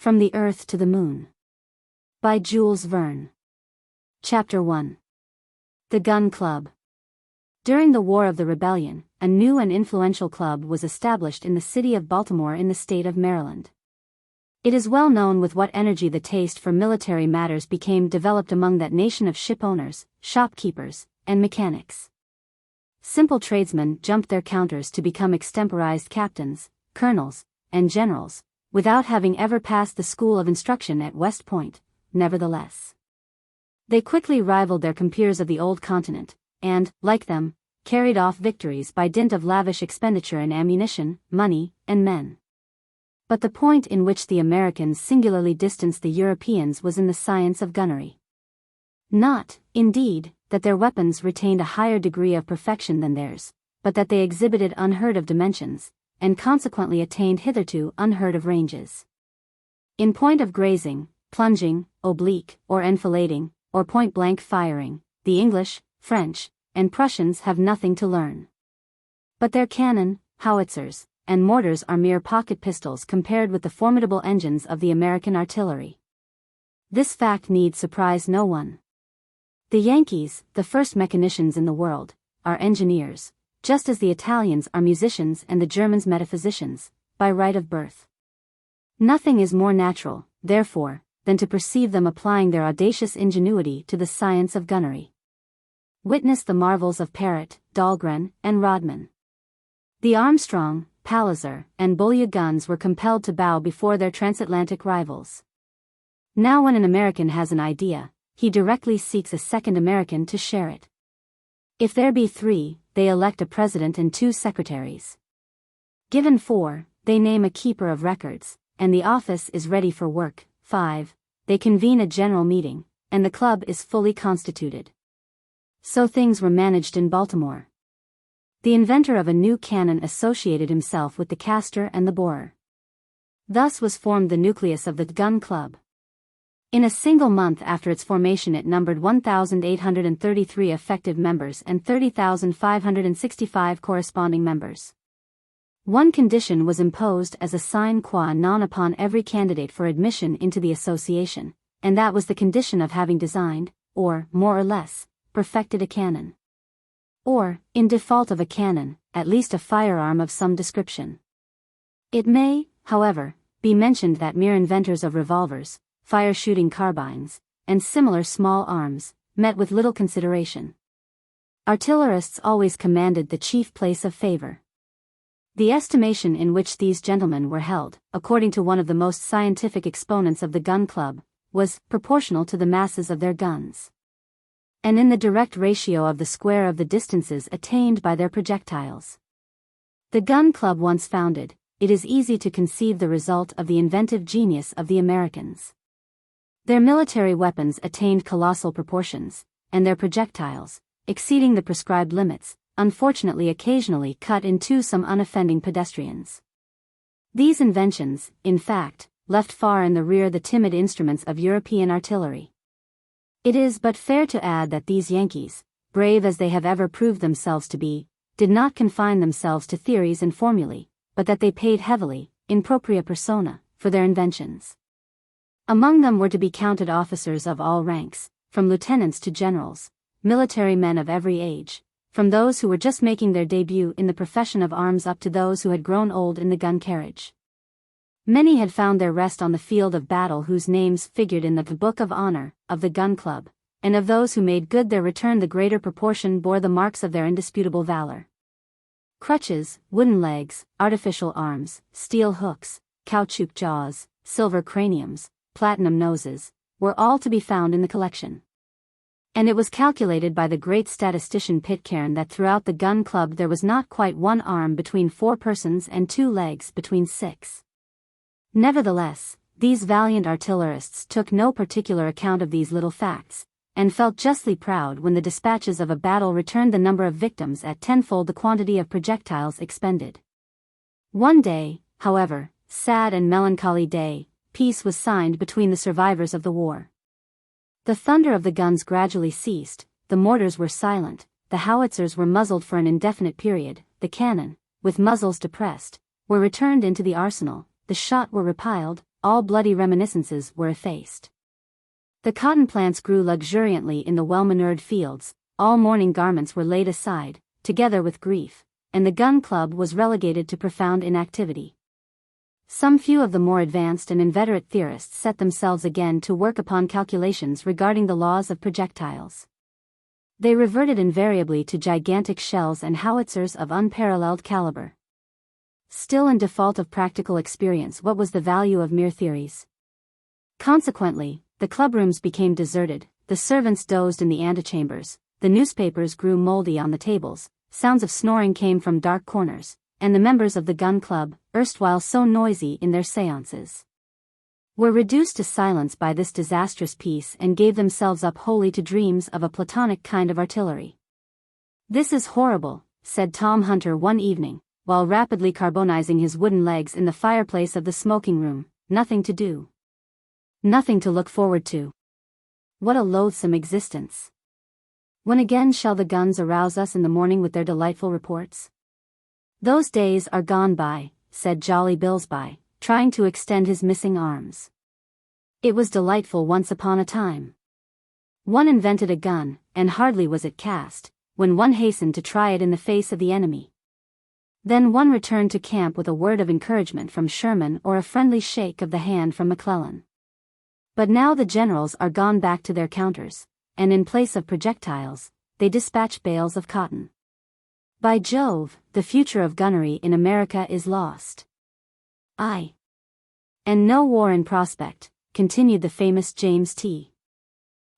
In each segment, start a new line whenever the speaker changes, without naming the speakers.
From the Earth to the Moon. By Jules Verne. Chapter 1. The Gun Club. During the War of the Rebellion, a new and influential club was established in the city of Baltimore in the state of Maryland. It is well known with what energy the taste for military matters became developed among that nation of ship owners, shopkeepers, and mechanics. Simple tradesmen jumped their counters to become extemporized captains, colonels, and generals, without having ever passed the school of instruction at West Point. Nevertheless, they quickly rivaled their compeers of the old continent, and, like them, carried off victories by dint of lavish expenditure in ammunition, money, and men. But the point in which the Americans singularly distanced the Europeans was in the science of gunnery. Not, indeed, that their weapons retained a higher degree of perfection than theirs, but that they exhibited unheard of dimensions, and consequently attained hitherto unheard of ranges. In point of grazing, plunging, oblique, or enfilading, or point-blank firing, the English, French, and Prussians have nothing to learn. But their cannon, howitzers, and mortars are mere pocket pistols compared with the formidable engines of the American artillery. This fact need surprise no one. The Yankees, the first mechanicians in the world, are engineers, just as the Italians are musicians and the Germans metaphysicians, by right of birth. Nothing is more natural, therefore, than to perceive them applying their audacious ingenuity to the science of gunnery. Witness the marvels of Parrott, Dahlgren, and Rodman. The Armstrong, Palliser, and Beaulieu guns were compelled to bow before their transatlantic rivals. Now when an American has an idea, he directly seeks a second American to share it. If there be 3, they elect a president and 2 secretaries. Given 4, they name a keeper of records, and the office is ready for work. 5, they convene a general meeting, and the club is fully constituted. So things were managed in Baltimore. The inventor of a new cannon associated himself with the caster and the borer. Thus was formed the nucleus of the Gun Club. In a single month after its formation it numbered 1,833 effective members and 30,565 corresponding members. One condition was imposed as a sine qua non upon every candidate for admission into the association, and that was the condition of having designed, or, more or less, perfected a cannon. Or, in default of a cannon, at least a firearm of some description. It may, however, be mentioned that mere inventors of revolvers, fire-shooting carbines, and similar small arms, met with little consideration. Artillerists always commanded the chief place of favor. The estimation in which these gentlemen were held, according to one of the most scientific exponents of the Gun Club, was proportional to the masses of their guns, and in the direct ratio of the square of the distances attained by their projectiles. The Gun Club once founded, it is easy to conceive the result of the inventive genius of the Americans. Their military weapons attained colossal proportions, and their projectiles, exceeding the prescribed limits, unfortunately occasionally cut in two some unoffending pedestrians. These inventions, in fact, left far in the rear the timid instruments of European artillery. It is but fair to add that these Yankees, brave as they have ever proved themselves to be, did not confine themselves to theories and formulae, but that they paid heavily, in propria persona, for their inventions. Among them were to be counted officers of all ranks, from lieutenants to generals, military men of every age, from those who were just making their debut in the profession of arms up to those who had grown old in the gun carriage. Many had found their rest on the field of battle whose names figured in the Book of Honor of the Gun Club, and of those who made good their return the greater proportion bore the marks of their indisputable valor. Crutches, wooden legs, artificial arms, steel hooks, caoutchouc jaws, silver craniums, platinum noses, were all to be found in the collection. And it was calculated by the great statistician Pitcairn that throughout the Gun Club there was not quite one arm between 4 persons and 2 legs between 6. Nevertheless, these valiant artillerists took no particular account of these little facts, and felt justly proud when the dispatches of a battle returned the number of victims at tenfold the quantity of projectiles expended. One day, however, sad and melancholy day, peace was signed between the survivors of the war. The thunder of the guns gradually ceased, the mortars were silent, the howitzers were muzzled for an indefinite period, the cannon, with muzzles depressed, were returned into the arsenal, the shot were repiled, all bloody reminiscences were effaced. The cotton plants grew luxuriantly in the well-manured fields, all mourning garments were laid aside, together with grief, and the gun club was relegated to profound inactivity. Some few of the more advanced and inveterate theorists set themselves again to work upon calculations regarding the laws of projectiles. They reverted invariably to gigantic shells and howitzers of unparalleled caliber. Still, in default of practical experience, what was the value of mere theories? Consequently, the clubrooms became deserted, the servants dozed in the antechambers, the newspapers grew moldy on the tables, sounds of snoring came from dark corners, and the members of the gun club, erstwhile so noisy in their séances, were reduced to silence by this disastrous peace and gave themselves up wholly to dreams of a platonic kind of artillery. "This is horrible," said Tom Hunter one evening, while rapidly carbonizing his wooden legs in the fireplace of the smoking room. "Nothing to do. Nothing to look forward to. What a loathsome existence. When again shall the guns arouse us in the morning with their delightful reports?" "Those days are gone by," said Jolly Billsby, trying to extend his missing arms. "It was delightful once upon a time. One invented a gun, and hardly was it cast, when one hastened to try it in the face of the enemy. Then one returned to camp with a word of encouragement from Sherman or a friendly shake of the hand from McClellan. But now the generals are gone back to their counters, and in place of projectiles, they dispatch bales of cotton. By Jove, the future of gunnery in America is lost. Aye. And no war in prospect," continued the famous James T.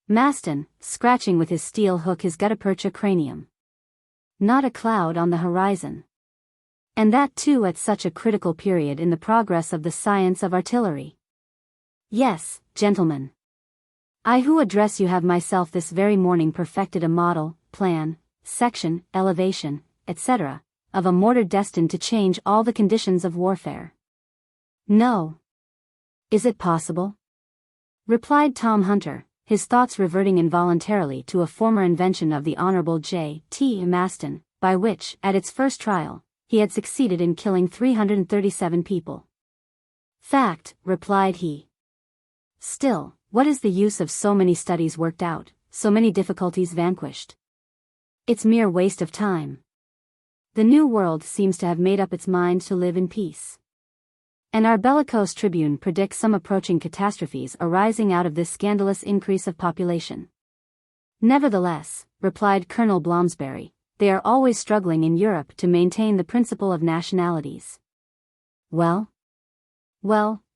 Maston, scratching with his steel hook his gutta percha cranium. "Not a cloud on the horizon. And that too at such a critical period in the progress of the science of artillery. Yes, gentlemen. I who address you have myself this very morning perfected a model, plan, section, elevation, etc., of a mortar destined to change all the conditions of warfare." "No. Is it possible?" replied Tom Hunter, his thoughts reverting involuntarily to a former invention of the Honorable J. T. Maston, by which, at its first trial, he had succeeded in killing 337 people. "Fact," replied he. "Still, what is the use of so many studies worked out, so many difficulties vanquished? It's mere waste of time. The New World seems to have made up its mind to live in peace. And our bellicose tribune predicts some approaching catastrophes arising out of this scandalous increase of population." "Nevertheless," replied Colonel Blomsberry, "they are always struggling in Europe to maintain the principle of nationalities." Well,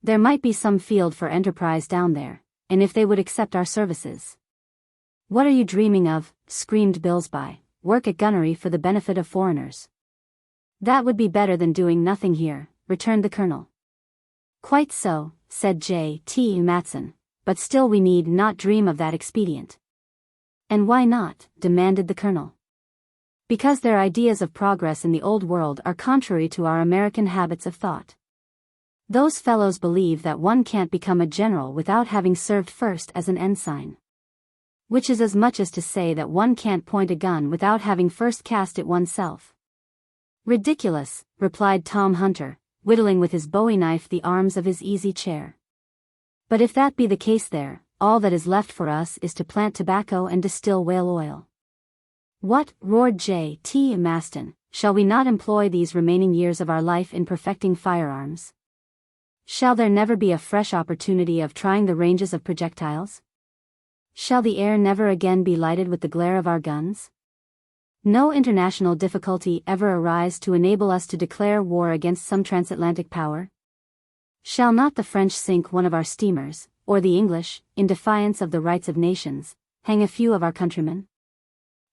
there might be some field for enterprise down there, and if they would accept our services." "What are you dreaming of?" screamed Billsby. "Work at gunnery for the benefit of foreigners." "That would be better than doing nothing here," returned the colonel. "Quite so," said J. T. Matson, "but still we need not dream of that expedient." "And why not?" demanded the colonel. "Because their ideas of progress in the Old World are contrary to our American habits of thought. Those fellows believe that one can't become a general without having served first as an ensign. Which is as much as to say that one can't point a gun without having first cast it oneself." "Ridiculous," replied Tom Hunter, whittling with his bowie knife the arms of his easy chair. "But if that be the case there, all that is left for us is to plant tobacco and distill whale oil." "What?" roared J. T. Maston, "shall we not employ these remaining years of our life in perfecting firearms? Shall there never be a fresh opportunity of trying the ranges of projectiles? Shall the air never again be lighted with the glare of our guns? No international difficulty ever arise to enable us to declare war against some transatlantic power? Shall not the French sink one of our steamers, or the English, in defiance of the rights of nations, hang a few of our countrymen?"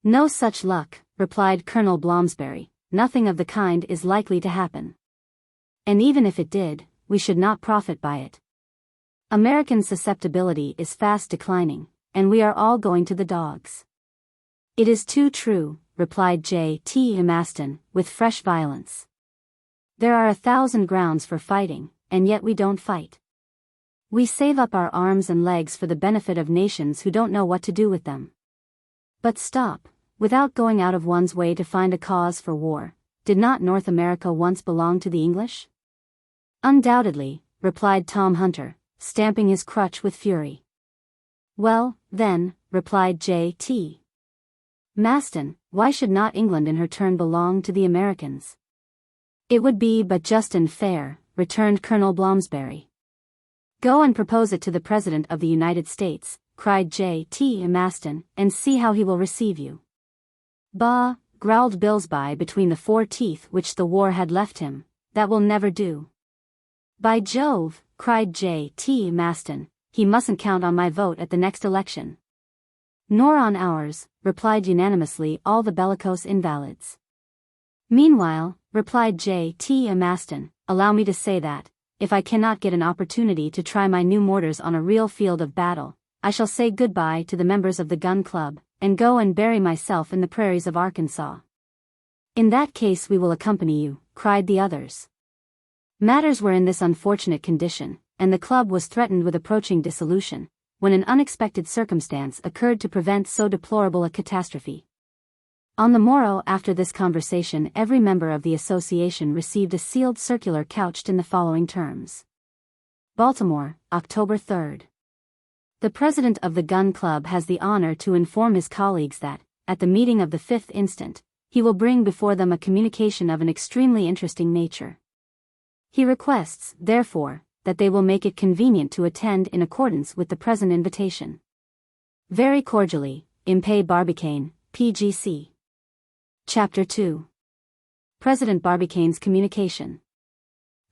"No such luck," replied Colonel Blomsberry. "Nothing of the kind is likely to happen. And even if it did, we should not profit by it. American susceptibility is fast declining, and we are all going to the dogs." "It is too true," replied J. T. Maston, with fresh violence. "There are 1,000 grounds for fighting, and yet we don't fight. We save up our arms and legs for the benefit of nations who don't know what to do with them." But stop, without going out of one's way to find a cause for war, did not North America once belong to the English? "Undoubtedly," replied Tom Hunter, stamping his crutch with fury. Well, then, replied J.T. Maston, why should not England in her turn belong to the Americans? It would be but just and fair, returned Colonel Blomsberry. Go and propose it to the President of the United States, cried J.T. Maston, and see how he will receive you. Bah, growled Billsby between the 4 teeth which the war had left him, that will never do. By Jove, cried J.T. Maston, he mustn't count on my vote at the next election. Nor on ours, replied unanimously all the bellicose invalids. Meanwhile, replied J.T. Maston, allow me to say that, if I cannot get an opportunity to try my new mortars on a real field of battle, I shall say goodbye to the members of the Gun Club, and go and bury myself in the prairies of Arkansas. In that case we will accompany you, cried the others. Matters were in this unfortunate condition, and the club was threatened with approaching dissolution, when an unexpected circumstance occurred to prevent so deplorable a catastrophe. On the morrow after this conversation every member of the association received a sealed circular couched in the following terms. Baltimore, October 3rd. The president of the Gun Club has the honor to inform his colleagues that, at the meeting of the 5th instant, he will bring before them a communication of an extremely interesting nature. He requests, therefore, that they will make it convenient to attend in accordance with the present invitation. Very cordially, Impey Barbicane, P.G.C. Chapter 2. President Barbicane's Communication.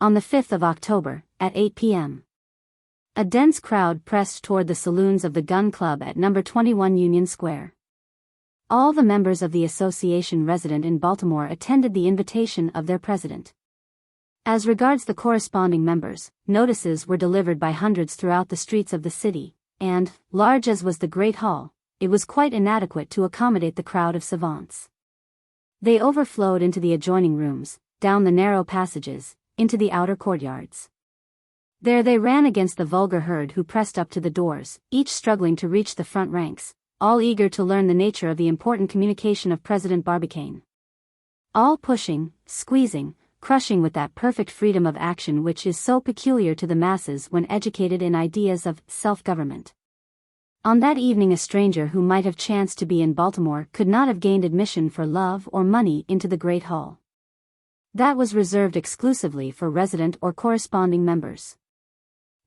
On the 5th of October, at 8 p.m. A dense crowd pressed toward the saloons of the Gun Club at No. 21 Union Square. All the members of the association resident in Baltimore attended the invitation of their president. As regards the corresponding members, notices were delivered by hundreds throughout the streets of the city, and, large as was the great hall, it was quite inadequate to accommodate the crowd of savants. They overflowed into the adjoining rooms, down the narrow passages, into the outer courtyards. There they ran against the vulgar herd who pressed up to the doors, each struggling to reach the front ranks, all eager to learn the nature of the important communication of President Barbicane. All pushing, squeezing, crushing with that perfect freedom of action which is so peculiar to the masses when educated in ideas of self-government. On that evening a stranger who might have chanced to be in Baltimore could not have gained admission for love or money into the great hall. That was reserved exclusively for resident or corresponding members.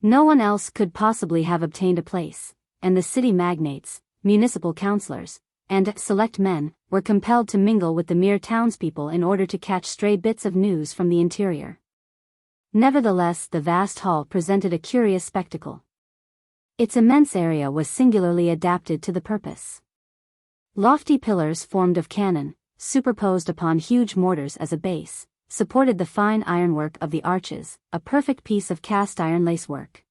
No one else could possibly have obtained a place, and the city magnates, municipal councilors, and select men were compelled to mingle with the mere townspeople in order to catch stray bits of news from the interior. Nevertheless, the vast hall presented a curious spectacle. Its immense area was singularly adapted to the purpose. Lofty pillars formed of cannon, superposed upon huge mortars as a base, supported the fine ironwork of the arches, a perfect piece of cast iron lacework.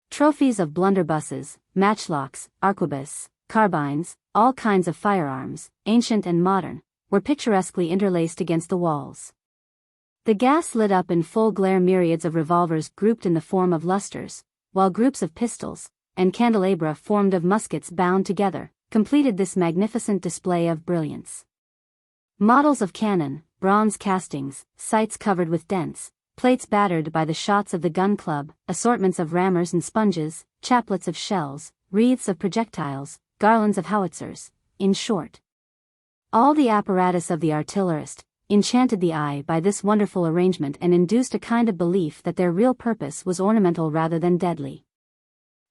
Trophies of blunderbusses, matchlocks, arquebus, carbines, all kinds of firearms, ancient and modern, were picturesquely interlaced against the walls. The gas lit up in full glare myriads of revolvers grouped in the form of lustres, while groups of pistols, and candelabra formed of muskets bound together, completed this magnificent display of brilliance. Models of cannon, bronze castings, sights covered with dents, plates battered by the shots of the Gun Club, assortments of rammers and sponges, chaplets of shells, wreaths of projectiles, garlands of howitzers, in short, all the apparatus of the artillerist, enchanted the eye by this wonderful arrangement and induced a kind of belief that their real purpose was ornamental rather than deadly.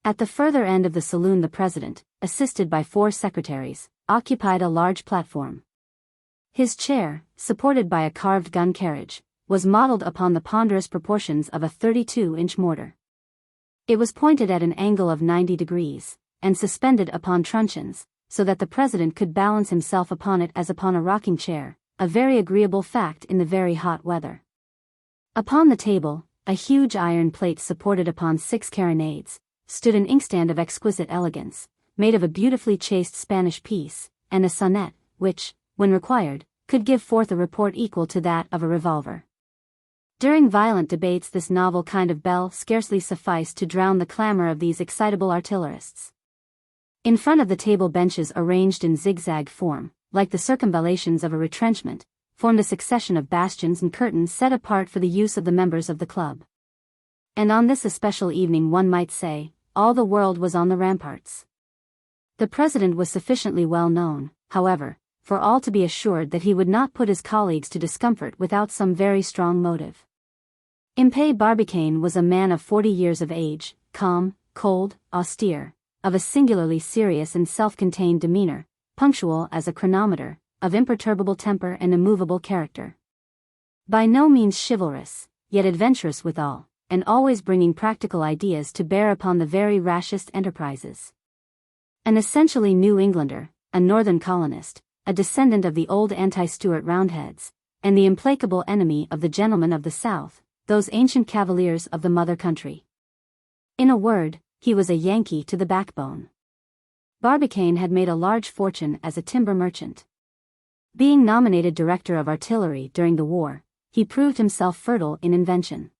At the further end of the saloon the president, assisted by 4 secretaries, occupied a large platform. His chair, supported by a carved gun carriage, was modeled upon the ponderous proportions of a 32-inch mortar. It was pointed at an angle of 90 degrees, and suspended upon truncheons, so that the president could balance himself upon it as upon a rocking chair, a very agreeable fact in the very hot weather. Upon the table, a huge iron plate supported upon 6 carronades, stood an inkstand of exquisite elegance, made of a beautifully chased Spanish piece, and a sonnet, which, when required, could give forth a report equal to that of a revolver. During violent debates this novel kind of bell scarcely sufficed to drown the clamor of these excitable artillerists. In front of the table benches arranged in zigzag form, like the circumvallations of a retrenchment, formed a succession of bastions and curtains set apart for the use of the members of the club. And on this especial evening, one might say, all the world was on the ramparts. The president was sufficiently well known, however, for all to be assured that he would not put his colleagues to discomfort without some very strong motive. Impey Barbicane was a man of 40 years of age, calm, cold, austere, of a singularly serious and self-contained demeanor, punctual as a chronometer, of imperturbable temper and immovable character. By no means chivalrous, yet adventurous withal, and always bringing practical ideas to bear upon the very rashest enterprises. An essentially New Englander, a northern colonist, a descendant of the old anti-Stuart Roundheads, and the implacable enemy of the gentlemen of the South, those ancient cavaliers of the mother country. In a word, he was a Yankee to the backbone. Barbicane had made a large fortune as a timber merchant. Being nominated director of artillery during the war, he proved himself fertile in invention.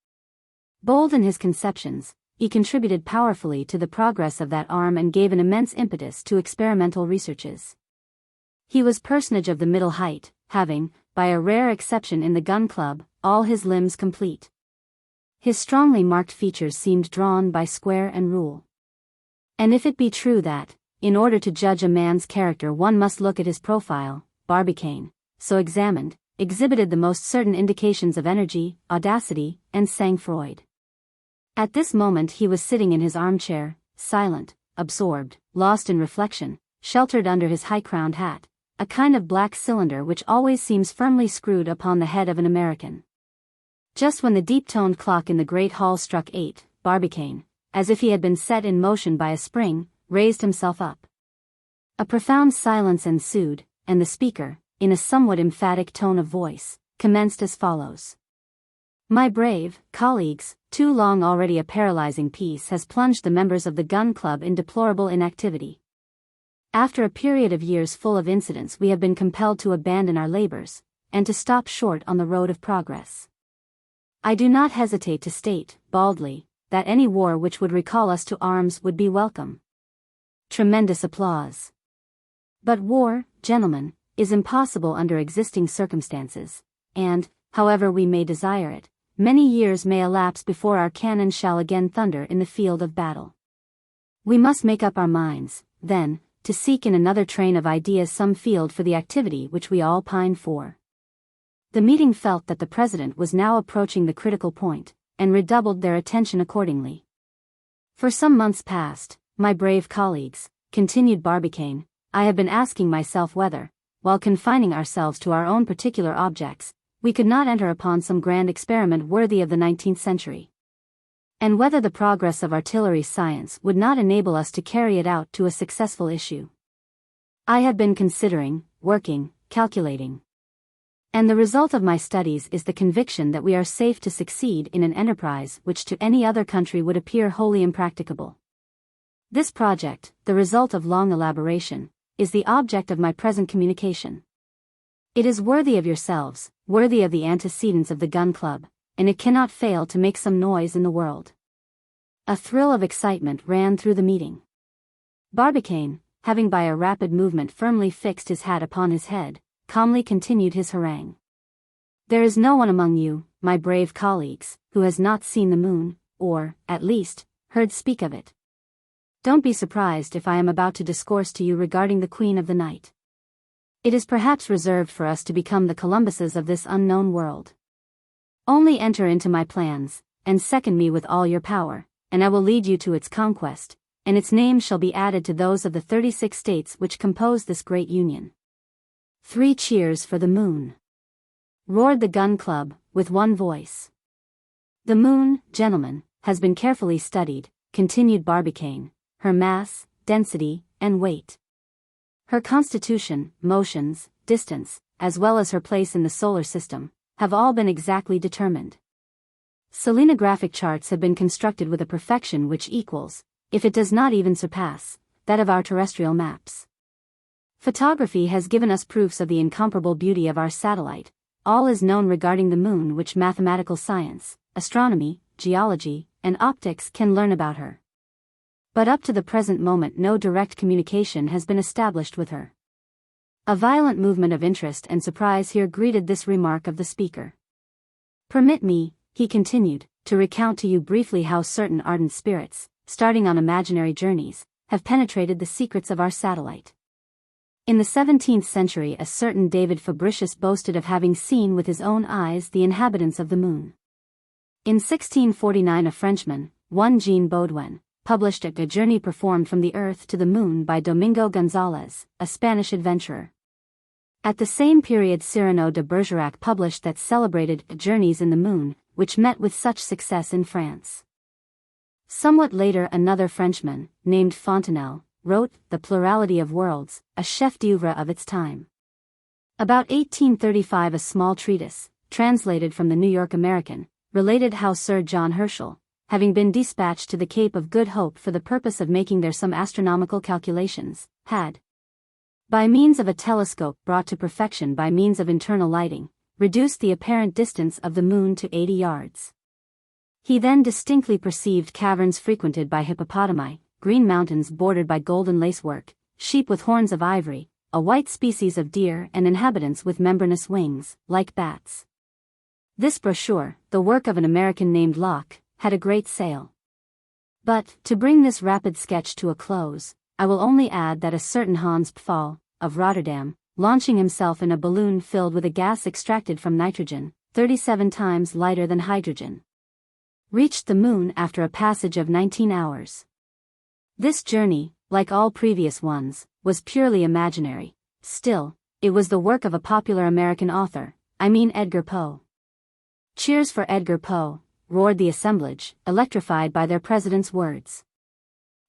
Bold in his conceptions, he contributed powerfully to the progress of that arm and gave an immense impetus to experimental researches. He was personage of the middle height, having, by a rare exception in the gun club, all his limbs complete. His strongly marked features seemed drawn by square and rule. And if it be true that, in order to judge a man's character one must look at his profile, Barbicane, so examined, exhibited the most certain indications of energy, audacity, and sang-froid. At this moment he was sitting in his armchair, silent, absorbed, lost in reflection, sheltered under his high-crowned hat, a kind of black cylinder which always seems firmly screwed upon the head of an American. Just when the deep-toned clock in the great hall struck 8, Barbicane, as if he had been set in motion by a spring, raised himself up. A profound silence ensued, and the speaker, in a somewhat emphatic tone of voice, commenced as follows. My brave colleagues, too long already a paralyzing peace has plunged the members of the Gun Club in deplorable inactivity. After a period of years full of incidents we have been compelled to abandon our labors, and to stop short on the road of progress. I do not hesitate to state, baldly, that any war which would recall us to arms would be welcome. Tremendous applause. But war, gentlemen, is impossible under existing circumstances, and, however we may desire it, many years may elapse before our cannon shall again thunder in the field of battle. We must make up our minds, then, to seek in another train of ideas some field for the activity which we all pine for. The meeting felt that the president was now approaching the critical point, and redoubled their attention accordingly. For some months past, my brave colleagues, continued Barbicane, I have been asking myself whether, while confining ourselves to our own particular objects, we could not enter upon some grand experiment worthy of the 19th century. And whether the progress of artillery science would not enable us to carry it out to a successful issue. I have been considering, working, calculating. And the result of my studies is the conviction that we are safe to succeed in an enterprise which to any other country would appear wholly impracticable. This project, the result of long elaboration, is the object of my present communication. It is worthy of yourselves, worthy of the antecedents of the Gun Club, and it cannot fail to make some noise in the world. A thrill of excitement ran through the meeting. Barbicane, having by a rapid movement firmly fixed his hat upon his head, calmly continued his harangue. There is no one among you, my brave colleagues, who has not seen the moon, or, at least, heard speak of it. Don't be surprised if I am about to discourse to you regarding the Queen of the Night. It is perhaps reserved for us to become the Columbuses of this unknown world. Only enter into my plans, and second me with all your power, and I will lead you to its conquest, and its name shall be added to those of the 36 states which compose this great union. 3 cheers for the moon! Roared the Gun Club, with one voice. The moon, gentlemen, has been carefully studied, continued Barbicane, her mass, density, and weight. Her constitution, motions, distance, as well as her place in the solar system, have all been exactly determined. Selenographic charts have been constructed with a perfection which equals, if it does not even surpass, that of our terrestrial maps. Photography has given us proofs of the incomparable beauty of our satellite. All is known regarding the moon which mathematical science, astronomy, geology, and optics can learn about her. But up to the present moment no direct communication has been established with her. A violent movement of interest and surprise here greeted this remark of the speaker. Permit me, he continued, to recount to you briefly how certain ardent spirits, starting on imaginary journeys, have penetrated the secrets of our satellite. In the 17th century, a certain David Fabricius boasted of having seen with his own eyes the inhabitants of the moon. In 1649, a Frenchman, one Jean Baudouin, published a journey performed from the Earth to the Moon by Domingo Gonzalez, a Spanish adventurer. At the same period, Cyrano de Bergerac published that celebrated Journeys in the Moon, which met with such success in France. Somewhat later, another Frenchman, named Fontenelle, wrote The Plurality of Worlds, a chef-d'œuvre of its time. About 1835, a small treatise, translated from the New York American, related how Sir John Herschel, having been dispatched to the Cape of Good Hope for the purpose of making there some astronomical calculations, had, by means of a telescope brought to perfection by means of internal lighting, reduced the apparent distance of the moon to 80 yards. He then distinctly perceived caverns frequented by hippopotami, green mountains bordered by golden lacework, sheep with horns of ivory, a white species of deer, and inhabitants with membranous wings, like bats. This brochure, the work of an American named Locke, had a great sale. But, to bring this rapid sketch to a close, I will only add that a certain Hans Pfaall, of Rotterdam, launching himself in a balloon filled with a gas extracted from nitrogen, 37 times lighter than hydrogen, reached the moon after a passage of 19 hours. This journey, like all previous ones, was purely imaginary. Still, it was the work of a popular American author, I mean Edgar Poe. Cheers for Edgar Poe, roared the assemblage, electrified by their president's words.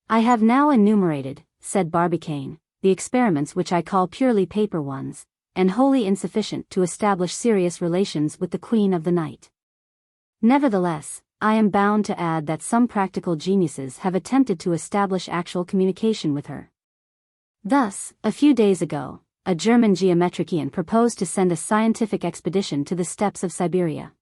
I have now enumerated, said Barbicane, the experiments which I call purely paper ones, and wholly insufficient to establish serious relations with the Queen of the Night. Nevertheless, I am bound to add that some practical geniuses have attempted to establish actual communication with her. Thus, a few days ago, a German geometrician proposed to send a scientific expedition to the steppes of Siberia.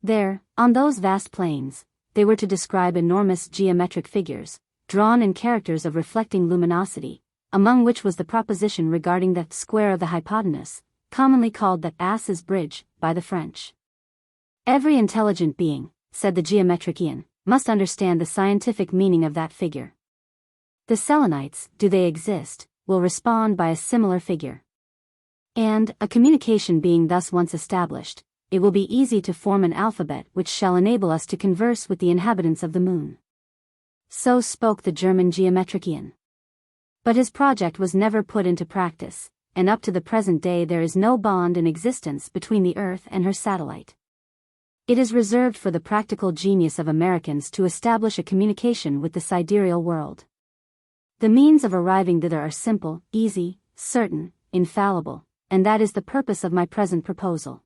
There, on those vast plains, they were to describe enormous geometric figures, drawn in characters of reflecting luminosity, among which was the proposition regarding the square of the hypotenuse, commonly called the ass's bridge, by the French. Every intelligent being, said the geometrician, must understand the scientific meaning of that figure. The Selenites, do they exist, will respond by a similar figure. And, a communication being thus once established, it will be easy to form an alphabet which shall enable us to converse with the inhabitants of the moon. So spoke the German geometrician. But his project was never put into practice, and up to the present day there is no bond in existence between the Earth and her satellite. It is reserved for the practical genius of Americans to establish a communication with the sidereal world. The means of arriving thither are simple, easy, certain, infallible, and that is the purpose of my present proposal.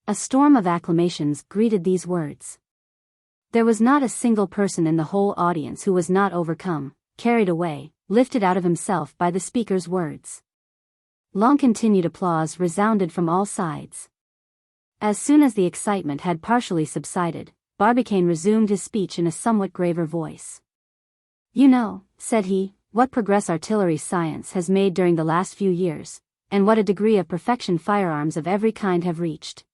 A storm of acclamations greeted these words. There was not a single person in the whole audience who was not overcome, carried away, lifted out of himself by the speaker's words. Long continued applause resounded from all sides. As soon as the excitement had partially subsided, Barbicane resumed his speech in a somewhat graver voice. You know, said he, what progress artillery science has made during the last few years, and what a degree of perfection firearms of every kind have reached.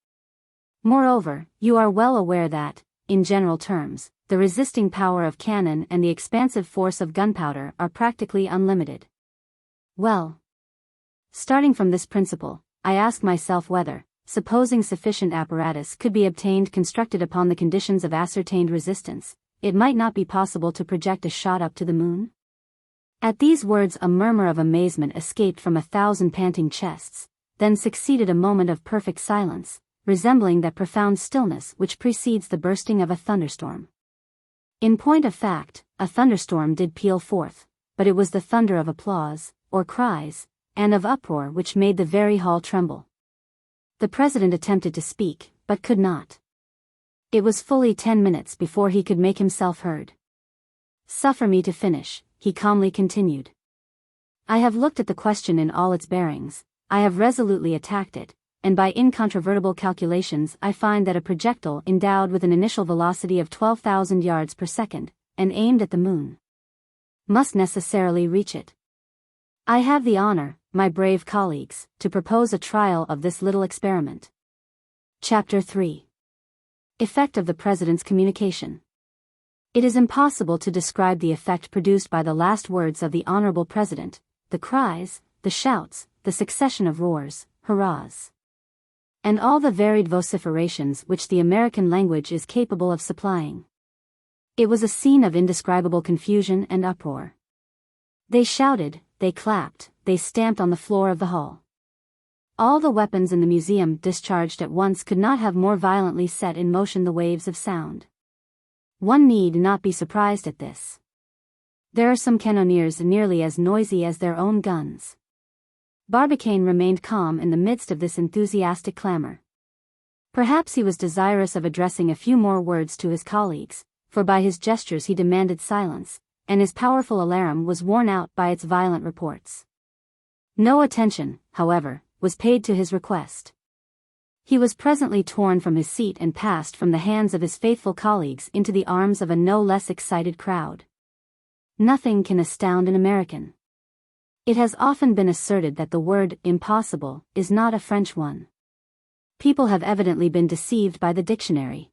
Moreover, you are well aware that, in general terms, the resisting power of cannon and the expansive force of gunpowder are practically unlimited. Well, starting from this principle, I ask myself whether, supposing sufficient apparatus could be obtained constructed upon the conditions of ascertained resistance, it might not be possible to project a shot up to the moon? At these words a murmur of amazement escaped from 1,000 panting chests, then succeeded a moment of perfect silence, resembling that profound stillness which precedes the bursting of a thunderstorm. In point of fact, a thunderstorm did peal forth, but it was the thunder of applause, or cries, and of uproar which made the very hall tremble. The president attempted to speak, but could not. It was fully 10 minutes before he could make himself heard. Suffer me to finish, he calmly continued. I have looked at the question in all its bearings, I have resolutely attacked it, and by incontrovertible calculations I find that a projectile endowed with an initial velocity of 12,000 yards per second, and aimed at the moon, must necessarily reach it. I have the honor, my brave colleagues, to propose a trial of this little experiment. Chapter 3. Effect of the President's communication. It is impossible to describe the effect produced by the last words of the Honorable President, the cries, the shouts, the succession of roars, hurrahs, and all the varied vociferations which the American language is capable of supplying. It was a scene of indescribable confusion and uproar. They shouted, they clapped, they stamped on the floor of the hall. All the weapons in the museum discharged at once could not have more violently set in motion the waves of sound. One need not be surprised at this. There are some cannoneers nearly as noisy as their own guns. Barbicane remained calm in the midst of this enthusiastic clamor. Perhaps he was desirous of addressing a few more words to his colleagues, for by his gestures he demanded silence, and his powerful alarum was worn out by its violent reports. No attention, however, was paid to his request. He was presently torn from his seat and passed from the hands of his faithful colleagues into the arms of a no less excited crowd. Nothing can astound an American. It has often been asserted that the word impossible is not a French one. People have evidently been deceived by the dictionary.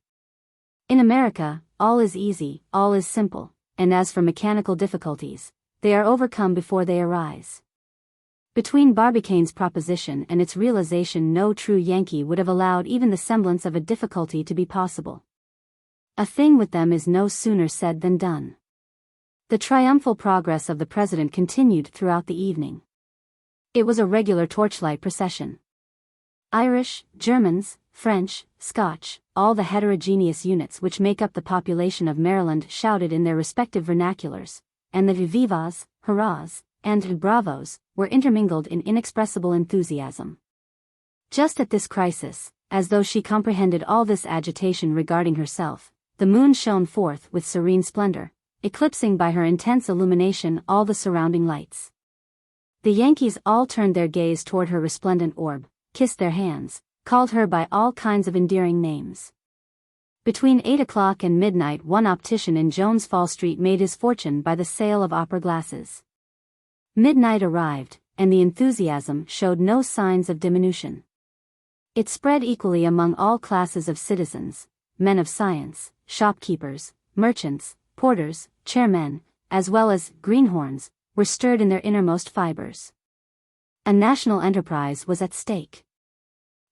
In America, all is easy, all is simple, and as for mechanical difficulties, they are overcome before they arise. Between Barbicane's proposition and its realization, no true Yankee would have allowed even the semblance of a difficulty to be possible. A thing with them is no sooner said than done. The triumphal progress of the President continued throughout the evening. It was a regular torchlight procession. Irish, Germans, French, Scotch, all the heterogeneous units which make up the population of Maryland shouted in their respective vernaculars, and the vivas, hurrahs, and bravos were intermingled in inexpressible enthusiasm. Just at this crisis, as though she comprehended all this agitation regarding herself, the moon shone forth with serene splendor, eclipsing by her intense illumination all the surrounding lights. The Yankees all turned their gaze toward her resplendent orb, kissed their hands, called her by all kinds of endearing names. Between 8 o'clock and midnight, one optician in Jones Fall Street made his fortune by the sale of opera glasses. Midnight arrived, and the enthusiasm showed no signs of diminution. It spread equally among all classes of citizens, men of science, shopkeepers, merchants, porters, chairmen, as well as greenhorns, were stirred in their innermost fibers. A national enterprise was at stake.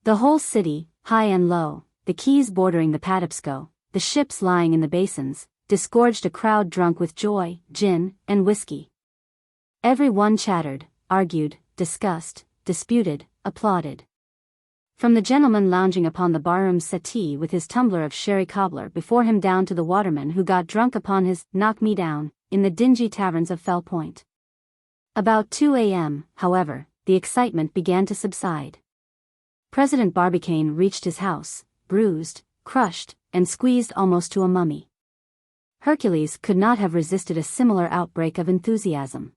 The whole city, high and low, the quays bordering the Patapsco, the ships lying in the basins, disgorged a crowd drunk with joy, gin, and whiskey. Every one chattered, argued, discussed, disputed, applauded. From the gentleman lounging upon the barroom settee with his tumbler of sherry cobbler before him down to the waterman who got drunk upon his knock me down in the dingy taverns of Fell Point. About 2 a.m., however, the excitement began to subside. President Barbicane reached his house, bruised, crushed, and squeezed almost to a mummy. Hercules could not have resisted a similar outbreak of enthusiasm.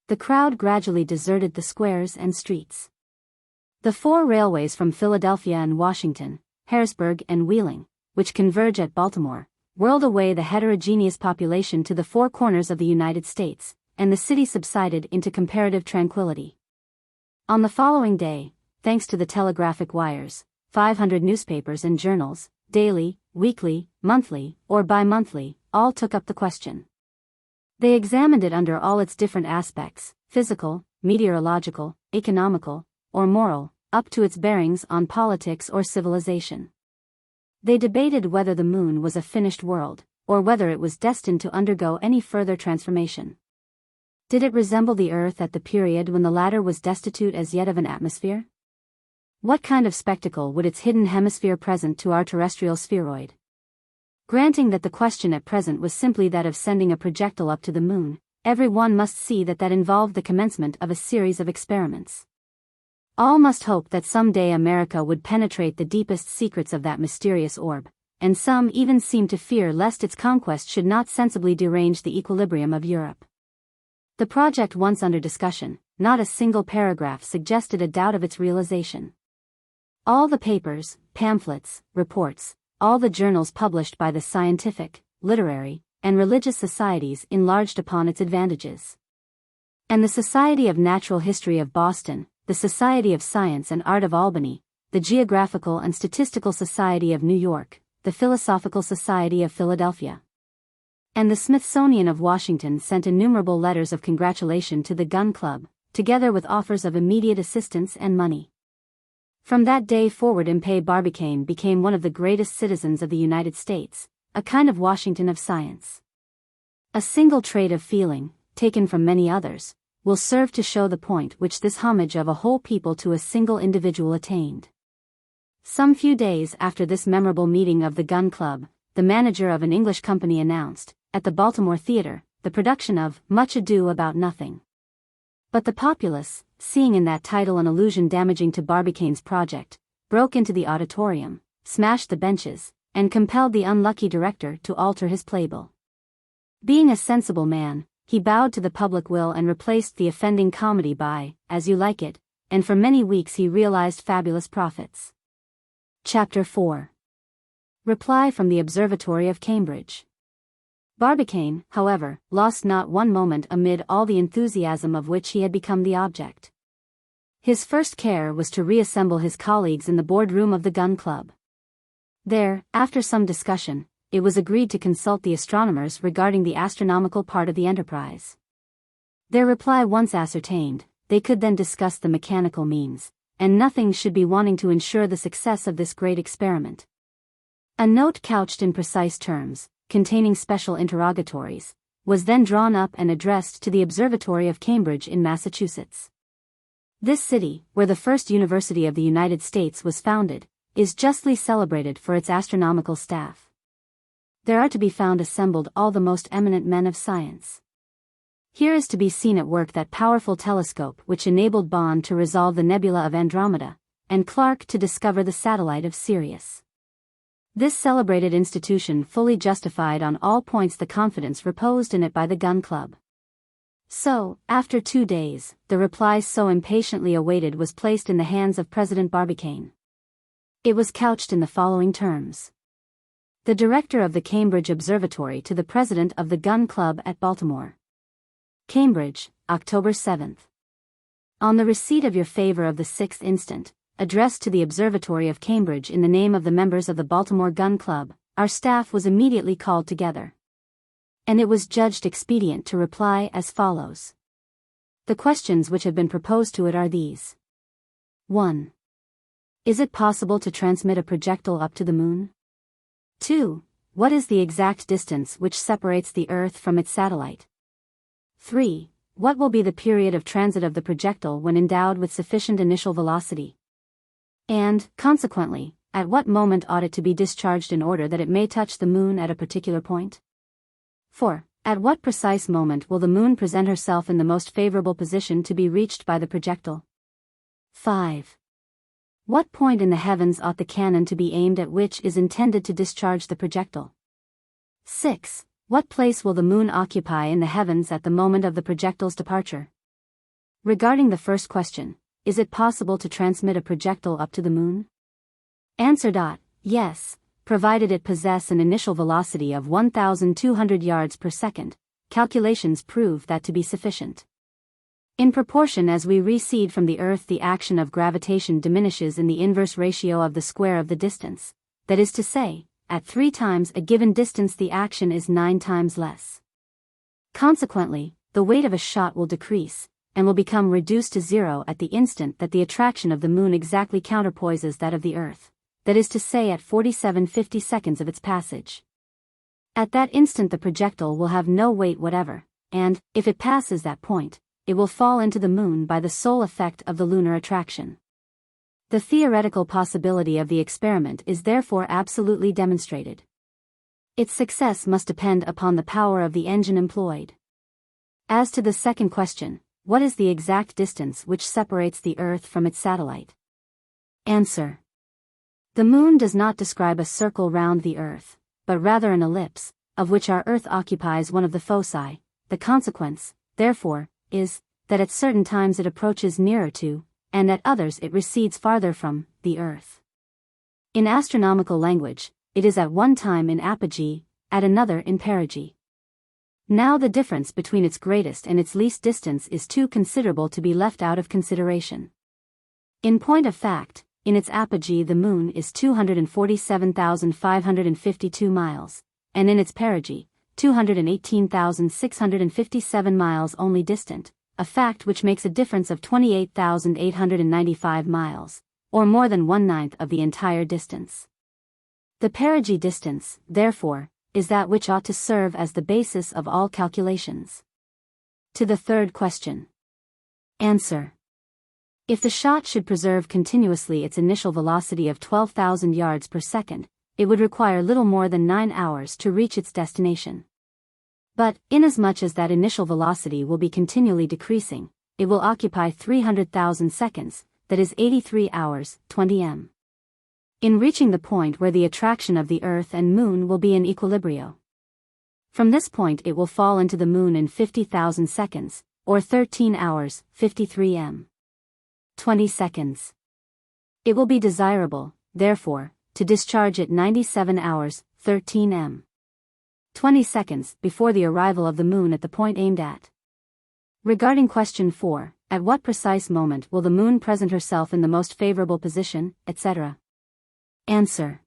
The crowd gradually deserted the squares and streets. The 4 railways from Philadelphia and Washington, Harrisburg and Wheeling, which converge at Baltimore, whirled away the heterogeneous population to the 4 corners of the United States, and the city subsided into comparative tranquility. On the following day, thanks to the telegraphic wires, 500 newspapers and journals, daily, weekly, monthly, or bi-monthly, all took up the question. They examined it under all its different aspects, physical, meteorological, economical, or moral, up to its bearings on politics or civilization. They debated whether the moon was a finished world, or whether it was destined to undergo any further transformation. Did it resemble the Earth at the period when the latter was destitute as yet of an atmosphere? What kind of spectacle would its hidden hemisphere present to our terrestrial spheroid? Granting that the question at present was simply that of sending a projectile up to the moon, every one must see that that involved the commencement of a series of experiments. All must hope that some day America would penetrate the deepest secrets of that mysterious orb, and some even seem to fear lest its conquest should not sensibly derange the equilibrium of Europe. The project once under discussion, not a single paragraph suggested a doubt of its realization. All the papers, pamphlets, reports, all the journals published by the scientific, literary, and religious societies enlarged upon its advantages. And the Society of Natural History of Boston, the Society of Science and Art of Albany, the Geographical and Statistical Society of New York, the Philosophical Society of Philadelphia, and the Smithsonian of Washington sent innumerable letters of congratulation to the Gun Club, together with offers of immediate assistance and money. From that day forward, Impey Barbicane became one of the greatest citizens of the United States, a kind of Washington of science. A single trait of feeling, taken from many others, will serve to show the point which this homage of a whole people to a single individual attained. Some few days after this memorable meeting of the Gun Club, the manager of an English company announced, at the Baltimore Theatre, the production of Much Ado About Nothing. But the populace, seeing in that title an allusion damaging to Barbicane's project, broke into the auditorium, smashed the benches, and compelled the unlucky director to alter his playbill. Being a sensible man, he bowed to the public will and replaced the offending comedy by As You Like It, and for many weeks he realized fabulous profits. Chapter 4. Reply from the Observatory of Cambridge. Barbicane, however, lost not one moment amid all the enthusiasm of which he had become the object. His first care was to reassemble his colleagues in the boardroom of the Gun Club. There, after some discussion, it was agreed to consult the astronomers regarding the astronomical part of the enterprise. Their reply once ascertained, they could then discuss the mechanical means, and nothing should be wanting to ensure the success of this great experiment. A note couched in precise terms, containing special interrogatories, was then drawn up and addressed to the Observatory of Cambridge in Massachusetts. This city, where the first university of the United States was founded, is justly celebrated for its astronomical staff. There are to be found assembled all the most eminent men of science. Here is to be seen at work that powerful telescope which enabled Bond to resolve the nebula of Andromeda, and Clark to discover the satellite of Sirius. This celebrated institution fully justified on all points the confidence reposed in it by the Gun Club. So, after 2 days, the reply so impatiently awaited was placed in the hands of President Barbicane. It was couched in the following terms. The Director of the Cambridge Observatory to the President of the Gun Club at Baltimore. Cambridge, October 7th. On the receipt of your favor of the 6th instant, addressed to the Observatory of Cambridge in the name of the members of the Baltimore Gun Club, our staff was immediately called together. And it was judged expedient to reply as follows. The questions which have been proposed to it are these. 1. Is it possible to transmit a projectile up to the moon? 2. What is the exact distance which separates the Earth from its satellite? 3. What will be the period of transit of the projectile when endowed with sufficient initial velocity? And, consequently, at what moment ought it to be discharged in order that it may touch the moon at a particular point? 4. At what precise moment will the moon present herself in the most favorable position to be reached by the projectile? 5. What point in the heavens ought the cannon to be aimed at which is intended to discharge the projectile? 6. What place will the moon occupy in the heavens at the moment of the projectile's departure? Regarding the first question, is it possible to transmit a projectile up to the moon? Answer. Yes, provided it possess an initial velocity of 1,200 yards per second. Calculations prove that to be sufficient. In proportion as we recede from the Earth, the action of gravitation diminishes in the inverse ratio of the square of the distance. That is to say, at 3 times a given distance the action is 9 times less. Consequently, the weight of a shot will decrease, and will become reduced to 0 at the instant that the attraction of the moon exactly counterpoises that of the Earth, that is to say at 47/50 seconds of its passage. At that instant the projectile will have no weight whatever, and, if it passes that point, it will fall into the moon by the sole effect of the lunar attraction. The theoretical possibility of the experiment is therefore absolutely demonstrated. Its success must depend upon the power of the engine employed. As to the second question, what is the exact distance which separates the Earth from its satellite? Answer. The moon does not describe a circle round the Earth, but rather an ellipse, of which our Earth occupies one of the foci. The consequence, therefore, is, that at certain times it approaches nearer to, and at others it recedes farther from, the Earth. In astronomical language, it is at one time in apogee, at another in perigee. Now the difference between its greatest and its least distance is too considerable to be left out of consideration. In point of fact, in its apogee the moon is 247,552 miles, and in its perigee, 218,657 miles only distant, a fact which makes a difference of 28,895 miles, or more than 1/9 of the entire distance. The perigee distance, therefore, is that which ought to serve as the basis of all calculations. To the third question. Answer. If the shot should preserve continuously its initial velocity of 12,000 yards per second, it would require little more than 9 hours to reach its destination. But, inasmuch as that initial velocity will be continually decreasing, it will occupy 300,000 seconds, that is 83 hours, 20 m. In reaching the point where the attraction of the Earth and Moon will be in equilibrio. From this point it will fall into the Moon in 50,000 seconds, or 13 hours, 53 m. 20 seconds. It will be desirable, therefore, to discharge at 97 hours, 13 m. 20 seconds before the arrival of the Moon at the point aimed at. Regarding question 4, at what precise moment will the Moon present herself in the most favorable position, etc.? Answer.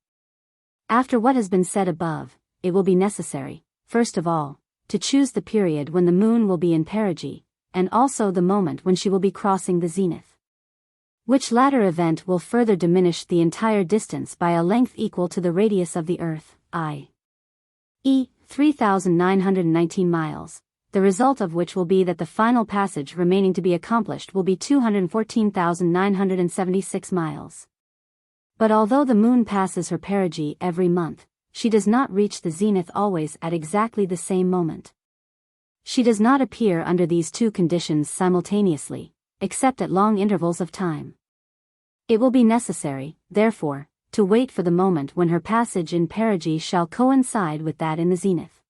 After what has been said above, it will be necessary, first of all, to choose the period when the Moon will be in perigee, and also the moment when she will be crossing the zenith. Which latter event will further diminish the entire distance by a length equal to the radius of the Earth, i.e., 3,919 miles, the result of which will be that the final passage remaining to be accomplished will be 214,976 miles. But although the Moon passes her perigee every month, she does not reach the zenith always at exactly the same moment. She does not appear under these two conditions simultaneously, except at long intervals of time. It will be necessary, therefore, to wait for the moment when her passage in perigee shall coincide with that in the zenith.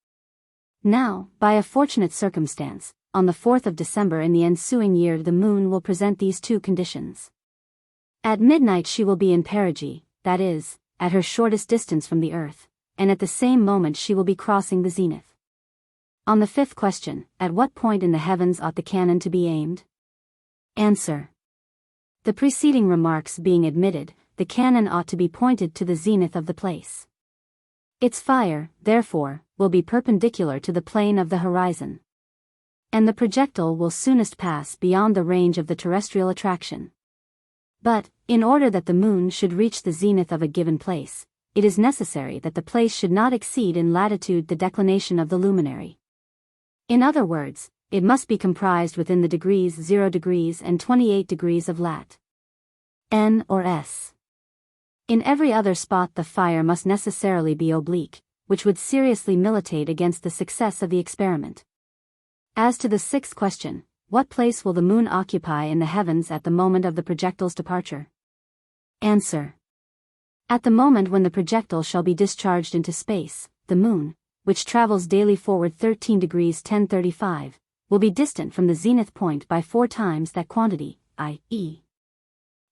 Now, by a fortunate circumstance, on the 4th of December in the ensuing year the Moon will present these two conditions. At midnight she will be in perigee, that is, at her shortest distance from the Earth, and at the same moment she will be crossing the zenith. On the fifth question, at what point in the heavens ought the cannon to be aimed? Answer. The preceding remarks being admitted, the cannon ought to be pointed to the zenith of the place. Its fire, therefore, will be perpendicular to the plane of the horizon. And the projectile will soonest pass beyond the range of the terrestrial attraction. But, in order that the Moon should reach the zenith of a given place, it is necessary that the place should not exceed in latitude the declination of the luminary. In other words, it must be comprised within the degrees 0 degrees and 28 degrees of lat. N or S. In every other spot the fire must necessarily be oblique, which would seriously militate against the success of the experiment. As to the sixth question, what place will the Moon occupy in the heavens at the moment of the projectile's departure? Answer. At the moment when the projectile shall be discharged into space, the Moon, which travels daily forward 13 degrees 1035, will be distant from the zenith point by 4 times that quantity, i.e.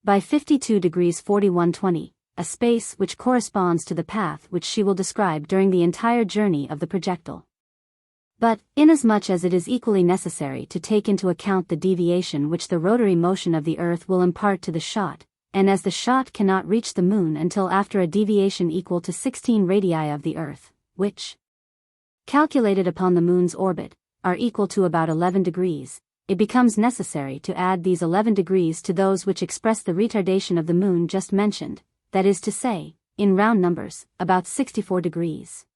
by 52 degrees 4120, a space which corresponds to the path which she will describe during the entire journey of the projectile. But, inasmuch as it is equally necessary to take into account the deviation which the rotary motion of the Earth will impart to the shot, and as the shot cannot reach the Moon until after a deviation equal to 16 radii of the Earth, which, calculated upon the Moon's orbit, are equal to about 11 degrees, it becomes necessary to add these 11 degrees to those which express the retardation of the Moon just mentioned, that is to say, in round numbers, about 64 degrees.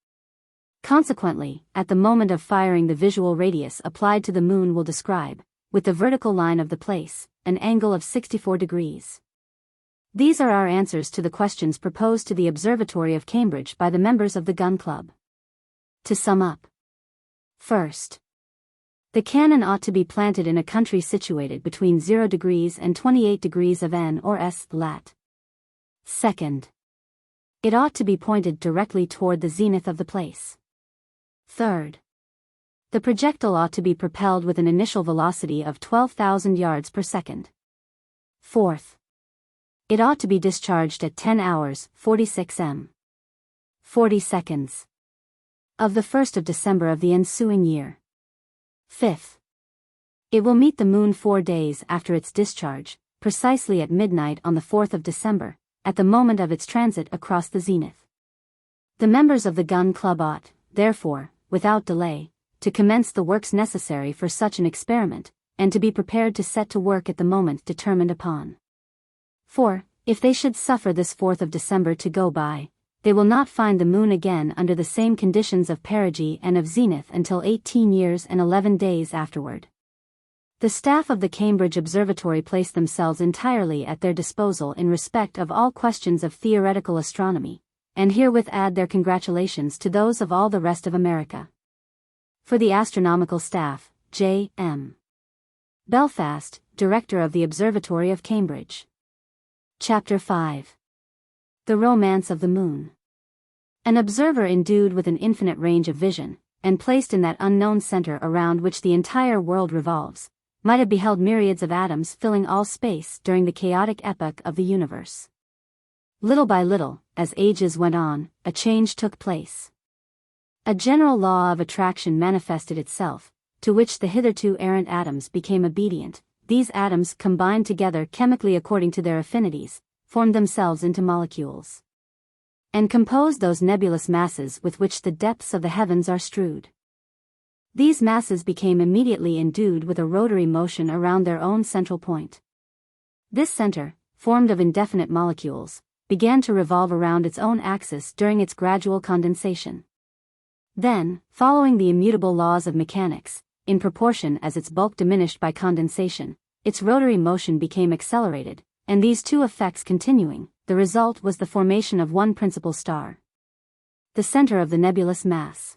Consequently, at the moment of firing the visual radius applied to the Moon will describe, with the vertical line of the place, an angle of 64 degrees. These are our answers to the questions proposed to the Observatory of Cambridge by the members of the Gun Club. To sum up. First, the cannon ought to be planted in a country situated between 0 degrees and 28 degrees of N or S lat. Second, it ought to be pointed directly toward the zenith of the place. Third, the projectile ought to be propelled with an initial velocity of 12,000 yards per second. Fourth, it ought to be discharged at 10 hours, 46 m. 40 seconds. Of the 1st of December of the ensuing year. Fifth, it will meet the Moon 4 days after its discharge, precisely at midnight on the 4th of December, at the moment of its transit across the zenith. The members of the Gun Club ought, therefore, without delay, to commence the works necessary for such an experiment, and to be prepared to set to work at the moment determined upon. For, if they should suffer this 4th of December to go by, they will not find the moon again under the same conditions of perigee and of zenith until 18 years and 11 days afterward. The staff of the Cambridge Observatory place themselves entirely at their disposal in respect of all questions of theoretical astronomy, and herewith add their congratulations to those of all the rest of America. For the astronomical staff, J. M. Belfast, Director of the Observatory of Cambridge. Chapter 5. The Romance of the Moon. An observer endued with an infinite range of vision, and placed in that unknown center around which the entire world revolves, might have beheld myriads of atoms filling all space during the chaotic epoch of the universe. Little by little, as ages went on, a change took place. A general law of attraction manifested itself, to which the hitherto errant atoms became obedient. These atoms combined together chemically according to their affinities, formed themselves into molecules, and composed those nebulous masses with which the depths of the heavens are strewed. These masses became immediately endued with a rotary motion around their own central point. This center, formed of indefinite molecules, began to revolve around its own axis during its gradual condensation. Then, following the immutable laws of mechanics, in proportion as its bulk diminished by condensation, its rotary motion became accelerated, and these two effects continuing, the result was the formation of one principal star, the center of the nebulous mass.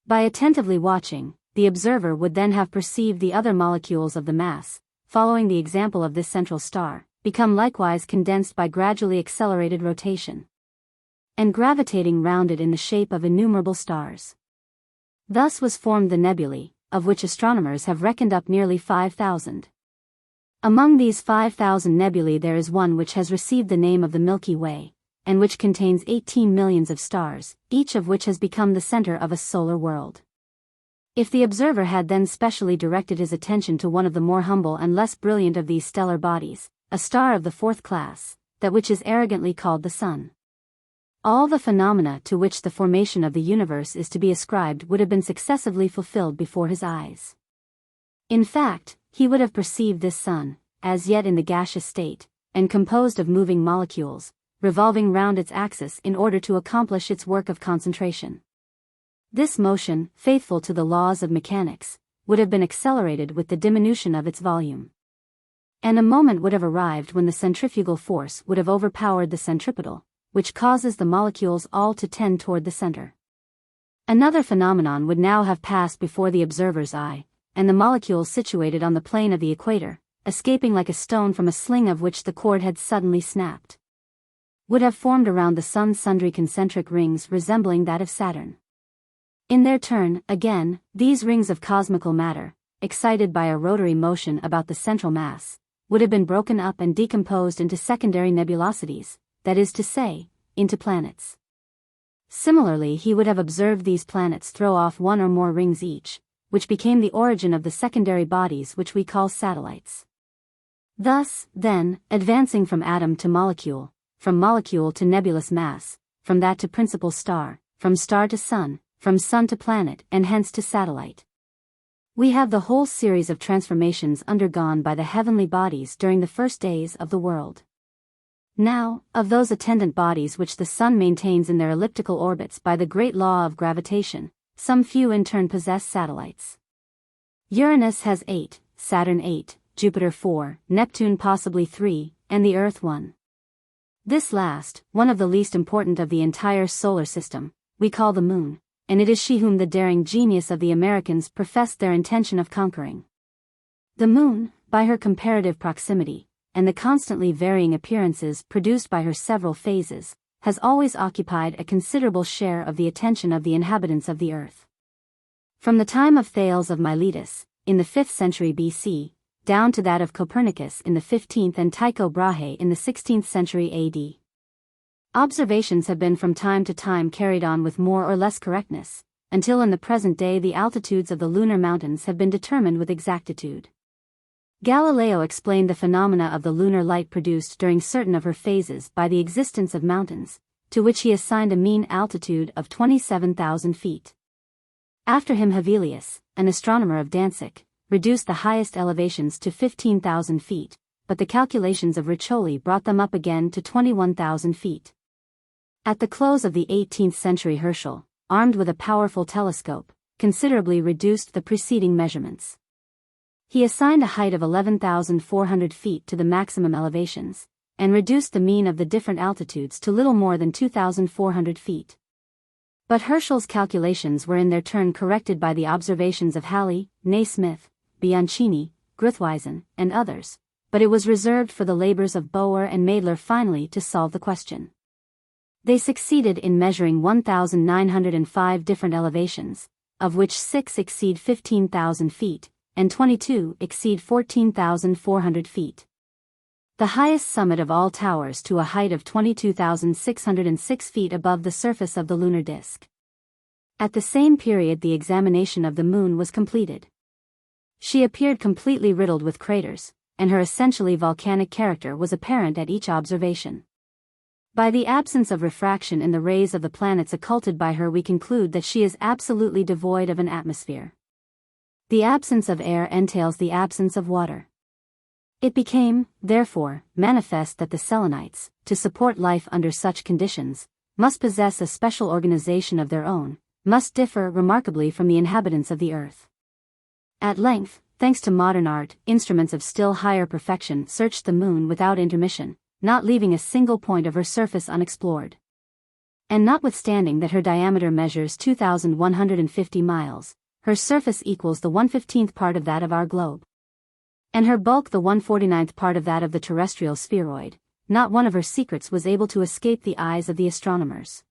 By attentively watching, the observer would then have perceived the other molecules of the mass, following the example of this central star, become likewise condensed by gradually accelerated rotation, and gravitating round it in the shape of innumerable stars. Thus was formed the nebulae, of which astronomers have reckoned up nearly 5,000. Among these 5,000 nebulae there is one which has received the name of the Milky Way, and which contains 18 millions of stars, each of which has become the center of a solar world. If the observer had then specially directed his attention to one of the more humble and less brilliant of these stellar bodies, a star of the 4th class, that which is arrogantly called the Sun, all the phenomena to which the formation of the universe is to be ascribed would have been successively fulfilled before his eyes. In fact, he would have perceived this sun, as yet in the gaseous state, and composed of moving molecules, revolving round its axis in order to accomplish its work of concentration. This motion, faithful to the laws of mechanics, would have been accelerated with the diminution of its volume. And a moment would have arrived when the centrifugal force would have overpowered the centripetal, which causes the molecules all to tend toward the center. Another phenomenon would now have passed before the observer's eye, and the molecules situated on the plane of the equator, escaping like a stone from a sling of which the cord had suddenly snapped, would have formed around the sun sundry concentric rings resembling that of Saturn. In their turn, again, these rings of cosmical matter, excited by a rotary motion about the central mass, would have been broken up and decomposed into secondary nebulosities, that is to say, into planets. Similarly, he would have observed these planets throw off one or more rings each, which became the origin of the secondary bodies which we call satellites. Thus, then, advancing from atom to molecule, from molecule to nebulous mass, from that to principal star, from star to sun, from sun to planet and hence to satellite, we have the whole series of transformations undergone by the heavenly bodies during the first days of the world. Now, of those attendant bodies which the sun maintains in their elliptical orbits by the great law of gravitation, some few in turn possess satellites. Uranus has 8, Saturn 8, Jupiter 4, Neptune possibly 3, and the Earth 1. This last, one of the least important of the entire solar system, we call the Moon, and it is she whom the daring genius of the Americans professed their intention of conquering. The Moon, by her comparative proximity, and the constantly varying appearances produced by her several phases, has always occupied a considerable share of the attention of the inhabitants of the earth. From the time of Thales of Miletus, in the 5th century BC, down to that of Copernicus in the 15th and Tycho Brahe in the 16th century AD. Observations have been from time to time carried on with more or less correctness, until in the present day the altitudes of the lunar mountains have been determined with exactitude. Galileo explained the phenomena of the lunar light produced during certain of her phases by the existence of mountains, to which he assigned a mean altitude of 27,000 feet. After him Hevelius, an astronomer of Danzig, reduced the highest elevations to 15,000 feet, but the calculations of Riccioli brought them up again to 21,000 feet. At the close of the 18th century Herschel, armed with a powerful telescope, considerably reduced the preceding measurements. He assigned a height of 11,400 feet to the maximum elevations, and reduced the mean of the different altitudes to little more than 2,400 feet. But Herschel's calculations were in their turn corrected by the observations of Halley, Naismith, Bianchini, Gruithuysen, and others, but it was reserved for the labors of Boer and Mädler finally to solve the question. They succeeded in measuring 1,905 different elevations, of which 6 exceed 15,000 feet, and 22 exceed 14,400 feet. The highest summit of all towers to a height of 22,606 feet above the surface of the lunar disk. At the same period the examination of the Moon was completed. She appeared completely riddled with craters, and her essentially volcanic character was apparent at each observation. By the absence of refraction in the rays of the planets occulted by her we conclude that she is absolutely devoid of an atmosphere. The absence of air entails the absence of water. It became, therefore, manifest that the Selenites, to support life under such conditions, must possess a special organization of their own, must differ remarkably from the inhabitants of the earth. At length, thanks to modern art, instruments of still higher perfection searched the Moon without intermission, not leaving a single point of her surface unexplored. And notwithstanding that her diameter measures 2,150 miles, her surface equals the 1/15th part of that of our globe, and her bulk the 1/49th part of that of the terrestrial spheroid, not one of her secrets was able to escape the eyes of the astronomers.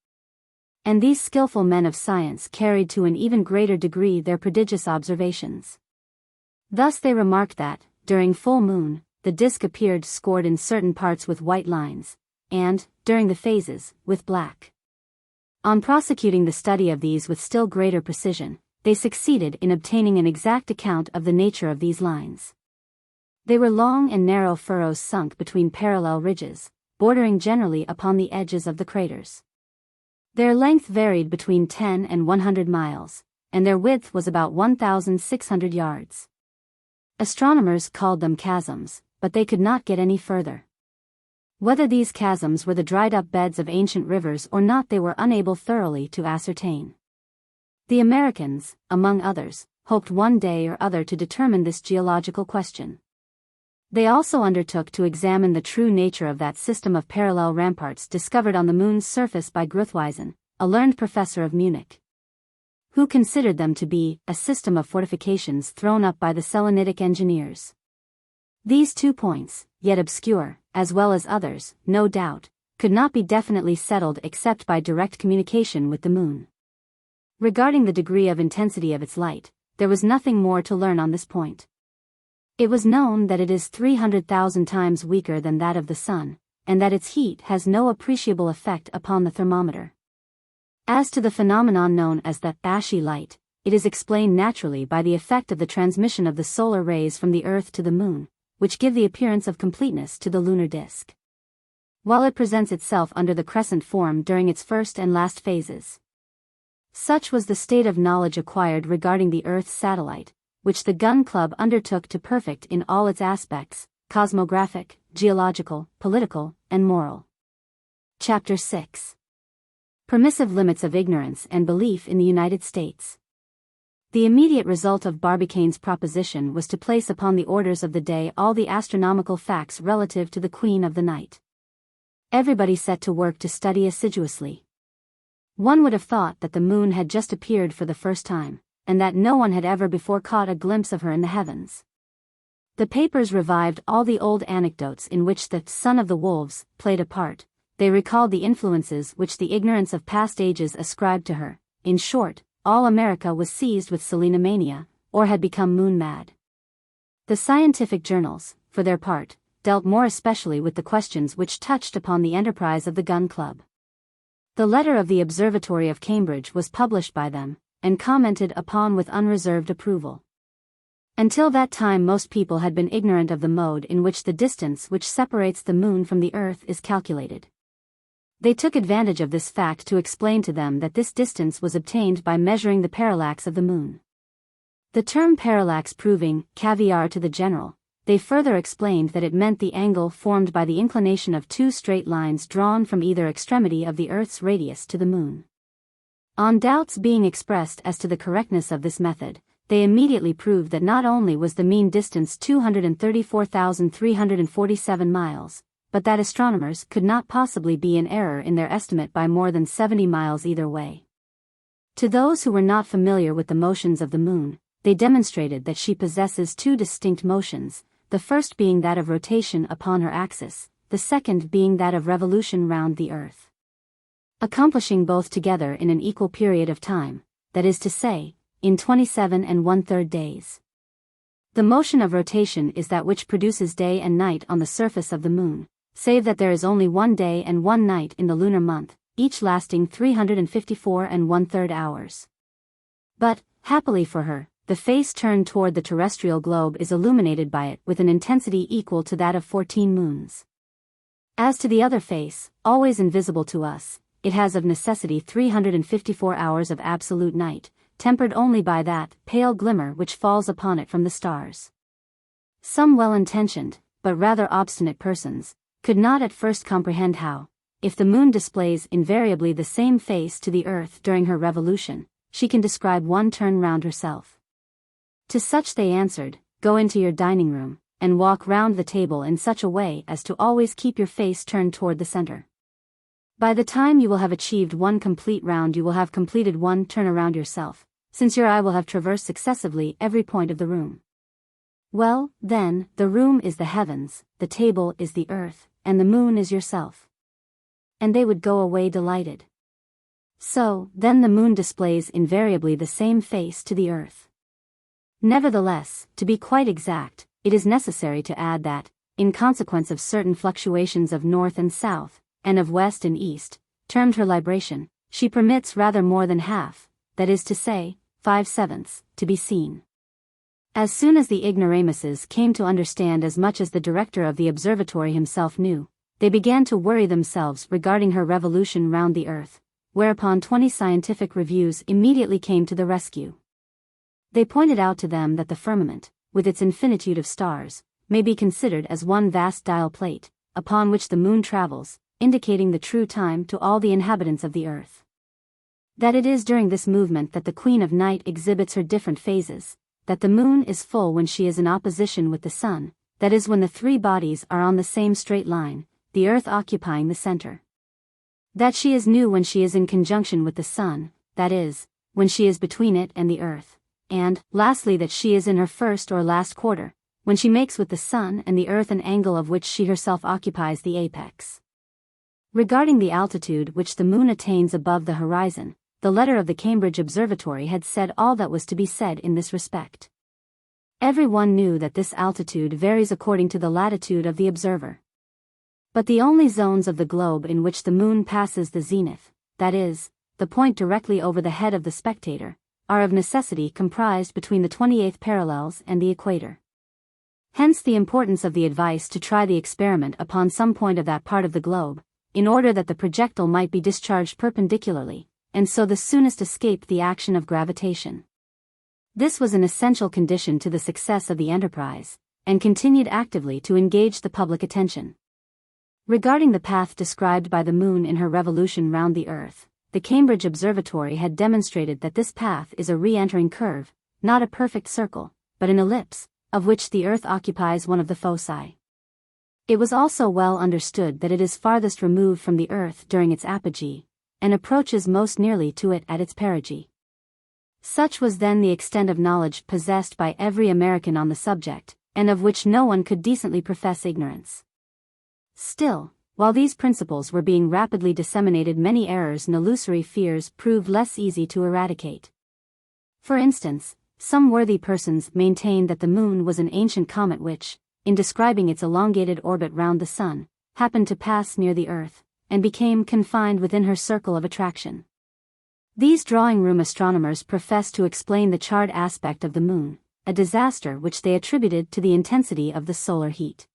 And these skillful men of science carried to an even greater degree their prodigious observations. Thus they remarked that, during full moon, the disk appeared scored in certain parts with white lines, and, during the phases, with black. On prosecuting the study of these with still greater precision, they succeeded in obtaining an exact account of the nature of these lines. They were long and narrow furrows sunk between parallel ridges, bordering generally upon the edges of the craters. Their length varied between 10 and 100 miles, and their width was about 1,600 yards. Astronomers called them chasms, but they could not get any further. Whether these chasms were the dried-up beds of ancient rivers or not they were unable thoroughly to ascertain. The Americans, among others, hoped one day or other to determine this geological question. They also undertook to examine the true nature of that system of parallel ramparts discovered on the Moon's surface by Gruithuysen, a learned professor of Munich, who considered them to be a system of fortifications thrown up by the Selenitic engineers. These 2 points, yet obscure, as well as others, no doubt, could not be definitely settled except by direct communication with the Moon. Regarding the degree of intensity of its light, there was nothing more to learn on this point. It was known that it is 300,000 times weaker than that of the Sun, and that its heat has no appreciable effect upon the thermometer. As to the phenomenon known as the ashy light, it is explained naturally by the effect of the transmission of the solar rays from the Earth to the Moon, which give the appearance of completeness to the lunar disk, while it presents itself under the crescent form during its first and last phases. Such was the state of knowledge acquired regarding the Earth's satellite, which the Gun Club undertook to perfect in all its aspects, cosmographic, geological, political, and moral. Chapter 6. Permissive Limits of Ignorance and Belief in the United States. The immediate result of Barbicane's proposition was to place upon the orders of the day all the astronomical facts relative to the Queen of the Night. Everybody set to work to study assiduously. One would have thought that the Moon had just appeared for the first time, and that no one had ever before caught a glimpse of her in the heavens. The papers revived all the old anecdotes in which the son of the wolves played a part. They recalled the influences which the ignorance of past ages ascribed to her. In short, all America was seized with Selenomania, or had become moon-mad. The scientific journals, for their part, dealt more especially with the questions which touched upon the enterprise of the Gun Club. The letter of the Observatory of Cambridge was published by them, and commented upon with unreserved approval. Until that time most people had been ignorant of the mode in which the distance which separates the moon from the earth is calculated. They took advantage of this fact to explain to them that this distance was obtained by measuring the parallax of the moon. The term parallax proving caviar to the general, they further explained that it meant the angle formed by the inclination of two straight lines drawn from either extremity of the Earth's radius to the moon. On doubts being expressed as to the correctness of this method, they immediately proved that not only was the mean distance 234,347 miles, but that astronomers could not possibly be in error in their estimate by more than 70 miles either way. To those who were not familiar with the motions of the moon, they demonstrated that she possesses two distinct motions, the first being that of rotation upon her axis, the second being that of revolution round the Earth. Accomplishing both together in an equal period of time, that is to say, in 27 1/3 days. The motion of rotation is that which produces day and night on the surface of the moon, save that there is only 1 day and 1 night in the lunar month, each lasting 354 1/3 hours. But, happily for her, the face turned toward the terrestrial globe is illuminated by it with an intensity equal to that of 14 moons. As to the other face, always invisible to us, it has of necessity 354 hours of absolute night, tempered only by that pale glimmer which falls upon it from the stars. Some well-intentioned, but rather obstinate persons, could not at first comprehend how, if the moon displays invariably the same face to the earth during her revolution, she can describe one turn round herself. To such they answered, go into your dining room, and walk round the table in such a way as to always keep your face turned toward the center. By the time you will have achieved one complete round you will have completed one turn around yourself, since your eye will have traversed successively every point of the room. Well, then, the room is the heavens, the table is the earth, and the moon is yourself. And they would go away delighted. So, then the moon displays invariably the same face to the earth. Nevertheless, to be quite exact, it is necessary to add that, in consequence of certain fluctuations of north and south, and of west and east, termed her libration, she permits rather more than half, that is to say, 5/7, to be seen. As soon as the ignoramuses came to understand as much as the director of the observatory himself knew, they began to worry themselves regarding her revolution round the earth, whereupon 20 scientific reviews immediately came to the rescue. They pointed out to them that the firmament, with its infinitude of stars, may be considered as one vast dial plate, upon which the moon travels, indicating the true time to all the inhabitants of the earth. That it is during this movement that the Queen of Night exhibits her different phases, that the moon is full when she is in opposition with the sun, that is when the three bodies are on the same straight line, the earth occupying the center. That she is new when she is in conjunction with the sun, that is, when she is between it and the earth, and, lastly, that she is in her first or last quarter, when she makes with the sun and the earth an angle of which she herself occupies the apex. Regarding the altitude which the moon attains above the horizon, the letter of the Cambridge Observatory had said all that was to be said in this respect. Every one knew that this altitude varies according to the latitude of the observer. But the only zones of the globe in which the moon passes the zenith, that is, the point directly over the head of the spectator, are of necessity comprised between the 28th parallels and the equator. Hence the importance of the advice to try the experiment upon some point of that part of the globe, in order that the projectile might be discharged perpendicularly, and so the soonest escape the action of gravitation. This was an essential condition to the success of the enterprise, and continued actively to engage the public attention. Regarding the path described by the moon in her revolution round the earth, the Cambridge Observatory had demonstrated that this path is a re-entering curve, not a perfect circle, but an ellipse, of which the earth occupies one of the foci. It was also well understood that it is farthest removed from the earth during its apogee, and approaches most nearly to it at its perigee. Such was then the extent of knowledge possessed by every American on the subject, and of which no one could decently profess ignorance. Still, while these principles were being rapidly disseminated, many errors and illusory fears proved less easy to eradicate. For instance, some worthy persons maintained that the moon was an ancient comet which, in describing its elongated orbit round the sun, happened to pass near the earth, and became confined within her circle of attraction. These drawing-room astronomers professed to explain the charred aspect of the moon, a disaster which they attributed to the intensity of the solar heat.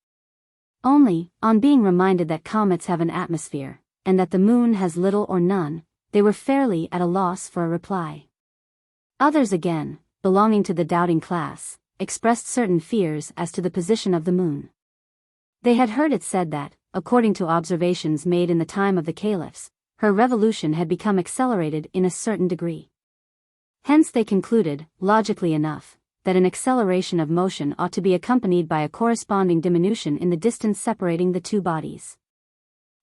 Only, on being reminded that comets have an atmosphere, and that the moon has little or none, they were fairly at a loss for a reply. Others again, belonging to the doubting class, expressed certain fears as to the position of the moon. They had heard it said that, according to observations made in the time of the caliphs, her revolution had become accelerated in a certain degree. Hence they concluded, logically enough, that an acceleration of motion ought to be accompanied by a corresponding diminution in the distance separating the two bodies.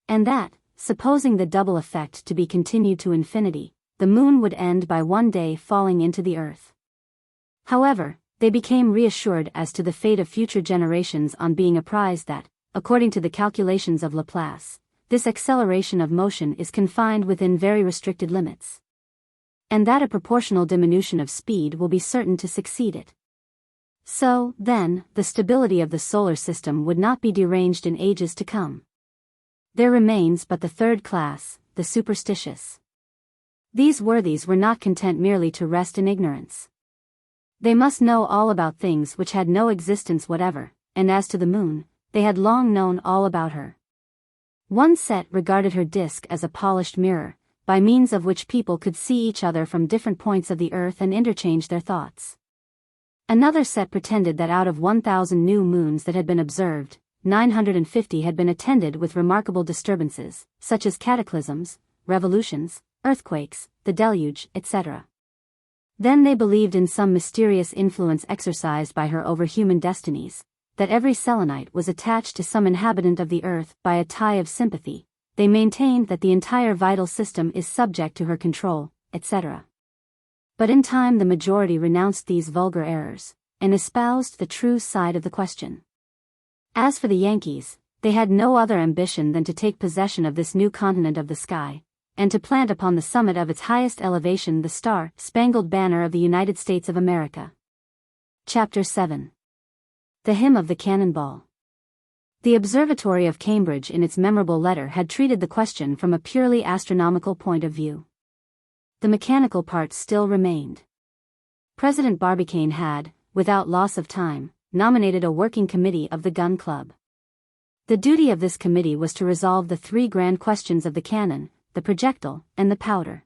And that, supposing the double effect to be continued to infinity, the moon would end by one day falling into the earth. However, they became reassured as to the fate of future generations on being apprised that, according to the calculations of Laplace, this acceleration of motion is confined within very restricted limits, and that a proportional diminution of speed will be certain to succeed it. So, then, the stability of the solar system would not be deranged in ages to come. There remains but the third class, the superstitious. These worthies were not content merely to rest in ignorance. They must know all about things which had no existence whatever, and as to the moon, they had long known all about her. One set regarded her disk as a polished mirror, by means of which people could see each other from different points of the earth and interchange their thoughts. Another set pretended that out of 1,000 new moons that had been observed, 950 had been attended with remarkable disturbances, such as cataclysms, revolutions, earthquakes, the deluge, etc. Then they believed in some mysterious influence exercised by her over human destinies, that every Selenite was attached to some inhabitant of the earth by a tie of sympathy. They maintained that the entire vital system is subject to her control, etc. But in time the majority renounced these vulgar errors, and espoused the true side of the question. As for the Yankees, they had no other ambition than to take possession of this new continent of the sky, and to plant upon the summit of its highest elevation the star-spangled banner of the United States of America. Chapter 7. The Hymn of the Cannonball. The Observatory of Cambridge in its memorable letter had treated the question from a purely astronomical point of view. The mechanical part still remained. President Barbicane had, without loss of time, nominated a working committee of the Gun Club. The duty of this committee was to resolve the three grand questions of the cannon, the projectile, and the powder.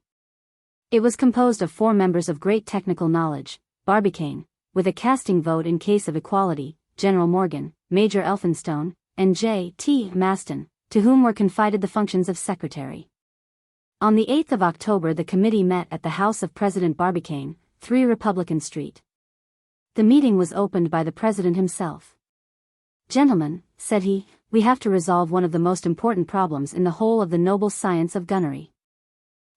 It was composed of 4 members of great technical knowledge: Barbicane, with a casting vote in case of equality, General Morgan, Major Elphinstone, and J.T. Maston, to whom were confided the functions of secretary. On the 8th of October the committee met at the house of President Barbicane, 3 Republican Street. The meeting was opened by the president himself. "Gentlemen," said he, "we have to resolve one of the most important problems in the whole of the noble science of gunnery.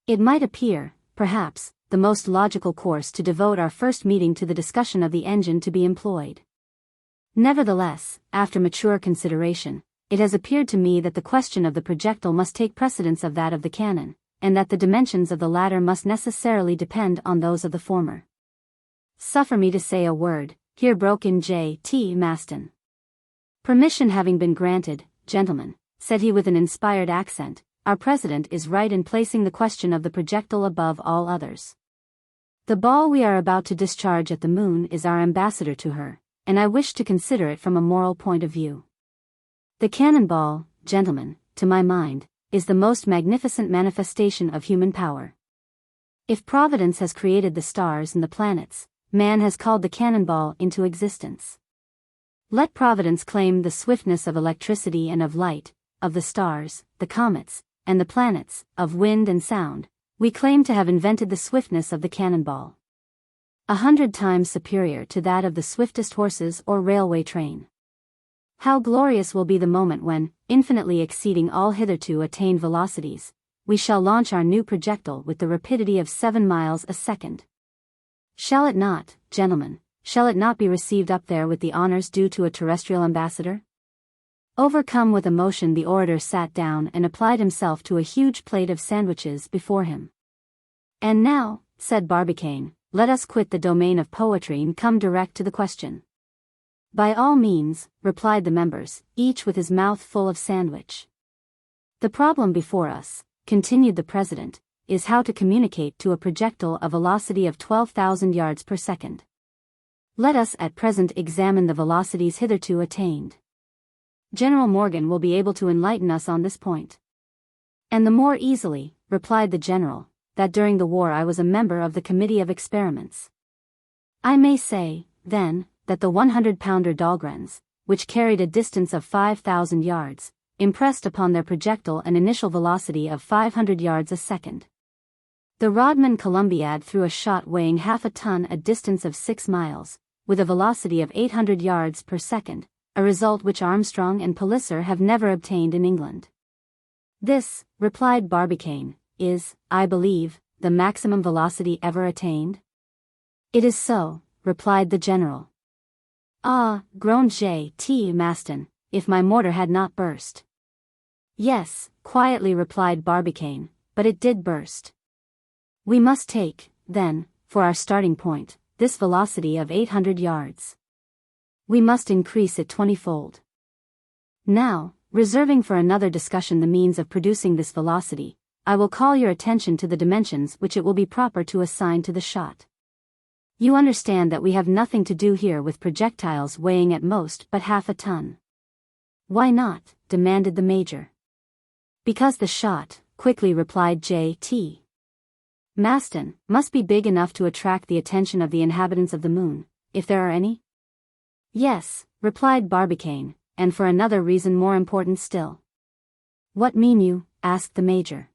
It might appear, perhaps, the most logical course to devote our first meeting to the discussion of the engine to be employed. Nevertheless, after mature consideration, it has appeared to me that the question of the projectile must take precedence of that of the cannon, and that the dimensions of the latter must necessarily depend on those of the former." "Suffer me to say a word," here broke in J.T. Maston. "Permission having been granted, gentlemen," said he with an inspired accent, "our president is right in placing the question of the projectile above all others. The ball we are about to discharge at the moon is our ambassador to her, and I wish to consider it from a moral point of view. The cannonball, gentlemen, to my mind, is the most magnificent manifestation of human power. If Providence has created the stars and the planets, man has called the cannonball into existence. Let Providence claim the swiftness of electricity and of light, of the stars, the comets, and the planets, of wind and sound. We claim to have invented the swiftness of the cannonball, 100 times superior to that of the swiftest horses or railway train. How glorious will be the moment when, infinitely exceeding all hitherto attained velocities, we shall launch our new projectile with the rapidity of 7 miles a second. Shall it not, gentlemen, shall it not be received up there with the honors due to a terrestrial ambassador?" Overcome with emotion the orator sat down and applied himself to a huge plate of sandwiches before him. "And now," said Barbicane, "let us quit the domain of poetry and come direct to the question." "By all means," replied the members, each with his mouth full of sandwich. "The problem before us," continued the president, "is how to communicate to a projectile a velocity of 12,000 yards per second. Let us at present examine the velocities hitherto attained. General Morgan will be able to enlighten us on this point. And the more easily, replied the general, that during the war I was a member of the Committee of Experiments. I may say, then, that the 100-pounder Dahlgrens, which carried a distance of 5,000 yards, impressed upon their projectile an initial velocity of 500 yards a second. The Rodman Columbiad threw a shot weighing half a ton a distance of 6 miles, with a velocity of 800 yards per second, a result which Armstrong and Palliser have never obtained in England. This, replied Barbicane, is, I believe, the maximum velocity ever attained? It is so, replied the general. Ah, groaned J.T. Maston, if my mortar had not burst. Yes, quietly replied Barbicane, but it did burst. We must take, then, for our starting point, this velocity of 800 yards. We must increase it 20-fold. Now, reserving for another discussion the means of producing this velocity, I will call your attention to the dimensions which it will be proper to assign to the shot. You understand that we have nothing to do here with projectiles weighing at most but half a ton. Why not? Demanded the major. Because the shot, quickly replied J.T. Maston, must be big enough to attract the attention of the inhabitants of the moon, if there are any? Yes, replied Barbicane, and for another reason more important still. What mean you? Asked the major.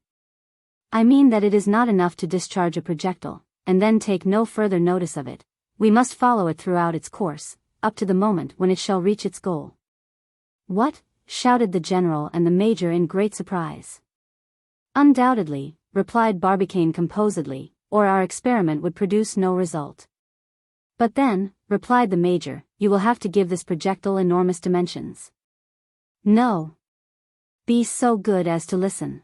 I mean that it is not enough to discharge a projectile, and then take no further notice of it. We must follow it throughout its course, up to the moment when it shall reach its goal. What? Shouted the general and the major in great surprise. Undoubtedly, replied Barbicane composedly, or our experiment would produce no result. But then, replied the major, you will have to give this projectile enormous dimensions. No. Be so good as to listen.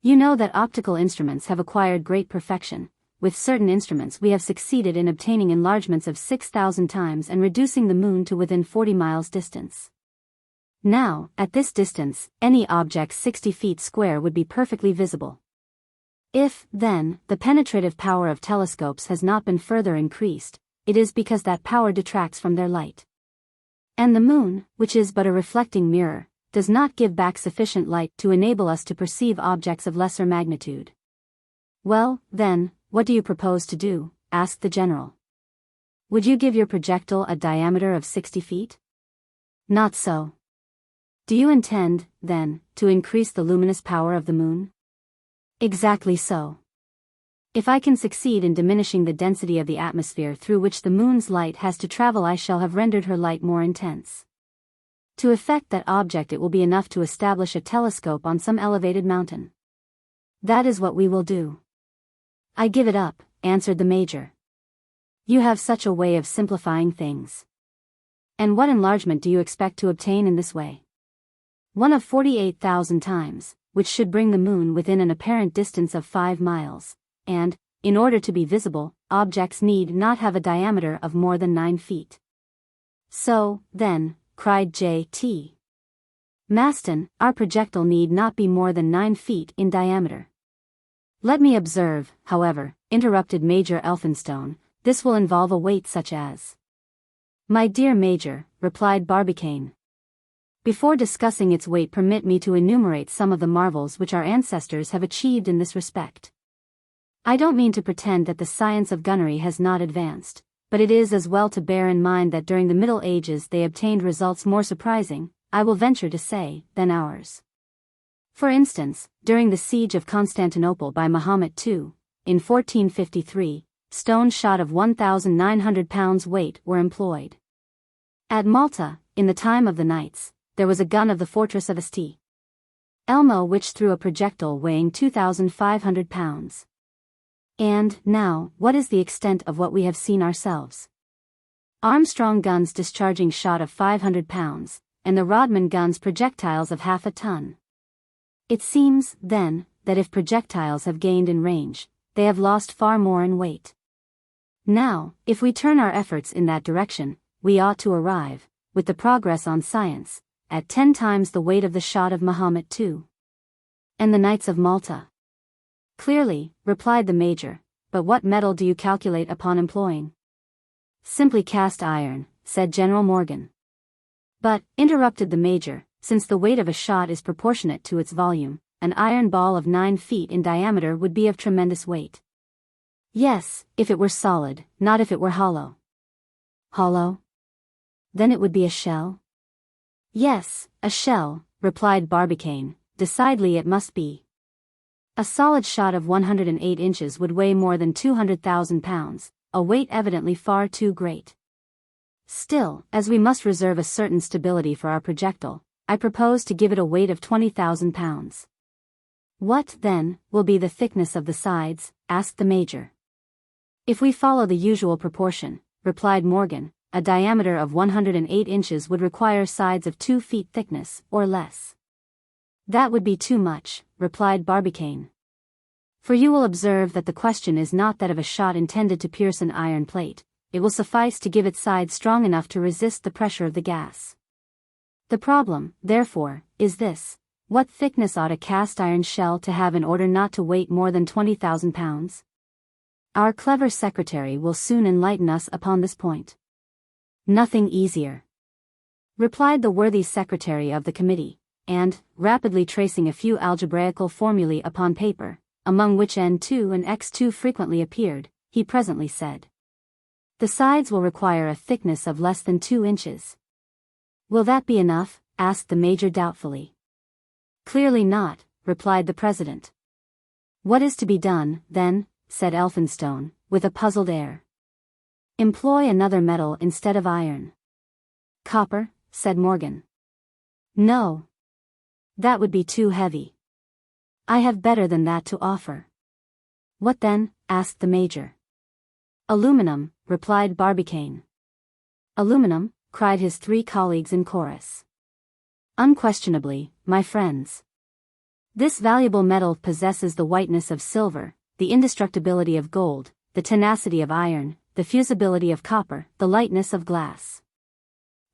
You know that optical instruments have acquired great perfection. With certain instruments we have succeeded in obtaining enlargements of 6,000 times and reducing the moon to within 40 miles distance. Now, at this distance, any object 60 feet square would be perfectly visible. If, then, the penetrative power of telescopes has not been further increased, it is because that power detracts from their light. And the moon, which is but a reflecting mirror, does not give back sufficient light to enable us to perceive objects of lesser magnitude. Well, then, what do you propose to do? Asked the general. Would you give your projectile a diameter of 60 feet? Not so. Do you intend, then, to increase the luminous power of the moon? Exactly so. If I can succeed in diminishing the density of the atmosphere through which the moon's light has to travel, I shall have rendered her light more intense. To effect that object it will be enough to establish a telescope on some elevated mountain. That is what we will do. I give it up, answered the major. You have such a way of simplifying things. And what enlargement do you expect to obtain in this way? One of 48,000 times, which should bring the moon within an apparent distance of 5 miles, and, in order to be visible, objects need not have a diameter of more than 9 feet. So, then, cried J.T. Maston, our projectile need not be more than 9 feet in diameter. Let me observe, however, interrupted Major Elphinstone, this will involve a weight such as. My dear Major, replied Barbicane. Before discussing its weight, permit me to enumerate some of the marvels which our ancestors have achieved in this respect. I don't mean to pretend that the science of gunnery has not advanced, but it is as well to bear in mind that during the Middle Ages they obtained results more surprising, I will venture to say, than ours. For instance, during the siege of Constantinople by Mahomet II, in 1453, stone shot of 1,900 pounds weight were employed. At Malta, in the time of the Knights, there was a gun of the fortress of St. Elmo which threw a projectile weighing 2,500 pounds. And, now, what is the extent of what we have seen ourselves? Armstrong guns discharging shot of 500 pounds, and the Rodman guns projectiles of half a ton. It seems, then, that if projectiles have gained in range, they have lost far more in weight. Now, if we turn our efforts in that direction, we ought to arrive, with the progress on science, at 10 times the weight of the shot of Mahomet II. And the Knights of Malta? Clearly, replied the major, but what metal do you calculate upon employing? Simply cast iron, said General Morgan. But, interrupted the Major, since the weight of a shot is proportionate to its volume, an iron ball of 9 feet in diameter would be of tremendous weight. Yes, if it were solid, not if it were hollow. Hollow? Then it would be a shell? Yes, a shell, replied Barbicane, decidedly it must be. A solid shot of 108 inches would weigh more than 200,000 pounds, a weight evidently far too great. Still, as we must reserve a certain stability for our projectile, I propose to give it a weight of 20,000 pounds. What, then, will be the thickness of the sides? Asked the Major. If we follow the usual proportion, replied Morgan, a diameter of 108 inches would require sides of 2 feet thickness, or less. That would be too much, replied Barbicane. For you will observe that the question is not that of a shot intended to pierce an iron plate, it will suffice to give its sides strong enough to resist the pressure of the gas. The problem, therefore, is this: what thickness ought a cast iron shell to have in order not to weigh more than 20,000 pounds? Our clever secretary will soon enlighten us upon this point. Nothing easier, replied the worthy secretary of the committee, and, rapidly tracing a few algebraical formulae upon paper, among which N2 and X2 frequently appeared, he presently said, "The sides will require a thickness of less than 2 inches. Will that be enough?" asked the Major doubtfully. "Clearly not," replied the President. "What is to be done, then?" said Elphinstone, with a puzzled air. "Employ another metal instead of iron." "Copper?" said Morgan. "No. That would be too heavy. I have better than that to offer." "What then?" asked the Major. "Aluminum," replied Barbicane. "Aluminum?" cried his 3 colleagues in chorus. "Unquestionably, my friends. This valuable metal possesses the whiteness of silver, the indestructibility of gold, the tenacity of iron, the fusibility of copper, the lightness of glass.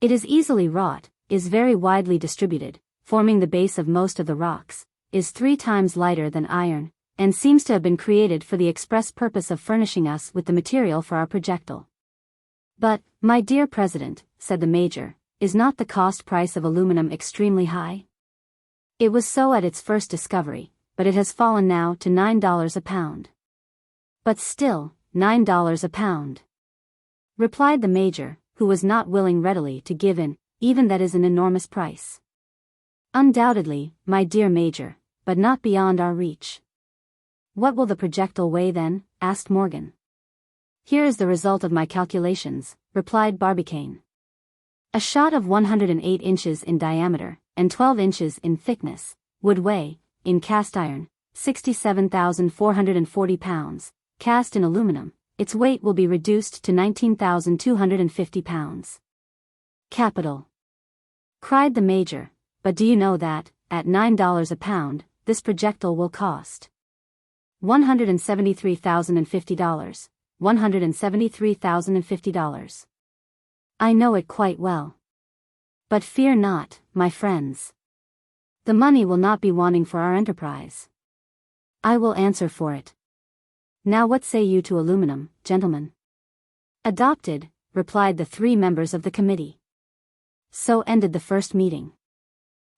It is easily wrought, is very widely distributed, forming the base of most of the rocks, is 3 times lighter than iron, and seems to have been created for the express purpose of furnishing us with the material for our projectile." "But, my dear President," said the Major, "is not the cost price of aluminum extremely high? It was so at its first discovery, but it has fallen now to $9 a pound." "But still, $9 a pound," replied the Major, who was not willing readily to give in, even that is an enormous price. "Undoubtedly, my dear Major, but not beyond our reach." "What will the projectile weigh then?" asked Morgan. "Here is the result of my calculations," replied Barbicane. "A shot of 108 inches in diameter, and 12 inches in thickness, would weigh, in cast iron, 67,440 pounds, cast in aluminum, its weight will be reduced to 19,250 pounds. "Capital!" cried the Major, "but do you know that, at $9 a pound, this projectile will cost $173,050, $173,050. I know it quite well. But fear not, my friends. The money will not be wanting for our enterprise. I will answer for it. Now what say you to aluminum, gentlemen?" "Adopted," replied the 3 members of the committee. So ended the first meeting.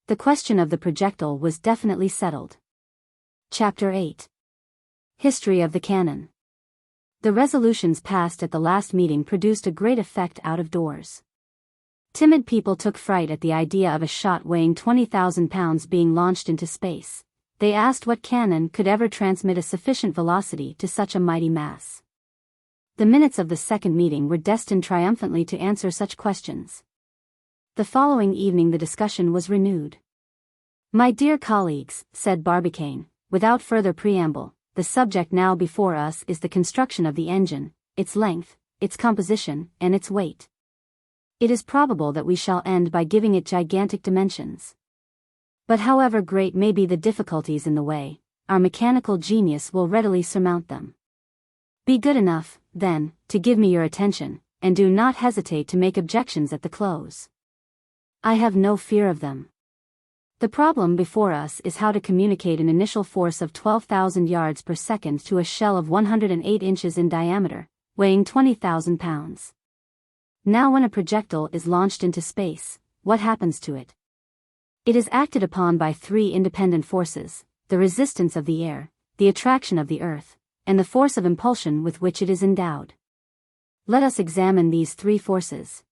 The question of the projectile was definitely settled. Chapter 8. History of the Cannon. The resolutions passed at the last meeting produced a great effect out of doors. Timid people took fright at the idea of a shot weighing 20,000 pounds being launched into space. They asked what cannon could ever transmit a sufficient velocity to such a mighty mass. The minutes of the second meeting were destined triumphantly to answer such questions. The following evening the discussion was renewed. "My dear colleagues," said Barbicane, without further preamble, "the subject now before us is the construction of the engine, its length, its composition, and its weight. It is probable that we shall end by giving it gigantic dimensions. But however great may be the difficulties in the way, our mechanical genius will readily surmount them. Be good enough, then, to give me your attention, and do not hesitate to make objections at the close. I have no fear of them. The problem before us is how to communicate an initial force of 12,000 yards per second to a shell of 108 inches in diameter, weighing 20,000 pounds. Now when a projectile is launched into space, what happens to it? It is acted upon by three independent forces: the resistance of the air, the attraction of the earth, and the force of impulsion with which it is endowed. Let us examine these three forces.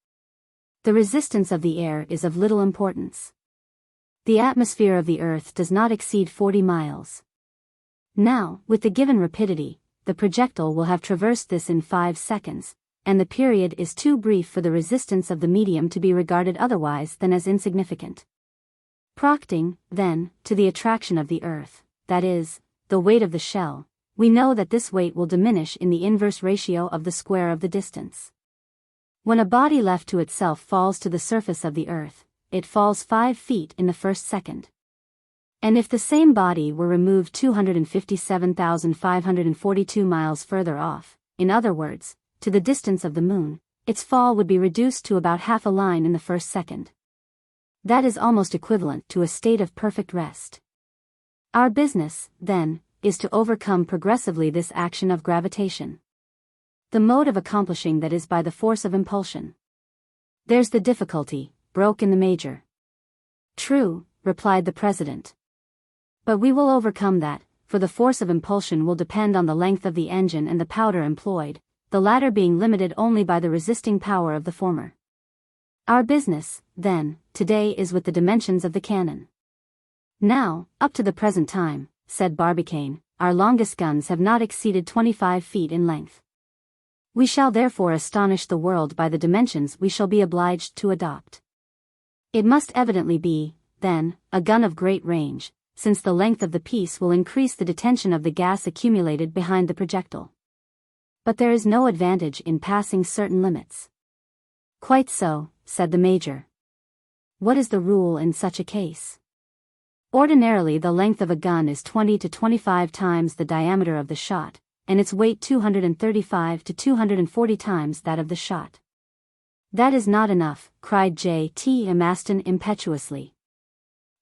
The resistance of the air is of little importance. The atmosphere of the earth does not exceed 40 miles. Now, with the given rapidity, the projectile will have traversed this in 5 seconds, and the period is too brief for the resistance of the medium to be regarded otherwise than as insignificant. Proceeding, then, to the attraction of the earth, that is, the weight of the shell, we know that this weight will diminish in the inverse ratio of the square of the distance. When a body left to itself falls to the surface of the earth, it falls 5 feet in the first second. And if the same body were removed 257,542 miles further off, in other words, to the distance of the moon, its fall would be reduced to about half a line in the first second. That is almost equivalent to a state of perfect rest. Our business, then, is to overcome progressively this action of gravitation. The mode of accomplishing that is by the force of impulsion. There's the difficulty, broke in the Major. True, replied the President. But we will overcome that, for the force of impulsion will depend on the length of the engine and the powder employed, the latter being limited only by the resisting power of the former. Our business, then, today is with the dimensions of the cannon. Now, up to the present time, said Barbicane, our longest guns have not exceeded 25 feet in length. We shall therefore astonish the world by the dimensions we shall be obliged to adopt. It must evidently be, then, a gun of great range, since the length of the piece will increase the detention of the gas accumulated behind the projectile. But there is no advantage in passing certain limits. Quite so, said the Major. What is the rule in such a case? Ordinarily the length of a gun is 20 to 25 times the diameter of the shot, and its weight 235 to 240 times that of the shot. That is not enough, cried J.T. Maston impetuously.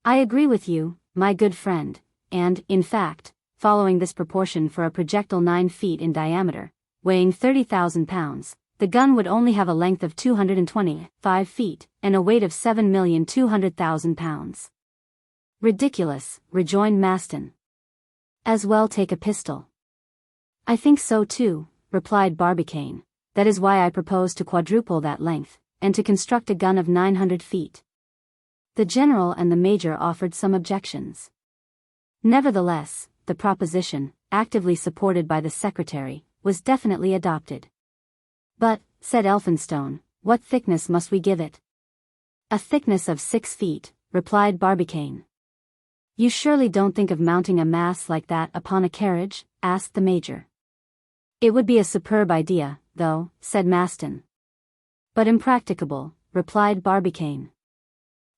I agree with you, my good friend, and, in fact, following this proportion for a projectile 9 feet in diameter, weighing 30,000 pounds, the gun would only have a length of 225 feet, and a weight of 7,200,000 pounds. Ridiculous, rejoined Maston. As well take a pistol. I think so too, replied Barbicane. That is why I propose to quadruple that length, and to construct a gun of 900 feet. The General and the Major offered some objections. Nevertheless, the proposition, actively supported by the Secretary, was definitely adopted. But, said Elphinstone, what thickness must we give it? A thickness of 6 feet, replied Barbicane. You surely don't think of mounting a mass like that upon a carriage? Asked the Major. It would be a superb idea, though, said Maston. But impracticable, replied Barbicane.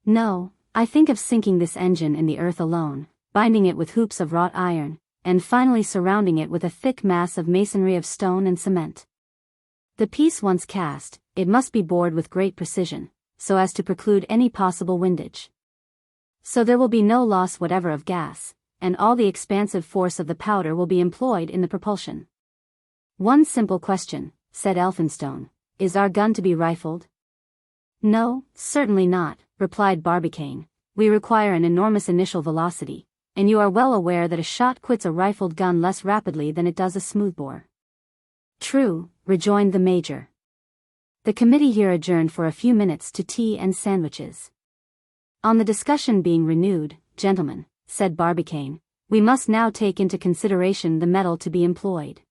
No, I think of sinking this engine in the earth alone, binding it with hoops of wrought iron, and finally surrounding it with a thick mass of masonry of stone and cement. The piece once cast, it must be bored with great precision, so as to preclude any possible windage. So there will be no loss whatever of gas, and all the expansive force of the powder will be employed in the propulsion. One simple question, said Elphinstone, is our gun to be rifled? No, certainly not, replied Barbicane. We require an enormous initial velocity, and you are well aware that a shot quits a rifled gun less rapidly than it does a smoothbore. True, rejoined the Major. The committee here adjourned for a few minutes to tea and sandwiches. On the discussion being renewed, gentlemen, said Barbicane, we must now take into consideration the metal to be employed.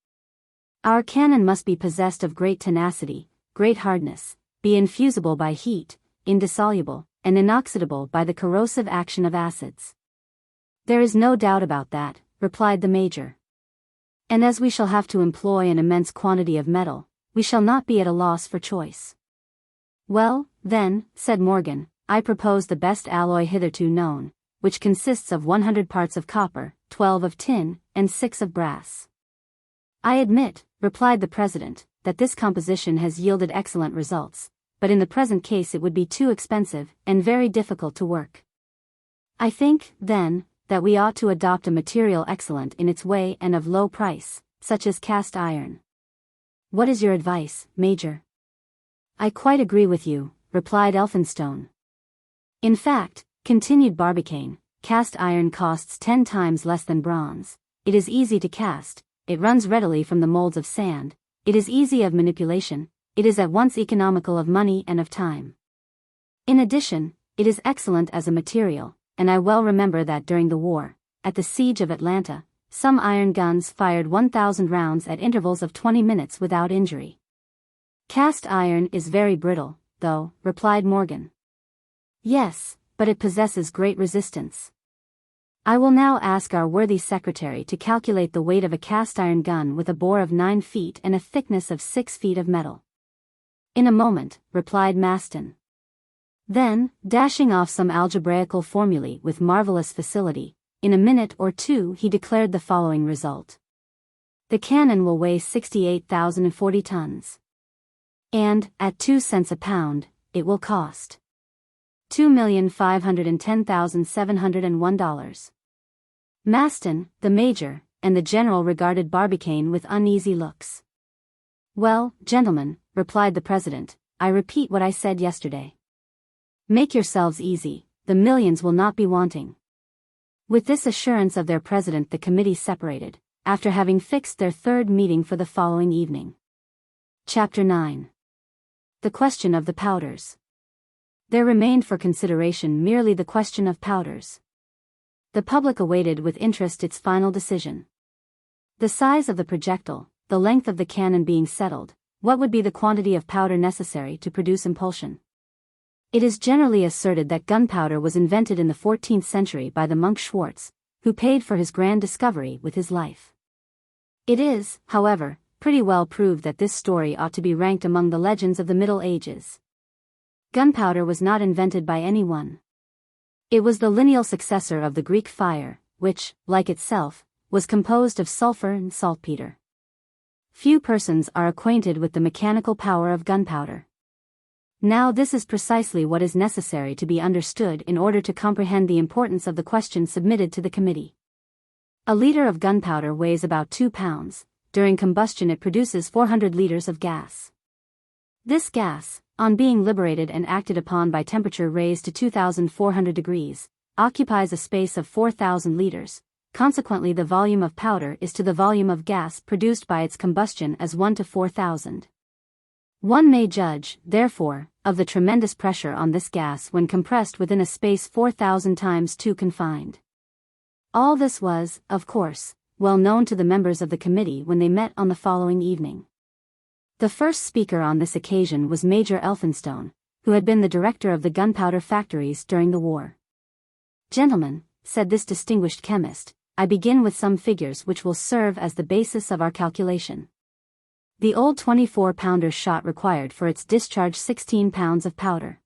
Our cannon must be possessed of great tenacity, great hardness, be infusible by heat, indissoluble, and inoxidable by the corrosive action of acids. There is no doubt about that, replied the Major. And as we shall have to employ an immense quantity of metal, we shall not be at a loss for choice. Well, then, said Morgan, I propose the best alloy hitherto known, which consists of 100 parts of copper, 12 of tin, and 6 of brass. I admit, replied the President, that this composition has yielded excellent results, but in the present case it would be too expensive and very difficult to work. I think, then, that we ought to adopt a material excellent in its way and of low price, such as cast iron. What is your advice, Major? I quite agree with you, replied Elphinstone. In fact, continued Barbicane, cast iron costs 10 times less than bronze. It is easy to cast, it runs readily from the molds of sand, it is easy of manipulation, it is at once economical of money and of time. In addition, it is excellent as a material, and I well remember that during the war, at the siege of Atlanta, some iron guns fired 1,000 rounds at intervals of 20 minutes without injury. Cast iron is very brittle, though, replied Morgan. Yes, but it possesses great resistance. I will now ask our worthy secretary to calculate the weight of a cast iron gun with a bore of 9 feet and a thickness of 6 feet of metal. In a moment, replied Maston. Then, dashing off some algebraical formulae with marvelous facility, in a minute or two he declared the following result. The cannon will weigh 68,040 tons. And, at 2 cents a pound, it will cost $2,510,701. Maston, the major, and the general regarded Barbicane with uneasy looks. Well, gentlemen, replied the president, I repeat what I said yesterday. Make yourselves easy, the millions will not be wanting. With this assurance of their president the committee separated, after having fixed their third meeting for the following evening. Chapter 9. The question of the powders. There remained for consideration merely the question of powders. The public awaited with interest its final decision. The size of the projectile, the length of the cannon being settled, what would be the quantity of powder necessary to produce impulsion? It is generally asserted that gunpowder was invented in the 14th century by the monk Schwartz, who paid for his grand discovery with his life. It is, however, pretty well proved that this story ought to be ranked among the legends of the Middle Ages. Gunpowder was not invented by anyone. It was the lineal successor of the Greek fire, which, like itself, was composed of sulfur and saltpeter. Few persons are acquainted with the mechanical power of gunpowder. Now this is precisely what is necessary to be understood in order to comprehend the importance of the question submitted to the committee. A liter of gunpowder weighs about 2 pounds. During combustion it produces 400 liters of gas. This gas, on being liberated and acted upon by temperature raised to 2,400 degrees, occupies a space of 4,000 liters, consequently the volume of powder is to the volume of gas produced by its combustion as 1 to 4,000. One may judge, therefore, of the tremendous pressure on this gas when compressed within a space 4,000 times too confined. All this was, of course, well known to the members of the committee when they met on the following evening. The first speaker on this occasion was Major Elphinstone, who had been the director of the gunpowder factories during the war. Gentlemen, said this distinguished chemist, I begin with some figures which will serve as the basis of our calculation. The old 24-pounder shot required for its discharge 16 pounds of powder.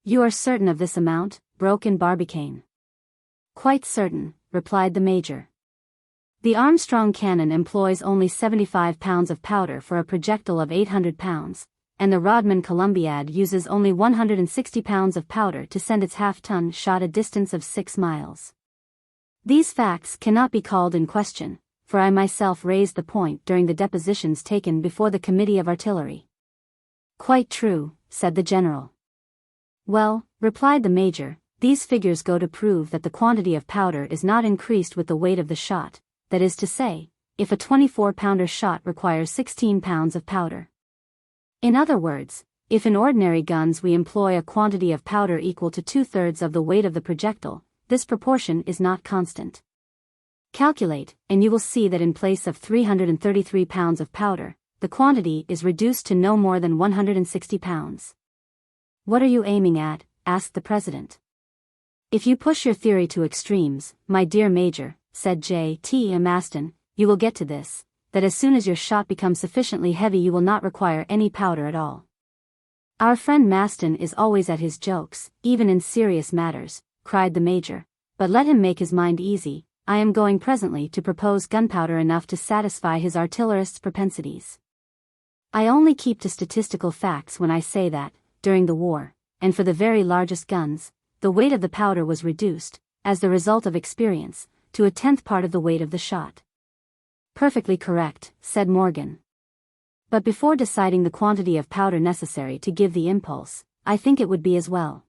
You are certain of this amount? Broke in Barbicane. Quite certain, replied the major. The Armstrong cannon employs only 75 pounds of powder for a projectile of 800 pounds, and the Rodman Columbiad uses only 160 pounds of powder to send its half-ton shot a distance of 6 miles. These facts cannot be called in question, for I myself raised the point during the depositions taken before the Committee of Artillery. Quite true, said the general. Well, replied the major, these figures go to prove that the quantity of powder is not increased with the weight of the shot. That is to say, if a 24-pounder shot requires 16 pounds of powder. In other words, if in ordinary guns we employ a quantity of powder equal to 2/3 of the weight of the projectile, this proportion is not constant. Calculate, and you will see that in place of 333 pounds of powder, the quantity is reduced to no more than 160 pounds. What are you aiming at? Asked the president. If you push your theory to extremes, my dear Major, said J.T. Maston, you will get to this, that as soon as your shot becomes sufficiently heavy you will not require any powder at all. Our friend Maston is always at his jokes, even in serious matters, cried the major, but let him make his mind easy, I am going presently to propose gunpowder enough to satisfy his artillerist's propensities. I only keep to statistical facts when I say that, during the war, and for the very largest guns, the weight of the powder was reduced, as the result of experience, to 1/10 part of the weight of the shot. Perfectly correct, said Morgan. But before deciding the quantity of powder necessary to give the impulse, I think it would be as well.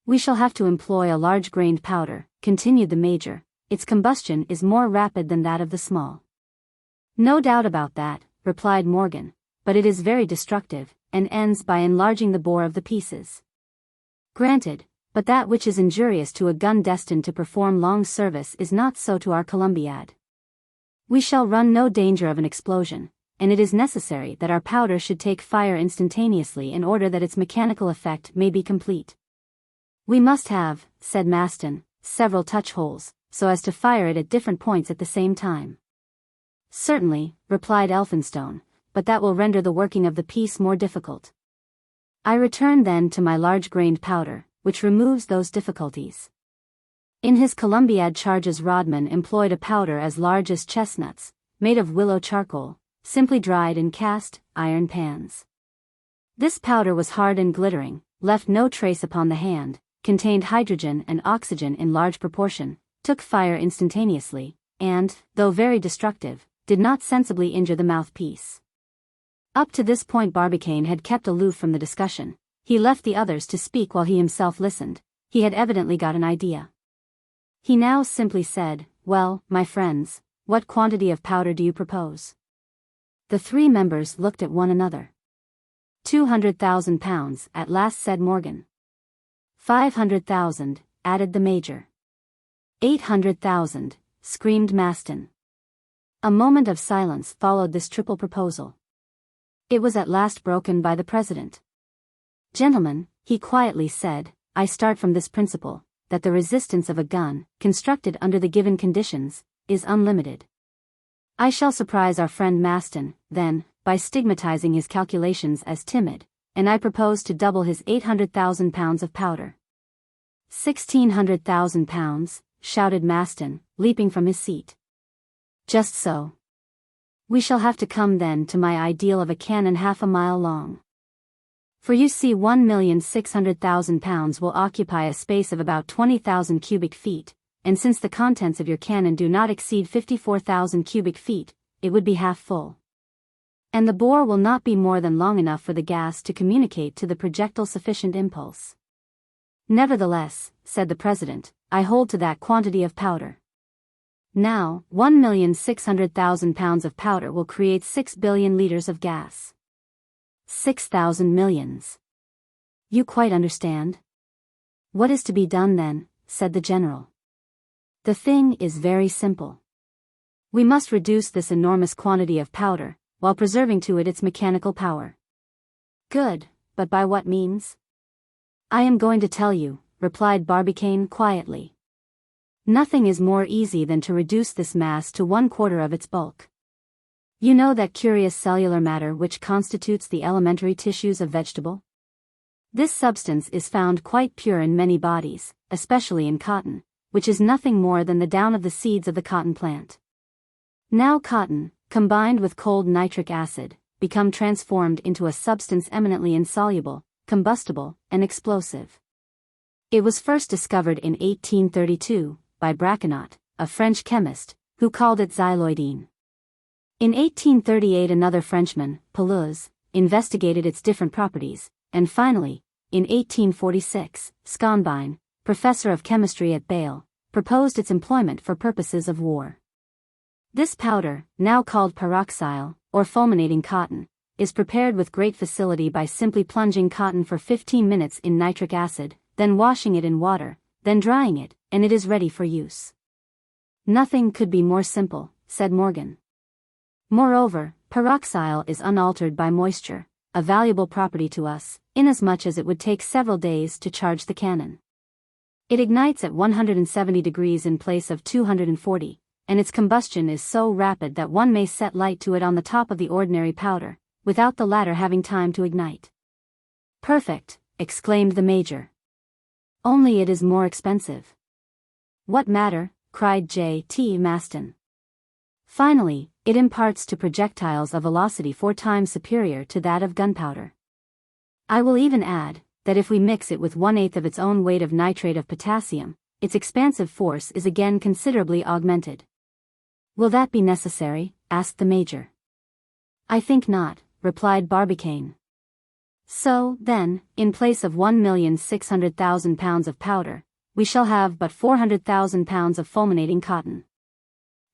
We shall have to employ a large-grained powder, continued the Major. Its combustion is more rapid than that of the small. No doubt about that, replied Morgan, but it is very destructive, and ends by enlarging the bore of the pieces. Granted, but that which is injurious to a gun destined to perform long service is not so to our Columbiad. We shall run no danger of an explosion, and it is necessary that our powder should take fire instantaneously in order that its mechanical effect may be complete. We must have, said Maston, several touch holes, so as to fire it at different points at the same time. Certainly, replied Elphinstone, but that will render the working of the piece more difficult. I return then to my large-grained powder, which removes those difficulties. In his Columbiad charges Rodman employed a powder as large as chestnuts, made of willow charcoal, simply dried in cast iron pans. This powder was hard and glittering, left no trace upon the hand, contained hydrogen and oxygen in large proportion, took fire instantaneously, and, though very destructive, did not sensibly injure the mouthpiece. Up to this point Barbicane had kept aloof from the discussion. He left the others to speak while he himself listened. He had evidently got an idea. He now simply said, "Well, my friends, what quantity of powder do you propose?" The three members looked at one another. 200,000 pounds, at last said Morgan. 500,000, added the Major. 800,000, screamed Maston. A moment of silence followed this triple proposal. It was at last broken by the President. "Gentlemen," he quietly said, "I start from this principle, that the resistance of a gun, constructed under the given conditions, is unlimited. I shall surprise our friend Maston, then, by stigmatizing his calculations as timid, and I propose to double his 800,000 pounds of powder." 1,600,000 pounds, shouted Maston, leaping from his seat. "Just so. We shall have to come then to my ideal of a cannon half a mile long. For you see 1,600,000 pounds will occupy a space of about 20,000 cubic feet, and since the contents of your cannon do not exceed 54,000 cubic feet, it would be half full. And the bore will not be more than long enough for the gas to communicate to the projectile sufficient impulse. Nevertheless, said the President, I hold to that quantity of powder. Now, 1,600,000 pounds of powder will create 6 billion liters of gas. 6,000 millions. You quite understand? What is to be done then, said the General. The thing is very simple. We must reduce this enormous quantity of powder, while preserving to it its mechanical power. Good, but by what means? I am going to tell you, replied Barbicane quietly. Nothing is more easy than to reduce this mass to 1/4 of its bulk. You know that curious cellular matter which constitutes the elementary tissues of vegetable? This substance is found quite pure in many bodies, especially in cotton, which is nothing more than the down of the seeds of the cotton plant. Now cotton, combined with cold nitric acid, become transformed into a substance eminently insoluble, combustible, and explosive. It was first discovered in 1832, by Braconnot, a French chemist, who called it xyloidine. In 1838 another Frenchman, Pelouse, investigated its different properties, and finally, in 1846, Schonbein, professor of chemistry at Bâle, proposed its employment for purposes of war. This powder, now called pyroxyle, or fulminating cotton, is prepared with great facility by simply plunging cotton for 15 minutes in nitric acid, then washing it in water, then drying it, and it is ready for use. Nothing could be more simple, said Morgan. Moreover, pyroxyle is unaltered by moisture, a valuable property to us, inasmuch as it would take several days to charge the cannon. It ignites at 170 degrees in place of 240, and its combustion is so rapid that one may set light to it on the top of the ordinary powder, without the latter having time to ignite. Perfect, exclaimed the Major. Only it is more expensive. What matter, cried J.T. Maston. Finally, it imparts to projectiles a velocity 4 times superior to that of gunpowder. I will even add, that if we mix it with 1/8 of its own weight of nitrate of potassium, its expansive force is again considerably augmented. Will that be necessary? Asked the Major. I think not, replied Barbicane. So, then, in place of 1,600,000 pounds of powder, we shall have but 400,000 pounds of fulminating cotton.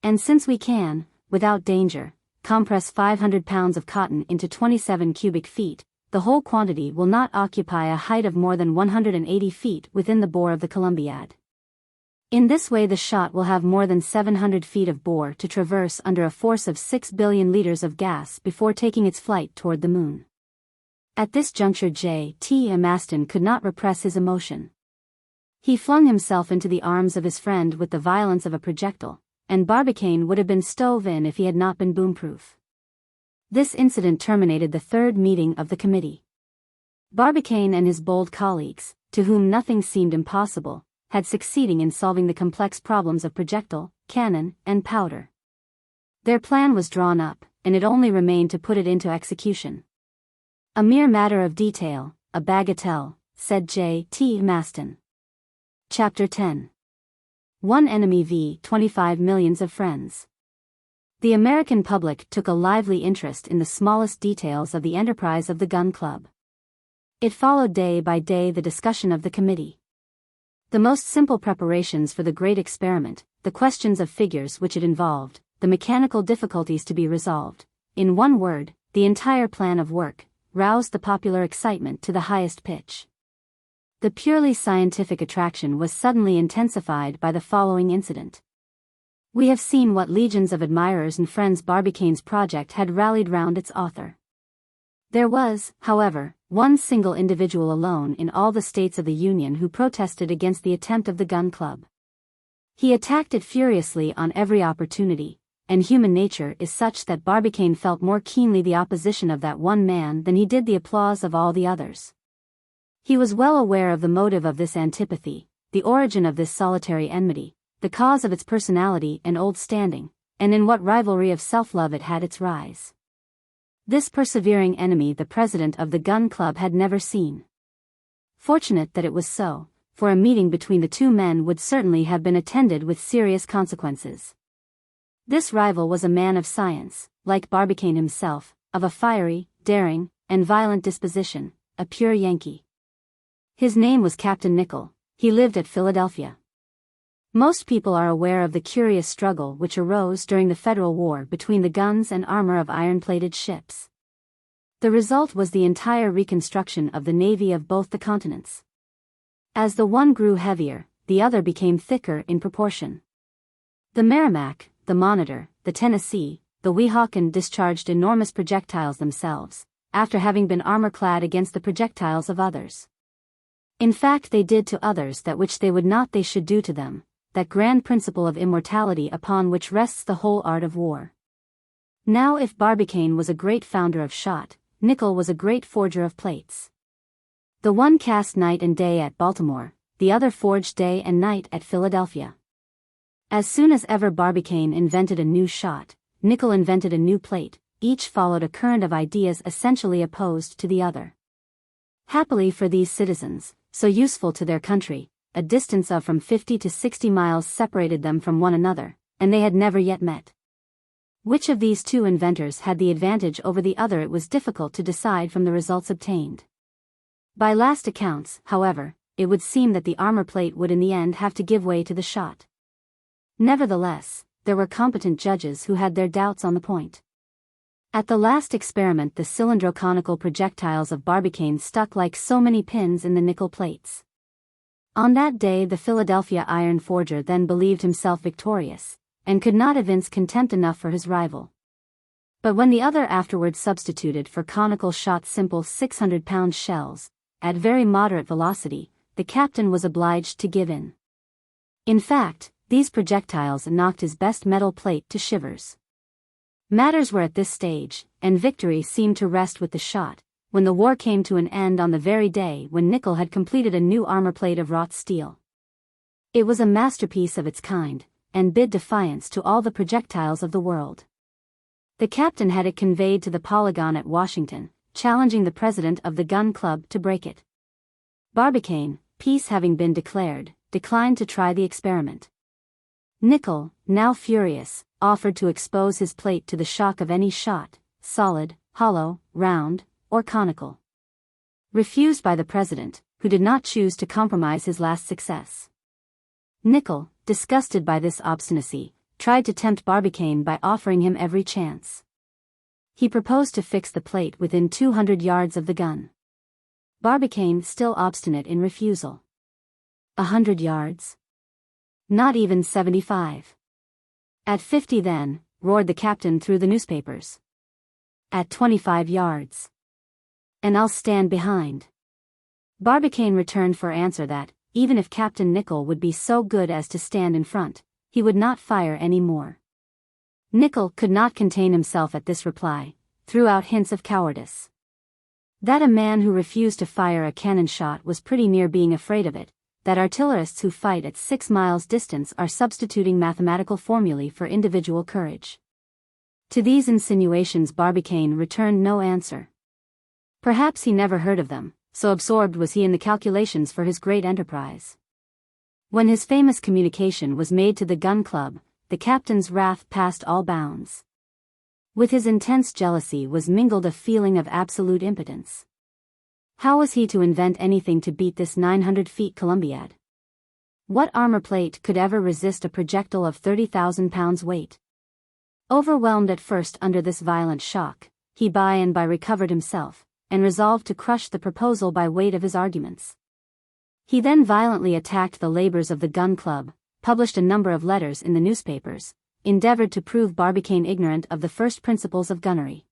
And since we can, without danger, compress 500 pounds of cotton into 27 cubic feet, the whole quantity will not occupy a height of more than 180 feet within the bore of the Columbiad. In this way the shot will have more than 700 feet of bore to traverse under a force of 6 billion liters of gas before taking its flight toward the moon. At this juncture J.T. Maston could not repress his emotion. He flung himself into the arms of his friend with the violence of a projectile, and Barbicane would have been stove in if he had not been boom-proof. This incident terminated the third meeting of the committee. Barbicane and his bold colleagues, to whom nothing seemed impossible, had succeeding in solving the complex problems of projectile, cannon, and powder. Their plan was drawn up, and it only remained to put it into execution. A mere matter of detail, a bagatelle, said J.T. Maston. Chapter 10. One enemy v. 25 millions of friends. The American public took a lively interest in the smallest details of the enterprise of the Gun Club. It followed day by day the discussion of the committee. The most simple preparations for the great experiment, the questions of figures which it involved, the mechanical difficulties to be resolved, in one word, the entire plan of work, roused the popular excitement to the highest pitch. The purely scientific attraction was suddenly intensified by the following incident. We have seen what legions of admirers and friends Barbicane's project had rallied round its author. There was, however, one single individual alone in all the states of the Union who protested against the attempt of the Gun Club. He attacked it furiously on every opportunity, and human nature is such that Barbicane felt more keenly the opposition of that one man than he did the applause of all the others. He was well aware of the motive of this antipathy, the origin of this solitary enmity, the cause of its personality and old standing, and in what rivalry of self-love it had its rise. This persevering enemy the president of the Gun Club had never seen. Fortunate that it was so, for a meeting between the two men would certainly have been attended with serious consequences. This rival was a man of science, like Barbicane himself, of a fiery, daring, and violent disposition, a pure Yankee. His name was Captain Nicholl. He lived at Philadelphia. Most people are aware of the curious struggle which arose during the Federal War between the guns and armor of iron-plated ships. The result was the entire reconstruction of the navy of both the continents. As the one grew heavier, the other became thicker in proportion. The Merrimac, the Monitor, the Tennessee, the Weehawken discharged enormous projectiles themselves, after having been armor-clad against the projectiles of others. In fact they did to others that which they would not they should do to them, that grand principle of immortality upon which rests the whole art of war. Now if Barbicane was a great founder of shot, Nicholl was a great forger of plates. The one cast night and day at Baltimore, the other forged day and night at Philadelphia. As soon as ever Barbicane invented a new shot, Nicholl invented a new plate, each followed a current of ideas essentially opposed to the other. Happily for these citizens, so useful to their country, a distance of from 50 to 60 miles separated them from one another, and they had never yet met. Which of these two inventors had the advantage over the other it was difficult to decide from the results obtained. By last accounts, however, it would seem that the armor plate would in the end have to give way to the shot. Nevertheless, there were competent judges who had their doubts on the point. At the last experiment the cylindro-conical projectiles of Barbicane stuck like so many pins in the nickel plates. On that day the Philadelphia iron forger then believed himself victorious, and could not evince contempt enough for his rival. But when the other afterwards substituted for conical shot simple 600-pound shells, at very moderate velocity, the captain was obliged to give in. In fact, these projectiles knocked his best metal plate to shivers. Matters were at this stage, and victory seemed to rest with the shot, when the war came to an end on the very day when Nicholl had completed a new armor plate of wrought steel. It was a masterpiece of its kind, and bid defiance to all the projectiles of the world. The captain had it conveyed to the Polygon at Washington, challenging the president of the Gun Club to break it. Barbicane, peace having been declared, declined to try the experiment. Nicholl, now furious, offered to expose his plate to the shock of any shot, solid, hollow, round, or conical. Refused by the president, who did not choose to compromise his last success. Nickel, disgusted by this obstinacy, tried to tempt Barbicane by offering him every chance. He proposed to fix the plate within 200 yards of the gun. Barbicane still obstinate in refusal. 100 yards? Not even 75. At 50 then, roared the captain through the newspapers. At 25 yards. And I'll stand behind. Barbicane returned for answer that, even if Captain Nickel would be so good as to stand in front, he would not fire any more. Nickel could not contain himself at this reply, threw out hints of cowardice. That a man who refused to fire a cannon shot was pretty near being afraid of it, that artillerists who fight at 6 miles distance are substituting mathematical formulae for individual courage. To these insinuations Barbicane returned no answer. Perhaps he never heard of them, so absorbed was he in the calculations for his great enterprise. When his famous communication was made to the gun club, the captain's wrath passed all bounds. With his intense jealousy was mingled a feeling of absolute impotence. How was he to invent anything to beat this 900 feet Columbiad? What armor plate could ever resist a projectile of 30,000 pounds weight? Overwhelmed at first under this violent shock, he by and by recovered himself, and resolved to crush the proposal by weight of his arguments. He then violently attacked the labors of the gun club, published a number of letters in the newspapers, endeavored to prove Barbicane ignorant of the first principles of gunnery.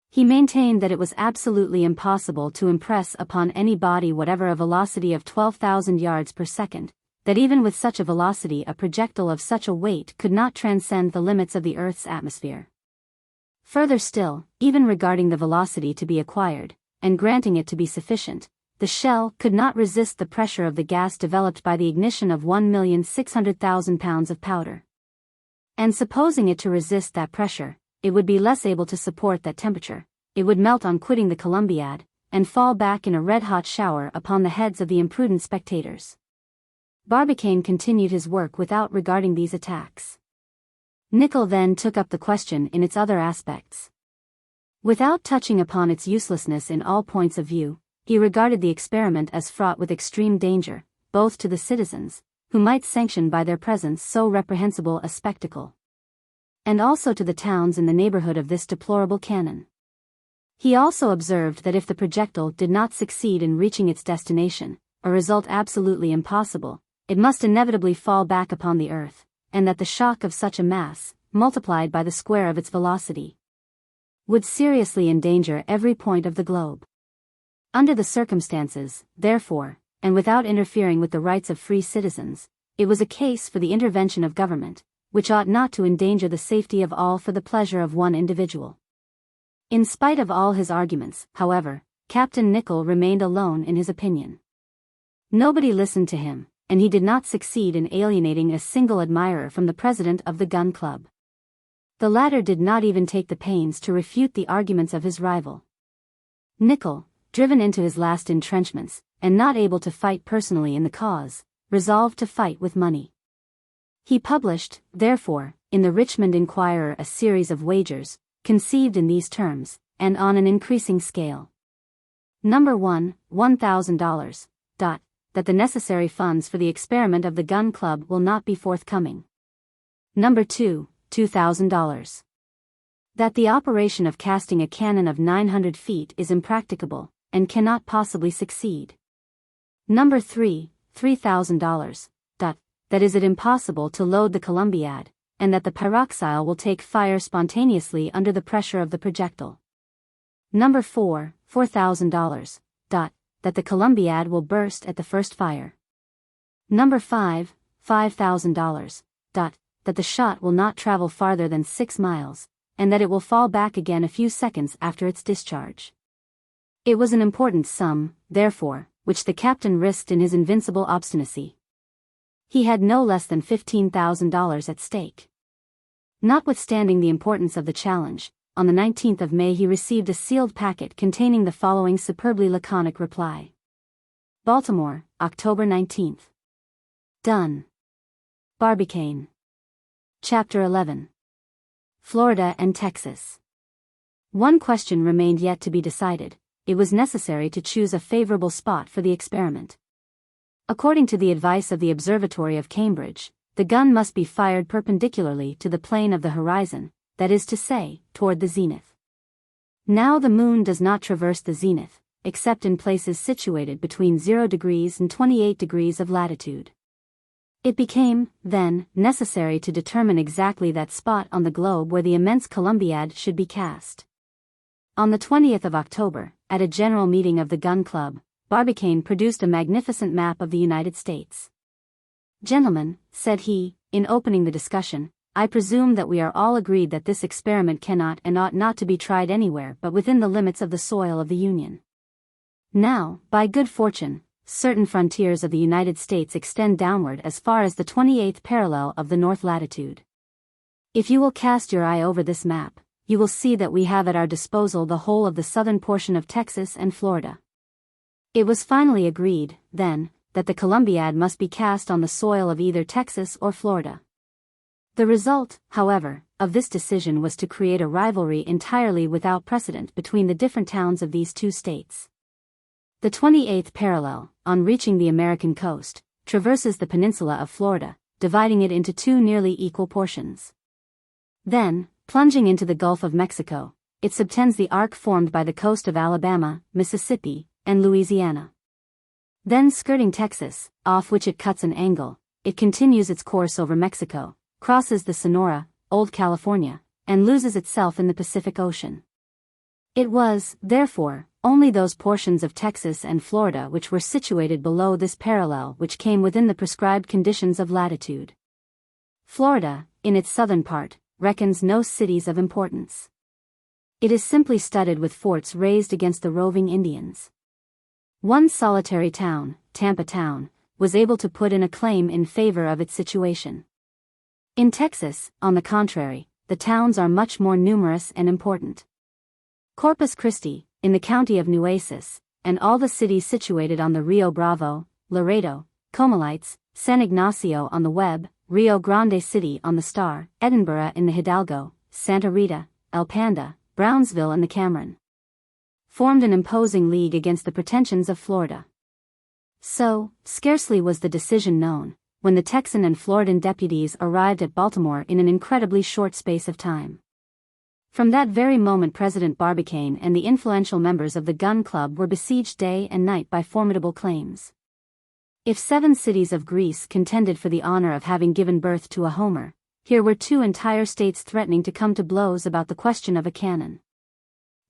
He maintained that it was absolutely impossible to impress upon any body whatever a velocity of 12,000 yards per second, that even with such a velocity a projectile of such a weight could not transcend the limits of the Earth's atmosphere. Further still, even regarding the velocity to be acquired, and granting it to be sufficient, the shell could not resist the pressure of the gas developed by the ignition of 1,600,000 pounds of powder. And supposing it to resist that pressure, it would be less able to support that temperature, it would melt on quitting the Columbiad, and fall back in a red-hot shower upon the heads of the imprudent spectators. Barbicane continued his work without regarding these attacks. Nickel then took up the question in its other aspects. Without touching upon its uselessness in all points of view, he regarded the experiment as fraught with extreme danger, both to the citizens, who might sanction by their presence so reprehensible a spectacle, and also to the towns in the neighborhood of this deplorable cannon. He also observed that if the projectile did not succeed in reaching its destination, a result absolutely impossible, it must inevitably fall back upon the earth, and that the shock of such a mass, multiplied by the square of its velocity, would seriously endanger every point of the globe. Under the circumstances, therefore, and without interfering with the rights of free citizens, it was a case for the intervention of government, which ought not to endanger the safety of all for the pleasure of one individual. In spite of all his arguments, however, Captain Nickel remained alone in his opinion. Nobody listened to him, and he did not succeed in alienating a single admirer from the president of the gun club. The latter did not even take the pains to refute the arguments of his rival. Nickel, driven into his last entrenchments, and not able to fight personally in the cause, resolved to fight with money. He published, therefore, in the Richmond Enquirer a series of wagers, conceived in these terms, and on an increasing scale. Number 1, $1,000. That the necessary funds for the experiment of the gun club will not be forthcoming. Number 2, $2,000. That the operation of casting a cannon of 900 feet is impracticable, and cannot possibly succeed. Number 3, $3,000. That is it impossible to load the Columbiad, and that the pyroxyle will take fire spontaneously under the pressure of the projectile. Number 4, $4,000. That the Columbiad will burst at the first fire. Number 5, $5,000. That the shot will not travel farther than 6 miles, and that it will fall back again a few seconds after its discharge. It was an important sum, therefore, which the captain risked in his invincible obstinacy. He had no less than $15,000 at stake. Notwithstanding the importance of the challenge, on the 19th of May he received a sealed packet containing the following superbly laconic reply. Baltimore, October 19th. Done. Barbicane. Chapter 11. Florida and Texas. One question remained yet to be decided. It was necessary to choose a favorable spot for the experiment. According to the advice of the Observatory of Cambridge, the gun must be fired perpendicularly to the plane of the horizon, that is to say, toward the zenith. Now the moon does not traverse the zenith, except in places situated between 0 degrees and 28 degrees of latitude. It became, then, necessary to determine exactly that spot on the globe where the immense Columbiad should be cast. On the 20th of October, at a general meeting of the Gun Club, Barbicane produced a magnificent map of the United States. "Gentlemen," said he, in opening the discussion, "I presume that we are all agreed that this experiment cannot and ought not to be tried anywhere but within the limits of the soil of the Union. Now, by good fortune, certain frontiers of the United States extend downward as far as the 28th parallel of the north latitude. If you will cast your eye over this map, you will see that we have at our disposal the whole of the southern portion of Texas and Florida." It was finally agreed, then, that the Columbiad must be cast on the soil of either Texas or Florida. The result, however, of this decision was to create a rivalry entirely without precedent between the different towns of these two states. The 28th parallel, on reaching the American coast, traverses the peninsula of Florida, dividing it into two nearly equal portions. Then, plunging into the Gulf of Mexico, it subtends the arc formed by the coast of Alabama, Mississippi, and Louisiana. Then skirting Texas, off which it cuts an angle, it continues its course over Mexico, crosses the Sonora, Old California, and loses itself in the Pacific Ocean. It was, therefore, only those portions of Texas and Florida which were situated below this parallel which came within the prescribed conditions of latitude. Florida, in its southern part, reckons no cities of importance. It is simply studded with forts raised against the roving Indians. One solitary town, Tampa Town, was able to put in a claim in favor of its situation. In Texas, on the contrary, the towns are much more numerous and important. Corpus Christi, in the county of Nueces, and all the cities situated on the Rio Bravo, Laredo, Comalites, San Ignacio on the Webb, Rio Grande City on the Star, Edinburgh in the Hidalgo, Santa Rita, El Panda, Brownsville and the Cameron, formed an imposing league against the pretensions of Florida. So, scarcely was the decision known, when the Texan and Floridan deputies arrived at Baltimore in an incredibly short space of time. From that very moment President Barbicane and the influential members of the Gun Club were besieged day and night by formidable claims. If 7 cities of Greece contended for the honor of having given birth to a Homer, here were 2 entire states threatening to come to blows about the question of a cannon.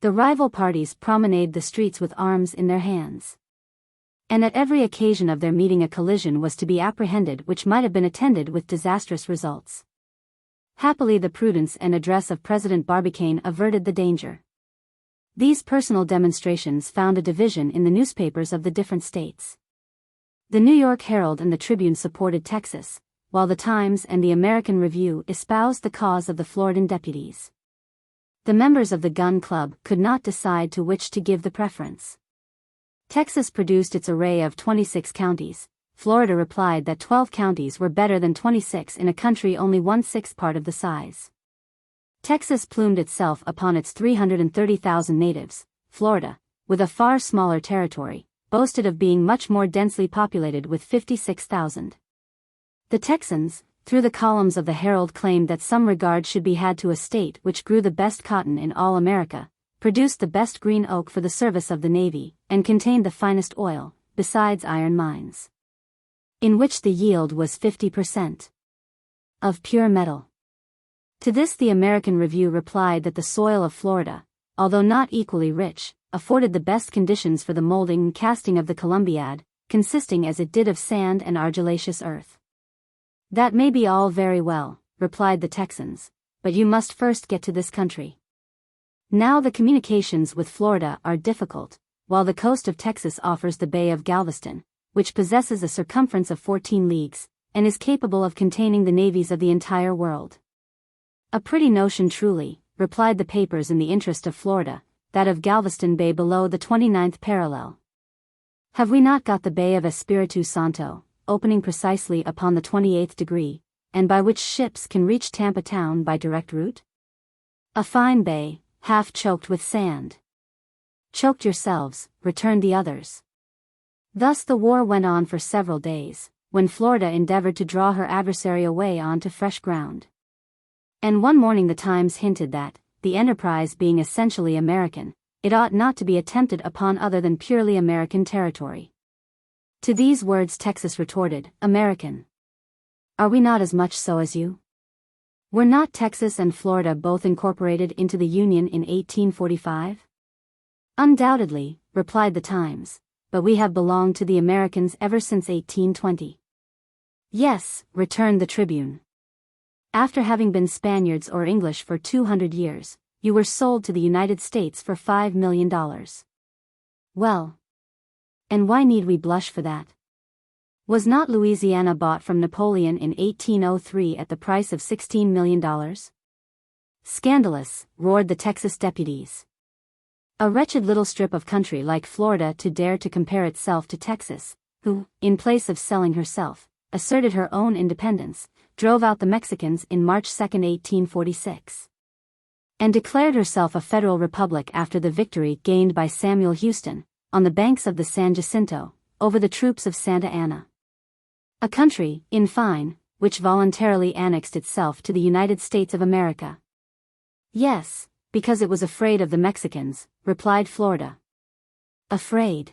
The rival parties promenaded the streets with arms in their hands. And at every occasion of their meeting a collision was to be apprehended which might have been attended with disastrous results. Happily the prudence and address of President Barbicane averted the danger. These personal demonstrations found a division in the newspapers of the different states. The New York Herald and the Tribune supported Texas, while the Times and the American Review espoused the cause of the Floridan deputies. The members of the Gun Club could not decide to which to give the preference. Texas produced its array of 26 counties. Florida replied that 12 counties were better than 26 in a country only 1/6 part of the size. Texas plumed itself upon its 330,000 natives. Florida, with a far smaller territory, boasted of being much more densely populated with 56,000. The Texans, through the columns of the Herald, claimed that some regard should be had to a state which grew the best cotton in all America, produced the best green oak for the service of the Navy, and contained the finest oil, besides iron mines, in which the yield was 50% of pure metal. To this the American Review replied that the soil of Florida, although not equally rich, afforded the best conditions for the molding and casting of the Columbiad, consisting as it did of sand and argillaceous earth. "That may be all very well," replied the Texans, "but you must first get to this country." Now the communications with Florida are difficult, while the coast of Texas offers the Bay of Galveston, which possesses a circumference of 14 leagues, and is capable of containing the navies of the entire world. "A pretty notion truly," replied the papers in the interest of Florida, "that of Galveston Bay below the 29th parallel. Have we not got the Bay of Espiritu Santo, opening precisely upon the 28th degree, and by which ships can reach Tampa Town by direct route? A fine bay, half choked with sand. Choked yourselves, returned the others. Thus the war went on for several days, when Florida endeavored to draw her adversary away onto fresh ground. And one morning the Times hinted that, the enterprise being essentially American, it ought not to be attempted upon other than purely American territory. To these words Texas retorted, "American? Are we not as much so as you? Were not Texas and Florida both incorporated into the Union in 1845? Undoubtedly, replied the Times, but we have belonged to the Americans ever since 1820. Yes, returned the Tribune. After having been Spaniards or English for 200 years, you were sold to the United States for $5 million. Well, and why need we blush for that? Was not Louisiana bought from Napoleon in 1803 at the price of $16 million? Scandalous, roared the Texas deputies. A wretched little strip of country like Florida to dare to compare itself to Texas, who, in place of selling herself, asserted her own independence, drove out the Mexicans in March 2, 1846. And declared herself a federal republic after the victory gained by Samuel Houston, on the banks of the San Jacinto, over the troops of Santa Anna. A country, in fine, which voluntarily annexed itself to the United States of America. Yes, because it was afraid of the Mexicans, replied Florida. Afraid.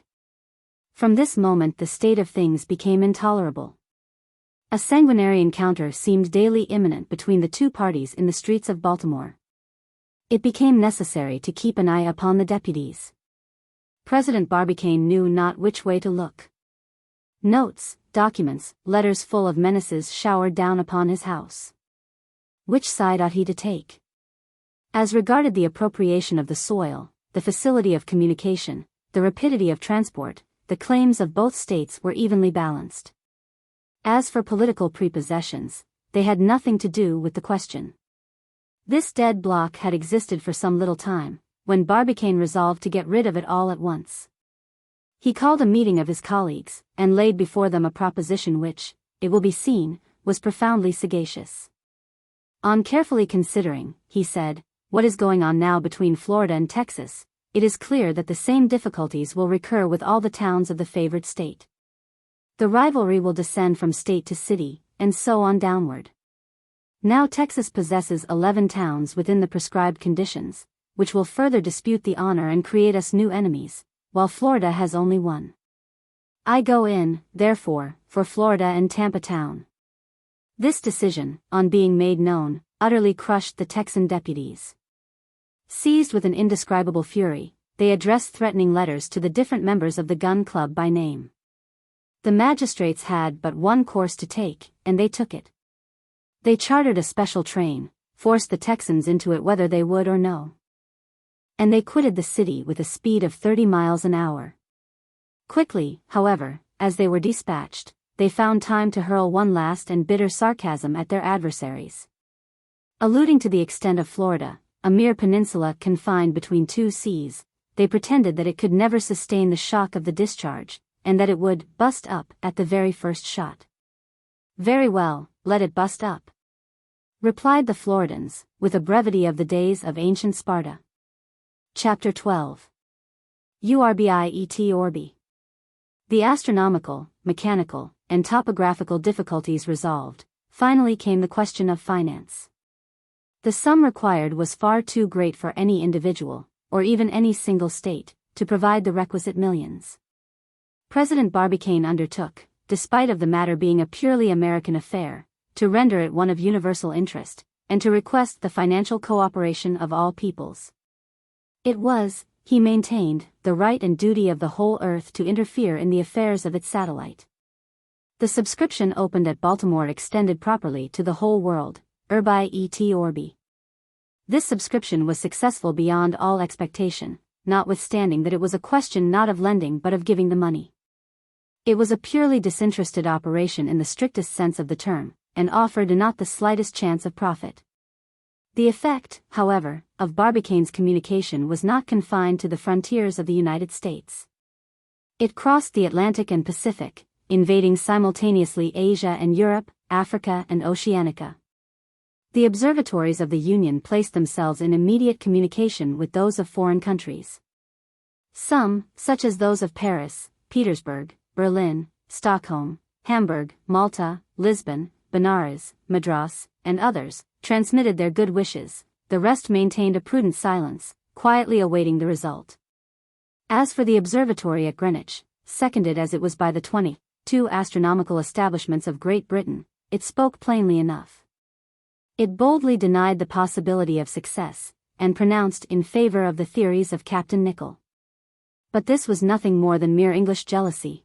From this moment the state of things became intolerable. A sanguinary encounter seemed daily imminent between the two parties in the streets of Baltimore. It became necessary to keep an eye upon the deputies. President Barbicane knew not which way to look. Notes, documents, letters full of menaces showered down upon his house. Which side ought he to take? As regarded the appropriation of the soil, the facility of communication, the rapidity of transport, the claims of both states were evenly balanced. As for political prepossessions, they had nothing to do with the question. This dead block had existed for some little time, when Barbicane resolved to get rid of it all at once. He called a meeting of his colleagues, and laid before them a proposition which, it will be seen, was profoundly sagacious. On carefully considering, he said, what is going on now between Florida and Texas, it is clear that the same difficulties will recur with all the towns of the favored state. The rivalry will descend from state to city, and so on downward. Now Texas possesses 11 towns within the prescribed conditions, which will further dispute the honor and create us new enemies, while Florida has only one. I go in, therefore, for Florida and Tampa town. This decision, on being made known, utterly crushed the Texan deputies. Seized with an indescribable fury, they addressed threatening letters to the different members of the Gun Club by name. The magistrates had but one course to take, and they took it. They chartered a special train, forced the Texans into it whether they would or no. And they quitted the city with a speed of 30 miles an hour. Quickly, however, as they were dispatched, they found time to hurl one last and bitter sarcasm at their adversaries. Alluding to the extent of Florida, a mere peninsula confined between two seas, they pretended that it could never sustain the shock of the discharge, and that it would bust up at the very first shot. Very well, let it bust up, replied the Floridans, with a brevity of the days of ancient Sparta. Chapter 12. Urbiet Orbi. The astronomical, mechanical, and topographical difficulties resolved, finally came the question of finance. The sum required was far too great for any individual, or even any single state, to provide the requisite millions. President Barbicane undertook, despite of the matter being a purely American affair, to render it one of universal interest, and to request the financial cooperation of all peoples. It was, he maintained, the right and duty of the whole earth to interfere in the affairs of its satellite. The subscription opened at Baltimore extended properly to the whole world, Urbi et Orbi. This subscription was successful beyond all expectation, notwithstanding that it was a question not of lending but of giving the money. It was a purely disinterested operation in the strictest sense of the term, and offered not the slightest chance of profit. The effect, however, of Barbicane's communication was not confined to the frontiers of the United States. It crossed the Atlantic and Pacific, invading simultaneously Asia and Europe, Africa and Oceanica. The observatories of the Union placed themselves in immediate communication with those of foreign countries. Some, such as those of Paris, Petersburg, Berlin, Stockholm, Hamburg, Malta, Lisbon, Benares, Madras, and others, transmitted their good wishes. The rest maintained a prudent silence, quietly awaiting the result. As for the observatory at Greenwich, seconded as it was by the 22 astronomical establishments of Great Britain, it spoke plainly enough. It boldly denied the possibility of success, and pronounced in favor of the theories of Captain Nicholl. But this was nothing more than mere English jealousy.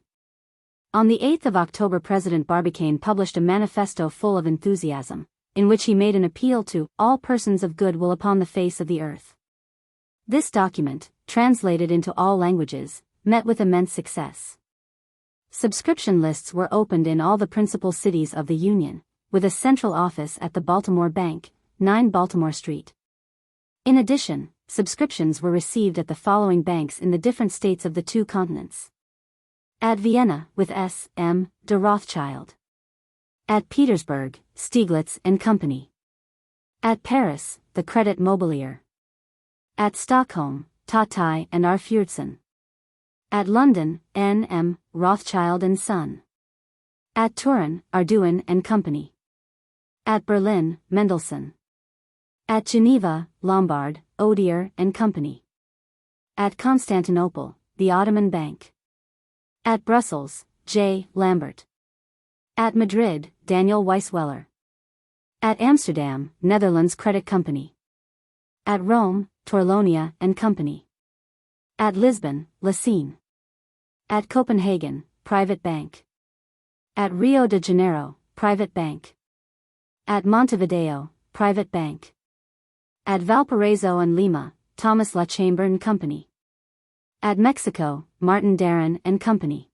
On the 8th of October, President Barbicane published a manifesto full of enthusiasm, in which he made an appeal to all persons of good will upon the face of the earth. This document, translated into all languages, met with immense success. Subscription lists were opened in all the principal cities of the Union, with a central office at the Baltimore Bank, 9 Baltimore Street. In addition, subscriptions were received at the following banks in the different states of the 2 continents. At Vienna, with S. M. de Rothschild. At Petersburg, Stieglitz and Company. At Paris, the Credit Mobilier. At Stockholm, Tottai and Arfjordson. At London, N. M. Rothschild and Son. At Turin, Arduin and Company. At Berlin, Mendelssohn. At Geneva, Lombard, Odier and Company. At Constantinople, the Ottoman Bank. At Brussels, J. Lambert. At Madrid, Daniel Weisweller. At Amsterdam, Netherlands Credit Company. At Rome, Torlonia and Company. At Lisbon, Lacine. At Copenhagen, Private Bank. At Rio de Janeiro, Private Bank. At Montevideo, Private Bank. At Valparaiso and Lima, Thomas La Chamber and Company. At Mexico, Martin Darren and Company.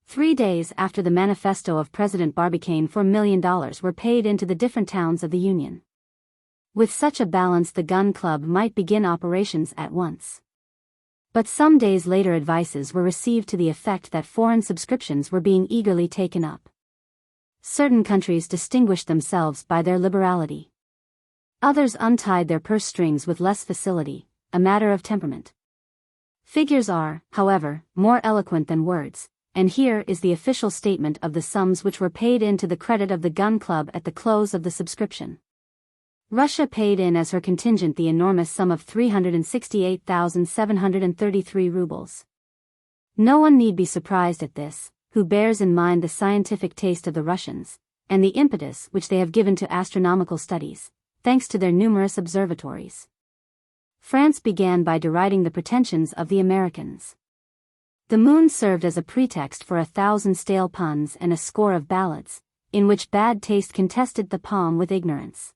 3 days after the manifesto of President Barbicane, $4 million were paid into the different towns of the Union. With such a balance, the Gun Club might begin operations at once. But some days later, advices were received to the effect that foreign subscriptions were being eagerly taken up. Certain countries distinguished themselves by their liberality. Others untied their purse strings with less facility, a matter of temperament. Figures are, however, more eloquent than words, and here is the official statement of the sums which were paid in to the credit of the Gun Club at the close of the subscription. Russia paid in as her contingent the enormous sum of 368,733 rubles. No one need be surprised at this, who bears in mind the scientific taste of the Russians, and the impetus which they have given to astronomical studies, thanks to their numerous observatories. France began by deriding the pretensions of the Americans. The moon served as a pretext for 1,000 stale puns and a score of ballads, in which bad taste contested the palm with ignorance.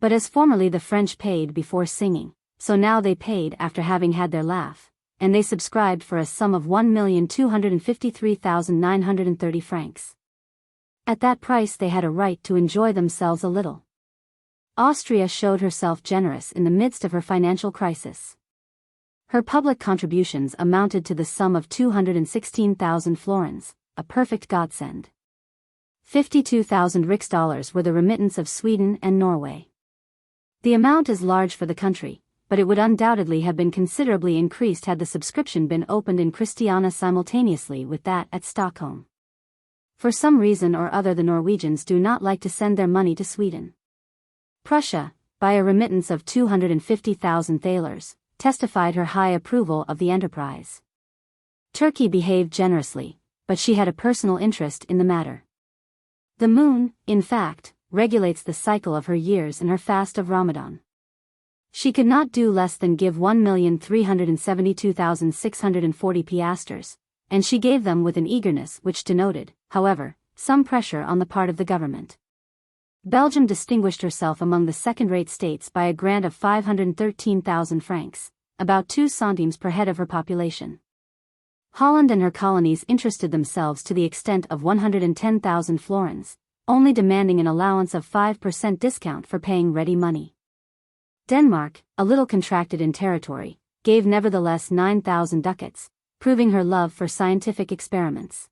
But as formerly the French paid before singing, so now they paid after having had their laugh, and they subscribed for a sum of 1,253,930 francs. At that price they had a right to enjoy themselves a little. Austria showed herself generous in the midst of her financial crisis. Her public contributions amounted to the sum of 216,000 florins, a perfect godsend. 52,000 riksdaler were the remittance of Sweden and Norway. The amount is large for the country, but it would undoubtedly have been considerably increased had the subscription been opened in Christiania simultaneously with that at Stockholm. For some reason or other the Norwegians do not like to send their money to Sweden. Prussia, by a remittance of 250,000 thalers, testified her high approval of the enterprise. Turkey behaved generously, but she had a personal interest in the matter. The moon, in fact, regulates the cycle of her years in her fast of Ramadan. She could not do less than give 1,372,640 piastres, and she gave them with an eagerness which denoted, however, some pressure on the part of the government. Belgium distinguished herself among the second-rate states by a grant of 513,000 francs, about 2 centimes per head of her population. Holland and her colonies interested themselves to the extent of 110,000 florins, only demanding an allowance of 5% discount for paying ready money. Denmark, a little contracted in territory, gave nevertheless 9,000 ducats, proving her love for scientific experiments.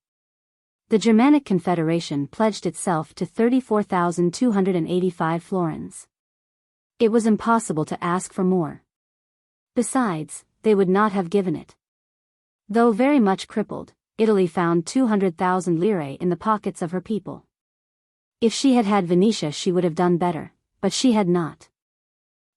The Germanic Confederation pledged itself to 34,285 florins. It was impossible to ask for more. Besides, they would not have given it. Though very much crippled, Italy found 200,000 lire in the pockets of her people. If she had had Venetia she would have done better, but she had not.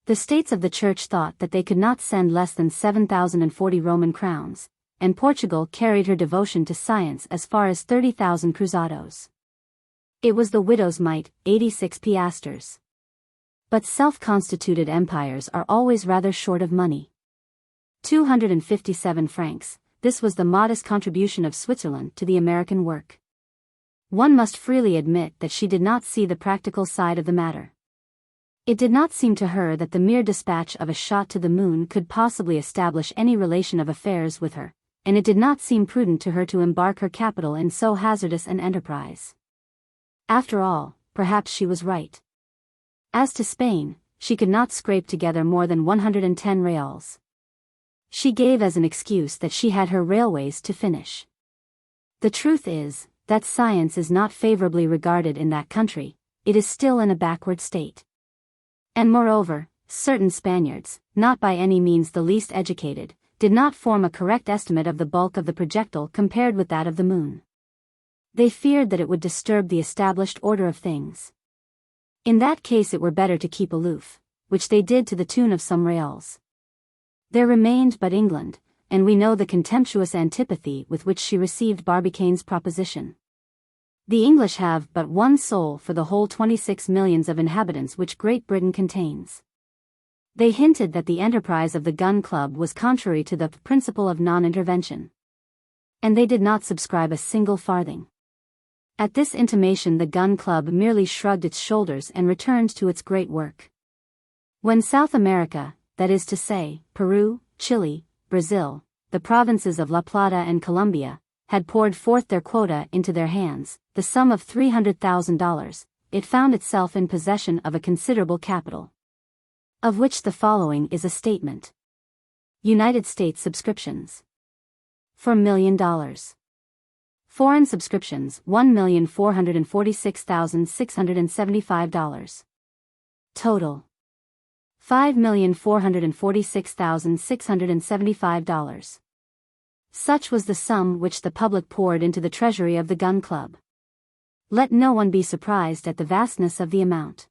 The states of the Church thought that they could not send less than 7,040 Roman crowns, and Portugal carried her devotion to science as far as 30,000 cruzados. It was the widow's mite, 86 piastres. But self-constituted empires are always rather short of money. 257 francs, this was the modest contribution of Switzerland to the American work. One must freely admit that she did not see the practical side of the matter. It did not seem to her that the mere dispatch of a shot to the moon could possibly establish any relation of affairs with her, and it did not seem prudent to her to embark her capital in so hazardous an enterprise. After all, perhaps she was right. As to Spain, she could not scrape together more than 110 reals. She gave as an excuse that she had her railways to finish. The truth is, that science is not favorably regarded in that country, it is still in a backward state. And moreover, certain Spaniards, not by any means the least educated, did not form a correct estimate of the bulk of the projectile compared with that of the moon. They feared that it would disturb the established order of things. In that case it were better to keep aloof, which they did to the tune of some reals. There remained but England, and we know the contemptuous antipathy with which she received Barbicane's proposition. The English have but one soul for the whole 26 millions of inhabitants which Great Britain contains. They hinted that the enterprise of the Gun Club was contrary to the principle of non-intervention. And they did not subscribe a single farthing. At this intimation the Gun Club merely shrugged its shoulders and returned to its great work. When South America, that is to say, Peru, Chile, Brazil, the provinces of La Plata and Colombia, had poured forth their quota into their hands, the sum of $300,000, it found itself in possession of a considerable capital. Of which the following is a statement. United States subscriptions. $4 million. Foreign subscriptions $1,446,675. Total. $5,446,675. Such was the sum which the public poured into the treasury of the Gun Club. Let no one be surprised at the vastness of the amount.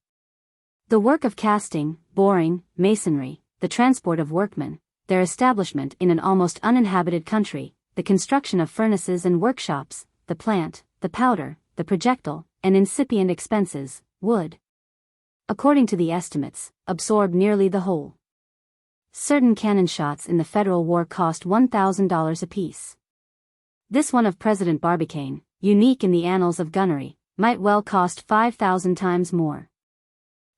The work of casting, boring, masonry, the transport of workmen, their establishment in an almost uninhabited country, the construction of furnaces and workshops, the plant, the powder, the projectile, and incipient expenses, would, according to the estimates, absorb nearly the whole. Certain cannon shots in the Federal War cost $1,000 apiece. This one of President Barbicane, unique in the annals of gunnery, might well cost 5,000 times more.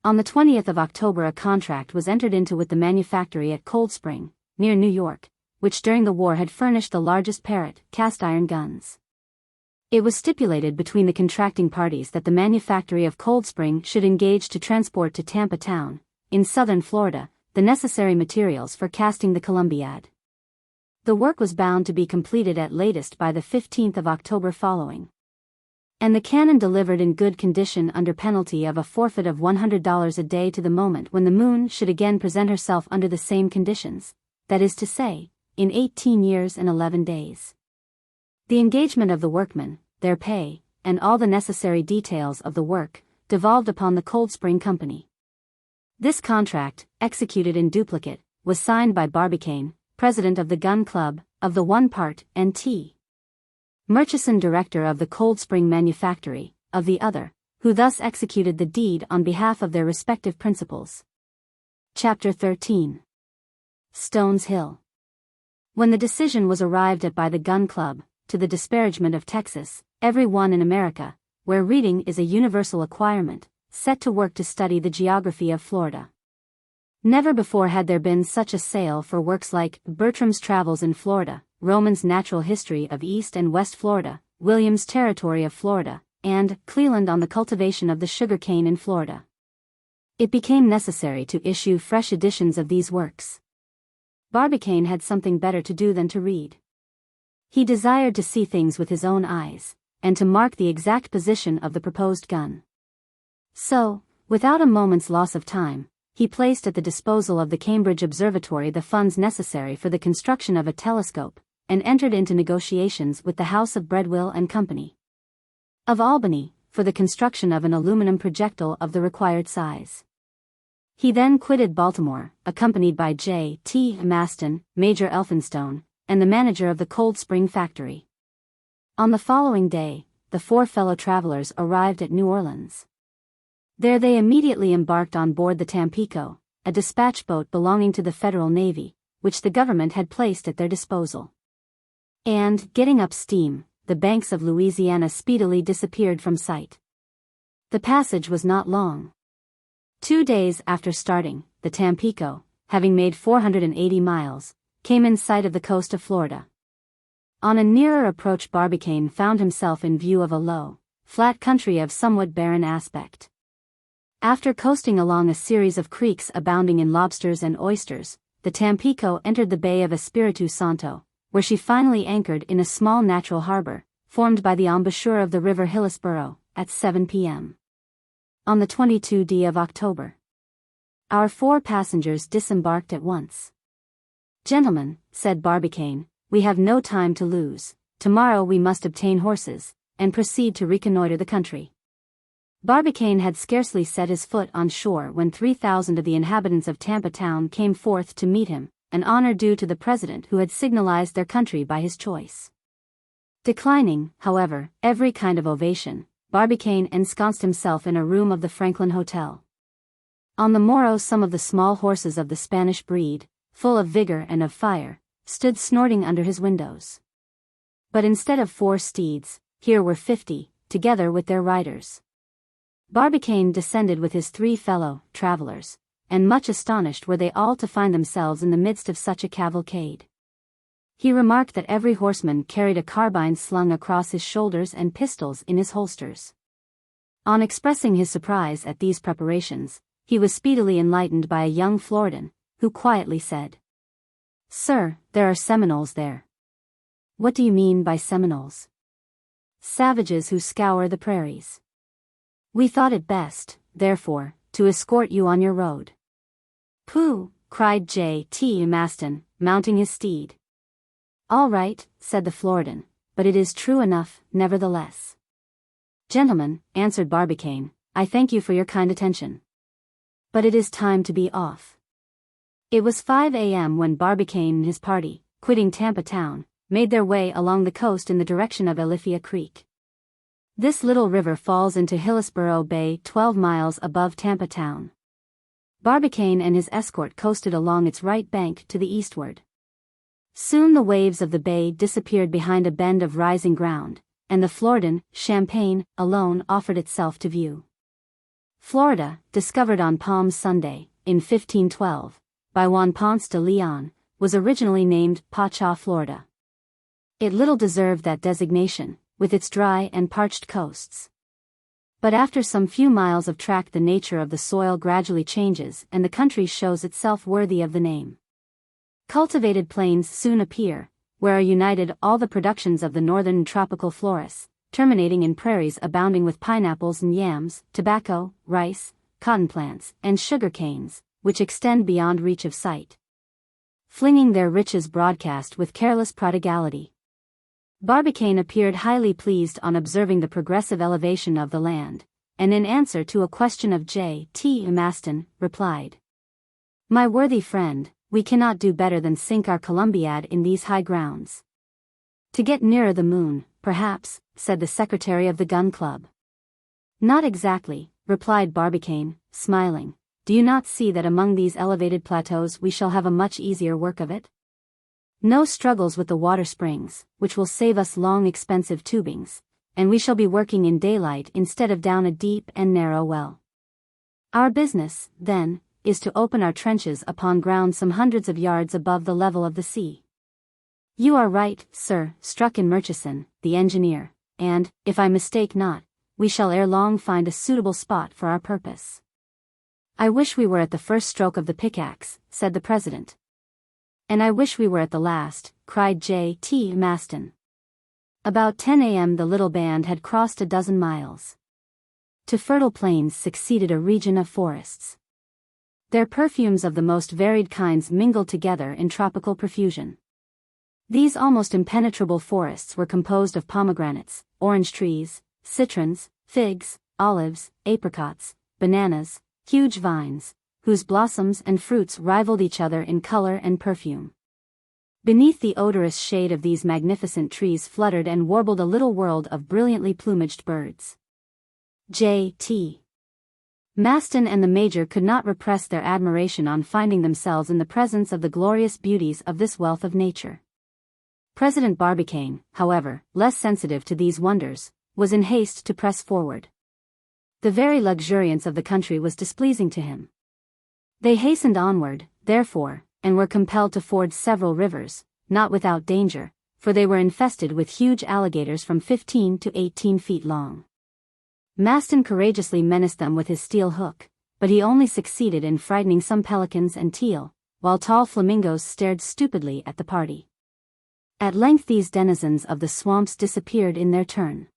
On the 20th of October a contract was entered into with the manufactory at Cold Spring, near New York, which during the war had furnished the largest Parrott cast-iron guns. It was stipulated between the contracting parties that the manufactory of Cold Spring should engage to transport to Tampa Town, in southern Florida, the necessary materials for casting the Columbiad. The work was bound to be completed at latest by the 15th of October following. And the cannon delivered in good condition under penalty of a forfeit of $100 a day to the moment when the moon should again present herself under the same conditions, that is to say, in 18 years and 11 days. The engagement of the workmen, their pay, and all the necessary details of the work, devolved upon the Cold Spring Company. This contract, executed in duplicate, was signed by Barbicane, president of the Gun Club, of the one part, and T. Murchison, director of the Cold Spring Manufactory, of the other, who thus executed the deed on behalf of their respective principals. Chapter 13. Stones Hill. When the decision was arrived at by the Gun Club, to the disparagement of Texas, every one in America, where reading is a universal acquirement, set to work to study the geography of Florida. Never before had there been such a sale for works like Bertram's Travels in Florida, Roman's Natural History of East and West Florida, William's Territory of Florida, and Cleland on the Cultivation of the Sugar Cane in Florida. It became necessary to issue fresh editions of these works. Barbicane had something better to do than to read. He desired to see things with his own eyes, and to mark the exact position of the proposed gun. So, without a moment's loss of time, he placed at the disposal of the Cambridge Observatory the funds necessary for the construction of a telescope, and entered into negotiations with the House of Breadwill and Company of Albany, for the construction of an aluminum projectile of the required size. He then quitted Baltimore, accompanied by J.T. Maston, Major Elphinstone, and the manager of the Cold Spring factory. On the following day, the four fellow travelers arrived at New Orleans. There they immediately embarked on board the Tampico, a dispatch boat belonging to the Federal Navy, which the government had placed at their disposal. And, getting up steam, the banks of Louisiana speedily disappeared from sight. The passage was not long. 2 days after starting, the Tampico, having made 480 miles, came in sight of the coast of Florida. On a nearer approach, Barbicane found himself in view of a low, flat country of somewhat barren aspect. After coasting along a series of creeks abounding in lobsters and oysters, the Tampico entered the Bay of Espiritu Santo, where she finally anchored in a small natural harbor, formed by the embouchure of the river Hillsborough, at 7 p.m. on the 22nd of October. Our 4 passengers disembarked at once. "Gentlemen," said Barbicane, "we have no time to lose. Tomorrow we must obtain horses, and proceed to reconnoiter the country." Barbicane had scarcely set his foot on shore when 3,000 of the inhabitants of Tampa town came forth to meet him, an honor due to the president who had signalized their country by his choice. Declining, however, every kind of ovation, Barbicane ensconced himself in a room of the Franklin Hotel. On the morrow some of the small horses of the Spanish breed, full of vigor and of fire, stood snorting under his windows. But instead of 4 steeds, here were 50, together with their riders. Barbicane descended with his 3 fellow travelers, and much astonished were they all to find themselves in the midst of such a cavalcade. He remarked that every horseman carried a carbine slung across his shoulders and pistols in his holsters. On expressing his surprise at these preparations, he was speedily enlightened by a young Floridan, who quietly said, "Sir, there are Seminoles there." "What do you mean by Seminoles?" "Savages who scour the prairies. We thought it best, therefore, to escort you on your road." "Pooh!" cried J.T. Maston, mounting his steed. "All right," said the Floridan, "but it is true enough, nevertheless." "Gentlemen," answered Barbicane, "I thank you for your kind attention. But it is time to be off." It was 5 a.m. when Barbicane and his party, quitting Tampa town, made their way along the coast in the direction of Elifia Creek. This little river falls into Hillsborough Bay 12 miles above Tampa town. Barbicane and his escort coasted along its right bank to the eastward. Soon the waves of the bay disappeared behind a bend of rising ground, and the Floridan, Champagne, alone offered itself to view. Florida, discovered on Palm Sunday, in 1512, by Juan Ponce de Leon, was originally named Pacha, Florida. It little deserved that designation, with its dry and parched coasts. But after some few miles of track the nature of the soil gradually changes and the country shows itself worthy of the name. Cultivated plains soon appear, where are united all the productions of the northern tropical forests, terminating in prairies abounding with pineapples and yams, tobacco, rice, cotton plants, and sugar canes, which extend beyond reach of sight, flinging their riches broadcast with careless prodigality. Barbicane appeared highly pleased on observing the progressive elevation of the land, and in answer to a question of J.T. Maston, replied, "My worthy friend, we cannot do better than sink our Columbiad in these high grounds." "To get nearer the moon, perhaps," said the secretary of the gun club. "Not exactly," replied Barbicane, smiling. "Do you not see that among these elevated plateaus we shall have a much easier work of it? No struggles with the water springs, which will save us long expensive tubings, and we shall be working in daylight instead of down a deep and narrow well. Our business, then, is to open our trenches upon ground some hundreds of yards above the level of the sea." "You are right, sir," struck in Murchison, the engineer, "and, if I mistake not, we shall ere long find a suitable spot for our purpose." "I wish we were at the first stroke of the pickaxe," said the president. "And I wish we were at the last," cried J.T. Maston. About 10 a.m. the little band had crossed a dozen miles. To fertile plains succeeded a region of forests. Their perfumes of the most varied kinds mingled together in tropical profusion. These almost impenetrable forests were composed of pomegranates, orange trees, citrons, figs, olives, apricots, bananas, huge vines, whose blossoms and fruits rivaled each other in color and perfume. Beneath the odorous shade of these magnificent trees fluttered and warbled a little world of brilliantly plumaged birds. J.T. Maston and the Major could not repress their admiration on finding themselves in the presence of the glorious beauties of this wealth of nature. President Barbicane, however, less sensitive to these wonders, was in haste to press forward. The very luxuriance of the country was displeasing to him. They hastened onward, therefore, and were compelled to ford several rivers, not without danger, for they were infested with huge alligators from 15 to 18 feet long. Maston courageously menaced them with his steel hook, but he only succeeded in frightening some pelicans and teal, while tall flamingos stared stupidly at the party. At length these denizens of the swamps disappeared in their turn.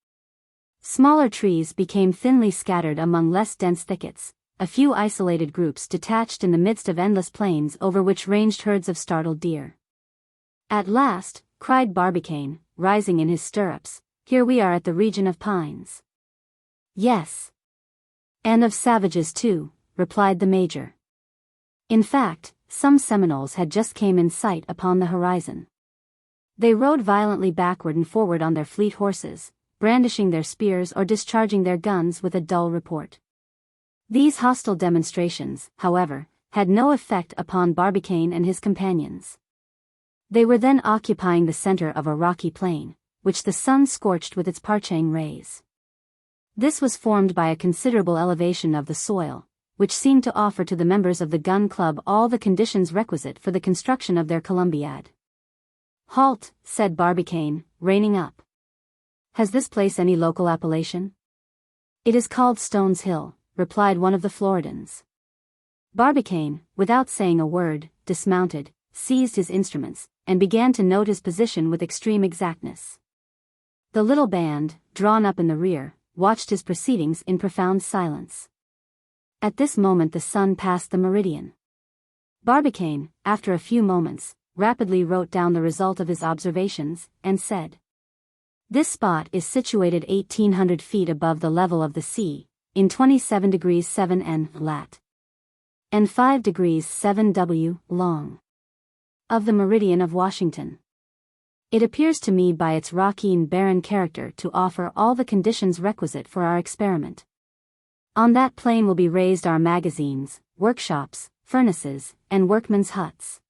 Smaller trees became thinly scattered among less dense thickets, a few isolated groups detached in the midst of endless plains over which ranged herds of startled deer. At last, cried Barbicane, rising in his stirrups, here we are at the region of pines. Yes. And of savages too, replied the Major. In fact, some Seminoles had just came in sight upon the horizon. They rode violently backward and forward on their fleet horses, brandishing their spears or discharging their guns with a dull report. These hostile demonstrations, however, had no effect upon Barbicane and his companions. They were then occupying the center of a rocky plain, which the sun scorched with its parching rays. This was formed by a considerable elevation of the soil, which seemed to offer to the members of the Gun Club all the conditions requisite for the construction of their Columbiad. Halt, said Barbicane, reining up. Has this place any local appellation? It is called Stone's Hill, replied one of the Floridans. Barbicane, without saying a word, dismounted, seized his instruments, and began to note his position with extreme exactness. The little band, drawn up in the rear, watched his proceedings in profound silence. At this moment the sun passed the meridian. Barbicane, after a few moments, rapidly wrote down the result of his observations, and said, "This spot is situated 1,800 feet above the level of the sea, in 27 degrees 7 N lat. and 5 degrees 7 W long. Of the meridian of Washington. It appears to me by its rocky and barren character to offer all the conditions requisite for our experiment. On that plain will be raised our magazines, workshops, furnaces, and workmen's huts.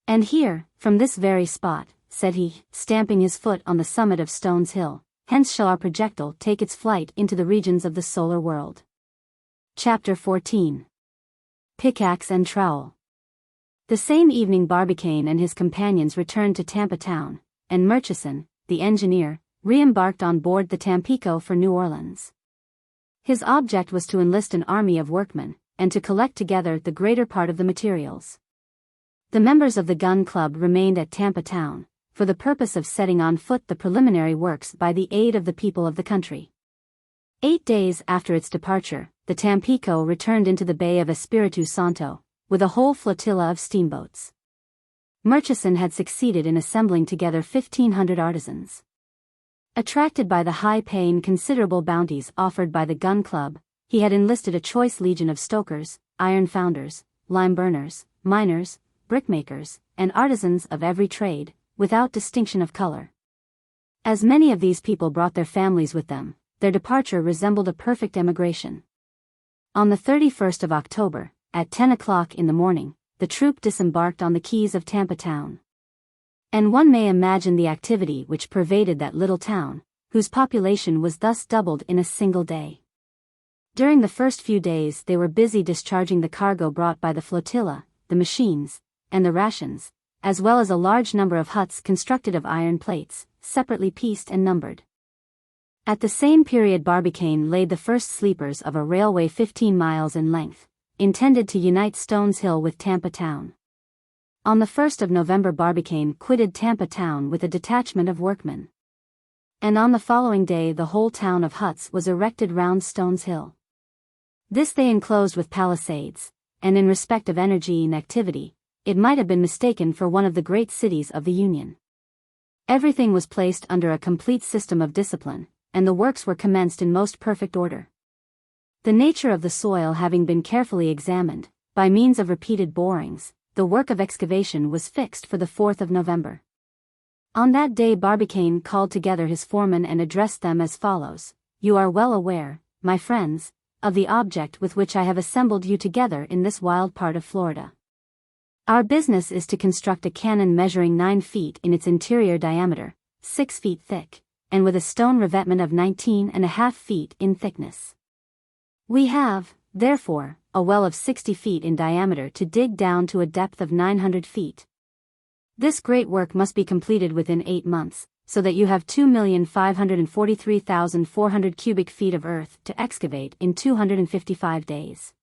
And here, from this very spot, said he, stamping his foot on the summit of Stone's Hill, hence shall our projectile take its flight into the regions of the solar world." Chapter 14. Pickaxe and Trowel. The same evening Barbicane and his companions returned to Tampa Town, and Murchison, the engineer, re-embarked on board the Tampico for New Orleans. His object was to enlist an army of workmen, and to collect together the greater part of the materials. The members of the Gun Club remained at Tampa Town, for the purpose of setting on foot the preliminary works by the aid of the people of the country. 8 days after its departure, the Tampico returned into the Bay of Espiritu Santo, with a whole flotilla of steamboats. Murchison had succeeded in assembling together 1,500 artisans. Attracted by the high pay and considerable bounties offered by the Gun Club, he had enlisted a choice legion of stokers, iron founders, lime burners, miners, brickmakers, and artisans of every trade, without distinction of color. As many of these people brought their families with them, their departure resembled a perfect emigration. On the 31st of October, at 10 o'clock in the morning, the troop disembarked on the quays of Tampa Town. And one may imagine the activity which pervaded that little town, whose population was thus doubled in a single day. During the first few days they were busy discharging the cargo brought by the flotilla, the machines, and the rations, as well as a large number of huts constructed of iron plates, separately pieced and numbered. At the same period Barbicane laid the first sleepers of a railway 15 miles in length, intended to unite Stone's Hill with Tampa Town. On the 1st of November Barbicane quitted Tampa Town with a detachment of workmen. And on the following day the whole town of huts was erected round Stones Hill. This they enclosed with palisades, and in respect of energy and activity, it might have been mistaken for one of the great cities of the Union. Everything was placed under a complete system of discipline, and the works were commenced in most perfect order. The nature of the soil having been carefully examined, by means of repeated borings, the work of excavation was fixed for the 4th of November. On that day Barbicane called together his foremen and addressed them as follows: "You are well aware, my friends, of the object with which I have assembled you together in this wild part of Florida. Our business is to construct a cannon measuring 9 feet in its interior diameter, 6 feet thick, and with a stone revetment of 19.5 feet in thickness. We have, therefore, a well of 60 feet in diameter to dig down to a depth of 900 feet. This great work must be completed within 8 months, so that you have 2,543,400 cubic feet of earth to excavate in 255 days.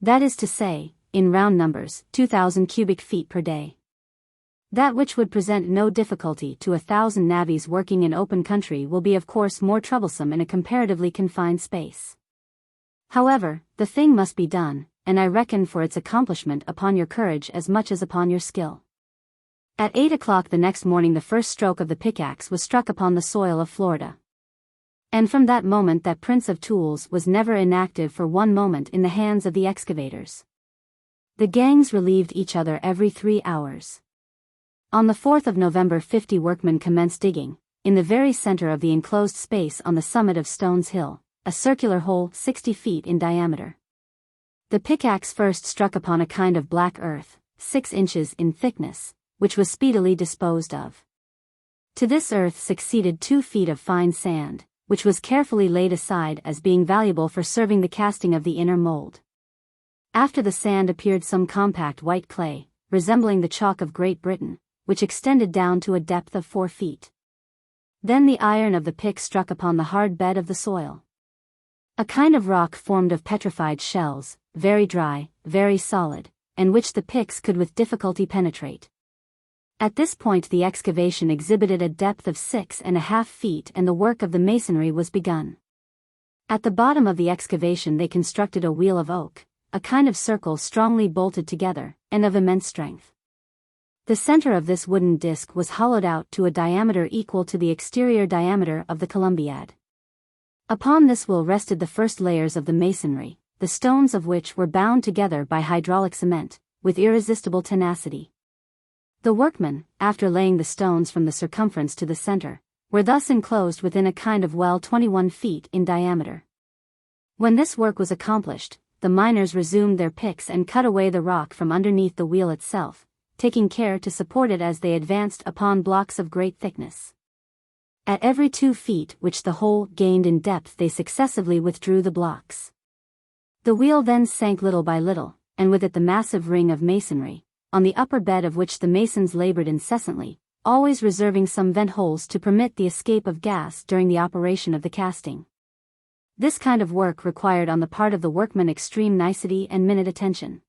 That is to say, in round numbers, 2,000 cubic feet per day. That which would present no difficulty to 1,000 navvies working in open country will be of course more troublesome in a comparatively confined space. However, the thing must be done, and I reckon for its accomplishment upon your courage as much as upon your skill." At 8 o'clock the next morning the first stroke of the pickaxe was struck upon the soil of Florida. And from that moment that prince of tools was never inactive for one moment in the hands of the excavators. The gangs relieved each other every 3 hours. On the 4th of November 50 workmen commenced digging, in the very center of the enclosed space on the summit of Stones Hill, a circular hole 60 feet in diameter. The pickaxe first struck upon a kind of black earth, 6 inches in thickness, which was speedily disposed of. To this earth succeeded 2 feet of fine sand, which was carefully laid aside as being valuable for serving the casting of the inner mold. After the sand appeared some compact white clay, resembling the chalk of Great Britain, which extended down to a depth of 4 feet. Then the iron of the pick struck upon the hard bed of the soil. A kind of rock formed of petrified shells, very dry, very solid, and which the picks could with difficulty penetrate. At this point the excavation exhibited a depth of 6.5 feet and the work of the masonry was begun. At the bottom of the excavation they constructed a wheel of oak, a kind of circle strongly bolted together, and of immense strength. The center of this wooden disc was hollowed out to a diameter equal to the exterior diameter of the Columbiad. Upon this wheel rested the first layers of the masonry, the stones of which were bound together by hydraulic cement, with irresistible tenacity. The workmen, after laying the stones from the circumference to the center, were thus enclosed within a kind of well 21 feet in diameter. When this work was accomplished, the miners resumed their picks and cut away the rock from underneath the wheel itself, taking care to support it as they advanced upon blocks of great thickness. At every 2 feet which the hole gained in depth they successively withdrew the blocks. The wheel then sank little by little, and with it the massive ring of masonry, on the upper bed of which the masons labored incessantly, always reserving some vent holes to permit the escape of gas during the operation of the casting. This kind of work required on the part of the workmen extreme nicety and minute attention.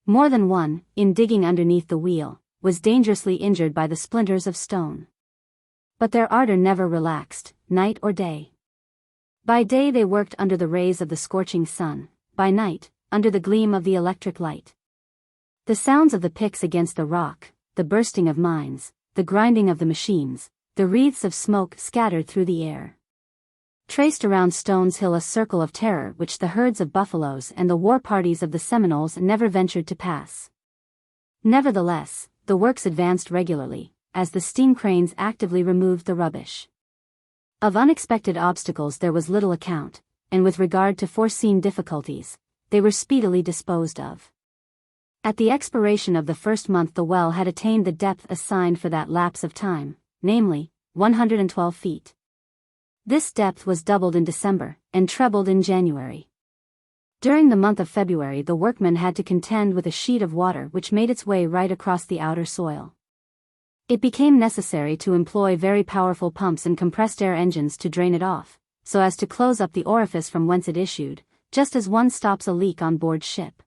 More than one, in digging underneath the wheel, was dangerously injured by the splinters of stone. But their ardor never relaxed, night or day. By day they worked under the rays of the scorching sun, by night, under the gleam of the electric light. The sounds of the picks against the rock, the bursting of mines, the grinding of the machines, the wreaths of smoke scattered through the air, traced around Stones Hill a circle of terror which the herds of buffaloes and the war parties of the Seminoles never ventured to pass. Nevertheless, the works advanced regularly, as the steam cranes actively removed the rubbish. Of unexpected obstacles there was little account, and with regard to foreseen difficulties, they were speedily disposed of. At the expiration of the first month the well had attained the depth assigned for that lapse of time, namely, 112 feet. This depth was doubled in December, and trebled in January. During the month of February the workmen had to contend with a sheet of water which made its way right across the outer soil. It became necessary to employ very powerful pumps and compressed air engines to drain it off, so as to close up the orifice from whence it issued, just as one stops a leak on board ship.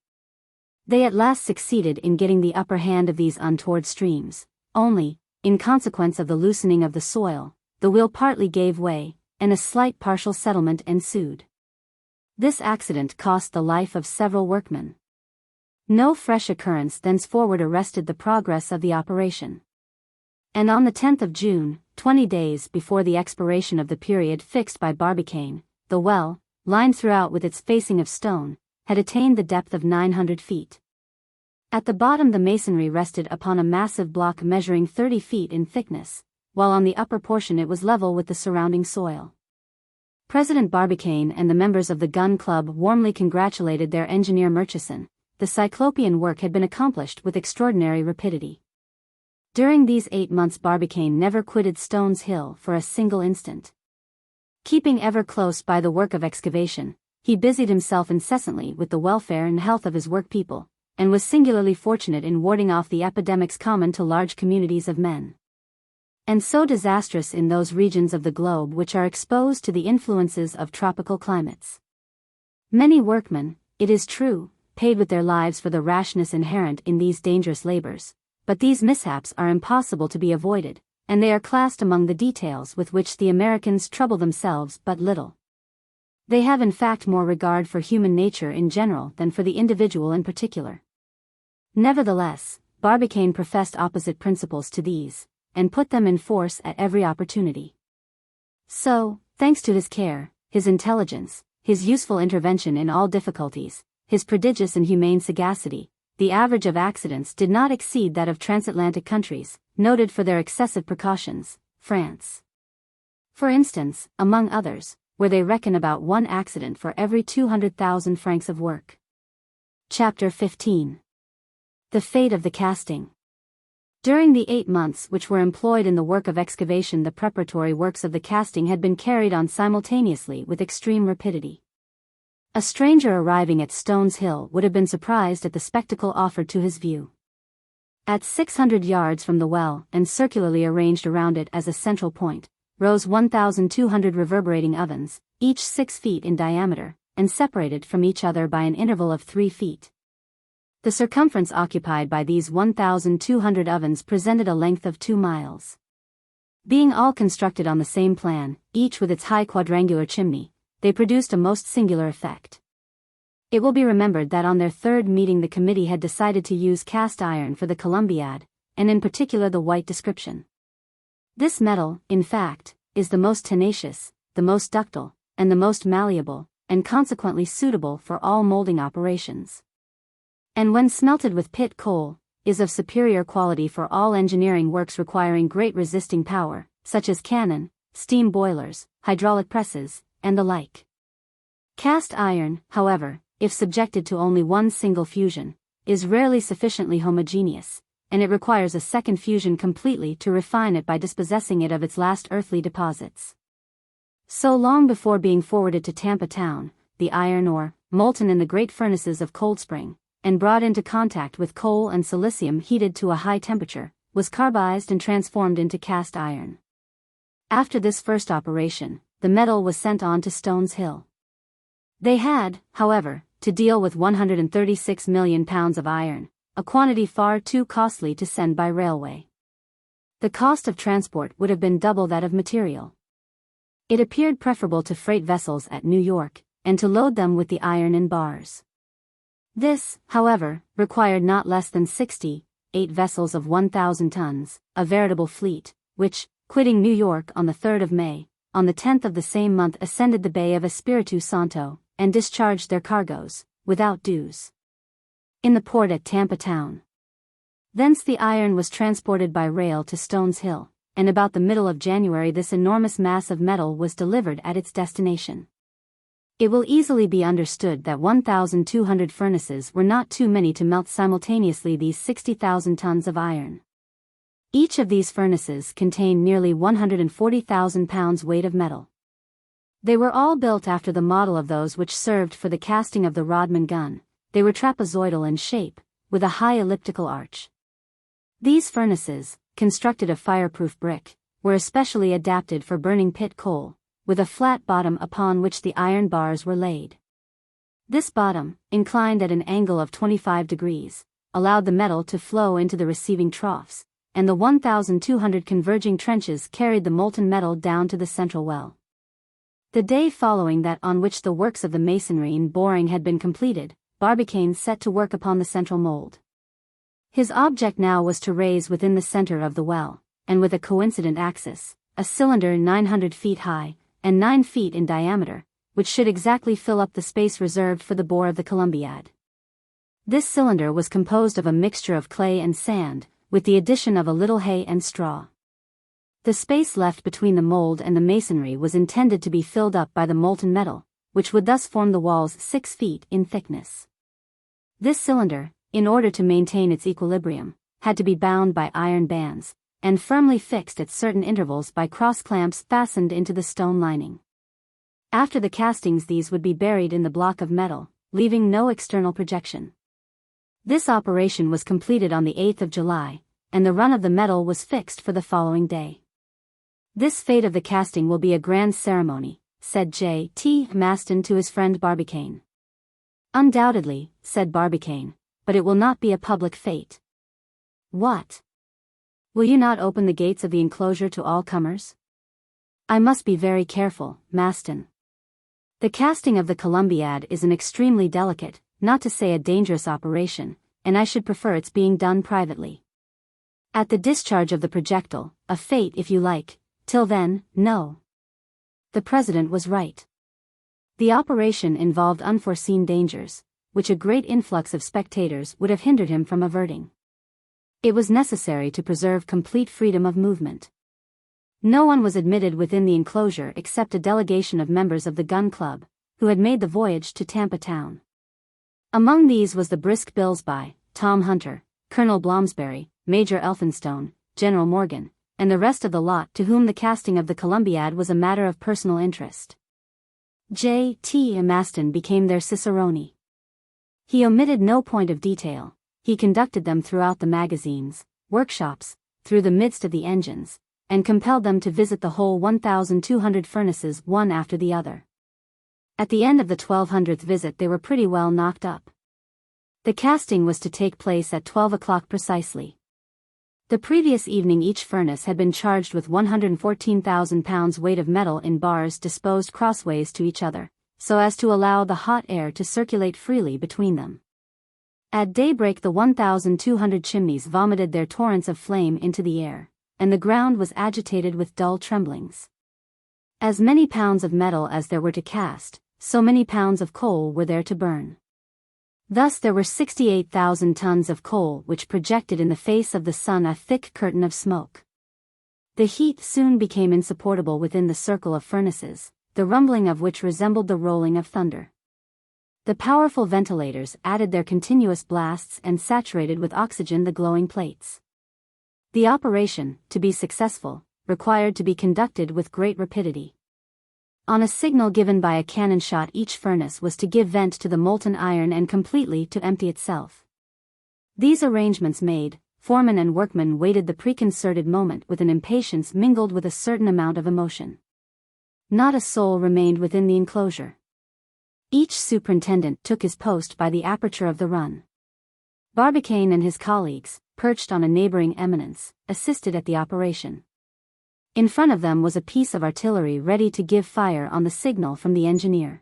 They at last succeeded in getting the upper hand of these untoward streams, only, in consequence of the loosening of the soil, the wheel partly gave way, and a slight partial settlement ensued. This accident cost the life of several workmen. No fresh occurrence thenceforward arrested the progress of the operation. And on the 10th of June, 20 days before the expiration of the period fixed by Barbicane, the well, lined throughout with its facing of stone, had attained the depth of 900 feet. At the bottom the masonry rested upon a massive block measuring 30 feet in thickness, while on the upper portion it was level with the surrounding soil. President Barbicane and the members of the Gun Club warmly congratulated their engineer Murchison. The cyclopean work had been accomplished with extraordinary rapidity. During these 8 months Barbicane never quitted Stones Hill for a single instant. Keeping ever close by the work of excavation, he busied himself incessantly with the welfare and health of his workpeople, and was singularly fortunate in warding off the epidemics common to large communities of men, and so disastrous in those regions of the globe which are exposed to the influences of tropical climates. Many workmen, it is true, paid with their lives for the rashness inherent in these dangerous labors, but these mishaps are impossible to be avoided, and they are classed among the details with which the Americans trouble themselves but little. They have in fact more regard for human nature in general than for the individual in particular. Nevertheless, Barbicane professed opposite principles to these, and put them in force at every opportunity. So, thanks to his care, his intelligence, his useful intervention in all difficulties, his prodigious and humane sagacity, the average of accidents did not exceed that of transatlantic countries, noted for their excessive precautions, France, for instance, among others, where they reckon about 1 accident for every 200,000 francs of work. Chapter 15. The Fate of the Casting. During the 8 months which were employed in the work of excavation, the preparatory works of the casting had been carried on simultaneously with extreme rapidity. A stranger arriving at Stones Hill would have been surprised at the spectacle offered to his view. At 600 yards from the well, and circularly arranged around it as a central point, rose 1,200 reverberating ovens, each 6 feet in diameter, and separated from each other by an interval of 3 feet. The circumference occupied by these 1,200 ovens presented a length of 2 miles. Being all constructed on the same plan, each with its high quadrangular chimney, they produced a most singular effect. It will be remembered that on their third meeting the committee had decided to use cast iron for the Columbiad, and in particular the white description. This metal, in fact, is the most tenacious, the most ductile, and the most malleable, and consequently suitable for all molding operations. And when smelted with pit coal, is of superior quality for all engineering works requiring great resisting power, such as cannon, steam boilers, hydraulic presses, and the like. Cast iron, however, if subjected to only one single fusion, is rarely sufficiently homogeneous, and it requires a second fusion completely to refine it by dispossessing it of its last earthly deposits. So long before being forwarded to Tampa town, the iron ore, molten in the great furnaces of Cold Spring, and brought into contact with coal and silicium heated to a high temperature, was carbized and transformed into cast iron. After this first operation, the metal was sent on to Stones Hill. They had, however, to deal with 136 million pounds of iron, a quantity far too costly to send by railway. The cost of transport would have been double that of material. It appeared preferable to freight vessels at New York, and to load them with the iron in bars. This, however, required not less than 8 vessels of 1,000 tons, a veritable fleet, which, quitting New York on the 3rd of May, on the 10th of the same month ascended the Bay of Espiritu Santo, and discharged their cargoes, without dues, in the port at Tampa town. Thence the iron was transported by rail to Stones Hill, and about the middle of January this enormous mass of metal was delivered at its destination. It will easily be understood that 1,200 furnaces were not too many to melt simultaneously these 60,000 tons of iron. Each of these furnaces contained nearly 140,000 pounds weight of metal. They were all built after the model of those which served for the casting of the Rodman gun. They were trapezoidal in shape, with a high elliptical arch. These furnaces, constructed of fireproof brick, were especially adapted for burning pit coal, with a flat bottom upon which the iron bars were laid. This bottom, inclined at an angle of 25 degrees, allowed the metal to flow into the receiving troughs, and the 1,200 converging trenches carried the molten metal down to the central well. The day following that on which the works of the masonry and boring had been completed, Barbicane set to work upon the central mold. His object now was to raise within the center of the well, and with a coincident axis, a cylinder 900 feet high, and 9 feet in diameter, which should exactly fill up the space reserved for the bore of the Columbiad. This cylinder was composed of a mixture of clay and sand, with the addition of a little hay and straw. The space left between the mold and the masonry was intended to be filled up by the molten metal, which would thus form the walls 6 feet in thickness. This cylinder, in order to maintain its equilibrium, had to be bound by iron bands, and firmly fixed at certain intervals by cross clamps fastened into the stone lining. After the castings, these would be buried in the block of metal, leaving no external projection. This operation was completed on the 8th of July, and the run of the metal was fixed for the following day. "This fate of the casting will be a grand ceremony," said J.T. Maston to his friend Barbicane. "Undoubtedly," said Barbicane, "but it will not be a public fete." "What? Will you not open the gates of the enclosure to all comers?" "I must be very careful, Maston. The casting of the Columbiad is an extremely delicate, not to say a dangerous operation, and I should prefer its being done privately. At the discharge of the projectile, a fete if you like, till then, no." The president was right. The operation involved unforeseen dangers, which a great influx of spectators would have hindered him from averting. It was necessary to preserve complete freedom of movement. No one was admitted within the enclosure except a delegation of members of the Gun Club, who had made the voyage to Tampa Town. Among these was the brisk Bilsby, Tom Hunter, Colonel Blomsberry, Major Elphinstone, General Morgan, and the rest of the lot to whom the casting of the Columbiad was a matter of personal interest. J.T. Maston became their cicerone. He omitted no point of detail. He conducted them throughout the magazines, workshops, through the midst of the engines, and compelled them to visit the whole 1,200 furnaces one after the other. At the end of the 1200th visit they were pretty well knocked up. The casting was to take place at 12 o'clock precisely. The previous evening each furnace had been charged with 114,000 pounds weight of metal in bars disposed crossways to each other, so as to allow the hot air to circulate freely between them. At daybreak the 1,200 chimneys vomited their torrents of flame into the air, and the ground was agitated with dull tremblings. As many pounds of metal as there were to cast, so many pounds of coal were there to burn. Thus there were 68,000 tons of coal which projected in the face of the sun a thick curtain of smoke. The heat soon became insupportable within the circle of furnaces, the rumbling of which resembled the rolling of thunder. The powerful ventilators added their continuous blasts and saturated with oxygen the glowing plates. The operation, to be successful, required to be conducted with great rapidity. On a signal given by a cannon shot each furnace was to give vent to the molten iron and completely to empty itself. These arrangements made, foreman and workmen waited the preconcerted moment with an impatience mingled with a certain amount of emotion. Not a soul remained within the enclosure. Each superintendent took his post by the aperture of the run. Barbicane and his colleagues, perched on a neighboring eminence, assisted at the operation. In front of them was a piece of artillery ready to give fire on the signal from the engineer.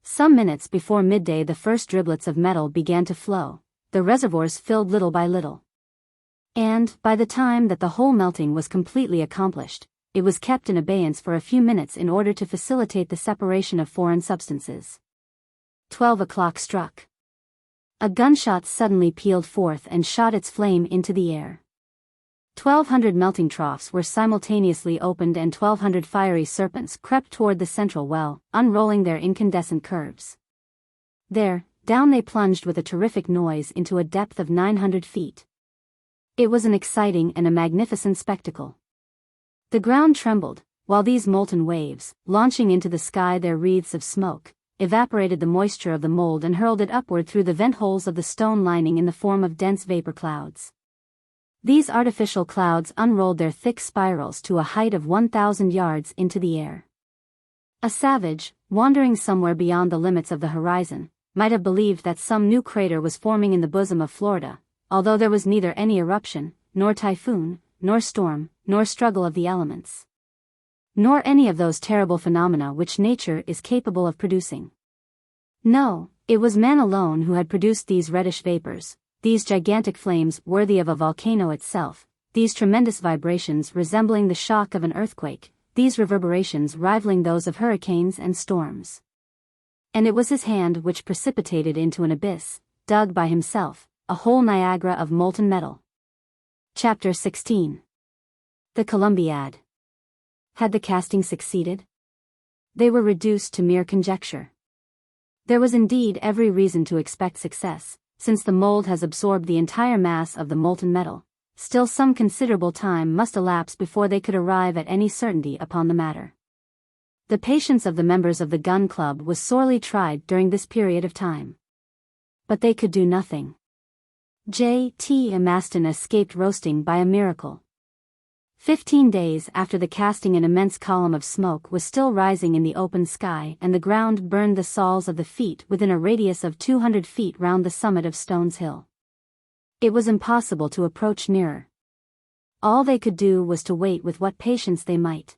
Some minutes before midday the first driblets of metal began to flow, the reservoirs filled little by little. And, by the time that the whole melting was completely accomplished, it was kept in abeyance for a few minutes in order to facilitate the separation of foreign substances. 12 o'clock struck. A gunshot suddenly pealed forth and shot its flame into the air. 1,200 melting troughs were simultaneously opened and 1,200 fiery serpents crept toward the central well, unrolling their incandescent curves. There, down they plunged with a terrific noise into a depth of 900 feet. It was an exciting and a magnificent spectacle. The ground trembled, while these molten waves, launching into the sky their wreaths of smoke, evaporated the moisture of the mold and hurled it upward through the vent holes of the stone lining in the form of dense vapor clouds. These artificial clouds unrolled their thick spirals to a height of 1,000 yards into the air. A savage, wandering somewhere beyond the limits of the horizon, might have believed that some new crater was forming in the bosom of Florida, although there was neither any eruption, nor typhoon, nor storm, nor struggle of the elements. Nor any of those terrible phenomena which nature is capable of producing. No, it was man alone who had produced these reddish vapors, these gigantic flames worthy of a volcano itself, these tremendous vibrations resembling the shock of an earthquake, these reverberations rivaling those of hurricanes and storms. And it was his hand which precipitated into an abyss, dug by himself, a whole Niagara of molten metal. Chapter 16. The Columbiad. Had the casting succeeded? They were reduced to mere conjecture. There was indeed every reason to expect success, since the mold has absorbed the entire mass of the molten metal. Still some considerable time must elapse before they could arrive at any certainty upon the matter. The patience of the members of the Gun Club was sorely tried during this period of time. But they could do nothing. XXIII Maston escaped roasting by a miracle. 15 days after the casting, an immense column of smoke was still rising in the open sky, and the ground burned the soles of the feet within a radius of 200 feet round the summit of Stones Hill. It was impossible to approach nearer. All they could do was to wait with what patience they might.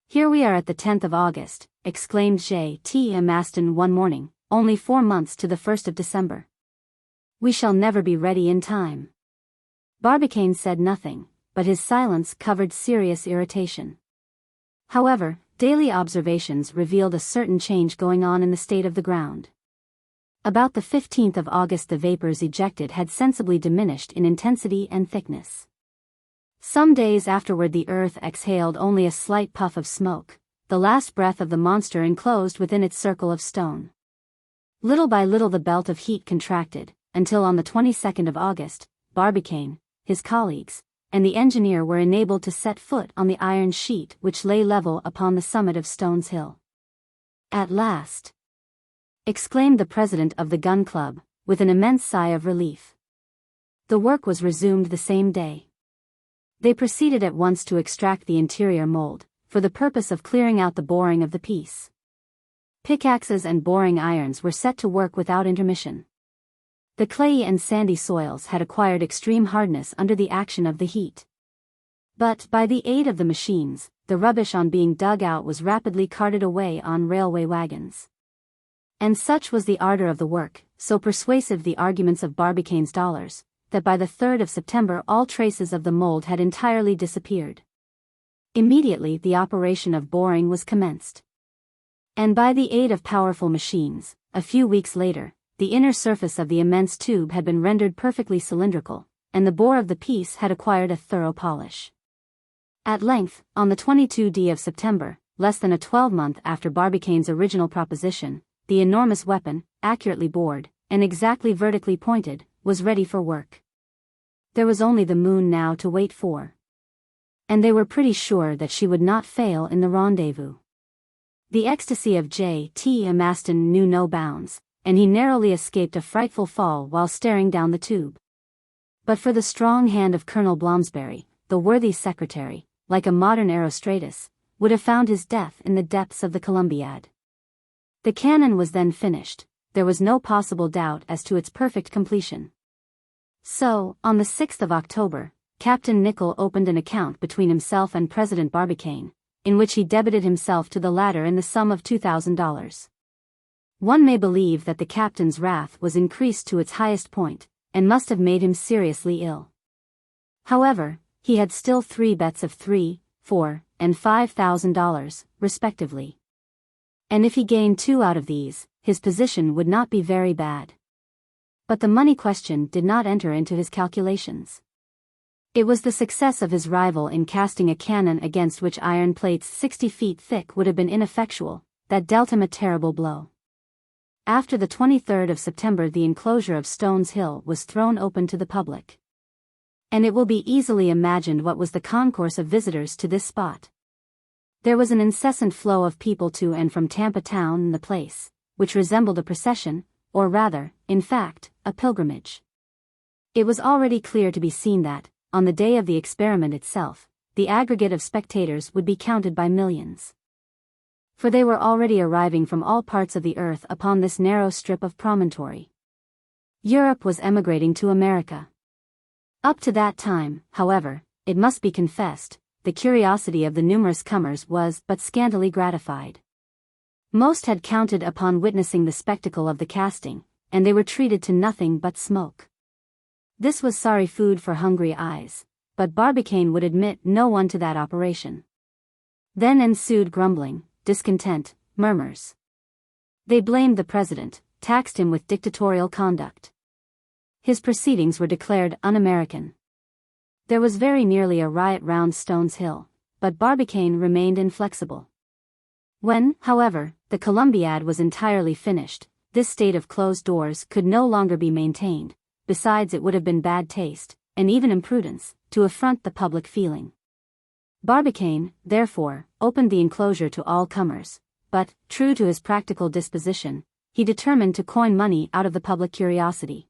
"Here we are at the 10th of August, exclaimed XXIII Maston one morning, "only 4 months to the 1st of December. We shall never be ready in time." Barbicane said nothing, but his silence covered serious irritation. However, daily observations revealed a certain change going on in the state of the ground. About the 15th of August the vapors ejected had sensibly diminished in intensity and thickness. Some days afterward the earth exhaled only a slight puff of smoke, the last breath of the monster enclosed within its circle of stone. Little by little the belt of heat contracted, until on the 22nd of August, Barbicane, his colleagues, and the engineer were enabled to set foot on the iron sheet which lay level upon the summit of Stones Hill. "At last!" exclaimed the president of the Gun Club, with an immense sigh of relief. The work was resumed the same day. They proceeded at once to extract the interior mold, for the purpose of clearing out the boring of the piece. Pickaxes and boring irons were set to work without intermission. The clayey and sandy soils had acquired extreme hardness under the action of the heat. But by the aid of the machines, the rubbish on being dug out was rapidly carted away on railway wagons. And such was the ardor of the work, so persuasive the arguments of Barbicane's dollars, that by the 3rd of September all traces of the mold had entirely disappeared. Immediately the operation of boring was commenced. And by the aid of powerful machines, a few weeks later, the inner surface of the immense tube had been rendered perfectly cylindrical, and the bore of the piece had acquired a thorough polish. At length, on the 22nd of September, less than a 12-month after Barbicane's original proposition, the enormous weapon, accurately bored, and exactly vertically pointed, was ready for work. There was only the moon now to wait for. And they were pretty sure that she would not fail in the rendezvous. The ecstasy of XXIII Maston knew no bounds, and he narrowly escaped a frightful fall while staring down the tube. But for the strong hand of Colonel Blomsberry, the worthy secretary, like a modern Erostratus, would have found his death in the depths of the Columbiad. The cannon was then finished, there was no possible doubt as to its perfect completion. So, on the 6th of October, Captain Nicholl opened an account between himself and President Barbicane, in which he debited himself to the latter in the sum of $2,000. One may believe that the captain's wrath was increased to its highest point, and must have made him seriously ill. However, he had still 3 bets of $3,000, $4,000, and $5,000, respectively. And if he gained 2 out of these, his position would not be very bad. But the money question did not enter into his calculations. It was the success of his rival in casting a cannon against which iron plates 60 feet thick would have been ineffectual, that dealt him a terrible blow. After the 23rd of September the enclosure of Stones Hill was thrown open to the public. And it will be easily imagined what was the concourse of visitors to this spot. There was an incessant flow of people to and from Tampa town and the place, which resembled a procession, or rather, in fact, a pilgrimage. It was already clear to be seen that, on the day of the experiment itself, the aggregate of spectators would be counted by millions. For they were already arriving from all parts of the earth upon this narrow strip of promontory. Europe was emigrating to America. Up to that time, however, it must be confessed, the curiosity of the numerous comers was but scantily gratified. Most had counted upon witnessing the spectacle of the casting, and they were treated to nothing but smoke. This was sorry food for hungry eyes, but Barbicane would admit no one to that operation. Then ensued grumbling, discontent, murmurs. They blamed the president, taxed him with dictatorial conduct. His proceedings were declared un-American. There was very nearly a riot round Stones Hill, but Barbicane remained inflexible. When, however, the Columbiad was entirely finished, this state of closed doors could no longer be maintained. Besides, it would have been bad taste, and even imprudence, to affront the public feeling. Barbicane, therefore, opened the enclosure to all comers, but, true to his practical disposition, he determined to coin money out of the public curiosity.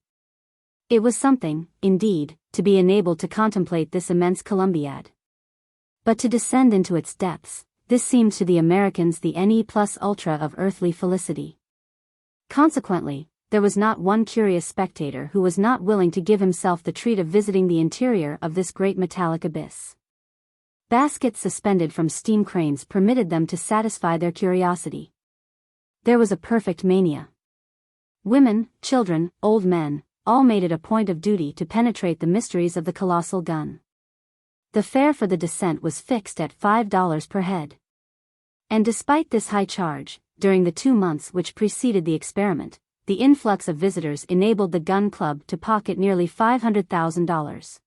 It was something, indeed, to be enabled to contemplate this immense Columbiad. But to descend into its depths, this seemed to the Americans the ne plus ultra of earthly felicity. Consequently, there was not one curious spectator who was not willing to give himself the treat of visiting the interior of this great metallic abyss. Baskets suspended from steam cranes permitted them to satisfy their curiosity. There was a perfect mania. Women, children, old men, all made it a point of duty to penetrate the mysteries of the colossal gun. The fare for the descent was fixed at $5 per head. And despite this high charge, during the 2 months which preceded the experiment, the influx of visitors enabled the gun club to pocket nearly $500,000.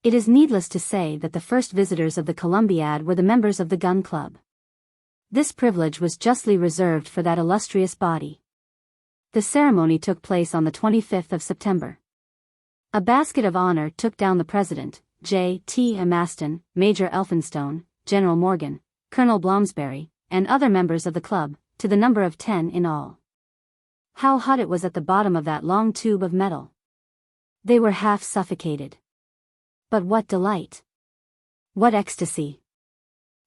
It is needless to say that the first visitors of the Columbiad were the members of the gun club. This privilege was justly reserved for that illustrious body. The ceremony took place on the 25th of September. A basket of honor took down the president, J.T. Maston, Major Elphinstone, General Morgan, Colonel Blomsberry, and other members of the club, to the number of 10 in all. How hot it was at the bottom of that long tube of metal! They were half suffocated. But what delight! What ecstasy!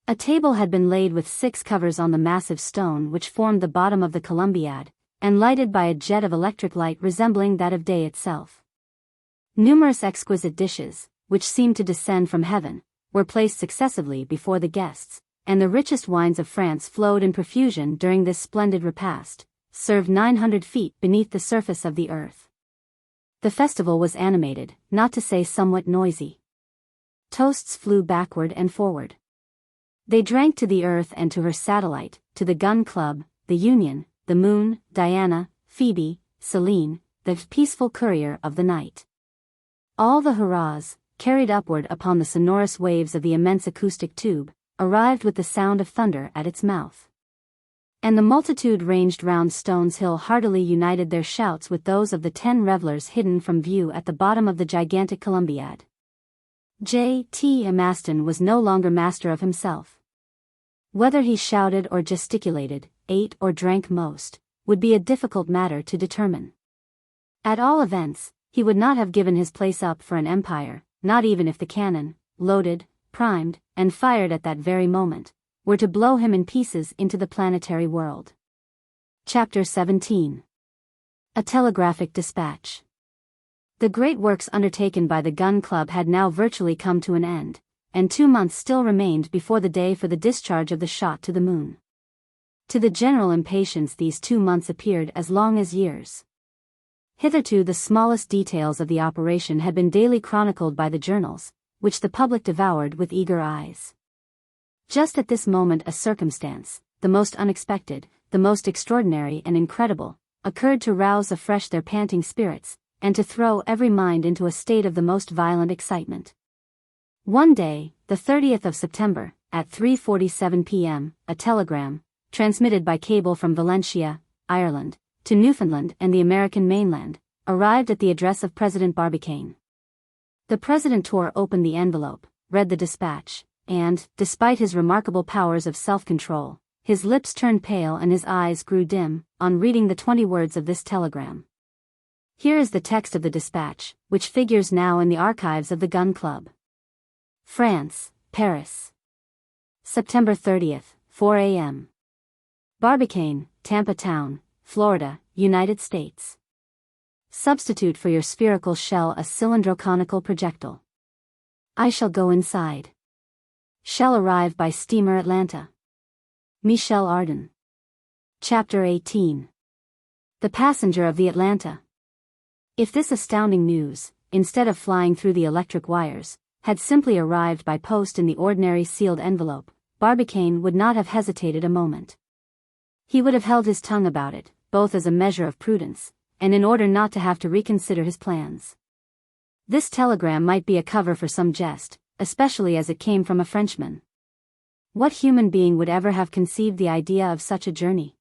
A table had been laid with 6 covers on the massive stone which formed the bottom of the Columbiad, and lighted by a jet of electric light resembling that of day itself. Numerous exquisite dishes, which seemed to descend from heaven, were placed successively before the guests, and the richest wines of France flowed in profusion during this splendid repast, served 900 feet beneath the surface of the earth. The festival was animated, not to say somewhat noisy. Toasts flew backward and forward. They drank to the earth and to her satellite, to the Gun Club, the Union, the Moon, Diana, Phoebe, Selene, the peaceful courier of the night. All the hurrahs, carried upward upon the sonorous waves of the immense acoustic tube, arrived with the sound of thunder at its mouth. And the multitude ranged round Stones Hill heartily united their shouts with those of the 10 revelers hidden from view at the bottom of the gigantic Columbiad. J.T. Maston was no longer master of himself. Whether he shouted or gesticulated, ate or drank most, would be a difficult matter to determine. At all events, he would not have given his place up for an empire, not even if the cannon, loaded, primed, and fired at that very moment, were to blow him in pieces into the planetary world. Chapter 17. A Telegraphic Dispatch. The great works undertaken by the Gun Club had now virtually come to an end, and 2 months still remained before the day for the discharge of the shot to the moon. To the general impatience these 2 months appeared as long as years. Hitherto the smallest details of the operation had been daily chronicled by the journals, which the public devoured with eager eyes. Just at this moment a circumstance, the most unexpected, the most extraordinary and incredible, occurred to rouse afresh their panting spirits, and to throw every mind into a state of the most violent excitement. One day, the 30th of September, at 3:47 p.m., a telegram, transmitted by cable from Valentia, Ireland, to Newfoundland and the American mainland, arrived at the address of President Barbicane. The president tore open the envelope, read the dispatch, and, despite his remarkable powers of self-control, his lips turned pale and his eyes grew dim, on reading the 20 words of this telegram. Here is the text of the dispatch, which figures now in the archives of the Gun Club. France, Paris. September 30th, 4 a.m. Barbicane, Tampa Town, Florida, United States. Substitute for your spherical shell a cylindro-conical projectile. I shall go inside. Shall arrive by steamer Atlanta. Michel Ardan. Chapter 18. The passenger of the Atlanta. If this astounding news, instead of flying through the electric wires, had simply arrived by post in the ordinary sealed envelope, Barbicane would not have hesitated a moment. He would have held his tongue about it, both as a measure of prudence, and in order not to have to reconsider his plans. This telegram might be a cover for some jest, especially as it came from a Frenchman. What human being would ever have conceived the idea of such a journey?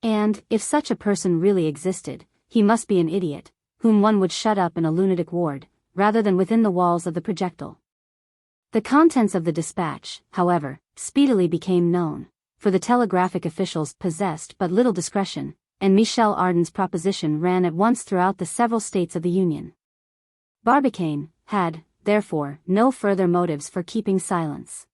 And, if such a person really existed, he must be an idiot, whom one would shut up in a lunatic ward, rather than within the walls of the projectile. The contents of the dispatch, however, speedily became known, for the telegraphic officials possessed but little discretion, and Michel Ardan's proposition ran at once throughout the several states of the Union. Barbicane had, therefore, no further motives for keeping silence.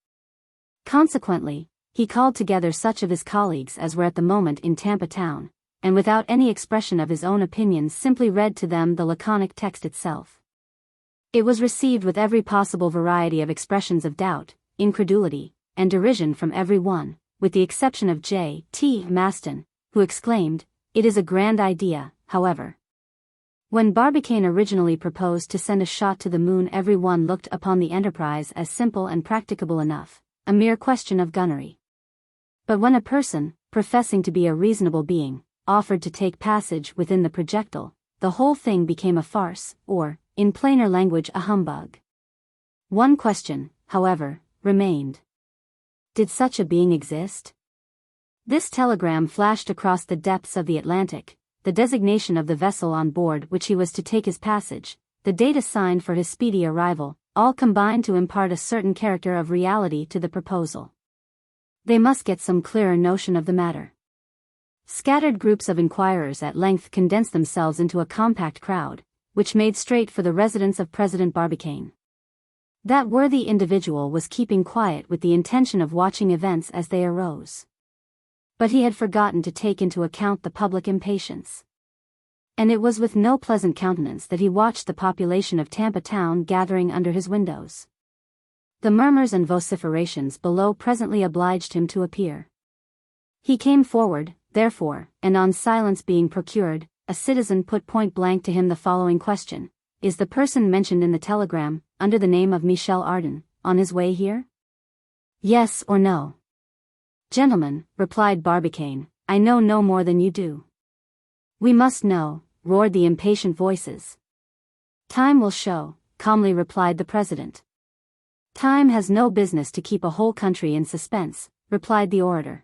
Consequently, he called together such of his colleagues as were at the moment in Tampa town, and without any expression of his own opinions simply read to them the laconic text itself. It was received with every possible variety of expressions of doubt, incredulity, and derision from every one, with the exception of J.T. Maston, who exclaimed, "It is a grand idea, however." When Barbicane originally proposed to send a shot to the moon, every one looked upon the enterprise as simple and practicable enough, a mere question of gunnery. But when a person, professing to be a reasonable being, offered to take passage within the projectile, the whole thing became a farce, or, in plainer language, a humbug. One question, however, remained. Did such a being exist? This telegram flashed across the depths of the Atlantic, the designation of the vessel on board which he was to take his passage, the date assigned for his speedy arrival, all combined to impart a certain character of reality to the proposal. They must get some clearer notion of the matter. Scattered groups of inquirers at length condensed themselves into a compact crowd, which made straight for the residence of President Barbicane. That worthy individual was keeping quiet with the intention of watching events as they arose. But he had forgotten to take into account the public impatience. And it was with no pleasant countenance that he watched the population of Tampa town gathering under his windows. The murmurs and vociferations below presently obliged him to appear. He came forward, therefore, and on silence being procured, a citizen put point blank to him the following question: "Is the person mentioned in the telegram, under the name of Michel Ardan, on his way here?" "Yes or no?" "Gentlemen," replied Barbicane, "I know no more than you do." "We must know," roared the impatient voices. "Time will show," calmly replied the president. "Time has no business to keep a whole country in suspense," replied the orator.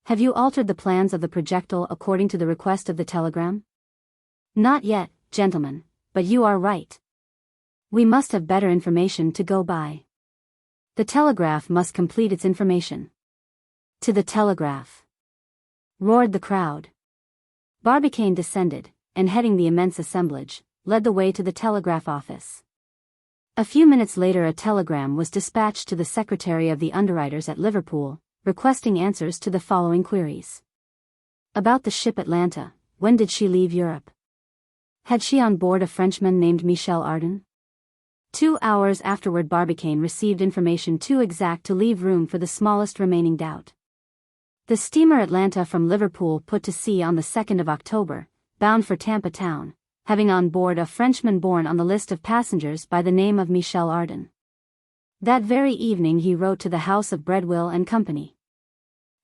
"Have you altered the plans of the projectile according to the request of the telegram?" "Not yet, gentlemen, but you are right. We must have better information to go by. The telegraph must complete its information." "To the telegraph!" roared the crowd. Barbicane descended, and heading the immense assemblage, led the way to the telegraph office. A few minutes later a telegram was dispatched to the secretary of the underwriters at Liverpool, requesting answers to the following queries. About the ship Atlanta, when did she leave Europe? Had she on board a Frenchman named Michel Ardan? 2 hours afterward Barbicane received information too exact to leave room for the smallest remaining doubt. The steamer Atlanta from Liverpool put to sea on the 2nd of October, bound for Tampa town, having on board a Frenchman born on the list of passengers by the name of Michel Ardan. That very evening he wrote to the house of Breadwill and Company,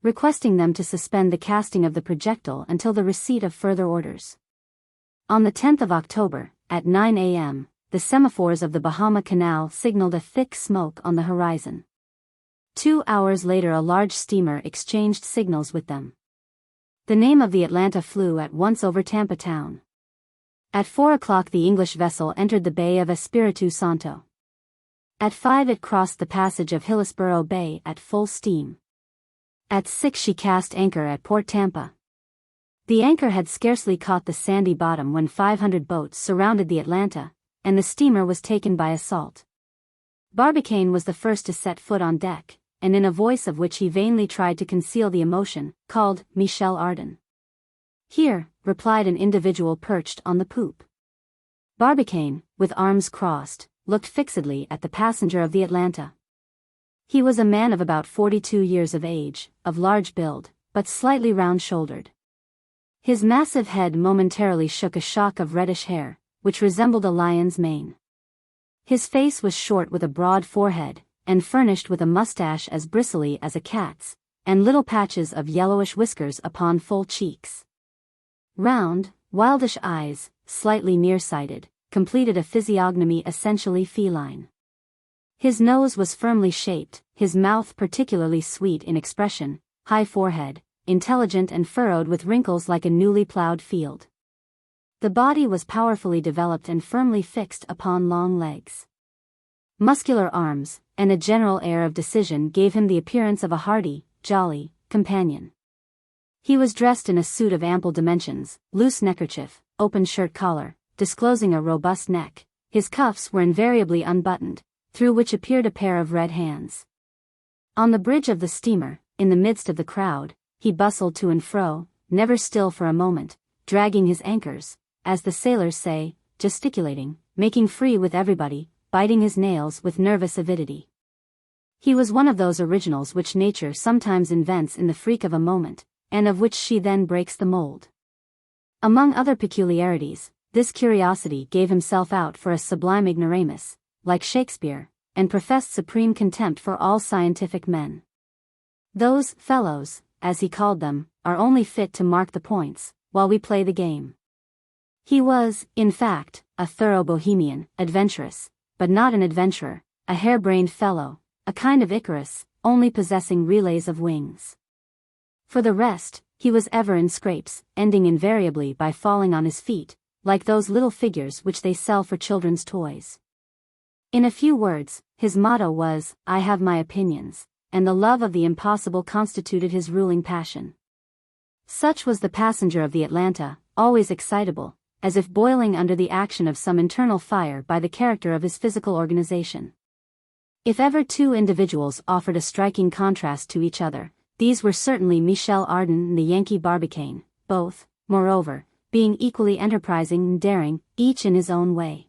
requesting them to suspend the casting of the projectile until the receipt of further orders. On the 10th of October, at 9 a.m., the semaphores of the Bahama Canal signaled a thick smoke on the horizon. 2 hours later a large steamer exchanged signals with them. The name of the Atlanta flew at once over Tampa town. At 4 o'clock the English vessel entered the Bay of Espiritu Santo. At 5 it crossed the passage of Hillsborough Bay at full steam. At 6 she cast anchor at Port Tampa. The anchor had scarcely caught the sandy bottom when 500 boats surrounded the Atlanta, and the steamer was taken by assault. Barbicane was the first to set foot on deck, and in a voice of which he vainly tried to conceal the emotion, called Michel Ardan. Here, replied an individual perched on the poop. Barbicane, with arms crossed, looked fixedly at the passenger of the Atlanta. He was a man of about 42 years of age, of large build, but slightly round-shouldered. His massive head momentarily shook a shock of reddish hair, which resembled a lion's mane. His face was short with a broad forehead, and furnished with a mustache as bristly as a cat's, and little patches of yellowish whiskers upon full cheeks. Round, wildish eyes, slightly nearsighted, completed a physiognomy essentially feline. His nose was firmly shaped, his mouth particularly sweet in expression, high forehead, intelligent and furrowed with wrinkles like a newly plowed field. The body was powerfully developed and firmly fixed upon long legs. Muscular arms, and a general air of decision gave him the appearance of a hardy, jolly companion. He was dressed in a suit of ample dimensions, loose neckerchief, open shirt collar, disclosing a robust neck. His cuffs were invariably unbuttoned, through which appeared a pair of red hands. On the bridge of the steamer, in the midst of the crowd, he bustled to and fro, never still for a moment, dragging his anchors, as the sailors say, gesticulating, making free with everybody, biting his nails with nervous avidity. He was one of those originals which nature sometimes invents in the freak of a moment, and of which she then breaks the mold. Among other peculiarities, this curiosity gave himself out for a sublime ignoramus, like Shakespeare, and professed supreme contempt for all scientific men. Those fellows, as he called them, are only fit to mark the points, while we play the game. He was, in fact, a thorough bohemian, adventurous, but not an adventurer, a harebrained fellow, a kind of Icarus, only possessing relays of wings. For the rest, he was ever in scrapes, ending invariably by falling on his feet, like those little figures which they sell for children's toys. In a few words, his motto was, "I have my opinions," and the love of the impossible constituted his ruling passion. Such was the passenger of the Atlanta, always excitable, as if boiling under the action of some internal fire by the character of his physical organization. If ever two individuals offered a striking contrast to each other, these were certainly Michel Ardan and the Yankee Barbicane, both, moreover, being equally enterprising and daring, each in his own way.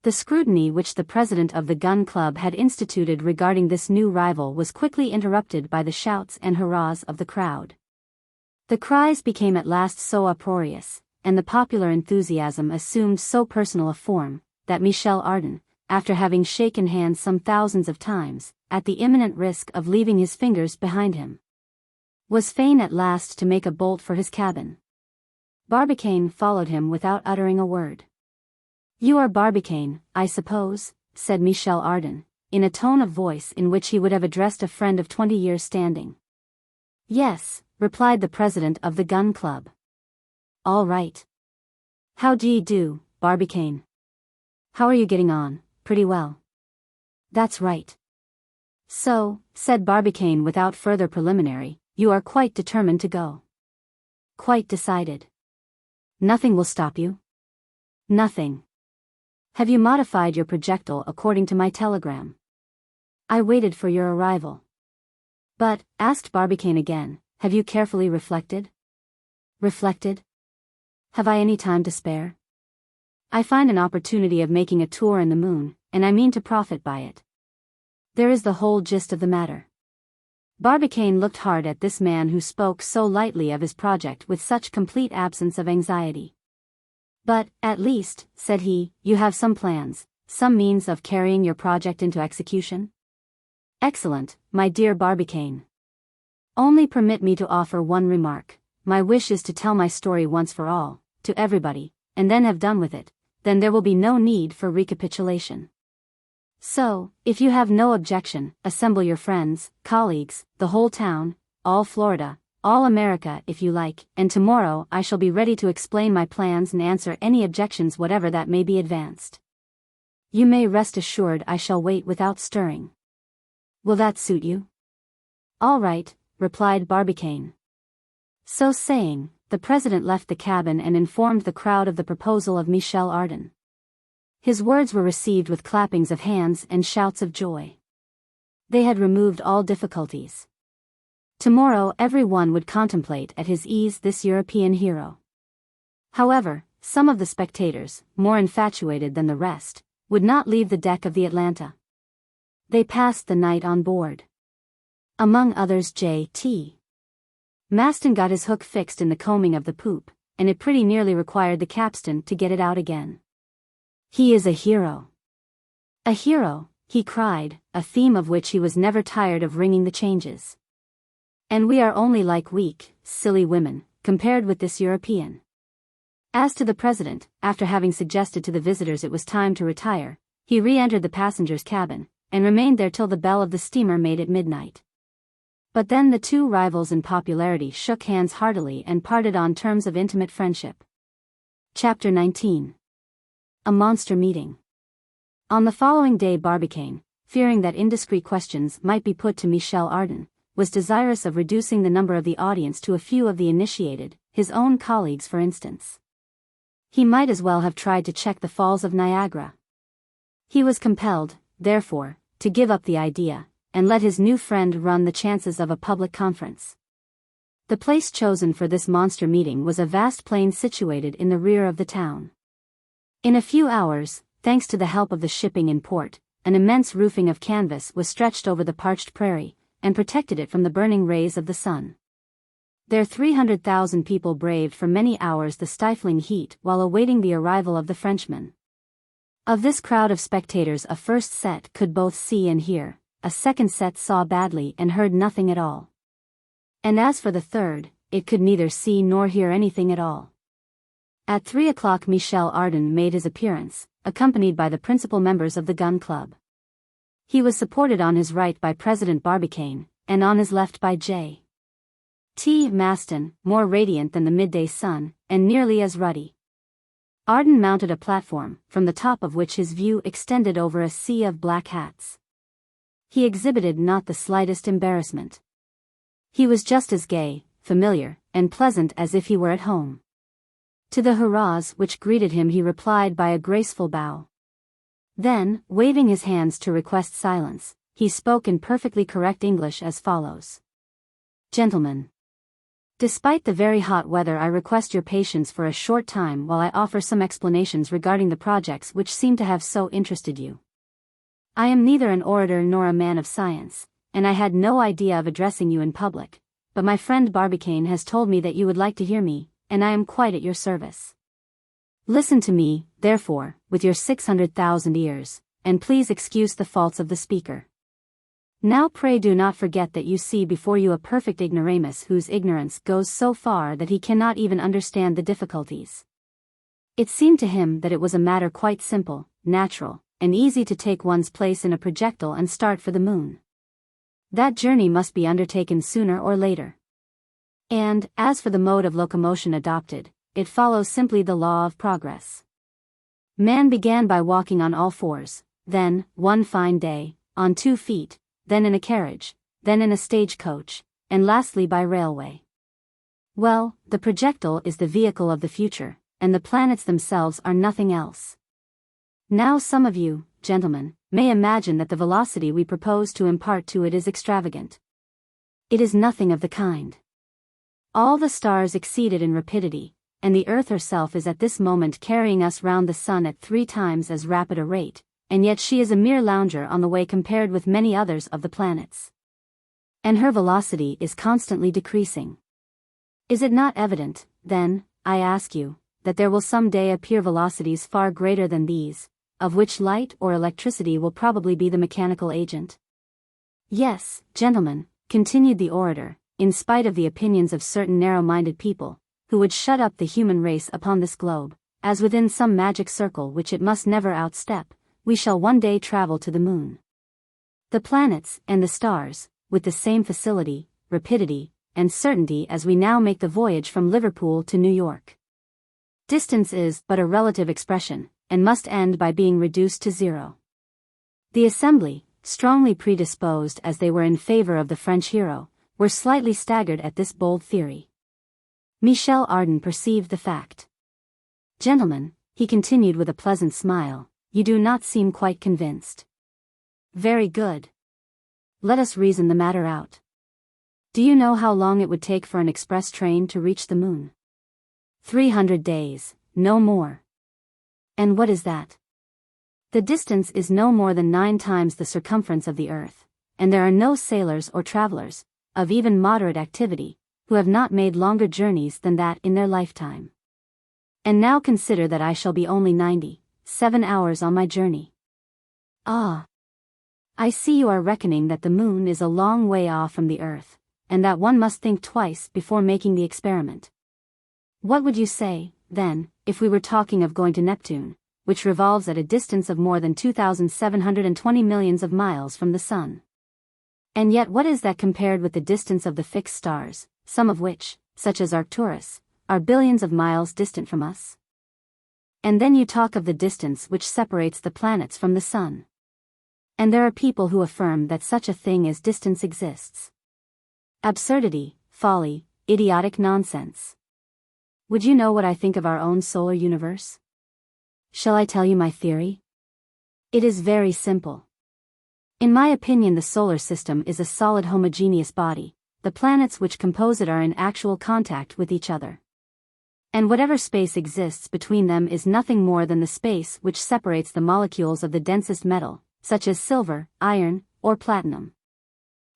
The scrutiny which the president of the Gun Club had instituted regarding this new rival was quickly interrupted by the shouts and hurrahs of the crowd. The cries became at last so uproarious, and the popular enthusiasm assumed so personal a form, that Michel Ardan, after having shaken hands some thousands of times, at the imminent risk of leaving his fingers behind him, was fain at last to make a bolt for his cabin. Barbicane followed him without uttering a word. "You are Barbicane, I suppose," said Michel Ardan, in a tone of voice in which he would have addressed a friend of 20 years' standing. "Yes," replied the president of the Gun Club. "All right. How d'ye do, Barbicane? How are you getting on? Pretty well." "That's right." "So," said Barbicane without further preliminary, "you are quite determined to go?" "Quite decided." "Nothing will stop you?" "Nothing." "Have you modified your projectile according to my telegram?" "I waited for your arrival." "But," asked Barbicane again, "have you carefully reflected?" "Reflected? Have I any time to spare? I find an opportunity of making a tour in the moon, and I mean to profit by it. There is the whole gist of the matter." Barbicane looked hard at this man who spoke so lightly of his project with such complete absence of anxiety. "But, at least," said he, "you have some plans, some means of carrying your project into execution?" "Excellent, my dear Barbicane. Only permit me to offer one remark. My wish is to tell my story once for all, to everybody, and then have done with it. Then there will be no need for recapitulation. So, if you have no objection, assemble your friends, colleagues, the whole town, all Florida, all America if you like, and tomorrow I shall be ready to explain my plans and answer any objections whatever that may be advanced. You may rest assured I shall wait without stirring. Will that suit you?" "All right," replied Barbicane. So saying, the president left the cabin and informed the crowd of the proposal of Michel Ardan. His words were received with clappings of hands and shouts of joy. They had removed all difficulties. Tomorrow every one would contemplate at his ease this European hero. However, some of the spectators, more infatuated than the rest, would not leave the deck of the Atlanta. They passed the night on board. Among others J.T. Maston got his hook fixed in the coaming of the poop, and it pretty nearly required the capstan to get it out again. He is a hero. A hero, he cried, a theme of which he was never tired of ringing the changes. And we are only like weak, silly women, compared with this European. As to the president, after having suggested to the visitors it was time to retire, he re-entered the passenger's cabin, and remained there till the bell of the steamer made it midnight. But then the two rivals in popularity shook hands heartily and parted on terms of intimate friendship. Chapter 19. A monster meeting. On the following day Barbicane, fearing that indiscreet questions might be put to Michel Ardan, was desirous of reducing the number of the audience to a few of the initiated, his own colleagues for instance. He might as well have tried to check the falls of Niagara. He was compelled, therefore, to give up the idea, and let his new friend run the chances of a public conference. The place chosen for this monster meeting was a vast plain situated in the rear of the town. In a few hours, thanks to the help of the shipping in port, an immense roofing of canvas was stretched over the parched prairie, and protected it from the burning rays of the sun. There 300,000 people braved for many hours the stifling heat while awaiting the arrival of the Frenchmen. Of this crowd of spectators a first set could both see and hear, a second set saw badly and heard nothing at all. And as for the third, it could neither see nor hear anything at all. At 3 o'clock Michel Ardan made his appearance, accompanied by the principal members of the gun club. He was supported on his right by President Barbicane, and on his left by J.T. Maston, more radiant than the midday sun, and nearly as ruddy. Ardan mounted a platform, from the top of which his view extended over a sea of black hats. He exhibited not the slightest embarrassment. He was just as gay, familiar, and pleasant as if he were at home. To the hurrahs which greeted him he replied by a graceful bow. Then, waving his hands to request silence, he spoke in perfectly correct English as follows. Gentlemen. Despite the very hot weather I request your patience for a short time while I offer some explanations regarding the projects which seem to have so interested you. I am neither an orator nor a man of science, and I had no idea of addressing you in public, but my friend Barbicane has told me that you would like to hear me, and I am quite at your service. Listen to me, therefore, with your 600,000 ears, and please excuse the faults of the speaker. Now pray do not forget that you see before you a perfect ignoramus whose ignorance goes so far that he cannot even understand the difficulties. It seemed to him that it was a matter quite simple, natural, and easy to take one's place in a projectile and start for the moon. That journey must be undertaken sooner or later. And, as for the mode of locomotion adopted, it follows simply the law of progress. Man began by walking on all fours, then, one fine day, on 2 feet, then in a carriage, then in a stagecoach, and lastly by railway. Well, the projectile is the vehicle of the future, and the planets themselves are nothing else. Now some of you, gentlemen, may imagine that the velocity we propose to impart to it is extravagant. It is nothing of the kind. All the stars exceed it in rapidity, and the Earth herself is at this moment carrying us round the sun at 3 times as rapid a rate, and yet she is a mere lounger on the way compared with many others of the planets. And her velocity is constantly decreasing. Is it not evident, then, I ask you, that there will some day appear velocities far greater than these, of which light or electricity will probably be the mechanical agent? Yes, gentlemen, continued the orator, in spite of the opinions of certain narrow-minded people, who would shut up the human race upon this globe, as within some magic circle which it must never outstep, we shall one day travel to the moon. The planets and the stars, with the same facility, rapidity, and certainty as we now make the voyage from Liverpool to New York. Distance is but a relative expression, and must end by being reduced to 0. The assembly, strongly predisposed as they were in favor of the French hero, were slightly staggered at this bold theory. Michel Ardan perceived the fact. Gentlemen, he continued with a pleasant smile, you do not seem quite convinced. Very good. Let us reason the matter out. Do you know how long it would take for an express train to reach the moon? 300 days, no more. And what is that? The distance is no more than 9 times the circumference of the Earth, and there are no sailors or travelers, of even moderate activity, who have not made longer journeys than that in their lifetime. And now consider that I shall be only 97 hours on my journey. Ah! I see you are reckoning that the moon is a long way off from the Earth, and that one must think twice before making the experiment. What would you say, then, if we were talking of going to Neptune, which revolves at a distance of more than 2,720 millions of miles from the Sun? And yet what is that compared with the distance of the fixed stars, some of which, such as Arcturus, are billions of miles distant from us? And then you talk of the distance which separates the planets from the Sun. And there are people who affirm that such a thing as distance exists. Absurdity, folly, idiotic nonsense. Would you know what I think of our own solar universe? Shall I tell you my theory? It is very simple. In my opinion, the solar system is a solid homogeneous body. The planets which compose it are in actual contact with each other. And whatever space exists between them is nothing more than the space which separates the molecules of the densest metal, such as silver, iron, or platinum.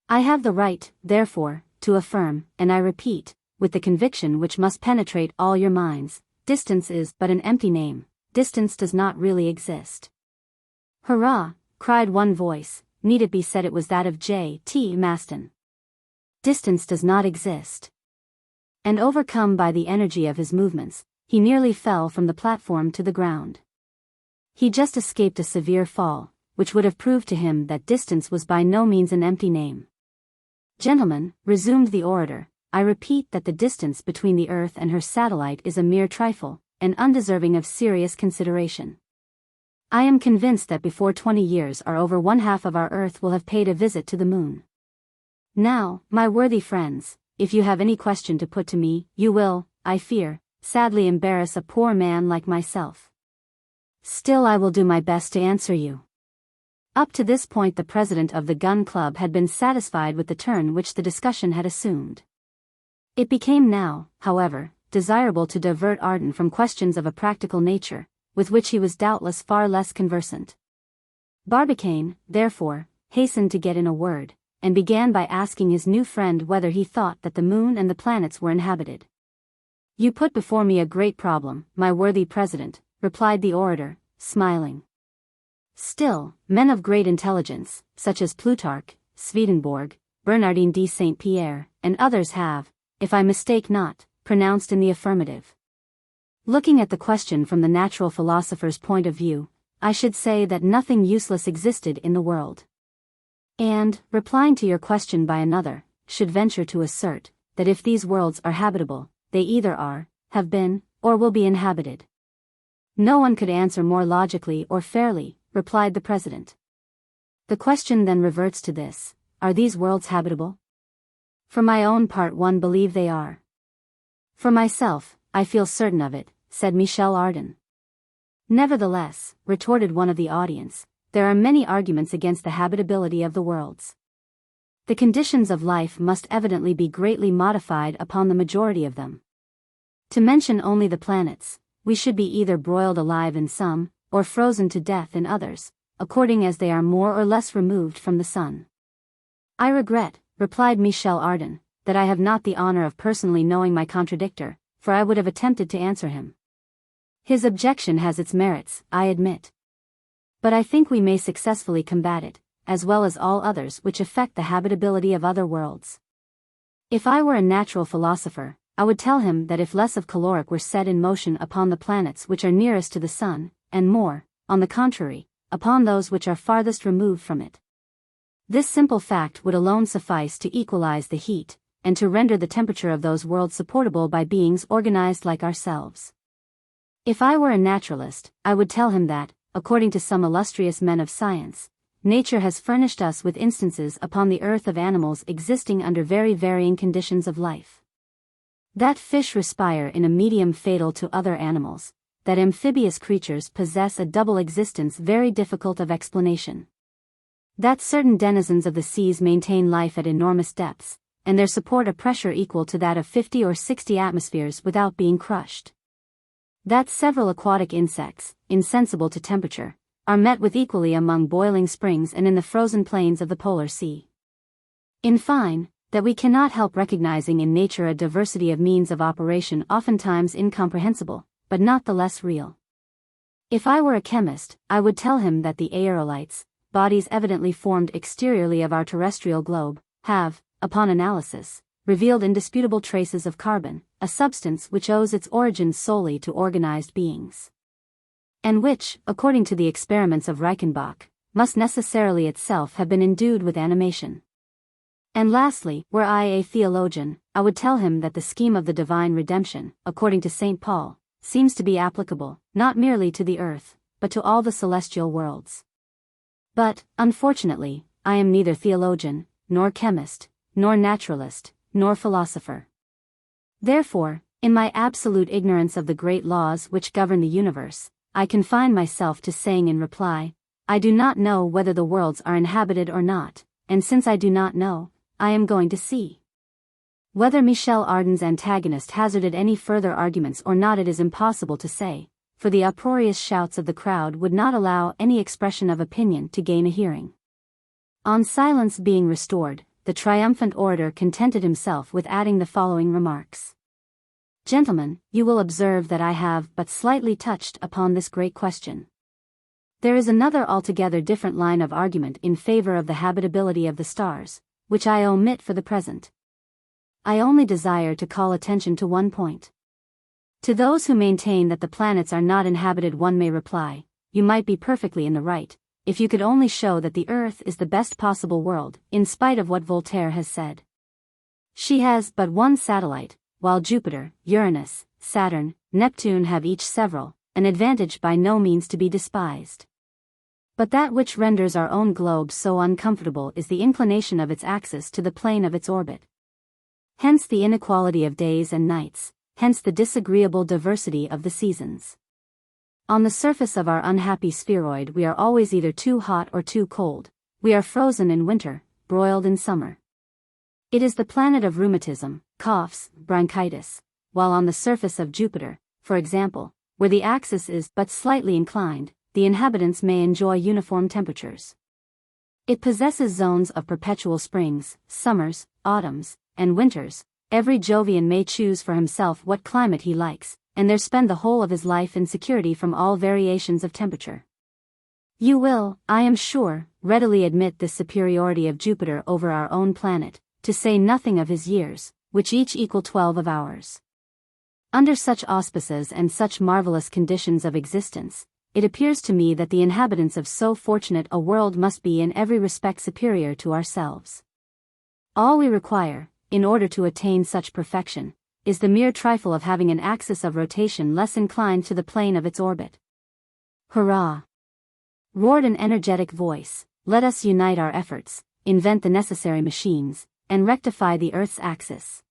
I have the right, therefore, to affirm, and I repeat, with the conviction which must penetrate all your minds, distance is but an empty name. Distance does not really exist. Hurrah! Cried one voice. Need it be said it was that of J.T. Maston. Distance does not exist. And overcome by the energy of his movements, he nearly fell from the platform to the ground. He just escaped a severe fall, which would have proved to him that distance was by no means an empty name. Gentlemen, resumed the orator, I repeat that the distance between the Earth and her satellite is a mere trifle, and undeserving of serious consideration. I am convinced that before 20 years are over, 1/2 of our Earth will have paid a visit to the moon. Now, my worthy friends, if you have any question to put to me, you will, I fear, sadly embarrass a poor man like myself. Still, I will do my best to answer you. Up to this point the president of the Gun Club had been satisfied with the turn which the discussion had assumed. It became now, however, desirable to divert Ardan from questions of a practical nature, with which he was doubtless far less conversant. Barbicane, therefore, hastened to get in a word, and began by asking his new friend whether he thought that the moon and the planets were inhabited. You put before me a great problem, my worthy president, replied the orator, smiling. Still, men of great intelligence, such as Plutarch, Swedenborg, Bernardin de Saint Pierre, and others have, if I mistake not, pronounced in the affirmative. Looking at the question from the natural philosopher's point of view, I should say that nothing useless existed in the world. And, replying to your question by another, should venture to assert, that if these worlds are habitable, they either are, have been, or will be inhabited. No one could answer more logically or fairly, replied the president. The question then reverts to this: are these worlds habitable? For my own part, one believe they are. For myself, I feel certain of it, said Michel Ardan. Nevertheless, retorted one of the audience, there are many arguments against the habitability of the worlds. The conditions of life must evidently be greatly modified upon the majority of them. To mention only the planets, we should be either broiled alive in some, or frozen to death in others, according as they are more or less removed from the sun. I regret, replied Michel Ardan, that I have not the honor of personally knowing my contradictor, for I would have attempted to answer him. His objection has its merits, I admit. But I think we may successfully combat it, as well as all others which affect the habitability of other worlds. If I were a natural philosopher, I would tell him that if less of caloric were set in motion upon the planets which are nearest to the sun, and more, on the contrary, upon those which are farthest removed from it, this simple fact would alone suffice to equalize the heat, and to render the temperature of those worlds supportable by beings organized like ourselves. If I were a naturalist, I would tell him that, according to some illustrious men of science, nature has furnished us with instances upon the earth of animals existing under very varying conditions of life. That fish respire in a medium fatal to other animals, that amphibious creatures possess a double existence very difficult of explanation. That certain denizens of the seas maintain life at enormous depths, and there support a pressure equal to that of 50 or 60 atmospheres without being crushed. That several aquatic insects, insensible to temperature, are met with equally among boiling springs and in the frozen plains of the polar sea. In fine, that we cannot help recognizing in nature a diversity of means of operation oftentimes incomprehensible, but not the less real. If I were a chemist, I would tell him that the aerolites, bodies evidently formed exteriorly of our terrestrial globe, have, upon analysis, revealed indisputable traces of carbon, a substance which owes its origin solely to organized beings, and which, according to the experiments of Reichenbach, must necessarily itself have been endued with animation. And lastly, were I a theologian, I would tell him that the scheme of the divine redemption, according to St. Paul, seems to be applicable, not merely to the earth, but to all the celestial worlds. But, unfortunately, I am neither theologian, nor chemist, nor naturalist, nor philosopher. Therefore, in my absolute ignorance of the great laws which govern the universe, I confine myself to saying in reply, I do not know whether the worlds are inhabited or not, and since I do not know, I am going to see. Whether Michel Ardan's antagonist hazarded any further arguments or not it is impossible to say, for the uproarious shouts of the crowd would not allow any expression of opinion to gain a hearing. On silence being restored, the triumphant orator contented himself with adding the following remarks. Gentlemen, you will observe that I have but slightly touched upon this great question. There is another altogether different line of argument in favor of the habitability of the stars, which I omit for the present. I only desire to call attention to one point. To those who maintain that the planets are not inhabited one may reply, you might be perfectly in the right, if you could only show that the Earth is the best possible world, in spite of what Voltaire has said. She has but one satellite, while Jupiter, Uranus, Saturn, Neptune have each several, an advantage by no means to be despised. But that which renders our own globe so uncomfortable is the inclination of its axis to the plane of its orbit. Hence the inequality of days and nights, hence the disagreeable diversity of the seasons. On the surface of our unhappy spheroid we are always either too hot or too cold, we are frozen in winter, broiled in summer. It is the planet of rheumatism, coughs, bronchitis, while on the surface of Jupiter, for example, where the axis is but slightly inclined, the inhabitants may enjoy uniform temperatures. It possesses zones of perpetual springs, summers, autumns, and winters. Every Jovian may choose for himself what climate he likes, and there spend the whole of his life in security from all variations of temperature. You will, I am sure, readily admit this superiority of Jupiter over our own planet, to say nothing of his years, which each equal 12 of ours. Under such auspices and such marvelous conditions of existence, it appears to me that the inhabitants of so fortunate a world must be in every respect superior to ourselves. All we require, in order to attain such perfection, is the mere trifle of having an axis of rotation less inclined to the plane of its orbit. Hurrah! Roared an energetic voice, let us unite our efforts, invent the necessary machines, and rectify the Earth's axis.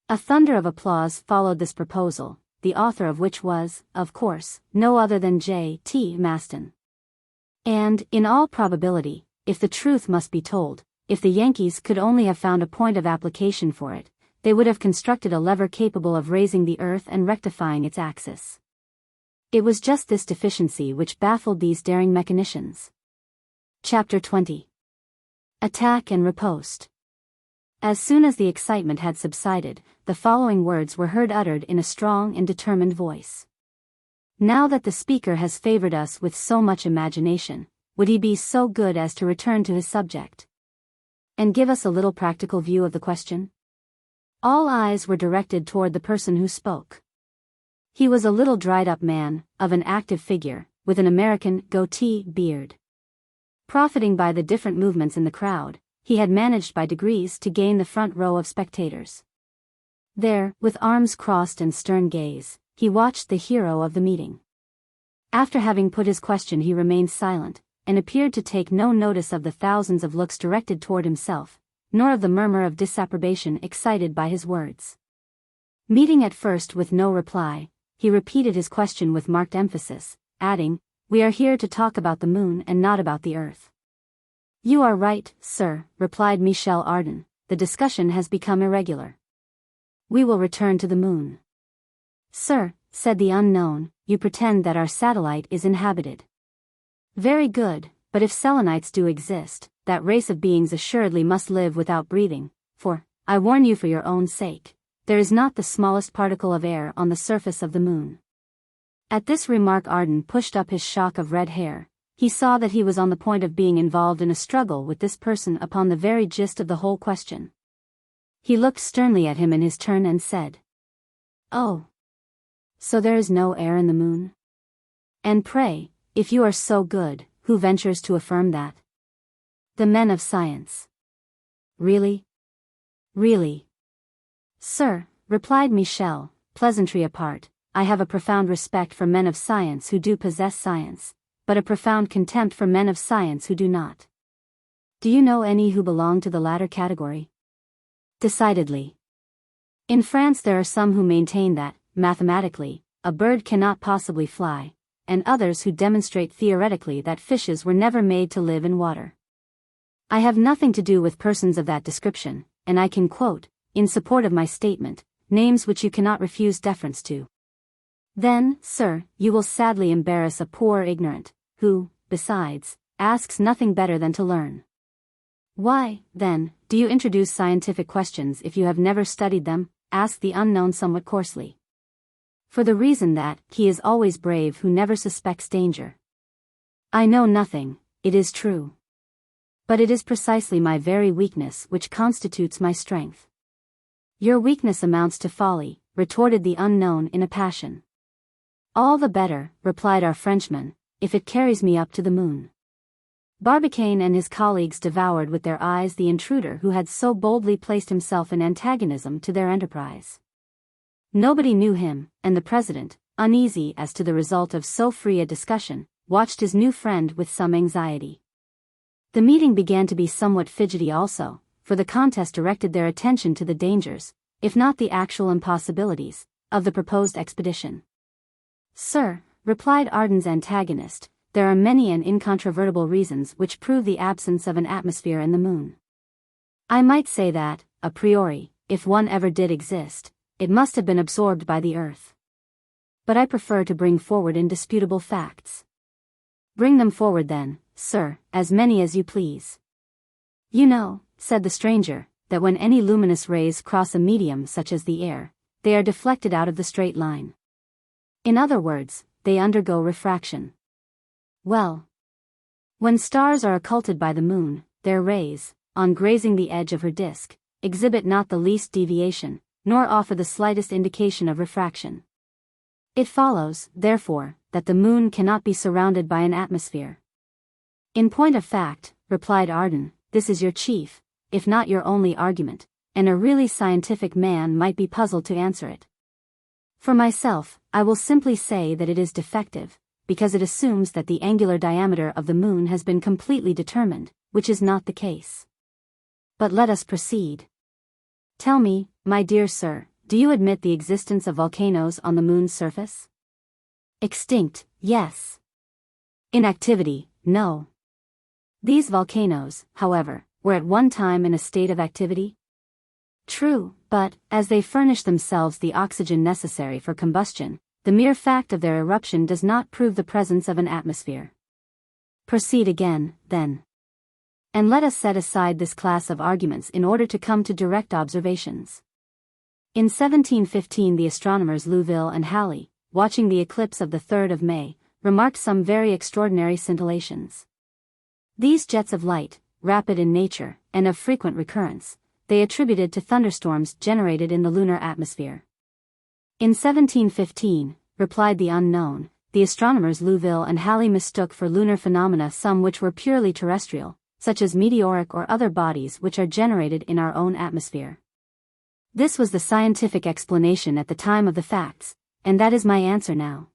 A thunder of applause followed this proposal, the author of which was, of course, no other than J.T. Maston. And, in all probability, if the truth must be told, if the Yankees could only have found a point of application for it, they would have constructed a lever capable of raising the Earth and rectifying its axis. It was just this deficiency which baffled these daring mechanicians. Chapter 20. Attack and Riposte. As soon as the excitement had subsided, the following words were heard uttered in a strong and determined voice. Now that the speaker has favored us with so much imagination, would he be so good as to return to his subject and give us a little practical view of the question? All eyes were directed toward the person who spoke. He was a little dried-up man, of an active figure, with an American goatee beard. Profiting by the different movements in the crowd, he had managed by degrees to gain the front row of spectators. There, with arms crossed and stern gaze, he watched the hero of the meeting. After having put his question he remained silent, and appeared to take no notice of the thousands of looks directed toward himself, nor of the murmur of disapprobation excited by his words. Meeting at first with no reply, he repeated his question with marked emphasis, adding, "We are here to talk about the moon and not about the earth." "You are right, sir," replied Michel Ardan, the discussion has become irregular. We will return to the moon. Sir, said the unknown, you pretend that our satellite is inhabited. Very good, but if Selenites do exist, that race of beings assuredly must live without breathing, for, I warn you for your own sake, there is not the smallest particle of air on the surface of the moon. At this remark Ardan pushed up his shock of red hair. He saw that he was on the point of being involved in a struggle with this person upon the very gist of the whole question. He looked sternly at him in his turn and said, "Oh. So there is no air in the moon? And pray, if you are so good, who ventures to affirm that?" "The men of science." "Really? Really?" "Sir," replied Michel, pleasantry apart, "I have a profound respect for men of science who do possess science, but a profound contempt for men of science who do not. Do you know any who belong to the latter category?" "Decidedly. In France there are some who maintain that, mathematically, a bird cannot possibly fly, and others who demonstrate theoretically that fishes were never made to live in water. I have nothing to do with persons of that description, and I can quote, in support of my statement, names which you cannot refuse deference to. Then, sir, you will sadly embarrass a poor ignorant, who, besides, asks nothing better than to learn. Why, then, do you introduce scientific questions if you have never studied them?" asked the unknown somewhat coarsely. "For the reason that, he is always brave who never suspects danger. I know nothing, it is true. But it is precisely my very weakness which constitutes my strength." "Your weakness amounts to folly," retorted the unknown in a passion. "All the better," replied our Frenchman, "if it carries me up to the moon." Barbicane and his colleagues devoured with their eyes the intruder who had so boldly placed himself in antagonism to their enterprise. Nobody knew him, and the president, uneasy as to the result of so free a discussion, watched his new friend with some anxiety. The meeting began to be somewhat fidgety also, for the contest directed their attention to the dangers, if not the actual impossibilities, of the proposed expedition. "Sir," replied Ardan's antagonist, "there are many and incontrovertible reasons which prove the absence of an atmosphere in the moon. I might say that, a priori, if one ever did exist, it must have been absorbed by the earth. But I prefer to bring forward indisputable facts." "Bring them forward then, sir, as many as you please." "You know," said the stranger, "that when any luminous rays cross a medium such as the air, they are deflected out of the straight line. In other words, they undergo refraction. Well, when stars are occulted by the moon, their rays, on grazing the edge of her disk, exhibit not the least deviation, nor offer the slightest indication of refraction. It follows, therefore, that the moon cannot be surrounded by an atmosphere." "In point of fact," replied Ardan, "this is your chief, if not your only argument, and a really scientific man might be puzzled to answer it. For myself, I will simply say that it is defective, because it assumes that the angular diameter of the moon has been completely determined, which is not the case. But let us proceed. Tell me, my dear sir, do you admit the existence of volcanoes on the moon's surface?" "Extinct, yes. Inactivity, no. These volcanoes, however, were at one time in a state of activity?" "True, but, as they furnish themselves the oxygen necessary for combustion, the mere fact of their eruption does not prove the presence of an atmosphere." "Proceed again, then. And let us set aside this class of arguments in order to come to direct observations." In 1715 the astronomers Louville and Halley, watching the eclipse of the 3rd of May, remarked some very extraordinary scintillations. These jets of light, rapid in nature, and of frequent recurrence, they attributed to thunderstorms generated in the lunar atmosphere. In 1715, replied the unknown, the astronomers Louville and Halley mistook for lunar phenomena some which were purely terrestrial, such as meteoric or other bodies which are generated in our own atmosphere. This was the scientific explanation at the time of the facts, and that is my answer now.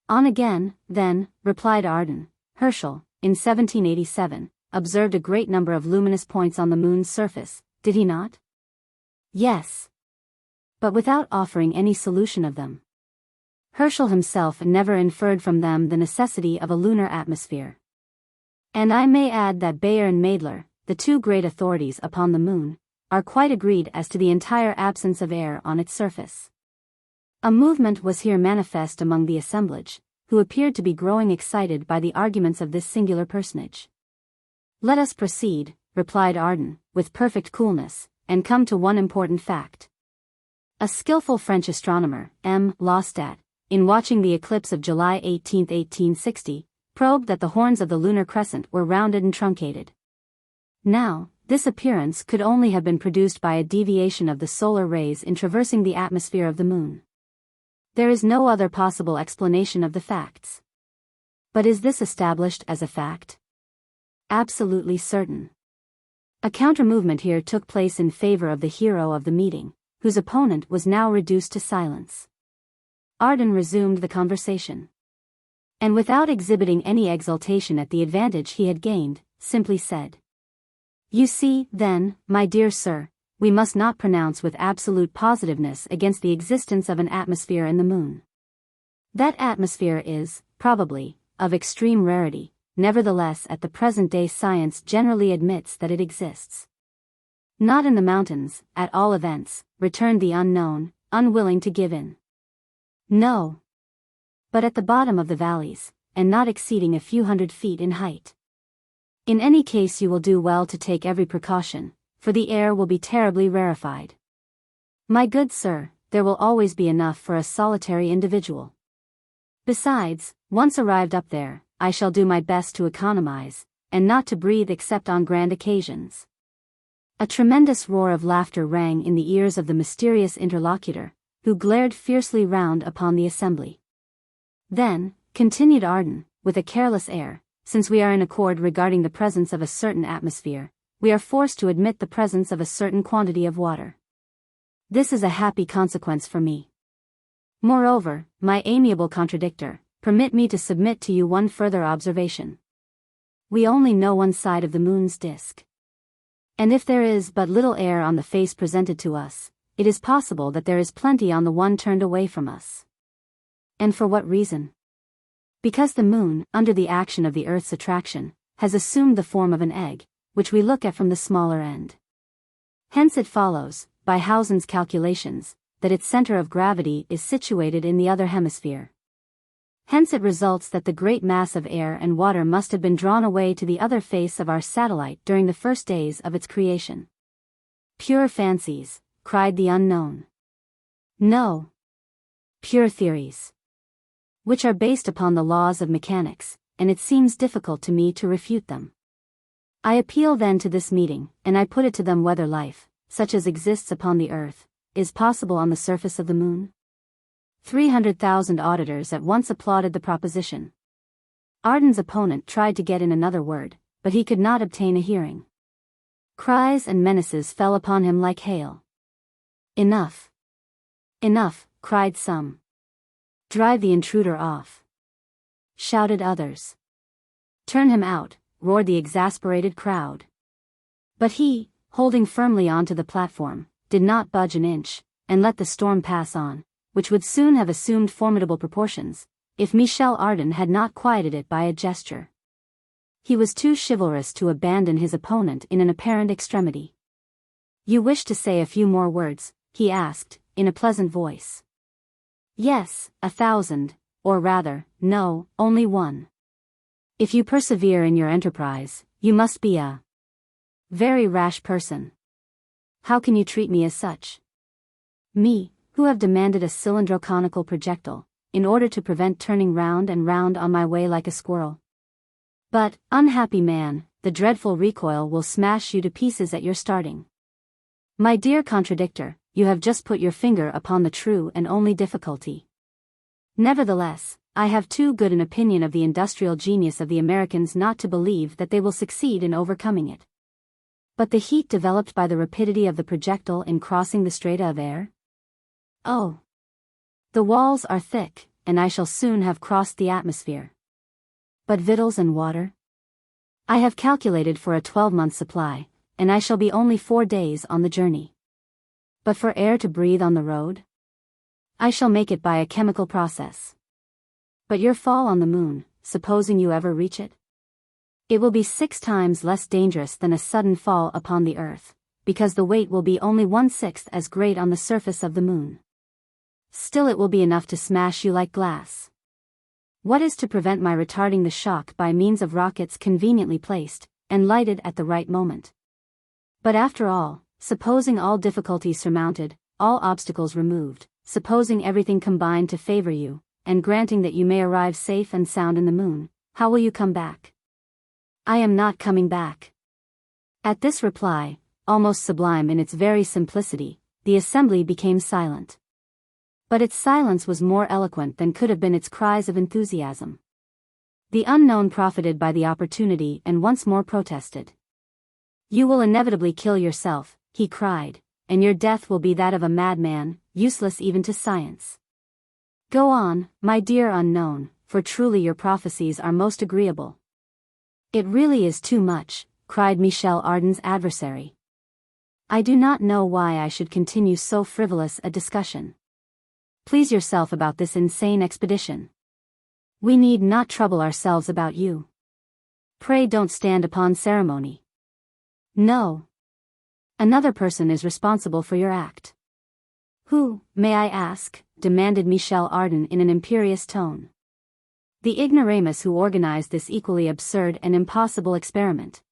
On again, then, replied Ardan, Herschel, in 1787, observed a great number of luminous points on the moon's surface, did he not? Yes. But without offering any solution of them. Herschel himself never inferred from them the necessity of a lunar atmosphere. And I may add that Bayer and Maedler, the two great authorities upon the moon, are quite agreed as to the entire absence of air on its surface. A movement was here manifest among the assemblage, who appeared to be growing excited by the arguments of this singular personage. "Let us proceed," replied Ardan, with perfect coolness, "and come to one important fact. A skillful French astronomer, M. Lostat, in watching the eclipse of July 18, 1860, probed that the horns of the lunar crescent were rounded and truncated. Now, this appearance could only have been produced by a deviation of the solar rays in traversing the atmosphere of the moon. There is no other possible explanation of the facts. But is this established as a fact? Absolutely certain. A counter-movement here took place in favor of the hero of the meeting, whose opponent was now reduced to silence. Ardan resumed the conversation. And without exhibiting any exultation at the advantage he had gained, simply said, "You see, then, my dear sir, we must not pronounce with absolute positiveness against the existence of an atmosphere in the moon. That atmosphere is, probably, of extreme rarity, nevertheless at the present day science generally admits that it exists." "Not in the mountains, at all events," returned the unknown, unwilling to give in. "No. But at the bottom of the valleys, and not exceeding a few hundred feet in height. In any case you will do well to take every precaution, for the air will be terribly rarefied. My good sir, there will always be enough for a solitary individual. Besides, once arrived up there, I shall do my best to economize, and not to breathe except on grand occasions." A tremendous roar of laughter rang in the ears of the mysterious interlocutor, who glared fiercely round upon the assembly. "Then," continued Ardan, with a careless air, "since we are in accord regarding the presence of a certain atmosphere, we are forced to admit the presence of a certain quantity of water. This is a happy consequence for me. Moreover, my amiable contradictor, permit me to submit to you one further observation. We only know one side of the moon's disk. And if there is but little air on the face presented to us, it is possible that there is plenty on the one turned away from us. And for what reason? Because the moon, under the action of the Earth's attraction, has assumed the form of an egg, which we look at from the smaller end. Hence it follows, by Hausen's calculations, that its center of gravity is situated in the other hemisphere. Hence it results that the great mass of air and water must have been drawn away to the other face of our satellite during the first days of its creation." "Pure fancies," cried the unknown. "No. Pure theories, which are based upon the laws of mechanics, and it seems difficult to me to refute them. I appeal then to this meeting, and I put it to them whether life, such as exists upon the earth, is possible on the surface of the moon?" 300,000 auditors at once applauded the proposition. Ardan's opponent tried to get in another word, but he could not obtain a hearing. Cries and menaces fell upon him like hail. "Enough! Enough!" cried some. "Drive the intruder off!" shouted others. "Turn him out!" roared the exasperated crowd. But he, holding firmly onto the platform, did not budge an inch, and let the storm pass on, which would soon have assumed formidable proportions, if Michel Ardan had not quieted it by a gesture. He was too chivalrous to abandon his opponent in an apparent extremity. "You wish to say a few more words?" he asked, in a pleasant voice. "Yes, 1,000, or rather, no, only one. If you persevere in your enterprise, you must be a very rash person. How can you treat me as such? Me, who have demanded a cylindro-conical projectile, in order to prevent turning round and round on my way like a squirrel? But, unhappy man, the dreadful recoil will smash you to pieces at your starting. My dear contradictor, you have just put your finger upon the true and only difficulty. Nevertheless, I have too good an opinion of the industrial genius of the Americans not to believe that they will succeed in overcoming it. But the heat developed by the rapidity of the projectile in crossing the strata of air? Oh! The walls are thick, and I shall soon have crossed the atmosphere. But victuals and water? I have calculated for a 12-month supply, and I shall be only 4 days on the journey. But for air to breathe on the road? I shall make it by a chemical process. But your fall on the moon, supposing you ever reach it? It will be 6 times less dangerous than a sudden fall upon the earth, because the weight will be only 1/6 as great on the surface of the moon. Still, it will be enough to smash you like glass. What is to prevent my retarding the shock by means of rockets conveniently placed and lighted at the right moment? But after all, supposing all difficulties surmounted, all obstacles removed, supposing everything combined to favor you, and granting that you may arrive safe and sound in the moon, how will you come back? I am not coming back. At this reply, almost sublime in its very simplicity, the assembly became silent. But its silence was more eloquent than could have been its cries of enthusiasm. The unknown profited by the opportunity and once more protested. "You will inevitably kill yourself," he cried, "and your death will be that of a madman, useless even to science. Go on, my dear unknown, for truly your prophecies are most agreeable." "It really is too much," cried Michel Ardan's adversary. "I do not know why I should continue so frivolous a discussion. Please yourself about this insane expedition. We need not trouble ourselves about you. Pray don't stand upon ceremony. No. Another person is responsible for your act." "Who, may I ask?" demanded Michel Ardan in an imperious tone. "The ignoramus who organized this equally absurd and impossible experiment."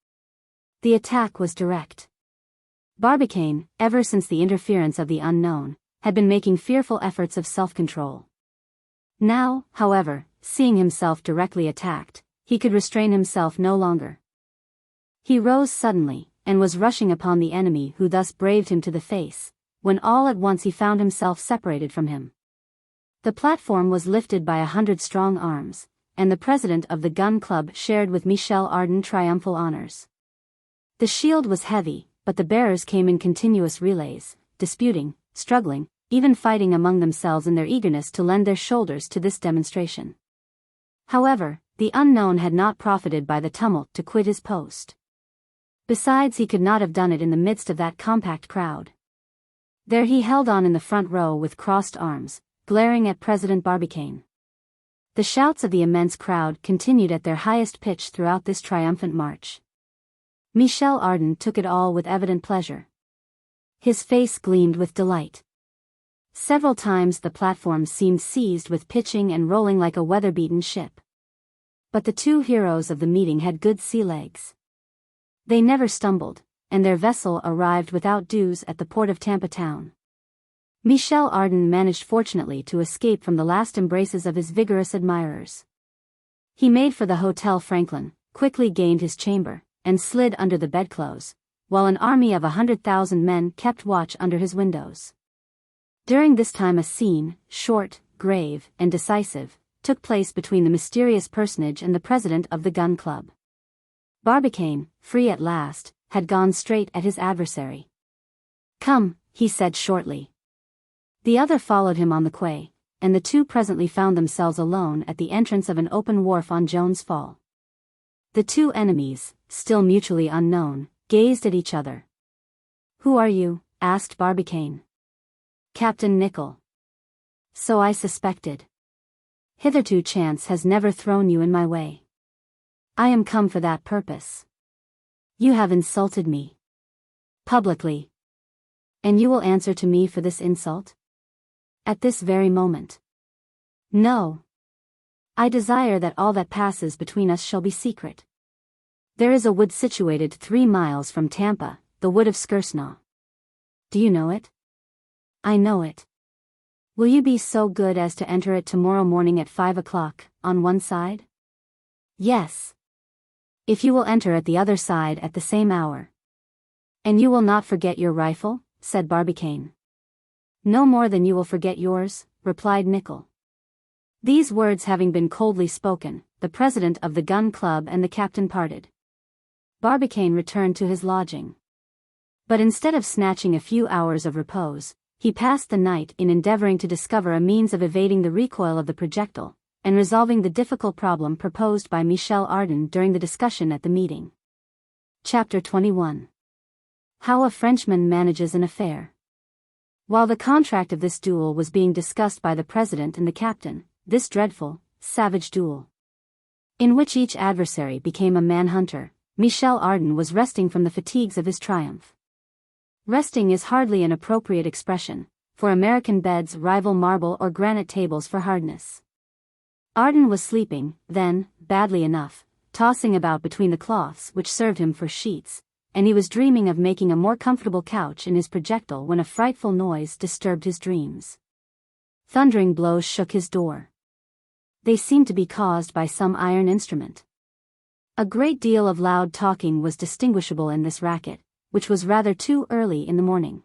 The attack was direct. Barbicane, ever since the interference of the unknown, had been making fearful efforts of self-control. Now, however, seeing himself directly attacked, he could restrain himself no longer. He rose suddenly, and was rushing upon the enemy who thus braved him to the face, when all at once he found himself separated from him. The platform was lifted by 100 strong arms, and the president of the gun club shared with Michel Ardan triumphal honors. The shield was heavy, but the bearers came in continuous relays, disputing, struggling, even fighting among themselves in their eagerness to lend their shoulders to this demonstration. However, the unknown had not profited by the tumult to quit his post. Besides, he could not have done it in the midst of that compact crowd. There he held on in the front row with crossed arms, glaring at President Barbicane. The shouts of the immense crowd continued at their highest pitch throughout this triumphant march. Michel Ardan took it all with evident pleasure. His face gleamed with delight. Several times the platform seemed seized with pitching and rolling like a weather-beaten ship. But the two heroes of the meeting had good sea legs. They never stumbled, and their vessel arrived without dues at the port of Tampa Town. Michel Ardan managed fortunately to escape from the last embraces of his vigorous admirers. He made for the Hotel Franklin, quickly gained his chamber, and slid under the bedclothes, while an army of 100,000 men kept watch under his windows. During this time a scene, short, grave, and decisive, took place between the mysterious personage and the president of the gun club. Barbicane, free at last, had gone straight at his adversary. "Come," he said shortly. The other followed him on the quay, and the two presently found themselves alone at the entrance of an open wharf on Jones Fall. The two enemies, still mutually unknown, gazed at each other. "Who are you?" asked Barbicane. "Captain Nicholl." "So I suspected. Hitherto chance has never thrown you in my way. I am come for that purpose. You have insulted me. Publicly. And you will answer to me for this insult? At this very moment? No. I desire that all that passes between us shall be secret. There is a wood situated 3 miles from Tampa, the wood of Skersnaw. Do you know it? I know it. Will you be so good as to enter it tomorrow morning at 5 o'clock, on one side? Yes. If you will enter at the other side at the same hour. And you will not forget your rifle, said Barbicane. No more than you will forget yours, replied Nicholl. These words having been coldly spoken, the president of the gun club and the captain parted. Barbicane returned to his lodging. But instead of snatching a few hours of repose, he passed the night in endeavoring to discover a means of evading the recoil of the projectile, and resolving the difficult problem proposed by Michel Ardan during the discussion at the meeting. Chapter 21. How a Frenchman Manages an Affair. While the contract of this duel was being discussed by the president and the captain, this dreadful, savage duel, in which each adversary became a manhunter, Michel Ardan was resting from the fatigues of his triumph. Resting is hardly an appropriate expression, for American beds rival marble or granite tables for hardness. Ardan was sleeping, then, badly enough, tossing about between the cloths which served him for sheets, and he was dreaming of making a more comfortable couch in his projectile when a frightful noise disturbed his dreams. Thundering blows shook his door. They seemed to be caused by some iron instrument. A great deal of loud talking was distinguishable in this racket, which was rather too early in the morning.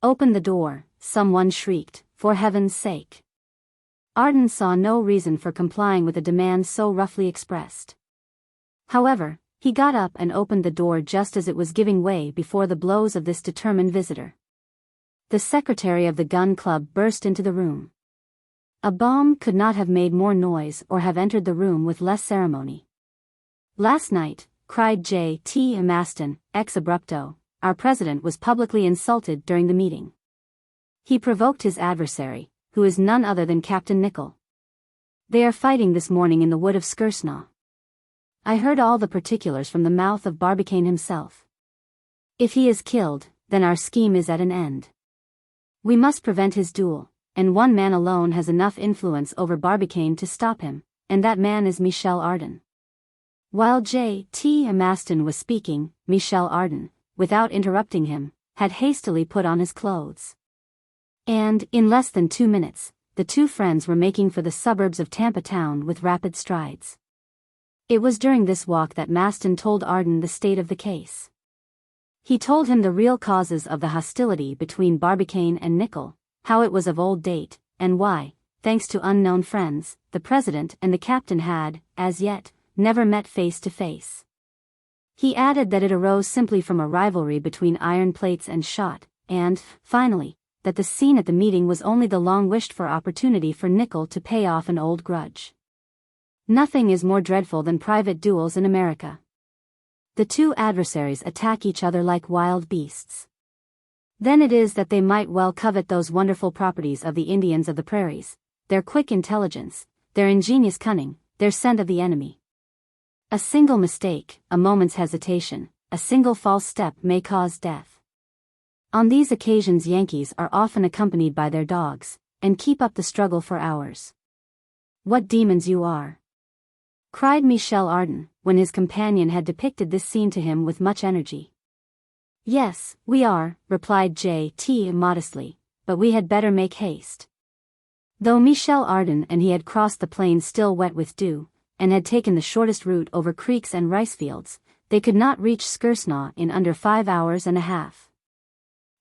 "Open the door," someone shrieked, "for heaven's sake." Ardan saw no reason for complying with a demand so roughly expressed. However, he got up and opened the door just as it was giving way before the blows of this determined visitor. The secretary of the gun club burst into the room. A bomb could not have made more noise or have entered the room with less ceremony. "Last night," cried J.T. Maston, ex abrupto, "our president was publicly insulted during the meeting. He provoked his adversary, who is none other than Captain Nicholl. They are fighting this morning in the wood of XXIII. I heard all the particulars from the mouth of Barbicane himself. If he is killed, then our scheme is at an end. We must prevent his duel, and one man alone has enough influence over Barbicane to stop him, and that man is Michel Ardan." While J.T. Maston was speaking, Michel Ardan, without interrupting him, had hastily put on his clothes. And, in less than 2 minutes, the two friends were making for the suburbs of Tampa Town with rapid strides. It was during this walk that Maston told Ardan the state of the case. He told him the real causes of the hostility between Barbicane and Nicholl, how it was of old date, and why, thanks to unknown friends, the president and the captain had, as yet, never met face to face. He added that it arose simply from a rivalry between iron plates and shot, and, finally, that the scene at the meeting was only the long-wished-for opportunity for Nicholl to pay off an old grudge. Nothing is more dreadful than private duels in America. The two adversaries attack each other like wild beasts. Then it is that they might well covet those wonderful properties of the Indians of the prairies, their quick intelligence, their ingenious cunning, their scent of the enemy. A single mistake, a moment's hesitation, a single false step may cause death. On these occasions Yankees are often accompanied by their dogs, and keep up the struggle for hours. "What demons you are!" cried Michel Ardan, when his companion had depicted this scene to him with much energy. "Yes, we are," replied J.T. modestly, "but we had better make haste." Though Michel Ardan and he had crossed the plain still wet with dew, and had taken the shortest route over creeks and rice fields, they could not reach XVIII in under 5 hours and a half.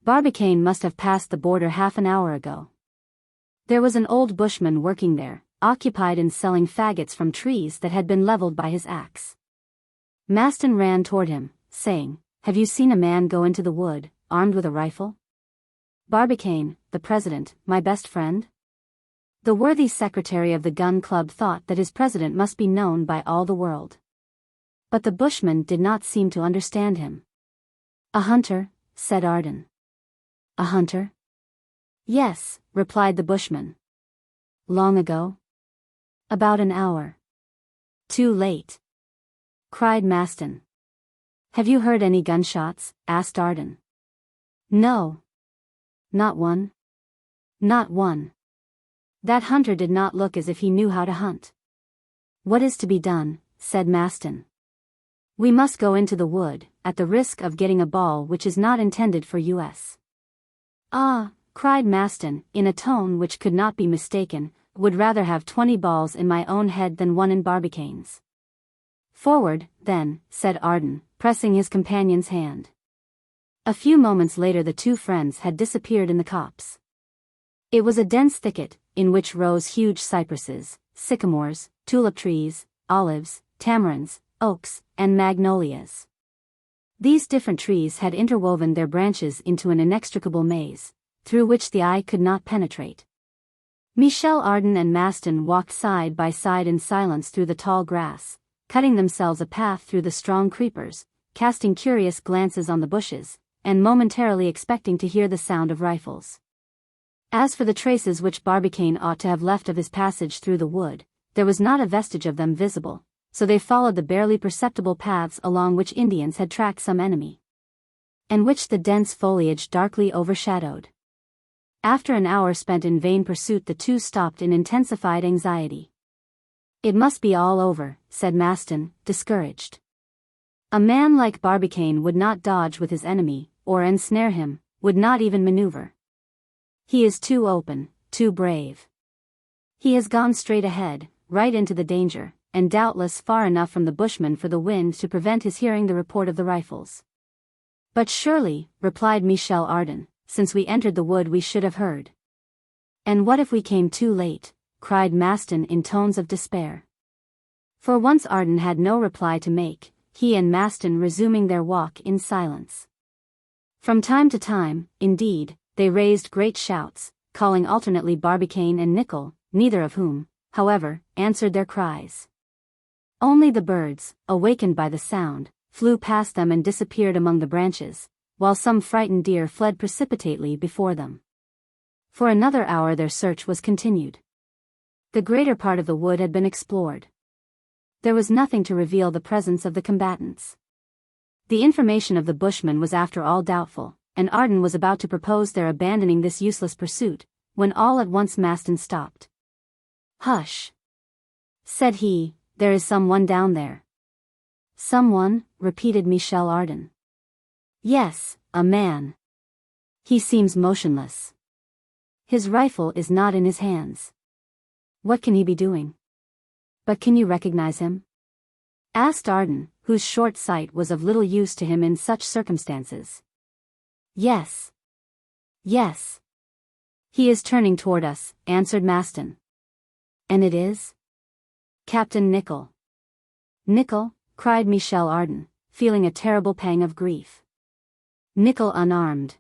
Barbicane must have passed the border half an hour ago. There was an old bushman working there, occupied in selling faggots from trees that had been leveled by his axe. Maston ran toward him, saying, "Have you seen a man go into the wood, armed with a rifle?" "Barbicane, the president, my best friend?" The worthy secretary of the gun club thought that his president must be known by all the world. But the bushman did not seem to understand him. "A hunter," said Ardan. "A hunter?" "Yes," replied the bushman. "Long ago?" "About an hour." "Too late," cried Maston. "Have you heard any gunshots?" asked Ardan. "No." "Not one?" "Not one." That hunter did not look as if he knew how to hunt. "What is to be done?" said Maston. "We must go into the wood, at the risk of getting a ball which is not intended for us." "Ah," cried Maston, in a tone which could not be mistaken, "would rather have 20 balls in my own head than one in Barbicane's." "Forward, then," said Ardan, pressing his companion's hand. A few moments later the two friends had disappeared in the copse. It was a dense thicket, in which rose huge cypresses, sycamores, tulip trees, olives, tamarinds, oaks, and magnolias. These different trees had interwoven their branches into an inextricable maze, through which the eye could not penetrate. Michel Ardan and Maston walked side by side in silence through the tall grass, cutting themselves a path through the strong creepers, casting curious glances on the bushes, and momentarily expecting to hear the sound of rifles. As for the traces which Barbicane ought to have left of his passage through the wood, there was not a vestige of them visible, so they followed the barely perceptible paths along which Indians had tracked some enemy. and which the dense foliage darkly overshadowed. After an hour spent in vain pursuit, the two stopped in intensified anxiety. "It must be all over," said Maston, discouraged. "A man like Barbicane would not dodge with his enemy, or ensnare him, would not even maneuver. He is too open, too brave. He has gone straight ahead, right into the danger, and doubtless far enough from the bushmen for the wind to prevent his hearing the report of the rifles." "But surely," replied Michel Ardan, "since we entered the wood we should have heard." "And what if we came too late?" cried Maston in tones of despair. For once Ardan had no reply to make, he and Maston resuming their walk in silence. From time to time, indeed, they raised great shouts, calling alternately Barbicane and Nicholl, neither of whom, however, answered their cries. Only the birds, awakened by the sound, flew past them and disappeared among the branches, while some frightened deer fled precipitately before them. For another hour their search was continued. The greater part of the wood had been explored. There was nothing to reveal the presence of the combatants. The information of the bushmen was after all doubtful, and Ardan was about to propose their abandoning this useless pursuit, when all at once Maston stopped. "Hush!" said he, "there is someone down there." "Someone?" repeated Michel Ardan. "Yes, a man. He seems motionless. His rifle is not in his hands. What can he be doing?" "But can you recognize him?" asked Ardan, whose short sight was of little use to him in such circumstances. "Yes. Yes. He is turning toward us," answered Maston. "And it is Captain Nicholl." "Nicholl?" cried Michel Ardan, feeling a terrible pang of grief. "Nicholl unarmed.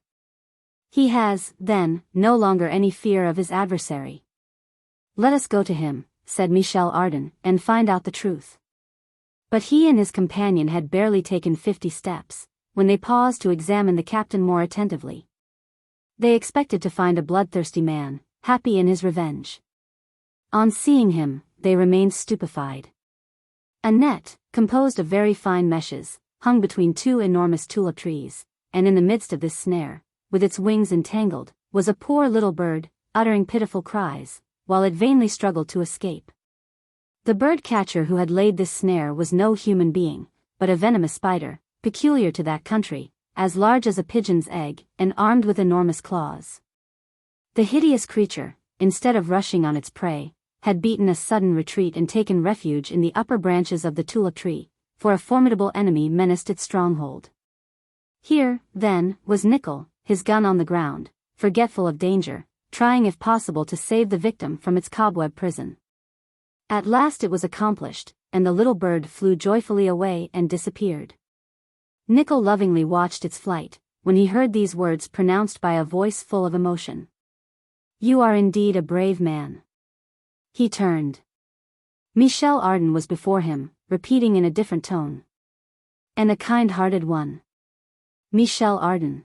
He has, then, no longer any fear of his adversary." "Let us go to him," said Michel Ardan, "and find out the truth." But he and his companion had barely taken 50 steps, when they paused to examine the captain more attentively. They expected to find a bloodthirsty man, happy in his revenge. On seeing him, they remained stupefied. A net, composed of very fine meshes, hung between two enormous tulip trees, and in the midst of this snare, with its wings entangled, was a poor little bird, uttering pitiful cries, while it vainly struggled to escape. The bird-catcher who had laid this snare was no human being, but a venomous spider, peculiar to that country, as large as a pigeon's egg, and armed with enormous claws. The hideous creature, instead of rushing on its prey, had beaten a sudden retreat and taken refuge in the upper branches of the tulip tree, for a formidable enemy menaced its stronghold. Here, then, was Nicholl, his gun on the ground, forgetful of danger, trying if possible to save the victim from its cobweb prison. At last it was accomplished, and the little bird flew joyfully away and disappeared. Nicholl lovingly watched its flight, when he heard these words pronounced by a voice full of emotion. "You are indeed a brave man." He turned. Michel Ardan was before him, repeating in a different tone. "And a kind-hearted one." "Michel Ardan,"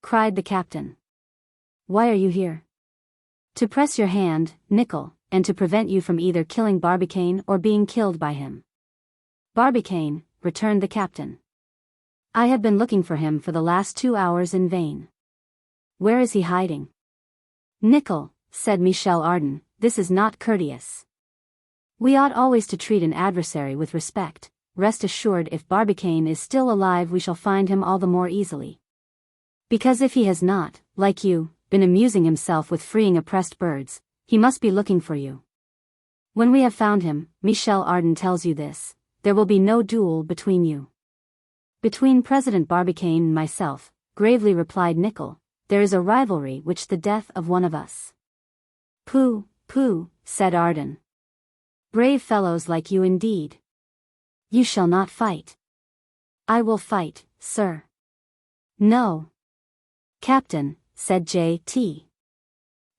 cried the captain. "Why are you here?" "To press your hand, Nicholl, and to prevent you from either killing Barbicane or being killed by him." "Barbicane," returned the captain. "I have been looking for him for the last 2 hours in vain." "Where is he hiding?" "Nicholl," said Michel Ardan, "this is not courteous. We ought always to treat an adversary with respect. Rest assured, if Barbicane is still alive we shall find him all the more easily. Because if he has not, like you, been amusing himself with freeing oppressed birds, he must be looking for you. When we have found him, Michel Ardan tells you this, there will be no duel between you." "Between President Barbicane and myself," gravely replied Nicholl, "there is a rivalry which the death of one of us." "Pooh, pooh," said Ardan. "Brave fellows like you indeed. You shall not fight." "I will fight, sir." "No." "Captain," said J.T.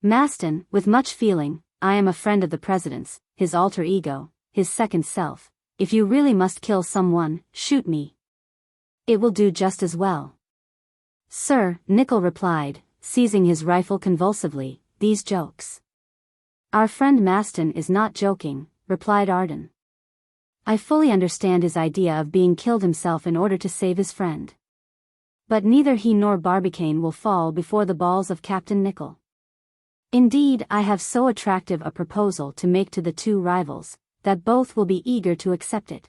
Maston, with much feeling, "I am a friend of the President's, his alter ego, his second self. If you really must kill someone, shoot me. It will do just as well." "Sir," Nicholl replied, seizing his rifle convulsively, "these jokes." "Our friend Maston is not joking," replied Ardan. "I fully understand his idea of being killed himself in order to save his friend. But neither he nor Barbicane will fall before the balls of Captain Nicholl. Indeed, I have so attractive a proposal to make to the two rivals, that both will be eager to accept it."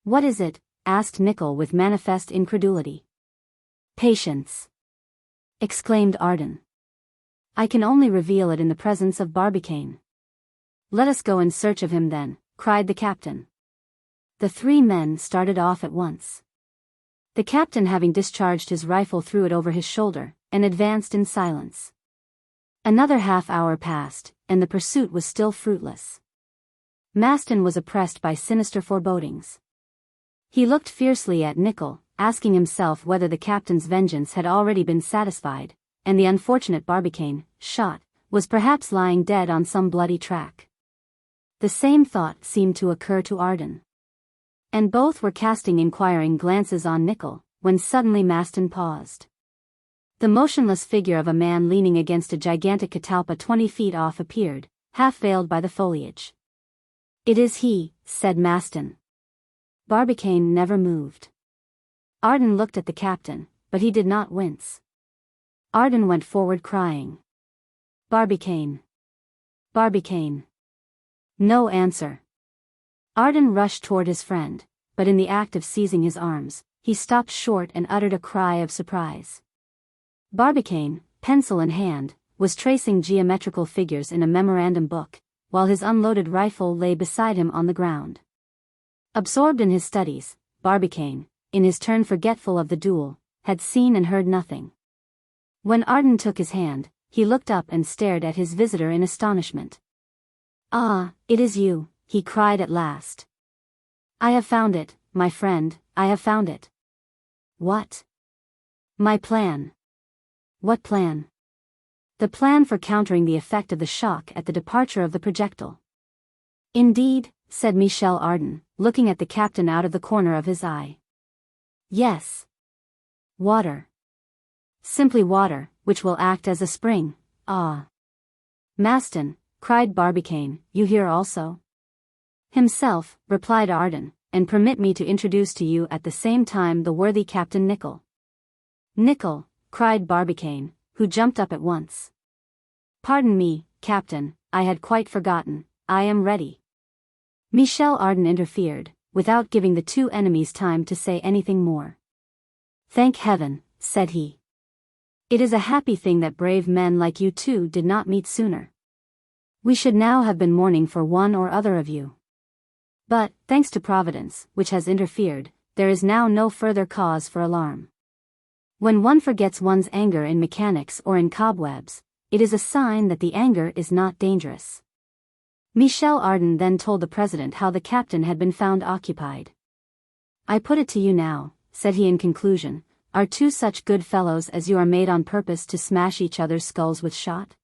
"What is it?" asked Nicholl with manifest incredulity. "Patience," exclaimed Ardan. "I can only reveal it in the presence of Barbicane." "Let us go in search of him then," cried the captain. The three men started off at once. The captain, having discharged his rifle, threw it over his shoulder, and advanced in silence. Another half-hour passed, and the pursuit was still fruitless. Maston was oppressed by sinister forebodings. He looked fiercely at Nicholl, asking himself whether the captain's vengeance had already been satisfied, and the unfortunate Barbicane, shot, was perhaps lying dead on some bloody track. The same thought seemed to occur to Ardan. And both were casting inquiring glances on Nicholl, when suddenly Maston paused. The motionless figure of a man leaning against a gigantic catalpa 20 feet off appeared, half veiled by the foliage. "It is he," said Maston. Barbicane never moved. Ardan looked at the captain, but he did not wince. Ardan went forward crying, "Barbicane! Barbicane!" No answer. Ardan rushed toward his friend, but in the act of seizing his arms, he stopped short and uttered a cry of surprise. Barbicane, pencil in hand, was tracing geometrical figures in a memorandum book, while his unloaded rifle lay beside him on the ground. Absorbed in his studies, Barbicane, in his turn forgetful of the duel, had seen and heard nothing. When Ardan took his hand, he looked up and stared at his visitor in astonishment. "Ah, it is you," he cried at last. "I have found it, my friend, I have found it." "What?" "My plan." "What plan?" "The plan for countering the effect of the shock at the departure of the projectile." "Indeed," said Michel Ardan, looking at the captain out of the corner of his eye. "Yes." "Water." "Simply water, which will act as a spring." "Ah." "Maston," cried Barbicane, "you here also?" "Himself," replied Ardan, "and permit me to introduce to you at the same time the worthy Captain Nicholl." "Nicholl," cried Barbicane, who jumped up at once. "Pardon me, Captain, I had quite forgotten, I am ready." Michel Ardan interfered, without giving the two enemies time to say anything more. "Thank heaven," said he. "It is a happy thing that brave men like you two did not meet sooner. We should now have been mourning for one or other of you. But, thanks to Providence, which has interfered, there is now no further cause for alarm. When one forgets one's anger in mechanics or in cobwebs, it is a sign that the anger is not dangerous." Michel Ardan then told the president how the captain had been found occupied. "I put it to you now," said he in conclusion, "are two such good fellows as you are made on purpose to smash each other's skulls with shot?"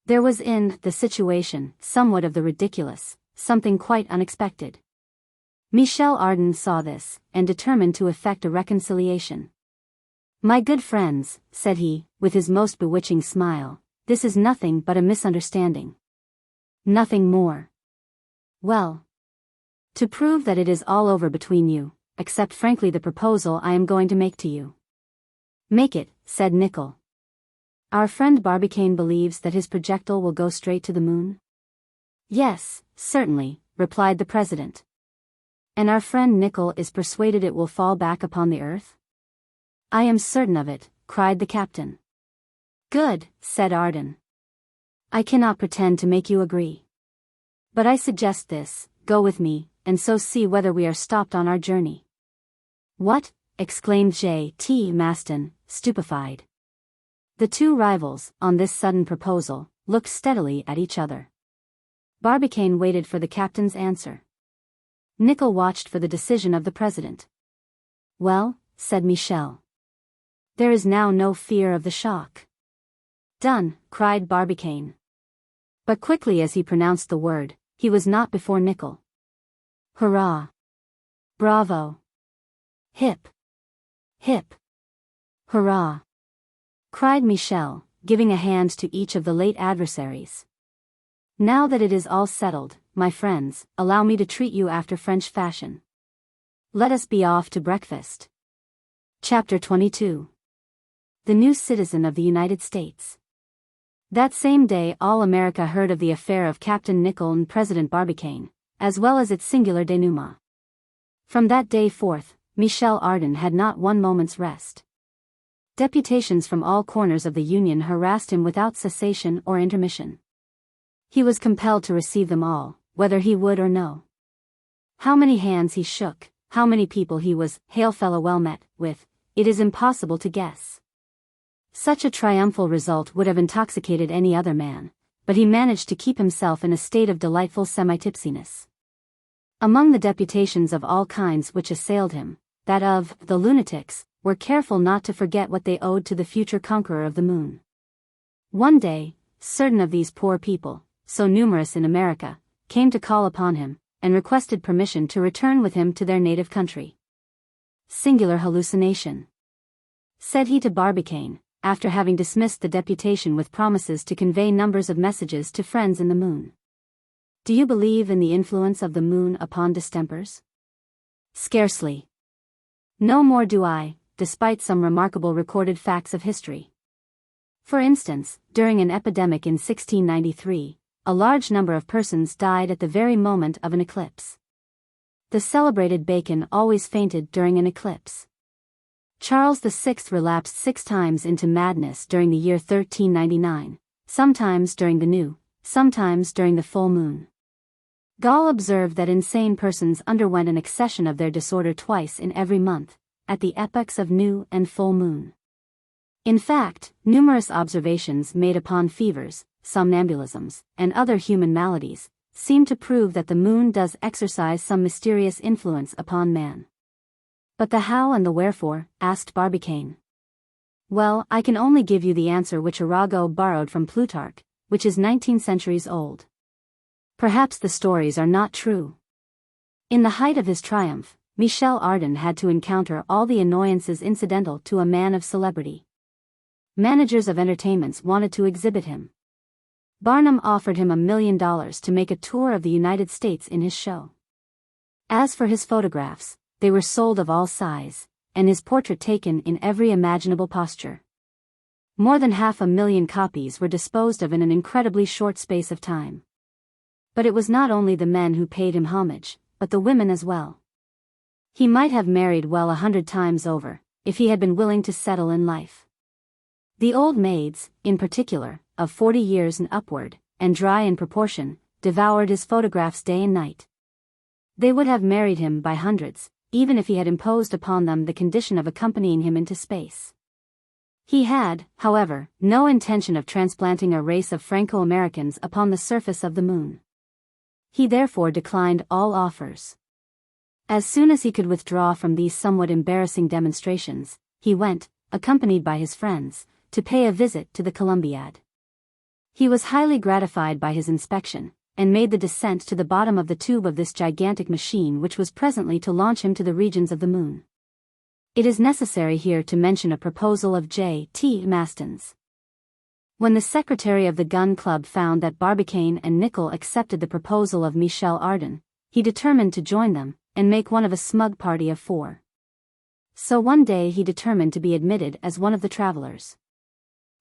There was in the situation somewhat of the ridiculous, something quite unexpected. Michel Ardan saw this, and determined to effect a reconciliation. "My good friends," said he, with his most bewitching smile, "this is nothing but a misunderstanding. Nothing more. Well, to prove that it is all over between you, accept frankly the proposal I am going to make to you." "Make it," said Nicholl. "Our friend Barbicane believes that his projectile will go straight to the moon?" "Yes, certainly," replied the president. "And our friend Nicholl is persuaded it will fall back upon the earth?" "I am certain of it," cried the captain. "Good," said Ardan. "I cannot pretend to make you agree. But I suggest this, go with me, and so see whether we are stopped on our journey." "What?" exclaimed J.T. Maston, stupefied. The two rivals, on this sudden proposal, looked steadily at each other. Barbicane waited for the captain's answer. Nicholl watched for the decision of the president. "Well," said Michel. "There is now no fear of the shock." "Done," cried Barbicane. But quickly as he pronounced the word, he was not before Nicholl. "Hurrah! Bravo! Hip! Hip! Hurrah!" cried Michel, giving a hand to each of the late adversaries. "Now that it is all settled, my friends, allow me to treat you after French fashion. Let us be off to breakfast." Chapter 22. The New Citizen of the United States. That same day all America heard of the affair of Captain Nicholl and President Barbicane, as well as its singular denouement. From that day forth, Michel Ardan had not one moment's rest. Deputations from all corners of the Union harassed him without cessation or intermission. He was compelled to receive them all, whether he would or no. How many hands he shook, how many people he was, "Hail fellow well met," with, it is impossible to guess. Such a triumphal result would have intoxicated any other man, but he managed to keep himself in a state of delightful semi-tipsiness. Among the deputations of all kinds which assailed him, that of the lunatics were careful not to forget what they owed to the future conqueror of the moon. One day, certain of these poor people, so numerous in America, came to call upon him, and requested permission to return with him to their native country. Singular hallucination, said he to Barbicane, after having dismissed the deputation with promises to convey numbers of messages to friends in the moon. Do you believe in the influence of the moon upon distempers? Scarcely. No more do I, despite some remarkable recorded facts of history. For instance, during an epidemic in 1693, a large number of persons died at the very moment of an eclipse. The celebrated Bacon always fainted during an eclipse. Charles VI relapsed 6 times into madness during the year 1399, sometimes during the new, sometimes during the full moon. Gall observed that insane persons underwent an accession of their disorder twice in every month, at the epochs of new and full moon. In fact, numerous observations made upon fevers, somnambulisms, and other human maladies, seem to prove that the moon does exercise some mysterious influence upon man. But the how and the wherefore, asked Barbicane. Well, I can only give you the answer which Arago borrowed from Plutarch, which is 19 centuries old. Perhaps the stories are not true. In the height of his triumph, Michel Ardan had to encounter all the annoyances incidental to a man of celebrity. Managers of entertainments wanted to exhibit him. Barnum offered him $1 million to make a tour of the United States in his show. As for his photographs, they were sold of all size, and his portrait taken in every imaginable posture. More than 500,000 copies were disposed of in an incredibly short space of time. But it was not only the men who paid him homage, but the women as well. He might have married well 100 times over, if he had been willing to settle in life. The old maids, in particular, of 40 years and upward, and dry in proportion, devoured his photographs day and night. They would have married him by hundreds, even if he had imposed upon them the condition of accompanying him into space. He had, however, no intention of transplanting a race of Franco-Americans upon the surface of the moon. He therefore declined all offers. As soon as he could withdraw from these somewhat embarrassing demonstrations, he went, accompanied by his friends, to pay a visit to the Columbiad. He was highly gratified by his inspection, and made the descent to the bottom of the tube of this gigantic machine which was presently to launch him to the regions of the moon. It is necessary here to mention a proposal of J.T. Maston's. When the secretary of the Gun Club found that Barbicane and Nicholl accepted the proposal of Michel Ardan, he determined to join them, and make one of a smug party of 4. So one day he determined to be admitted as one of the travelers.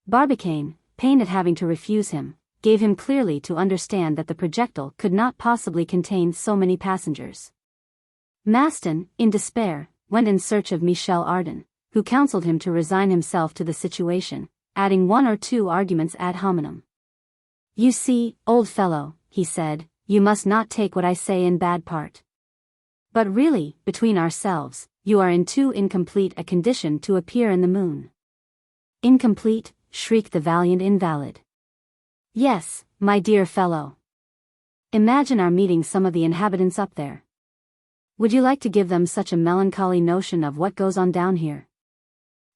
Barbicane, pained at having to refuse him, gave him clearly to understand that the projectile could not possibly contain so many passengers. Maston, in despair, went in search of Michel Ardan, who counseled him to resign himself to the situation, adding 1 or 2 arguments ad hominem. You see, old fellow, he said, you must not take what I say in bad part. But really, between ourselves, you are in too incomplete a condition to appear in the moon. Incomplete, shrieked the valiant invalid. Yes, my dear fellow. Imagine our meeting some of the inhabitants up there. Would you like to give them such a melancholy notion of what goes on down here?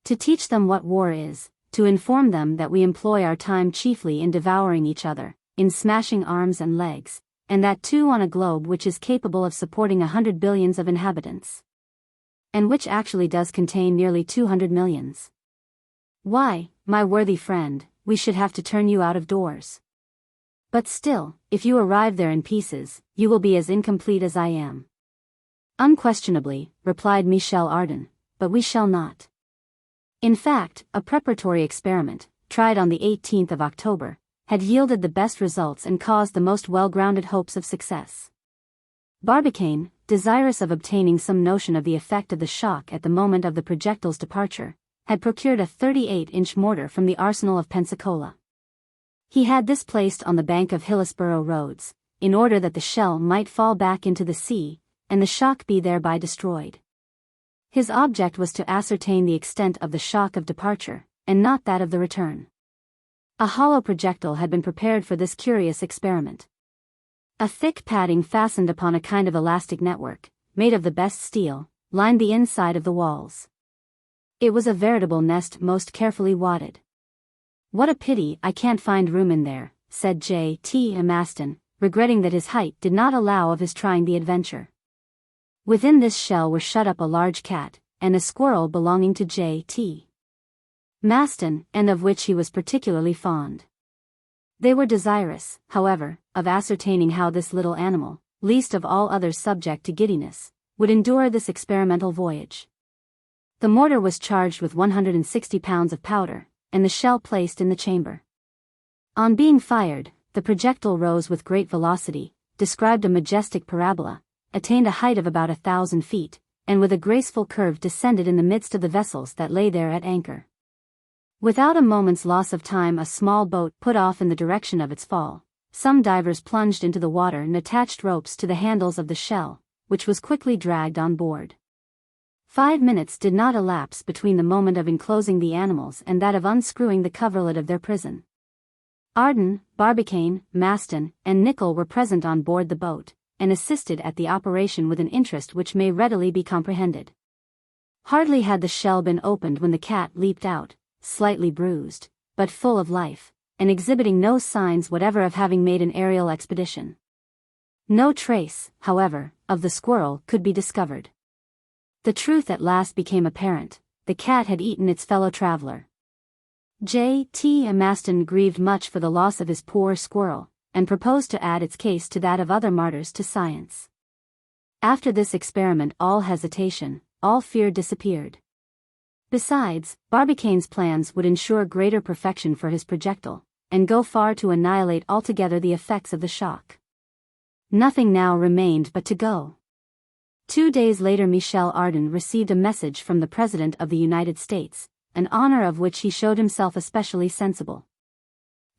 To teach them what war is, to inform them that we employ our time chiefly in devouring each other, in smashing arms and legs, and that too on a globe which is capable of supporting 100 billions of inhabitants. And which actually does contain nearly 200 millions. Why, my worthy friend, we should have to turn you out of doors. But still, if you arrive there in pieces, you will be as incomplete as I am. Unquestionably, replied Michel Ardan, but we shall not. In fact, a preparatory experiment, tried on the 18th of October, had yielded the best results and caused the most well-grounded hopes of success. Barbicane, desirous of obtaining some notion of the effect of the shock at the moment of the projectile's departure, had procured a 38-inch mortar from the arsenal of Pensacola. He had this placed on the bank of Hillsborough Roads, in order that the shell might fall back into the sea, and the shock be thereby destroyed. His object was to ascertain the extent of the shock of departure, and not that of the return. A hollow projectile had been prepared for this curious experiment. A thick padding fastened upon a kind of elastic network, made of the best steel, lined the inside of the walls. It was a veritable nest most carefully wadded. "What a pity I can't find room in there," said J.T. Maston, regretting that his height did not allow of his trying the adventure. Within this shell were shut up a large cat, and a squirrel belonging to J.T. Maston, and of which he was particularly fond. They were desirous, however, of ascertaining how this little animal, least of all others subject to giddiness, would endure this experimental voyage. The mortar was charged with 160 pounds of powder, and the shell placed in the chamber. On being fired, the projectile rose with great velocity, described a majestic parabola, attained a height of about 1,000 feet, and with a graceful curve descended in the midst of the vessels that lay there at anchor. Without a moment's loss of time, a small boat put off in the direction of its fall. Some divers plunged into the water and attached ropes to the handles of the shell, which was quickly dragged on board. 5 minutes did not elapse between the moment of enclosing the animals and that of unscrewing the coverlet of their prison. Ardan, Barbicane, Maston, and Nicholl were present on board the boat, and assisted at the operation with an interest which may readily be comprehended. Hardly had the shell been opened when the cat leaped out, slightly bruised, but full of life, and exhibiting no signs whatever of having made an aerial expedition. No trace, however, of the squirrel could be discovered. The truth at last became apparent: the cat had eaten its fellow traveler. J.T. Maston grieved much for the loss of his poor squirrel, and proposed to add its case to that of other martyrs to science. After this experiment all hesitation, all fear disappeared. Besides, Barbicane's plans would ensure greater perfection for his projectile, and go far to annihilate altogether the effects of the shock. Nothing now remained but to go. 2 days later Michel Ardan received a message from the President of the United States, an honor of which he showed himself especially sensible.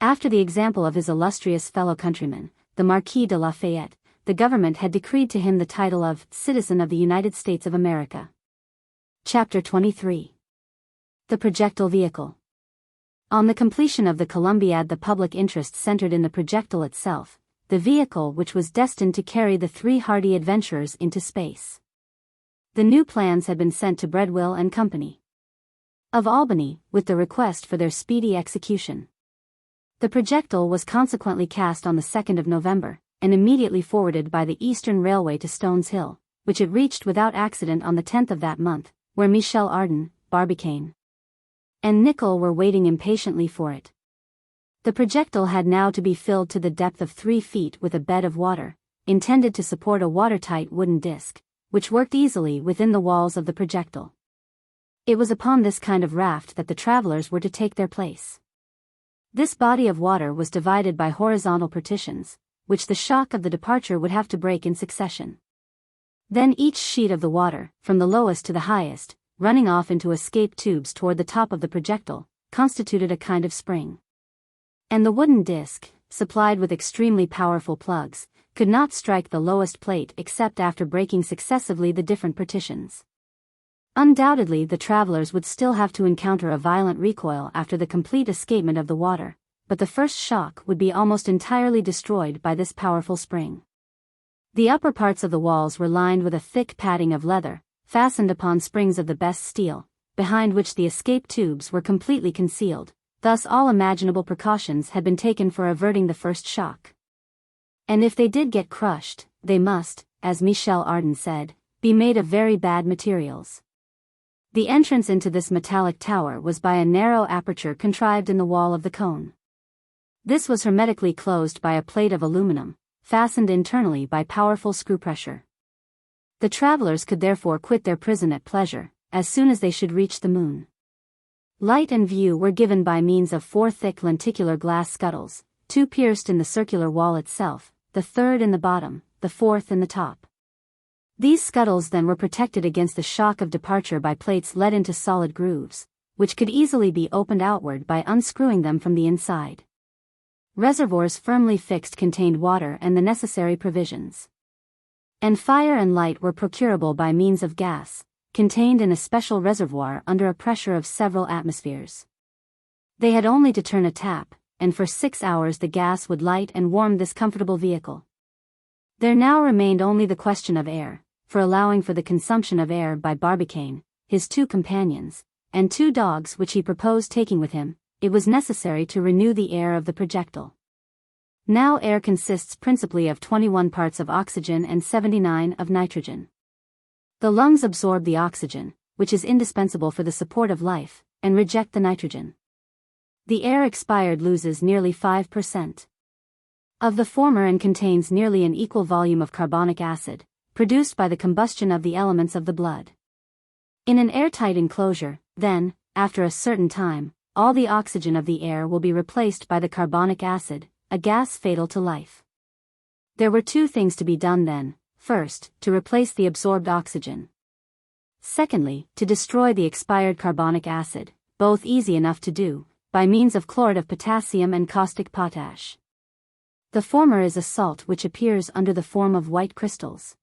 After the example of his illustrious fellow countryman, the Marquis de Lafayette, the government had decreed to him the title of Citizen of the United States of America. Chapter 23. The Projectile Vehicle. On the completion of the Columbiad, the public interest centered in the projectile itself, the vehicle which was destined to carry the three hardy adventurers into space. The new plans had been sent to Breadwill and Company of Albany, with the request for their speedy execution. The projectile was consequently cast on the 2nd of November, and immediately forwarded by the Eastern Railway to Stones Hill, which it reached without accident on the 10th of that month, where Michel Ardan, Barbicane, and Nicholl were waiting impatiently for it. The projectile had now to be filled to the depth of 3 feet with a bed of water, intended to support a watertight wooden disc, which worked easily within the walls of the projectile. It was upon this kind of raft that the travelers were to take their place. This body of water was divided by horizontal partitions, which the shock of the departure would have to break in succession. Then each sheet of the water, from the lowest to the highest, running off into escape tubes toward the top of the projectile, constituted a kind of spring. And the wooden disc, supplied with extremely powerful plugs, could not strike the lowest plate except after breaking successively the different partitions. Undoubtedly the travelers would still have to encounter a violent recoil after the complete escapement of the water, but the first shock would be almost entirely destroyed by this powerful spring. The upper parts of the walls were lined with a thick padding of leather, fastened upon springs of the best steel, behind which the escape tubes were completely concealed. Thus all imaginable precautions had been taken for averting the first shock. And if they did get crushed, they must, as Michel Ardan said, be made of very bad materials. The entrance into this metallic tower was by a narrow aperture contrived in the wall of the cone. This was hermetically closed by a plate of aluminum, fastened internally by powerful screw pressure. The travelers could therefore quit their prison at pleasure, as soon as they should reach the moon. Light and view were given by means of 4 thick lenticular glass scuttles, 2 pierced in the circular wall itself, the 3rd in the bottom, the 4th in the top. These scuttles then were protected against the shock of departure by plates let into solid grooves, which could easily be opened outward by unscrewing them from the inside. Reservoirs firmly fixed contained water and the necessary provisions. And fire and light were procurable by means of gas, contained in a special reservoir under a pressure of several atmospheres. They had only to turn a tap, and for 6 hours the gas would light and warm this comfortable vehicle. There now remained only the question of air, for allowing for the consumption of air by Barbicane, his 2 companions, and 2 dogs which he proposed taking with him, it was necessary to renew the air of the projectile. Now air consists principally of 21 parts of oxygen and 79 of nitrogen. The lungs absorb the oxygen, which is indispensable for the support of life, and reject the nitrogen. The air expired loses nearly 5% of the former and contains nearly an equal volume of carbonic acid, produced by the combustion of the elements of the blood. In an airtight enclosure, then, after a certain time, all the oxygen of the air will be replaced by the carbonic acid, a gas fatal to life. There were 2 things to be done then: first, to replace the absorbed oxygen. Secondly, to destroy the expired carbonic acid, both easy enough to do, by means of chlorid of potassium and caustic potash. The former is a salt which appears under the form of white crystals.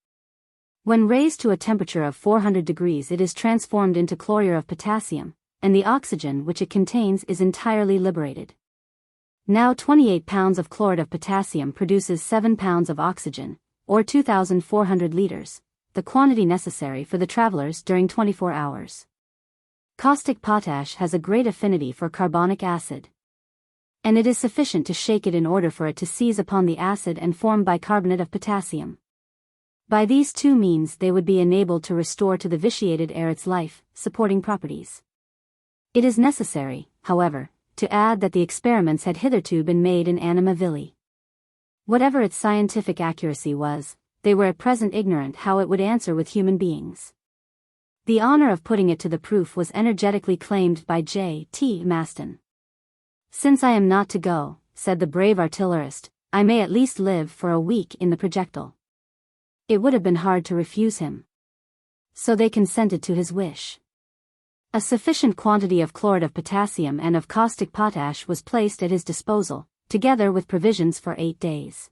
When raised to a temperature of 400 degrees it is transformed into chlorure of potassium, and the oxygen which it contains is entirely liberated. Now 28 pounds of chloride of potassium produces 7 pounds of oxygen, or 2,400 liters, the quantity necessary for the travelers during 24 hours. Caustic potash has a great affinity for carbonic acid, and it is sufficient to shake it in order for it to seize upon the acid and form bicarbonate of potassium. By these 2 means they would be enabled to restore to the vitiated air its life-supporting properties. It is necessary, however, to add that the experiments had hitherto been made in anima vili. Whatever its scientific accuracy was, they were at present ignorant how it would answer with human beings. The honor of putting it to the proof was energetically claimed by J.T. Maston. "Since I am not to go," said the brave artillerist, "I may at least live for a week in the projectile." It would have been hard to refuse him. So they consented to his wish. A sufficient quantity of chloride of potassium and of caustic potash was placed at his disposal, together with provisions for 8 days.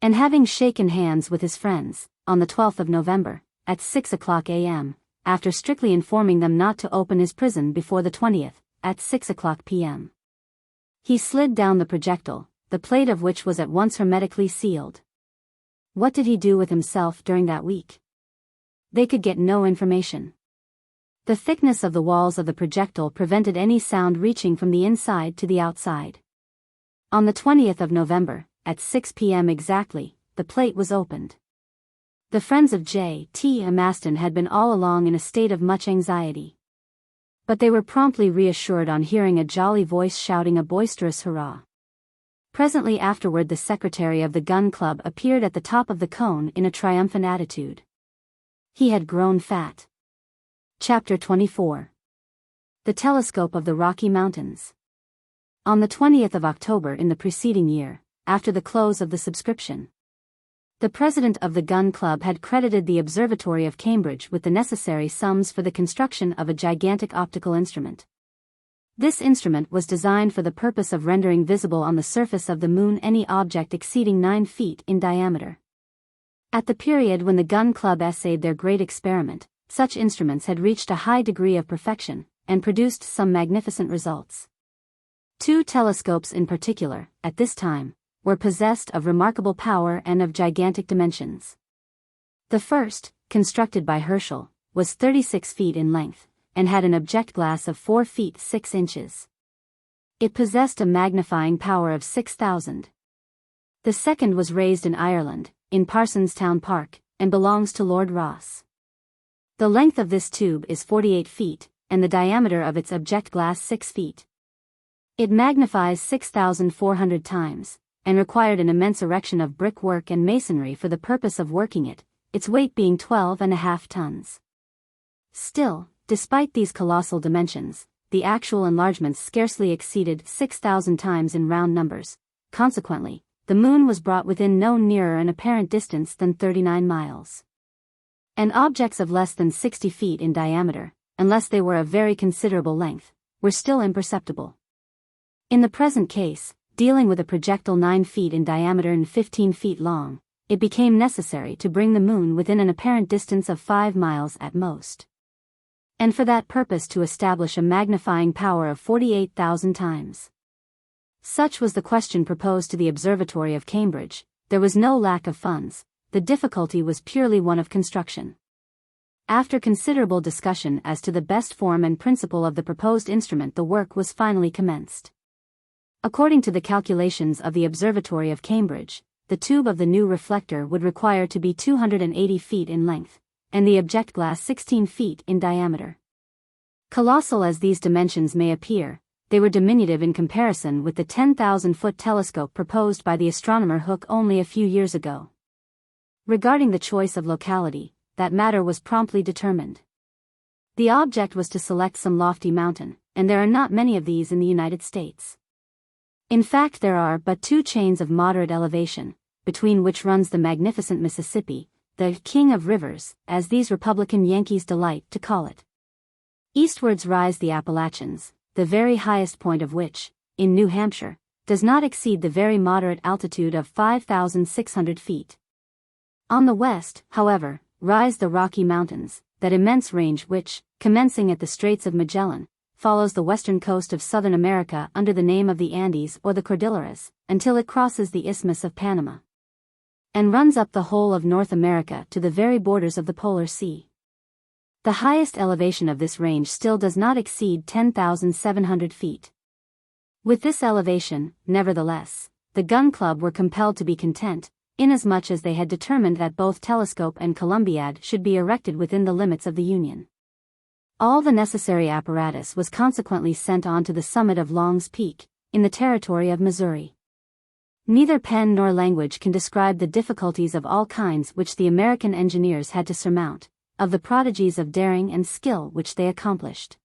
And having shaken hands with his friends, on the 12th of November, at 6 o'clock a.m., after strictly informing them not to open his prison before the 20th, at 6 o'clock p.m., he slid down the projectile, the plate of which was at once hermetically sealed. What did he do with himself during that week? They could get no information. The thickness of the walls of the projectile prevented any sound reaching from the inside to the outside. On the 20th of November, at 6 p.m. exactly, the plate was opened. The friends of J.T. Maston had been all along in a state of much anxiety. But they were promptly reassured on hearing a jolly voice shouting a boisterous hurrah. Presently afterward the secretary of the gun club appeared at the top of the cone in a triumphant attitude. He had grown fat. Chapter 24. The Telescope of the Rocky Mountains. On the 20th of October in the preceding year, after the close of the subscription, the president of the gun club had credited the Observatory of Cambridge with the necessary sums for the construction of a gigantic optical instrument. This instrument was designed for the purpose of rendering visible on the surface of the moon any object exceeding 9 feet in diameter. At the period when the gun club essayed their great experiment, such instruments had reached a high degree of perfection, and produced some magnificent results. 2 telescopes in particular, at this time, were possessed of remarkable power and of gigantic dimensions. The first, constructed by Herschel, was 36 feet in length, and had an object glass of 4 feet 6 inches. It possessed a magnifying power of 6,000. The second was raised in Ireland, in Parsonstown Park, and belongs to Lord Rosse. The length of this tube is 48 feet, and the diameter of its object glass 6 feet. It magnifies 6,400 times, and required an immense erection of brickwork and masonry for the purpose of working it, its weight being 12.5 tons. Still, despite these colossal dimensions, the actual enlargements scarcely exceeded 6,000 times in round numbers. Consequently, the moon was brought within no nearer an apparent distance than 39 miles. And objects of less than 60 feet in diameter, unless they were of very considerable length, were still imperceptible. In the present case, dealing with a projectile 9 feet in diameter and 15 feet long, it became necessary to bring the moon within an apparent distance of 5 miles at most. And for that purpose to establish a magnifying power of 48,000 times. Such was the question proposed to the Observatory of Cambridge. There was no lack of funds, the difficulty was purely one of construction. After considerable discussion as to the best form and principle of the proposed instrument, the work was finally commenced. According to the calculations of the Observatory of Cambridge, the tube of the new reflector would require to be 280 feet in length, and the object glass 16 feet in diameter. Colossal as these dimensions may appear, they were diminutive in comparison with the 10,000-foot telescope proposed by the astronomer Hooke only a few years ago. Regarding the choice of locality, that matter was promptly determined. The object was to select some lofty mountain, and there are not many of these in the United States. In fact, there are but 2 chains of moderate elevation, between which runs the magnificent Mississippi, the king of rivers, as these Republican Yankees delight to call it. Eastwards rise the Appalachians, the very highest point of which, in New Hampshire, does not exceed the very moderate altitude of 5,600 feet. On the west, however, rise the Rocky Mountains, that immense range which, commencing at the Straits of Magellan, follows the western coast of Southern America under the name of the Andes or the Cordilleras, until it crosses the Isthmus of Panama, and runs up the whole of North America to the very borders of the Polar Sea. The highest elevation of this range still does not exceed 10,700 feet. With this elevation, nevertheless, the Gun Club were compelled to be content, inasmuch as they had determined that both telescope and Columbiad should be erected within the limits of the Union. All the necessary apparatus was consequently sent on to the summit of Long's Peak, in the territory of Missouri. Neither pen nor language can describe the difficulties of all kinds which the American engineers had to surmount, of the prodigies of daring and skill which they accomplished.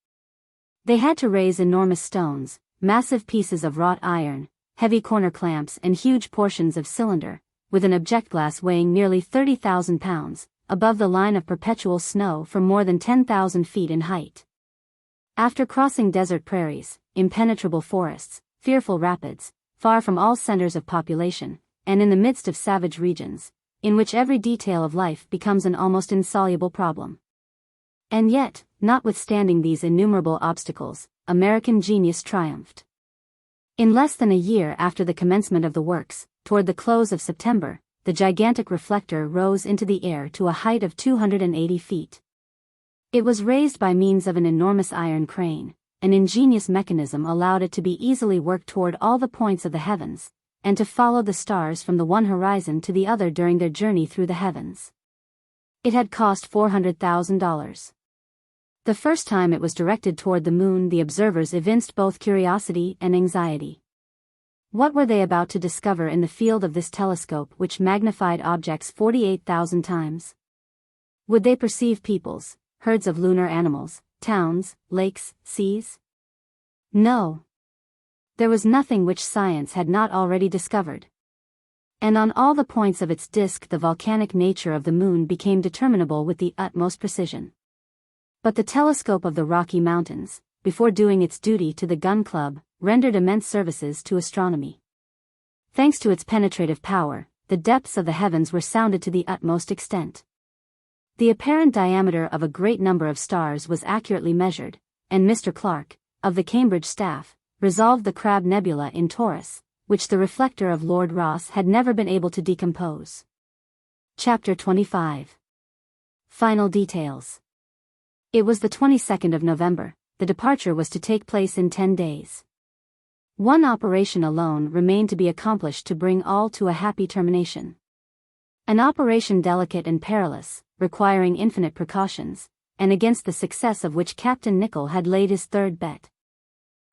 They had to raise enormous stones, massive pieces of wrought iron, heavy corner clamps and huge portions of cylinder, with an object glass weighing nearly 30,000 pounds, above the line of perpetual snow for more than 10,000 feet in height. After crossing desert prairies, impenetrable forests, fearful rapids, far from all centers of population, and in the midst of savage regions, in which every detail of life becomes an almost insoluble problem. And yet, notwithstanding these innumerable obstacles, American genius triumphed. In less than a year after the commencement of the works, toward the close of September, the gigantic reflector rose into the air to a height of 280 feet. It was raised by means of an enormous iron crane. An ingenious mechanism allowed it to be easily worked toward all the points of the heavens, and to follow the stars from the one horizon to the other during their journey through the heavens. It had cost $400,000. The first time it was directed toward the moon, the observers evinced both curiosity and anxiety. What were they about to discover in the field of this telescope which magnified objects 48,000 times? Would they perceive peoples, herds of lunar animals, towns, lakes, seas? No. There was nothing which science had not already discovered. And on all the points of its disk the volcanic nature of the moon became determinable with the utmost precision. But the telescope of the Rocky Mountains, before doing its duty to the Gun Club, rendered immense services to astronomy. Thanks to its penetrative power, the depths of the heavens were sounded to the utmost extent. The apparent diameter of a great number of stars was accurately measured, and Mr. Clark, of the Cambridge staff, resolved the Crab Nebula in Taurus, which the reflector of Lord Rosse had never been able to decompose. Chapter 25. Final details. It was the 22nd of November, the departure was to take place in 10 days. One operation alone remained to be accomplished to bring all to a happy termination. An operation delicate and perilous, requiring infinite precautions, and against the success of which Captain Nicholl had laid his third bet.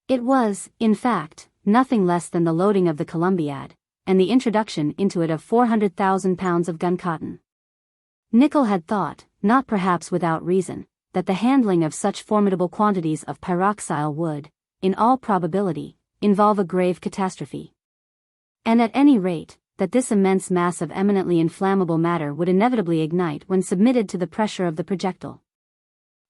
It was, in fact, nothing less than the loading of the Columbiad, and the introduction into it of 400,000 pounds of gun cotton. Nicholl had thought, not perhaps without reason, that the handling of such formidable quantities of pyroxyle would, in all probability, involve a grave catastrophe. And at any rate, that this immense mass of eminently inflammable matter would inevitably ignite when submitted to the pressure of the projectile.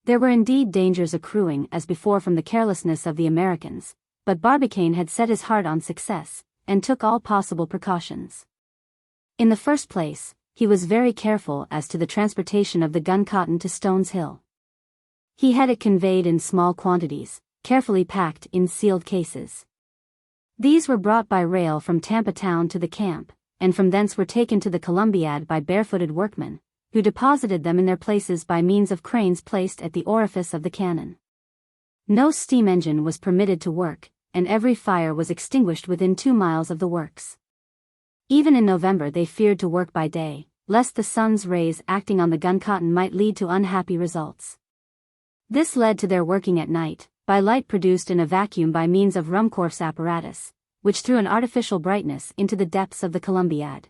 There were indeed dangers accruing as before from the carelessness of the Americans, but Barbicane had set his heart on success, and took all possible precautions. In the first place, he was very careful as to the transportation of the gun-cotton to Stones Hill. He had it conveyed in small quantities, carefully packed in sealed cases. These were brought by rail from Tampa town to the camp, and from thence were taken to the Columbiad by barefooted workmen, who deposited them in their places by means of cranes placed at the orifice of the cannon. No steam engine was permitted to work, and every fire was extinguished within 2 miles of the works. Even in November they feared to work by day, lest the sun's rays acting on the gun-cotton might lead to unhappy results. This led to their working at night, by light produced in a vacuum by means of Ruhmkorff's apparatus, which threw an artificial brightness into the depths of the Columbiad.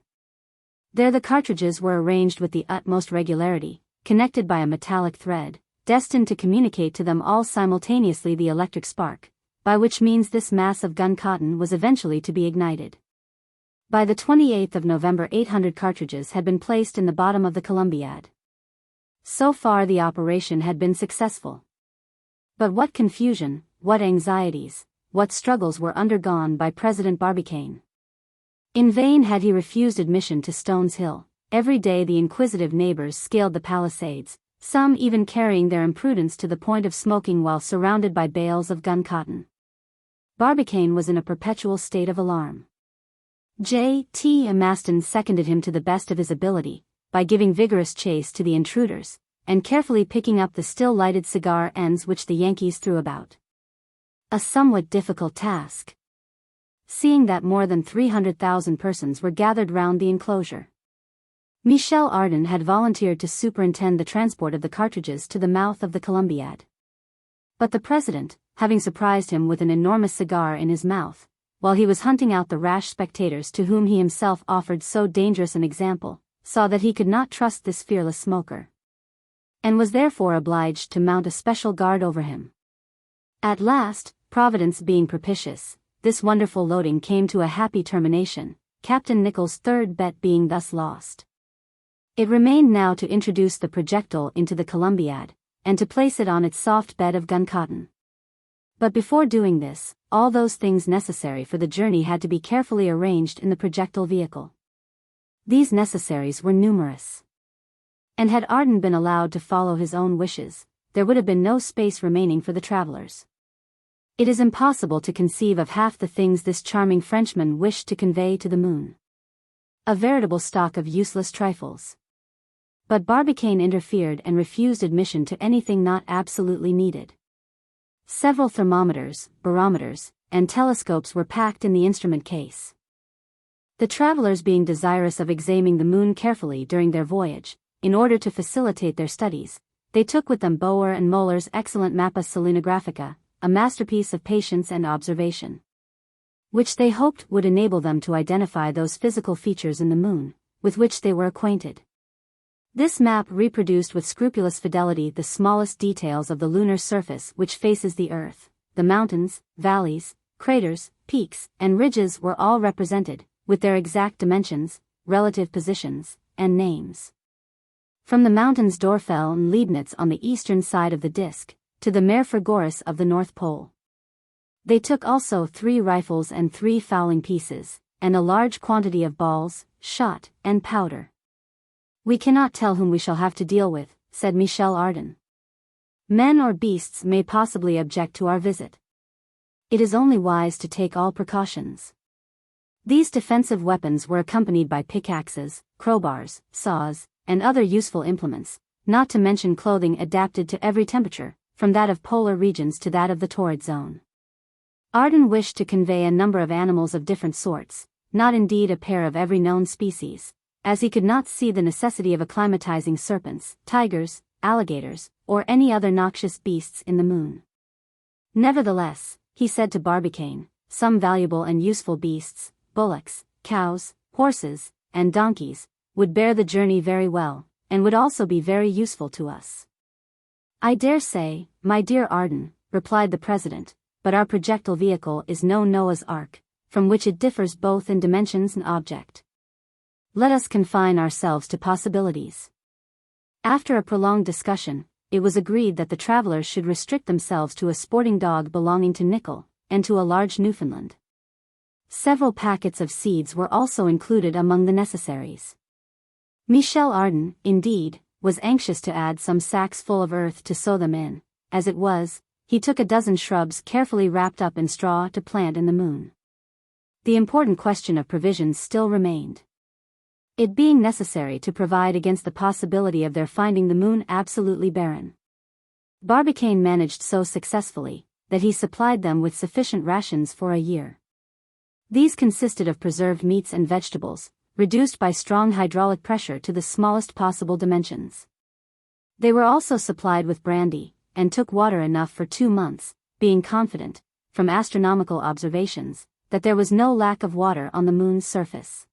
There the cartridges were arranged with the utmost regularity, connected by a metallic thread, destined to communicate to them all simultaneously the electric spark, by which means this mass of gun-cotton was eventually to be ignited. By the 28th of November 800 cartridges had been placed in the bottom of the Columbiad. So far the operation had been successful. But what confusion, what anxieties, what struggles were undergone by President Barbicane. In vain had he refused admission to Stones Hill. Every day the inquisitive neighbors scaled the palisades, some even carrying their imprudence to the point of smoking while surrounded by bales of gun-cotton. Barbicane was in a perpetual state of alarm. J.T. Maston seconded him to the best of his ability, by giving vigorous chase to the intruders, and carefully picking up the still-lighted cigar ends which the Yankees threw about. A somewhat difficult task, seeing that more than 300,000 persons were gathered round the enclosure. Michel Ardan had volunteered to superintend the transport of the cartridges to the mouth of the Columbiad. But the president, having surprised him with an enormous cigar in his mouth, while he was hunting out the rash spectators to whom he himself offered so dangerous an example, saw that he could not trust this fearless smoker, and was therefore obliged to mount a special guard over him. At last, Providence being propitious, this wonderful loading came to a happy termination, Captain Nicholl's third bet being thus lost. It remained now to introduce the projectile into the Columbiad, and to place it on its soft bed of gun-cotton. But before doing this, all those things necessary for the journey had to be carefully arranged in the projectile vehicle. These necessaries were numerous. And had Ardan been allowed to follow his own wishes, there would have been no space remaining for the travelers. It is impossible to conceive of half the things this charming Frenchman wished to convey to the moon. A veritable stock of useless trifles. But Barbicane interfered and refused admission to anything not absolutely needed. Several thermometers, barometers, and telescopes were packed in the instrument case. The travelers being desirous of examining the moon carefully during their voyage, in order to facilitate their studies, they took with them Boer and Möller's excellent Mappa Selenographica, a masterpiece of patience and observation, which they hoped would enable them to identify those physical features in the moon, with which they were acquainted. This map reproduced with scrupulous fidelity the smallest details of the lunar surface which faces the Earth. The mountains, valleys, craters, peaks, and ridges were all represented, with their exact dimensions, relative positions, and names. From the mountains Dorfell and Leibnitz on the eastern side of the disk, to the Mare Frigoris of the North Pole. They took also 3 rifles and 3 fowling pieces, and a large quantity of balls, shot, and powder. "We cannot tell whom we shall have to deal with," said Michel Ardan. "Men or beasts may possibly object to our visit. It is only wise to take all precautions." These defensive weapons were accompanied by pickaxes, crowbars, saws, and other useful implements, not to mention clothing adapted to every temperature, from that of polar regions to that of the torrid zone. Ardan wished to convey a number of animals of different sorts, not indeed a pair of every known species, as he could not see the necessity of acclimatizing serpents, tigers, alligators, or any other noxious beasts in the moon. Nevertheless, he said to Barbicane, some valuable and useful beasts, bullocks, cows, horses, and donkeys, would bear the journey very well, and would also be very useful to us. "I dare say, my dear Ardan," replied the president, "but our projectile vehicle is no Noah's Ark, from which it differs both in dimensions and object. Let us confine ourselves to possibilities." After a prolonged discussion, it was agreed that the travelers should restrict themselves to a sporting dog belonging to Nickel, and to a large Newfoundland. Several packets of seeds were also included among the necessaries. Michel Ardan, indeed, was anxious to add some sacks full of earth to sow them in. As it was, he took a dozen shrubs carefully wrapped up in straw to plant in the moon. The important question of provisions still remained. It being necessary to provide against the possibility of their finding the moon absolutely barren. Barbicane managed so successfully, that he supplied them with sufficient rations for a year. These consisted of preserved meats and vegetables, reduced by strong hydraulic pressure to the smallest possible dimensions. They were also supplied with brandy, and took water enough for 2 months, being confident, from astronomical observations, that there was no lack of water on the moon's surface.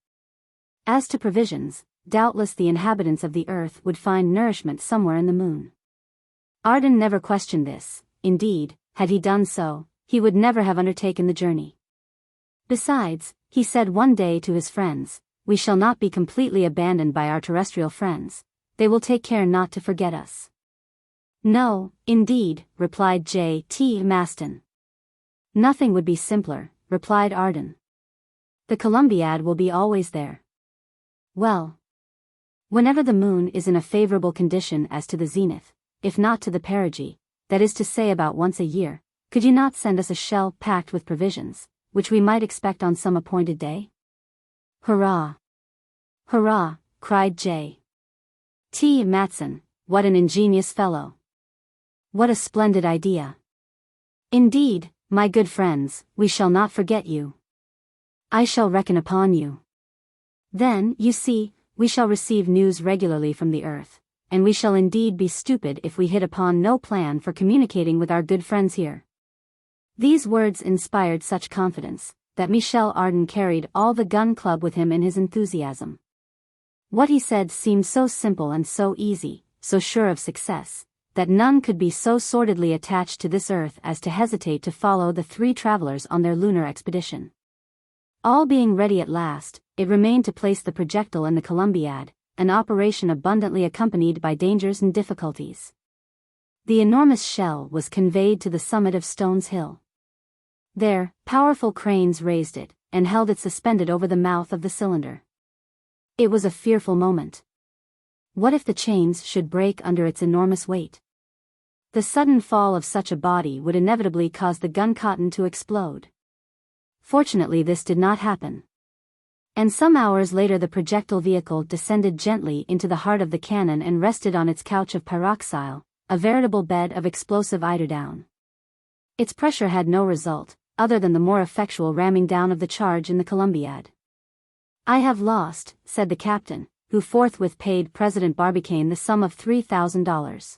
As to provisions, doubtless the inhabitants of the earth would find nourishment somewhere in the moon. Ardan never questioned this. Indeed, had he done so, he would never have undertaken the journey. Besides, he said one day to his friends, "We shall not be completely abandoned by our terrestrial friends. They will take care not to forget us." "No, indeed," replied J.T. Maston. "Nothing would be simpler," replied Ardan. "The Columbiad will be always there." "Well, whenever the moon is in a favorable condition as to the zenith, if not to the perigee, that is to say about once a year, could you not send us a shell packed with provisions, which we might expect on some appointed day?" "Hurrah! Hurrah!" cried J.T. Maston. "What an ingenious fellow! What a splendid idea! Indeed, my good friends, we shall not forget you. I shall reckon upon you. Then, you see, we shall receive news regularly from the earth, and we shall indeed be stupid if we hit upon no plan for communicating with our good friends here." These words inspired such confidence, that Michel Ardan carried all the gun club with him in his enthusiasm. What he said seemed so simple and so easy, so sure of success, that none could be so sordidly attached to this earth as to hesitate to follow the 3 travelers on their lunar expedition. All being ready at last, it remained to place the projectile in the Columbiad, an operation abundantly accompanied by dangers and difficulties. The enormous shell was conveyed to the summit of Stones Hill. There, powerful cranes raised it, and held it suspended over the mouth of the cylinder. It was a fearful moment. What if the chains should break under its enormous weight? The sudden fall of such a body would inevitably cause the gun cotton to explode. Fortunately this did not happen. And some hours later the projectile vehicle descended gently into the heart of the cannon and rested on its couch of pyroxyle, a veritable bed of explosive eiderdown. Its pressure had no result, other than the more effectual ramming down of the charge in the Columbiad. "I have lost," said the captain, who forthwith paid President Barbicane the sum of $3,000.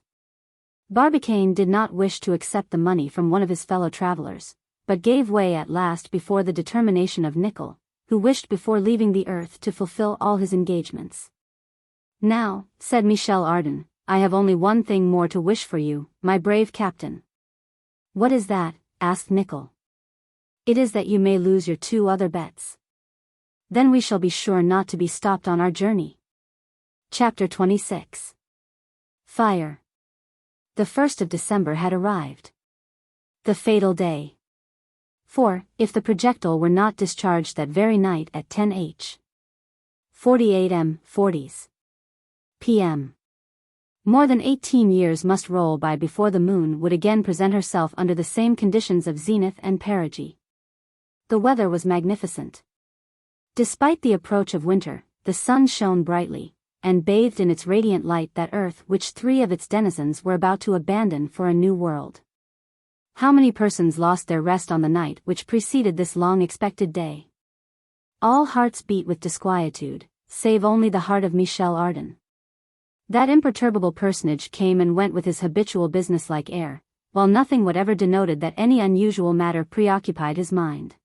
Barbicane did not wish to accept the money from one of his fellow travelers, but gave way at last before the determination of Nickel, who wished before leaving the earth to fulfill all his engagements. "Now," said Michel Ardan, "I have only one thing more to wish for you, my brave captain." "What is that?" asked Nickel. "It is that you may lose your 2 other bets. Then we shall be sure not to be stopped on our journey." Chapter 26. Fire. The 1st of December had arrived. The fatal day. For, if the projectile were not discharged that very night at 10h. 48 m. p.m. more than 18 years must roll by before the moon would again present herself under the same conditions of zenith and perigee. The weather was magnificent. Despite the approach of winter, the sun shone brightly, and bathed in its radiant light that earth which 3 of its denizens were about to abandon for a new world. How many persons lost their rest on the night which preceded this long-expected day? All hearts beat with disquietude, save only the heart of Michel Ardan. That imperturbable personage came and went with his habitual businesslike air, while nothing whatever denoted that any unusual matter preoccupied his mind.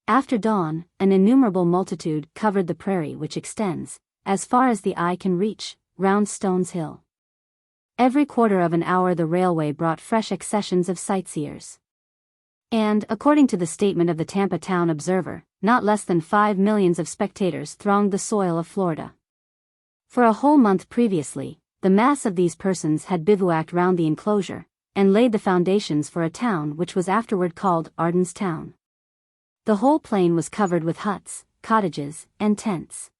After dawn, an innumerable multitude covered the prairie which extends, as far as the eye can reach, round Stones Hill. Every quarter of an hour the railway brought fresh accessions of sightseers. And, according to the statement of the Tampa Town Observer, not less than 5 millions of spectators thronged the soil of Florida. For a whole month previously, the mass of these persons had bivouacked round the enclosure, and laid the foundations for a town which was afterward called Ardan's Town. The whole plain was covered with huts, cottages, and tents.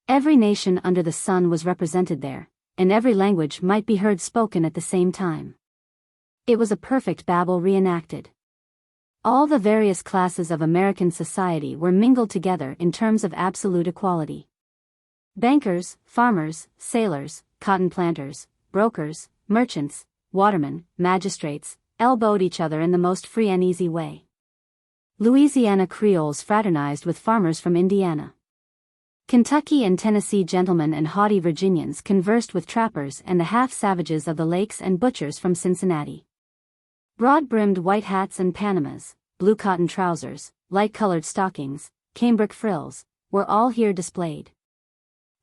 Every nation under the sun was represented there, and every language might be heard spoken at the same time. It was a perfect Babel reenacted. All the various classes of American society were mingled together in terms of absolute equality. Bankers, farmers, sailors, cotton planters, brokers, merchants, watermen, magistrates, elbowed each other in the most free and easy way. Louisiana Creoles fraternized with farmers from Indiana. Kentucky and Tennessee gentlemen and haughty Virginians conversed with trappers and the half-savages of the lakes and butchers from Cincinnati. Broad-brimmed white hats and Panamas, blue cotton trousers, light-colored stockings, cambric frills, were all here displayed.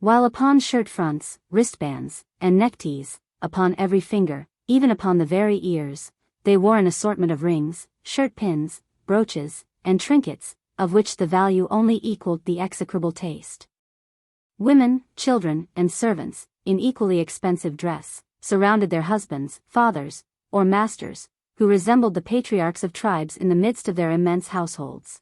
While upon shirt fronts, wristbands, and neckties, upon every finger, even upon the very ears, they wore an assortment of rings, shirt pins, brooches, and trinkets, of which the value only equaled the execrable taste. Women, children, and servants, in equally expensive dress, surrounded their husbands, fathers, or masters, who resembled the patriarchs of tribes in the midst of their immense households.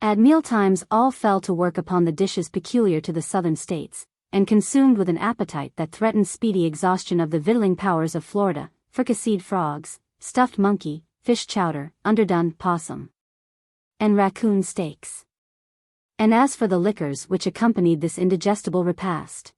At mealtimes all fell to work upon the dishes peculiar to the southern states, and consumed with an appetite that threatened speedy exhaustion of the victualling powers of Florida, fricasseed frogs, stuffed monkey, fish chowder, underdone possum, and raccoon steaks. And as for the liquors which accompanied this indigestible repast,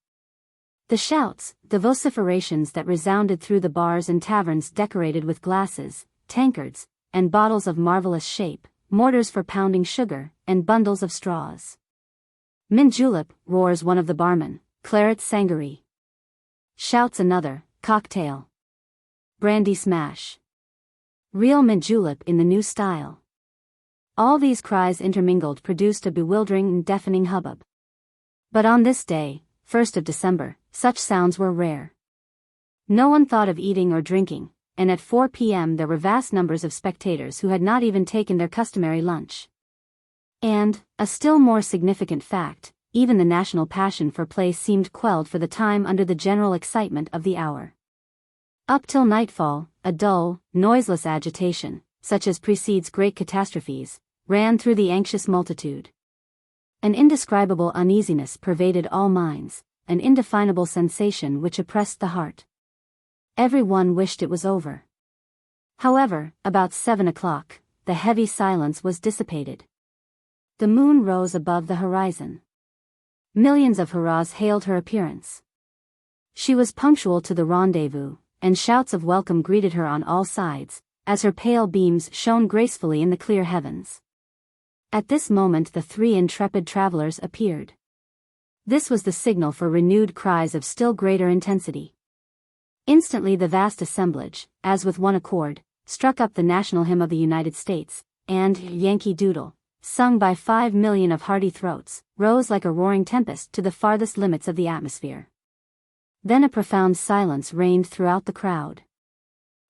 the shouts, the vociferations that resounded through the bars and taverns decorated with glasses, tankards, and bottles of marvelous shape, mortars for pounding sugar, and bundles of straws. Mint julep, roars one of the barmen, claret sangaree. Shouts another, cocktail. Brandy smash. Real mint julep in the new style. All these cries intermingled produced a bewildering and deafening hubbub. But on this day, 1st of December, such sounds were rare. No one thought of eating or drinking, and at 4 p.m. there were vast numbers of spectators who had not even taken their customary lunch. And, a still more significant fact, even the national passion for play seemed quelled for the time under the general excitement of the hour. Up till nightfall, a dull, noiseless agitation, such as precedes great catastrophes, ran through the anxious multitude. An indescribable uneasiness pervaded all minds, an indefinable sensation which oppressed the heart. Every one wished it was over. However, about 7 o'clock, the heavy silence was dissipated. The moon rose above the horizon. Millions of hurrahs hailed her appearance. She was punctual to the rendezvous, and shouts of welcome greeted her on all sides, as her pale beams shone gracefully in the clear heavens. At this moment the 3 intrepid travelers appeared. This was the signal for renewed cries of still greater intensity. Instantly the vast assemblage, as with one accord, struck up the national hymn of the United States, and Yankee Doodle, sung by 5 million of hearty throats, rose like a roaring tempest to the farthest limits of the atmosphere. Then a profound silence reigned throughout the crowd.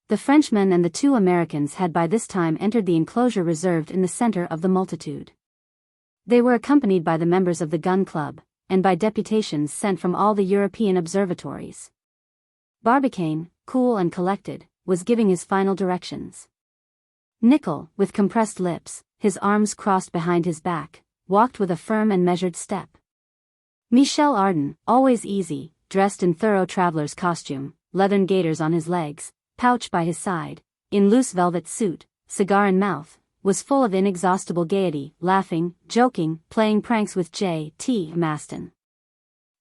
The Frenchmen and the 2 Americans had by this time entered the enclosure reserved in the center of the multitude. They were accompanied by the members of the Gun Club, and by deputations sent from all the European observatories. Barbicane, cool and collected, was giving his final directions. Nicholl, with compressed lips, his arms crossed behind his back, walked with a firm and measured step. Michel Ardan, always easy, dressed in thorough traveler's costume, leathern gaiters on his legs, pouch by his side, in loose velvet suit, cigar in mouth, was full of inexhaustible gaiety, laughing, joking, playing pranks with J.T. Maston.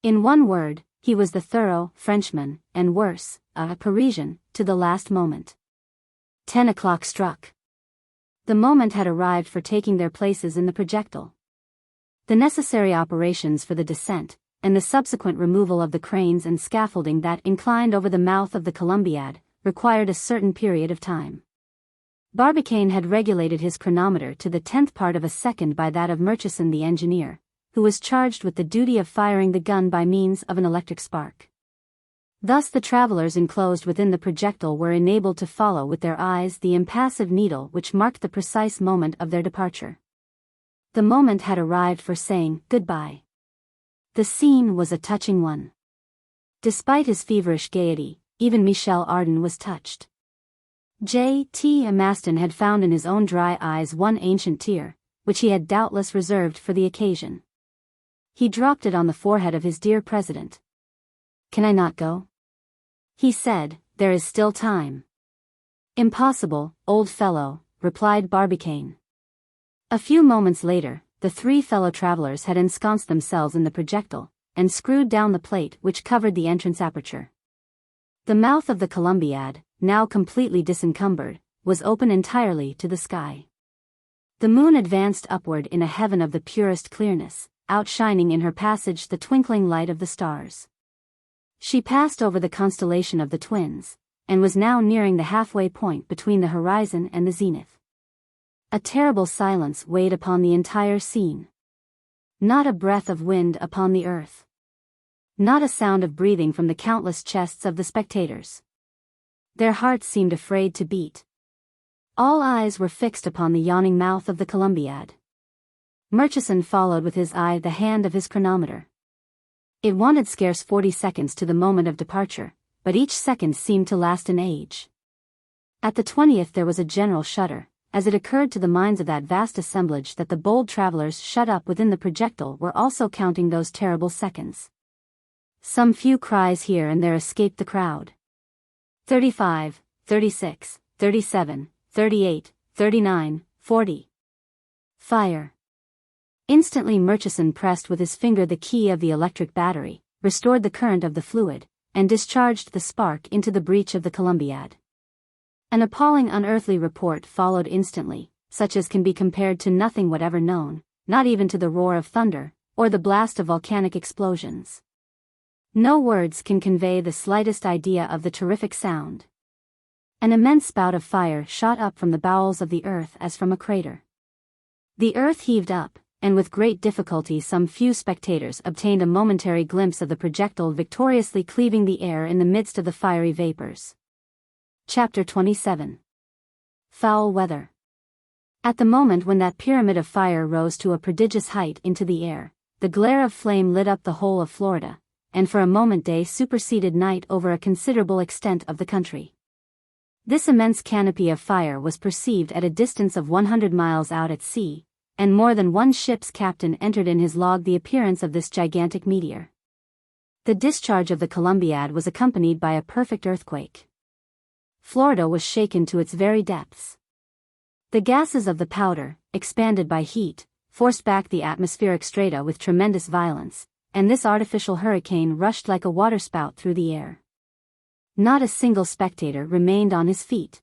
In one word, he was the thorough Frenchman, and worse, a Parisian, to the last moment. 10 o'clock struck. The moment had arrived for taking their places in the projectile. The necessary operations for the descent, and the subsequent removal of the cranes and scaffolding that inclined over the mouth of the Columbiad, required a certain period of time. Barbicane had regulated his chronometer to the 10th part of a second by that of Murchison the engineer, who was charged with the duty of firing the gun by means of an electric spark. Thus the travelers enclosed within the projectile were enabled to follow with their eyes the impassive needle which marked the precise moment of their departure. The moment had arrived for saying goodbye. The scene was a touching one. Despite his feverish gaiety, even Michel Ardan was touched. J.T. Maston had found in his own dry eyes one ancient tear, which he had doubtless reserved for the occasion. He dropped it on the forehead of his dear president. "Can I not go?" he said. "There is still time." "Impossible, old fellow," replied Barbicane. A few moments later, the three fellow travelers had ensconced themselves in the projectile, and screwed down the plate which covered the entrance aperture. The mouth of the Columbiad, now completely disencumbered, was open entirely to the sky. The moon advanced upward in a heaven of the purest clearness, outshining in her passage the twinkling light of the stars. She passed over the constellation of the Twins, and was now nearing the halfway point between the horizon and the zenith. A terrible silence weighed upon the entire scene. Not a breath of wind upon the earth. Not a sound of breathing from the countless chests of the spectators. Their hearts seemed afraid to beat. All eyes were fixed upon the yawning mouth of the Columbiad. Murchison followed with his eye the hand of his chronometer. It wanted scarce 40 seconds to the moment of departure, but each second seemed to last an age. At the 20th there was a general shudder, as it occurred to the minds of that vast assemblage that the bold travelers shut up within the projectile were also counting those terrible seconds. Some few cries here and there escaped the crowd. 35, 36, 37, 38, 39, 40. Fire. Instantly Murchison pressed with his finger the key of the electric battery, restored the current of the fluid, and discharged the spark into the breech of the Columbiad. An appalling unearthly report followed instantly, such as can be compared to nothing whatever known, not even to the roar of thunder, or the blast of volcanic explosions. No words can convey the slightest idea of the terrific sound. An immense spout of fire shot up from the bowels of the earth as from a crater. The earth heaved up, and with great difficulty some few spectators obtained a momentary glimpse of the projectile victoriously cleaving the air in the midst of the fiery vapors. Chapter 27. Foul weather. At the moment when that pyramid of fire rose to a prodigious height into the air, the glare of flame lit up the whole of Florida, and for a moment day superseded night over a considerable extent of the country. This immense canopy of fire was perceived at a distance of 100 miles out at sea, and more than one ship's captain entered in his log the appearance of this gigantic meteor. The discharge of the Columbiad was accompanied by a perfect earthquake. Florida was shaken to its very depths. The gases of the powder, expanded by heat, forced back the atmospheric strata with tremendous violence, and this artificial hurricane rushed like a waterspout through the air. Not a single spectator remained on his feet.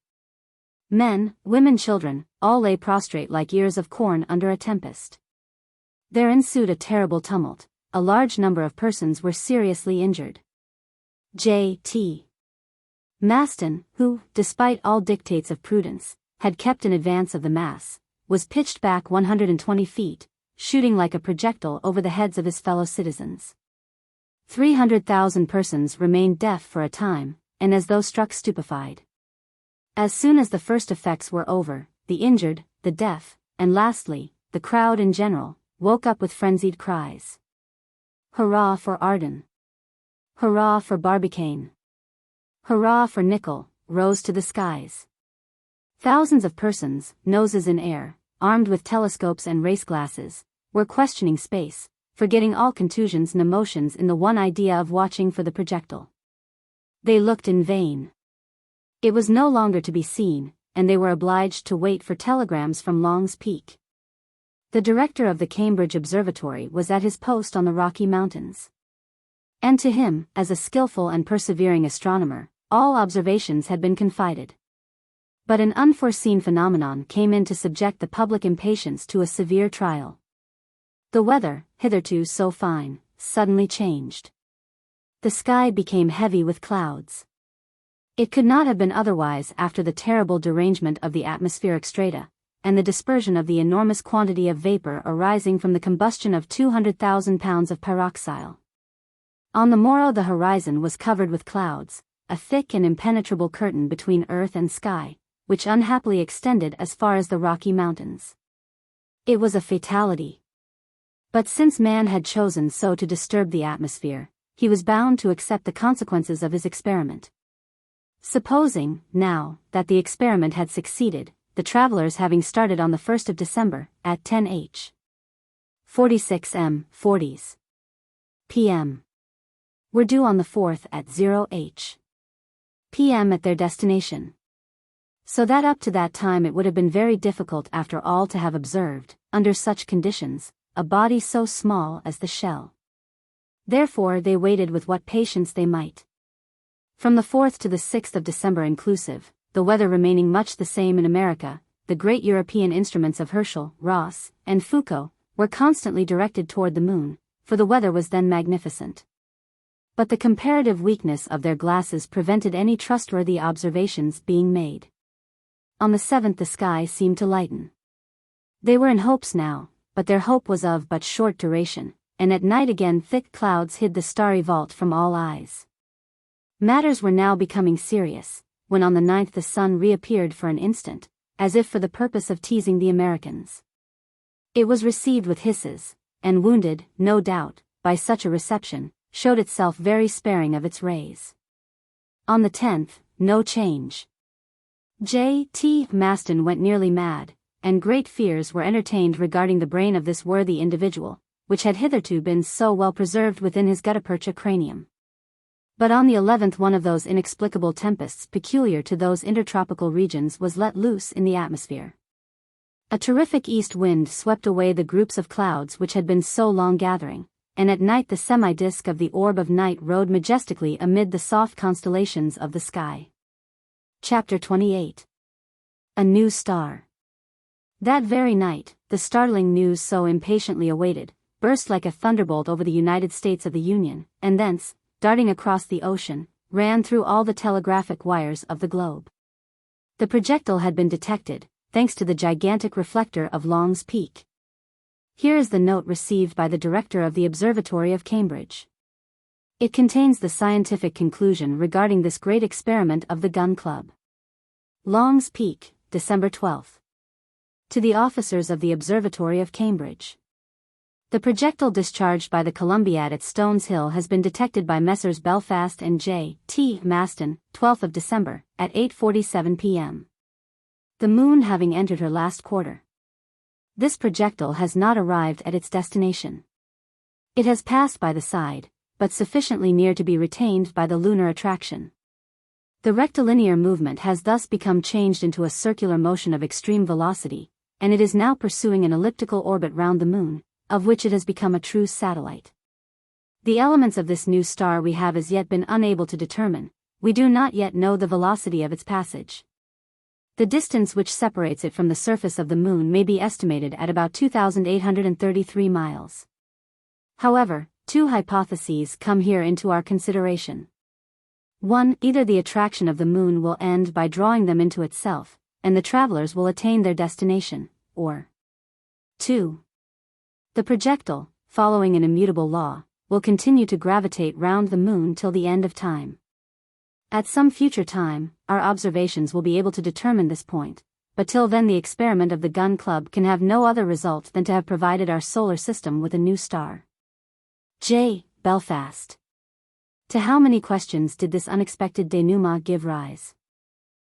Men, women, children, all lay prostrate like ears of corn under a tempest. There ensued a terrible tumult. A large number of persons were seriously injured. J.T. Maston, who, despite all dictates of prudence, had kept in advance of the mass, was pitched back 120 feet, shooting like a projectile over the heads of his fellow citizens. 300,000 persons remained deaf for a time, and as though struck stupefied. As soon as the first effects were over, the injured, the deaf, and lastly, the crowd in general, woke up with frenzied cries. Hurrah for Ardan! Hurrah for Barbicane! Hurrah for Nickel! Rose to the skies. Thousands of persons, noses in air, armed with telescopes and race glasses, were questioning space, forgetting all contusions and emotions in the one idea of watching for the projectile. They looked in vain. It was no longer to be seen, and they were obliged to wait for telegrams from Long's Peak. The director of the Cambridge Observatory was at his post on the Rocky Mountains. And to him, as a skillful and persevering astronomer, all observations had been confided. But an unforeseen phenomenon came in to subject the public impatience to a severe trial. The weather, hitherto so fine, suddenly changed. The sky became heavy with clouds. It could not have been otherwise after the terrible derangement of the atmospheric strata, and the dispersion of the enormous quantity of vapor arising from the combustion of 200,000 pounds of pyroxyle. On the morrow the horizon was covered with clouds, a thick and impenetrable curtain between earth and sky, which unhappily extended as far as the Rocky Mountains. It was a fatality. But since man had chosen so to disturb the atmosphere, he was bound to accept the consequences of his experiment. Supposing, now, that the experiment had succeeded, the travelers having started on the 1st of December, at 10h. 46 m. 40s. p.m. were due on the 4th at 0h. p.m. at their destination. So that up to that time it would have been very difficult after all to have observed, under such conditions, a body so small as the shell. Therefore they waited with what patience they might. From the 4th to the 6th of December inclusive, the weather remaining much the same in America, the great European instruments of Herschel, Ross, and Foucault were constantly directed toward the moon, for the weather was then magnificent. But the comparative weakness of their glasses prevented any trustworthy observations being made. On the 7th the sky seemed to lighten. They were in hopes now, but their hope was of but short duration, and at night again thick clouds hid the starry vault from all eyes. Matters were now becoming serious, when on the 9th the sun reappeared for an instant, as if for the purpose of teasing the Americans. It was received with hisses, and wounded, no doubt, by such a reception, showed itself very sparing of its rays. On the 10th, no change. J.T. Maston went nearly mad, and great fears were entertained regarding the brain of this worthy individual, which had hitherto been so well preserved within his gutta-percha cranium. But on the 11th one of those inexplicable tempests peculiar to those intertropical regions was let loose in the atmosphere. A terrific east wind swept away the groups of clouds which had been so long gathering, and at night the semi-disk of the orb of night rode majestically amid the soft constellations of the sky. Chapter 28. A New Star. That very night, the startling news so impatiently awaited, burst like a thunderbolt over the United States of the Union, and thence, darting across the ocean, ran through all the telegraphic wires of the globe. The projectile had been detected, thanks to the gigantic reflector of Long's Peak. Here is the note received by the director of the Observatory of Cambridge. It contains the scientific conclusion regarding this great experiment of the Gun Club. Long's Peak, December 12. To the officers of the Observatory of Cambridge. The projectile discharged by the Columbiad at Stones Hill has been detected by Messrs. Belfast and J.T. Maston, 12th of December, at 8:47 p.m. The moon having entered her last quarter. This projectile has not arrived at its destination. It has passed by the side, but sufficiently near to be retained by the lunar attraction. The rectilinear movement has thus become changed into a circular motion of extreme velocity, and it is now pursuing an elliptical orbit round the moon, of which it has become a true satellite. The elements of this new star we have as yet been unable to determine. We do not yet know the velocity of its passage. The distance which separates it from the surface of the moon may be estimated at about 2,833 miles. However, two hypotheses come here into our consideration. 1. Either the attraction of the moon will end by drawing them into itself, and the travelers will attain their destination, or 2. The projectile, following an immutable law, will continue to gravitate round the moon till the end of time. At some future time, our observations will be able to determine this point, but till then the experiment of the Gun Club can have no other result than to have provided our solar system with a new star. J. Belfast. To how many questions did this unexpected denouement give rise?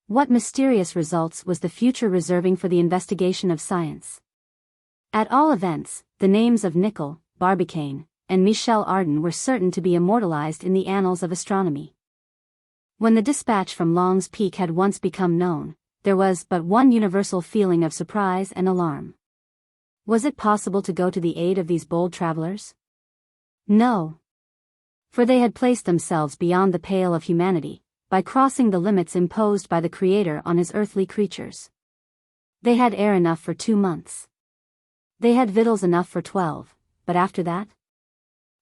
What mysterious results was the future reserving for the investigation of science? At all events, the names of Michel, Barbicane, and Michel Ardan were certain to be immortalized in the annals of astronomy. When the dispatch from Long's Peak had once become known, there was but one universal feeling of surprise and alarm. Was it possible to go to the aid of these bold travelers? No. For they had placed themselves beyond the pale of humanity, by crossing the limits imposed by the Creator on his earthly creatures. They had air enough for 2 months. They had victuals enough for 12, but after that?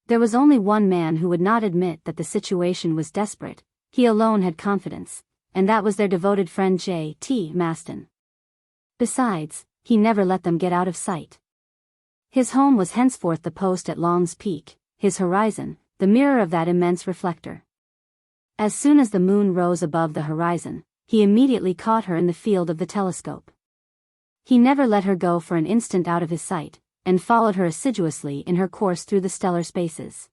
There was only one man who would not admit that the situation was desperate. He alone had confidence, and that was their devoted friend J.T. Maston. Besides, he never let them get out of sight. His home was henceforth the post at Long's Peak, his horizon, the mirror of that immense reflector. As soon as the moon rose above the horizon, he immediately caught her in the field of the telescope. He never let her go for an instant out of his sight, and followed her assiduously in her course through the stellar spaces.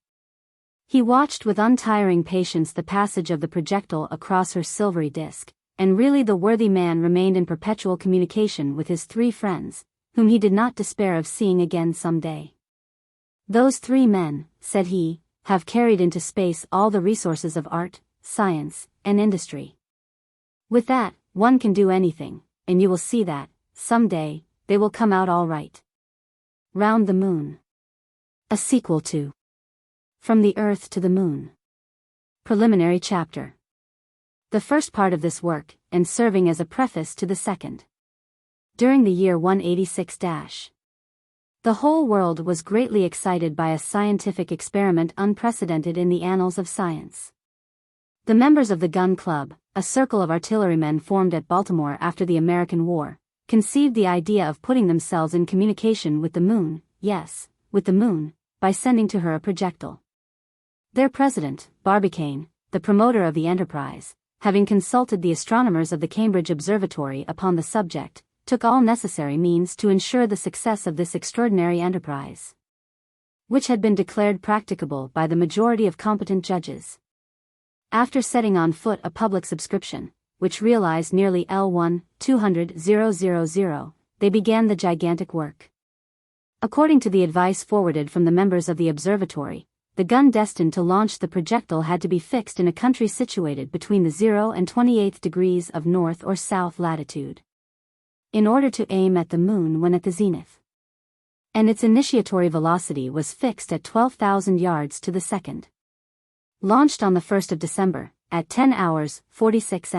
He watched with untiring patience the passage of the projectile across her silvery disk, and really the worthy man remained in perpetual communication with his three friends, whom he did not despair of seeing again some day. "Those three men," said he, "have carried into space all the resources of art, science, and industry. With that, one can do anything, and you will see that, some day, they will come out all right." Round the Moon. A sequel to From the Earth to the Moon. Preliminary chapter. The first part of this work, and serving as a preface to the second. During the year 186-, the whole world was greatly excited by a scientific experiment unprecedented in the annals of science. The members of the Gun Club, a circle of artillerymen formed at Baltimore after the American War, conceived the idea of putting themselves in communication with the moon, yes, with the moon, by sending to her a projectile. Their president, Barbicane, the promoter of the enterprise, having consulted the astronomers of the Cambridge Observatory upon the subject, took all necessary means to ensure the success of this extraordinary enterprise, which had been declared practicable by the majority of competent judges. After setting on foot a public subscription, which realized nearly L1,200,000, they began the gigantic work. According to the advice forwarded from the members of the observatory, the gun destined to launch the projectile had to be fixed in a country situated between the 0 and 28th degrees of north or south latitude, in order to aim at the moon when at the zenith. And its initiatory velocity was fixed at 12,000 yards to the second. Launched on the 1st of December, at 10 hours, 46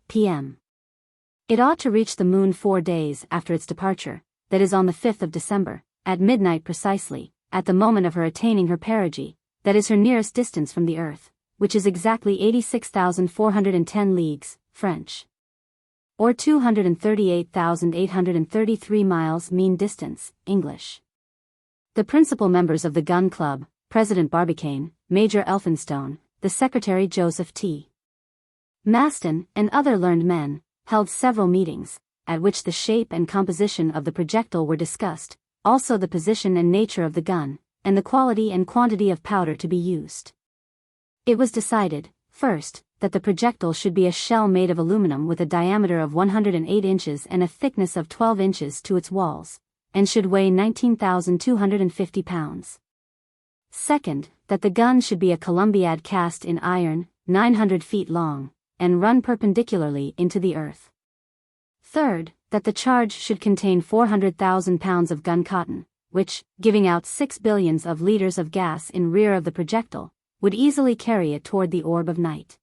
p.m. It ought to reach the moon 4 days after its departure, that is on the 5th of December, at midnight precisely, at the moment of her attaining her perigee, that is her nearest distance from the Earth, which is exactly 86,410 leagues, French, or 238,833 miles mean distance, English. The principal members of the Gun Club, President Barbicane, Major Elphinstone, the Secretary Joseph T. Maston, and other learned men, held several meetings, at which the shape and composition of the projectile were discussed, also the position and nature of the gun, and the quality and quantity of powder to be used. It was decided, first, that the projectile should be a shell made of aluminum with a diameter of 108 inches and a thickness of 12 inches to its walls, and should weigh 19,250 pounds. Second, that the gun should be a Columbiad cast in iron, 900 feet long, and run perpendicularly into the earth. Third, that the charge should contain 400,000 pounds of gun cotton, which, giving out 6 billions of liters of gas in rear of the projectile, would easily carry it toward the orb of night.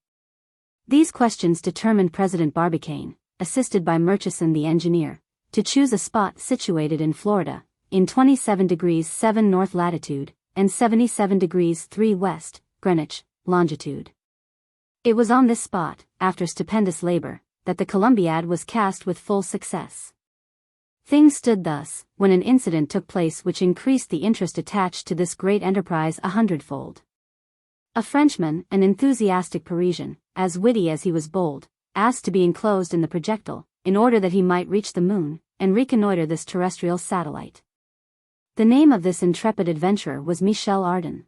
These questions determined President Barbicane, assisted by Murchison the engineer, to choose a spot situated in Florida, in 27 degrees 7 north latitude, and 77 degrees 3 west, Greenwich, longitude. It was on this spot, after stupendous labor, that the Columbiad was cast with full success. Things stood thus, when an incident took place which increased the interest attached to this great enterprise 100-fold. A Frenchman, an enthusiastic Parisian, as witty as he was bold, asked to be enclosed in the projectile, in order that he might reach the moon, and reconnoiter this terrestrial satellite. The name of this intrepid adventurer was Michel Ardan.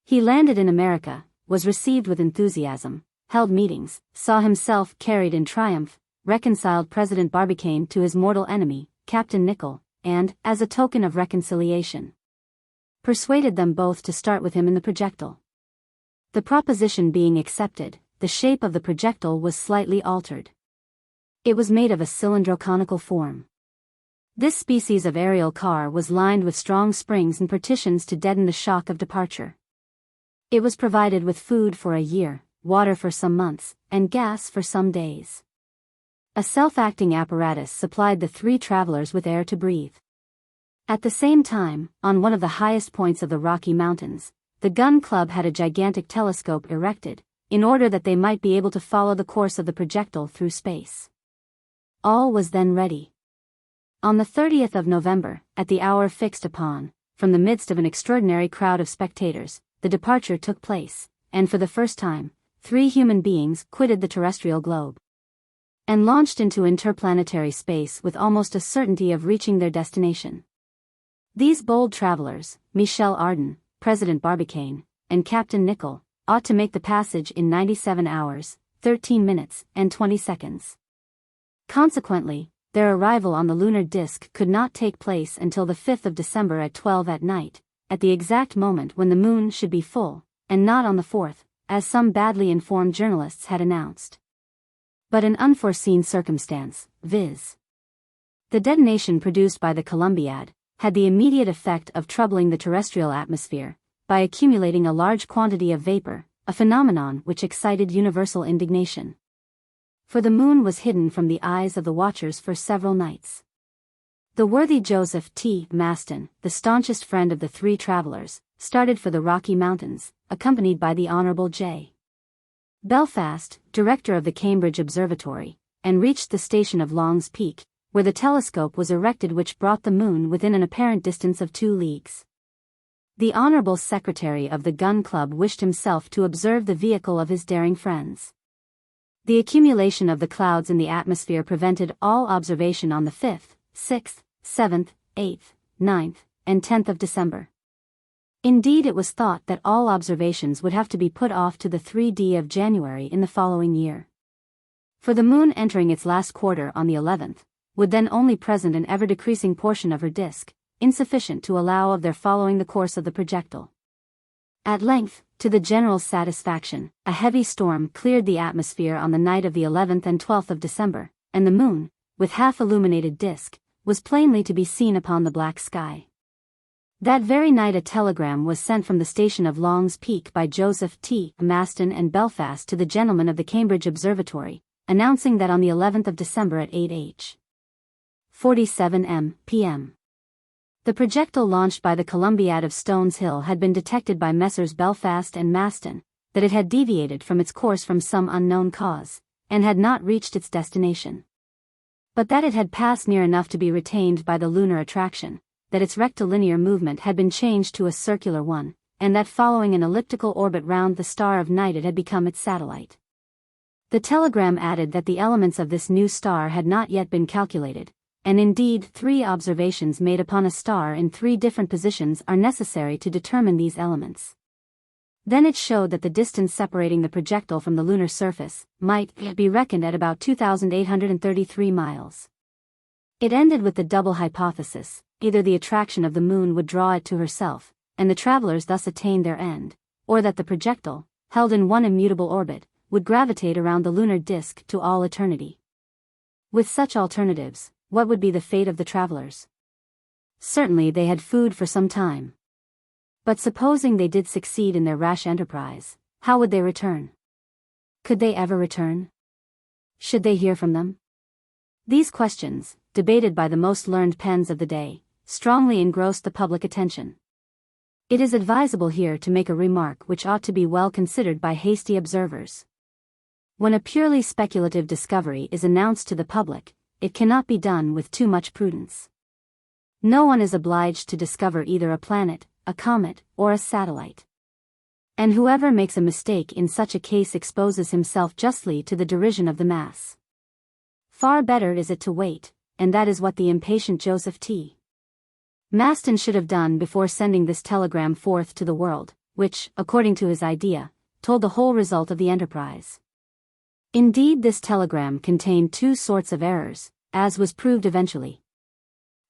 He landed in America, was received with enthusiasm, held meetings, saw himself carried in triumph, reconciled President Barbicane to his mortal enemy, Captain Nicholl, and, as a token of reconciliation, persuaded them both to start with him in the projectile. The proposition being accepted, the shape of the projectile was slightly altered. It was made of a cylindro-conical form. This species of aerial car was lined with strong springs and partitions to deaden the shock of departure. It was provided with food for a year, water for some months, and gas for some days. A self-acting apparatus supplied the three travelers with air to breathe. At the same time, on one of the highest points of the Rocky Mountains, the Gun Club had a gigantic telescope erected, in order that they might be able to follow the course of the projectile through space. All was then ready. On the 30th of November, at the hour fixed upon, from the midst of an extraordinary crowd of spectators, the departure took place, and for the first time, 3 human beings quitted the terrestrial globe and launched into interplanetary space with almost a certainty of reaching their destination. These bold travelers, Michel Ardan, President Barbicane, and Captain Nicholl, ought to make the passage in 97 hours, 13 minutes, and 20 seconds. Consequently, their arrival on the lunar disk could not take place until the 5th of December at 12 at night, at the exact moment when the moon should be full, and not on the 4th, as some badly informed journalists had announced. But an unforeseen circumstance, viz. the detonation produced by the Columbiad, had the immediate effect of troubling the terrestrial atmosphere, by accumulating a large quantity of vapor, a phenomenon which excited universal indignation. For the moon was hidden from the eyes of the watchers for several nights. The worthy Joseph T. Maston, the staunchest friend of the 3 travelers, started for the Rocky Mountains, accompanied by the Honorable J. Belfast, director of the Cambridge Observatory, and reached the station of Long's Peak, where the telescope was erected which brought the moon within an apparent distance of 2 leagues. The Honorable Secretary of the Gun Club wished himself to observe the vehicle of his daring friends. The accumulation of the clouds in the atmosphere prevented all observation on the 5th, 6th, 7th, 8th, 9th, and 10th of December. Indeed, it was thought that all observations would have to be put off to the 3d of January in the following year. For the moon entering its last quarter on the 11th, would then only present an ever-decreasing portion of her disk, insufficient to allow of their following the course of the projectile. At length, to the general satisfaction, a heavy storm cleared the atmosphere on the night of the 11th and 12th of December, and the moon, with half-illuminated disk, was plainly to be seen upon the black sky. That very night a telegram was sent from the station of Long's Peak by Joseph T. Maston and Belfast to the gentlemen of the Cambridge Observatory, announcing that on the 11th of December at 8h. 47 p.m. the projectile launched by the Columbiad of Stones Hill had been detected by Messrs. Belfast and Maston, that it had deviated from its course from some unknown cause, and had not reached its destination. But that it had passed near enough to be retained by the lunar attraction, that its rectilinear movement had been changed to a circular one, and that following an elliptical orbit round the star of night it had become its satellite. The telegram added that the elements of this new star had not yet been calculated, and indeed 3 observations made upon a star in 3 different positions are necessary to determine these elements. Then it showed that the distance separating the projectile from the lunar surface might be reckoned at about 2,833 miles. It ended with the double hypothesis: either the attraction of the moon would draw it to herself, and the travelers thus attain their end, or that the projectile, held in one immutable orbit, would gravitate around the lunar disk to all eternity. With such alternatives, what would be the fate of the travelers? Certainly they had food for some time. But supposing they did succeed in their rash enterprise, how would they return? Could they ever return? Should they hear from them? These questions, debated by the most learned pens of the day, strongly engrossed the public attention. It is advisable here to make a remark which ought to be well considered by hasty observers. When a purely speculative discovery is announced to the public, it cannot be done with too much prudence. No one is obliged to discover either a planet, a comet, or a satellite. And whoever makes a mistake in such a case exposes himself justly to the derision of the mass. Far better is it to wait, and that is what the impatient Joseph T. Maston should have done before sending this telegram forth to the world, which, according to his idea, told the whole result of the enterprise. Indeed, this telegram contained 2 sorts of errors, as was proved eventually.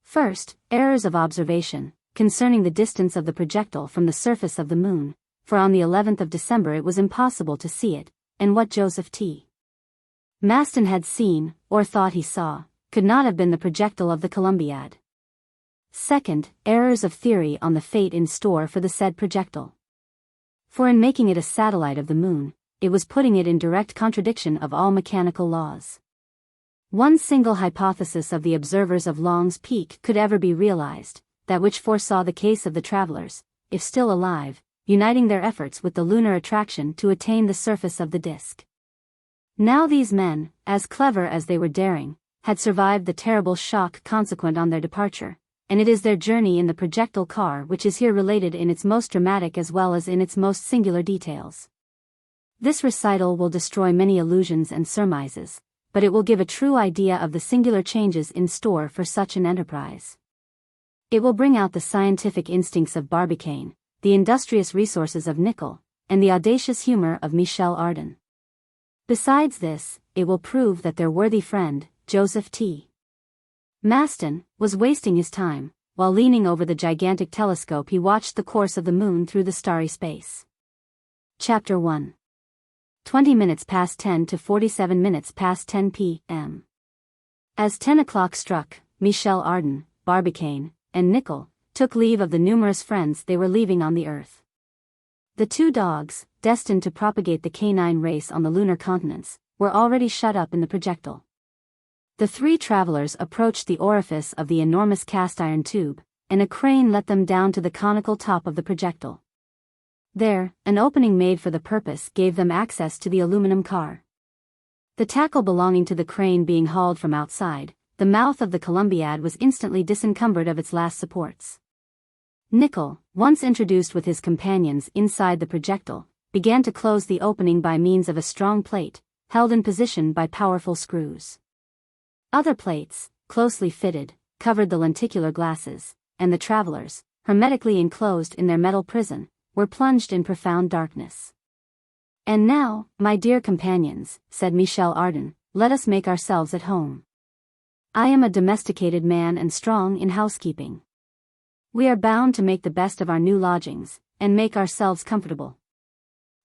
First, errors of observation, concerning the distance of the projectile from the surface of the moon, for on the 11th of December it was impossible to see it, and what Joseph T. Maston had seen, or thought he saw, could not have been the projectile of the Columbiad. Second, errors of theory on the fate in store for the said projectile. For in making it a satellite of the moon, it was putting it in direct contradiction of all mechanical laws. One single hypothesis of the observers of Long's Peak could ever be realized, that which foresaw the case of the travelers, if still alive, uniting their efforts with the lunar attraction to attain the surface of the disk. Now these men, as clever as they were daring, had survived the terrible shock consequent on their departure, and it is their journey in the projectile car which is here related in its most dramatic as well as in its most singular details. This recital will destroy many illusions and surmises, but it will give a true idea of the singular changes in store for such an enterprise. It will bring out the scientific instincts of Barbicane, the industrious resources of Nickel, and the audacious humor of Michel Ardan. Besides this, it will prove that their worthy friend, Joseph T. Maston, was wasting his time, while leaning over the gigantic telescope he watched the course of the moon through the starry space. Chapter 1. 20 minutes past 10 to 47 minutes past 10 p.m. As 10 o'clock struck, Michel Ardan, Barbicane, and Nickel took leave of the numerous friends they were leaving on the Earth. The two dogs, destined to propagate the canine race on the lunar continents, were already shut up in the projectile. The three travelers approached the orifice of the enormous cast-iron tube, and a crane let them down to the conical top of the projectile. There, an opening made for the purpose gave them access to the aluminum car. The tackle belonging to the crane being hauled from outside, the mouth of the Columbiad was instantly disencumbered of its last supports. Nickel, once introduced with his companions inside the projectile, began to close the opening by means of a strong plate, held in position by powerful screws. Other plates, closely fitted, covered the lenticular glasses, and the travelers, hermetically enclosed in their metal prison, were plunged in profound darkness. "And now, my dear companions," said Michel Ardan, "let us make ourselves at home. I am a domesticated man and strong in housekeeping. We are bound to make the best of our new lodgings, and make ourselves comfortable.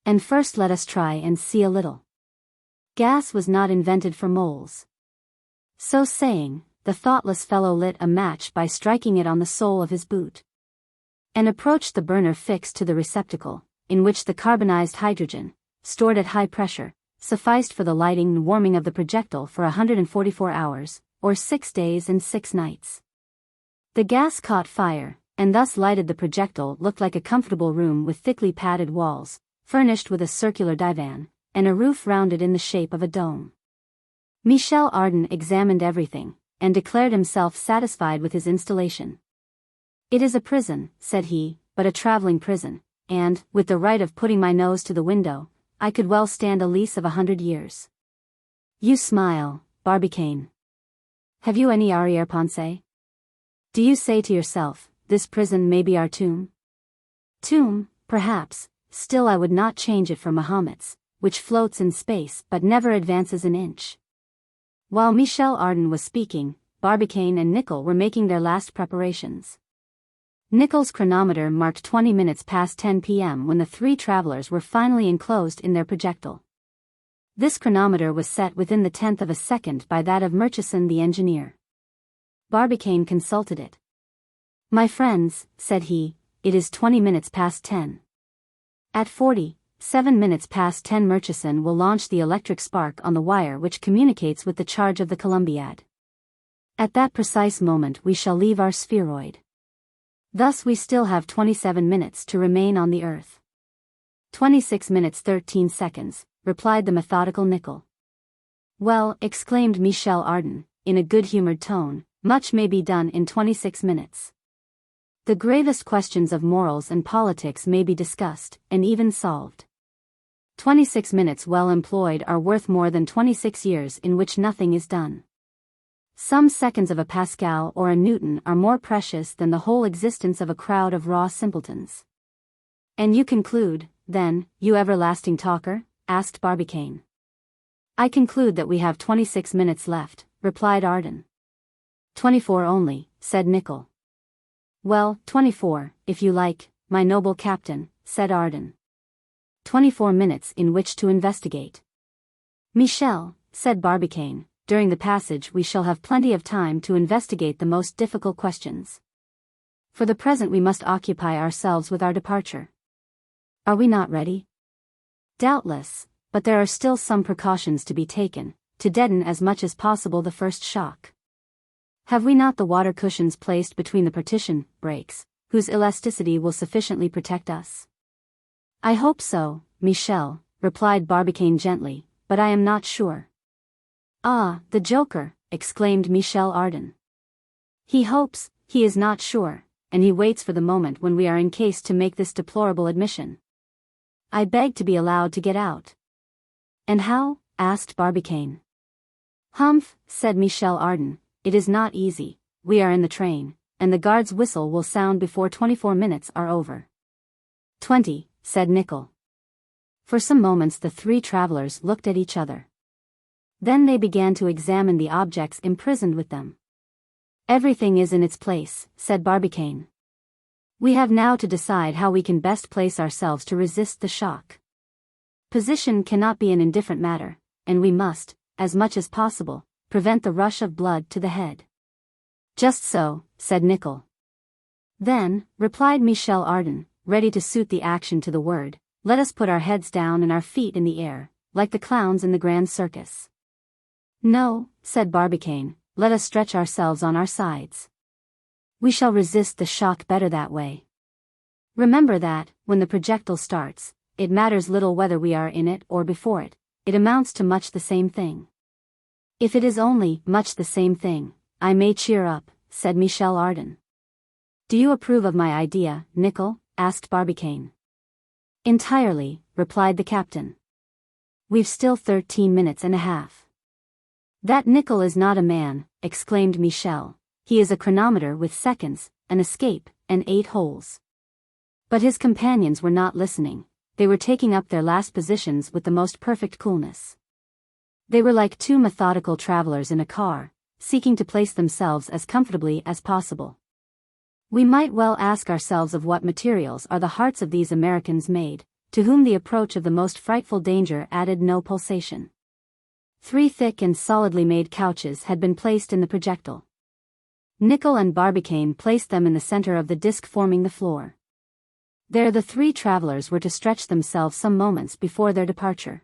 And first let us try and see a little. Gas was not invented for moles." So saying, the thoughtless fellow lit a match by striking it on the sole of his boot, and approached the burner fixed to the receptacle, in which the carbonized hydrogen, stored at high pressure, sufficed for the lighting and warming of the projectile for 144 hours, or 6 days and 6 nights. The gas caught fire, and thus lighted the projectile looked like a comfortable room with thickly padded walls, furnished with a circular divan, and a roof rounded in the shape of a dome. Michel Ardan examined everything, and declared himself satisfied with his installation. "It is a prison," said he, "but a traveling prison, and, with the right of putting my nose to the window, I could well stand a lease of 100 years. You smile, Barbicane. Have you any arrière-pensée? Do you say to yourself, this prison may be our tomb? Tomb, perhaps, still I would not change it for Mahomet's, which floats in space but never advances an inch." While Michel Ardan was speaking, Barbicane and Nickel were making their last preparations. Nickel's chronometer marked 20 minutes past 10 p.m. when the three travelers were finally enclosed in their projectile. This chronometer was set within the 10th of a second by that of Murchison the engineer. Barbicane consulted it. "My friends," said he, "it is 20 minutes past 10. At 47 minutes past 10 Murchison will launch the electric spark on the wire which communicates with the charge of the Columbiad. At that precise moment we shall leave our spheroid. Thus we still have 27 minutes to remain on the Earth." 26 minutes 13 seconds, replied the methodical Nickel. "Well," exclaimed Michel Ardan, in a good-humored tone, "much may be done in 26 minutes. The gravest questions of morals and politics may be discussed, and even solved. 26 minutes well employed are worth more than 26 years in which nothing is done. Some seconds of a Pascal or a Newton are more precious than the whole existence of a crowd of raw simpletons." "And you conclude, then, you everlasting talker?" asked Barbicane. "I conclude that we have 26 minutes left," replied Ardan. 24 only," said Nickel. "Well, 24, if you like, my noble captain," said Ardan. 24 minutes in which to investigate." "Michel," said Barbicane, "during the passage we shall have plenty of time to investigate the most difficult questions. For the present we must occupy ourselves with our departure. Are we not ready?" "Doubtless, but there are still some precautions to be taken, to deaden as much as possible the first shock. Have we not the water cushions placed between the partition breaks, whose elasticity will sufficiently protect us?" "I hope so, Michel," replied Barbicane gently, "but I am not sure." "Ah, the joker!" exclaimed Michel Ardan. He he is not sure, and he waits for the moment when we are encased to make this deplorable admission. I beg to be allowed to get out. And how? Asked Barbicane. Humph, said Michel Ardan, it is not easy. We are in the train, and the guard's whistle will sound before 24 minutes are over. 20, said Nicholl. For some moments the three travelers looked at each other. Then they began to examine the objects imprisoned with them. Everything is in its place, said Barbicane. We have now to decide how we can best place ourselves to resist the shock. Position cannot be an indifferent matter, and we must, as much as possible, prevent the rush of blood to the head. Just so, said Nicholl. Then, replied Michel Ardan, ready to suit the action to the word, let us put our heads down and our feet in the air, like the clowns in the grand circus. No, said Barbicane, let us stretch ourselves on our sides. We shall resist the shock better that way. Remember that, when the projectile starts, it matters little whether we are in it or before it, it amounts to much the same thing. If it is only much the same thing, I may cheer up, said Michel Ardan. Do you approve of my idea, Nicholl? Asked Barbicane. Entirely, replied the captain. We've still 13 minutes and a half. That Nicholl is not a man, exclaimed Michel. He is a chronometer with seconds, an escape, and 8 holes. But his companions were not listening. They were taking up their last positions with the most perfect coolness. They were like two methodical travelers in a car, seeking to place themselves as comfortably as possible. We might well ask ourselves of what materials are the hearts of these Americans made, to whom the approach of the most frightful danger added no pulsation. 3 thick and solidly made couches had been placed in the projectile. Nicholl and Barbicane placed them in the center of the disc forming the floor. There the 3 travelers were to stretch themselves some moments before their departure.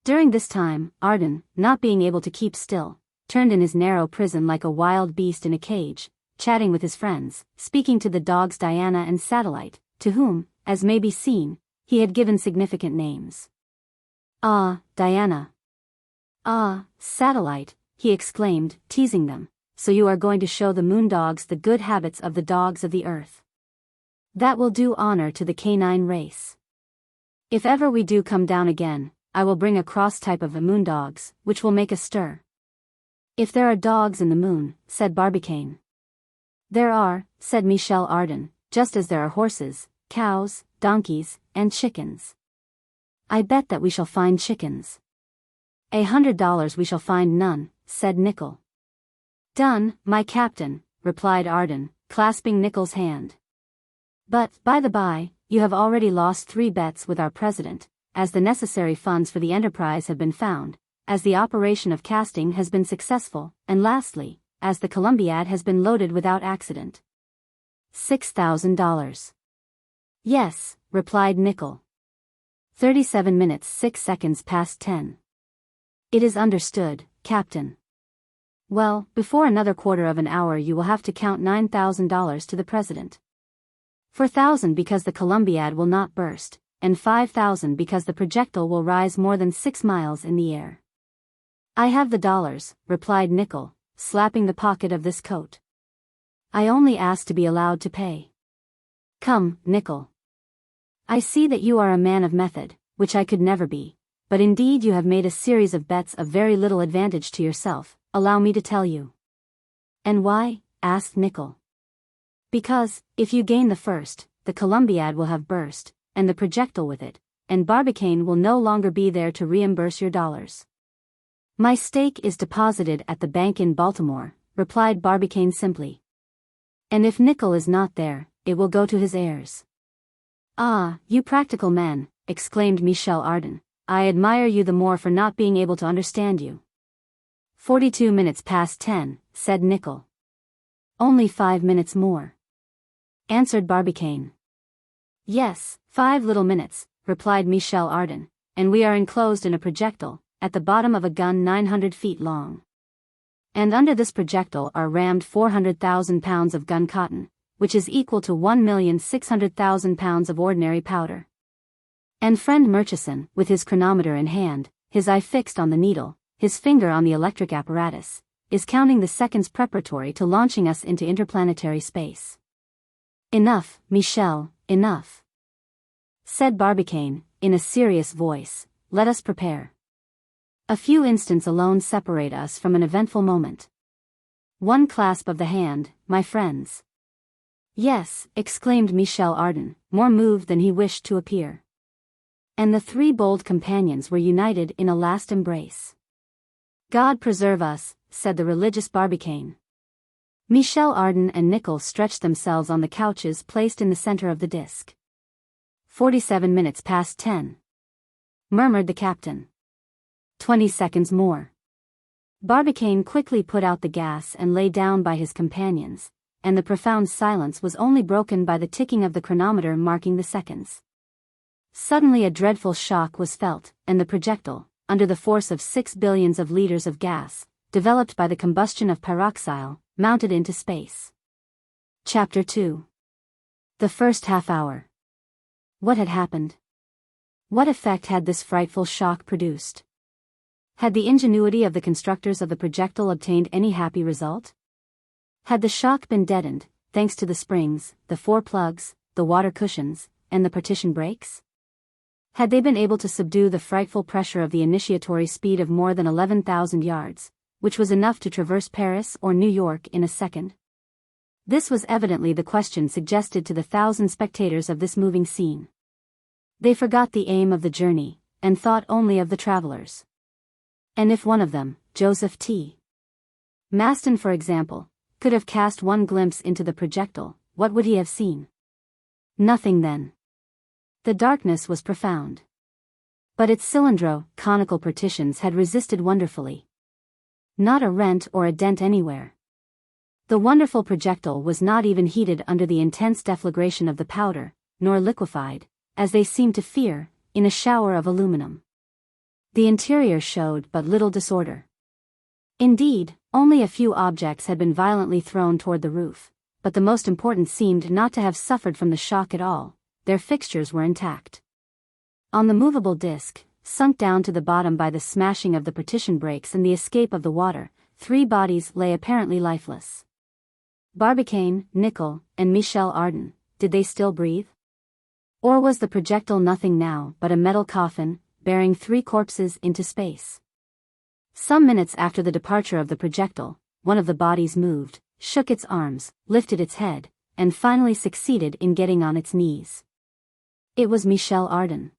During this time, Ardan, not being able to keep still, turned in his narrow prison like a wild beast in a cage, chatting with his friends, speaking to the dogs Diana and Satellite, to whom, as may be seen, he had given significant names. Ah, Diana. Ah, Satellite, he exclaimed, teasing them, so you are going to show the moon dogs the good habits of the dogs of the earth. That will do honor to the canine race. If ever we do come down again, I will bring a cross type of the moon dogs, which will make a stir. If there are dogs in the moon, said Barbicane. There are, said Michel Ardan, just as there are horses, cows, donkeys, and chickens. I bet that we shall find chickens. $100 we shall find none, said Nicholl. Done, my captain, replied Ardan, clasping Nicholl's hand. But, by the by, you have already lost 3 bets with our president, as the necessary funds for the enterprise have been found, as the operation of casting has been successful, and lastly, as the Columbiad has been loaded without accident. $6,000. Yes, replied Nicholl. 37 minutes 6 seconds past 10. It is understood, Captain. Well, before another quarter of an hour you will have to count $9,000 to the President. 4,000 because the Columbiad will not burst, and 5,000 because the projectile will rise more than 6 miles in the air. I have the dollars, replied Nicholl, slapping the pocket of this coat. I only ask to be allowed to pay. Come, Nicholl. I see that you are a man of method, which I could never be, but indeed you have made a series of bets of very little advantage to yourself, allow me to tell you. And why? Asked Nicholl. Because, if you gain the first, the Columbiad will have burst, and the projectile with it, and Barbicane will no longer be there to reimburse your dollars. My stake is deposited at the bank in Baltimore, replied Barbicane simply. And if Nicholl is not there, it will go to his heirs. Ah, you practical men, exclaimed Michel Ardan, I admire you the more for not being able to understand you. 42 minutes past 10, said Nicholl. Only 5 minutes more, answered Barbicane. Yes, 5 little minutes, replied Michel Ardan, and we are enclosed in a projectile, at the bottom of a gun 900 feet long. And under this projectile are rammed 400,000 pounds of gun cotton, which is equal to 1,600,000 pounds of ordinary powder. And friend Murchison, with his chronometer in hand, his eye fixed on the needle, his finger on the electric apparatus, is counting the seconds preparatory to launching us into interplanetary space. Enough, Michel, enough," said Barbicane, in a serious voice. "Let us prepare. A few instants alone separate us from an eventful moment. One clasp of the hand, my friends." "Yes," exclaimed Michel Ardan, more moved than he wished to appear. And the three bold companions were united in a last embrace. "God preserve us," said the religious Barbicane. Michel Ardan and Nicholl stretched themselves on the couches placed in the center of the disc. 47 minutes past 10. Murmured the captain. 20 seconds more. Barbicane quickly put out the gas and lay down by his companions, and the profound silence was only broken by the ticking of the chronometer marking the seconds. Suddenly a dreadful shock was felt, and the projectile, under the force of 6 billions of liters of gas, developed by the combustion of pyroxyle, mounted into space. Chapter 2. The first half hour. What had happened? What effect had this frightful shock produced? Had the ingenuity of the constructors of the projectile obtained any happy result? Had the shock been deadened, thanks to the springs, the 4 plugs, the water cushions, and the partition brakes? Had they been able to subdue the frightful pressure of the initiatory speed of more than 11,000 yards, which was enough to traverse Paris or New York in a second? This was evidently the question suggested to the 1,000 spectators of this moving scene. They forgot the aim of the journey, and thought only of the travelers. And if one of them, Joseph T. Maston for example, could have cast one glimpse into the projectile, what would he have seen? Nothing then. The darkness was profound. But its cylindro-conical partitions had resisted wonderfully. Not a rent or a dent anywhere. The wonderful projectile was not even heated under the intense deflagration of the powder, nor liquefied, as they seemed to fear, in a shower of aluminum. The interior showed but little disorder. Indeed, only a few objects had been violently thrown toward the roof, but the most important seemed not to have suffered from the shock at all. Their fixtures were intact. On the movable disc, sunk down to the bottom by the smashing of the partition breaks and the escape of the water, 3 bodies lay apparently lifeless. Barbicane, Nicholl, and Michel Ardan, did they still breathe? Or was the projectile nothing now but a metal coffin, bearing 3 corpses into space? Some minutes after the departure of the projectile, one of the bodies moved, shook its arms, lifted its head, and finally succeeded in getting on its knees. It was Michel Ardan.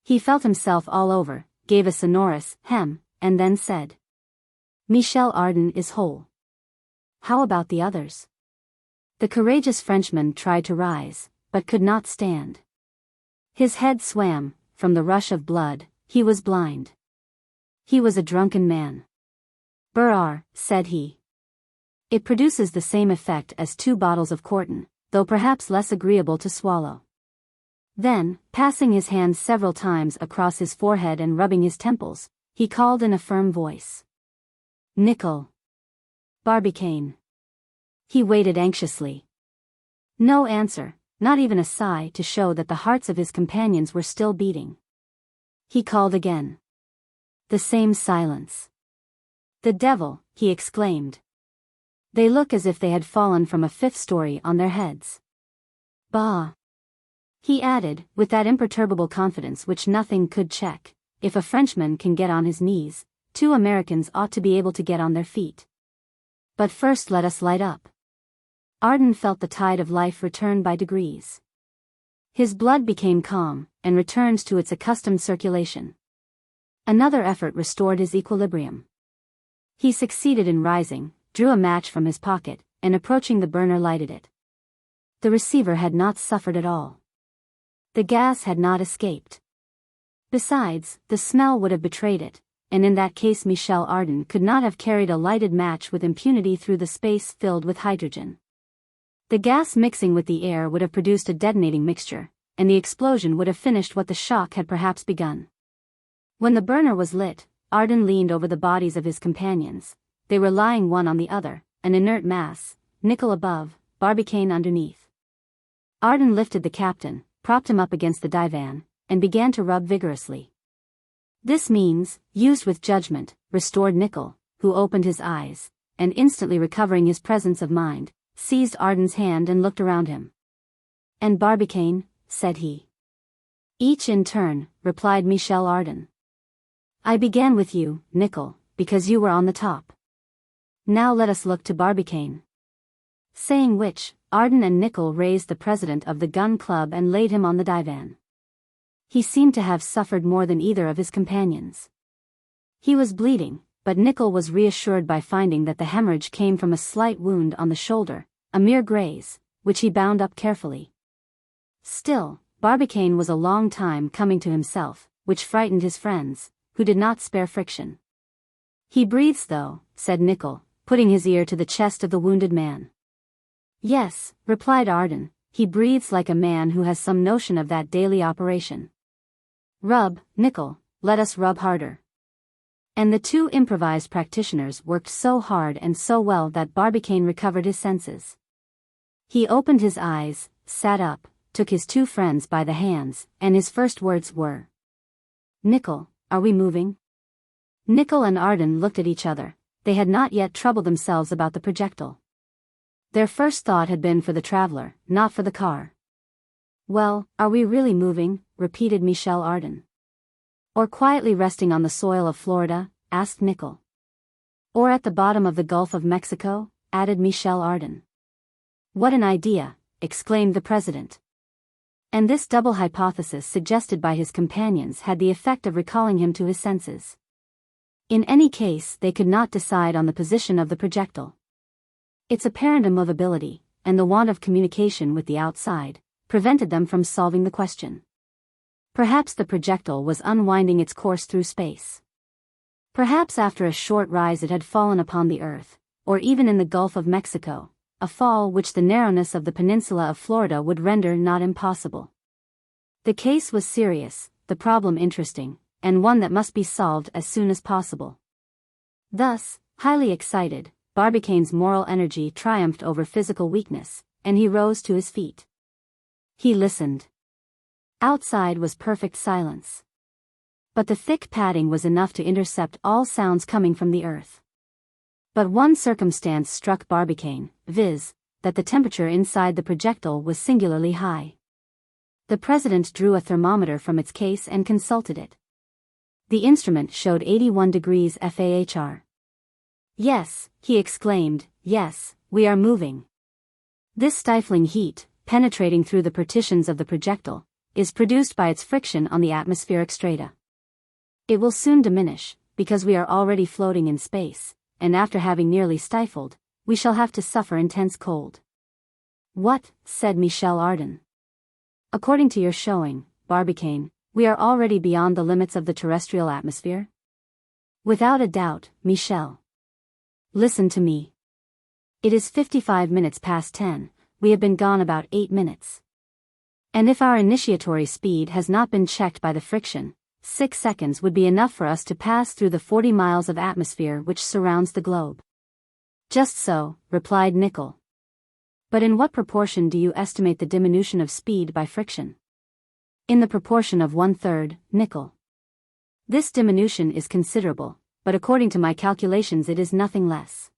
He felt himself all over, gave a sonorous hem, and then said, "Michel Ardan is whole. How about the others?" The courageous Frenchman tried to rise, but could not stand. His head swam, from the rush of blood, he was blind. He was a drunken man. "Burrard," said he. "It produces the same effect as 2 bottles of Corton, though perhaps less agreeable to swallow." Then, passing his hands several times across his forehead and rubbing his temples, he called in a firm voice, "Nicholl. Barbicane." He waited anxiously. No answer, not even a sigh to show that the hearts of his companions were still beating. He called again. The same silence. "The devil," he exclaimed. "They look as if they had fallen from a 5th story on their heads. Bah!" He added, with that imperturbable confidence which nothing could check, "If a Frenchman can get on his knees, 2 Americans ought to be able to get on their feet. But first let us light up." Ardan felt the tide of life return by degrees. His blood became calm, and returned to its accustomed circulation. Another effort restored his equilibrium. He succeeded in rising, drew a match from his pocket, and approaching the burner lighted it. The receiver had not suffered at all. The gas had not escaped. Besides, the smell would have betrayed it, and in that case Michel Ardan could not have carried a lighted match with impunity through the space filled with hydrogen. The gas mixing with the air would have produced a detonating mixture, and the explosion would have finished what the shock had perhaps begun. When the burner was lit, Ardan leaned over the bodies of his companions. They were lying one on the other, an inert mass, Nicholl above, Barbicane underneath. Ardan lifted the captain, propped him up against the divan, and began to rub vigorously. This means, used with judgment, restored Nicholl, who opened his eyes, and instantly recovering his presence of mind, seized Ardan's hand and looked around him. "And Barbicane," said he. "Each in turn," replied Michel Ardan. "I began with you, Nicholl, because you were on the top. Now let us look to Barbicane." Saying which, Ardan and Nicholl raised the president of the gun club and laid him on the divan. He seemed to have suffered more than either of his companions. He was bleeding, but Nicholl was reassured by finding that the hemorrhage came from a slight wound on the shoulder, a mere graze, which he bound up carefully. Still, Barbicane was a long time coming to himself, which frightened his friends, who did not spare friction. "He breathes though," said Nicholl, putting his ear to the chest of the wounded man. "Yes," replied Ardan, "he breathes like a man who has some notion of that daily operation. Rub, Nicholl, let us rub harder." And the two improvised practitioners worked so hard and so well that Barbicane recovered his senses. He opened his eyes, sat up, took his two friends by the hands, and his first words were, "Nicholl, are we moving?" Nicholl and Ardan looked at each other. They had not yet troubled themselves about the projectile. Their first thought had been for the traveler, not for the car. "Well, are we really moving?" repeated Michel Ardan. "Or quietly resting on the soil of Florida?" asked Nicholl. "Or at the bottom of the Gulf of Mexico?" added Michel Ardan. "What an idea!" exclaimed the president. And this double hypothesis suggested by his companions had the effect of recalling him to his senses. In any case, they could not decide on the position of the projectile. Its apparent immovability, and the want of communication with the outside, prevented them from solving the question. Perhaps the projectile was unwinding its course through space. Perhaps after a short rise it had fallen upon the earth, or even in the Gulf of Mexico, a fall which the narrowness of the peninsula of Florida would render not impossible. The case was serious, the problem interesting, and one that must be solved as soon as possible. Thus, highly excited, Barbicane's moral energy triumphed over physical weakness, and he rose to his feet. He listened. Outside was perfect silence. But the thick padding was enough to intercept all sounds coming from the earth. But one circumstance struck Barbicane, viz., that the temperature inside the projectile was singularly high. The president drew a thermometer from its case and consulted it. The instrument showed 81 degrees Fahr. "Yes," he exclaimed, "yes, we are moving." This stifling heat, penetrating through the partitions of the projectile, is produced by its friction on the atmospheric strata. It will soon diminish, because we are already floating in space, and after having nearly stifled, we shall have to suffer intense cold. "What?" said Michel Ardan. "According to your showing, Barbicane, we are already beyond the limits of the terrestrial atmosphere?" "Without a doubt, Michel. Listen to me. It is 55 minutes past 10, we have been gone about 8 minutes. And if our initiatory speed has not been checked by the friction, 6 seconds would be enough for us to pass through the 40 miles of atmosphere which surrounds the globe." "Just so," replied Nicholl. "But in what proportion do you estimate the diminution of speed by friction?" "In the proportion of 1/3, Nicholl." "This diminution is considerable, but according to my calculations it is nothing less.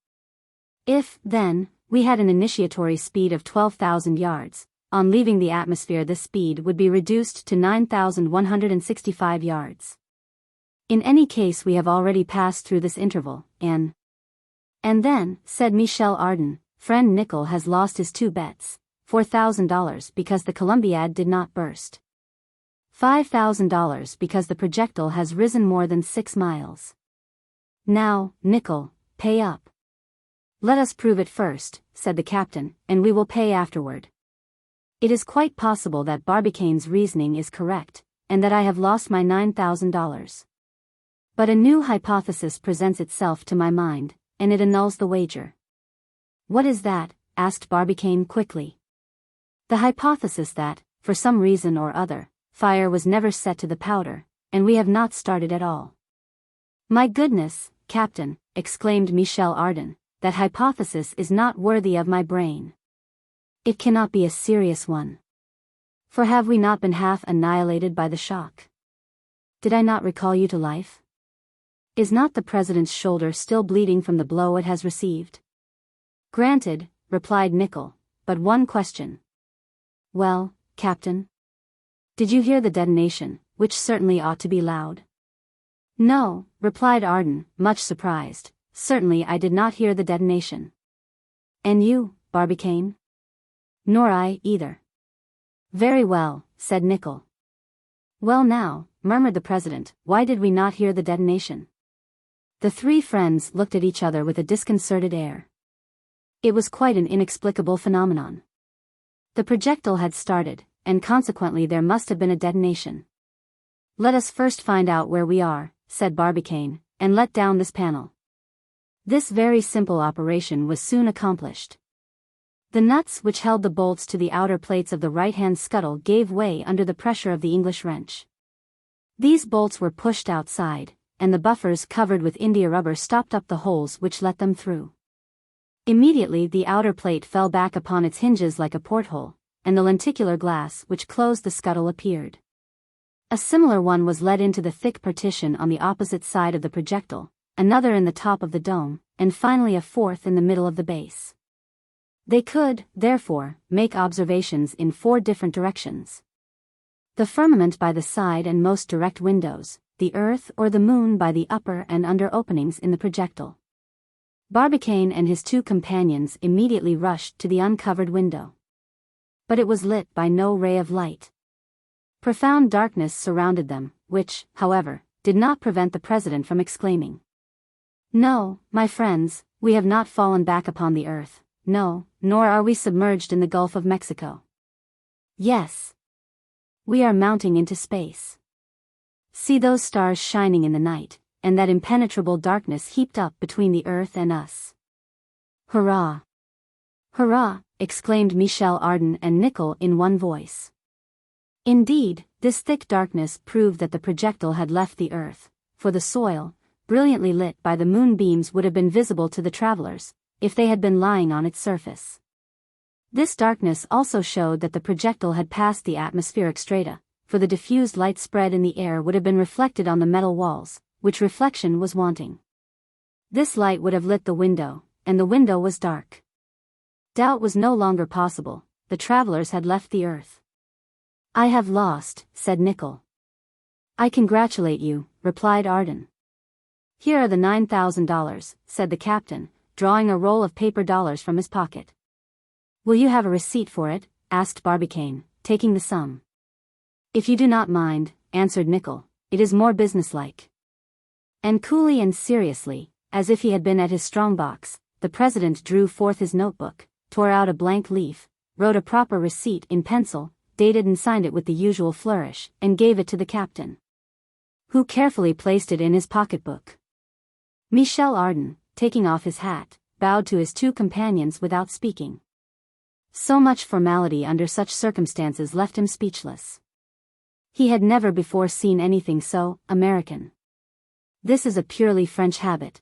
If, then, we had an initiatory speed of 12,000 yards, on leaving the atmosphere this speed would be reduced to 9,165 yards. In any case we have already passed through this interval, and then," said Michel Ardan, "friend Nicholl has lost his 2 bets, $4,000 because the Columbiad did not burst. $5,000 because the projectile has risen more than 6 miles. Now, Nicholl, pay up." "Let us prove it first," said the captain, "and we will pay afterward. It is quite possible that Barbicane's reasoning is correct, and that I have lost my $9,000. But a new hypothesis presents itself to my mind, and it annuls the wager." "What is that?" asked Barbicane quickly. "The hypothesis that, for some reason or other, fire was never set to the powder, and we have not started at all." "My goodness, Captain," exclaimed Michel Ardan, "that hypothesis is not worthy of my brain. It cannot be a serious one. For have we not been half annihilated by the shock? Did I not recall you to life? Is not the president's shoulder still bleeding from the blow it has received? Granted, replied Nicholl, but one question. Well, Captain? Did you hear the detonation, which certainly ought to be loud? No, replied Ardan, much surprised. Certainly I did not hear the detonation. And you, Barbicane? Nor I, either. Very well, said Nicholl. Well now, murmured the president, why did we not hear the detonation? The three friends looked at each other with a disconcerted air. It was quite an inexplicable phenomenon. The projectile had started, and consequently there must have been a detonation. Let us first find out where we are, said Barbicane, and let down this panel. This very simple operation was soon accomplished. The nuts which held the bolts to the outer plates of the right-hand scuttle gave way under the pressure of the English wrench. These bolts were pushed outside, and the buffers covered with india rubber stopped up the holes which let them through. Immediately the outer plate fell back upon its hinges like a porthole, and the lenticular glass which closed the scuttle appeared. A similar one was let into the thick partition on the opposite side of the projectile, another in the top of the dome, and finally a fourth in the middle of the base. They could, therefore, make observations in 4 different directions. The firmament by the side and most direct windows, the earth or the moon by the upper and under openings in the projectile. Barbicane and his 2 companions immediately rushed to the uncovered window. But it was lit by no ray of light. Profound darkness surrounded them, which, however, did not prevent the president from exclaiming, "No, my friends, we have not fallen back upon the earth, no, nor are we submerged in the Gulf of Mexico. Yes. We are mounting into space. See those stars shining in the night, and that impenetrable darkness heaped up between the earth and us. Hurrah! Hurrah!" exclaimed Michel Ardan and Nicholl in one voice. Indeed, this thick darkness proved that the projectile had left the earth, for the soil, brilliantly lit by the moonbeams, would have been visible to the travelers, if they had been lying on its surface. This darkness also showed that the projectile had passed the atmospheric strata, for the diffused light spread in the air would have been reflected on the metal walls, which reflection was wanting. This light would have lit the window, and the window was dark. Doubt was no longer possible, the travelers had left the earth. "I have lost," said Nicholl. "I congratulate you," replied Ardan. "Here are the $9,000, said the captain, drawing a roll of paper dollars from his pocket. "Will you have a receipt for it?" asked Barbicane, taking the sum. "If you do not mind," answered Nicholl, "it is more businesslike." And coolly and seriously, as if he had been at his strong-box, the president drew forth his notebook, tore out a blank leaf, wrote a proper receipt in pencil, dated and signed it with the usual flourish, and gave it to the captain, who carefully placed it in his pocketbook. Michel Ardan, taking off his hat, bowed to his 2 companions without speaking. So much formality under such circumstances left him speechless. He had never before seen anything so American. This is a purely French habit.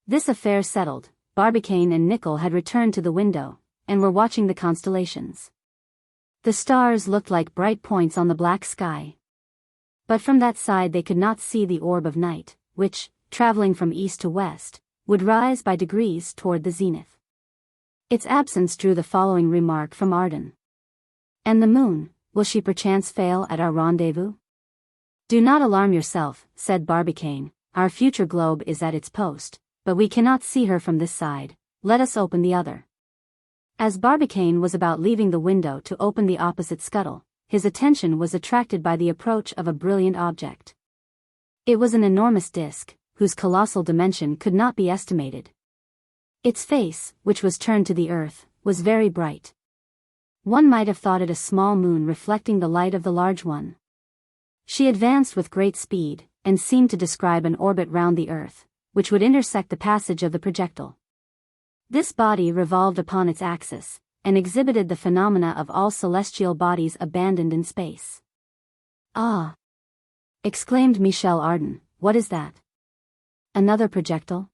This affair settled, Barbicane and Nicholl had returned to the window, and were watching the constellations. The stars looked like bright points on the black sky. But from that side they could not see the orb of night, which, traveling from east to west, would rise by degrees toward the zenith. Its absence drew the following remark from Ardan. "And the moon, will she perchance fail at our rendezvous?" "Do not alarm yourself," said Barbicane, "our future globe is at its post, but we cannot see her from this side, let us open the other." As Barbicane was about leaving the window to open the opposite scuttle, his attention was attracted by the approach of a brilliant object. It was an enormous disk, whose colossal dimension could not be estimated. Its face, which was turned to the earth, was very bright. One might have thought it a small moon reflecting the light of the large one. She advanced with great speed, and seemed to describe an orbit round the earth, which would intersect the passage of the projectile. This body revolved upon its axis, and exhibited the phenomena of all celestial bodies abandoned in space. "Ah!" exclaimed Michel Ardan, "what is that? Another projectile?"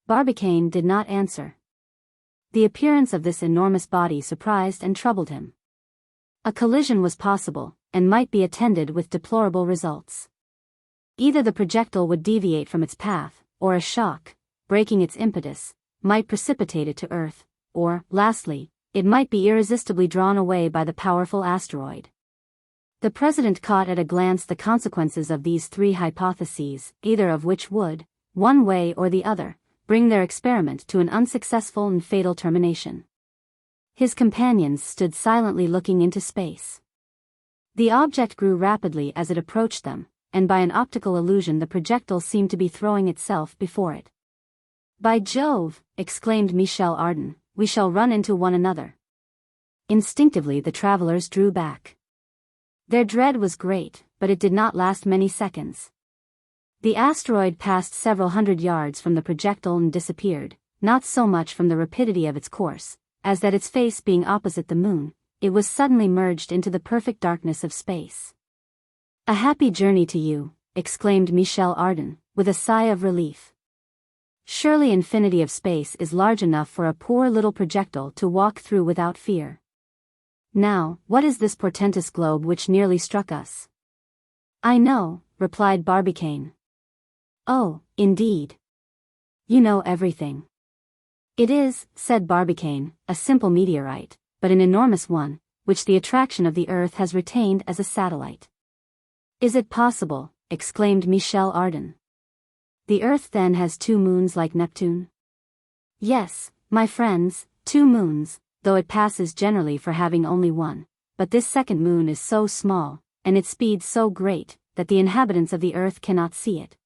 Barbicane did not answer. The appearance of this enormous body surprised and troubled him. A collision was possible, and might be attended with deplorable results. Either the projectile would deviate from its path, or a shock, breaking its impetus, might precipitate it to Earth, or, lastly, it might be irresistibly drawn away by the powerful asteroid. The president caught at a glance the consequences of these three hypotheses, either of which would, one way or the other, bring their experiment to an unsuccessful and fatal termination. His companions stood silently looking into space. The object grew rapidly as it approached them, and by an optical illusion the projectile seemed to be throwing itself before it. "By Jove!" exclaimed Michel Ardan, "we shall run into one another." Instinctively the travelers drew back. Their dread was great, but it did not last many seconds. The asteroid passed several hundred yards from the projectile and disappeared, not so much from the rapidity of its course, as that its face being opposite the moon, it was suddenly merged into the perfect darkness of space. "A happy journey to you," exclaimed Michel Ardan, with a sigh of relief. Surely infinity of space is large enough for a poor little projectile to walk through without fear. "Now, what is this portentous globe which nearly struck us?" "I know," replied Barbicane. "Oh, indeed. You know everything." "It is," said Barbicane, "a simple meteorite, but an enormous one, which the attraction of the Earth has retained as a satellite." "Is it possible?" exclaimed Michel Ardan. "The Earth then has two moons like Neptune?" "Yes, my friends, two moons, though it passes generally for having only one, but this second moon is so small, and its speed so great, that the inhabitants of the Earth cannot see it."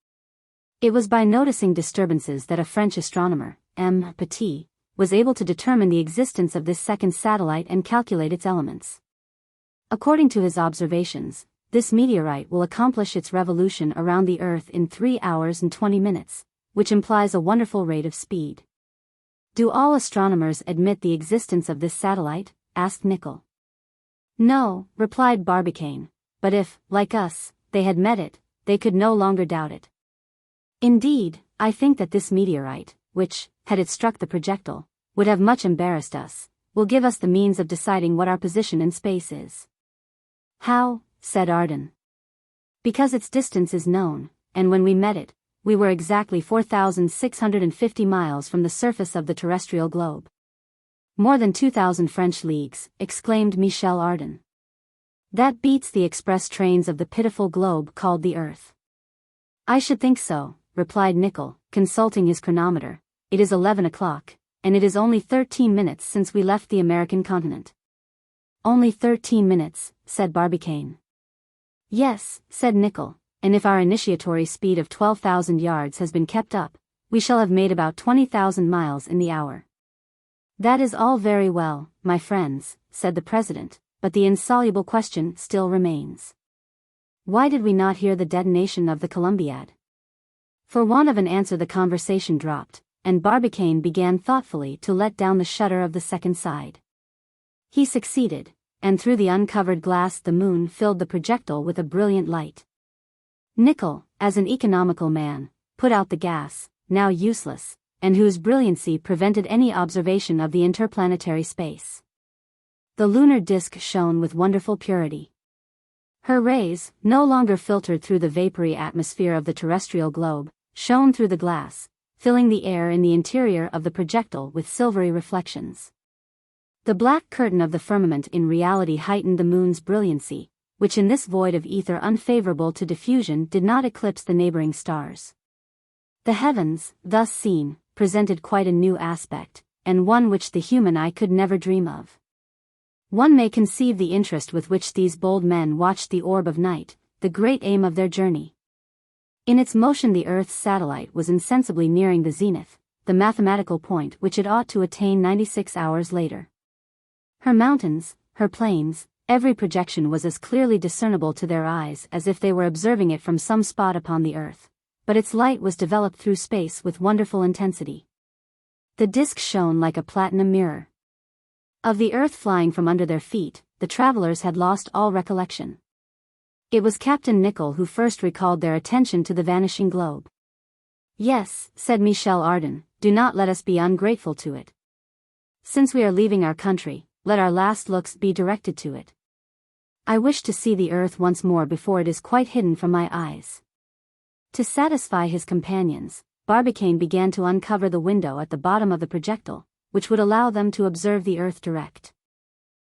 It was by noticing disturbances that a French astronomer, M. Petit, was able to determine the existence of this second satellite and calculate its elements. According to his observations, this meteorite will accomplish its revolution around the Earth in 3 hours and 20 minutes, which implies a wonderful rate of speed. "Do all astronomers admit the existence of this satellite?" asked Nicholl. "No," replied Barbicane, "but if, like us, they had met it, they could no longer doubt it. Indeed, I think that this meteorite, which, had it struck the projectile, would have much embarrassed us, will give us the means of deciding what our position in space is." "How?" said Ardan. "Because its distance is known, and when we met it, we were exactly 4,650 miles from the surface of the terrestrial globe." "More than 2,000 French leagues," exclaimed Michel Ardan. "That beats the express trains of the pitiful globe called the Earth." "I should think so," replied Nicholl, consulting his chronometer. "It is 11 o'clock, and it is only 13 minutes since we left the American continent." "Only 13 minutes," said Barbicane. "Yes," said Nicholl, "and if our initiatory speed of 12,000 yards has been kept up, we shall have made about 20,000 miles in the hour." "That is all very well, my friends," said the president, "but the insoluble question still remains. Why did we not hear the detonation of the Columbiad?" For want of an answer the conversation dropped, and Barbicane began thoughtfully to let down the shutter of the second side. He succeeded, and through the uncovered glass the moon filled the projectile with a brilliant light. Nicholl, as an economical man, put out the gas, now useless, and whose brilliancy prevented any observation of the interplanetary space. The lunar disk shone with wonderful purity. Her rays, no longer filtered through the vapory atmosphere of the terrestrial globe, shone through the glass, filling the air in the interior of the projectile with silvery reflections. The black curtain of the firmament in reality heightened the moon's brilliancy, which in this void of ether unfavorable to diffusion did not eclipse the neighboring stars. The heavens, thus seen, presented quite a new aspect, and one which the human eye could never dream of. One may conceive the interest with which these bold men watched the orb of night, the great aim of their journey. In its motion the Earth's satellite was insensibly nearing the zenith, the mathematical point which it ought to attain 96 hours later. Her mountains, her plains, every projection was as clearly discernible to their eyes as if they were observing it from some spot upon the Earth, but its light was developed through space with wonderful intensity. The disk shone like a platinum mirror. Of the Earth flying from under their feet, the travelers had lost all recollection. It was Captain Nicholl who first recalled their attention to the vanishing globe. "Yes," said Michel Ardan, "do not let us be ungrateful to it. Since we are leaving our country, let our last looks be directed to it. I wish to see the Earth once more before it is quite hidden from my eyes." To satisfy his companions, Barbicane began to uncover the window at the bottom of the projectile, which would allow them to observe the Earth direct.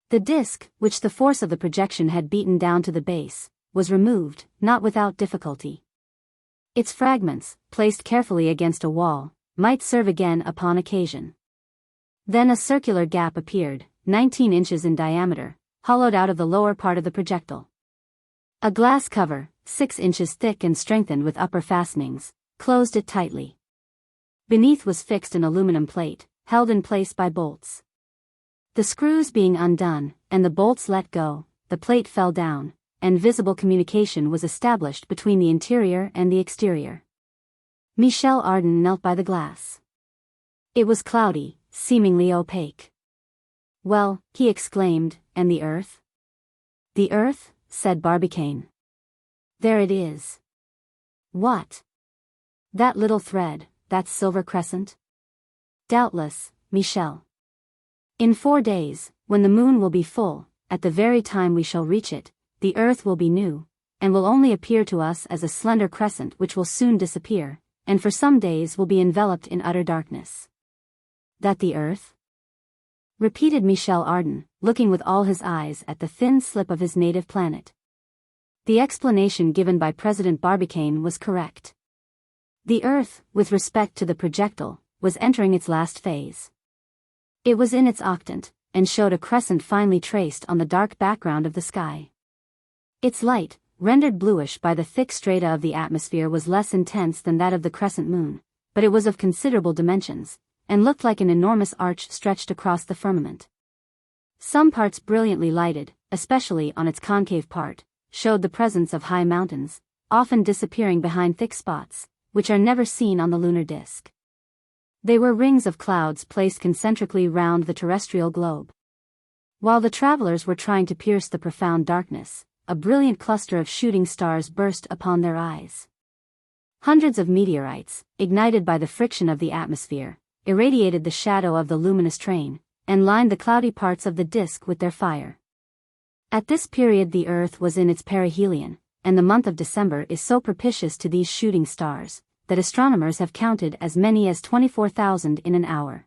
The disc, which the force of the projection had beaten down to the base, was removed, not without difficulty. Its fragments, placed carefully against a wall, might serve again upon occasion. Then a circular gap appeared, 19 inches in diameter, hollowed out of the lower part of the projectile. A glass cover, 6 inches thick and strengthened with upper fastenings, closed it tightly. Beneath was fixed an aluminum plate, held in place by bolts. The screws being undone, and the bolts let go, the plate fell down, and visible communication was established between the interior and the exterior. Michel Ardan knelt by the glass. It was cloudy, seemingly opaque. "Well," he exclaimed, "and the Earth?" "The Earth?" said Barbicane. "There it is." "What?" "That little thread, that silver crescent?" "Doubtless, Michel. In 4 days, when the moon will be full, at the very time we shall reach it, the Earth will be new, and will only appear to us as a slender crescent which will soon disappear, and for some days will be enveloped in utter darkness." "That the Earth?" repeated Michel Ardan, looking with all his eyes at the thin slip of his native planet. The explanation given by President Barbicane was correct. The Earth, with respect to the projectile, was entering its last phase. It was in its octant, and showed a crescent finely traced on the dark background of the sky. Its light, rendered bluish by the thick strata of the atmosphere, was less intense than that of the crescent moon, but it was of considerable dimensions, and looked like an enormous arch stretched across the firmament. Some parts brilliantly lighted, especially on its concave part, showed the presence of high mountains, often disappearing behind thick spots, which are never seen on the lunar disk. They were rings of clouds placed concentrically round the terrestrial globe. While the travelers were trying to pierce the profound darkness, a brilliant cluster of shooting stars burst upon their eyes. Hundreds of meteorites, ignited by the friction of the atmosphere, irradiated the shadow of the luminous train, and lined the cloudy parts of the disk with their fire. At this period the Earth was in its perihelion, and the month of December is so propitious to these shooting stars, that astronomers have counted as many as 24,000 in an hour.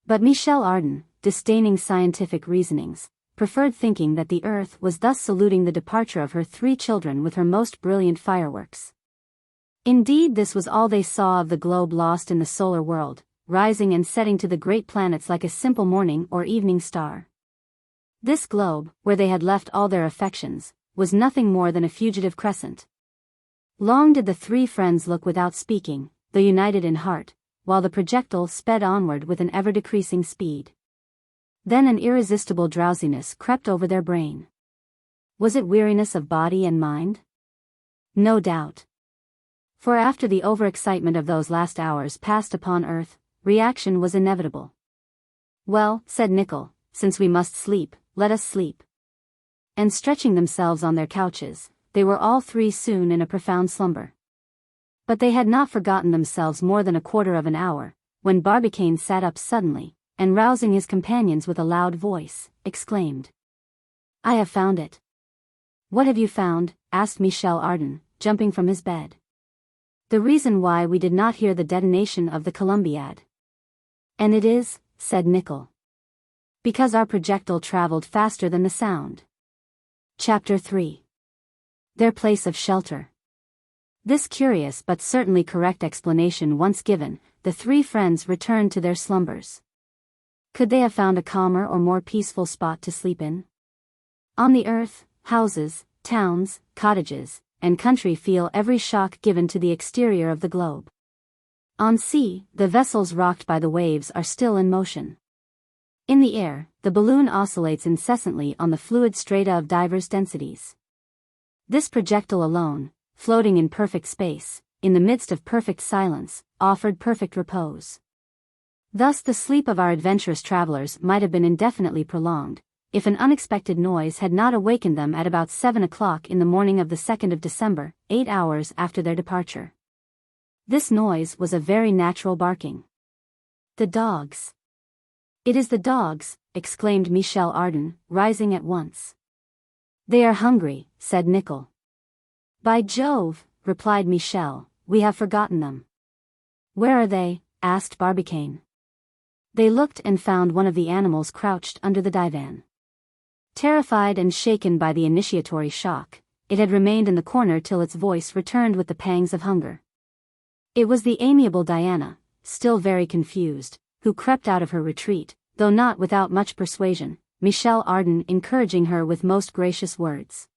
But Michel Ardan, disdaining scientific reasonings, preferred thinking that the Earth was thus saluting the departure of her 3 children with her most brilliant fireworks. Indeed, this was all they saw of the globe lost in the solar world, rising and setting to the great planets like a simple morning or evening star. This globe, where they had left all their affections, was nothing more than a fugitive crescent. Long did the 3 friends look without speaking, though united in heart, while the projectile sped onward with an ever-decreasing speed. Then an irresistible drowsiness crept over their brain. Was it weariness of body and mind? No doubt. For after the overexcitement of those last hours passed upon Earth, reaction was inevitable. "Well," said Nicholl, "since we must sleep, let us sleep." And stretching themselves on their couches, they were all 3 soon in a profound slumber. But they had not forgotten themselves more than a quarter of an hour, when Barbicane sat up suddenly, and rousing his companions with a loud voice, exclaimed, "I have found it." "What have you found?" asked Michel Ardan, jumping from his bed. "The reason why we did not hear the detonation of the Columbiad." "And it is," said Nicholl, "because our projectile traveled faster than the sound." Chapter 3. Their place of shelter. This curious but certainly correct explanation once given, the 3 friends returned to their slumbers. Could they have found a calmer or more peaceful spot to sleep in? On the Earth, houses, towns, cottages, and country feel every shock given to the exterior of the globe. On sea, the vessels rocked by the waves are still in motion. In the air, the balloon oscillates incessantly on the fluid strata of divers densities. This projectile alone, floating in perfect space, in the midst of perfect silence, offered perfect repose. Thus the sleep of our adventurous travelers might have been indefinitely prolonged, if an unexpected noise had not awakened them at about 7 o'clock in the morning of the 2nd of December, 8 hours after their departure. This noise was a very natural barking. "The dogs! It is the dogs!" exclaimed Michel Ardan, rising at once. "They are hungry," said Nicholl. "By Jove!" replied Michel, we have forgotten them. Where are they? Asked Barbicane. They looked and found one of the animals crouched under the divan. Terrified and shaken by the initiatory shock, it had remained in the corner till its voice returned with the pangs of hunger. It was the amiable Diana, still very confused, who crept out of her retreat, though not without much persuasion, Michel Ardan encouraging her with most gracious words.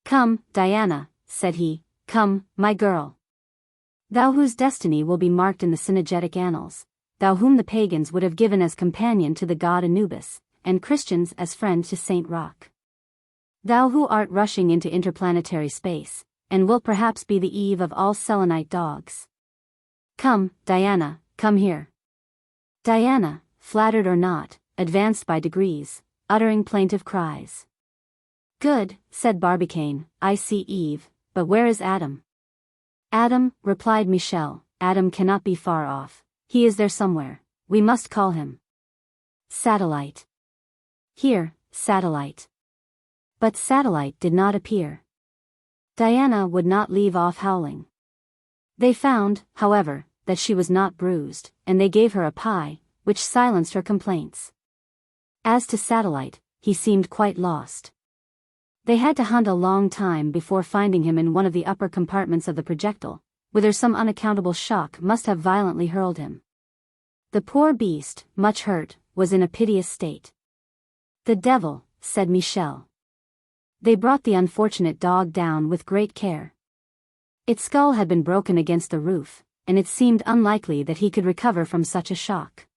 Come, Diana, said he, come, my girl. Thou whose destiny will be marked in the synergetic annals, thou whom the pagans would have given as companion to the god Anubis, and Christians as friend to Saint Roch. Thou who art rushing into interplanetary space, and will perhaps be the Eve of all Selenite dogs. Come, Diana, come here. Diana, flattered or not, advanced by degrees, uttering plaintive cries. Good, said Barbicane, I see Eve, but where is Adam? Adam, replied Michel, Adam cannot be far off, he is there somewhere, we must call him. Satellite. Here, Satellite. But Satellite did not appear. Diana would not leave off howling. They found, however, that she was not bruised, and they gave her a pie, which silenced her complaints. As to Satellite, he seemed quite lost. They had to hunt a long time before finding him in one of the upper compartments of the projectile, whither some unaccountable shock must have violently hurled him. The poor beast, much hurt, was in a piteous state. The devil, said Michel. They brought the unfortunate dog down with great care. Its skull had been broken against the roof, and it seemed unlikely that he could recover from such a shock.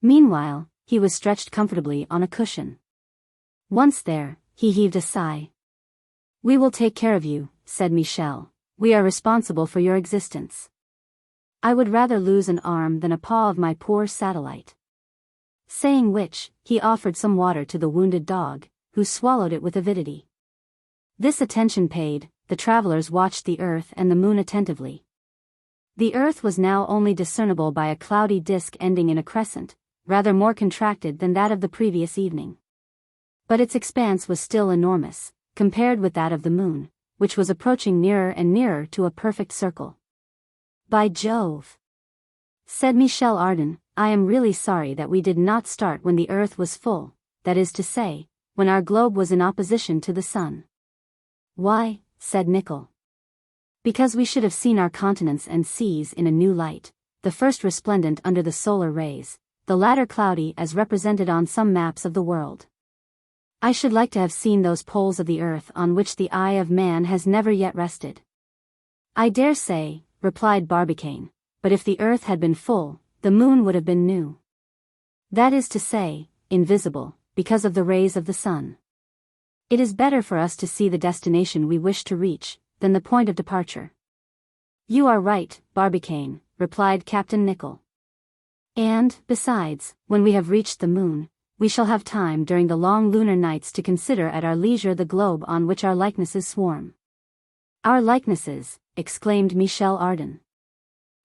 Meanwhile, he was stretched comfortably on a cushion. Once there, he heaved a sigh. We will take care of you, said Michel, we are responsible for your existence. I would rather lose an arm than a paw of my poor Satellite. Saying which, he offered some water to the wounded dog, who swallowed it with avidity. This attention paid, the travelers watched the earth and the moon attentively. The earth was now only discernible by a cloudy disk ending in a crescent, rather more contracted than that of the previous evening. But its expanse was still enormous, compared with that of the moon, which was approaching nearer and nearer to a perfect circle. By Jove! Said Michel Ardan, I am really sorry that we did not start when the earth was full, that is to say, when our globe was in opposition to the sun. Why, said Nicholl. Because we should have seen our continents and seas in a new light, the first resplendent under the solar rays, the latter cloudy as represented on some maps of the world. I should like to have seen those poles of the earth on which the eye of man has never yet rested. I dare say, replied Barbicane, but if the earth had been full, the moon would have been new. That is to say, invisible, because of the rays of the sun. It is better for us to see the destination we wish to reach, than the point of departure. You are right, Barbicane, replied Captain Nicholl. And, besides, when we have reached the moon, we shall have time during the long lunar nights to consider at our leisure the globe on which our likenesses swarm. Our likenesses, exclaimed Michel Ardan.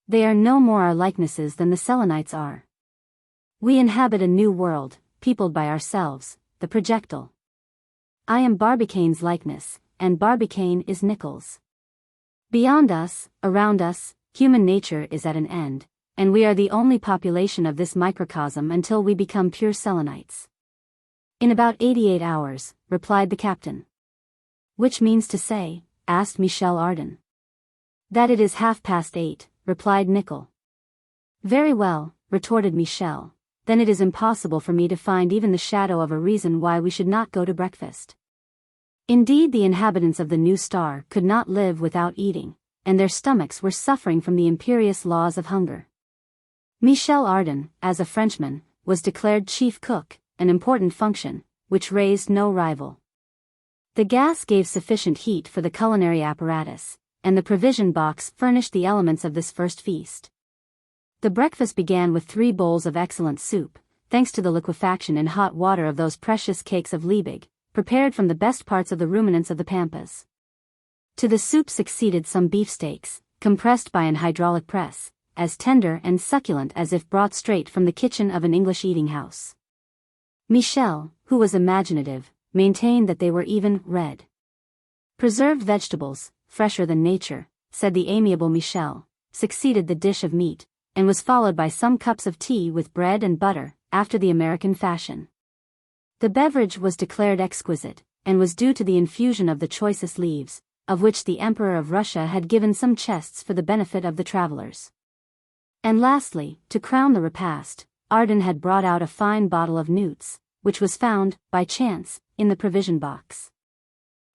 They are no more our likenesses than the Selenites are. We inhabit a new world, peopled by ourselves, the projectile. I am Barbicane's likeness, and Barbicane is Nicholl's. Beyond us, around us, human nature is at an end, and we are the only population of this microcosm until we become pure Selenites. In about 88 hours, replied the captain. Which means to say, asked Michel Ardan. That it is 8:30, replied Nicholl. Very well, retorted Michel, then it is impossible for me to find even the shadow of a reason why we should not go to breakfast. Indeed, the inhabitants of the new star could not live without eating, and their stomachs were suffering from the imperious laws of hunger. Michel Ardan, as a Frenchman, was declared chief cook, an important function, which raised no rival. The gas gave sufficient heat for the culinary apparatus, and the provision box furnished the elements of this first feast. The breakfast began with 3 bowls of excellent soup, thanks to the liquefaction in hot water of those precious cakes of Liebig, prepared from the best parts of the ruminants of the pampas. To the soup succeeded some beefsteaks, compressed by an hydraulic press, as tender and succulent as if brought straight from the kitchen of an English eating-house. Michel, who was imaginative, maintained that they were even red. Preserved vegetables, fresher than nature, said the amiable Michel, succeeded the dish of meat, and was followed by some cups of tea with bread and butter, after the American fashion. The beverage was declared exquisite, and was due to the infusion of the choicest leaves, of which the Emperor of Russia had given some chests for the benefit of the travelers. And lastly, to crown the repast, Ardan had brought out a fine bottle of newts, which was found, by chance, in the provision box.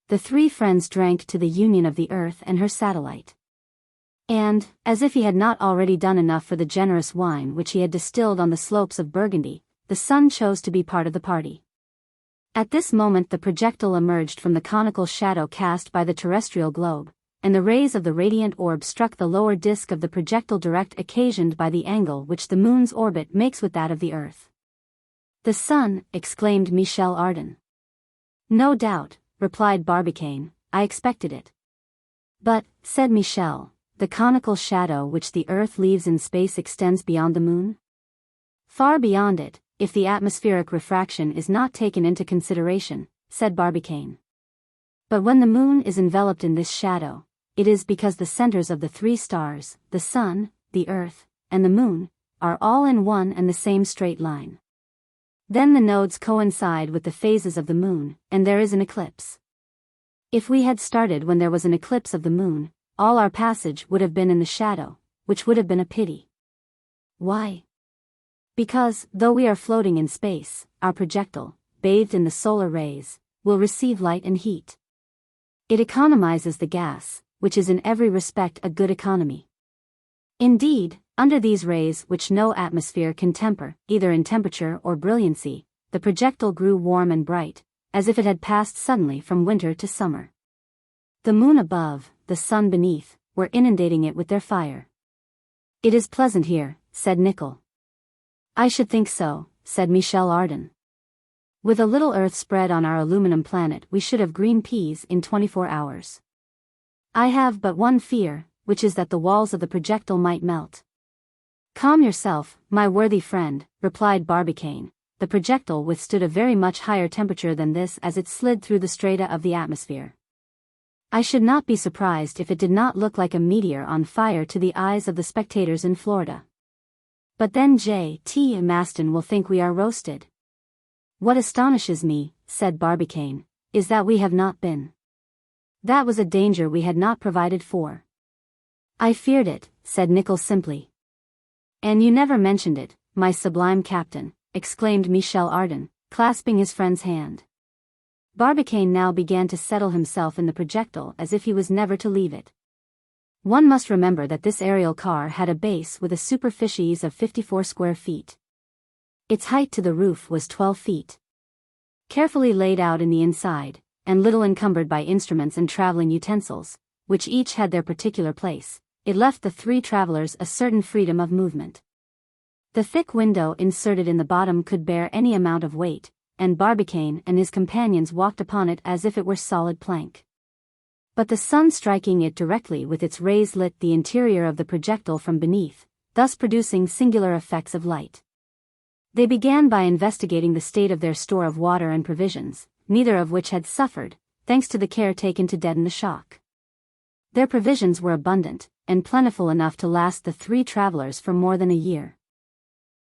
The three friends drank to the union of the earth and her satellite. And, as if he had not already done enough for the generous wine which he had distilled on the slopes of Burgundy, the sun chose to be part of the party. At this moment the projectile emerged from the conical shadow cast by the terrestrial globe, and the rays of the radiant orb struck the lower disk of the projectile direct occasioned by the angle which the moon's orbit makes with that of the earth. "The sun," exclaimed Michel Ardan. "No doubt," replied Barbicane, "I expected it." "But," said Michel, "the conical shadow which the earth leaves in space extends beyond the moon?" "Far beyond it, if the atmospheric refraction is not taken into consideration," said Barbicane. "But when the moon is enveloped in this shadow, it is because the centers of the three stars, the sun, the earth, and the moon, are all in one and the same straight line. Then the nodes coincide with the phases of the moon, and there is an eclipse. If we had started when there was an eclipse of the moon, all our passage would have been in the shadow, which would have been a pity." "Why?" "Because, though we are floating in space, our projectile, bathed in the solar rays, will receive light and heat. It economizes the gas, which is in every respect a good economy. Indeed, under these rays which no atmosphere can temper, either in temperature or brilliancy, the projectile grew warm and bright, as if it had passed suddenly from winter to summer. The moon above, the sun beneath, were inundating it with their fire." "It is pleasant here," said Nicholl. "I should think so," said Michel Ardan. "With a little earth spread on our aluminum planet we should have green peas in 24 hours. I have but one fear, which is that the walls of the projectile might melt." "Calm yourself, my worthy friend," replied Barbicane. "The projectile withstood a very much higher temperature than this as it slid through the strata of the atmosphere. I should not be surprised if it did not look like a meteor on fire to the eyes of the spectators in Florida. But then J.T. Maston will think we are roasted." "What astonishes me," said Barbicane, "is that we have not been. That was a danger we had not provided for." "I feared it," said Nicholl simply. "And you never mentioned it, my sublime captain," exclaimed Michel Ardan, clasping his friend's hand. Barbicane now began to settle himself in the projectile as if he was never to leave it. One must remember that this aerial car had a base with a superficies of 54 square feet. Its height to the roof was 12 feet. Carefully laid out in the inside, and little encumbered by instruments and traveling utensils, which each had their particular place, it left the three travelers a certain freedom of movement. The thick window inserted in the bottom could bear any amount of weight, and Barbicane and his companions walked upon it as if it were solid plank. But the sun striking it directly with its rays lit the interior of the projectile from beneath, thus producing singular effects of light. They began by investigating the state of their store of water and provisions, neither of which had suffered, thanks to the care taken to deaden the shock. Their provisions were abundant, and plentiful enough to last the three travelers for more than a year.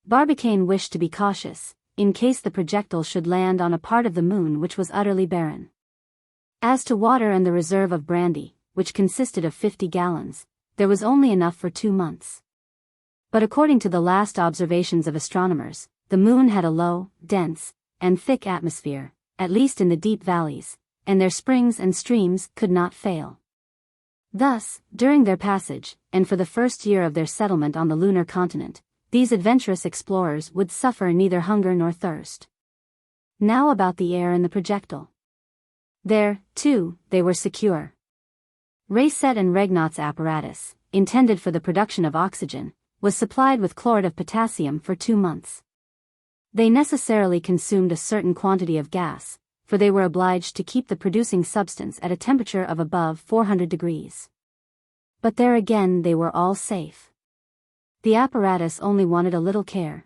Barbicane wished to be cautious, in case the projectile should land on a part of the moon which was utterly barren. As to water and the reserve of brandy, which consisted of 50 gallons, there was only enough for 2 months. But according to the last observations of astronomers, the moon had a low, dense, and thick atmosphere, at least in the deep valleys, and their springs and streams could not fail. Thus, during their passage, and for the first year of their settlement on the lunar continent, these adventurous explorers would suffer neither hunger nor thirst. Now about the air in the projectile. There, too, they were secure. Rayset and Regnot's apparatus, intended for the production of oxygen, was supplied with chlorid of potassium for 2 months. They necessarily consumed a certain quantity of gas, for they were obliged to keep the producing substance at a temperature of above 400 degrees. But there again they were all safe. The apparatus only wanted a little care.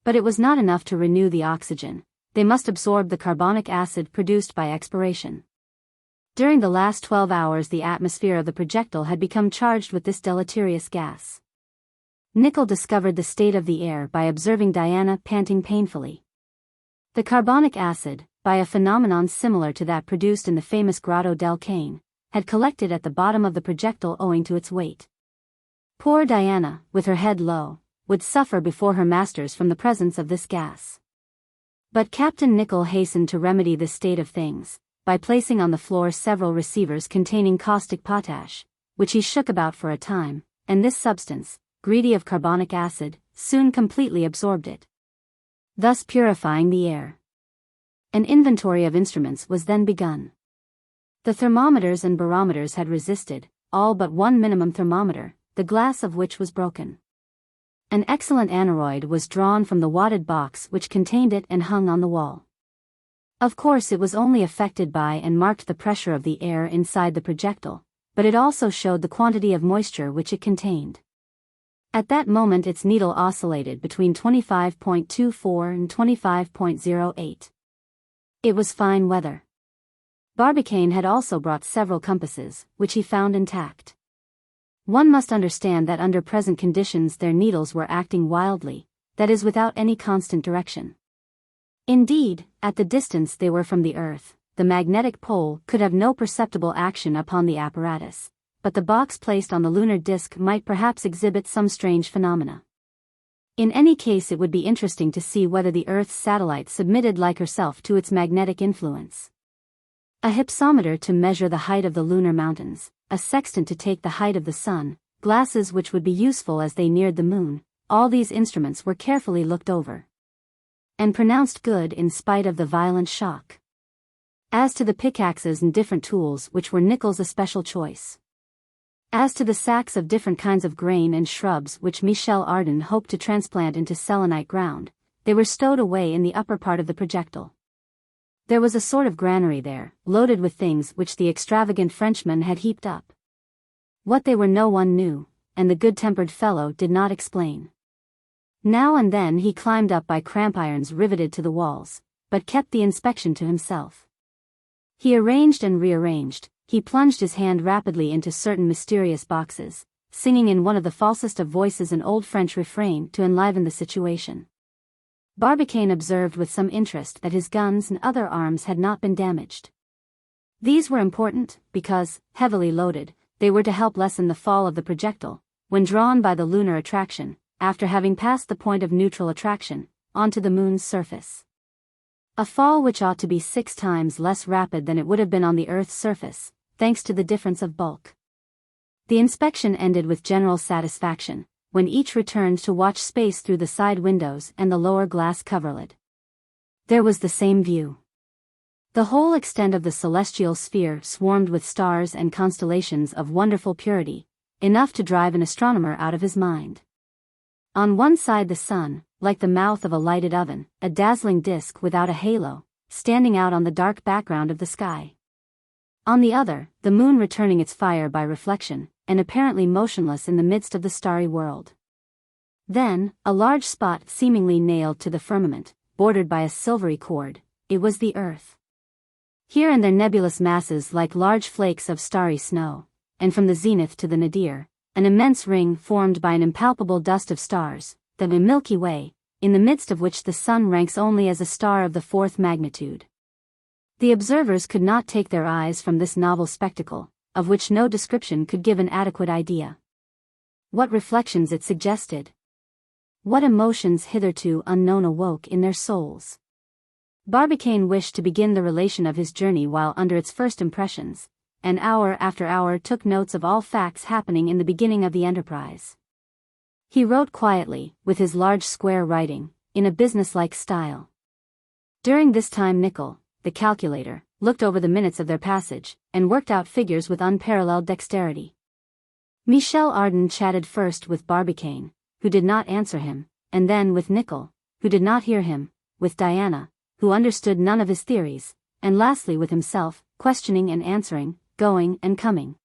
But it was not enough to renew the oxygen, they must absorb the carbonic acid produced by expiration. During the last 12 hours the atmosphere of the projectile had become charged with this deleterious gas. Nickel discovered the state of the air by observing Diana panting painfully. The carbonic acid, by a phenomenon similar to that produced in the famous Grotto del Cane, had collected at the bottom of the projectile owing to its weight. Poor Diana, with her head low, would suffer before her masters from the presence of this gas. But Captain Nickel hastened to remedy this state of things, by placing on the floor several receivers containing caustic potash, which he shook about for a time, and this substance, greedy of carbonic acid, soon completely absorbed it, thus purifying the air. An inventory of instruments was then begun. The thermometers and barometers had resisted, all but one minimum thermometer, the glass of which was broken. An excellent aneroid was drawn from the wadded box which contained it and hung on the wall. Of course it was only affected by and marked the pressure of the air inside the projectile, but it also showed the quantity of moisture which it contained. At that moment its needle oscillated between 25.24 and 25.08. It was fine weather. Barbicane had also brought several compasses, which he found intact. One must understand that under present conditions their needles were acting wildly, that is without any constant direction. Indeed, at the distance they were from the Earth, the magnetic pole could have no perceptible action upon the apparatus, but the box placed on the lunar disk might perhaps exhibit some strange phenomena. In any case it would be interesting to see whether the Earth's satellite submitted like herself to its magnetic influence. A hypsometer to measure the height of the lunar mountains, a sextant to take the height of the sun, glasses which would be useful as they neared the moon, all these instruments were carefully looked over and pronounced good in spite of the violent shock. As to the pickaxes and different tools which were Nickel's especial choice. As to the sacks of different kinds of grain and shrubs which Michel Ardan hoped to transplant into selenite ground, they were stowed away in the upper part of the projectile. There was a sort of granary there, loaded with things which the extravagant Frenchman had heaped up. What they were no one knew, and the good-tempered fellow did not explain. Now and then he climbed up by cramp irons riveted to the walls, but kept the inspection to himself. He arranged and rearranged, he plunged his hand rapidly into certain mysterious boxes, singing in one of the falsest of voices an old French refrain to enliven the situation. Barbicane observed with some interest that his guns and other arms had not been damaged. These were important, because, heavily loaded, they were to help lessen the fall of the projectile, when drawn by the lunar attraction, after having passed the point of neutral attraction, onto the moon's surface. A fall which ought to be 6 times less rapid than it would have been on the Earth's surface, thanks to the difference of bulk. The inspection ended with general satisfaction, when each returned to watch space through the side windows and the lower glass coverlid. There was the same view. The whole extent of the celestial sphere swarmed with stars and constellations of wonderful purity, enough to drive an astronomer out of his mind. On one side the sun, like the mouth of a lighted oven, a dazzling disk without a halo, standing out on the dark background of the sky. On the other, the moon returning its fire by reflection, and apparently motionless in the midst of the starry world. Then, a large spot seemingly nailed to the firmament, bordered by a silvery cord, it was the Earth. Here and there nebulous masses like large flakes of starry snow, and from the zenith to the nadir, an immense ring formed by an impalpable dust of stars, the Milky Way, in the midst of which the sun ranks only as a star of the 4th magnitude. The observers could not take their eyes from this novel spectacle, of which no description could give an adequate idea. What reflections it suggested! What emotions hitherto unknown awoke in their souls! Barbicane wished to begin the relation of his journey while under its first impressions, and hour after hour took notes of all facts happening in the beginning of the enterprise. He wrote quietly, with his large square writing, in a businesslike style. During this time Nickel, the calculator, looked over the minutes of their passage, and worked out figures with unparalleled dexterity. Michel Ardan chatted first with Barbicane, who did not answer him, and then with Nickel, who did not hear him, with Diana, who understood none of his theories, and lastly with himself, questioning and answering, going and coming.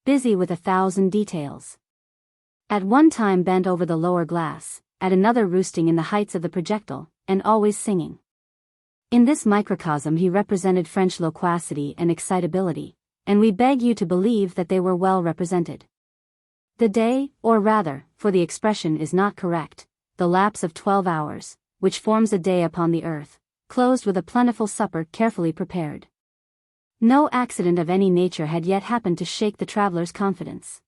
Busy with 1,000 details. At one time bent over the lower glass, at another roosting in the heights of the projectile, and always singing. In this microcosm he represented French loquacity and excitability, and we beg you to believe that they were well represented. The day, or rather, for the expression is not correct, the lapse of 12 hours, which forms a day upon the earth, closed with a plentiful supper carefully prepared. No accident of any nature had yet happened to shake the travelers' confidence.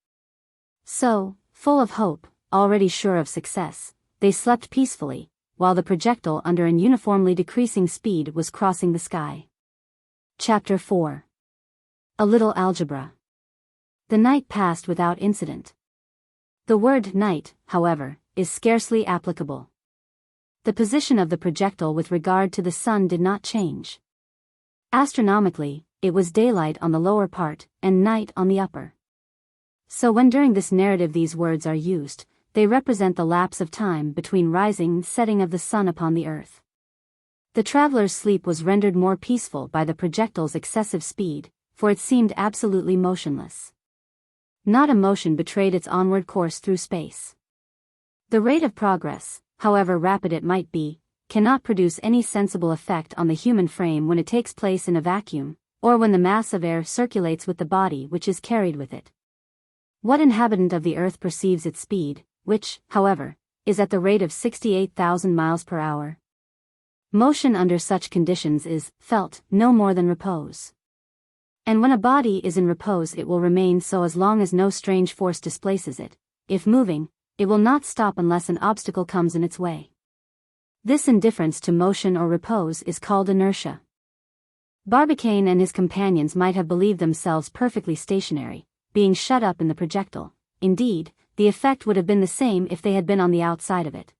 So, full of hope, already sure of success, they slept peacefully, while the projectile under an uniformly decreasing speed was crossing the sky. Chapter 4. A Little Algebra. The night passed without incident. The word night, however, is scarcely applicable. The position of the projectile with regard to the sun did not change. Astronomically, it was daylight on the lower part, and night on the upper. So when during this narrative these words are used, they represent the lapse of time between rising and setting of the sun upon the earth. The traveler's sleep was rendered more peaceful by the projectile's excessive speed, for it seemed absolutely motionless. Not a motion betrayed its onward course through space. The rate of progress, however rapid it might be, cannot produce any sensible effect on the human frame when it takes place in a vacuum, or when the mass of air circulates with the body which is carried with it. What inhabitant of the earth perceives its speed, which, however, is at the rate of 68,000 miles per hour? Motion under such conditions is, felt, no more than repose. And when a body is in repose it will remain so as long as no strange force displaces it. If moving, it will not stop unless an obstacle comes in its way. This indifference to motion or repose is called inertia. Barbicane and his companions might have believed themselves perfectly stationary, being shut up in the projectile. Indeed, the effect would have been the same if they had been on the outside of it.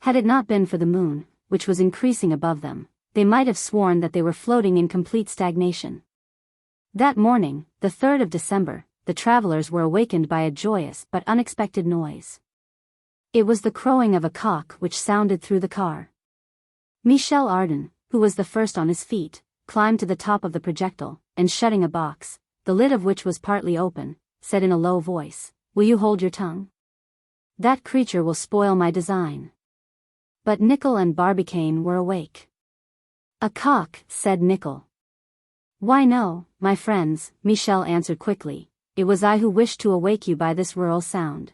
Had it not been for the moon, which was increasing above them, they might have sworn that they were floating in complete stagnation. That morning, the 3rd of December, the travelers were awakened by a joyous but unexpected noise. It was the crowing of a cock which sounded through the car. Michel Ardan, who was the first on his feet, climbed to the top of the projectile, and shutting a box, the lid of which was partly open, said in a low voice, "Will you hold your tongue? That creature will spoil my design." But Nicholl and Barbicane were awake. "A cock," said Nicholl. "Why no, my friends," Michel answered quickly, "it was I who wished to awake you by this rural sound."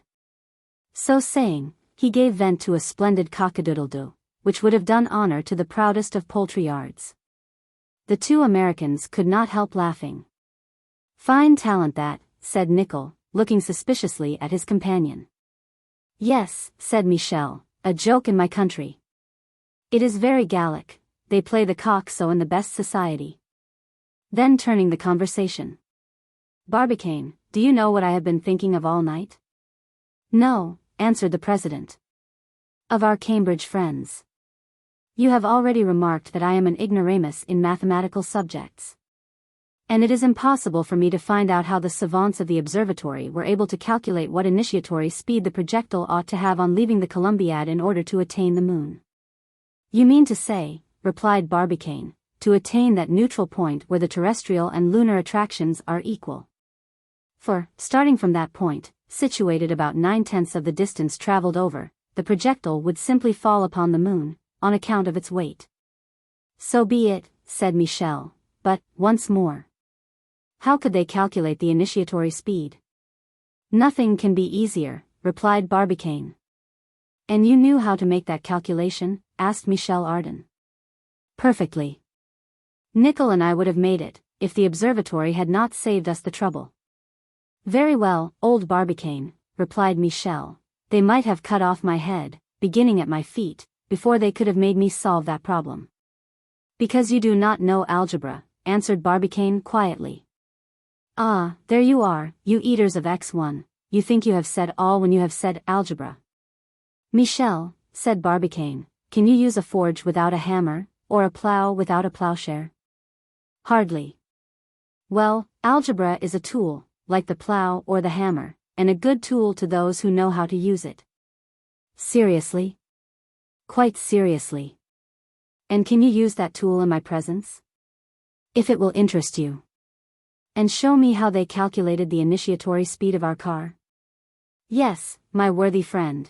So saying, he gave vent to a splendid cock-a-doodle-doo, which would have done honor to the proudest of poultry yards. The two Americans could not help laughing. "Fine talent that," said Nicholl, looking suspiciously at his companion. "Yes," said Michel, "a joke in my country. It is very Gallic, they play the cock so in the best society." Then turning the conversation. "Barbicane, do you know what I have been thinking of all night?" "No," answered the president. "Of our Cambridge friends. You have already remarked that I am an ignoramus in mathematical subjects. And it is impossible for me to find out how the savants of the observatory were able to calculate what initiatory speed the projectile ought to have on leaving the Columbiad in order to attain the moon." "You mean to say," replied Barbicane, "to attain that neutral point where the terrestrial and lunar attractions are equal. For, starting from that point, situated about 9/10 of the distance traveled over, the projectile would simply fall upon the moon, on account of its weight." "So be it," said Michel, "but, once more, how could they calculate the initiatory speed?" "Nothing can be easier," replied Barbicane. "And you knew how to make that calculation?" asked Michel Ardan. "Perfectly. Nicholl and I would have made it, if the observatory had not saved us the trouble." "Very well, old Barbicane," replied Michel, "they might have cut off my head, beginning at my feet, before they could have made me solve that problem." "Because you do not know algebra," answered Barbicane quietly. "Ah, there you are, you eaters of XXI, you think you have said all when you have said algebra." "Michel," said Barbicane, "can you use a forge without a hammer, or a plough without a ploughshare?" "Hardly." "Well, algebra is a tool, like the plough or the hammer, and a good tool to those who know how to use it." "Seriously?" "Quite seriously." "And can you use that tool in my presence?" "If it will interest you." "And show me how they calculated the initiatory speed of our car?" "Yes, my worthy friend.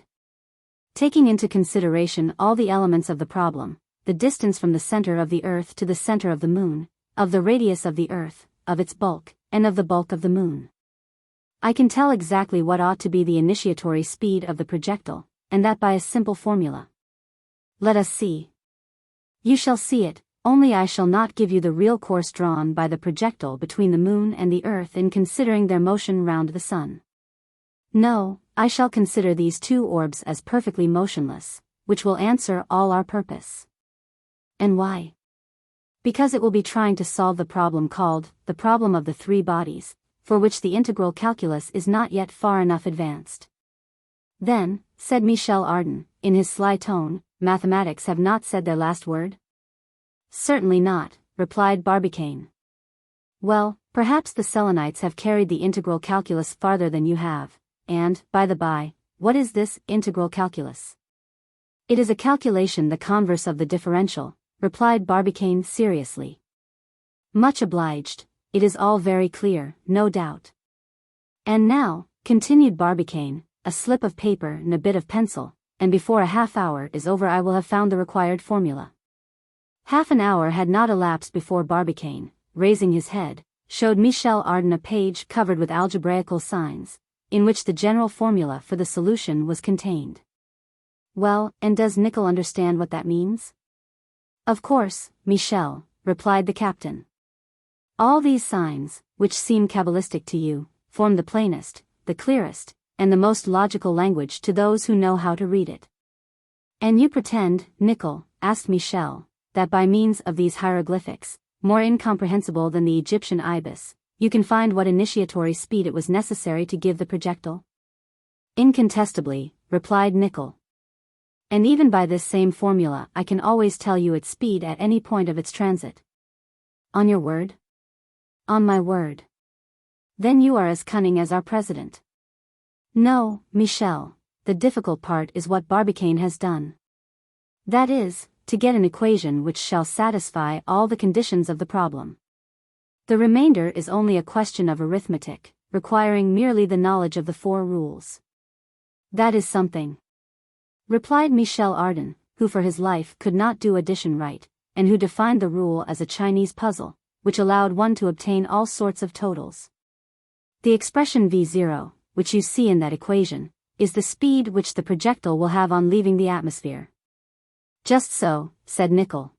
Taking into consideration all the elements of the problem, the distance from the center of the Earth to the center of the Moon, of the radius of the Earth, of its bulk, and of the bulk of the Moon. I can tell exactly what ought to be the initiatory speed of the projectile, and that by a simple formula. Let us see. You shall see it, only I shall not give you the real course drawn by the projectile between the Moon and the Earth in considering their motion round the Sun. No, I shall consider these two orbs as perfectly motionless, which will answer all our purpose. And why? Because it will be trying to solve the problem called the problem of the three bodies, for which the integral calculus is not yet far enough advanced. Then, said Michel Ardan, in his sly tone, mathematics have not said their last word? Certainly not, replied Barbicane. Well, perhaps the Selenites have carried the integral calculus farther than you have, and, by the by, what is this integral calculus? It is a calculation the converse of the differential, replied Barbicane seriously. Much obliged, it is all very clear, no doubt. And now, continued Barbicane, a slip of paper and a bit of pencil, and before a half-hour is over I will have found the required formula. Half an hour had not elapsed before Barbicane, raising his head, showed Michel Ardan a page covered with algebraical signs, in which the general formula for the solution was contained. Well, and does Nicholl understand what that means? Of course, Michel, replied the captain. All these signs, which seem cabalistic to you, form the plainest, the clearest, and the most logical language to those who know how to read it. And you pretend, Nicholl, asked Michel, that by means of these hieroglyphics, more incomprehensible than the Egyptian ibis, you can find what initiatory speed it was necessary to give the projectile? Incontestably, replied Nicholl. And even by this same formula I can always tell you its speed at any point of its transit. On your word? On my word. Then you are as cunning as our president. No, Michel, the difficult part is what Barbicane has done. That is, to get an equation which shall satisfy all the conditions of the problem. The remainder is only a question of arithmetic, requiring merely the knowledge of the four rules. That is something, replied Michel Ardan, who for his life could not do addition right, and who defined the rule as a Chinese puzzle, which allowed one to obtain all sorts of totals. The expression V0, which you see in that equation, is the speed which the projectile will have on leaving the atmosphere. Just so, said Nicholl.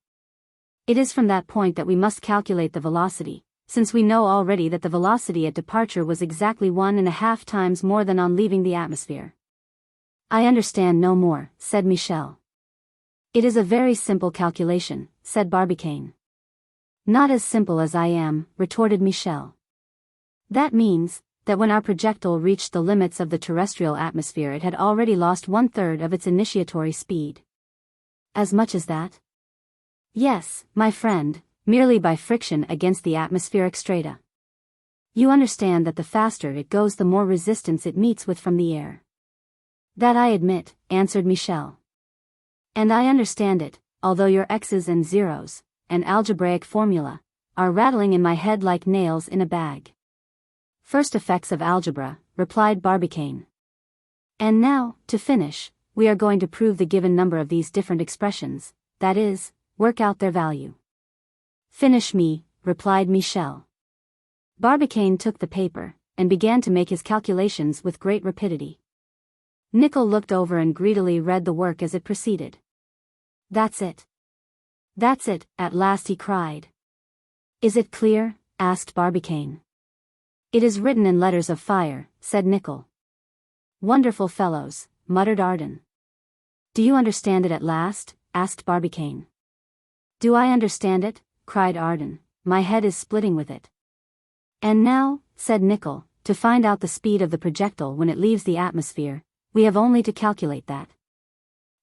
It is from that point that we must calculate the velocity, since we know already that the velocity at departure was exactly 1.5 times more than on leaving the atmosphere. I understand no more, said Michel. It is a very simple calculation, said Barbicane. Not as simple as I am, retorted Michel. That means, that when our projectile reached the limits of the terrestrial atmosphere it had already lost 1/3 of its initiatory speed. As much as that? Yes, my friend, merely by friction against the atmospheric strata. You understand that the faster it goes the more resistance it meets with from the air. That I admit, answered Michel. And I understand it, although your X's and zeros, and algebraic formula, are rattling in my head like nails in a bag. First effects of algebra, replied Barbicane. And now, to finish, we are going to prove the given number of these different expressions, that is, work out their value. Finish me, replied Michel. Barbicane took the paper, and began to make his calculations with great rapidity. Nicholl looked over and greedily read the work as it proceeded. That's it. That's it, at last he cried. Is it clear? Asked Barbicane. It is written in letters of fire, said Nicholl. Wonderful fellows, muttered Ardan. Do you understand it at last? Asked Barbicane. Do I understand it? Cried Ardan, my head is splitting with it. And now, said Nicholl, to find out the speed of the projectile when it leaves the atmosphere, we have only to calculate that.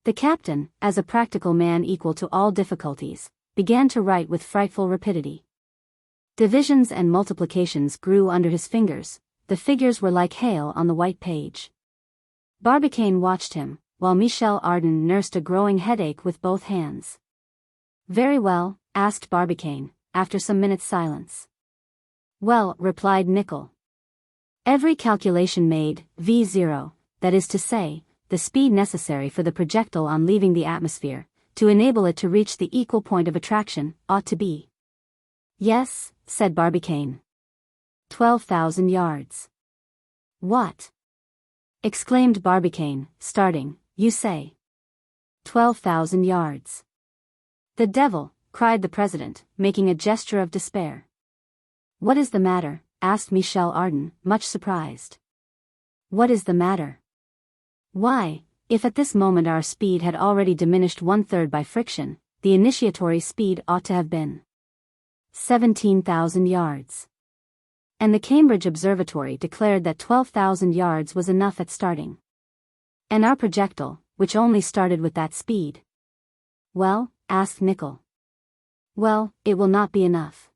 The captain, as a practical man equal to all difficulties, began to write with frightful rapidity. Divisions and multiplications grew under his fingers, the figures were like hail on the white page. Barbicane watched him, while Michel Ardan nursed a growing headache with both hands. Very well, asked Barbicane, after some minutes' silence. Well, replied Nicholl. Every calculation made, V0, that is to say, the speed necessary for the projectile on leaving the atmosphere, to enable it to reach the equal point of attraction, ought to be. Yes, said Barbicane. 12,000 yards. What? Exclaimed Barbicane, starting, you say? 12,000 yards. The devil, cried the president, making a gesture of despair. What is the matter? Asked Michel Ardan, much surprised. What is the matter? Why, if at this moment our speed had already diminished 1/3 by friction, the initiatory speed ought to have been 17,000 yards. And the Cambridge Observatory declared that 12,000 yards was enough at starting. And our projectile, which only started with that speed. Well, asked Nicholl. Well, it will not be enough.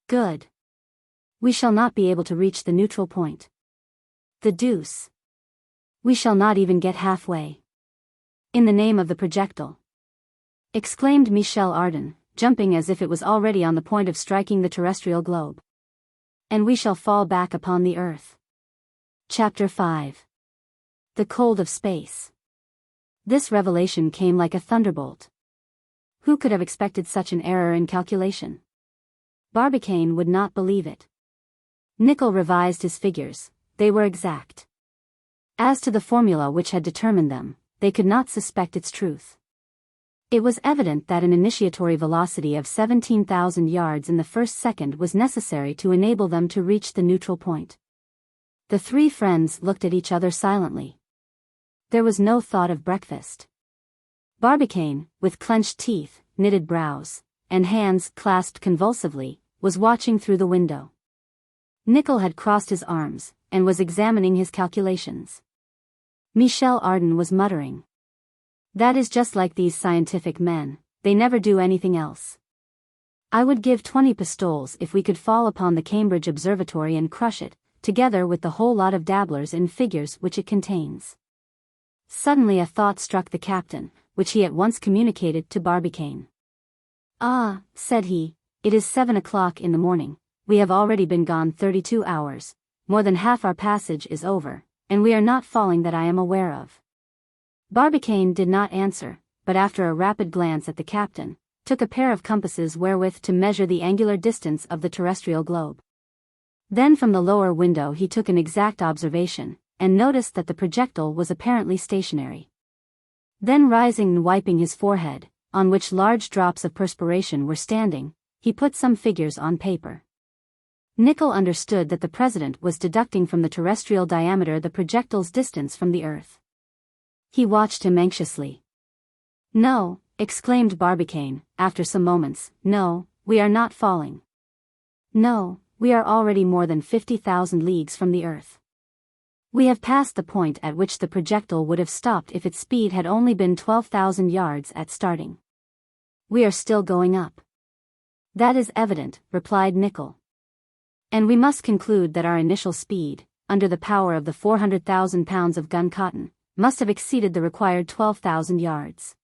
Good. We shall not be able to reach the neutral point. The deuce. We shall not even get halfway. In the name of the projectile, exclaimed Michel Ardan, jumping as if it was already on the point of striking the terrestrial globe. And we shall fall back upon the earth. Chapter 5. The cold of space. This revelation came like a thunderbolt. Who could have expected such an error in calculation? Barbicane would not believe it. Nicholl revised his figures, they were exact. As to the formula which had determined them, they could not suspect its truth. It was evident that an initiatory velocity of 17,000 yards in the first second was necessary to enable them to reach the neutral point. The three friends looked at each other silently. There was no thought of breakfast. Barbicane, with clenched teeth, knitted brows, and hands clasped convulsively, was watching through the window. Nicholl had crossed his arms, and was examining his calculations. Michel Ardan was muttering. That is just like these scientific men, they never do anything else. I would give 20 pistoles if we could fall upon the Cambridge Observatory and crush it, together with the whole lot of dabblers in figures which it contains. Suddenly a thought struck the captain, which he at once communicated to Barbicane. Ah, said he, it is 7 o'clock in the morning, we have already been gone 32 hours, more than half our passage is over, and we are not falling that I am aware of. Barbicane did not answer, but after a rapid glance at the captain, took a pair of compasses wherewith to measure the angular distance of the terrestrial globe. Then from the lower window he took an exact observation, and noticed that the projectile was apparently stationary. Then rising and wiping his forehead, on which large drops of perspiration were standing, he put some figures on paper. Nicholl understood that the president was deducting from the terrestrial diameter the projectile's distance from the earth. He watched him anxiously. No, exclaimed Barbicane, after some moments, no, we are not falling. No, we are already more than 50,000 leagues from the earth. We have passed the point at which the projectile would have stopped if its speed had only been 12,000 yards at starting. We are still going up. That is evident, replied Nicholl. And we must conclude that our initial speed, under the power of the 400,000 pounds of gun cotton, must have exceeded the required 12,000 yards.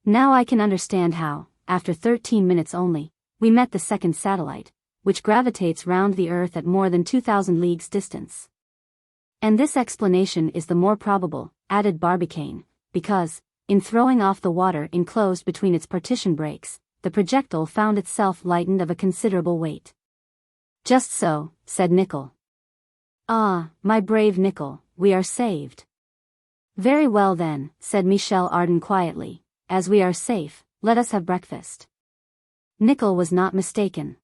Now I can understand how, after 13 minutes only, we met the second satellite, which gravitates round the earth at more than 2,000 leagues distance. And this explanation is the more probable, added Barbicane, because, in throwing off the water enclosed between its partition breaks, the projectile found itself lightened of a considerable weight. Just so, said Nicholl. Ah, my brave Nicholl, we are saved. Very well then, said Michel Ardan quietly, as we are safe, let us have breakfast. Nicholl was not mistaken.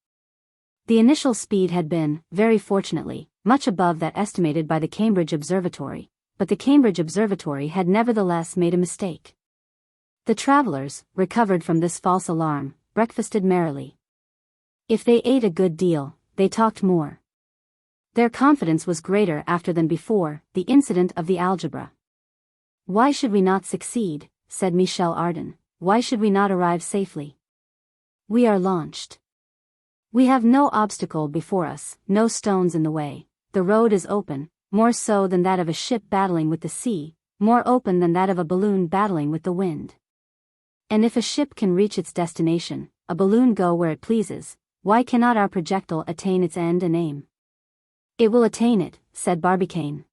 The initial speed had been, very fortunately, much above that estimated by the Cambridge Observatory, but the Cambridge Observatory had nevertheless made a mistake. The travelers, recovered from this false alarm, breakfasted merrily. If they ate a good deal, they talked more. Their confidence was greater after than before the incident of the algebra. Why should we not succeed, said Michel Ardan, why should we not arrive safely? We are launched. We have no obstacle before us, no stones in the way, the road is open, more so than that of a ship battling with the sea, more open than that of a balloon battling with the wind. And if a ship can reach its destination, a balloon go where it pleases, why cannot our projectile attain its end and aim? It will attain it, said Barbicane.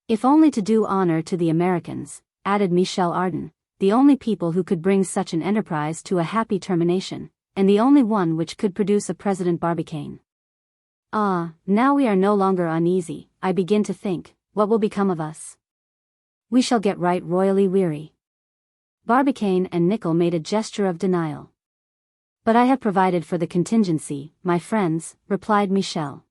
If only to do honor to the Americans, added Michel Ardan, the only people who could bring such an enterprise to a happy termination, and the only one which could produce a President Barbicane. Ah, now we are no longer uneasy, I begin to think, what will become of us? We shall get right royally weary. Barbicane and Nicholl made a gesture of denial. But I have provided for the contingency, my friends, replied Michel.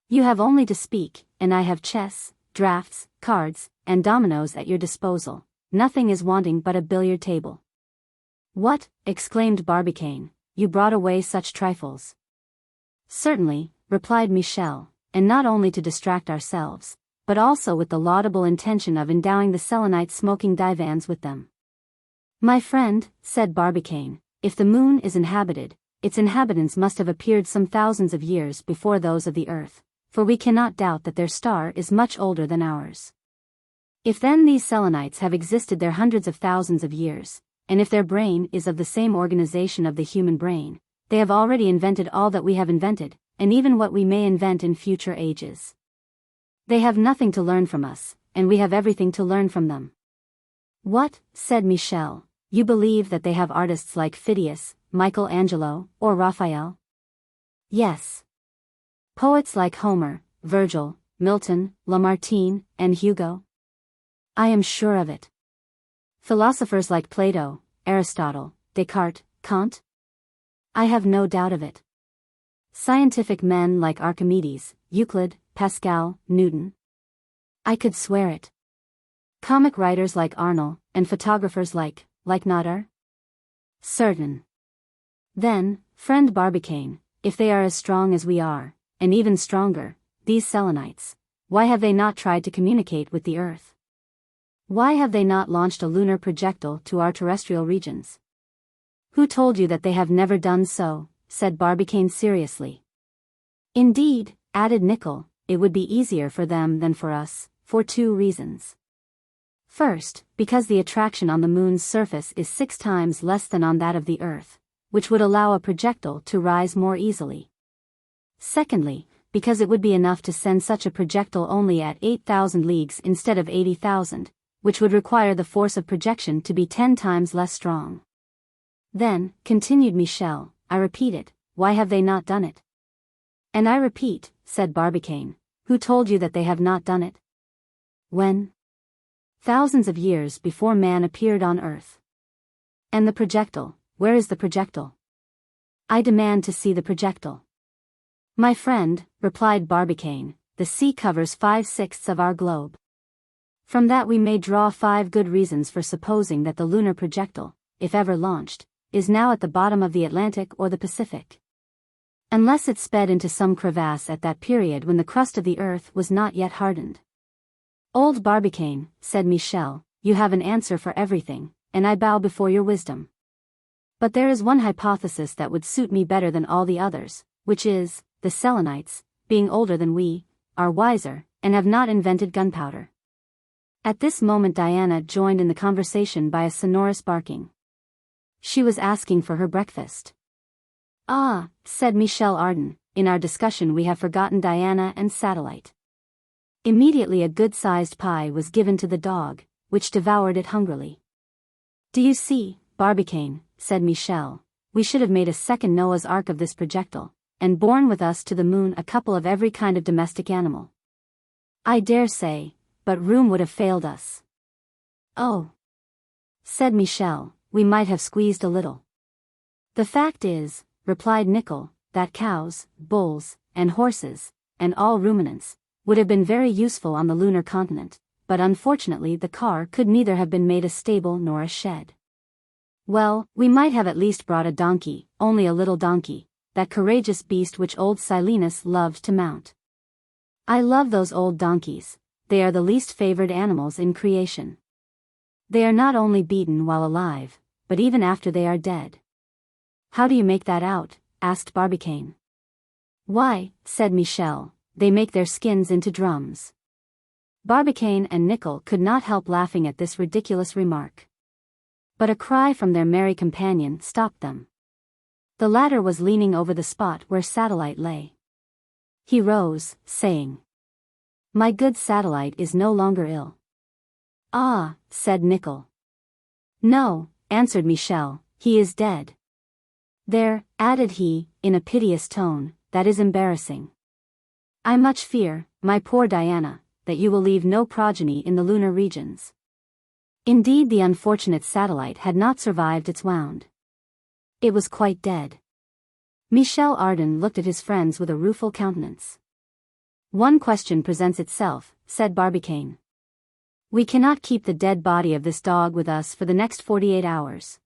You have only to speak, and I have chess, draughts, cards, and dominoes at your disposal. Nothing is wanting but a billiard table. What? Exclaimed Barbicane, you brought away such trifles. Certainly, replied Michel, and not only to distract ourselves, but also with the laudable intention of endowing the Selenites smoking divans with them. My friend, said Barbicane, if the moon is inhabited, its inhabitants must have appeared some thousands of years before those of the earth, for we cannot doubt that their star is much older than ours. If then these Selenites have existed there hundreds of thousands of years, and if their brain is of the same organization of the human brain, they have already invented all that we have invented, and even what we may invent in future ages. They have nothing to learn from us, and we have everything to learn from them. What, said Michel, you believe that they have artists like Phidias, Michelangelo, or Raphael? Yes. Poets like Homer, Virgil, Milton, Lamartine, and Hugo? I am sure of it. Philosophers like Plato, Aristotle, Descartes, Kant? I have no doubt of it. Scientific men like Archimedes, Euclid, Pascal, Newton? I could swear it. Comic writers like Arnold, and photographers like Nadar? Certain. Then, friend Barbicane, if they are as strong as we are, and even stronger, these Selenites, why have they not tried to communicate with the Earth? Why have they not launched a lunar projectile to our terrestrial regions? Who told you that they have never done so? Said Barbicane seriously. Indeed, added Nicholl, it would be easier for them than for us, for two reasons. First, because the attraction on the moon's surface is 6 times less than on that of the Earth, which would allow a projectile to rise more easily. Secondly, because it would be enough to send such a projectile only at 8,000 leagues instead of 80,000, which would require the force of projection to be 10 times less strong. Then, continued Michel, I repeat it, why have they not done it? And I repeat, said Barbicane, who told you that they have not done it? When? Thousands of years before man appeared on Earth. And the projectile, where is the projectile? I demand to see the projectile. My friend, replied Barbicane, the sea covers 5/6 of our globe. From that we may draw 5 good reasons for supposing that the lunar projectile, if ever launched, is now at the bottom of the Atlantic or the Pacific. Unless it sped into some crevasse at that period when the crust of the Earth was not yet hardened. Old Barbicane, said Michel, you have an answer for everything, and I bow before your wisdom. But there is one hypothesis that would suit me better than all the others, which is, the Selenites, being older than we, are wiser, and have not invented gunpowder. At this moment Diana joined in the conversation by a sonorous barking. She was asking for her breakfast. Ah, said Michel Ardan, in our discussion we have forgotten Diana and Satellite. Immediately a good-sized pie was given to the dog, which devoured it hungrily. Do you see, Barbicane, said Michel, we should have made a second Noah's Ark of this projectile, and borne with us to the moon a couple of every kind of domestic animal. I dare say, but room would have failed us. Oh, said Michel, we might have squeezed a little. The fact is, replied Nicholl, that cows, bulls, and horses, and all ruminants, would have been very useful on the lunar continent, but unfortunately the car could neither have been made a stable nor a shed. Well, we might have at least brought a donkey, only a little donkey, that courageous beast which old Silenus loved to mount. I love those old donkeys, they are the least favored animals in creation. They are not only beaten while alive, but even after they are dead. How do you make that out? Asked Barbicane. Why, said Michel, they make their skins into drums. Barbicane and Nicholl could not help laughing at this ridiculous remark. But a cry from their merry companion stopped them. The latter was leaning over the spot where Satellite lay. He rose, saying, My good Satellite is no longer ill. Ah, said Nicholl. No, answered Michel, he is dead. There, added he, in a piteous tone, that is embarrassing. I much fear, my poor Diana, that you will leave no progeny in the lunar regions. Indeed, the unfortunate satellite had not survived its wound. It was quite dead. Michel Ardan looked at his friends with a rueful countenance. One question presents itself, said Barbicane. We cannot keep the dead body of this dog with us for the next 48 hours.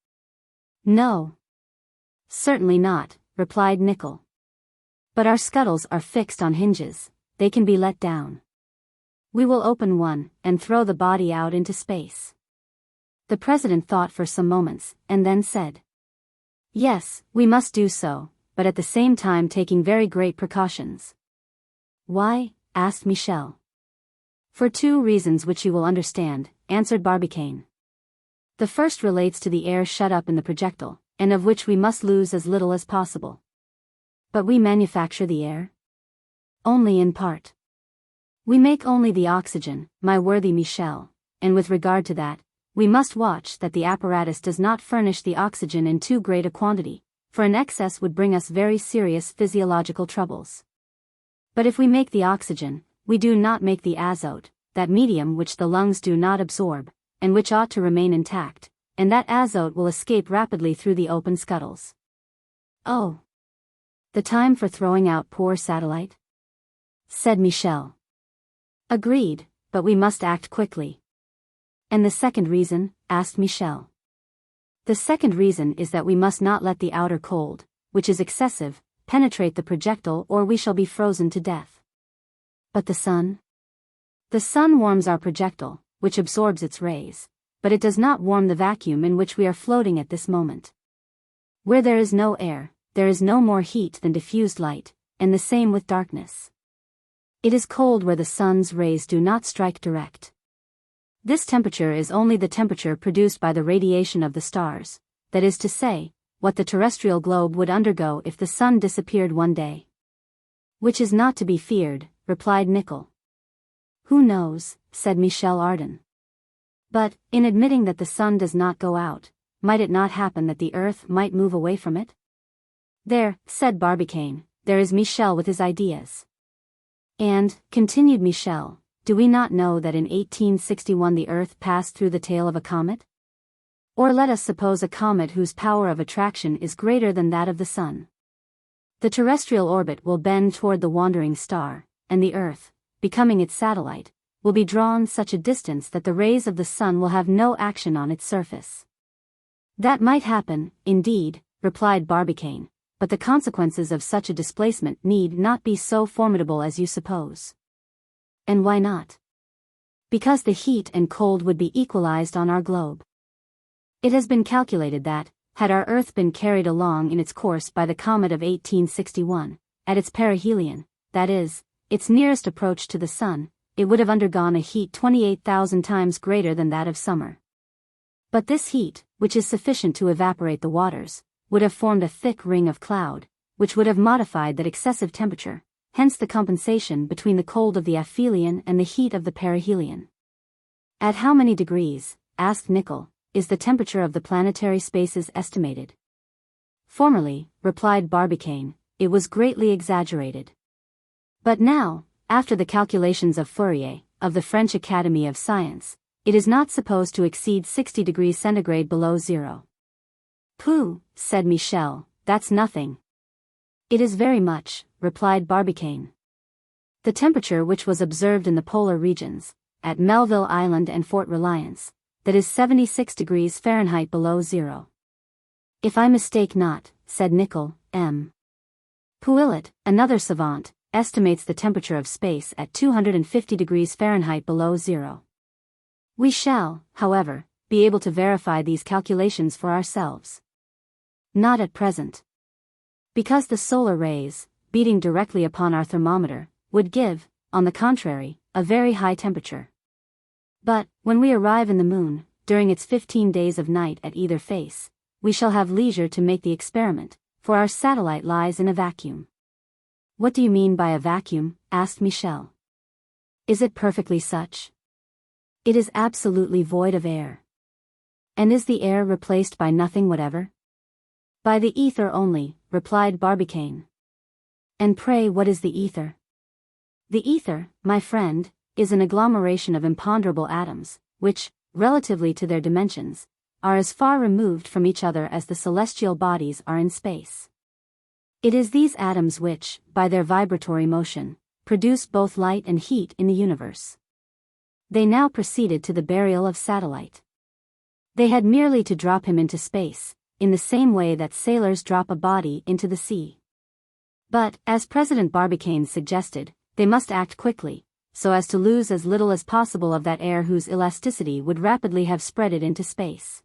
No. Certainly not, replied Nicholl. But our scuttles are fixed on hinges, they can be let down. We will open one, and throw the body out into space. The president thought for some moments, and then said, Yes, we must do so, but at the same time taking very great precautions. Why? Asked Michel. For two reasons which you will understand, answered Barbicane. The first relates to the air shut up in the projectile, and of which we must lose as little as possible. But we manufacture the air? Only in part. We make only the oxygen, my worthy Michel, and with regard to that, we must watch that the apparatus does not furnish the oxygen in too great a quantity, for an excess would bring us very serious physiological troubles. But if we make the oxygen, we do not make the azote, that medium which the lungs do not absorb, and which ought to remain intact, and that azote will escape rapidly through the open scuttles. Oh! The time for throwing out poor satellite? Said Michel. Agreed, but we must act quickly. And the second reason? Asked Michel. The second reason is that we must not let the outer cold, which is excessive, penetrate the projectile, or we shall be frozen to death. But the sun? The sun warms our projectile, which absorbs its rays, but it does not warm the vacuum in which we are floating at this moment. Where there is no air, there is no more heat than diffused light, and the same with darkness. It is cold where the sun's rays do not strike direct. This temperature is only the temperature produced by the radiation of the stars, that is to say, what the terrestrial globe would undergo if the sun disappeared one day. Which is not to be feared, replied Nicholl. Who knows, said Michel Ardan. But, in admitting that the sun does not go out, might it not happen that the earth might move away from it? There, said Barbicane, there is Michel with his ideas. And, continued Michel, do we not know that in 1861 the earth passed through the tail of a comet? Or let us suppose a comet whose power of attraction is greater than that of the sun. The terrestrial orbit will bend toward the wandering star, and the earth, becoming its satellite, will be drawn such a distance that the rays of the sun will have no action on its surface. That might happen, indeed, replied Barbicane, but the consequences of such a displacement need not be so formidable as you suppose. And why not? Because the heat and cold would be equalized on our globe. It has been calculated that, had our Earth been carried along in its course by the comet of 1861, at its perihelion, that is, its nearest approach to the sun, it would have undergone a heat 28,000 times greater than that of summer. But this heat, which is sufficient to evaporate the waters, would have formed a thick ring of cloud, which would have modified that excessive temperature, hence the compensation between the cold of the aphelion and the heat of the perihelion. At how many degrees, asked Nicholl, is the temperature of the planetary spaces estimated? Formerly, replied Barbicane, it was greatly exaggerated. But now, after the calculations of Fourier, of the French Academy of Science, it is not supposed to exceed 60 degrees centigrade below zero. Pooh, said Michel, that's nothing. It is very much, replied Barbicane. The temperature which was observed in the polar regions, at Melville Island and Fort Reliance, that is 76 degrees Fahrenheit below zero. If I mistake not, said Nicholl, M. Pouillet, another savant, estimates the temperature of space at 250 degrees Fahrenheit below zero. We shall, however, be able to verify these calculations for ourselves. Not at present. Because the solar rays, beating directly upon our thermometer, would give, on the contrary, a very high temperature. But, when we arrive in the moon, during its 15 days of night at either face, we shall have leisure to make the experiment, for our satellite lies in a vacuum. What do you mean by a vacuum? Asked Michel. Is it perfectly such? It is absolutely void of air. And is the air replaced by nothing whatever? By the ether only, replied Barbicane. And pray what is the ether? The ether, my friend, is an agglomeration of imponderable atoms, which, relatively to their dimensions, are as far removed from each other as the celestial bodies are in space. It is these atoms which, by their vibratory motion, produce both light and heat in the universe. They now proceeded to the burial of Satellite. They had merely to drop him into space, in the same way that sailors drop a body into the sea. But, as President Barbicane suggested, they must act quickly, so as to lose as little as possible of that air whose elasticity would rapidly have spread it into space.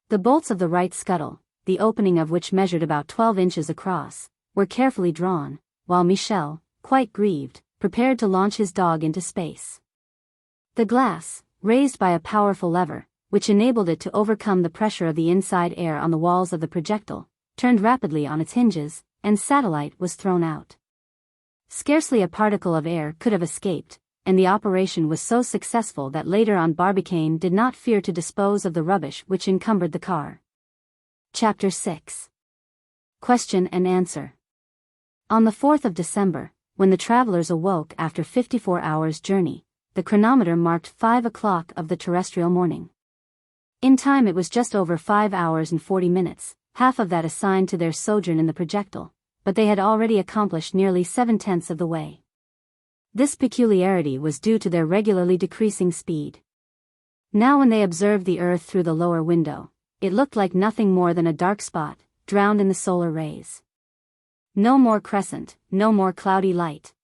The bolts of the right scuttle, the opening of which measured about 12 inches across, were carefully drawn, while Michel, quite grieved, prepared to launch his dog into space. The glass, raised by a powerful lever, which enabled it to overcome the pressure of the inside air on the walls of the projectile, turned rapidly on its hinges, and Satellite was thrown out. Scarcely a particle of air could have escaped, and the operation was so successful that later on Barbicane did not fear to dispose of the rubbish which encumbered the car. Chapter 6. Question and Answer. On the 4th of December, when the travelers awoke after 54 hours' journey, the chronometer marked 5 o'clock of the terrestrial morning. In time it was just over 5 hours and 40 minutes, half of that assigned to their sojourn in the projectile, but they had already accomplished nearly 7/10 of the way. This peculiarity was due to their regularly decreasing speed. Now when they observed the Earth through the lower window, it looked like nothing more than a dark spot, drowned in the solar rays. No more crescent, no more cloudy light.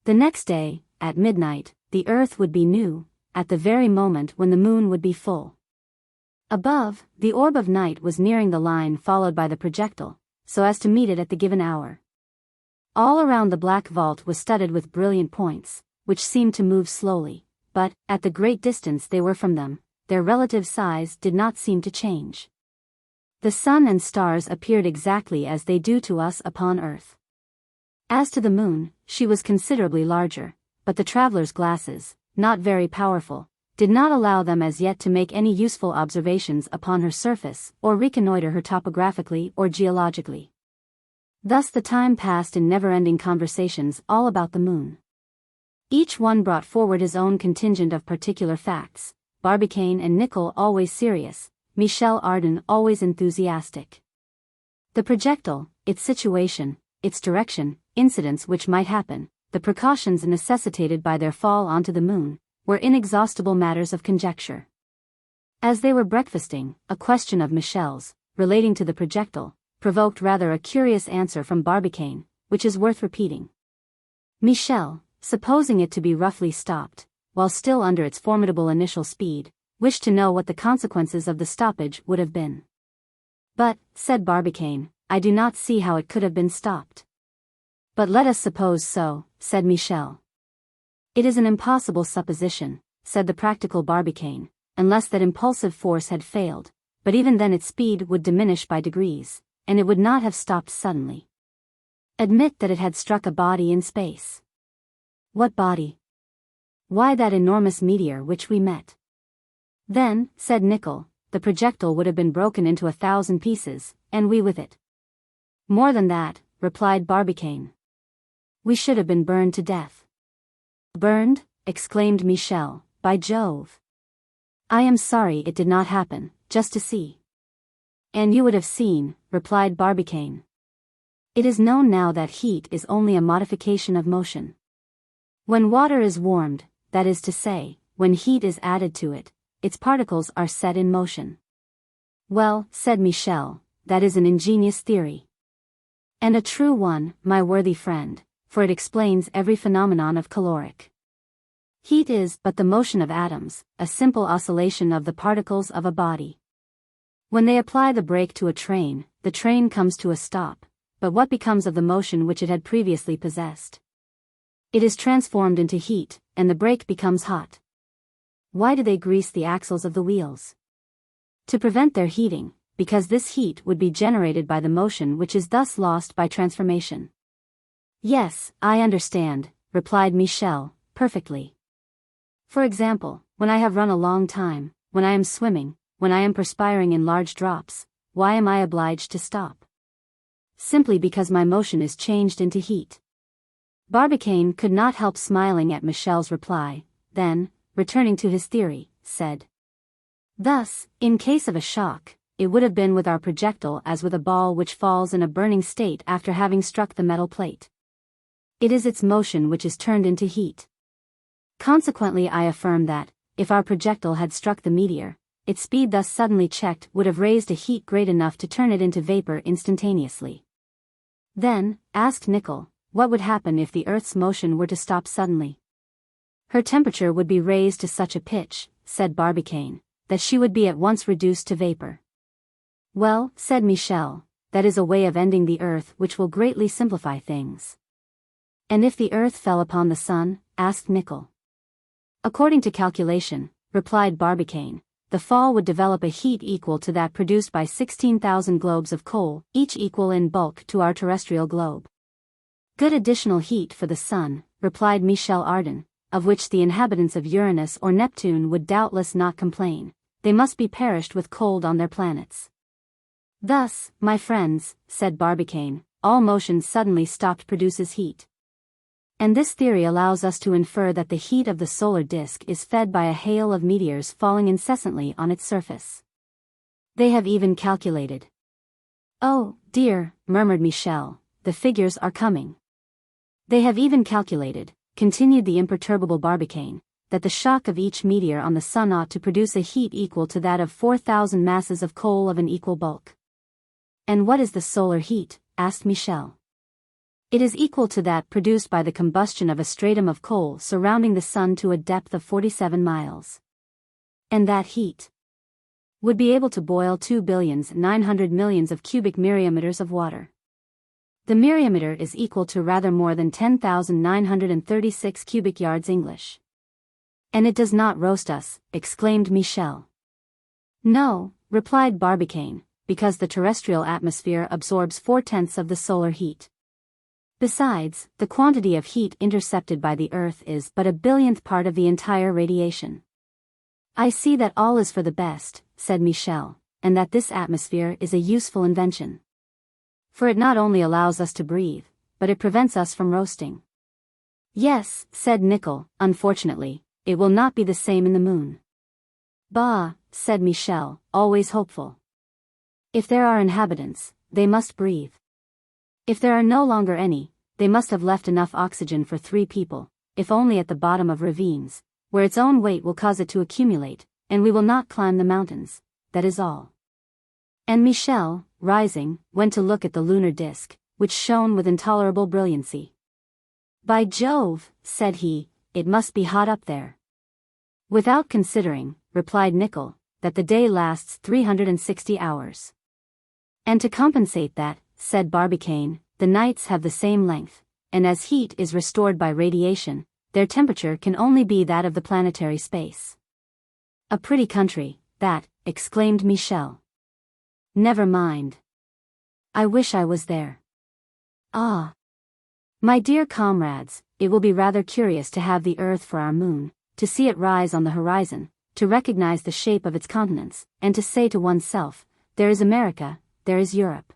The next day, at midnight, the Earth would be new, at the very moment when the moon would be full. Above, the orb of night was nearing the line followed by the projectile, so as to meet it at the given hour. All around the black vault was studded with brilliant points, which seemed to move slowly, but, at the great distance they were from them, their relative size did not seem to change. The sun and stars appeared exactly as they do to us upon Earth. As to the moon, she was considerably larger, but the travelers' glasses, not very powerful, did not allow them as yet to make any useful observations upon her surface or reconnoiter her topographically or geologically. Thus the time passed in never-ending conversations all about the moon. Each one brought forward his own contingent of particular facts, Barbicane and Nicholl always serious, Michel Ardan always enthusiastic. The projectile, its situation, its direction, incidents which might happen, the precautions necessitated by their fall onto the moon, were inexhaustible matters of conjecture. As they were breakfasting, a question of Michel's, relating to the projectile, provoked rather a curious answer from Barbicane, which is worth repeating. Michel, supposing it to be roughly stopped, while still under its formidable initial speed, wished to know what the consequences of the stoppage would have been. But, said Barbicane, I do not see how it could have been stopped. But let us suppose so, said Michel. It is an impossible supposition, said the practical Barbicane, unless that impulsive force had failed, but even then its speed would diminish by degrees, and it would not have stopped suddenly. Admit that it had struck a body in space. What body? Why, that enormous meteor which we met. Then, said Nicholl, the projectile would have been broken into 1,000 pieces, and we with it. More than that, replied Barbicane. We should have been burned to death. Burned? Exclaimed Michel, by Jove. I am sorry it did not happen, just to see. And you would have seen, replied Barbicane. It is known now that heat is only a modification of motion. When water is warmed, that is to say, when heat is added to it, its particles are set in motion. Well, said Michel, that is an ingenious theory. And a true one, my worthy friend, for it explains every phenomenon of caloric. Heat is but the motion of atoms, a simple oscillation of the particles of a body. When they apply the brake to a train, the train comes to a stop, but what becomes of the motion which it had previously possessed? It is transformed into heat, and the brake becomes hot. Why do they grease the axles of the wheels? To prevent their heating, because this heat would be generated by the motion which is thus lost by transformation. Yes, I understand, replied Michel, perfectly. For example, when I have run a long time, when I am swimming, when I am perspiring in large drops, why am I obliged to stop? Simply because my motion is changed into heat. Barbicane could not help smiling at Michel's reply, then, returning to his theory, said, "Thus, in case of a shock, it would have been with our projectile as with a ball which falls in a burning state after having struck the metal plate. It is its motion which is turned into heat. Consequently I affirm that, if our projectile had struck the meteor, its speed thus suddenly checked would have raised a heat great enough to turn it into vapor instantaneously." Then, asked Nicholl, what would happen if the Earth's motion were to stop suddenly? "Her temperature would be raised to such a pitch," said Barbicane, "that she would be at once reduced to vapor." "Well," said Michel, "that is a way of ending the Earth which will greatly simplify things." "And if the Earth fell upon the sun?" asked Nicholl. "According to calculation," replied Barbicane, "the fall would develop a heat equal to that produced by 16,000 globes of coal, each equal in bulk to our terrestrial globe." "Good additional heat for the sun," replied Michel Ardan, "of which the inhabitants of Uranus or Neptune would doubtless not complain. They must be perished with cold on their planets." "Thus, my friends," said Barbicane, "all motion suddenly stopped produces heat. And this theory allows us to infer that the heat of the solar disk is fed by a hail of meteors falling incessantly on its surface. They have even calculated—" "Oh, dear," murmured Michel, "the figures are coming." "They have even calculated," continued the imperturbable Barbicane, "that the shock of each meteor on the sun ought to produce a heat equal to that of 4,000 masses of coal of an equal bulk." "And what is the solar heat?" asked Michel. "It is equal to that produced by the combustion of a stratum of coal surrounding the sun to a depth of 47 miles. And that heat would be able to boil 2,900,000,000 of cubic myriameters of water. The myriameter is equal to rather more than 10,936 cubic yards English." "And it does not roast us," exclaimed Michel. "No," replied Barbicane, "because the terrestrial atmosphere absorbs 4/10 of the solar heat. Besides, the quantity of heat intercepted by the Earth is but a billionth part of the entire radiation." "I see that all is for the best," said Michel, "and that this atmosphere is a useful invention. For it not only allows us to breathe, but it prevents us from roasting." "Yes," said Nicholl, "unfortunately, it will not be the same in the moon." "Bah," said Michel, always hopeful. "If there are inhabitants, they must breathe. If there are no longer any, they must have left enough oxygen for 3 people, if only at the bottom of ravines, where its own weight will cause it to accumulate, and we will not climb the mountains, that is all." And Michel, rising, went to look at the lunar disk, which shone with intolerable brilliancy. "By Jove," said he, "it must be hot up there." "Without considering," replied Nicholl, "that the day lasts 360 hours. And to compensate that," said Barbicane, "the nights have the same length, and as heat is restored by radiation, their temperature can only be that of the planetary space." "A pretty country, that," exclaimed Michel. "Never mind. I wish I was there." "Ah, my dear comrades, it will be rather curious to have the Earth for our moon, to see it rise on the horizon, to recognize the shape of its continents, and to say to oneself, 'There is America, there is Europe.'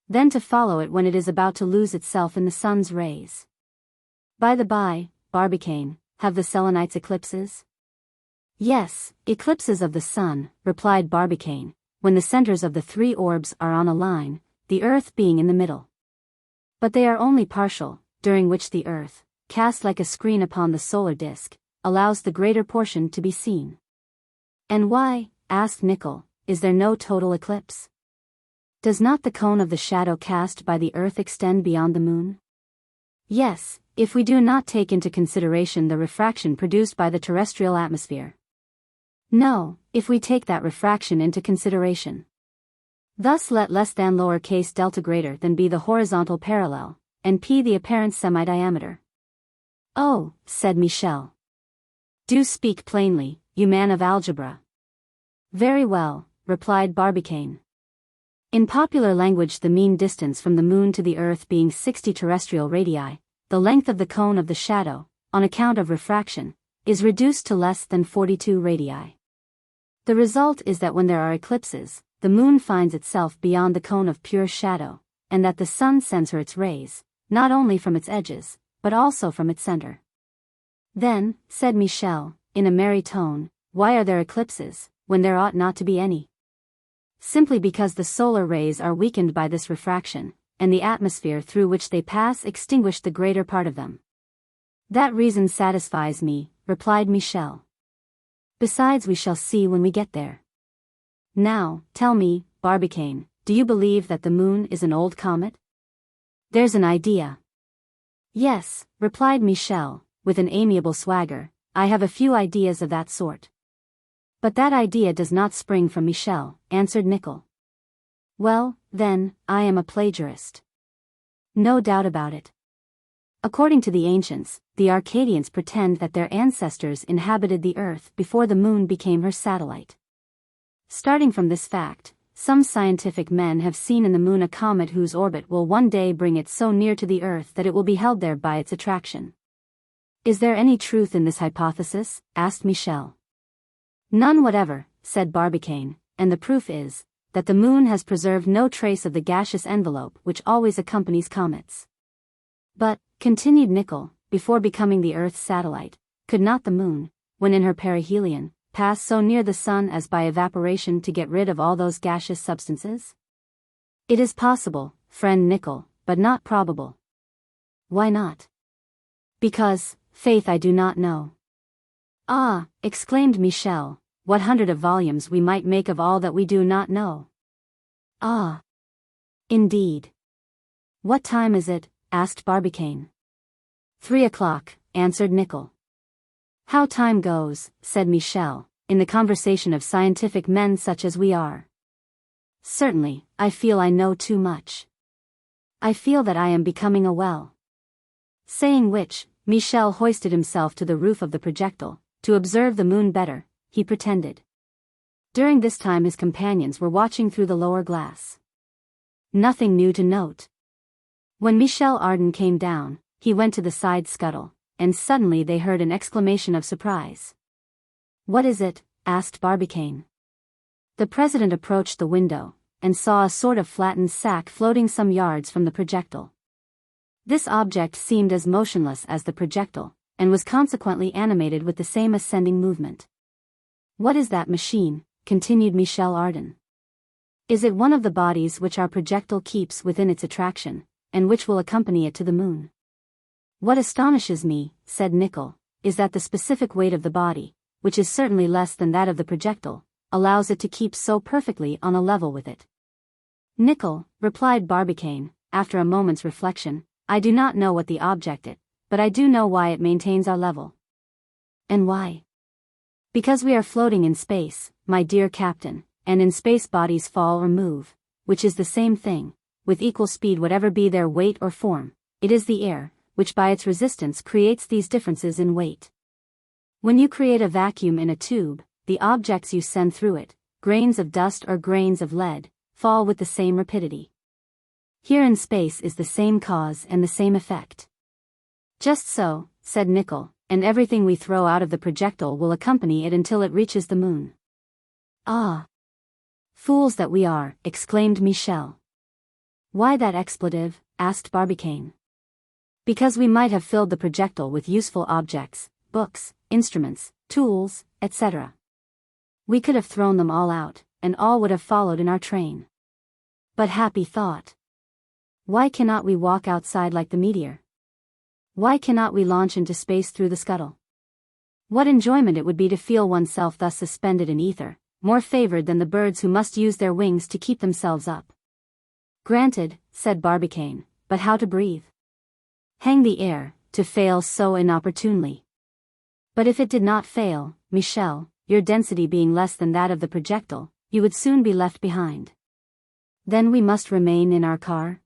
Then to follow it when it is about to lose itself in the sun's rays. By the by, Barbicane, have the Selenites eclipses?" "Yes, eclipses of the sun," replied Barbicane, "when the centers of the 3 orbs are on a line, the Earth being in the middle. But they are only partial, during which the Earth, cast like a screen upon the solar disk, allows the greater portion to be seen." "And why," asked Nicholl, "is there no total eclipse? Does not the cone of the shadow cast by the Earth extend beyond the moon?" "Yes, if we do not take into consideration the refraction produced by the terrestrial atmosphere." "No, if we take that refraction into consideration. Thus let less than lowercase delta greater than be the horizontal parallel, and p the apparent semi-diameter." "Oh," said Michel. "Do speak plainly, you man of algebra." "Very well," replied Barbicane. "In popular language, the mean distance from the moon to the Earth being 60 terrestrial radii, the length of the cone of the shadow, on account of refraction, is reduced to less than 42 radii. The result is that when there are eclipses, the moon finds itself beyond the cone of pure shadow, and that the sun sends her its rays, not only from its edges, but also from its center. Then, said Michel, in a merry tone, why are there eclipses, when there ought not to be any? Simply because the solar rays are weakened by this refraction, and the atmosphere through which they pass extinguished the greater part of them. That reason satisfies me, replied Michel. Besides, we shall see when we get there. Now, tell me, Barbicane, do you believe that the moon is an old comet? There's an idea. Yes, replied Michel, with an amiable swagger, I have a few ideas of that sort. But that idea does not spring from Michel, answered Nicholl. Well, then, I am a plagiarist. No doubt about it. According to the ancients, the Arcadians pretend that their ancestors inhabited the earth before the moon became her satellite. Starting from this fact, some scientific men have seen in the moon a comet whose orbit will one day bring it so near to the earth that it will be held there by its attraction. Is there any truth in this hypothesis? Asked Michel. None whatever, said Barbicane, and the proof is that the moon has preserved no trace of the gaseous envelope which always accompanies comets. But, continued Nicholl, before becoming the Earth's satellite, could not the moon, when in her perihelion, pass so near the sun as by evaporation to get rid of all those gaseous substances? It is possible, friend Nicholl, but not probable. Why not? Because, faith, I do not know. Ah, exclaimed Michel, what hundred of volumes we might make of all that we do not know. Ah. Indeed. What time is it? Asked Barbicane. 3 o'clock, answered Nicholl. How time goes, said Michel, in the conversation of scientific men such as we are. Certainly, I feel I know too much. I feel that I am becoming a well. Saying which, Michel hoisted himself to the roof of the projectile, to observe the moon better, he pretended. During this time his companions were watching through the lower glass. Nothing new to note. When Michel Ardan came down, he went to the side scuttle, and suddenly they heard an exclamation of surprise. What is it? Asked Barbicane. The president approached the window, and saw a sort of flattened sack floating some yards from the projectile. This object seemed as motionless as the projectile, and was consequently animated with the same ascending movement. What is that machine? Continued Michel Ardan. Is it one of the bodies which our projectile keeps within its attraction, and which will accompany it to the moon? What astonishes me, said Nicholl, is that the specific weight of the body, which is certainly less than that of the projectile, allows it to keep so perfectly on a level with it. Nicholl, replied Barbicane, after a moment's reflection, I do not know what the object is, but I do know why it maintains our level. And why? Because we are floating in space, my dear captain, and in space bodies fall or move, which is the same thing, with equal speed whatever be their weight or form. It is the air, which by its resistance creates these differences in weight. When you create a vacuum in a tube, the objects you send through it, grains of dust or grains of lead, fall with the same rapidity. Here in space is the same cause and the same effect. Just so, said Nicholl, and everything we throw out of the projectile will accompany it until it reaches the moon. Ah! Fools that we are, exclaimed Michel. Why that expletive? Asked Barbicane. Because we might have filled the projectile with useful objects, books, instruments, tools, etc. We could have thrown them all out, and all would have followed in our train. But happy thought! Why cannot we walk outside like the meteor? Why cannot we launch into space through the scuttle? What enjoyment it would be to feel oneself thus suspended in ether, more favored than the birds who must use their wings to keep themselves up. Granted, said Barbicane, but how to breathe? Hang the air, to fail so inopportunely. But if it did not fail, Michel, your density being less than that of the projectile, you would soon be left behind. Then we must remain in our car?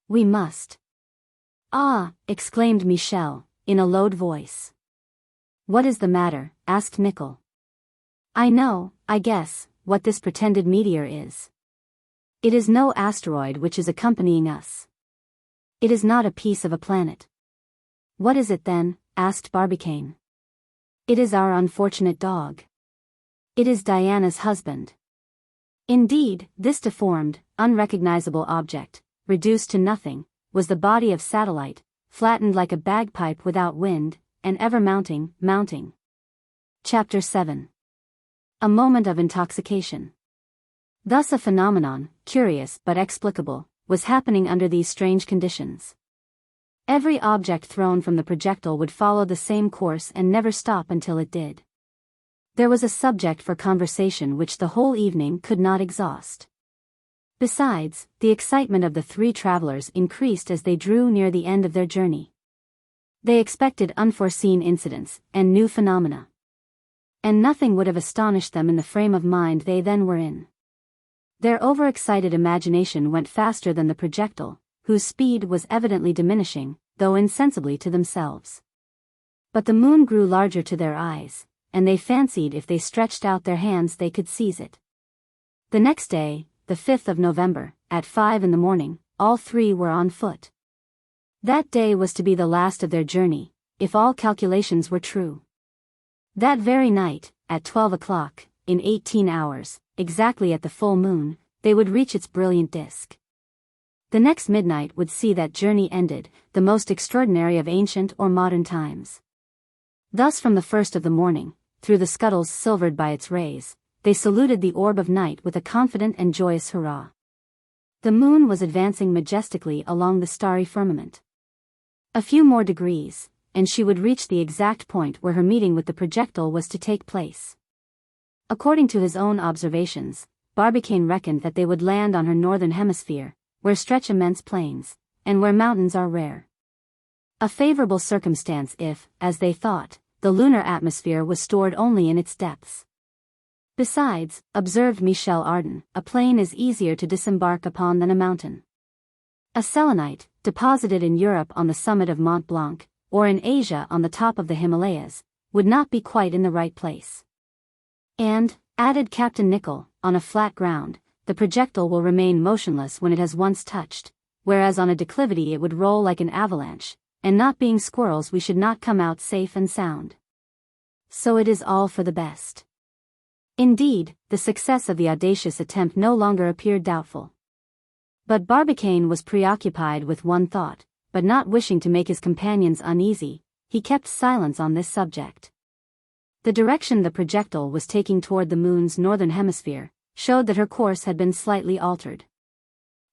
We must. Ah, exclaimed Michel, in a low voice. What is the matter? Asked Nicholl. I know, I guess, what this pretended meteor is. It is no asteroid which is accompanying us. It is not a piece of a planet. What is it then? Asked Barbicane. It is our unfortunate dog. It is Diana's husband. Indeed, this deformed, unrecognizable object, reduced to nothing, was the body of Satellite, flattened like a bagpipe without wind, and ever mounting. Chapter 7. A moment of intoxication. Thus a phenomenon, curious but explicable, was happening under these strange conditions. Every object thrown from the projectile would follow the same course and never stop until it did. There was a subject for conversation which the whole evening could not exhaust. Besides, the excitement of the three travelers increased as they drew near the end of their journey. They expected unforeseen incidents and new phenomena. And nothing would have astonished them in the frame of mind they then were in. Their overexcited imagination went faster than the projectile, whose speed was evidently diminishing, though insensibly to themselves. But the moon grew larger to their eyes, and they fancied if they stretched out their hands they could seize it. The next day, the 5th of November, at 5 in the morning, all three were on foot. That day was to be the last of their journey, if all calculations were true. That very night, at 12 o'clock, in 18 hours, exactly at the full moon, they would reach its brilliant disk. The next midnight would see that journey ended, the most extraordinary of ancient or modern times. Thus from the first of the morning, through the scuttles silvered by its rays, they saluted the orb of night with a confident and joyous hurrah. The moon was advancing majestically along the starry firmament. A few more degrees, and she would reach the exact point where her meeting with the projectile was to take place. According to his own observations, Barbicane reckoned that they would land on her northern hemisphere, where stretch immense plains, and where mountains are rare. A favorable circumstance if, as they thought, the lunar atmosphere was stored only in its depths. Besides, observed Michel Ardan, a plain is easier to disembark upon than a mountain. A selenite, deposited in Europe on the summit of Mont Blanc, or in Asia on the top of the Himalayas, would not be quite in the right place. And, added Captain Nicholl, on a flat ground, the projectile will remain motionless when it has once touched, whereas on a declivity it would roll like an avalanche, and not being squirrels we should not come out safe and sound. So it is all for the best. Indeed, the success of the audacious attempt no longer appeared doubtful. But Barbicane was preoccupied with one thought, but not wishing to make his companions uneasy, he kept silence on this subject. The direction the projectile was taking toward the moon's northern hemisphere showed that her course had been slightly altered.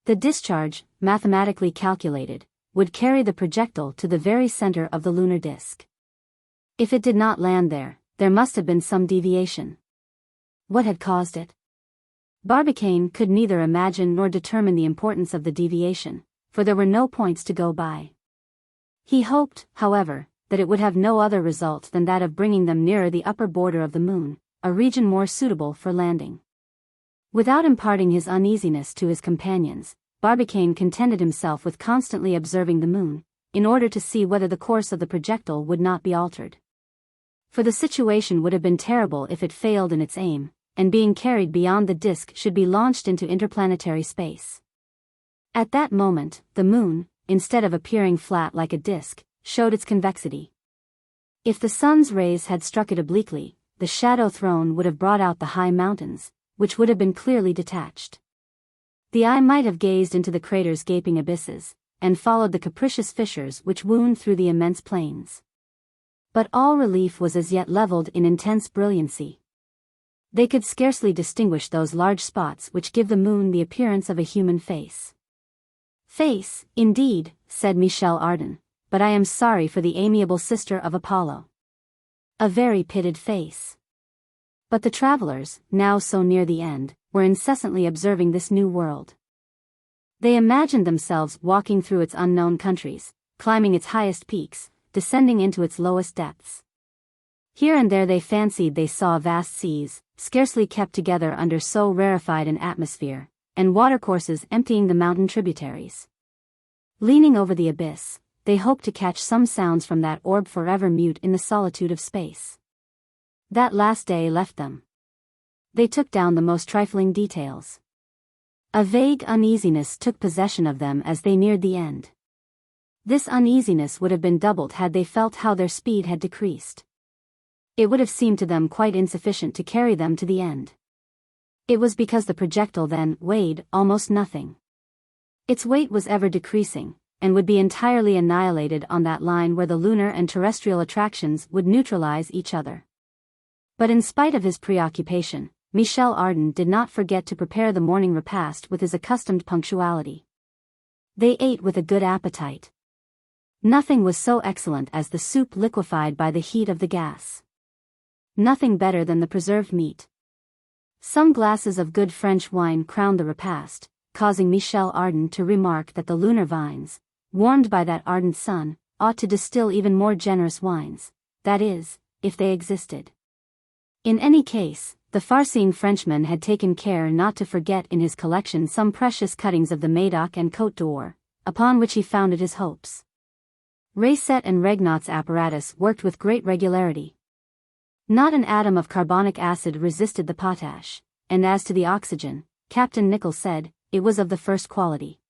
The discharge, mathematically calculated, would carry the projectile to the very center of the lunar disk. If it did not land there, there must have been some deviation. What had caused it? Barbicane could neither imagine nor determine the importance of the deviation, for there were no points to go by. He hoped, however, that it would have no other result than that of bringing them nearer the upper border of the moon, a region more suitable for landing. Without imparting his uneasiness to his companions, Barbicane contented himself with constantly observing the moon, in order to see whether the course of the projectile would not be altered. For the situation would have been terrible if it failed in its aim, and being carried beyond the disk should be launched into interplanetary space. At that moment, the moon, instead of appearing flat like a disk, showed its convexity. If the sun's rays had struck it obliquely, the shadow thrown would have brought out the high mountains, which would have been clearly detached. The eye might have gazed into the crater's gaping abysses, and followed the capricious fissures which wound through the immense plains. But all relief was as yet leveled in intense brilliancy. They could scarcely distinguish those large spots which give the moon the appearance of a human face. Face, indeed, said Michel Ardan, but I am sorry for the amiable sister of Apollo. A very pitted face. But the travelers, now so near the end, were incessantly observing this new world. They imagined themselves walking through its unknown countries, climbing its highest peaks, descending into its lowest depths. Here and there they fancied they saw vast seas, scarcely kept together under so rarefied an atmosphere, and watercourses emptying the mountain tributaries. Leaning over the abyss, they hoped to catch some sounds from that orb forever mute in the solitude of space. That last day left them. They took down the most trifling details. A vague uneasiness took possession of them as they neared the end. This uneasiness would have been doubled had they felt how their speed had decreased. It would have seemed to them quite insufficient to carry them to the end. It was because the projectile then weighed almost nothing. Its weight was ever decreasing, and would be entirely annihilated on that line where the lunar and terrestrial attractions would neutralize each other. But in spite of his preoccupation, Michel Ardan did not forget to prepare the morning repast with his accustomed punctuality. They ate with a good appetite. Nothing was so excellent as the soup liquefied by the heat of the gas. Nothing better than the preserved meat. Some glasses of good French wine crowned the repast, causing Michel Ardan to remark that the lunar vines, warmed by that ardent sun, ought to distill even more generous wines, that is, if they existed. In any case, the far-seeing Frenchman had taken care not to forget in his collection some precious cuttings of the Médoc and Côte d'Or, upon which he founded his hopes. Racet and Regnaut's apparatus worked with great regularity. Not an atom of carbonic acid resisted the potash, and as to the oxygen, Captain Nicholl said, it was of the first quality.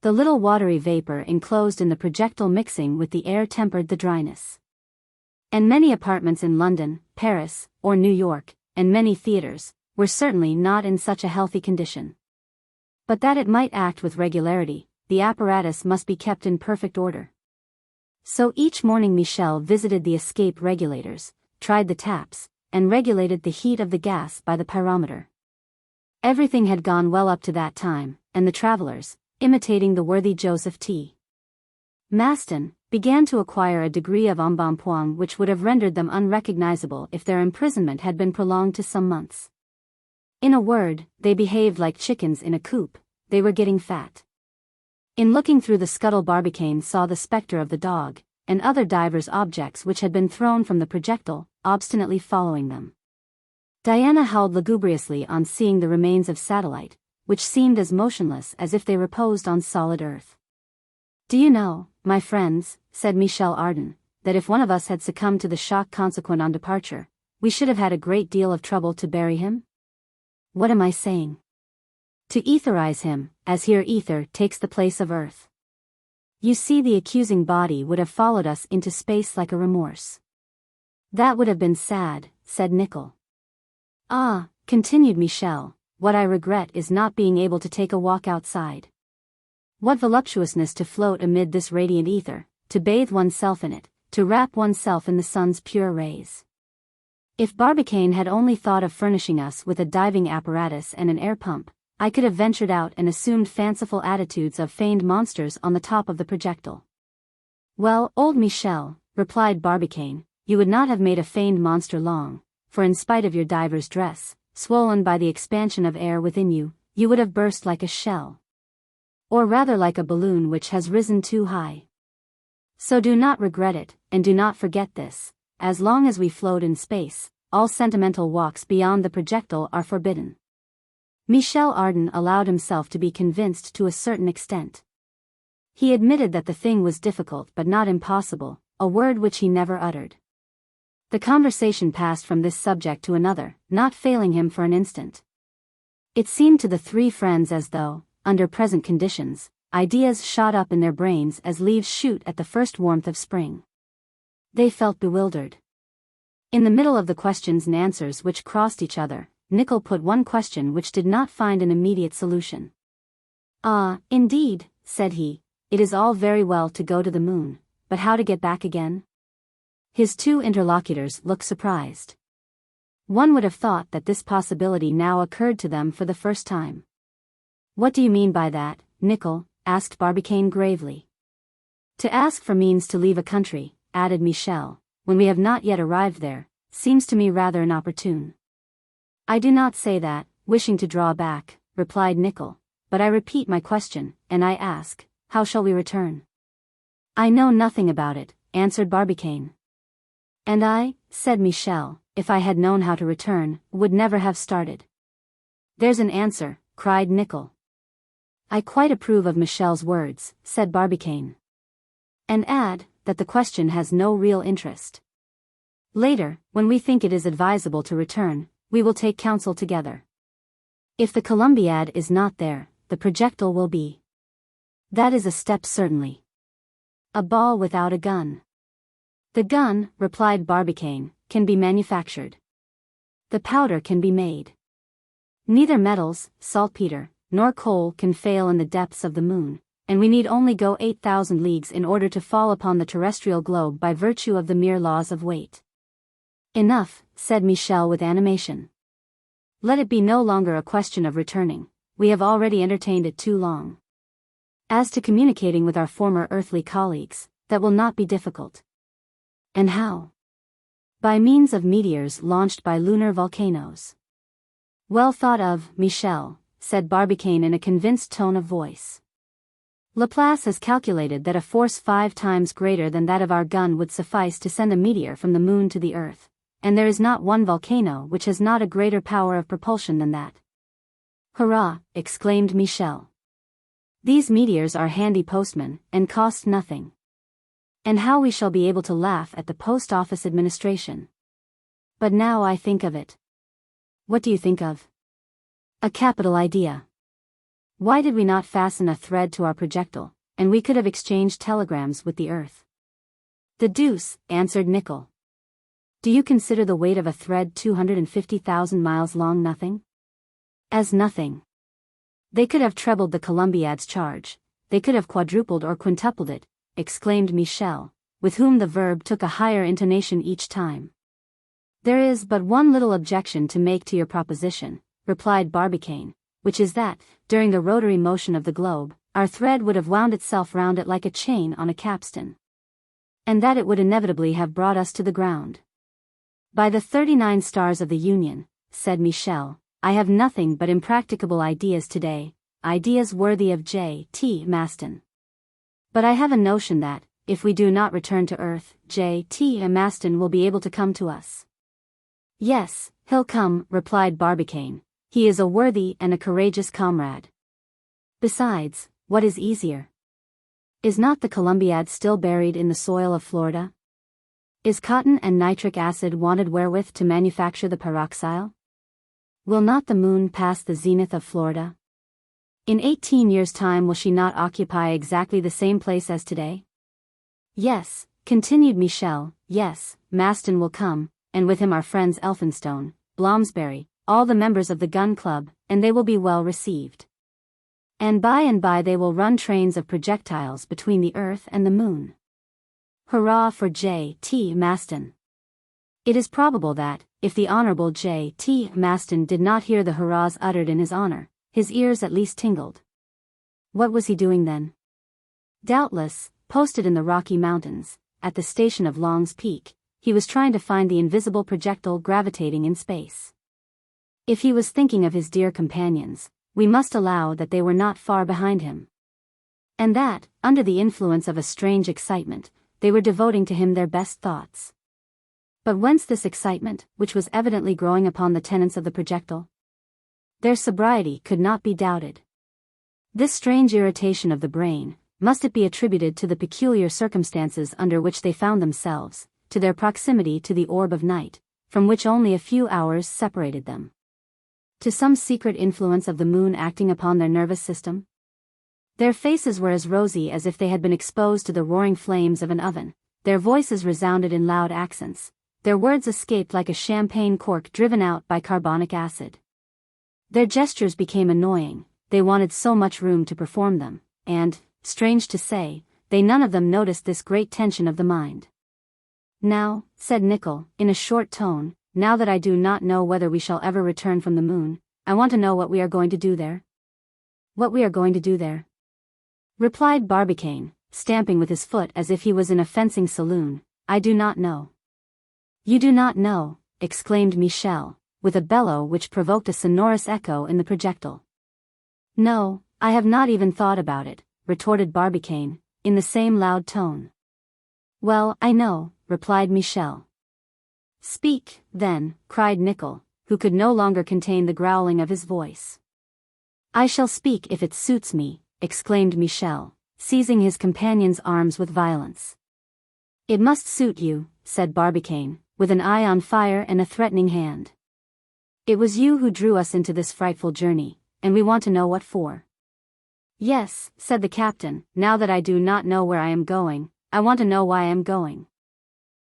The little watery vapor enclosed in the projectile mixing with the air tempered the dryness. And many apartments in London, Paris, or New York, and many theaters, were certainly not in such a healthy condition. But that it might act with regularity, the apparatus must be kept in perfect order. So each morning Michel visited the escape regulators, tried the taps, and regulated the heat of the gas by the pyrometer. Everything had gone well up to that time, and the travelers, imitating the worthy Joseph T. Maston, began to acquire a degree of embonpoint which would have rendered them unrecognizable if their imprisonment had been prolonged to some months. In a word, they behaved like chickens in a coop. They were getting fat. In looking through the scuttle, Barbicane saw the spectre of the dog, and other divers objects which had been thrown from the projectile, obstinately following them. Diana howled lugubriously on seeing the remains of Satellite, which seemed as motionless as if they reposed on solid earth. "Do you know, my friends," said Michel Ardan, "that if one of us had succumbed to the shock consequent on departure, we should have had a great deal of trouble to bury him? What am I saying? To etherize him, as here ether takes the place of earth. You see, the accusing body would have followed us into space like a remorse." "That would have been sad," said Nicholl. "Ah," continued Michel, "what I regret is not being able to take a walk outside. What voluptuousness to float amid this radiant ether, to bathe oneself in it, to wrap oneself in the sun's pure rays. If Barbicane had only thought of furnishing us with a diving apparatus and an air pump, I could have ventured out and assumed fanciful attitudes of feigned monsters on the top of the projectile." "Well, old Michel," replied Barbicane, "you would not have made a feigned monster long, for in spite of your diver's dress, swollen by the expansion of air within you, you would have burst like a shell. Or rather like a balloon which has risen too high. So do not regret it, and do not forget this: as long as we float in space, all sentimental walks beyond the projectile are forbidden." Michel Ardan allowed himself to be convinced to a certain extent. He admitted that the thing was difficult but not impossible, a word which he never uttered. The conversation passed from this subject to another, not failing him for an instant. It seemed to the three friends as though, under present conditions, ideas shot up in their brains as leaves shoot at the first warmth of spring. They felt bewildered. In the middle of the questions and answers which crossed each other, Nicholl put one question which did not find an immediate solution. "Ah, indeed," said he, "it is all very well to go to the moon, but how to get back again?" His two interlocutors looked surprised. One would have thought that this possibility now occurred to them for the first time. "What do you mean by that, Nicholl?" asked Barbicane gravely. "To ask for means to leave a country," added Michel, "when we have not yet arrived there, seems to me rather inopportune." "I do not say that, wishing to draw back," replied Nicholl, "but I repeat my question, and I ask, how shall we return?" "I know nothing about it," answered Barbicane. "And I," said Michel, "if I had known how to return, would never have started." "There's an answer," cried Nicholl. "I quite approve of Michel's words," said Barbicane. "And add, that the question has no real interest. Later, when we think it is advisable to return, we will take counsel together. If the Columbiad is not there, the projectile will be. That is a step certainly. A ball without a gun." "The gun," replied Barbicane, can be manufactured. The powder can be made. Neither metals, saltpeter, nor coal can fail in the depths of the moon, and we need only go 8,000 leagues in order to fall upon the terrestrial globe by virtue of the mere laws of weight. Enough, said Michel with animation. Let it be no longer a question of returning, we have already entertained it too long. As to communicating with our former earthly colleagues, that will not be difficult. And how? By means of meteors launched by lunar volcanoes. Well thought of, Michel, said Barbicane in a convinced tone of voice. Laplace has calculated that a force 5 times greater than that of our gun would suffice to send a meteor from the moon to the earth, and there is not one volcano which has not a greater power of propulsion than that. Hurrah! Exclaimed Michel. These meteors are handy postmen, and cost nothing. And how we shall be able to laugh at the post office administration. But now I think of it. What do you think of? A capital idea. Why did we not fasten a thread to our projectile, and we could have exchanged telegrams with the earth? The deuce, answered Nicholl. Do you consider the weight of a thread 250,000 miles long nothing? As nothing. They could have trebled the Columbiad's charge, they could have quadrupled or quintupled it, exclaimed Michel, with whom the verb took a higher intonation each time. There is but one little objection to make to your proposition, replied Barbicane, which is that, during the rotary motion of the globe, our thread would have wound itself round it like a chain on a capstan. And that it would inevitably have brought us to the ground. By the 39 stars of the Union, said Michel, I have nothing but impracticable ideas today, ideas worthy of J.T. Maston. But I have a notion that, if we do not return to Earth, J.T. Maston will be able to come to us. Yes, he'll come, replied Barbicane. He is a worthy and a courageous comrade. Besides, what is easier? Is not the Columbiad still buried in the soil of Florida? Is cotton and nitric acid wanted wherewith to manufacture the pyroxyle? Will not the moon pass the zenith of Florida? In 18 years' time will she not occupy exactly the same place as today? Yes, continued Michel, yes, Maston will come, and with him our friends Elphinstone, Blomsbury, all the members of the gun club, and they will be well received. And by they will run trains of projectiles between the earth and the moon. Hurrah for J.T. Maston! It is probable that, if the Honorable J.T. Maston did not hear the hurrahs uttered in his honor, his ears at least tingled. What was he doing then? Doubtless, posted in the Rocky Mountains, at the station of Long's Peak, he was trying to find the invisible projectile gravitating in space. If he was thinking of his dear companions, we must allow that they were not far behind him. And that, under the influence of a strange excitement, they were devoting to him their best thoughts. But whence this excitement, which was evidently growing upon the tenants of the projectile? Their sobriety could not be doubted. This strange irritation of the brain, must it be attributed to the peculiar circumstances under which they found themselves, to their proximity to the orb of night, from which only a few hours separated them? To some secret influence of the moon acting upon their nervous system? Their faces were as rosy as if they had been exposed to the roaring flames of an oven, their voices resounded in loud accents, their words escaped like a champagne cork driven out by carbonic acid. Their gestures became annoying, they wanted so much room to perform them, and, strange to say, they none of them noticed this great tension of the mind. Now, said Nicholl, in a short tone, now that I do not know whether we shall ever return from the moon, I want to know what we are going to do there. What we are going to do there? Replied Barbicane, stamping with his foot as if he was in a fencing saloon, I do not know. You do not know, exclaimed Michel, with a bellow which provoked a sonorous echo in the projectile. No, I have not even thought about it, retorted Barbicane, in the same loud tone. Well, I know, replied Michel. Speak, then, cried Nicholl, who could no longer contain the growling of his voice. I shall speak if it suits me, exclaimed Michel, seizing his companion's arms with violence. It must suit you, said Barbicane, with an eye on fire and a threatening hand. It was you who drew us into this frightful journey, and we want to know what for. Yes, said the captain, now that I do not know where I am going, I want to know why I am going.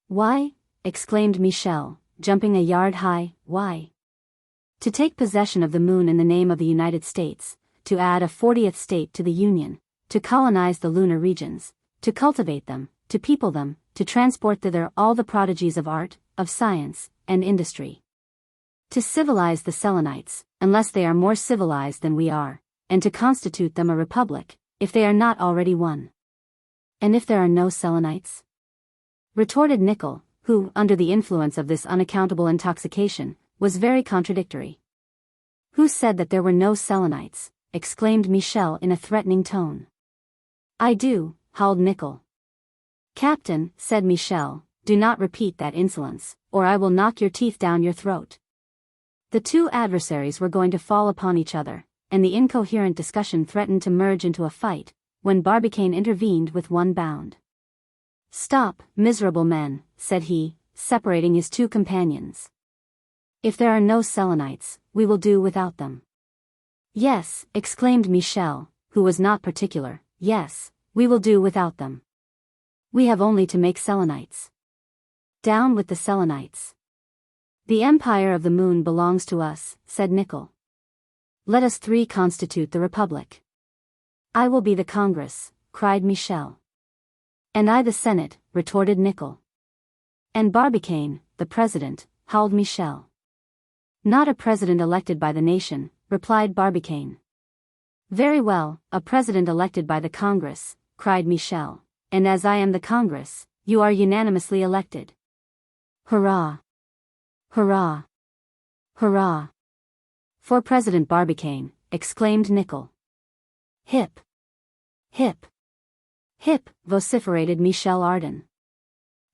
Why? exclaimed Michel, jumping a yard high. Why? To take possession of the moon in the name of the United States, to add a 40th state to the Union, to colonize the lunar regions, to cultivate them, to people them, to transport thither all the prodigies of art, of science, and industry. To civilize the Selenites, unless they are more civilized than we are, and to constitute them a republic, if they are not already one. And if there are no Selenites? Retorted Nicholl, who, under the influence of this unaccountable intoxication, was very contradictory. Who said that there were no Selenites? Exclaimed Michel in a threatening tone. I do, howled Nicholl. Captain, said Michel, do not repeat that insolence, or I will knock your teeth down your throat. The two adversaries were going to fall upon each other, and the incoherent discussion threatened to merge into a fight, when Barbicane intervened with one bound. Stop, miserable men, said he, separating his two companions. If there are no Selenites, we will do without them. Yes, exclaimed Michel, who was not particular, yes, we will do without them. We have only to make Selenites. Down with the Selenites. The empire of the moon belongs to us, said Nicholl. Let us three constitute the republic. I will be the Congress, cried Michel. And I the Senate, retorted Nicholl. And Barbicane, the president, howled Michel. Not a president elected by the nation, replied Barbicane. Very well, a president elected by the Congress, cried Michel, and as I am the Congress, you are unanimously elected. Hurrah! Hurrah! Hurrah! For President Barbicane, exclaimed Nicholl. Hip! Hip! Hip! Vociferated Michel Ardan.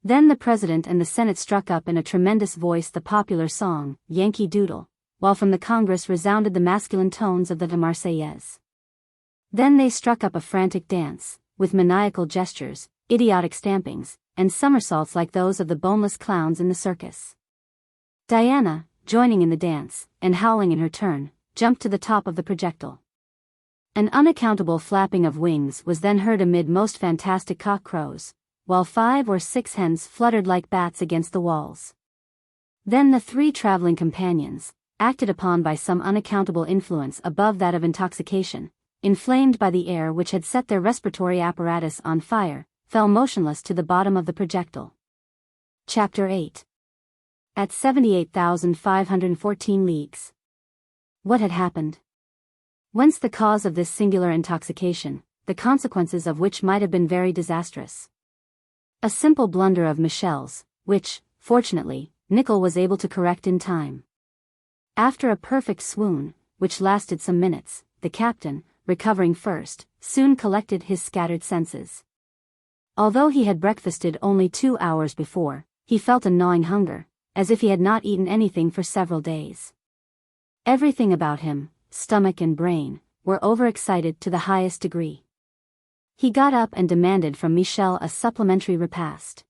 Then the President and the Senate struck up in a tremendous voice the popular song, Yankee Doodle, while from the Congress resounded the masculine tones of the Marseillaise. Then they struck up a frantic dance, with maniacal gestures, idiotic stampings, and somersaults like those of the boneless clowns in the circus. Diana, joining in the dance, and howling in her turn, jumped to the top of the projectile. An unaccountable flapping of wings was then heard amid most fantastic cock crows, while 5 or 6 hens fluttered like bats against the walls. Then the three traveling companions, acted upon by some unaccountable influence above that of intoxication, inflamed by the air which had set their respiratory apparatus on fire, fell motionless to the bottom of the projectile. Chapter 8. At 78,514 leagues. What had happened? Whence the cause of this singular intoxication, the consequences of which might have been very disastrous? A simple blunder of Michel's, which, fortunately, Nicholl was able to correct in time. After a perfect swoon, which lasted some minutes, the captain, recovering first, soon collected his scattered senses. Although he had breakfasted only 2 hours before, he felt a gnawing hunger, as if he had not eaten anything for several days. Everything about him, stomach and brain, were overexcited to the highest degree. He got up and demanded from Michel a supplementary repast.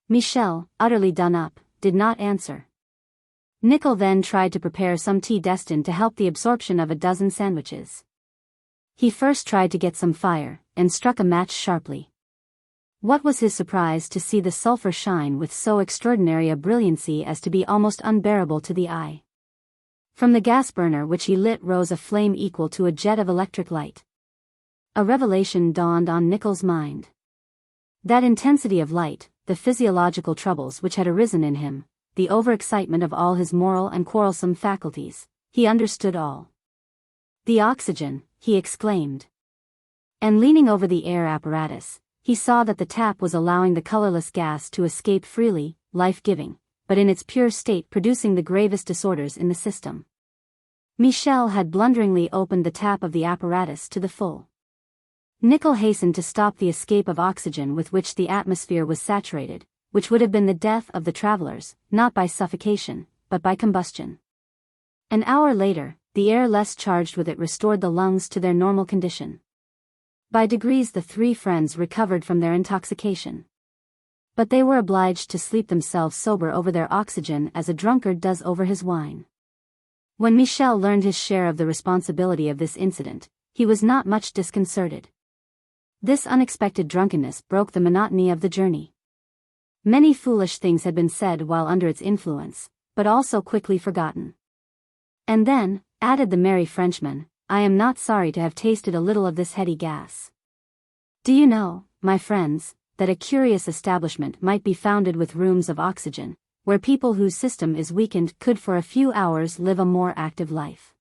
Michel, utterly done up, did not answer. Nicholl then tried to prepare some tea destined to help the absorption of a dozen sandwiches. He first tried to get some fire, and struck a match sharply. What was his surprise to see the sulphur shine with so extraordinary a brilliancy as to be almost unbearable to the eye. From the gas burner which he lit rose a flame equal to a jet of electric light. A revelation dawned on Nicholl's mind. That intensity of light, the physiological troubles which had arisen in him, the overexcitement of all his moral and quarrelsome faculties, he understood all. The oxygen, he exclaimed. And leaning over the air apparatus, he saw that the tap was allowing the colorless gas to escape freely, life-giving, but in its pure state producing the gravest disorders in the system. Michel had blunderingly opened the tap of the apparatus to the full. Nicholl hastened to stop the escape of oxygen with which the atmosphere was saturated, which would have been the death of the travelers, not by suffocation, but by combustion. An hour later, the air less charged with it restored the lungs to their normal condition. By degrees the three friends recovered from their intoxication. But they were obliged to sleep themselves sober over their oxygen as a drunkard does over his wine. When Michel learned his share of the responsibility of this incident, he was not much disconcerted. This unexpected drunkenness broke the monotony of the journey. Many foolish things had been said while under its influence, but also quickly forgotten. And then, added the merry Frenchman, I am not sorry to have tasted a little of this heady gas. Do you know, my friends, that a curious establishment might be founded with rooms of oxygen, where people whose system is weakened could for a few hours live a more active life.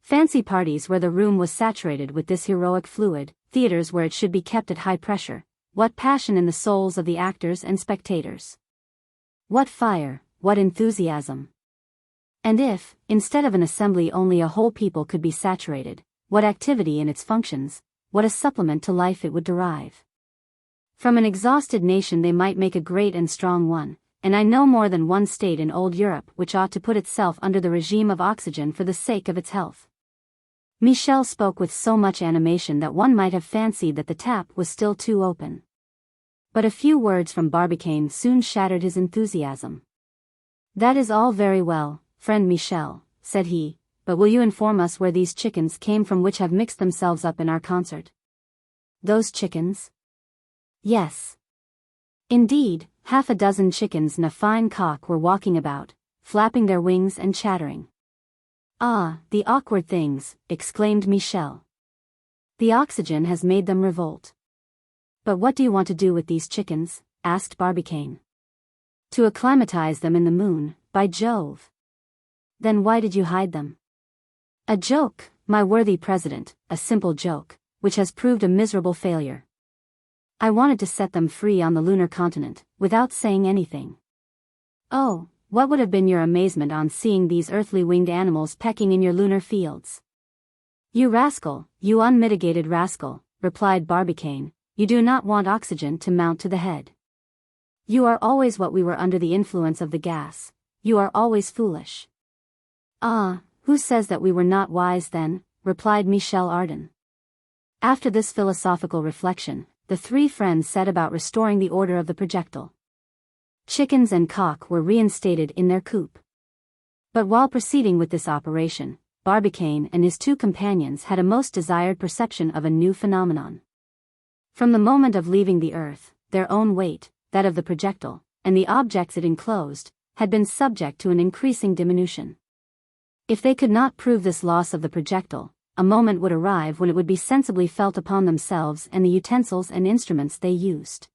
Fancy parties where the room was saturated with this heroic fluid, theaters where it should be kept at high pressure. What passion in the souls of the actors and spectators! What fire, what enthusiasm! And if, instead of an assembly only a whole people could be saturated, what activity in its functions, what a supplement to life it would derive. From an exhausted nation they might make a great and strong one, and I know more than one state in old Europe which ought to put itself under the regime of oxygen for the sake of its health. Michel spoke with so much animation that one might have fancied that the tap was still too open. But a few words from Barbicane soon shattered his enthusiasm. That is all very well, friend Michel, said he, but will you inform us where these chickens came from which have mixed themselves up in our concert? Those chickens? Yes. Indeed, 6 chickens and a fine cock were walking about, flapping their wings and chattering. Ah, the awkward things, exclaimed Michel. The oxygen has made them revolt. But what do you want to do with these chickens? Asked Barbicane. To acclimatize them in the moon, by Jove. Then why did you hide them? A joke, my worthy president, a simple joke, which has proved a miserable failure. I wanted to set them free on the lunar continent, without saying anything. Oh, what would have been your amazement on seeing these earthly winged animals pecking in your lunar fields? You rascal, you unmitigated rascal, replied Barbicane, you do not want oxygen to mount to the head. You are always what we were under the influence of the gas, you are always foolish. Ah, who says that we were not wise then, replied Michel Ardan. After this philosophical reflection, the three friends set about restoring the order of the projectile. Chickens and cock were reinstated in their coop. But while proceeding with this operation, Barbicane and his 2 companions had a most desired perception of a new phenomenon. From the moment of leaving the earth, their own weight, that of the projectile, and the objects it enclosed, had been subject to an increasing diminution. If they could not prove this loss of the projectile, a moment would arrive when it would be sensibly felt upon themselves and the utensils and instruments they used.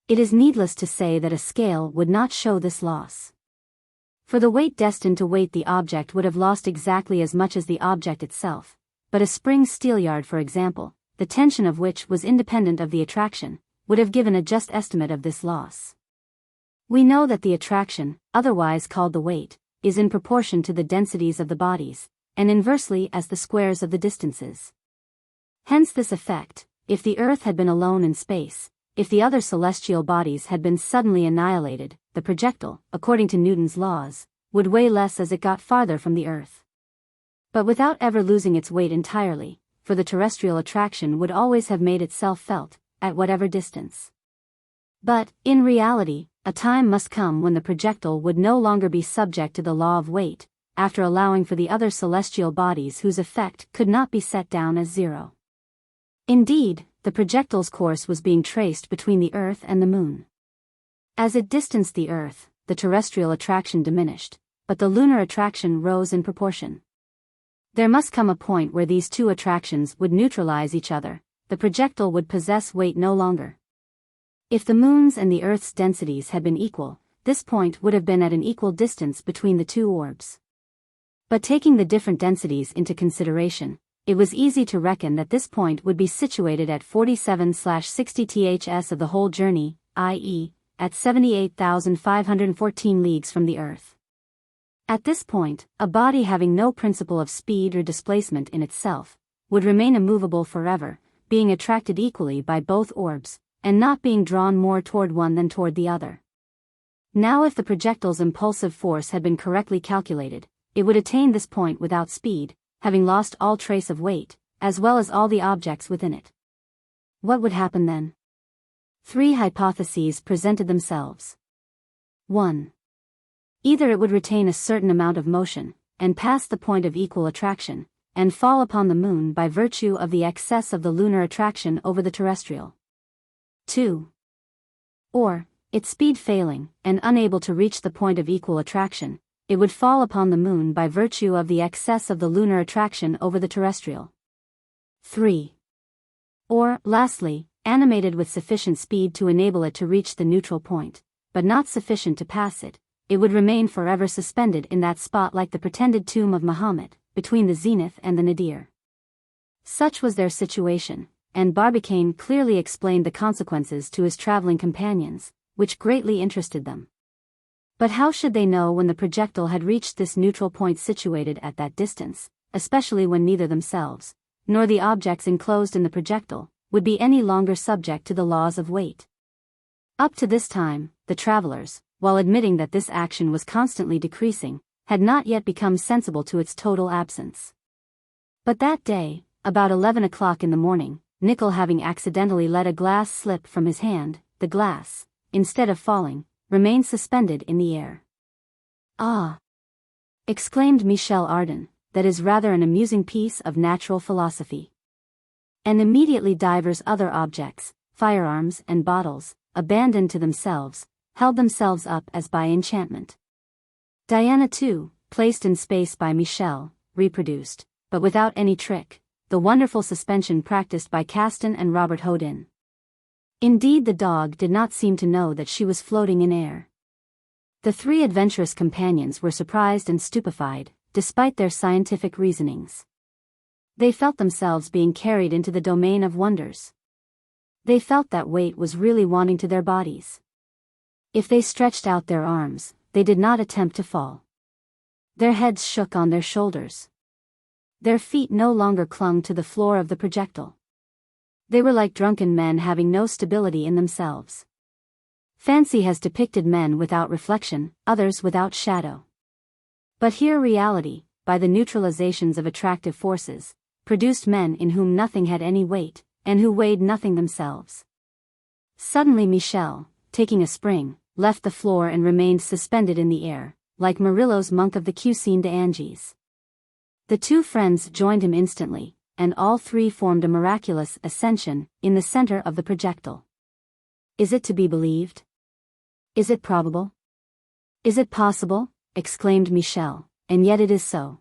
It is needless to say that a scale would not show this loss. For the weight destined to weight the object would have lost exactly as much as the object itself, but a spring steelyard, for example, the tension of which was independent of the attraction, would have given a just estimate of this loss. We know that the attraction, otherwise called the weight, is in proportion to the densities of the bodies, and inversely as the squares of the distances. Hence this effect, if the Earth had been alone in space, if the other celestial bodies had been suddenly annihilated, the projectile, according to Newton's laws, would weigh less as it got farther from the Earth. But without ever losing its weight entirely, for the terrestrial attraction would always have made itself felt, at whatever distance. But, in reality, a time must come when the projectile would no longer be subject to the law of weight, after allowing for the other celestial bodies whose effect could not be set down as 0. Indeed, the projectile's course was being traced between the Earth and the Moon. As it distanced the Earth, the terrestrial attraction diminished, but the lunar attraction rose in proportion. There must come a point where these 2 attractions would neutralize each other, the projectile would possess weight no longer. If the Moon's and the Earth's densities had been equal, this point would have been at an equal distance between the 2 orbs. But taking the different densities into consideration, it was easy to reckon that this point would be situated at 47/60 ths of the whole journey, i.e., at 78,514 leagues from the Earth. At this point, a body having no principle of speed or displacement in itself, would remain immovable forever, being attracted equally by both orbs, and not being drawn more toward one than toward the other. Now if the projectile's impulsive force had been correctly calculated, it would attain this point without speed, having lost all trace of weight, as well as all the objects within it. What would happen then? 3 hypotheses presented themselves. 1. Either it would retain a certain amount of motion, and pass the point of equal attraction, and fall upon the Moon by virtue of the excess of the lunar attraction over the terrestrial. 2. Or, its speed failing, and unable to reach the point of equal attraction, it would fall upon the moon by virtue of the excess of the lunar attraction over the terrestrial. 3. Or, lastly, animated with sufficient speed to enable it to reach the neutral point, but not sufficient to pass it, it would remain forever suspended in that spot like the pretended tomb of Mahomet, between the zenith and the nadir. Such was their situation, and Barbicane clearly explained the consequences to his traveling companions, which greatly interested them. But how should they know when the projectile had reached this neutral point situated at that distance, especially when neither themselves, nor the objects enclosed in the projectile, would be any longer subject to the laws of weight? Up to this time, the travelers, while admitting that this action was constantly decreasing, had not yet become sensible to its total absence. But that day, about 11 o'clock in the morning, Nicholl having accidentally let a glass slip from his hand, the glass, instead of falling, remained suspended in the air. "Ah!" exclaimed Michel Ardan, "that is rather an amusing piece of natural philosophy." And immediately divers other objects, firearms and bottles, abandoned to themselves, held themselves up as by enchantment. Diana too, placed in space by Michel, reproduced, but without any trick, the wonderful suspension practiced by Caston and Robert Houdin. Indeed, the dog did not seem to know that she was floating in air. The three adventurous companions were surprised and stupefied, despite their scientific reasonings. They felt themselves being carried into the domain of wonders. They felt that weight was really wanting to their bodies. If they stretched out their arms, they did not attempt to fall. Their heads shook on their shoulders. Their feet no longer clung to the floor of the projectile. They were like drunken men having no stability in themselves. Fancy has depicted men without reflection, others without shadow. But here reality, by the neutralizations of attractive forces, produced men in whom nothing had any weight, and who weighed nothing themselves. Suddenly Michel, taking a spring, left the floor and remained suspended in the air, like Murillo's monk of the Cuisine d'Angers. The two friends joined him instantly, and all three formed a miraculous ascension in the center of the projectile. Is it to be believed? Is it probable? Is it possible? Exclaimed Michel, and yet it is so.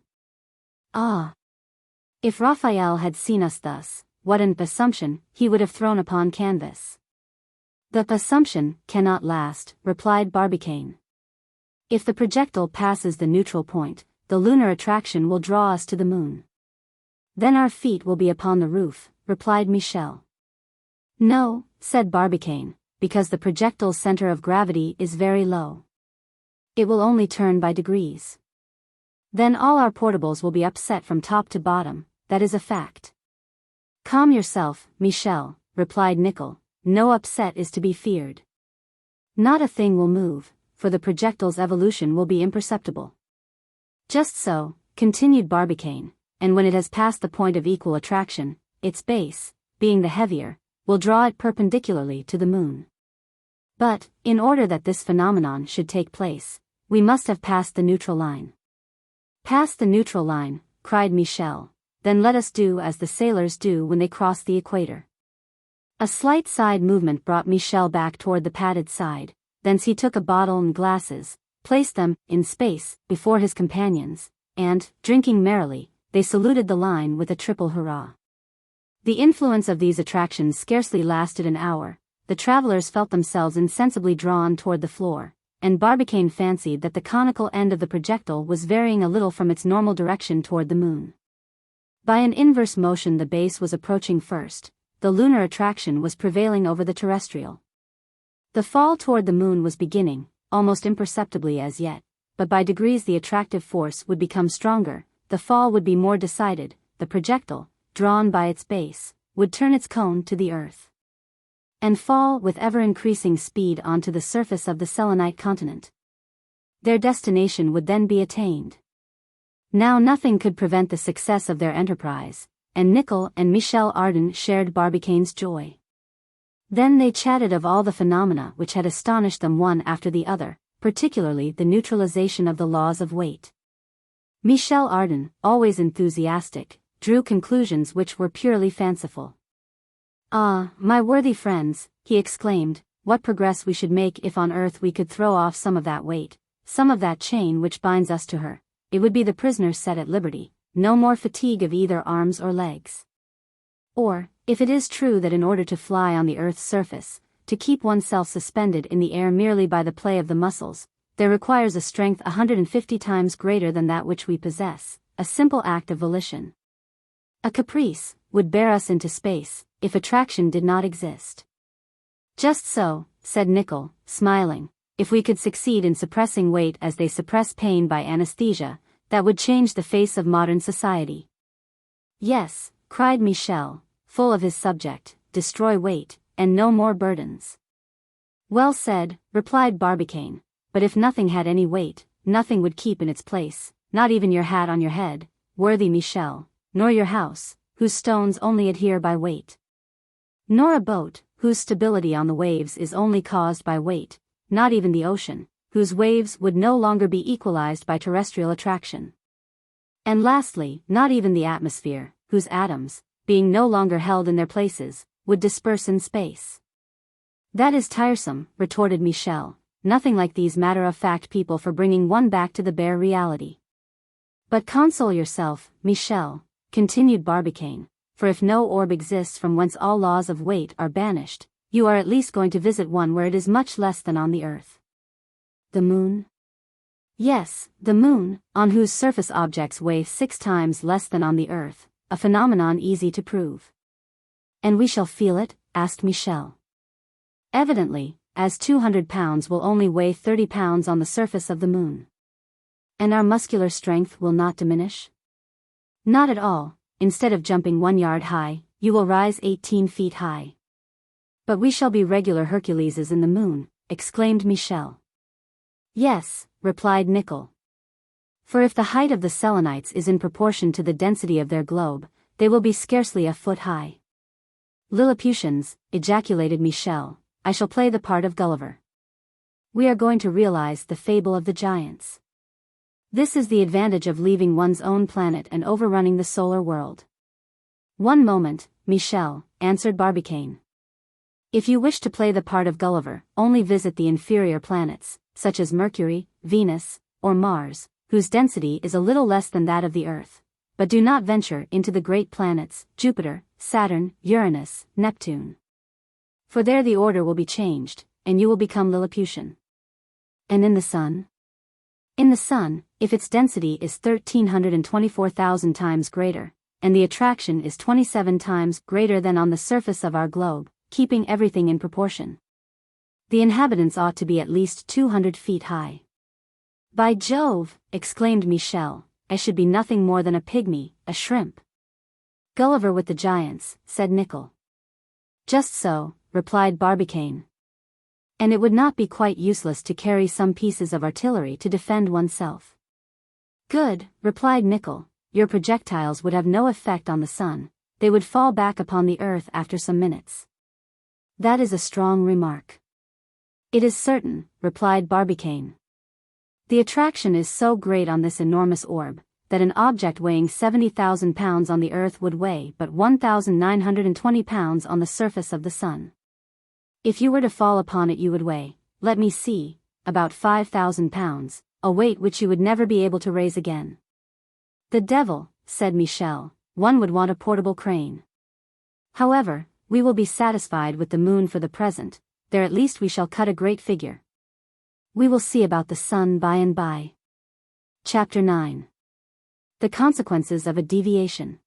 Ah! If Raphael had seen us thus, what an assumption he would have thrown upon canvas. The assumption cannot last, replied Barbicane. If the projectile passes the neutral point, the lunar attraction will draw us to the moon. Then our feet will be upon the roof, replied Michel. No, said Barbicane, because the projectile's center of gravity is very low. It will only turn by degrees. Then all our portables will be upset from top to bottom, that is a fact. Calm yourself, Michel, replied Nicholl, no upset is to be feared. Not a thing will move, for the projectile's evolution will be imperceptible. Just so, continued Barbicane, and when it has passed the point of equal attraction, its base, being the heavier, will draw it perpendicularly to the moon. But, in order that this phenomenon should take place, we must have passed the neutral line. Past the neutral line, cried Michel, then let us do as the sailors do when they cross the equator. A slight side movement brought Michel back toward the padded side, thence he took a bottle and glasses, placed them, in space, before his companions, and, drinking merrily, they saluted the line with a triple hurrah. The influence of these attractions scarcely lasted an hour. The travelers felt themselves insensibly drawn toward the floor, and Barbicane fancied that the conical end of the projectile was varying a little from its normal direction toward the moon. By an inverse motion the base was approaching first, the lunar attraction was prevailing over the terrestrial. The fall toward the moon was beginning, almost imperceptibly as yet, but by degrees the attractive force would become stronger, the fall would be more decided, the projectile, drawn by its base, would turn its cone to the earth and fall with ever-increasing speed onto the surface of the Selenite continent. Their destination would then be attained. Now nothing could prevent the success of their enterprise, and Nicholl and Michel Ardan shared Barbicane's joy. Then they chatted of all the phenomena which had astonished them one after the other, particularly the neutralization of the laws of weight. Michel Ardan, always enthusiastic, drew conclusions which were purely fanciful. Ah, my worthy friends, he exclaimed, what progress we should make if on earth we could throw off some of that weight, some of that chain which binds us to her. It would be the prisoner set at liberty, no more fatigue of either arms or legs. Or, if it is true that in order to fly on the earth's surface, to keep oneself suspended in the air merely by the play of the muscles, there requires a strength 150 times greater than that which we possess, a simple act of volition, a caprice, would bear us into space, if attraction did not exist. Just so, said Nickel, smiling, if we could succeed in suppressing weight as they suppress pain by anesthesia, that would change the face of modern society. Yes, cried Michel, full of his subject, destroy weight, and no more burdens. Well said, replied Barbicane, but if nothing had any weight, nothing would keep in its place, not even your hat on your head, worthy Michel, nor your house, whose stones only adhere by weight. Nor a boat, whose stability on the waves is only caused by weight, not even the ocean, whose waves would no longer be equalized by terrestrial attraction. And lastly, not even the atmosphere, whose atoms, being no longer held in their places, would disperse in space. That is tiresome, retorted Michel, nothing like these matter-of-fact people for bringing one back to the bare reality. But console yourself, Michel, continued Barbicane, for if no orb exists from whence all laws of weight are banished, you are at least going to visit one where it is much less than on the earth. The moon? Yes, the moon, on whose surface objects weigh 6 times less than on the earth, a phenomenon easy to prove. And we shall feel it? Asked Michel. Evidently, as 200 pounds will only weigh 30 pounds on the surface of the moon. And our muscular strength will not diminish? Not at all. Instead of jumping 1 yard high, you will rise 18 feet high. But we shall be regular Herculeses in the moon, exclaimed Michel. Yes, replied Nickel. For if the height of the Selenites is in proportion to the density of their globe, they will be scarcely a foot high. Lilliputians, ejaculated Michel, I shall play the part of Gulliver. We are going to realize the fable of the giants. This is the advantage of leaving one's own planet and overrunning the solar world. One moment, Michel, answered Barbicane. If you wish to play the part of Gulliver, only visit the inferior planets, such as Mercury, Venus, or Mars, whose density is a little less than that of the Earth. But do not venture into the great planets, Jupiter, Saturn, Uranus, Neptune. For there the order will be changed, and you will become Lilliputian. And in the Sun? In the Sun, if its density is 1,324,000 times greater, and the attraction is 27 times greater than on the surface of our globe, keeping everything in proportion, the inhabitants ought to be at least 200 feet high. By Jove, exclaimed Michel, I should be nothing more than a pygmy, a shrimp. Gulliver with the giants, said Nickel. Just so, replied Barbicane. And it would not be quite useless to carry some pieces of artillery to defend oneself. Good, replied Nickel, your projectiles would have no effect on the sun, they would fall back upon the earth after some minutes. That is a strong remark. It is certain, replied Barbicane. The attraction is so great on this enormous orb, that an object weighing 70,000 pounds on the earth would weigh but 1,920 pounds on the surface of the sun. If you were to fall upon it you would weigh, let me see, about 5,000 pounds, a weight which you would never be able to raise again. The devil, said Michel, one would want a portable crane. However, we will be satisfied with the moon for the present, there at least we shall cut a great figure. We will see about the sun by and by. Chapter 9. The consequences of a deviation.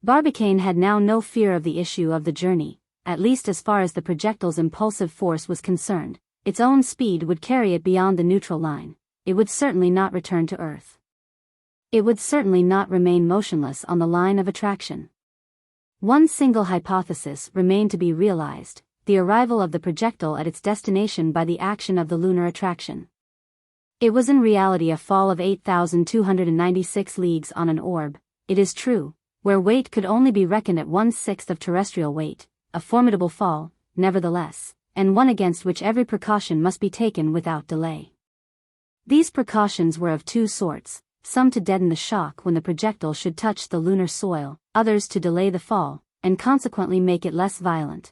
Barbicane had now no fear of the issue of the journey, at least as far as the projectile's impulsive force was concerned. Its own speed would carry it beyond the neutral line. It would certainly not return to Earth. It would certainly not remain motionless on the line of attraction. One single hypothesis remained to be realized, the arrival of the projectile at its destination by the action of the lunar attraction. It was in reality a fall of 8,296 leagues on an orb, it is true, where weight could only be reckoned at 1/6 of terrestrial weight, a formidable fall, nevertheless, and one against which every precaution must be taken without delay. These precautions were of two sorts, some to deaden the shock when the projectile should touch the lunar soil, others to delay the fall, and consequently make it less violent.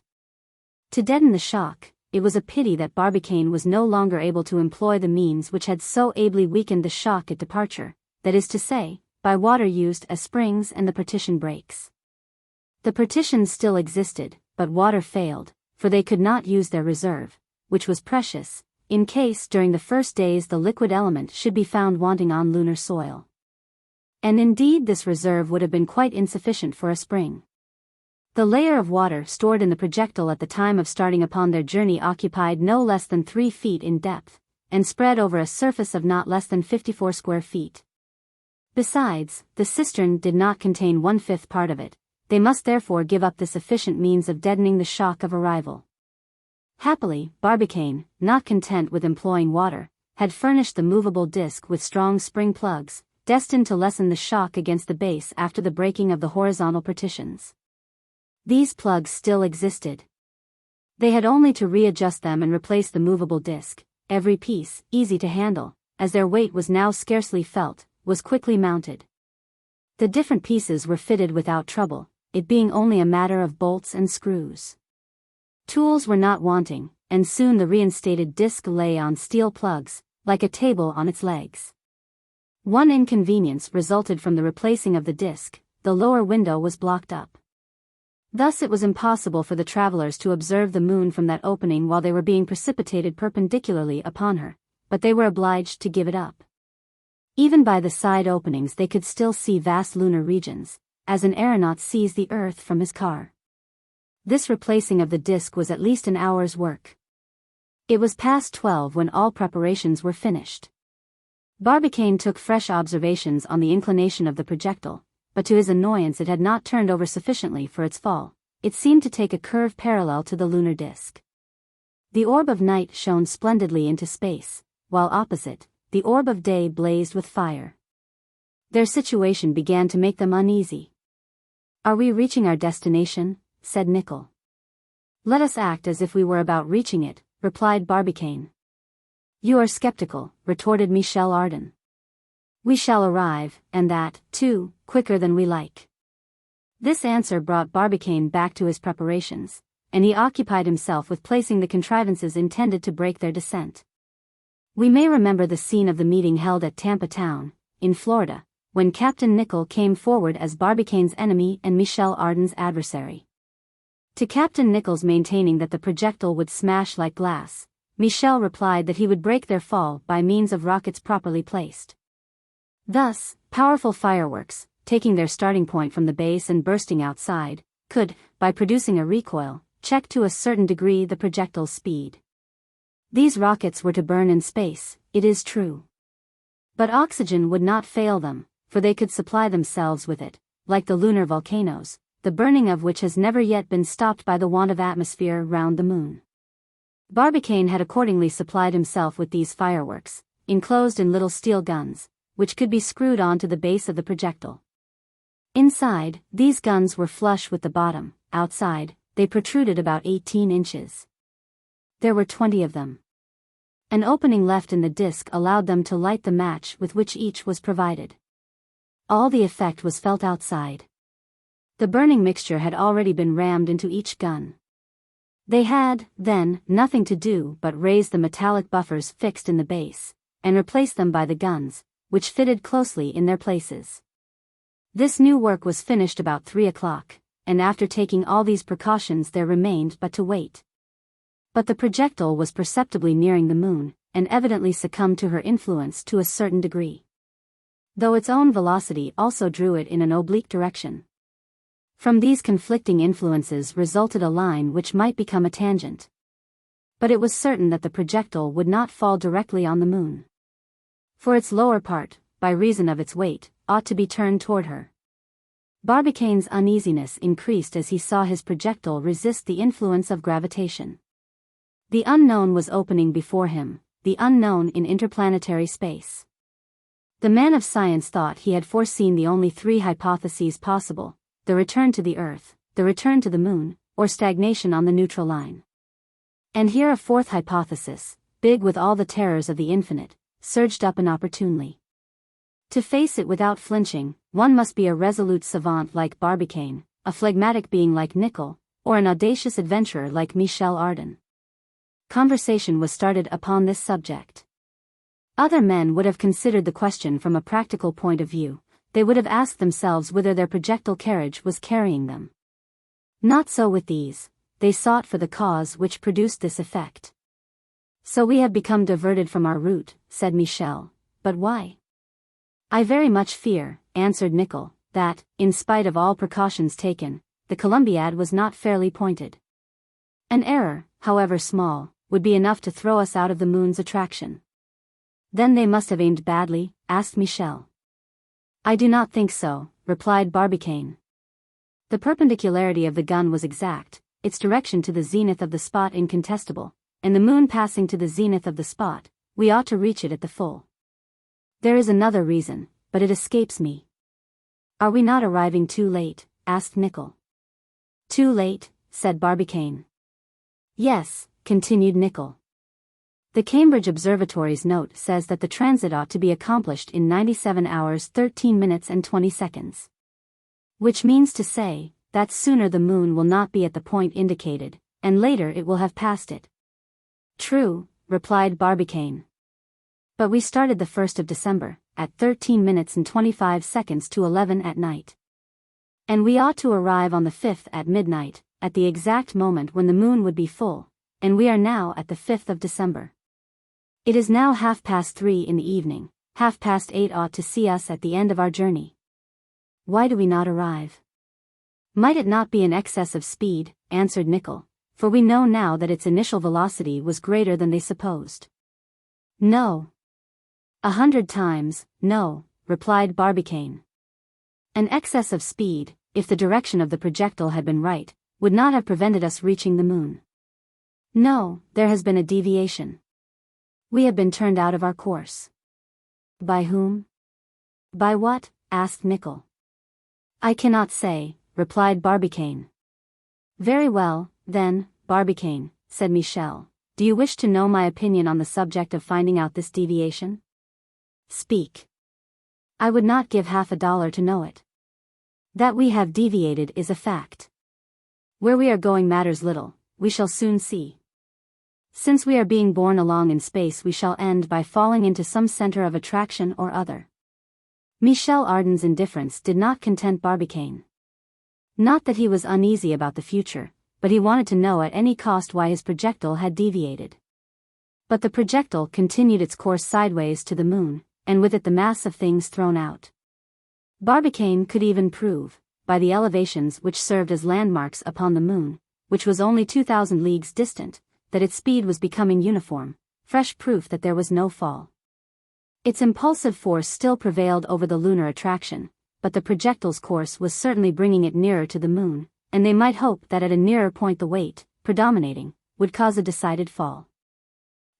To deaden the shock, it was a pity that Barbicane was no longer able to employ the means which had so ably weakened the shock at departure, that is to say, by water used as springs and the partition breaks. The partitions still existed, but water failed, for they could not use their reserve, which was precious, in case during the first days the liquid element should be found wanting on lunar soil. And indeed this reserve would have been quite insufficient for a spring. The layer of water stored in the projectile at the time of starting upon their journey occupied no less than 3 feet in depth, and spread over a surface of not less than 54 square feet. Besides, the cistern did not contain 1/5 part of it. They must therefore give up this efficient means of deadening the shock of arrival. Happily, Barbicane, not content with employing water, had furnished the movable disc with strong spring plugs, destined to lessen the shock against the base after the breaking of the horizontal partitions. These plugs still existed. They had only to readjust them and replace the movable disc. Every piece, easy to handle, as their weight was now scarcely felt, was quickly mounted. The different pieces were fitted without trouble, it being only a matter of bolts and screws. Tools were not wanting, and soon the reinstated disc lay on steel plugs, like a table on its legs. One inconvenience resulted from the replacing of the disc: the lower window was blocked up. Thus it was impossible for the travelers to observe the moon from that opening while they were being precipitated perpendicularly upon her, but they were obliged to give it up. Even by the side openings they could still see vast lunar regions, as an aeronaut sees the Earth from his car. This replacing of the disc was at least an hour's work. It was past 12 when all preparations were finished. Barbicane took fresh observations on the inclination of the projectile, but to his annoyance it had not turned over sufficiently for its fall. It seemed to take a curve parallel to the lunar disk. The orb of night shone splendidly into space, while opposite, the orb of day blazed with fire. Their situation began to make them uneasy. "Are we reaching our destination?" said Nicholl. "Let us act as if we were about reaching it," replied Barbicane. "You are skeptical," retorted Michel Ardan. "We shall arrive, and that, too, quicker than we like." This answer brought Barbicane back to his preparations, and he occupied himself with placing the contrivances intended to break their descent. We may remember the scene of the meeting held at Tampa Town, in Florida, when Captain Nicholl came forward as Barbicane's enemy and Michel Ardan's adversary. To Captain Nicholl's maintaining that the projectile would smash like glass, Michel replied that he would break their fall by means of rockets properly placed. Thus, powerful fireworks, taking their starting point from the base and bursting outside, could, by producing a recoil, check to a certain degree the projectile's speed. These rockets were to burn in space, it is true. But oxygen would not fail them, for they could supply themselves with it, like the lunar volcanoes, the burning of which has never yet been stopped by the want of atmosphere round the moon. Barbicane had accordingly supplied himself with these fireworks, enclosed in little steel guns, which could be screwed on to the base of the projectile. Inside, these guns were flush with the bottom; outside, they protruded about 18 inches. There were 20 of them. An opening left in the disc allowed them to light the match with which each was provided. All the effect was felt outside. The burning mixture had already been rammed into each gun. They had, then, nothing to do but raise the metallic buffers fixed in the base, and replace them by the guns, which fitted closely in their places. This new work was finished about 3 o'clock, and after taking all these precautions there remained but to wait. But the projectile was perceptibly nearing the moon, and evidently succumbed to her influence to a certain degree, though its own velocity also drew it in an oblique direction. From these conflicting influences resulted a line which might become a tangent. But it was certain that the projectile would not fall directly on the moon, for its lower part, by reason of its weight, ought to be turned toward her. Barbicane's uneasiness increased as he saw his projectile resist the influence of gravitation. The unknown was opening before him, the unknown in interplanetary space. The man of science thought he had foreseen the only 3 hypotheses possible: the return to the Earth, the return to the moon, or stagnation on the neutral line. And here a 4th hypothesis, big with all the terrors of the infinite, surged up inopportunely. To face it without flinching, one must be a resolute savant like Barbicane, a phlegmatic being like Nicholl, or an audacious adventurer like Michel Ardan. conversation was started upon this subject. Other men would have considered the question from a practical point of view. They would have asked themselves whither their projectile carriage was carrying them. Not so with these. They sought for the cause which produced this effect. So we have become diverted from our route, said Michel. But why? I very much fear, answered Nicholl, that, in spite of all precautions taken, the Columbiad was not fairly pointed. An error, however small, would be enough to throw us out of the moon's attraction. Then they must have aimed badly, asked Michel. I do not think so, replied Barbicane. The perpendicularity of the gun was exact, its direction to the zenith of the spot incontestable, and the moon passing to the zenith of the spot, we ought to reach it at the full. There is another reason, but it escapes me. Are we not arriving too late? Asked Nicholl. Too late, said Barbicane. Yes, continued Nicholl. The Cambridge Observatory's note says that the transit ought to be accomplished in 97 hours 13 minutes and 20 seconds. Which means to say, that sooner the moon will not be at the point indicated, and later it will have passed it. True, replied Barbicane. But we started the 1st of December, at 13 minutes and 25 seconds to 11 at night. And we ought to arrive on the 5th at midnight, at the exact moment when the moon would be full, and we are now at the 5th of December. It is now 3:30 in the evening, 8:30 ought to see us at the end of our journey. Why do we not arrive? Might it not be an excess of speed, answered Nicholl, for we know now that its initial velocity was greater than they supposed. No. 100 times, no, replied Barbicane. An excess of speed, if the direction of the projectile had been right, would not have prevented us reaching the moon. No, there has been a deviation. We have been turned out of our course. By whom? By what? Asked Nicholl. I cannot say, replied Barbicane. Very well, then, Barbicane, said Michel, do you wish to know my opinion on the subject of finding out this deviation? Speak. I would not give $50 to know it. That we have deviated is a fact. Where we are going matters little, we shall soon see. Since we are being borne along in space, we shall end by falling into some center of attraction or other. Michel Ardan's indifference did not content Barbicane. Not that he was uneasy about the future, but he wanted to know at any cost why his projectile had deviated. But the projectile continued its course sideways to the moon, and with it the mass of things thrown out. Barbicane could even prove, by the elevations which served as landmarks upon the moon, which was only 2,000 leagues distant, that its speed was becoming uniform, fresh proof that there was no fall. Its impulsive force still prevailed over the lunar attraction, but the projectile's course was certainly bringing it nearer to the moon, and they might hope that at a nearer point the weight, predominating, would cause a decided fall.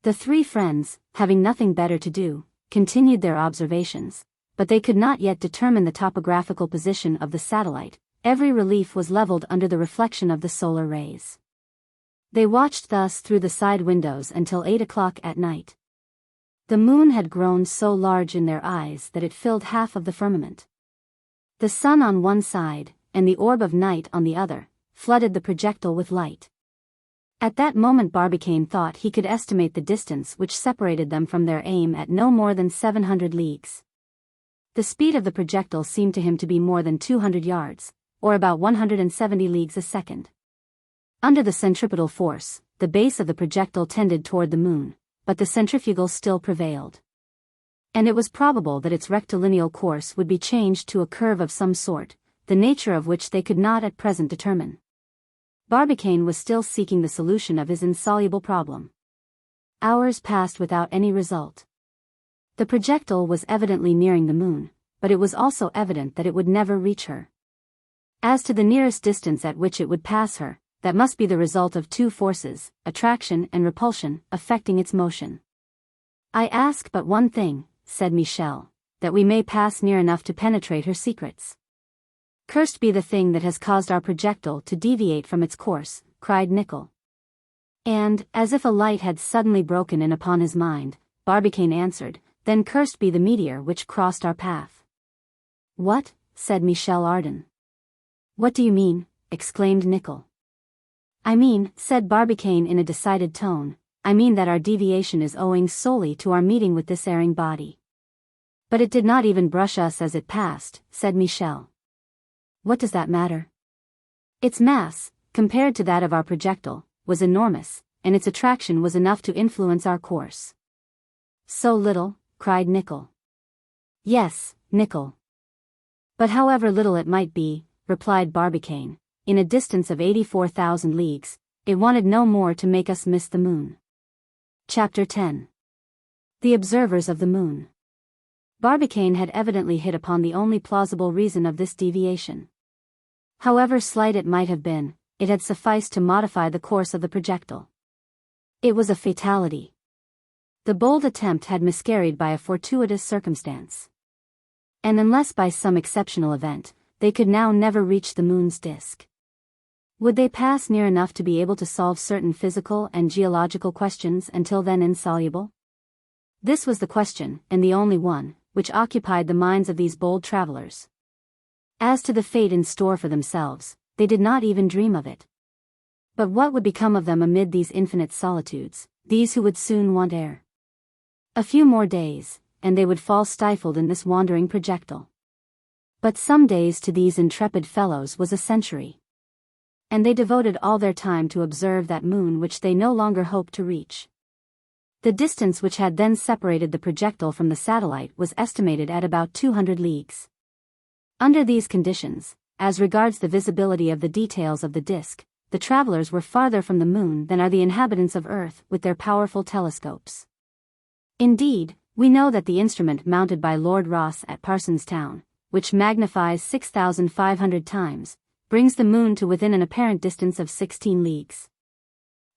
The three friends, having nothing better to do, continued their observations, but they could not yet determine the topographical position of the satellite. Every relief was leveled under the reflection of the solar rays. They watched thus through the side windows until 8 o'clock at night. The moon had grown so large in their eyes that it filled half of the firmament. The sun on one side, and the orb of night on the other, flooded the projectile with light. At that moment Barbicane thought he could estimate the distance which separated them from their aim at no more than 700 leagues. The speed of the projectile seemed to him to be more than 200 yards, or about 170 leagues a second. Under the centripetal force, the base of the projectile tended toward the moon, but the centrifugal still prevailed. And it was probable that its rectilineal course would be changed to a curve of some sort, the nature of which they could not at present determine. Barbicane was still seeking the solution of his insoluble problem. Hours passed without any result. The projectile was evidently nearing the moon, but it was also evident that it would never reach her. As to the nearest distance at which it would pass her, that must be the result of two forces, attraction and repulsion, affecting its motion. I ask but one thing, said Michel, that we may pass near enough to penetrate her secrets. Cursed be the thing that has caused our projectile to deviate from its course, cried Nicholl. And, as if a light had suddenly broken in upon his mind, Barbicane answered, then cursed be the meteor which crossed our path. What? Said Michel Ardan. What do you mean? Exclaimed Nicholl. I mean, said Barbicane in a decided tone, I mean that our deviation is owing solely to our meeting with this erring body. But it did not even brush us as it passed, said Michel. What does that matter? Its mass, compared to that of our projectile, was enormous, and its attraction was enough to influence our course. So little, cried Nicholl. Yes, Nicholl. But however little it might be, replied Barbicane, in a distance of 84,000 leagues, it wanted no more to make us miss the moon. Chapter 10. The Observers of the Moon. Barbicane had evidently hit upon the only plausible reason of this deviation. However slight it might have been, it had sufficed to modify the course of the projectile. It was a fatality. The bold attempt had miscarried by a fortuitous circumstance. And unless by some exceptional event, they could now never reach the moon's disk. Would they pass near enough to be able to solve certain physical and geological questions until then insoluble? This was the question, and the only one, which occupied the minds of these bold travelers. As to the fate in store for themselves, they did not even dream of it. But what would become of them amid these infinite solitudes, these who would soon want air? A few more days, and they would fall stifled in this wandering projectile. But some days to these intrepid fellows was a century. And they devoted all their time to observe that moon which they no longer hoped to reach. The distance which had then separated the projectile from the satellite was estimated at about 200 leagues. Under these conditions, as regards the visibility of the details of the disk, the travelers were farther from the moon than are the inhabitants of Earth with their powerful telescopes. Indeed, we know that the instrument mounted by Lord Rosse at Parsonstown, which magnifies 6,500 times, brings the moon to within an apparent distance of 16 leagues.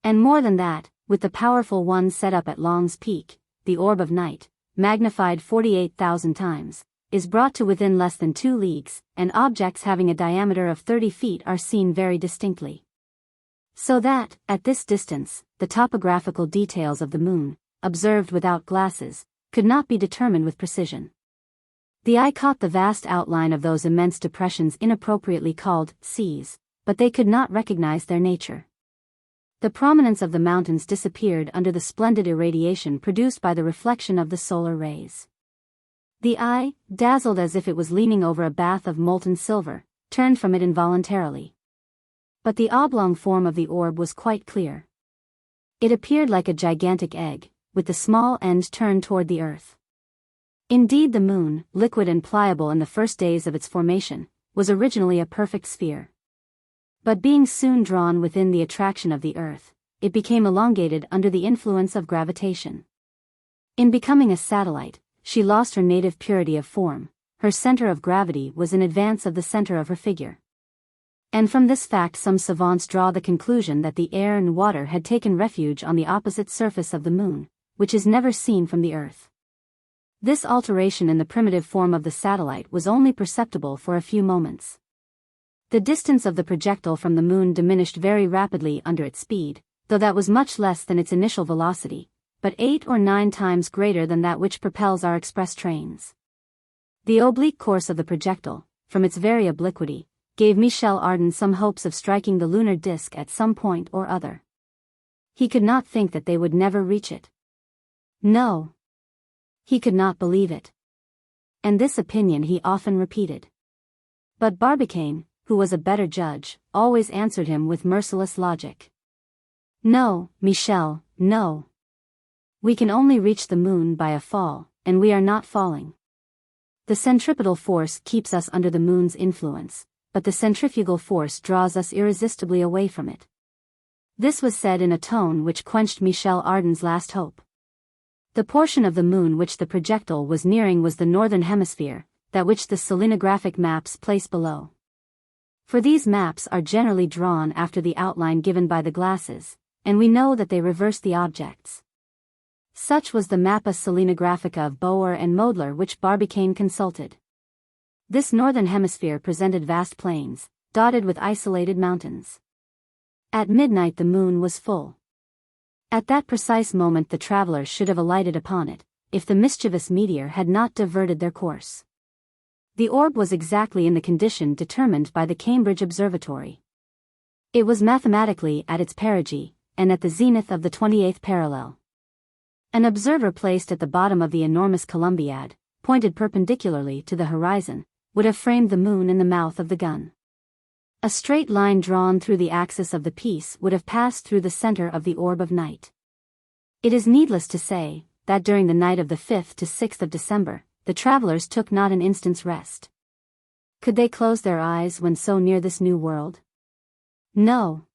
And more than that, with the powerful one set up at Long's Peak, the orb of night, magnified 48,000 times, is brought to within less than 2 leagues, and objects having a diameter of 30 feet are seen very distinctly. So that, at this distance, the topographical details of the moon, observed without glasses, could not be determined with precision. The eye caught the vast outline of those immense depressions inappropriately called seas, but they could not recognize their nature. The prominence of the mountains disappeared under the splendid irradiation produced by the reflection of the solar rays. The eye, dazzled as if it was leaning over a bath of molten silver, turned from it involuntarily. But the oblong form of the orb was quite clear. It appeared like a gigantic egg, with the small end turned toward the earth. Indeed, the moon, liquid and pliable in the first days of its formation, was originally a perfect sphere. But being soon drawn within the attraction of the earth, it became elongated under the influence of gravitation. In becoming a satellite, she lost her native purity of form, her center of gravity was in advance of the center of her figure. And from this fact some savants draw the conclusion that the air and water had taken refuge on the opposite surface of the moon, which is never seen from the earth. This alteration in the primitive form of the satellite was only perceptible for a few moments. The distance of the projectile from the moon diminished very rapidly under its speed, though that was much less than its initial velocity, but 8 or 9 times greater than that which propels our express trains. The oblique course of the projectile, from its very obliquity, gave Michel Ardan some hopes of striking the lunar disk at some point or other. He could not think that they would never reach it. No. He could not believe it. And this opinion he often repeated. But Barbicane, who was a better judge, always answered him with merciless logic. No, Michel, no. We can only reach the moon by a fall, and we are not falling. The centripetal force keeps us under the moon's influence, but the centrifugal force draws us irresistibly away from it. This was said in a tone which quenched Michel Ardan's last hope. The portion of the moon which the projectile was nearing was the northern hemisphere, that which the selenographic maps place below. For these maps are generally drawn after the outline given by the glasses, and we know that they reverse the objects. Such was the Mappa Selenographica of Boer and Moedler which Barbicane consulted. This northern hemisphere presented vast plains, dotted with isolated mountains. At midnight the moon was full. At that precise moment the travelers should have alighted upon it, if the mischievous meteor had not diverted their course. The orb was exactly in the condition determined by the Cambridge Observatory. It was mathematically at its perigee, and at the zenith of the 28th parallel. An observer placed at the bottom of the enormous Columbiad, pointed perpendicularly to the horizon, would have framed the moon in the mouth of the gun. A straight line drawn through the axis of the piece would have passed through the center of the orb of night. It is needless to say, that during the night of the 5th to 6th of December, the travelers took not an instant's rest. Could they close their eyes when so near this new world? No.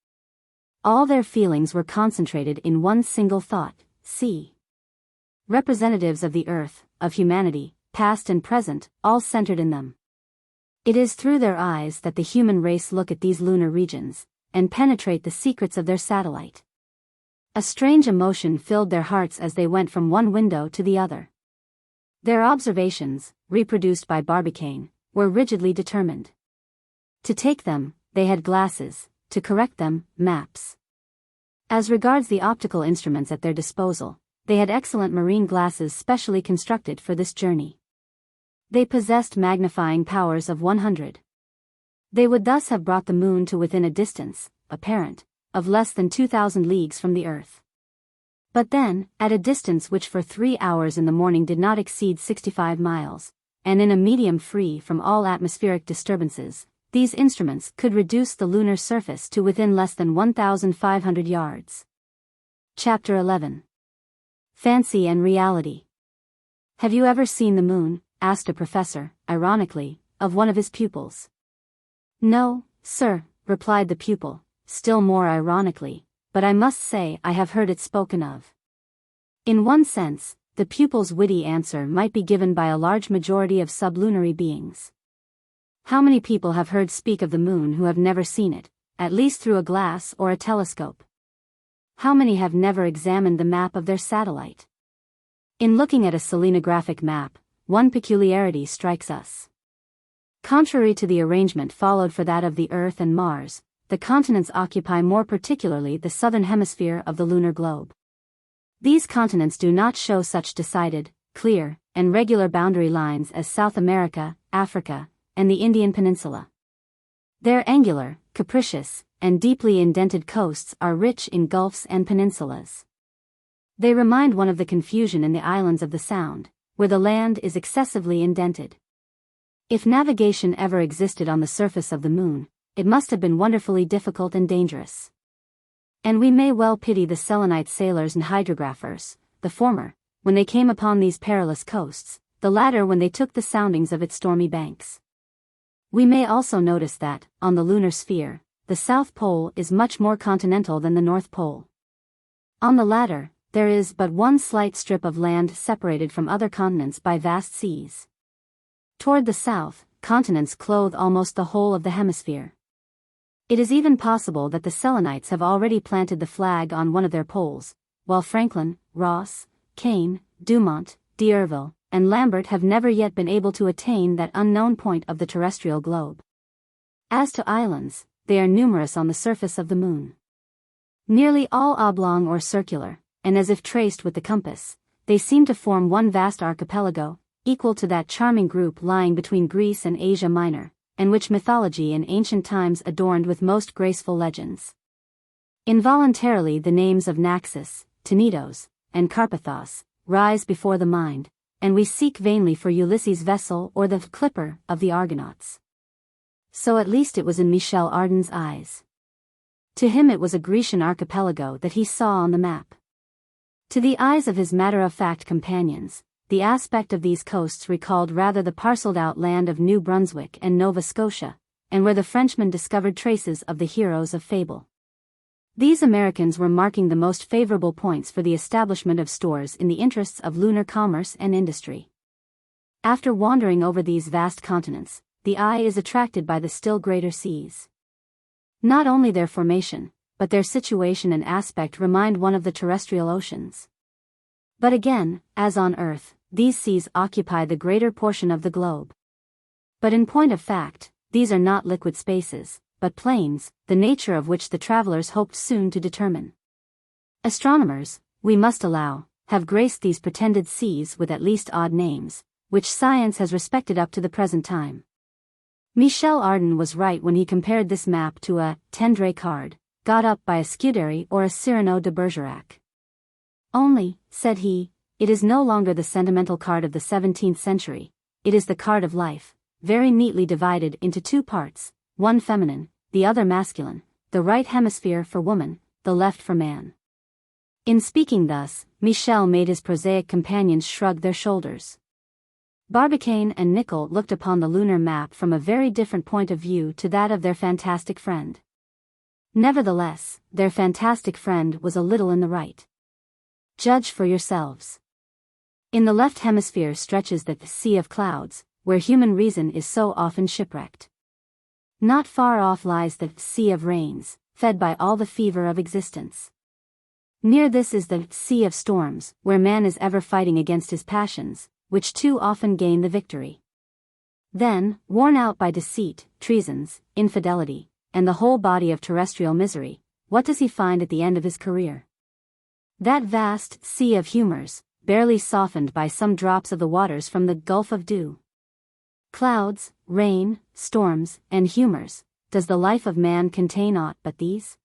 All their feelings were concentrated in one single thought: see. Representatives of the earth, of humanity, past and present, all centered in them. It is through their eyes that the human race look at these lunar regions, and penetrate the secrets of their satellite. A strange emotion filled their hearts as they went from one window to the other. Their observations, reproduced by Barbicane, were rigidly determined. To take them, they had glasses; to correct them, maps. As regards the optical instruments at their disposal, they had excellent marine glasses specially constructed for this journey. They possessed magnifying powers of 100. They would thus have brought the moon to within a distance, apparent, of less than 2,000 leagues from the earth. But then, at a distance which for 3 hours in the morning did not exceed 65 miles, and in a medium free from all atmospheric disturbances, these instruments could reduce the lunar surface to within less than 1,500 yards. Chapter 11. Fancy and Reality. "Have you ever seen the moon?" asked a professor, ironically, of one of his pupils. "No, sir," replied the pupil, still more ironically, "but I must say I have heard it spoken of." In one sense, the pupil's witty answer might be given by a large majority of sublunary beings. How many people have heard speak of the moon who have never seen it, at least through a glass or a telescope? How many have never examined the map of their satellite? In looking at a selenographic map, one peculiarity strikes us. Contrary to the arrangement followed for that of the Earth and Mars, the continents occupy more particularly the southern hemisphere of the lunar globe. These continents do not show such decided, clear, and regular boundary lines as South America, Africa, and the Indian Peninsula. Their angular, capricious, and deeply indented coasts are rich in gulfs and peninsulas. They remind one of the confusion in the islands of the Sound, where the land is excessively indented. If navigation ever existed on the surface of the moon, it must have been wonderfully difficult and dangerous. And we may well pity the Selenite sailors and hydrographers, the former, when they came upon these perilous coasts, the latter when they took the soundings of its stormy banks. We may also notice that, on the lunar sphere, the South Pole is much more continental than the North Pole. On the latter, there is but one slight strip of land separated from other continents by vast seas. Toward the south, continents clothe almost the whole of the hemisphere. It is even possible that the Selenites have already planted the flag on one of their poles, while Franklin, Ross, Kane, Dumont, d'Urville, and Lambert have never yet been able to attain that unknown point of the terrestrial globe. As to islands, they are numerous on the surface of the moon. Nearly all oblong or circular, and as if traced with the compass, they seem to form one vast archipelago, equal to that charming group lying between Greece and Asia Minor, and which mythology in ancient times adorned with most graceful legends. Involuntarily the names of Naxos, Tenedos, and Carpathos rise before the mind, and we seek vainly for Ulysses' vessel or the clipper of the Argonauts. So at least it was in Michel Ardan's eyes. To him it was a Grecian archipelago that he saw on the map. To the eyes of his matter-of-fact companions, the aspect of these coasts recalled rather the parcelled-out land of New Brunswick and Nova Scotia, and where the Frenchman discovered traces of the heroes of fable. These Americans were marking the most favorable points for the establishment of stores in the interests of lunar commerce and industry. After wandering over these vast continents, the eye is attracted by the still greater seas. Not only their formation, but their situation and aspect remind one of the terrestrial oceans. But again, as on Earth, these seas occupy the greater portion of the globe. But in point of fact, these are not liquid spaces, but plains, the nature of which the travelers hoped soon to determine. Astronomers, we must allow, have graced these pretended seas with at least odd names, which science has respected up to the present time. Michel Ardan was right when he compared this map to a tendre card, got up by a Scuderi or a Cyrano de Bergerac. Only, said he, it is no longer the sentimental card of the 17th century, it is the card of life, very neatly divided into two parts, one feminine, the other masculine, the right hemisphere for woman, the left for man. In speaking thus, Michel made his prosaic companions shrug their shoulders. Barbicane and Nicholl looked upon the lunar map from a very different point of view to that of their fantastic friend. Nevertheless, their fantastic friend was a little in the right. Judge for yourselves. In the left hemisphere stretches the sea of clouds, where human reason is so often shipwrecked. Not far off lies the sea of rains, fed by all the fever of existence. Near this is the sea of storms, where man is ever fighting against his passions, which too often gain the victory. Then, worn out by deceit, treasons, infidelity, and the whole body of terrestrial misery, what does he find at the end of his career? That vast sea of humors, barely softened by some drops of the waters from the Gulf of Dew. Clouds, rain, storms, and humors, does the life of man contain aught but these?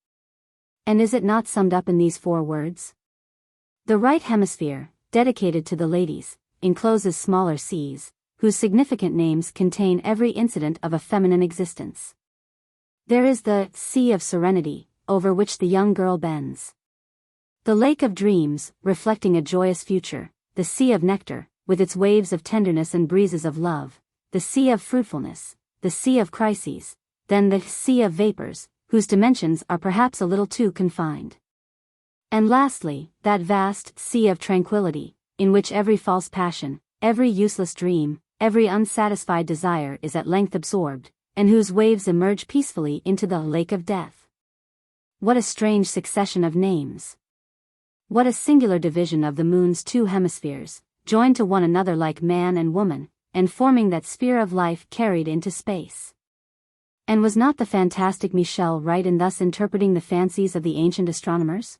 And is it not summed up in these 4 words? The right hemisphere, dedicated to the ladies, encloses smaller seas, whose significant names contain every incident of a feminine existence. There is the Sea of Serenity, over which the young girl bends. The Lake of Dreams, reflecting a joyous future, the Sea of Nectar, with its waves of tenderness and breezes of love, the Sea of Fruitfulness, the Sea of Crises, then the Sea of Vapors, whose dimensions are perhaps a little too confined. And lastly, that vast Sea of Tranquility, in which every false passion, every useless dream, every unsatisfied desire is at length absorbed, and whose waves emerge peacefully into the lake of death. What a strange succession of names! What a singular division of the moon's 2 hemispheres, joined to one another like man and woman, and forming that sphere of life carried into space. And was not the fantastic Michel right in thus interpreting the fancies of the ancient astronomers?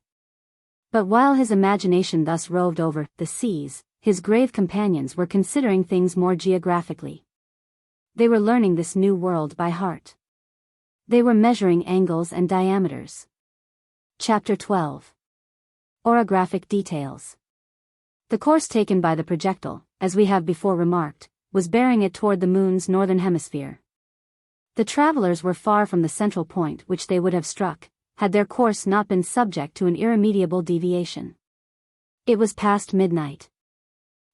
But while his imagination thus roved over the seas, his grave companions were considering things more geographically. They were learning this new world by heart. They were measuring angles and diameters. Chapter 12. Orographic Details. The course taken by the projectile, as we have before remarked, was bearing it toward the moon's northern hemisphere. The travelers were far from the central point which they would have struck, had their course not been subject to an irremediable deviation. It was past midnight.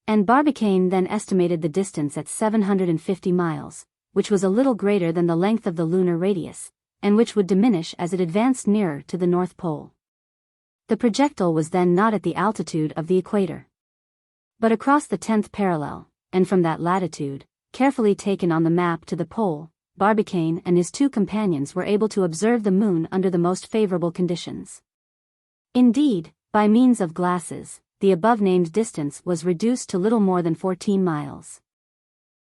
And Barbicane then estimated the distance at 750 miles, which was a little greater than the length of the lunar radius, and which would diminish as it advanced nearer to the North Pole. The projectile was then not at the altitude of the equator, but across the 10th parallel, and from that latitude, carefully taken on the map to the pole, Barbicane and his 2 companions were able to observe the moon under the most favorable conditions. Indeed, by means of glasses, the above-named distance was reduced to little more than 14 miles.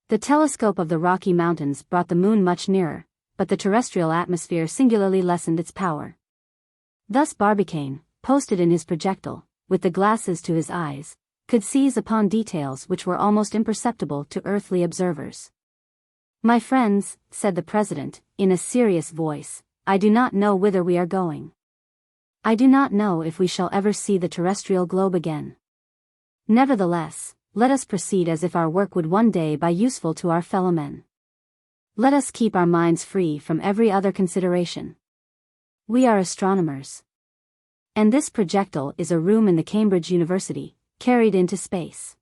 The telescope of the Rocky Mountains brought the moon much nearer, but the terrestrial atmosphere singularly lessened its power. Thus Barbicane, posted in his projectile, with the glasses to his eyes, could seize upon details which were almost imperceptible to earthly observers. "My friends," said the president, in a serious voice, "I do not know whither we are going. I do not know if we shall ever see the terrestrial globe again. Nevertheless, let us proceed as if our work would one day be useful to our fellow men. Let us keep our minds free from every other consideration. We are astronomers. And this projectile is a room in the Cambridge University, carried into space.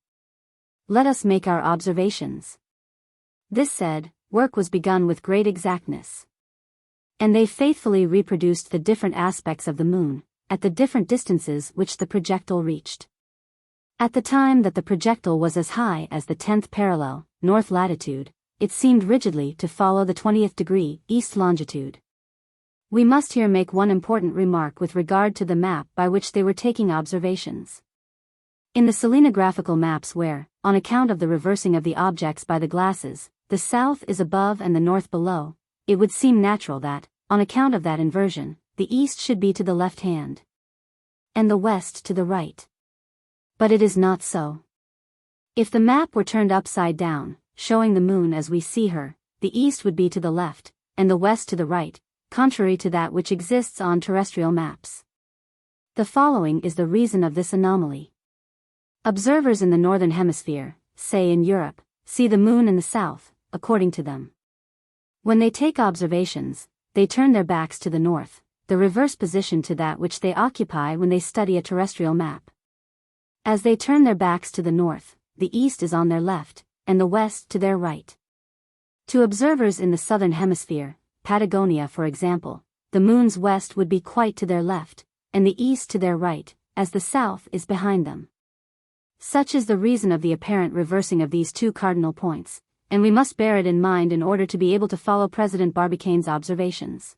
Let us make our observations." This said, work was begun with great exactness. And they faithfully reproduced the different aspects of the moon, at the different distances which the projectile reached. At the time that the projectile was as high as the 10th parallel, north latitude, it seemed rigidly to follow the 20th degree, east longitude. We must here make one important remark with regard to the map by which they were taking observations. In the selenographical maps where, on account of the reversing of the objects by the glasses, the south is above and the north below, it would seem natural that, on account of that inversion, the east should be to the left hand, and the west to the right. But it is not so. If the map were turned upside down, showing the moon as we see her, the east would be to the left, and the west to the right, contrary to that which exists on terrestrial maps. The following is the reason of this anomaly. Observers in the northern hemisphere, say in Europe, see the moon in the south, according to them. When they take observations, they turn their backs to the north, the reverse position to that which they occupy when they study a terrestrial map. As they turn their backs to the north, the east is on their left, and the west to their right. To observers in the southern hemisphere, Patagonia for example, the moon's west would be quite to their left, and the east to their right, as the south is behind them. Such is the reason of the apparent reversing of these two cardinal points, and we must bear it in mind in order to be able to follow President Barbicane's observations.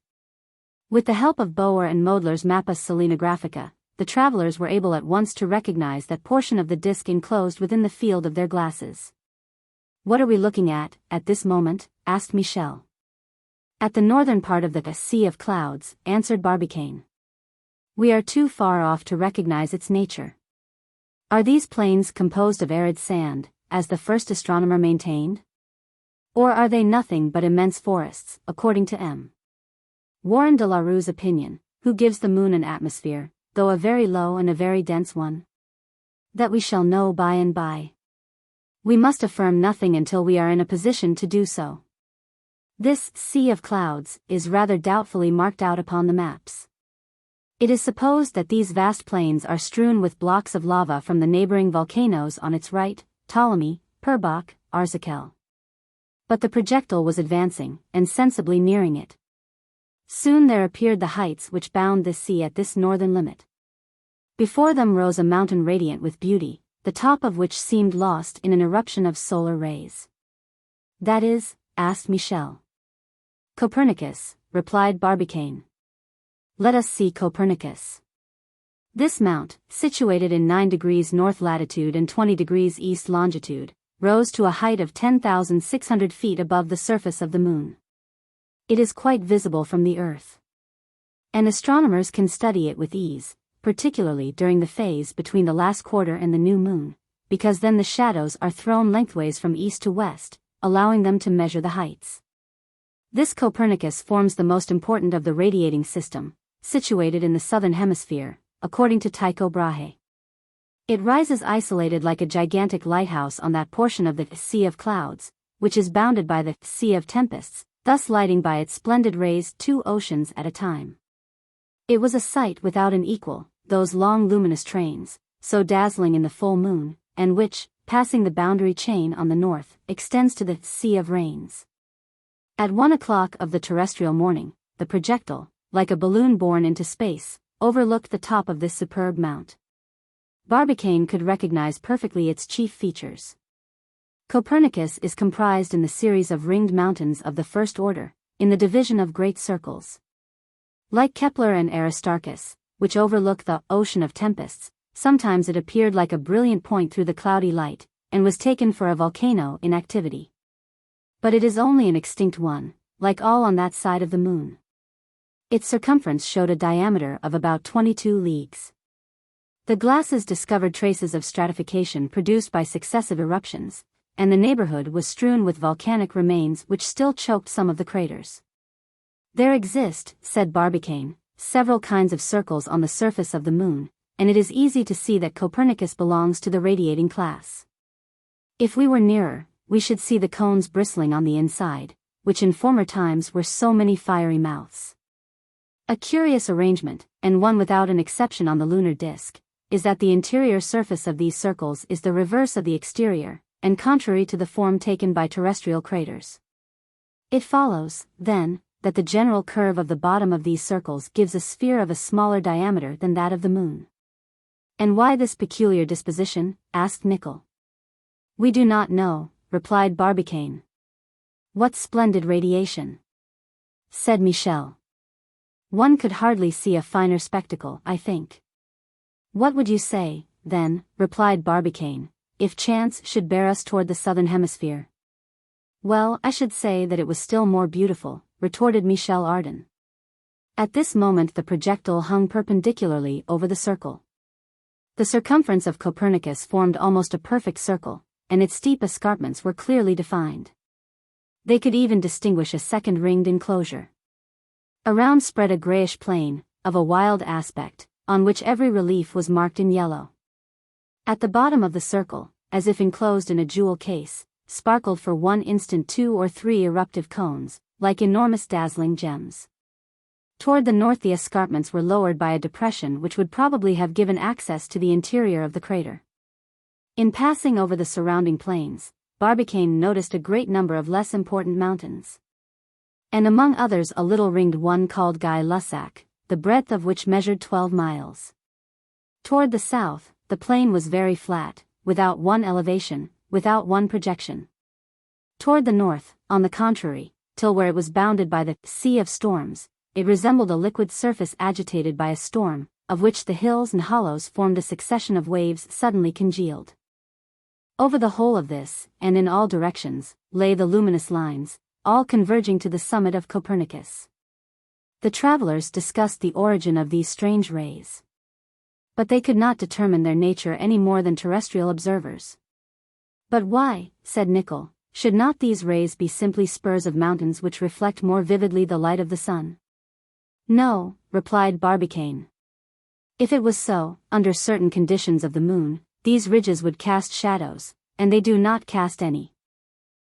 With the help of Boer and Moedler's Mappus Selenographica, the travelers were able at once to recognize that portion of the disk enclosed within the field of their glasses. "What are we looking at this moment?" asked Michel. "At the northern part of the Sea of Clouds," answered Barbicane. "We are too far off to recognize its nature. Are these plains composed of arid sand, as the first astronomer maintained? Or are they nothing but immense forests, according to M. Warren de la Rue's opinion, who gives the moon an atmosphere, though a very low and a very dense one? That we shall know by and by. We must affirm nothing until we are in a position to do so. This Sea of Clouds is rather doubtfully marked out upon the maps. It is supposed that these vast plains are strewn with blocks of lava from the neighboring volcanoes on its right, Ptolemy, Purbach, Arzakel. But the projectile was advancing, and sensibly nearing it. Soon there appeared the heights which bound this sea at this northern limit. Before them rose a mountain radiant with beauty, the top of which seemed lost in an eruption of solar rays. "That is?" asked Michel. "Copernicus," replied Barbicane. "Let us see Copernicus." This mount, situated in 9 degrees north latitude and 20 degrees east longitude, rose to a height of 10,600 feet above the surface of the moon. It is quite visible from the Earth. And astronomers can study it with ease, particularly during the phase between the last quarter and the new moon, because then the shadows are thrown lengthways from east to west, allowing them to measure the heights. This Copernicus forms the most important of the radiating system, situated in the southern hemisphere, according to Tycho Brahe. It rises isolated like a gigantic lighthouse on that portion of the Sea of Clouds, which is bounded by the Sea of Tempests, thus lighting by its splendid rays 2 oceans at a time. It was a sight without an equal, those long luminous trains, so dazzling in the full moon, and which, passing the boundary chain on the north, extends to the Sea of Rains. At 1 o'clock of the terrestrial morning, the projectile, like a balloon borne into space, overlooked the top of this superb mount. Barbicane could recognize perfectly its chief features. Copernicus is comprised in the series of ringed mountains of the first order, in the division of great circles. Like Kepler and Aristarchus, which overlook the ocean of tempests, sometimes it appeared like a brilliant point through the cloudy light, and was taken for a volcano in activity. But it is only an extinct one, like all on that side of the moon. Its circumference showed a diameter of about 22 leagues. The glasses discovered traces of stratification produced by successive eruptions, and the neighborhood was strewn with volcanic remains which still choked some of the craters. "There exist," said Barbicane, "several kinds of circles on the surface of the moon, and it is easy to see that Copernicus belongs to the radiating class. If we were nearer, we should see the cones bristling on the inside, which in former times were so many fiery mouths. A curious arrangement, and one without an exception on the lunar disk, is that the interior surface of these circles is the reverse of the exterior, and contrary to the form taken by terrestrial craters. It follows, then, that the general curve of the bottom of these circles gives a sphere of a smaller diameter than that of the moon." "And why this peculiar disposition?" asked Nicholl. "We do not know," replied Barbicane. "What splendid radiation!" said Michel. "One could hardly see a finer spectacle, I think." "What would you say, then," replied Barbicane, "if chance should bear us toward the southern hemisphere?" "Well, I should say that it was still more beautiful," retorted Michel Ardan. At this moment the projectile hung perpendicularly over the circle. The circumference of Copernicus formed almost a perfect circle, and its steep escarpments were clearly defined. They could even distinguish a second ringed enclosure. Around spread a grayish plain, of a wild aspect, on which every relief was marked in yellow. At the bottom of the circle, as if enclosed in a jewel case, sparkled for one instant 2 or 3 eruptive cones, like enormous dazzling gems. Toward the north the escarpments were lowered by a depression which would probably have given access to the interior of the crater. In passing over the surrounding plains, Barbicane noticed a great number of less important mountains. And among others a little ringed one called Guy Lussac, the breadth of which measured 12 miles. Toward the south, the plain was very flat, without one elevation, without one projection. Toward the north, on the contrary, till where it was bounded by the Sea of Storms, it resembled a liquid surface agitated by a storm, of which the hills and hollows formed a succession of waves suddenly congealed. Over the whole of this, and in all directions, lay the luminous lines, all converging to the summit of Copernicus. The travelers discussed the origin of these strange rays. But they could not determine their nature any more than terrestrial observers. But why, said Nicholl, should not these rays be simply spurs of mountains which reflect more vividly the light of the sun? No, replied Barbicane. If it was so, under certain conditions of the moon, these ridges would cast shadows, and they do not cast any.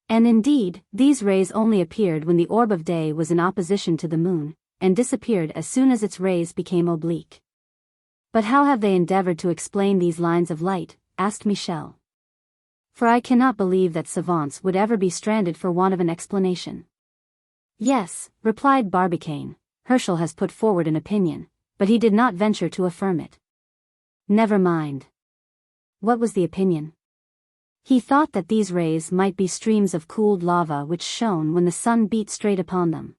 And indeed, these rays only appeared when the orb of day was in opposition to the moon, and disappeared as soon as its rays became oblique. But how have they endeavored to explain these lines of light? Asked Michel. For I cannot believe that savants would ever be stranded for want of an explanation. Yes, replied Barbicane, Herschel has put forward an opinion, but he did not venture to affirm it. Never mind. What was the opinion? He thought that these rays might be streams of cooled lava which shone when the sun beat straight upon them.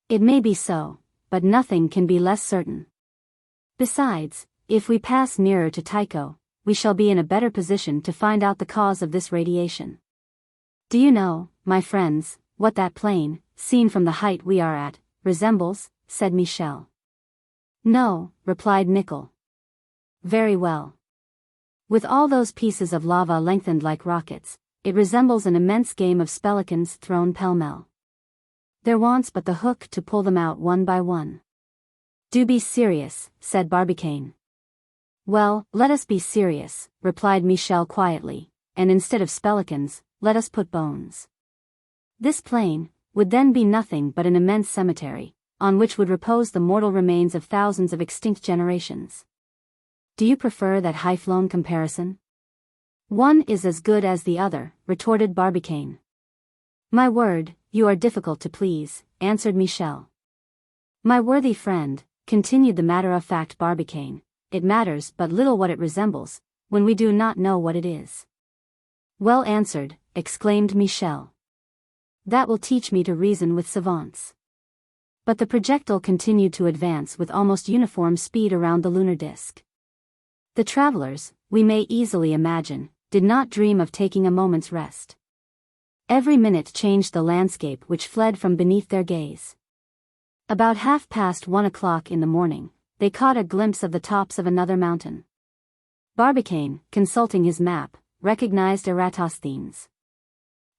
It may be so, but nothing can be less certain. Besides, if we pass nearer to Tycho, we shall be in a better position to find out the cause of this radiation. Do you know, my friends, what that plain, seen from the height we are at, resembles? Said Michel. No, replied Nicholl. Very well. With all those pieces of lava lengthened like rockets, it resembles an immense game of spelicans thrown pell-mell. There wants but the hook to pull them out one by one. Do be serious, said Barbicane. Well, let us be serious, replied Michel quietly, and instead of spelicans, let us put bones. This plain would then be nothing but an immense cemetery, on which would repose the mortal remains of thousands of extinct generations. Do you prefer that high-flown comparison? One is as good as the other, retorted Barbicane. My word, you are difficult to please, answered Michel. My worthy friend, continued the matter-of-fact Barbicane, it matters but little what it resembles, when we do not know what it is. Well answered, exclaimed Michel. That will teach me to reason with savants. But the projectile continued to advance with almost uniform speed around the lunar disk. The travelers, we may easily imagine, did not dream of taking a moment's rest. Every minute changed the landscape which fled from beneath their gaze. About 1:30 in the morning, they caught a glimpse of the tops of another mountain. Barbicane, consulting his map, recognized Eratosthenes.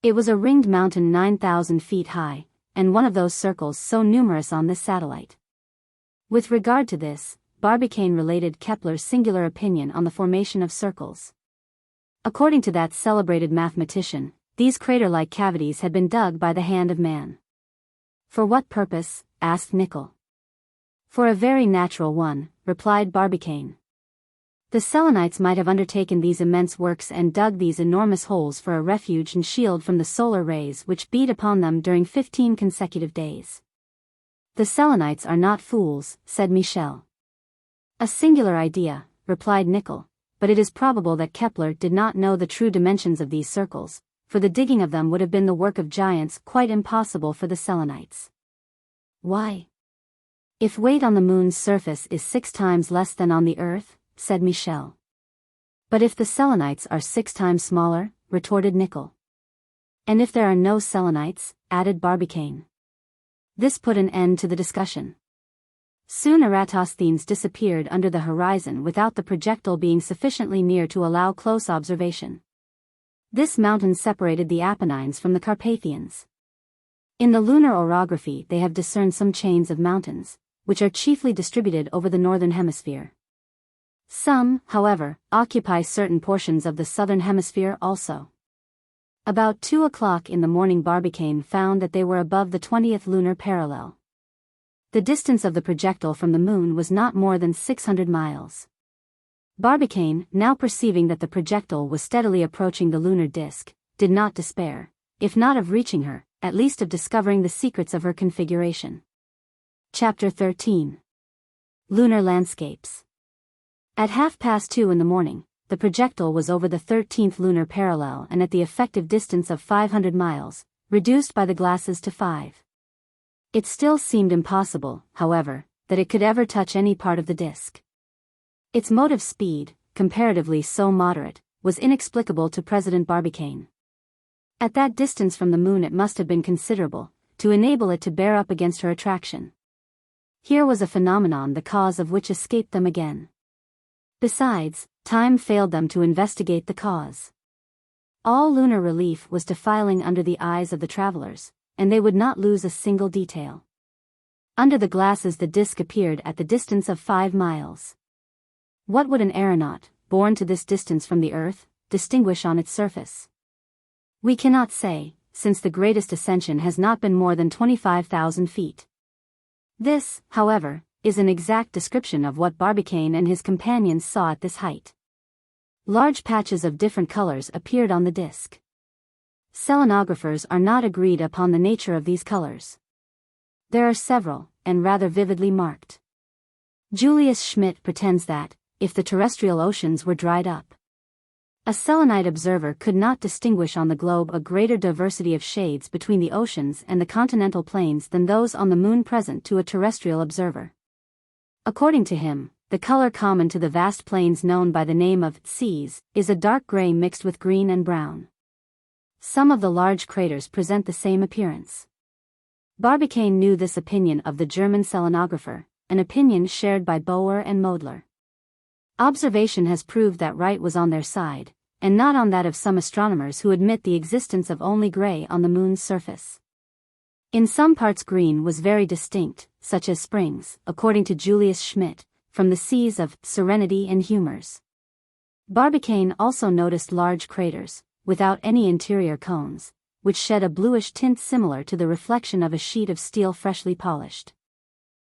It was a ringed mountain 9,000 feet high, and one of those circles so numerous on this satellite. With regard to this, Barbicane related Kepler's singular opinion on the formation of circles. According to that celebrated mathematician, these crater-like cavities had been dug by the hand of man. For what purpose? Asked Nicholl. For a very natural one, replied Barbicane. The Selenites might have undertaken these immense works and dug these enormous holes for a refuge and shield from the solar rays which beat upon them during 15 consecutive days. The Selenites are not fools, said Michel. A singular idea, replied Nicholl, but it is probable that Kepler did not know the true dimensions of these circles, for the digging of them would have been the work of giants quite impossible for the Selenites. Why? If weight on the moon's surface is 6 times less than on the earth, said Michel. But if the Selenites are 6 times smaller, retorted Nicholl. And if there are no Selenites, added Barbicane. This put an end to the discussion. Soon Eratosthenes disappeared under the horizon without the projectile being sufficiently near to allow close observation. This mountain separated the Apennines from the Carpathians. In the lunar orography they have discerned some chains of mountains, which are chiefly distributed over the northern hemisphere. Some, however, occupy certain portions of the southern hemisphere also. About 2 o'clock in the morning Barbicane found that they were above the 20th lunar parallel. The distance of the projectile from the moon was not more than 600 miles. Barbicane, now perceiving that the projectile was steadily approaching the lunar disk, did not despair, if not of reaching her, at least of discovering the secrets of her configuration. Chapter 13. Lunar Landscapes. At 2:30 in the morning, the projectile was over the 13th lunar parallel and at the effective distance of 500 miles, reduced by the glasses to 5. It still seemed impossible, however, that it could ever touch any part of the disk. Its motive speed, comparatively so moderate, was inexplicable to President Barbicane. At that distance from the moon it must have been considerable, to enable it to bear up against her attraction. Here was a phenomenon the cause of which escaped them again. Besides, time failed them to investigate the cause. All lunar relief was defiling under the eyes of the travelers, and they would not lose a single detail. Under the glasses the disk appeared at the distance of 5 miles. What would an aeronaut, borne to this distance from the earth, distinguish on its surface? We cannot say, since the greatest ascension has not been more than 25,000 feet. This, however, is an exact description of what Barbicane and his companions saw at this height. Large patches of different colors appeared on the disk. Selenographers are not agreed upon the nature of these colors. There are several, and rather vividly marked. Julius Schmidt pretends that, if the terrestrial oceans were dried up, a selenite observer could not distinguish on the globe a greater diversity of shades between the oceans and the continental plains than those on the moon present to a terrestrial observer. According to him, the color common to the vast plains known by the name of seas is a dark gray mixed with green and brown. Some of the large craters present the same appearance. Barbicane knew this opinion of the German selenographer, an opinion shared by Boer and Moedler. Observation has proved that right was on their side, and not on that of some astronomers who admit the existence of only gray on the moon's surface. In some parts green was very distinct, such as springs, according to Julius Schmidt, from the seas of Serenity and Humors. Barbicane also noticed large craters, without any interior cones, which shed a bluish tint similar to the reflection of a sheet of steel freshly polished.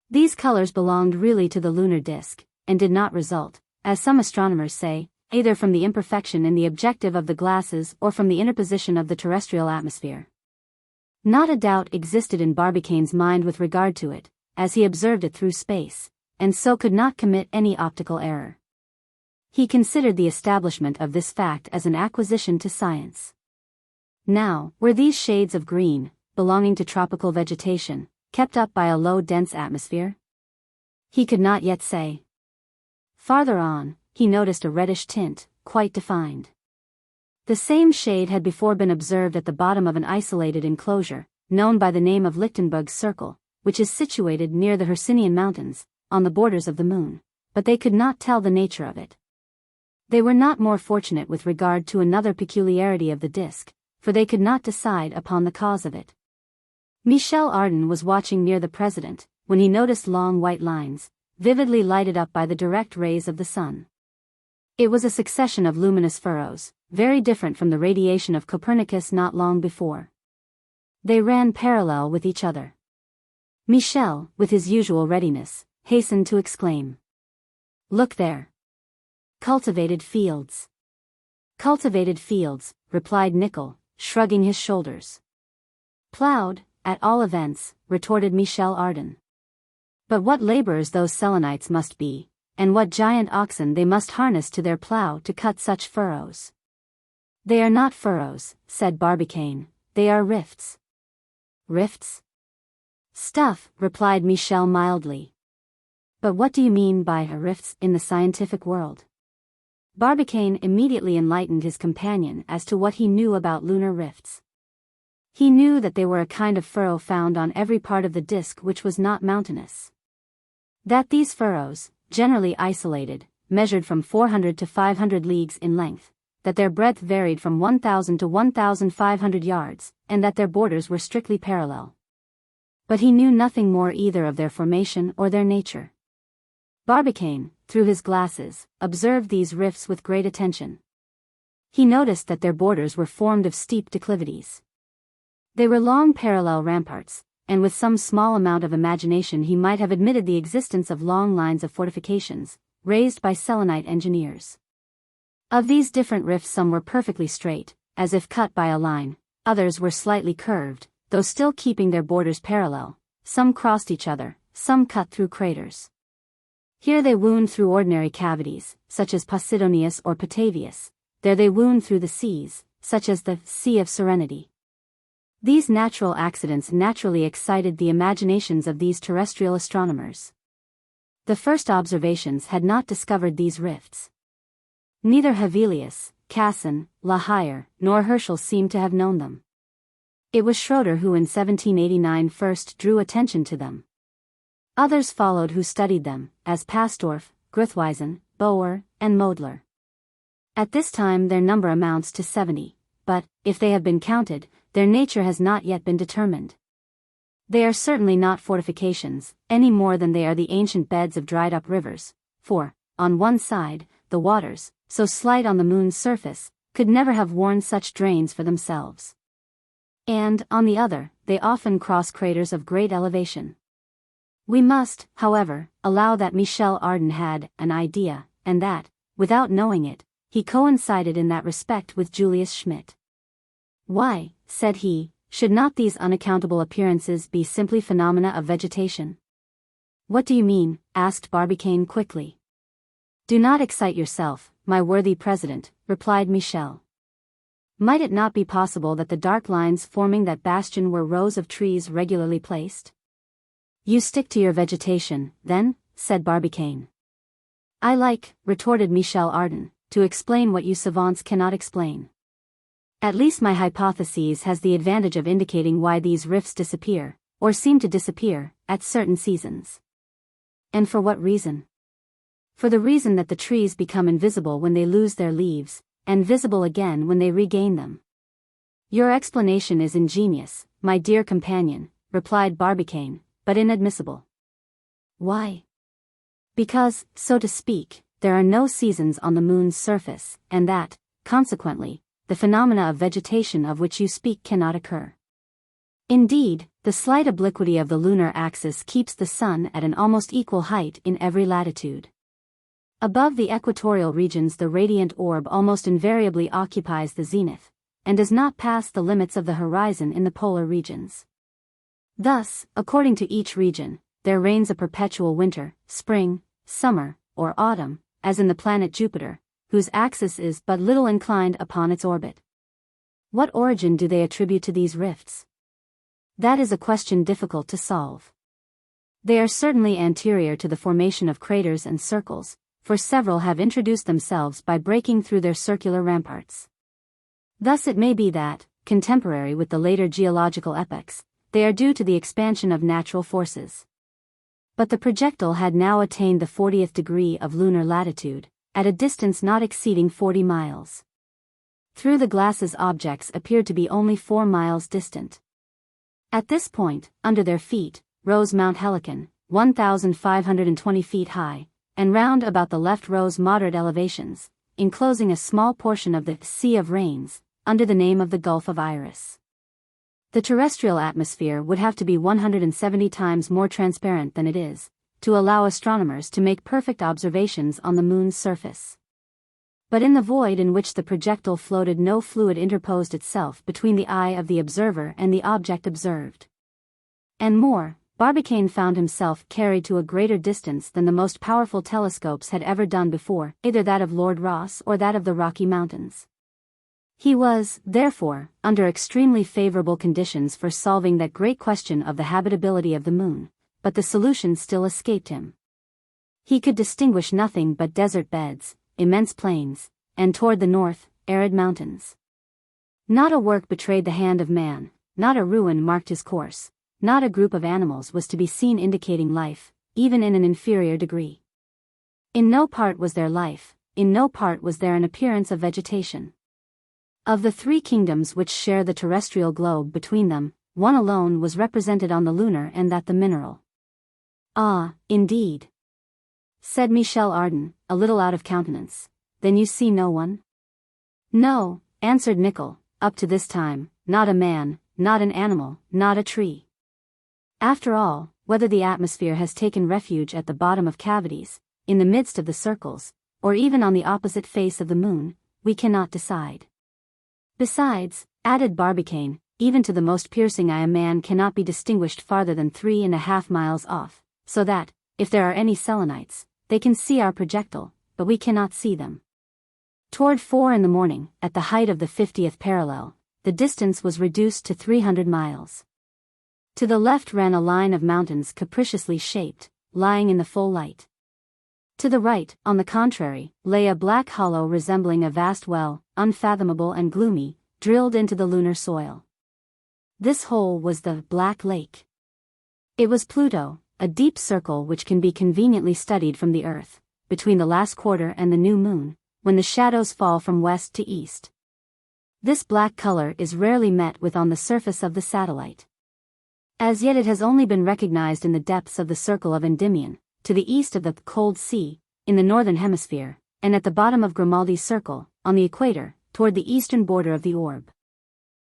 These colors belonged really to the lunar disk, and did not result, as some astronomers say, either from the imperfection in the objective of the glasses or from the interposition of the terrestrial atmosphere. Not a doubt existed in Barbicane's mind with regard to it, as he observed it through space, and so could not commit any optical error. He considered the establishment of this fact as an acquisition to science. Now, were these shades of green, belonging to tropical vegetation, kept up by a low dense atmosphere? He could not yet say. Farther on, he noticed a reddish tint, quite defined. The same shade had before been observed at the bottom of an isolated enclosure, known by the name of Lichtenberg's Circle, which is situated near the Hercynian Mountains, on the borders of the moon, but they could not tell the nature of it. They were not more fortunate with regard to another peculiarity of the disk, for they could not decide upon the cause of it. Michel Ardan was watching near the president, when he noticed long white lines, vividly lighted up by the direct rays of the sun. It was a succession of luminous furrows, very different from the radiation of Copernicus not long before. They ran parallel with each other. Michel, with his usual readiness, hastened to exclaim, "Look there! Cultivated fields!" "Cultivated fields," replied Nicholl, shrugging his shoulders. "Plowed, at all events," retorted Michel Ardan. "But what laborers those selenites must be, and what giant oxen they must harness to their plow to cut such furrows." "They are not furrows," said Barbicane, "they are rifts." "Rifts?" "Stuff," replied Michel mildly. "But what do you mean by rifts in the scientific world?" Barbicane immediately enlightened his companion as to what he knew about lunar rifts. He knew that they were a kind of furrow found on every part of the disk which was not mountainous. That these furrows, generally isolated, measured from 400 to 500 leagues in length, that their breadth varied from 1,000 to 1,500 yards, and that their borders were strictly parallel. But he knew nothing more either of their formation or their nature. Barbicane, through his glasses, observed these rifts with great attention. He noticed that their borders were formed of steep declivities. They were long parallel ramparts, and with some small amount of imagination he might have admitted the existence of long lines of fortifications, raised by Selenite engineers. Of these different rifts some were perfectly straight, as if cut by a line, others were slightly curved, though still keeping their borders parallel, some crossed each other, some cut through craters. Here they wound through ordinary cavities, such as Posidonius or Patavius, there they wound through the seas, such as the Sea of Serenity. These natural accidents naturally excited the imaginations of these terrestrial astronomers. The first observations had not discovered these rifts. Neither Hevelius, Cassin, La Hire, nor Herschel seemed to have known them. It was Schroeder who in 1789 first drew attention to them. Others followed who studied them, as Pastorff, Gruithuysen, Boer, and Moedler. At this time their number amounts to 70, but, if they have been counted, their nature has not yet been determined. They are certainly not fortifications, any more than they are the ancient beds of dried-up rivers, for, on one side, the waters, so slight on the moon's surface, could never have worn such drains for themselves. And, on the other, they often cross craters of great elevation. We must, however, allow that Michel Ardan had an idea, and that, without knowing it, he coincided in that respect with Julius Schmidt. Why, said he, should not these unaccountable appearances be simply phenomena of vegetation? What do you mean? Asked Barbicane quickly. Do not excite yourself, my worthy president, replied Michel. Might it not be possible that the dark lines forming that bastion were rows of trees regularly placed? You stick to your vegetation, then, said Barbicane. I like, retorted Michel Ardan, to explain what you savants cannot explain. At least my hypothesis has the advantage of indicating why these rifts disappear, or seem to disappear, at certain seasons. And for what reason? For the reason that the trees become invisible when they lose their leaves, and visible again when they regain them. Your explanation is ingenious, my dear companion, replied Barbicane, but inadmissible. Why? Because, so to speak, there are no seasons on the moon's surface, and that, consequently, the phenomena of vegetation of which you speak cannot occur. Indeed, the slight obliquity of the lunar axis keeps the sun at an almost equal height in every latitude. Above the equatorial regions the radiant orb almost invariably occupies the zenith, and does not pass the limits of the horizon in the polar regions. Thus, according to each region, there reigns a perpetual winter, spring, summer, or autumn, as in the planet Jupiter, whose axis is but little inclined upon its orbit. What origin do they attribute to these rifts? That is a question difficult to solve. They are certainly anterior to the formation of craters and circles, for several have introduced themselves by breaking through their circular ramparts. Thus it may be that, contemporary with the later geological epochs, they are due to the expansion of natural forces. But the projectile had now attained the 40th degree of lunar latitude, at a distance not exceeding 40 miles. Through the glasses objects appeared to be only 4 miles distant. At this point, under their feet, rose Mount Helicon, 1,520 feet high, and round about the left rose moderate elevations, enclosing a small portion of the Sea of Rains, under the name of the Gulf of Iris. The terrestrial atmosphere would have to be 170 times more transparent than it is, to allow astronomers to make perfect observations on the moon's surface. But in the void in which the projectile floated no fluid interposed itself between the eye of the observer and the object observed. And more, Barbicane found himself carried to a greater distance than the most powerful telescopes had ever done before, either that of Lord Rosse or that of the Rocky Mountains. He was, therefore, under extremely favorable conditions for solving that great question of the habitability of the moon, but the solution still escaped him. He could distinguish nothing but desert beds, immense plains, and toward the north, arid mountains. Not a work betrayed the hand of man, not a ruin marked his course, not a group of animals was to be seen indicating life, even in an inferior degree. In no part was there life, in no part was there an appearance of vegetation. Of the three kingdoms which share the terrestrial globe between them, one alone was represented on the lunar, and that the mineral. "Ah, indeed," said Michel Ardan, a little out of countenance. "Then you see no one?" "No," answered Nickel, "up to this time, not a man, not an animal, not a tree. After all, whether the atmosphere has taken refuge at the bottom of cavities, in the midst of the circles, or even on the opposite face of the moon, we cannot decide. Besides," added Barbicane, "even to the most piercing eye a man cannot be distinguished farther than 3.5 miles off, so that, if there are any Selenites, they can see our projectile, but we cannot see them." Toward 4 in the morning, at the height of the 50th parallel, the distance was reduced to 300 miles. To the left ran a line of mountains capriciously shaped, lying in the full light. To the right, on the contrary, lay a black hollow resembling a vast well, unfathomable and gloomy, drilled into the lunar soil. This hole was the Black Lake. It was Pluto, a deep circle which can be conveniently studied from the Earth, between the last quarter and the new moon, when the shadows fall from west to east. This black color is rarely met with on the surface of the satellite. As yet it has only been recognized in the depths of the circle of Endymion, to the east of the Cold Sea, in the northern hemisphere, and at the bottom of Grimaldi's circle, on the equator, toward the eastern border of the orb.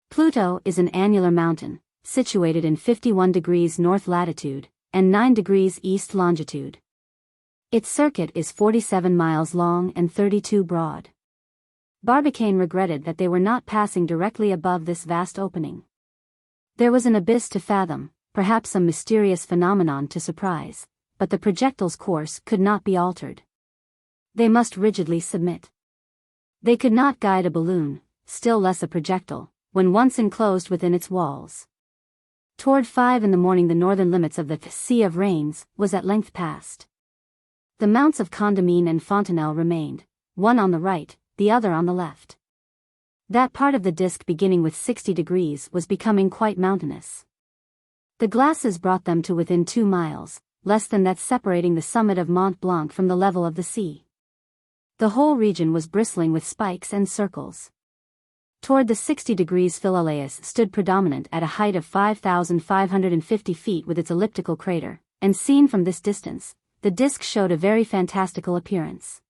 Pluto is an annular mountain, situated in 51 degrees north latitude, and 9 degrees east longitude. Its circuit is 47 miles long and 32 broad. Barbicane regretted that they were not passing directly above this vast opening. There was an abyss to fathom, perhaps some mysterious phenomenon to surprise, but the projectile's course could not be altered. They must rigidly submit. They could not guide a balloon, still less a projectile, when once enclosed within its walls. Toward 5 in the morning the northern limits of the Sea of Rains was at length passed. The mounts of Condamine and Fontenelle remained, one on the right, the other on the left. That part of the disk beginning with 60 degrees was becoming quite mountainous. The glasses brought them to within 2 miles, less than that separating the summit of Mont Blanc from the level of the sea. The whole region was bristling with spikes and circles. Toward the 60 degrees Philolaus stood predominant at a height of 5,550 feet with its elliptical crater, and seen from this distance, the disk showed a very fantastical appearance.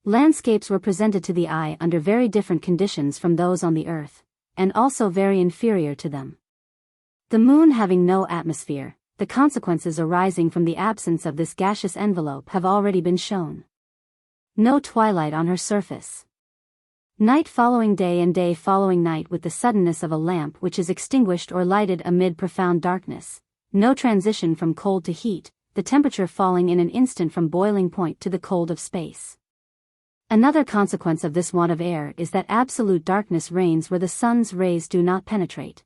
Landscapes were presented to the eye under very different conditions from those on the Earth, and also very inferior to them. The moon having no atmosphere, the consequences arising from the absence of this gaseous envelope have already been shown. No twilight on her surface. Night following day and day following night with the suddenness of a lamp which is extinguished or lighted amid profound darkness. No transition from cold to heat, the temperature falling in an instant from boiling point to the cold of space. Another consequence of this want of air is that absolute darkness reigns where the sun's rays do not penetrate.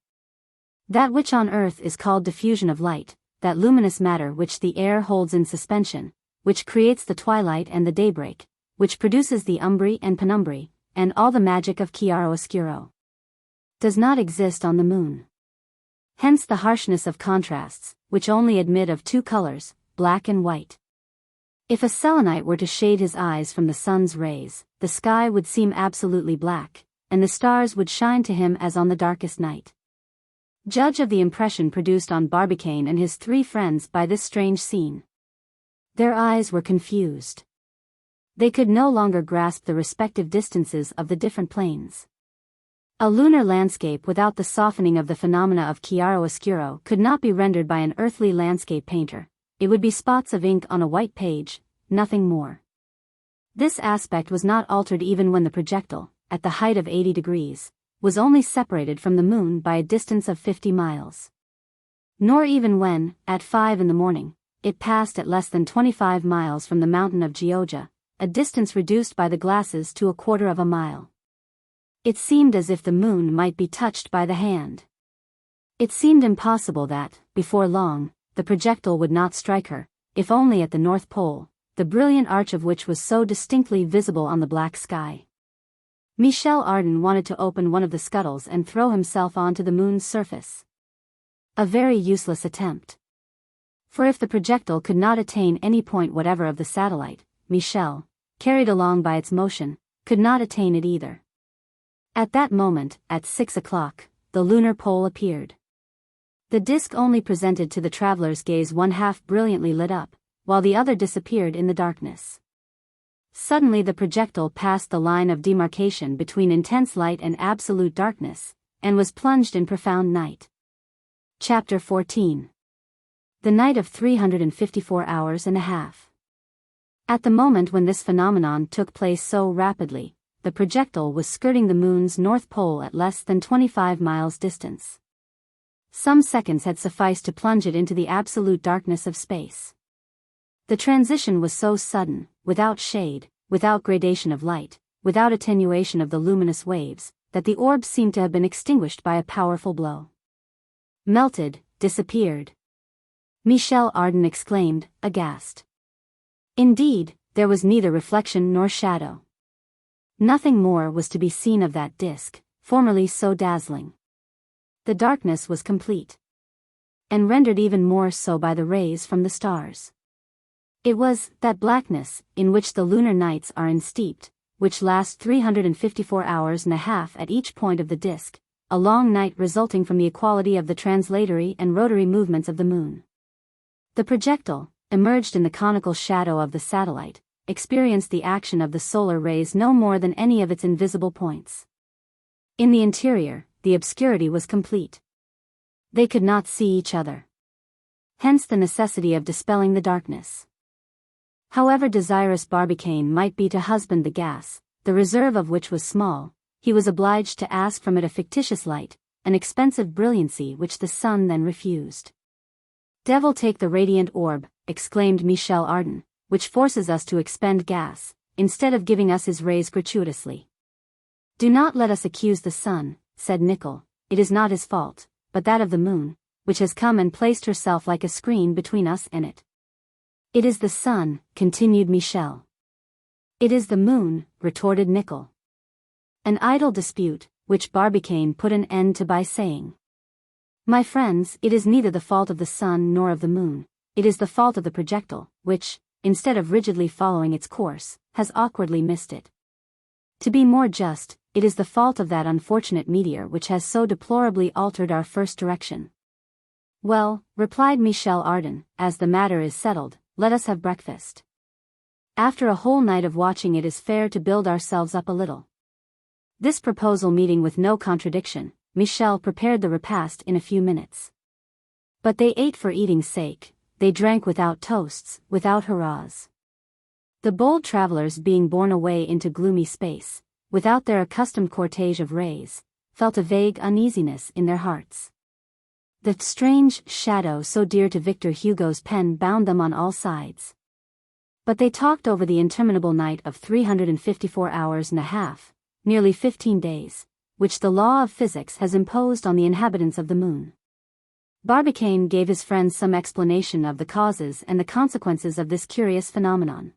That which on earth is called diffusion of light, that luminous matter which the air holds in suspension, which creates the twilight and the daybreak, which produces the umbra and penumbra, and all the magic of chiaroscuro, does not exist on the moon. Hence the harshness of contrasts, which only admit of 2 colors, black and white. If a Selenite were to shade his eyes from the sun's rays, the sky would seem absolutely black, and the stars would shine to him as on the darkest night. Judge of the impression produced on Barbicane and his 3 friends by this strange scene. Their eyes were confused. They could no longer grasp the respective distances of the different planes. A lunar landscape without the softening of the phenomena of chiaroscuro could not be rendered by an earthly landscape painter. It would be spots of ink on a white page, nothing more. This aspect was not altered even when the projectile, at the height of 80 degrees, was only separated from the moon by a distance of 50 miles. Nor even when, at 5 in the morning, it passed at less than 25 miles from the mountain of Gioja, a distance reduced by the glasses to 1/4 of a mile. It seemed as if the moon might be touched by the hand. It seemed impossible that, before long, the projectile would not strike her, if only at the North Pole, the brilliant arch of which was so distinctly visible on the black sky. Michel Ardan wanted to open one of the scuttles and throw himself onto the moon's surface. A very useless attempt. For if the projectile could not attain any point whatever of the satellite, Michel, carried along by its motion, could not attain it either. At that moment, at 6 o'clock, the lunar pole appeared. The disk only presented to the traveler's gaze one half brilliantly lit up, while the other disappeared in the darkness. Suddenly the projectile passed the line of demarcation between intense light and absolute darkness, and was plunged in profound night. Chapter 14. The night of 354 hours and a half. At the moment when this phenomenon took place so rapidly, the projectile was skirting the moon's north pole at less than 25 miles distance. Some seconds had sufficed to plunge it into the absolute darkness of space. The transition was so sudden, without shade, without gradation of light, without attenuation of the luminous waves, that the orb seemed to have been extinguished by a powerful blow. Melted, disappeared. Michel Ardan exclaimed, aghast. Indeed, there was neither reflection nor shadow. Nothing more was to be seen of that disk, formerly so dazzling. The darkness was complete, and rendered even more so by the rays from the stars. It was that blackness in which the lunar nights are ensteeped, which lasts 354 hours and a half at each point of the disk, a long night resulting from the equality of the translatory and rotary movements of the moon. The projectile, emerged in the conical shadow of the satellite, experienced the action of the solar rays no more than any of its invisible points. In the interior, the obscurity was complete. They could not see each other. Hence the necessity of dispelling the darkness. However desirous Barbicane might be to husband the gas, the reserve of which was small, he was obliged to ask from it a fictitious light, an expensive brilliancy which the sun then refused. "Devil take the radiant orb," exclaimed Michel Ardan, "which forces us to expend gas, instead of giving us his rays gratuitously." "Do not let us accuse the sun," said Nicholl, "it is not his fault, but that of the moon, which has come and placed herself like a screen between us and it." "It is the sun," continued Michel. "It is the moon," retorted Nicholl. An idle dispute, which Barbicane put an end to by saying, "My friends, it is neither the fault of the sun nor of the moon, it is the fault of the projectile, which, instead of rigidly following its course, has awkwardly missed it. To be more just, it is the fault of that unfortunate meteor which has so deplorably altered our first direction." "Well," replied Michel Ardan, "as the matter is settled, let us have breakfast. After a whole night of watching it is fair to build ourselves up a little." This proposal meeting with no contradiction, Michel prepared the repast in a few minutes. But they ate for eating's sake, they drank without toasts, without hurrahs. The bold travelers being borne away into gloomy space, without their accustomed cortege of rays, felt a vague uneasiness in their hearts. The strange shadow so dear to Victor Hugo's pen bound them on all sides. But they talked over the interminable night of 354 hours and a half, nearly 15 days, which the law of physics has imposed on the inhabitants of the moon. Barbicane gave his friends some explanation of the causes and the consequences of this curious phenomenon.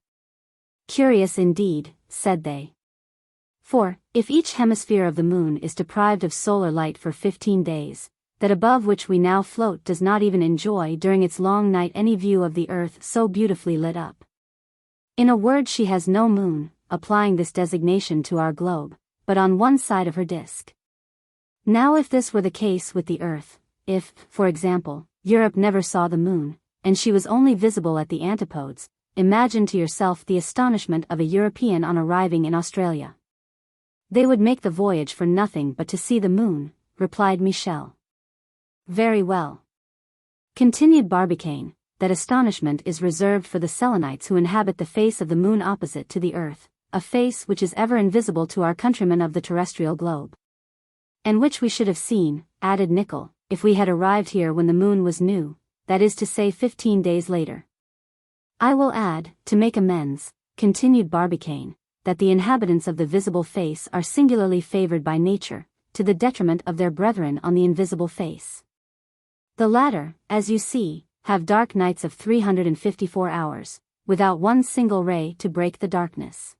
"Curious indeed," said they. "For, if each hemisphere of the moon is deprived of solar light for 15 days, that above which we now float does not even enjoy during its long night any view of the earth so beautifully lit up. In a word, she has no moon, applying this designation to our globe, but on one side of her disk. Now if this were the case with the earth, if, for example, Europe never saw the moon, and she was only visible at the antipodes, imagine to yourself the astonishment of a European on arriving in Australia." "They would make the voyage for nothing but to see the moon," replied Michel. "Very well," continued Barbicane, "that astonishment is reserved for the Selenites who inhabit the face of the moon opposite to the earth, a face which is ever invisible to our countrymen of the terrestrial globe." "And which we should have seen," added Nicholl, "if we had arrived here when the moon was new, that is to say 15 days later. I will add, to make amends," continued Barbicane, "that the inhabitants of the visible face are singularly favored by nature, to the detriment of their brethren on the invisible face. The latter, as you see, have dark nights of 354 hours, without one single ray to break the darkness.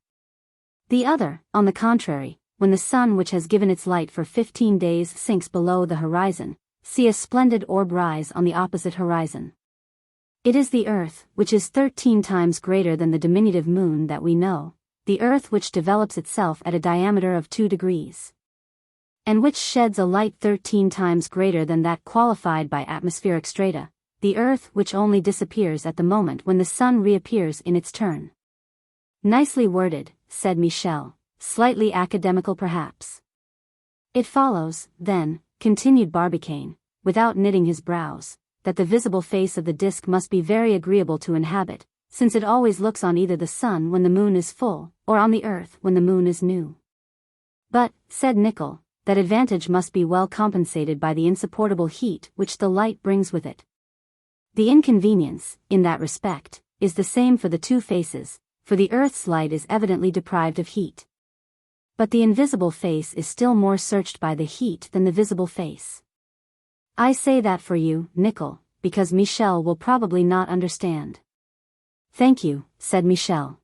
The other, on the contrary, when the sun which has given its light for 15 days sinks below the horizon, see a splendid orb rise on the opposite horizon. It is the earth, which is 13 times greater than the diminutive moon that we know, the earth which develops itself at a diameter of 2 degrees. And which sheds a light 13 times greater than that qualified by atmospheric strata, the earth which only disappears at the moment when the sun reappears in its turn. Nicely worded, said Michel, slightly academical perhaps. It follows, then, continued Barbicane, without knitting his brows, that the visible face of the disk must be very agreeable to inhabit, since it always looks on either the sun when the moon is full, or on the earth when the moon is new. But, said Nicholl, that advantage must be well compensated by the insupportable heat which the light brings with it. The inconvenience, in that respect, is the same for the two faces, for the earth's light is evidently deprived of heat. But the invisible face is still more searched by the heat than the visible face. I say that for you, Nicholl, because Michel will probably not understand. Thank you, said Michel.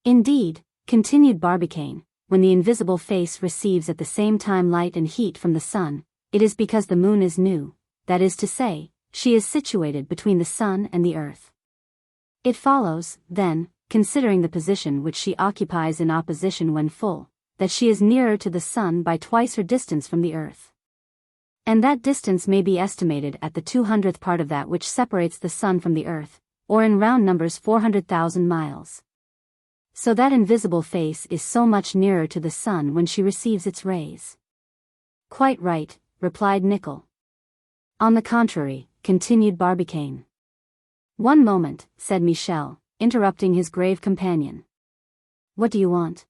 Indeed, continued Barbicane, when the invisible face receives at the same time light and heat from the sun, it is because the moon is new, that is to say, she is situated between the sun and the earth. It follows, then, considering the position which she occupies in opposition when full, that she is nearer to the sun by twice her distance from the earth. And that distance may be estimated at the 200th part of that which separates the sun from the earth, or in round numbers 400,000 miles. So that invisible face is so much nearer to the sun when she receives its rays. Quite right, replied Nicholl. On the contrary, continued Barbicane. One moment, said Michel, interrupting his grave companion. What do you want?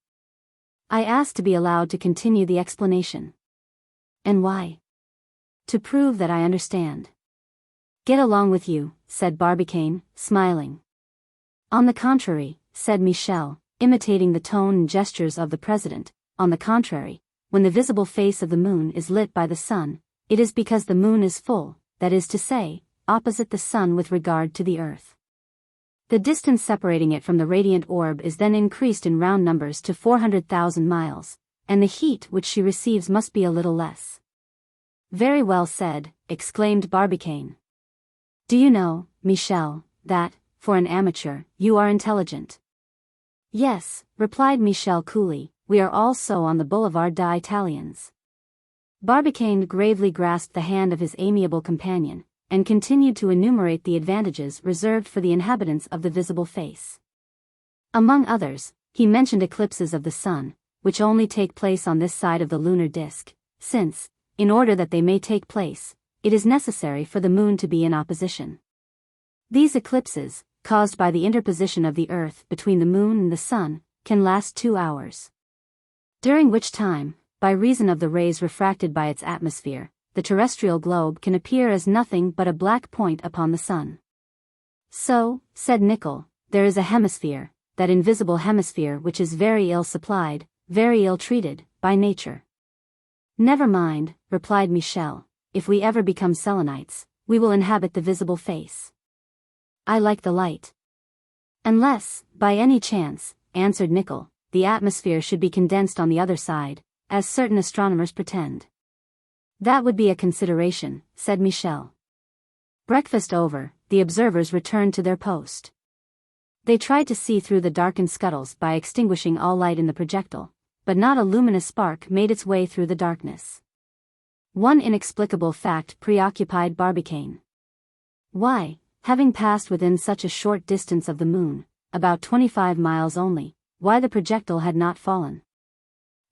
I asked to be allowed to continue the explanation. And why? To prove that I understand. Get along with you, said Barbicane, smiling. On the contrary, said Michel, imitating the tone and gestures of the president, on the contrary, when the visible face of the moon is lit by the sun, it is because the moon is full, that is to say, opposite the sun with regard to the earth. The distance separating it from the radiant orb is then increased in round numbers to 400,000 miles, and the heat which she receives must be a little less. Very well said, exclaimed Barbicane. Do you know, Michel, that, for an amateur, you are intelligent? Yes, replied Michel coolly, we are all so on the Boulevard des Italiens. Barbicane gravely grasped the hand of his amiable companion, and continued to enumerate the advantages reserved for the inhabitants of the visible face. Among others, he mentioned eclipses of the sun, which only take place on this side of the lunar disk, since, in order that they may take place, it is necessary for the moon to be in opposition. These eclipses, caused by the interposition of the earth between the moon and the sun, can last 2 hours. During which time, by reason of the rays refracted by its atmosphere, the terrestrial globe can appear as nothing but a black point upon the sun. So, said Nicholl, there is a hemisphere, that invisible hemisphere which is very ill supplied, very ill treated, by nature. Never mind, replied Michel, if we ever become Selenites, we will inhabit the visible face. I like the light. Unless, by any chance, answered Nicholl, the atmosphere should be condensed on the other side, as certain astronomers pretend. That would be a consideration, said Michel. Breakfast over, the observers returned to their post. They tried to see through the darkened scuttles by extinguishing all light in the projectile, but not a luminous spark made its way through the darkness. One inexplicable fact preoccupied Barbicane. Why, having passed within such a short distance of the moon, about 25 miles only, why the projectile had not fallen?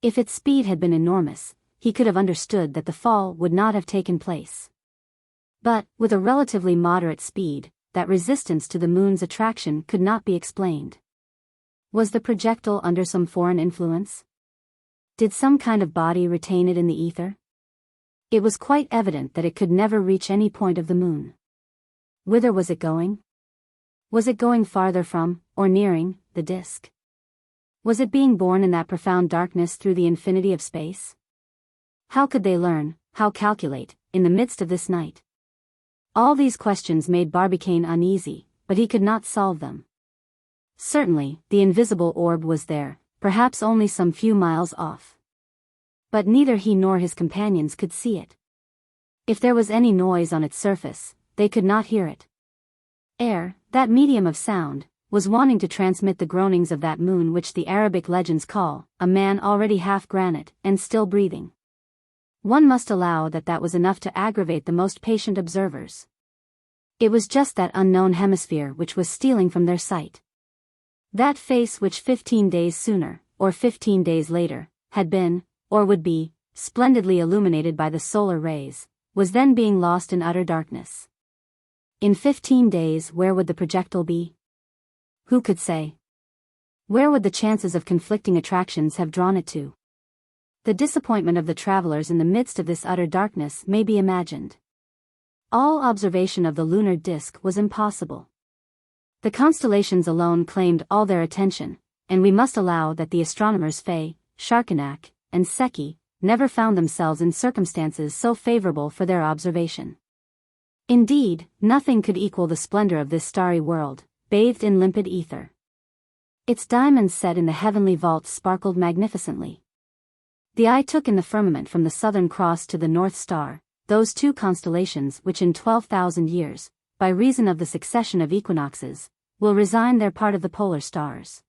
If its speed had been enormous, he could have understood that the fall would not have taken place. But, with a relatively moderate speed, that resistance to the moon's attraction could not be explained. Was the projectile under some foreign influence? Did some kind of body retain it in the ether? It was quite evident that it could never reach any point of the moon. Whither was it going? Was it going farther from, or nearing, the disk? Was it being borne in that profound darkness through the infinity of space? How could they learn, how calculate, in the midst of this night? All these questions made Barbicane uneasy, but he could not solve them. Certainly, the invisible orb was there, perhaps only some few miles off. But neither he nor his companions could see it. If there was any noise on its surface, they could not hear it. Air, that medium of sound, was wanting to transmit the groanings of that moon which the Arabic legends call a man already half granite and still breathing. One must allow that that was enough to aggravate the most patient observers. It was just that unknown hemisphere which was stealing from their sight. That face which 15 days sooner, or 15 days later, had been, or would be, splendidly illuminated by the solar rays, was then being lost in utter darkness. In 15 days, where would the projectile be? Who could say? Where would the chances of conflicting attractions have drawn it to? The disappointment of the travelers in the midst of this utter darkness may be imagined. All observation of the lunar disk was impossible. The constellations alone claimed all their attention, and we must allow that the astronomers Faye, Charcanac, and Secchi never found themselves in circumstances so favorable for their observation. Indeed, nothing could equal the splendor of this starry world, bathed in limpid ether. Its diamonds set in the heavenly vault sparkled magnificently. The eye took in the firmament from the Southern Cross to the North Star, those two constellations which in 12,000 years, by reason of the succession of equinoxes, will resign their part of the polar stars.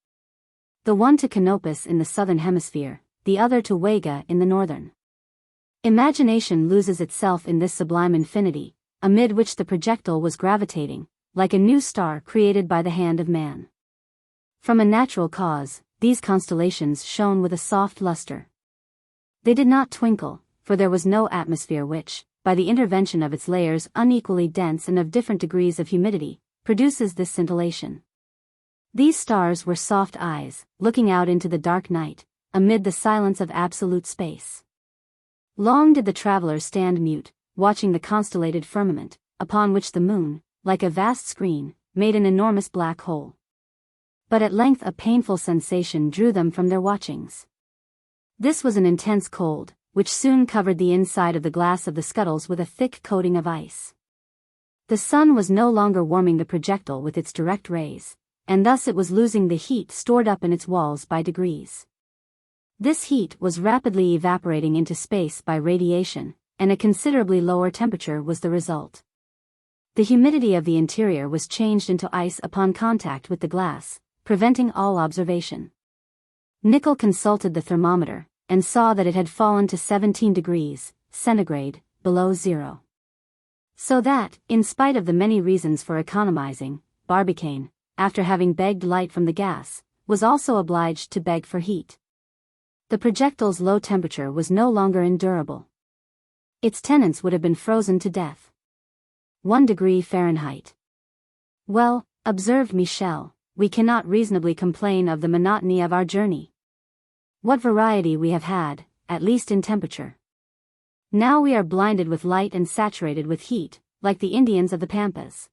The one to Canopus in the southern hemisphere, the other to Vega in the northern. Imagination loses itself in this sublime infinity, amid which the projectile was gravitating, like a new star created by the hand of man. From a natural cause, these constellations shone with a soft luster. They did not twinkle, for there was no atmosphere which, by the intervention of its layers unequally dense and of different degrees of humidity, produces this scintillation. These stars were soft eyes, looking out into the dark night, amid the silence of absolute space. Long did the travelers stand mute, watching the constellated firmament, upon which the moon, like a vast screen, made an enormous black hole. But at length a painful sensation drew them from their watchings. This was an intense cold, which soon covered the inside of the glass of the scuttles with a thick coating of ice. The sun was no longer warming the projectile with its direct rays, and thus it was losing the heat stored up in its walls by degrees. This heat was rapidly evaporating into space by radiation, and a considerably lower temperature was the result. The humidity of the interior was changed into ice upon contact with the glass, preventing all observation. Nickel consulted the thermometer, and saw that it had fallen to 17 degrees centigrade, below zero. So that, in spite of the many reasons for economizing, Barbicane, after having begged light from the gas, was also obliged to beg for heat. The projectile's low temperature was no longer endurable. Its tenants would have been frozen to death. 1 degree Fahrenheit. Well, observed Michel, we cannot reasonably complain of the monotony of our journey. What variety we have had, at least in temperature. Now we are blinded with light and saturated with heat, like the Indians of the Pampas.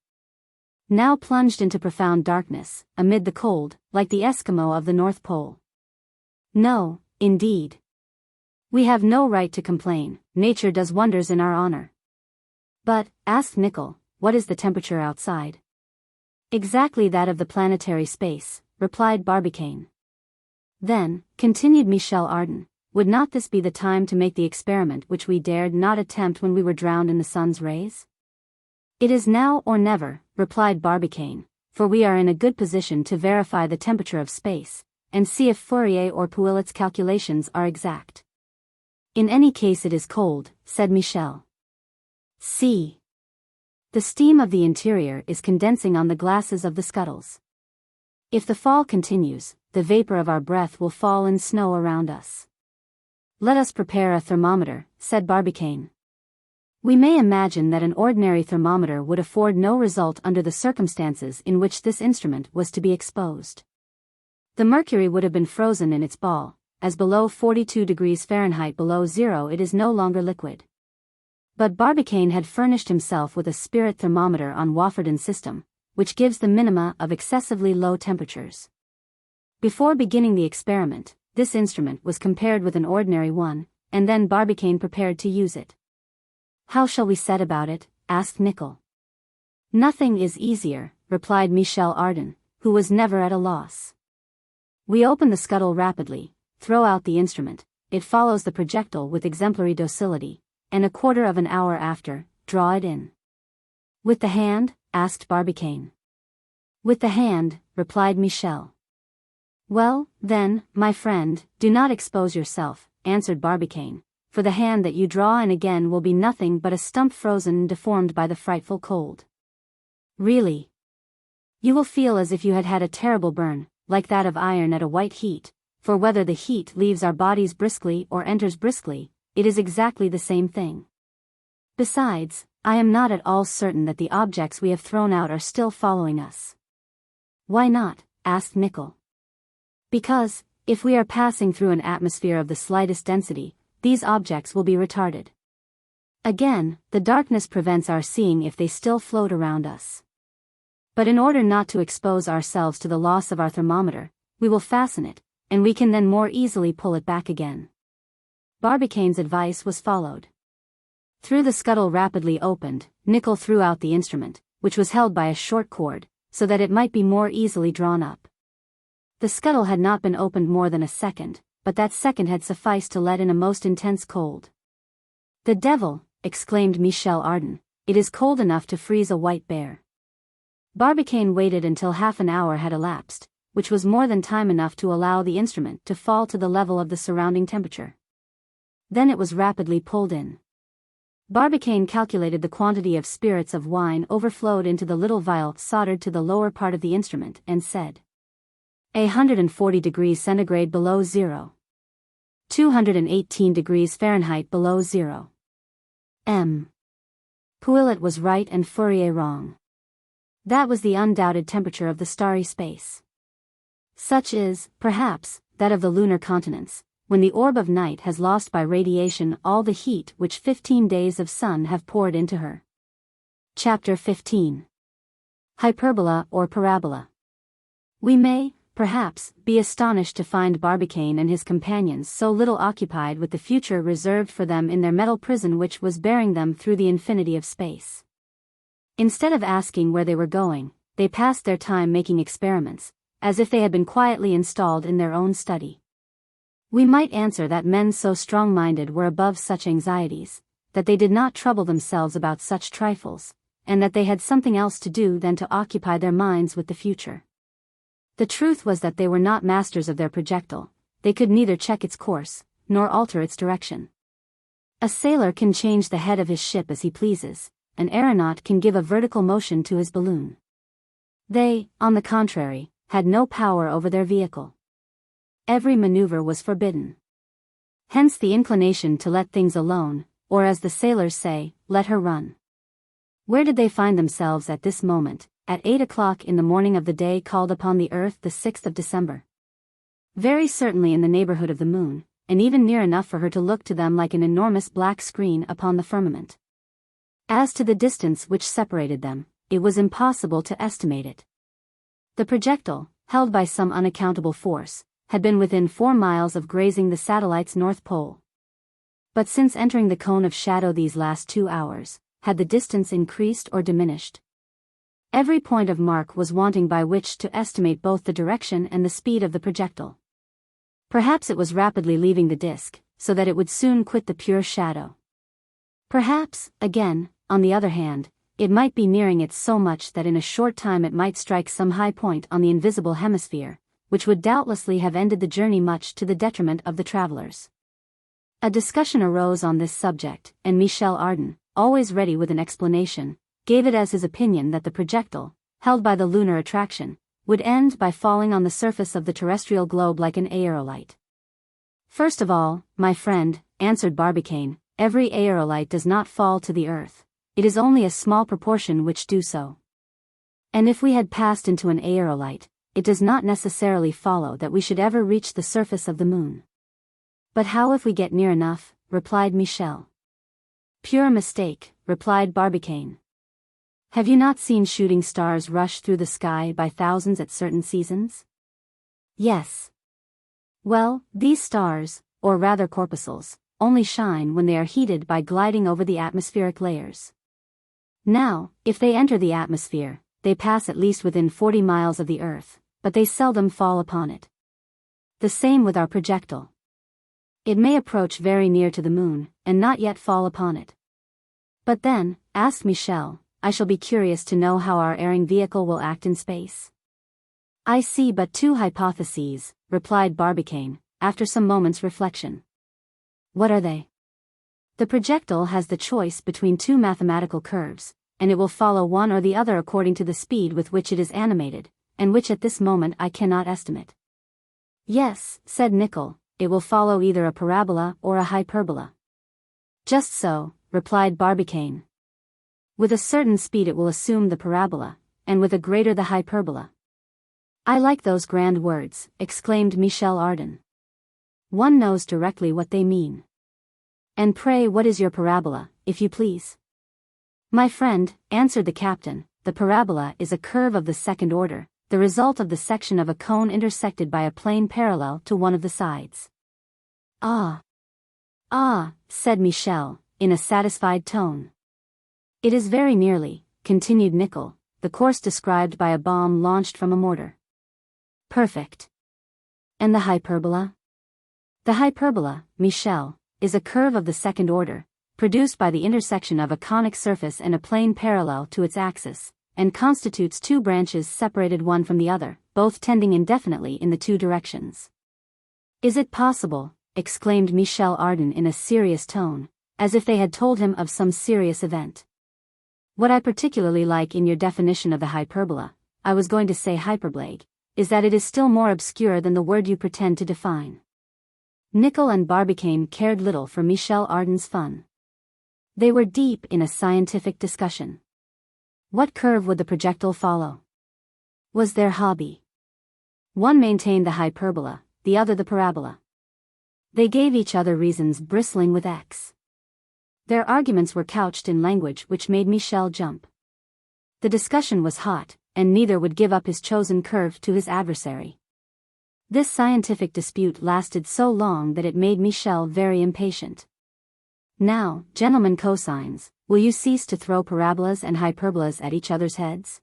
Now plunged into profound darkness, amid the cold, like the Eskimo of the North Pole. No, indeed. We have no right to complain, nature does wonders in our honor. But, asked Nickel, what is the temperature outside? Exactly that of the planetary space, replied Barbicane. Then, continued Michel Ardan, would not this be the time to make the experiment which we dared not attempt when we were drowned in the sun's rays? It is now or never, replied Barbicane, for we are in a good position to verify the temperature of space, and see if Fourier or Pouillet's calculations are exact. In any case it is cold, said Michel. See. The steam of the interior is condensing on the glasses of the scuttles. If the fall continues, the vapor of our breath will fall in snow around us. Let us prepare a thermometer, said Barbicane. We may imagine that an ordinary thermometer would afford no result under the circumstances in which this instrument was to be exposed. The mercury would have been frozen in its ball, as below 42 degrees Fahrenheit below zero it is no longer liquid. But Barbicane had furnished himself with a spirit thermometer on Wofford's system, which gives the minima of excessively low temperatures. Before beginning the experiment, this instrument was compared with an ordinary one, and then Barbicane prepared to use it. How shall we set about it? Asked Nickel. Nothing is easier, replied Michel Ardan, who was never at a loss. We open the scuttle rapidly, throw out the instrument, it follows the projectile with exemplary docility, and a quarter of an hour after, draw it in. With the hand? Asked Barbicane. With the hand, replied Michel. Well, then, my friend, do not expose yourself, answered Barbicane, for the hand that you draw and again will be nothing but a stump frozen and deformed by the frightful cold. Really? You will feel as if you had had a terrible burn, like that of iron at a white heat, for whether the heat leaves our bodies briskly or enters briskly, it is exactly the same thing. Besides, I am not at all certain that the objects we have thrown out are still following us. Why not? Asked Nicholl. Because, if we are passing through an atmosphere of the slightest density, these objects will be retarded. Again, the darkness prevents our seeing if they still float around us. But in order not to expose ourselves to the loss of our thermometer, we will fasten it, and we can then more easily pull it back again. Barbicane's advice was followed. Through the scuttle rapidly opened, Nicholl threw out the instrument, which was held by a short cord, so that it might be more easily drawn up. The scuttle had not been opened more than a second, but that second had sufficed to let in a most intense cold. "The devil!" exclaimed Michel Ardan, "it is cold enough to freeze a white bear." Barbicane waited until half an hour had elapsed, which was more than time enough to allow the instrument to fall to the level of the surrounding temperature. Then it was rapidly pulled in. Barbicane calculated the quantity of spirits of wine overflowed into the little vial soldered to the lower part of the instrument and said, 140 degrees centigrade below zero. 218 degrees Fahrenheit below zero. Pouillet was right and Fourier wrong. That was the undoubted temperature of the starry space. Such is, perhaps, that of the lunar continents, when the orb of night has lost by radiation all the heat which 15 days of sun have poured into her. Chapter 15. Hyperbola or Parabola. We may, perhaps, be astonished to find Barbicane and his companions so little occupied with the future reserved for them in their metal prison which was bearing them through the infinity of space. Instead of asking where they were going, they passed their time making experiments, as if they had been quietly installed in their own study. We might answer that men so strong-minded were above such anxieties, that they did not trouble themselves about such trifles, and that they had something else to do than to occupy their minds with the future. The truth was that they were not masters of their projectile, they could neither check its course, nor alter its direction. A sailor can change the head of his ship as he pleases, an aeronaut can give a vertical motion to his balloon. They, on the contrary, had no power over their vehicle. Every maneuver was forbidden. Hence the inclination to let things alone, or as the sailors say, let her run. Where did they find themselves at this moment, at 8 o'clock in the morning of the day called upon the earth the 6th of December? Very certainly in the neighborhood of the moon, and even near enough for her to look to them like an enormous black screen upon the firmament. As to the distance which separated them, it was impossible to estimate it. The projectile, held by some unaccountable force, had been within 4 miles of grazing the satellite's north pole. But since entering the cone of shadow these last 2 hours, had the distance increased or diminished? Every point of mark was wanting by which to estimate both the direction and the speed of the projectile. Perhaps it was rapidly leaving the disk, so that it would soon quit the pure shadow. Perhaps, again, on the other hand, it might be nearing it so much that in a short time it might strike some high point on the invisible hemisphere, which would doubtlessly have ended the journey much to the detriment of the travelers. A discussion arose on this subject, and Michel Ardan, always ready with an explanation, gave it as his opinion that the projectile, held by the lunar attraction, would end by falling on the surface of the terrestrial globe like an aerolite. First of all, my friend, answered Barbicane, every aerolite does not fall to the earth. It is only a small proportion which do so. And if we had passed into an aerolite, it does not necessarily follow that we should ever reach the surface of the moon. But how if we get near enough? Replied Michel. Pure mistake, replied Barbicane. Have you not seen shooting stars rush through the sky by thousands at certain seasons? Yes. Well, these stars, or rather corpuscles, only shine when they are heated by gliding over the atmospheric layers. Now, if they enter the atmosphere, they pass at least within 40 miles of the earth, but they seldom fall upon it. The same with our projectile. It may approach very near to the moon, and not yet fall upon it. But then, asked Michel, I shall be curious to know how our erring vehicle will act in space. I see but two hypotheses, replied Barbicane, after some moments' reflection. What are they? The projectile has the choice between two mathematical curves, and it will follow one or the other according to the speed with which it is animated, and which at this moment I cannot estimate. Yes, said Nicholl, it will follow either a parabola or a hyperbola. Just so, replied Barbicane. With a certain speed it will assume the parabola, and with a greater the hyperbola. I like those grand words, exclaimed Michel Ardan. One knows directly what they mean. And pray what is your parabola, if you please? My friend, answered the captain, the parabola is a curve of the second order, the result of the section of a cone intersected by a plane parallel to one of the sides. Ah, said Michel, in a satisfied tone. It is very nearly, continued Nicholl, the course described by a bomb launched from a mortar. Perfect. And the hyperbola? The hyperbola, Michel, is a curve of the second order, produced by the intersection of a conic surface and a plane parallel to its axis, and constitutes two branches separated one from the other, both tending indefinitely in the two directions. Is it possible, exclaimed Michel Ardan in a serious tone, as if they had told him of some serious event. What I particularly like in your definition of the hyperbola, I was going to say hyperblade, is that it is still more obscure than the word you pretend to define. Nicholl and Barbicane cared little for Michel Ardan's fun. They were deep in a scientific discussion. What curve would the projectile follow? Was their hobby. One maintained the hyperbola, the other the parabola. They gave each other reasons bristling with X. Their arguments were couched in language which made Michel jump. The discussion was hot, and neither would give up his chosen curve to his adversary. This scientific dispute lasted so long that it made Michel very impatient. Now, gentlemen cosines, will you cease to throw parabolas and hyperbolas at each other's heads?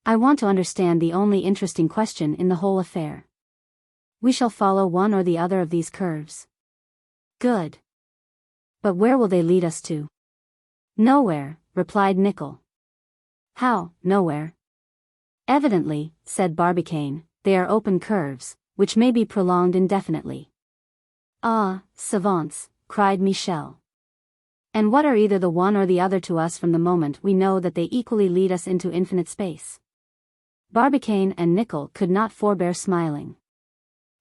I want to understand the only interesting question in the whole affair. We shall follow one or the other of these curves. Good. But where will they lead us to? Nowhere, replied Nicholl. How, nowhere? Evidently, said Barbicane, they are open curves, which may be prolonged indefinitely. Ah, savants, cried Michel. And what are either the one or the other to us from the moment we know that they equally lead us into infinite space? Barbicane and Nicholl could not forbear smiling.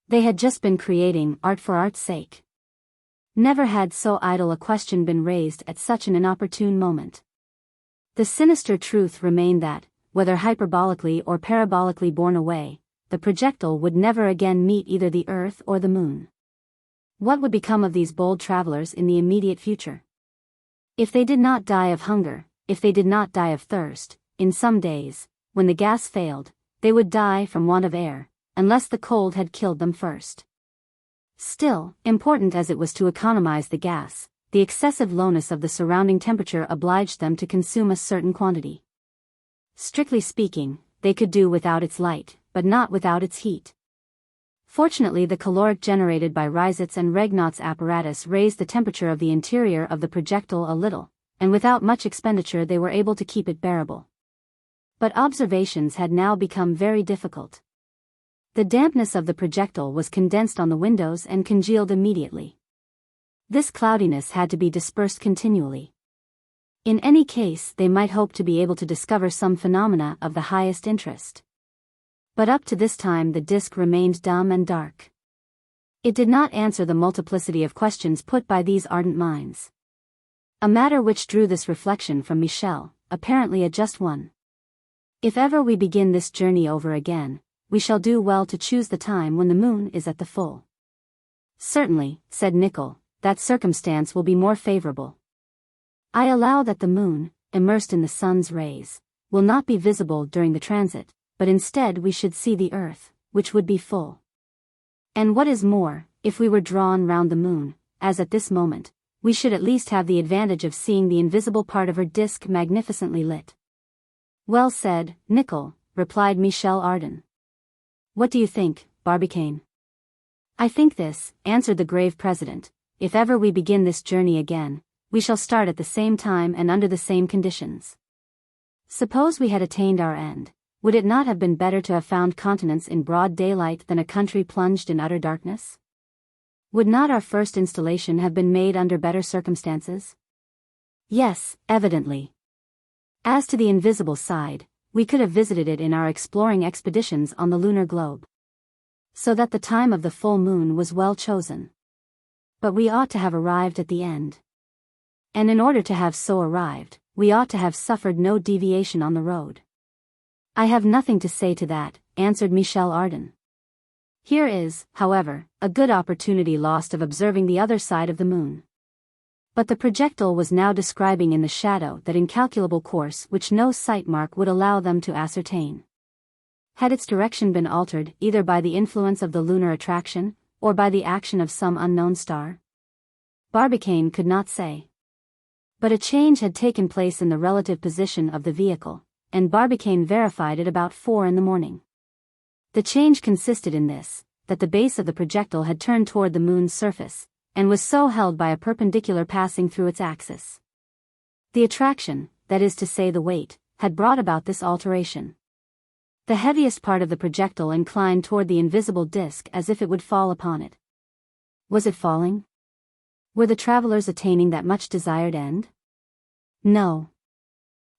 They had just been creating art for art's sake. Never had so idle a question been raised at such an inopportune moment. The sinister truth remained that, whether hyperbolically or parabolically borne away, the projectile would never again meet either the earth or the moon. What would become of these bold travelers in the immediate future? If they did not die of hunger, if they did not die of thirst, in some days, when the gas failed, they would die from want of air, unless the cold had killed them first. Still, important as it was to economize the gas, the excessive lowness of the surrounding temperature obliged them to consume a certain quantity. Strictly speaking, they could do without its light, but not without its heat. Fortunately, the caloric generated by Reiset's and Regnot's apparatus raised the temperature of the interior of the projectile a little, and without much expenditure they were able to keep it bearable. But observations had now become very difficult. The dampness of the projectile was condensed on the windows and congealed immediately. This cloudiness had to be dispersed continually. In any case, they might hope to be able to discover some phenomena of the highest interest. But up to this time the disk remained dumb and dark. It did not answer the multiplicity of questions put by these ardent minds. A matter which drew this reflection from Michel, apparently a just one. If ever we begin this journey over again, we shall do well to choose the time when the moon is at the full. Certainly, said Nicholl, that circumstance will be more favorable. I allow that the moon, immersed in the sun's rays, will not be visible during the transit, but instead we should see the earth, which would be full. And what is more, if we were drawn round the moon, as at this moment, we should at least have the advantage of seeing the invisible part of her disk magnificently lit. Well said, Nicholl, replied Michel Ardan. What do you think, Barbicane? I think this, answered the grave president, if ever we begin this journey again, we shall start at the same time and under the same conditions. Suppose we had attained our end, Would it not have been better to have found continents in broad daylight than a country plunged in utter darkness? Would not our first installation have been made under better circumstances? Yes, evidently. As to the invisible side, we could have visited it in our exploring expeditions on the lunar globe. So that the time of the full moon was well chosen. But we ought to have arrived at the end. And in order to have so arrived, we ought to have suffered no deviation on the road. I have nothing to say to that, answered Michel Ardan. Here is, however, a good opportunity lost of observing the other side of the moon. But the projectile was now describing in the shadow that incalculable course which no sight mark would allow them to ascertain. Had its direction been altered either by the influence of the lunar attraction, or by the action of some unknown star? Barbicane could not say. But a change had taken place in the relative position of the vehicle, and Barbicane verified it about 4 in the morning. The change consisted in this, that the base of the projectile had turned toward the moon's surface, and was so held by a perpendicular passing through its axis. The attraction, that is to say the weight, had brought about this alteration. The heaviest part of the projectile inclined toward the invisible disk as if it would fall upon it. Was it falling? Were the travelers attaining that much desired end? No.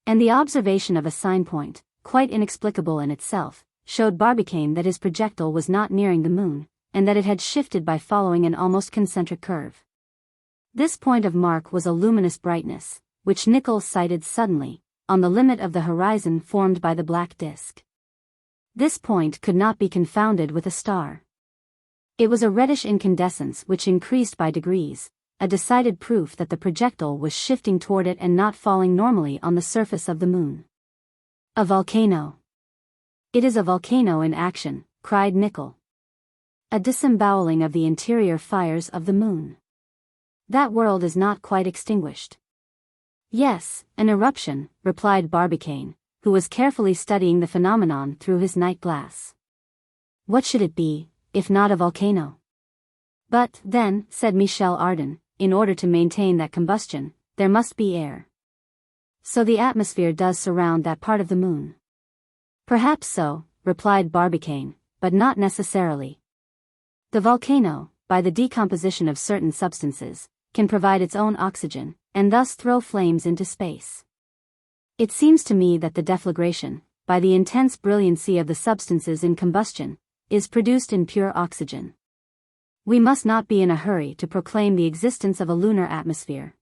And the observation of a sign point, quite inexplicable in itself, showed Barbicane that his projectile was not nearing the moon, and that it had shifted by following an almost concentric curve. This point of mark was a luminous brightness, which Nicholl sighted suddenly, on the limit of the horizon formed by the black disk. This point could not be confounded with a star. It was a reddish incandescence which increased by degrees, a decided proof that the projectile was shifting toward it and not falling normally on the surface of the moon. A volcano. It is a volcano in action, cried Nicholl. A disemboweling of the interior fires of the moon. That world is not quite extinguished. Yes, an eruption, replied Barbicane, who was carefully studying the phenomenon through his night glass. What should it be, if not a volcano? But, then, said Michel Ardan, in order to maintain that combustion, there must be air. So the atmosphere does surround that part of the moon. Perhaps so, replied Barbicane, but not necessarily. The volcano, by the decomposition of certain substances, can provide its own oxygen, and thus throw flames into space. It seems to me that the deflagration, by the intense brilliancy of the substances in combustion, is produced in pure oxygen. We must not be in a hurry to proclaim the existence of a lunar atmosphere.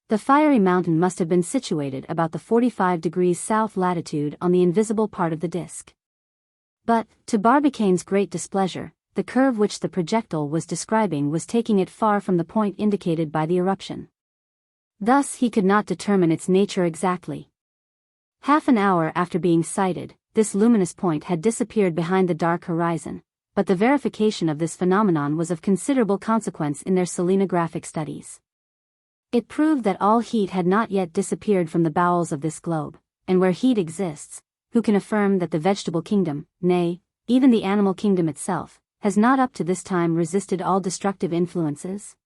The fiery mountain must have been situated about the 45 degrees south latitude on the invisible part of the disk. But, to Barbicane's great displeasure, the curve which the projectile was describing was taking it far from the point indicated by the eruption. Thus he could not determine its nature exactly. Half an hour after being sighted, this luminous point had disappeared behind the dark horizon, but the verification of this phenomenon was of considerable consequence in their selenographic studies. It proved that all heat had not yet disappeared from the bowels of this globe, and where heat exists, who can affirm that the vegetable kingdom, nay, even the animal kingdom itself, has not up to this time resisted all destructive influences?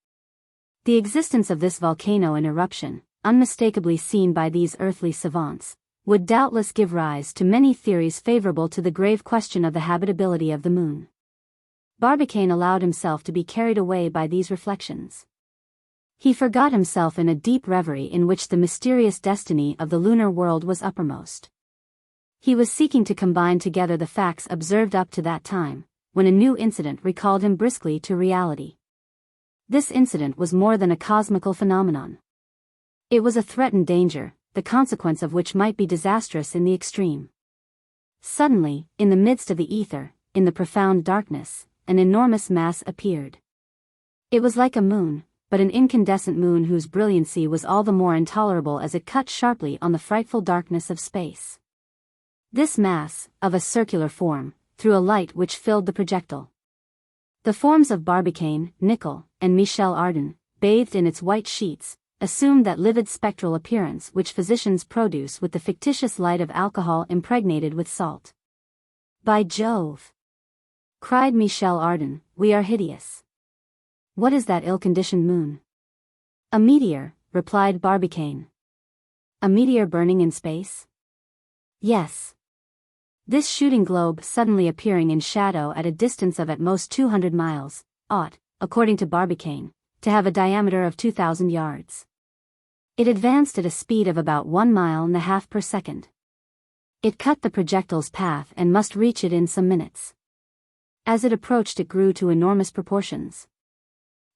The existence of this volcano in eruption, unmistakably seen by these earthly savants, would doubtless give rise to many theories favorable to the grave question of the habitability of the moon. Barbicane allowed himself to be carried away by these reflections. He forgot himself in a deep reverie in which the mysterious destiny of the lunar world was uppermost. He was seeking to combine together the facts observed up to that time, when a new incident recalled him briskly to reality. This incident was more than a cosmical phenomenon. It was a threatened danger, the consequence of which might be disastrous in the extreme. Suddenly, in the midst of the ether, in the profound darkness, an enormous mass appeared. It was like a moon, but an incandescent moon whose brilliancy was all the more intolerable as it cut sharply on the frightful darkness of space. This mass, of a circular form, threw a light which filled the projectile. The forms of Barbicane, Nicholl, and Michel Ardan, bathed in its white sheets, assumed that livid spectral appearance which physicians produce with the fictitious light of alcohol impregnated with salt. By Jove! Cried Michel Ardan, we are hideous. What is that ill-conditioned moon? A meteor, replied Barbicane. A meteor burning in space? Yes. This shooting globe suddenly appearing in shadow at a distance of at most 200 miles, ought, according to Barbicane, to have a diameter of 2,000 yards. It advanced at a speed of about 1.5 miles per second. It cut the projectile's path and must reach it in some minutes. As it approached, it grew to enormous proportions.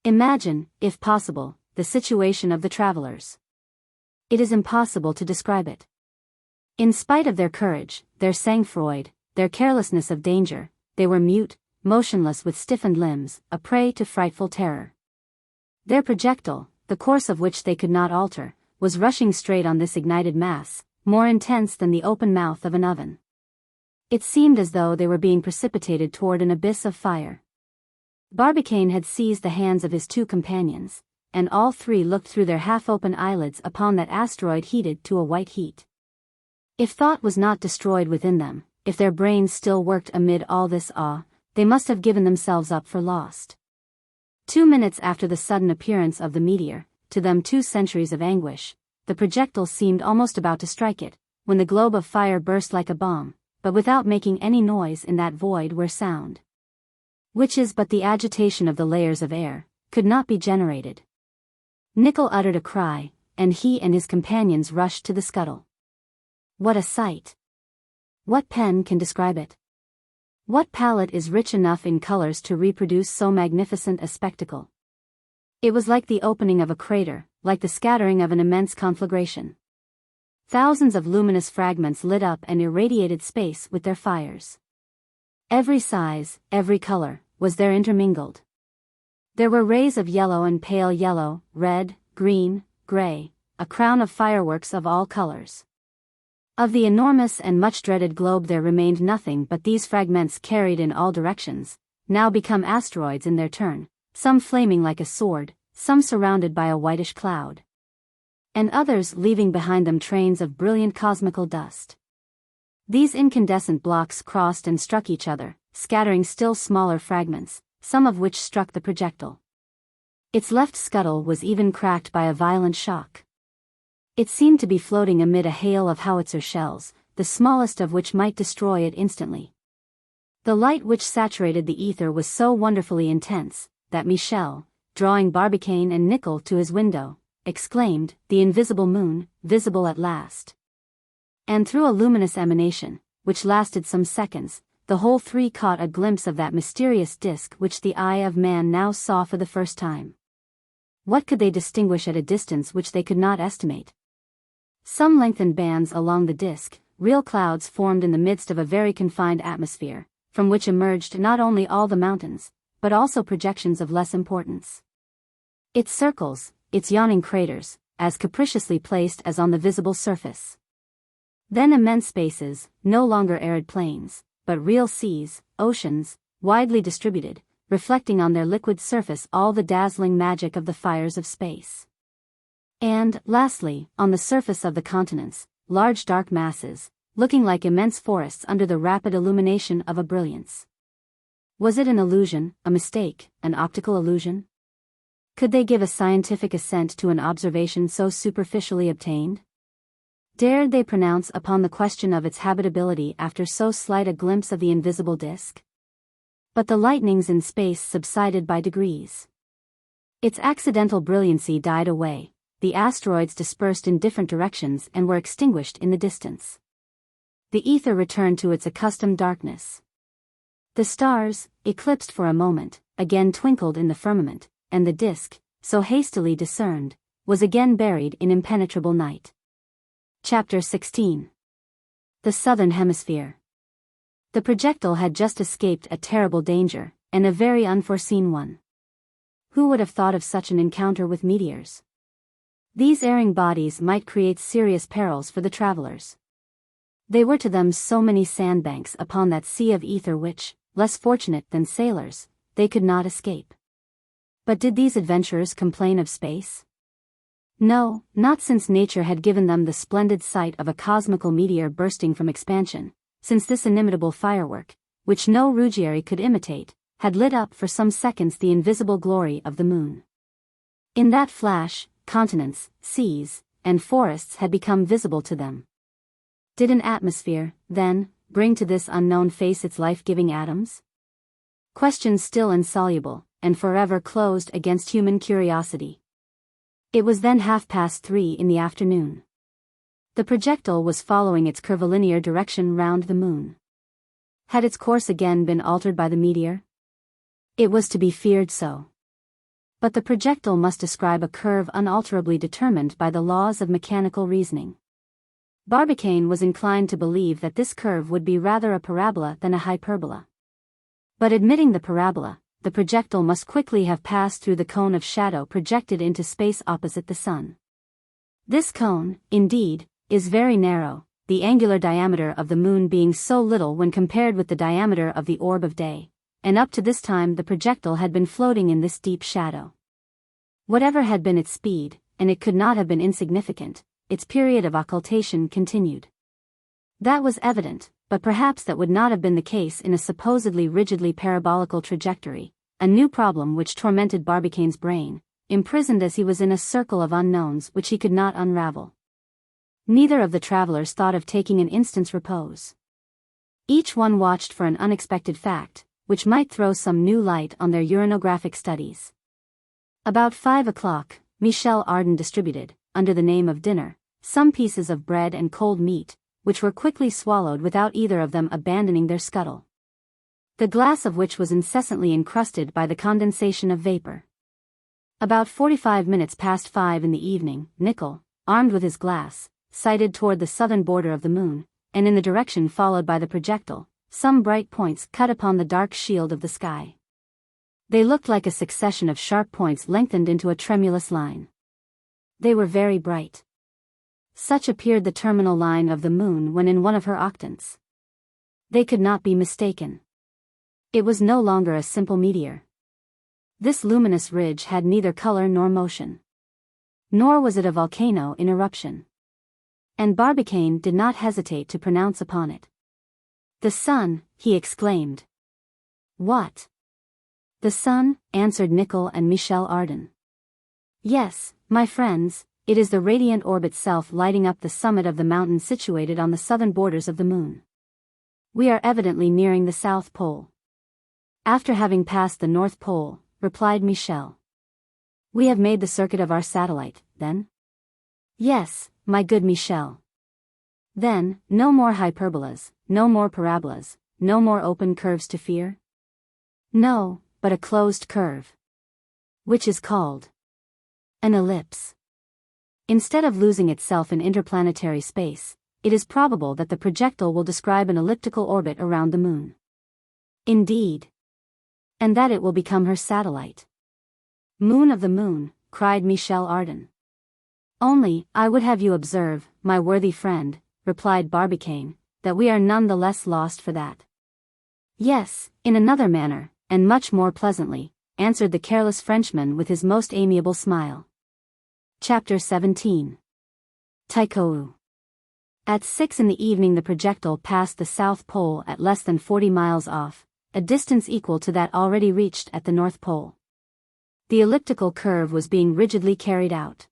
Imagine, if possible, the situation of the travelers. It is impossible to describe it. In spite of their courage, their sang-froid, their carelessness of danger, they were mute, motionless with stiffened limbs, a prey to frightful terror. Their projectile, the course of which they could not alter, was rushing straight on this ignited mass, more intense than the open mouth of an oven. It seemed as though they were being precipitated toward an abyss of fire. Barbicane had seized the hands of his two companions, and all three looked through their half-open eyelids upon that asteroid heated to a white heat. If thought was not destroyed within them, if their brains still worked amid all this awe, they must have given themselves up for lost. 2 minutes after the sudden appearance of the meteor, to them 2 centuries of anguish, the projectile seemed almost about to strike it, when the globe of fire burst like a bomb, but without making any noise in that void where sound, which is but the agitation of the layers of air, could not be generated. Nicholl uttered a cry, and he and his companions rushed to the scuttle. What a sight! What pen can describe it? What palette is rich enough in colors to reproduce so magnificent a spectacle? It was like the opening of a crater, like the scattering of an immense conflagration. Thousands of luminous fragments lit up and irradiated space with their fires. Every size, every color, was there intermingled. There were rays of yellow and pale yellow, red, green, gray, a crown of fireworks of all colors. Of the enormous and much-dreaded globe there remained nothing but these fragments carried in all directions, now become asteroids in their turn, some flaming like a sword, some surrounded by a whitish cloud, and others leaving behind them trains of brilliant cosmical dust. These incandescent blocks crossed and struck each other, scattering still smaller fragments, some of which struck the projectile. Its left scuttle was even cracked by a violent shock. It seemed to be floating amid a hail of howitzer shells, the smallest of which might destroy it instantly. The light which saturated the ether was so wonderfully intense, that Michel, drawing Barbicane and Nicholl to his window, exclaimed, "The invisible moon, visible at last." And through a luminous emanation, which lasted some seconds, the whole three caught a glimpse of that mysterious disk which the eye of man now saw for the first time. What could they distinguish at a distance which they could not estimate? Some lengthened bands along the disk, real clouds formed in the midst of a very confined atmosphere, from which emerged not only all the mountains, but also projections of less importance. Its circles, its yawning craters, as capriciously placed as on the visible surface. Then immense spaces, no longer arid plains, but real seas, oceans, widely distributed, reflecting on their liquid surface all the dazzling magic of the fires of space. And, lastly, on the surface of the continents, large dark masses, looking like immense forests under the rapid illumination of a brilliance. Was it an illusion, a mistake, an optical illusion? Could they give a scientific assent to an observation so superficially obtained? Dared they pronounce upon the question of its habitability after so slight a glimpse of the invisible disk? But the lightnings in space subsided by degrees. Its accidental brilliancy died away, the asteroids dispersed in different directions and were extinguished in the distance. The ether returned to its accustomed darkness. The stars, eclipsed for a moment, again twinkled in the firmament, and the disk, so hastily discerned, was again buried in impenetrable night. Chapter XVI. The Southern Hemisphere. The projectile had just escaped a terrible danger, and a very unforeseen one. Who would have thought of such an encounter with meteors? These erring bodies might create serious perils for the travelers. They were to them so many sandbanks upon that sea of ether which, less fortunate than sailors, they could not escape. But did these adventurers complain of space? No, not since nature had given them the splendid sight of a cosmical meteor bursting from expansion, since this inimitable firework, which no Ruggieri could imitate, had lit up for some seconds the invisible glory of the moon. In that flash, continents, seas, and forests had become visible to them. Did an atmosphere, then, bring to this unknown face its life-giving atoms? Questions still insoluble, and forever closed against human curiosity. It was then 3:30 in the afternoon. The projectile was following its curvilinear direction round the moon. Had its course again been altered by the meteor? It was to be feared so. But the projectile must describe a curve unalterably determined by the laws of mechanical reasoning. Barbicane was inclined to believe that this curve would be rather a parabola than a hyperbola. But admitting the parabola, the projectile must quickly have passed through the cone of shadow projected into space opposite the sun. This cone, indeed, is very narrow, the angular diameter of the moon being so little when compared with the diameter of the orb of day, and up to this time the projectile had been floating in this deep shadow. Whatever had been its speed, and it could not have been insignificant, its period of occultation continued. That was evident, but perhaps that would not have been the case in a supposedly rigidly parabolical trajectory, a new problem which tormented Barbicane's brain, imprisoned as he was in a circle of unknowns which he could not unravel. Neither of the travelers thought of taking an instant's repose. Each one watched for an unexpected fact, which might throw some new light on their uranographic studies. About 5 o'clock, Michel Ardan distributed, under the name of dinner, some pieces of bread and cold meat, which were quickly swallowed without either of them abandoning their scuttle. The glass of which was incessantly encrusted by the condensation of vapor. About 45 minutes past 5 in the evening, Nicholl, armed with his glass, sighted toward the southern border of the moon, and in the direction followed by the projectile, some bright points cut upon the dark shield of the sky. They looked like a succession of sharp points lengthened into a tremulous line. They were very bright. Such appeared the terminal line of the moon when in one of her octants. They could not be mistaken. It was no longer a simple meteor. This luminous ridge had neither color nor motion. Nor was it a volcano in eruption. And Barbicane did not hesitate to pronounce upon it. "The sun," he exclaimed. "What?" "The sun," answered Nicholl and Michel Ardan. "Yes, my friends, it is the radiant orb itself lighting up the summit of the mountain situated on the southern borders of the moon. We are evidently nearing the South Pole." "After having passed the North Pole," replied Michel. "We have made the circuit of our satellite, then?" "Yes, my good Michel." "Then, no more hyperbolas, no more parabolas, no more open curves to fear?" "No, but a closed curve." "Which is called?" "An ellipse." Instead of losing itself in interplanetary space, it is probable that the projectile will describe an elliptical orbit around the moon. "Indeed." "And that it will become her satellite." "Moon of the moon," cried Michel Ardan. "Only, I would have you observe, my worthy friend," replied Barbicane, "that we are none the less lost for that." "Yes, in another manner, and much more pleasantly," answered the careless Frenchman with his most amiable smile. Chapter 17. Tycho. At 6 in the evening the projectile passed the South Pole at less than 40 miles off, a distance equal to that already reached at the North Pole. The elliptical curve was being rigidly carried out.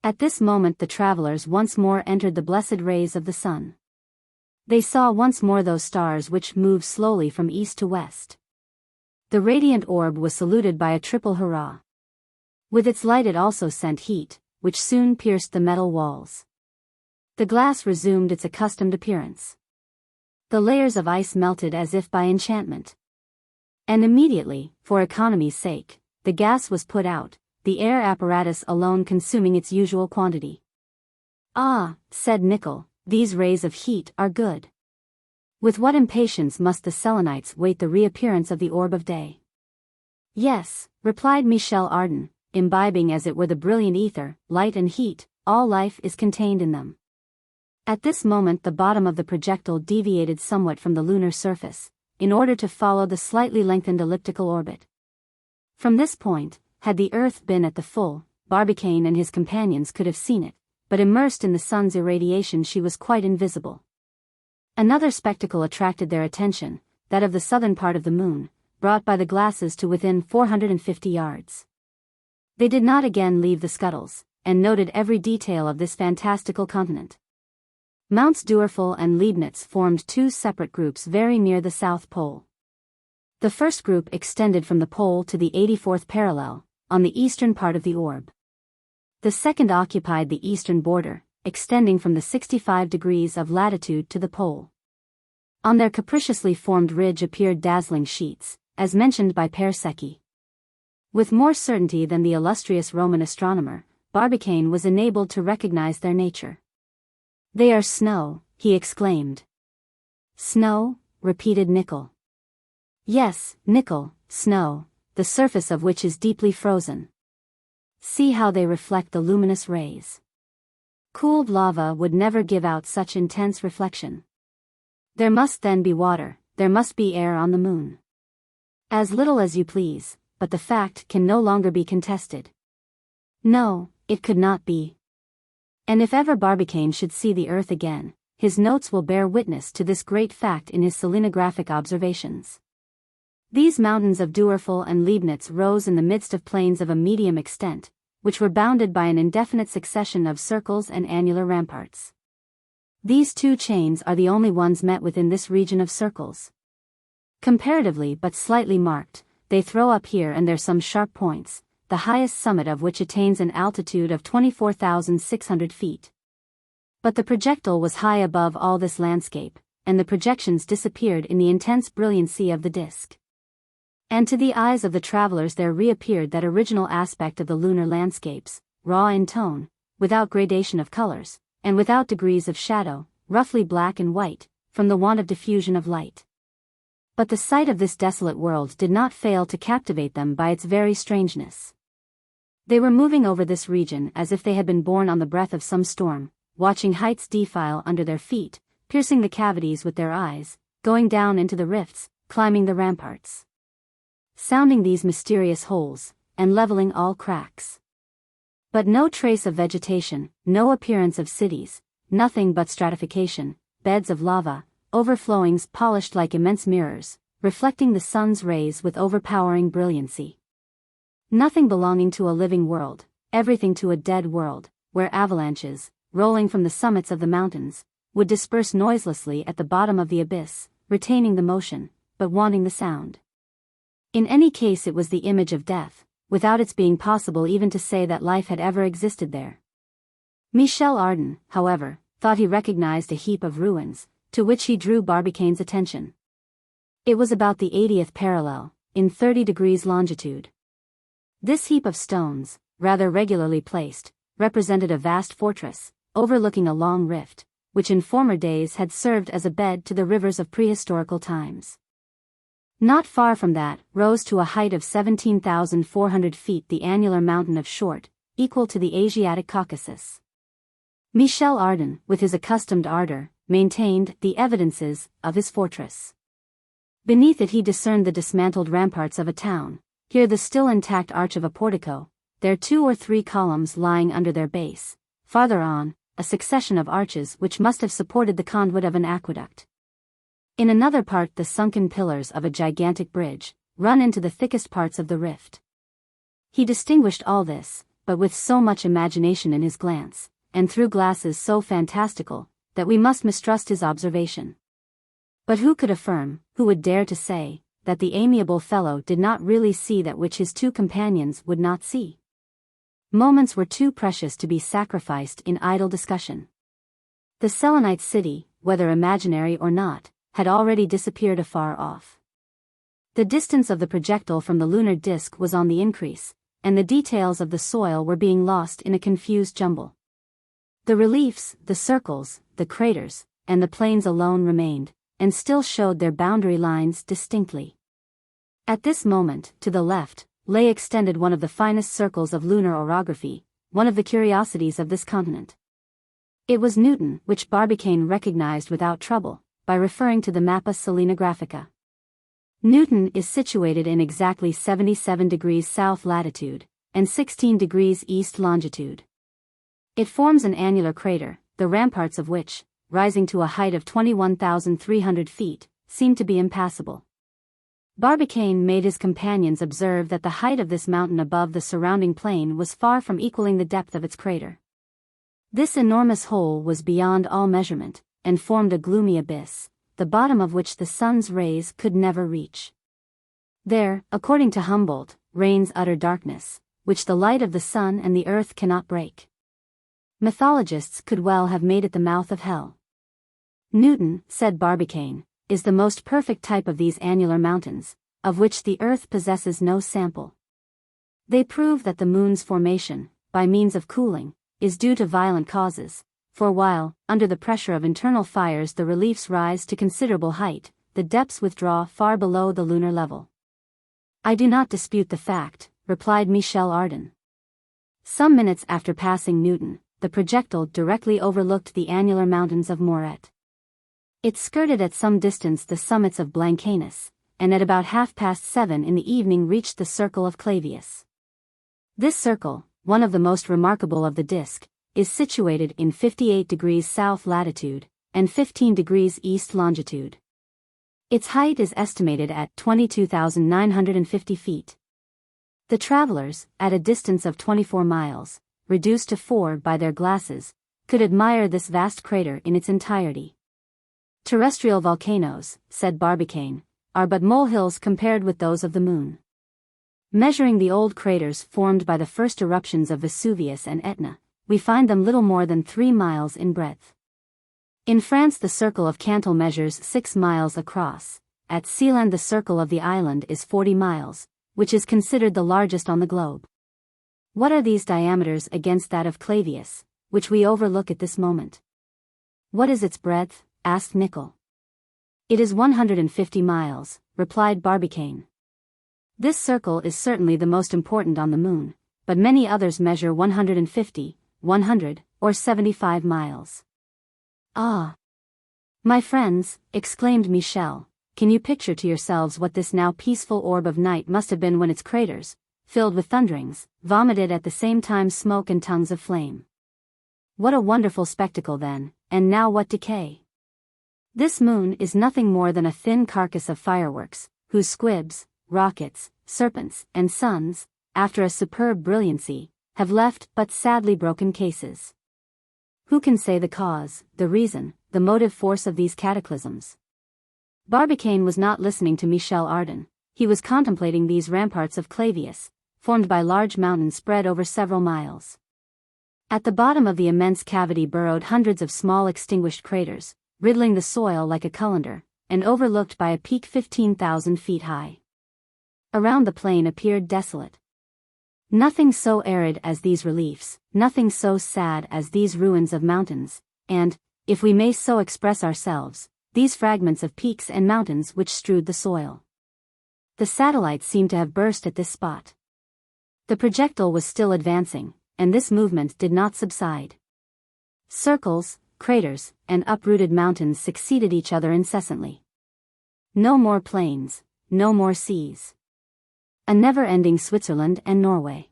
At this moment the travelers once more entered the blessed rays of the sun. They saw once more those stars which move slowly from east to west. The radiant orb was saluted by a triple hurrah. With its light it also sent heat, which soon pierced the metal walls. The glass resumed its accustomed appearance. The layers of ice melted as if by enchantment. And immediately, for economy's sake, the gas was put out, the air apparatus alone consuming its usual quantity. "Ah," said Nicholl, "these rays of heat are good. With what impatience must the Selenites wait the reappearance of the orb of day." "Yes," replied Michel Ardan, imbibing as it were the brilliant ether, light and heat, all life is contained in them. At this moment the bottom of the projectile deviated somewhat from the lunar surface, in order to follow the slightly lengthened elliptical orbit. From this point, had the Earth been at the full, Barbicane and his companions could have seen it, but immersed in the sun's irradiation she was quite invisible. Another spectacle attracted their attention, that of the southern part of the moon, brought by the glasses to within 450 yards. They did not again leave the scuttles, and noted every detail of this fantastical continent. Mounts Duerfel and Leibnitz formed two separate groups very near the South Pole. The first group extended from the pole to the 84th parallel, on the eastern part of the orb. The second occupied the eastern border, extending from the 65 degrees of latitude to the pole. On their capriciously formed ridge appeared dazzling sheets, as mentioned by Pere Secchi. With more certainty than the illustrious Roman astronomer, Barbicane was enabled to recognize their nature. "They are snow," he exclaimed. "Snow?" repeated Nicholl. "Yes, Nicholl, snow, the surface of which is deeply frozen. See how they reflect the luminous rays. Cooled lava would never give out such intense reflection. There must then be water, there must be air on the moon. As little as you please, but the fact can no longer be contested. No, it could not be. And if ever Barbicane should see the earth again, his notes will bear witness to this great fact in his selenographic observations. These mountains of Duerfel and Leibnitz rose in the midst of plains of a medium extent, which were bounded by an indefinite succession of circles and annular ramparts. These two chains are the only ones met within this region of circles. Comparatively but slightly marked, they throw up here and there some sharp points, the highest summit of which attains an altitude of 24,600 feet. But the projectile was high above all this landscape, and the projections disappeared in the intense brilliancy of the disk. And to the eyes of the travelers there reappeared that original aspect of the lunar landscapes, raw in tone, without gradation of colors, and without degrees of shadow, roughly black and white, from the want of diffusion of light. But the sight of this desolate world did not fail to captivate them by its very strangeness. They were moving over this region as if they had been borne on the breath of some storm, watching heights defile under their feet, piercing the cavities with their eyes, going down into the rifts, climbing the ramparts, sounding these mysterious holes, and leveling all cracks. But no trace of vegetation, no appearance of cities, nothing but stratification, beds of lava, overflowings polished like immense mirrors, reflecting the sun's rays with overpowering brilliancy. Nothing belonging to a living world, everything to a dead world, where avalanches, rolling from the summits of the mountains, would disperse noiselessly at the bottom of the abyss, retaining the motion, but wanting the sound. In any case it was the image of death, without its being possible even to say that life had ever existed there. Michel Ardan, however, thought he recognized a heap of ruins, to which he drew Barbicane's attention. It was about the 80th parallel, in 30 degrees longitude. This heap of stones, rather regularly placed, represented a vast fortress, overlooking a long rift, which in former days had served as a bed to the rivers of prehistorical times. Not far from that rose to a height of 17,400 feet the annular mountain of Short, equal to the Asiatic Caucasus. Michel Ardan, with his accustomed ardor, maintained the evidences of his fortress. Beneath it he discerned the dismantled ramparts of a town, here the still intact arch of a portico, there 2 or 3 columns lying under their base, farther on, a succession of arches which must have supported the conduit of an aqueduct. In another part the sunken pillars of a gigantic bridge, run into the thickest parts of the rift. He distinguished all this, but with so much imagination in his glance, and through glasses so fantastical, that we must mistrust his observation. But who could affirm, who would dare to say, that the amiable fellow did not really see that which his 2 companions would not see? Moments were too precious to be sacrificed in idle discussion. The Selenite city, whether imaginary or not, had already disappeared afar off. The distance of the projectile from the lunar disk was on the increase, and the details of the soil were being lost in a confused jumble. The reliefs, the circles, the craters, and the plains alone remained, and still showed their boundary lines distinctly. At this moment, to the left, lay extended one of the finest circles of lunar orography, one of the curiosities of this continent. It was Newton, which Barbicane recognized without trouble, by referring to the Mappa Selenographica. Newton is situated in exactly 77 degrees south latitude, and 16 degrees east longitude. It forms an annular crater, the ramparts of which, rising to a height of 21,300 feet, seemed to be impassable. Barbicane made his companions observe that the height of this mountain above the surrounding plain was far from equaling the depth of its crater. This enormous hole was beyond all measurement, and formed a gloomy abyss, the bottom of which the sun's rays could never reach. There, according to Humboldt, reigns utter darkness, which the light of the sun and the earth cannot break. Mythologists could well have made it the mouth of hell. Newton, said Barbicane, is the most perfect type of these annular mountains, of which the earth possesses no sample. They prove that the moon's formation, by means of cooling, is due to violent causes, for while, under the pressure of internal fires the reliefs rise to considerable height, the depths withdraw far below the lunar level. I do not dispute the fact, replied Michel Ardan. Some minutes after passing Newton, the projectile directly overlooked the annular mountains of Moret. It skirted at some distance the summits of Blancanus, and at about 7:30 in the evening reached the circle of Clavius. This circle, one of the most remarkable of the disk, is situated in 58 degrees south latitude, and 15 degrees east longitude. Its height is estimated at 22,950 feet. The travelers, at a distance of 24 miles, reduced to 4 by their glasses, could admire this vast crater in its entirety. Terrestrial volcanoes, said Barbicane, are but molehills compared with those of the moon. Measuring the old craters formed by the first eruptions of Vesuvius and Etna, we find them little more than 3 miles in breadth. In France the circle of Cantal measures 6 miles across. At Sealand the circle of the island is 40 miles, which is considered the largest on the globe. What are these diameters against that of Clavius, which we overlook at this moment? What is its breadth? Asked Nicholl. It is 150 miles, replied Barbicane. This circle is certainly the most important on the moon, but many others measure 150, 100, or 75 miles. Ah! My friends, exclaimed Michel, can you picture to yourselves what this now peaceful orb of night must have been when its craters, filled with thunderings, vomited at the same time smoke and tongues of flame? What a wonderful spectacle then, and now what decay! This moon is nothing more than a thin carcass of fireworks, whose squibs, rockets, serpents, and suns, after a superb brilliancy, have left but sadly broken cases. Who can say the cause, the reason, the motive force of these cataclysms? Barbicane was not listening to Michel Ardan, he was contemplating these ramparts of Clavius, formed by large mountains spread over several miles. At the bottom of the immense cavity burrowed hundreds of small extinguished craters, riddling the soil like a colander, and overlooked by a peak 15,000 feet high. Around the plain appeared desolate. Nothing so arid as these reliefs, nothing so sad as these ruins of mountains, and, if we may so express ourselves, these fragments of peaks and mountains which strewed the soil. The satellites seemed to have burst at this spot. The projectile was still advancing, and this movement did not subside. Circles, craters, and uprooted mountains succeeded each other incessantly. No more plains, no more seas. A never-ending Switzerland and Norway.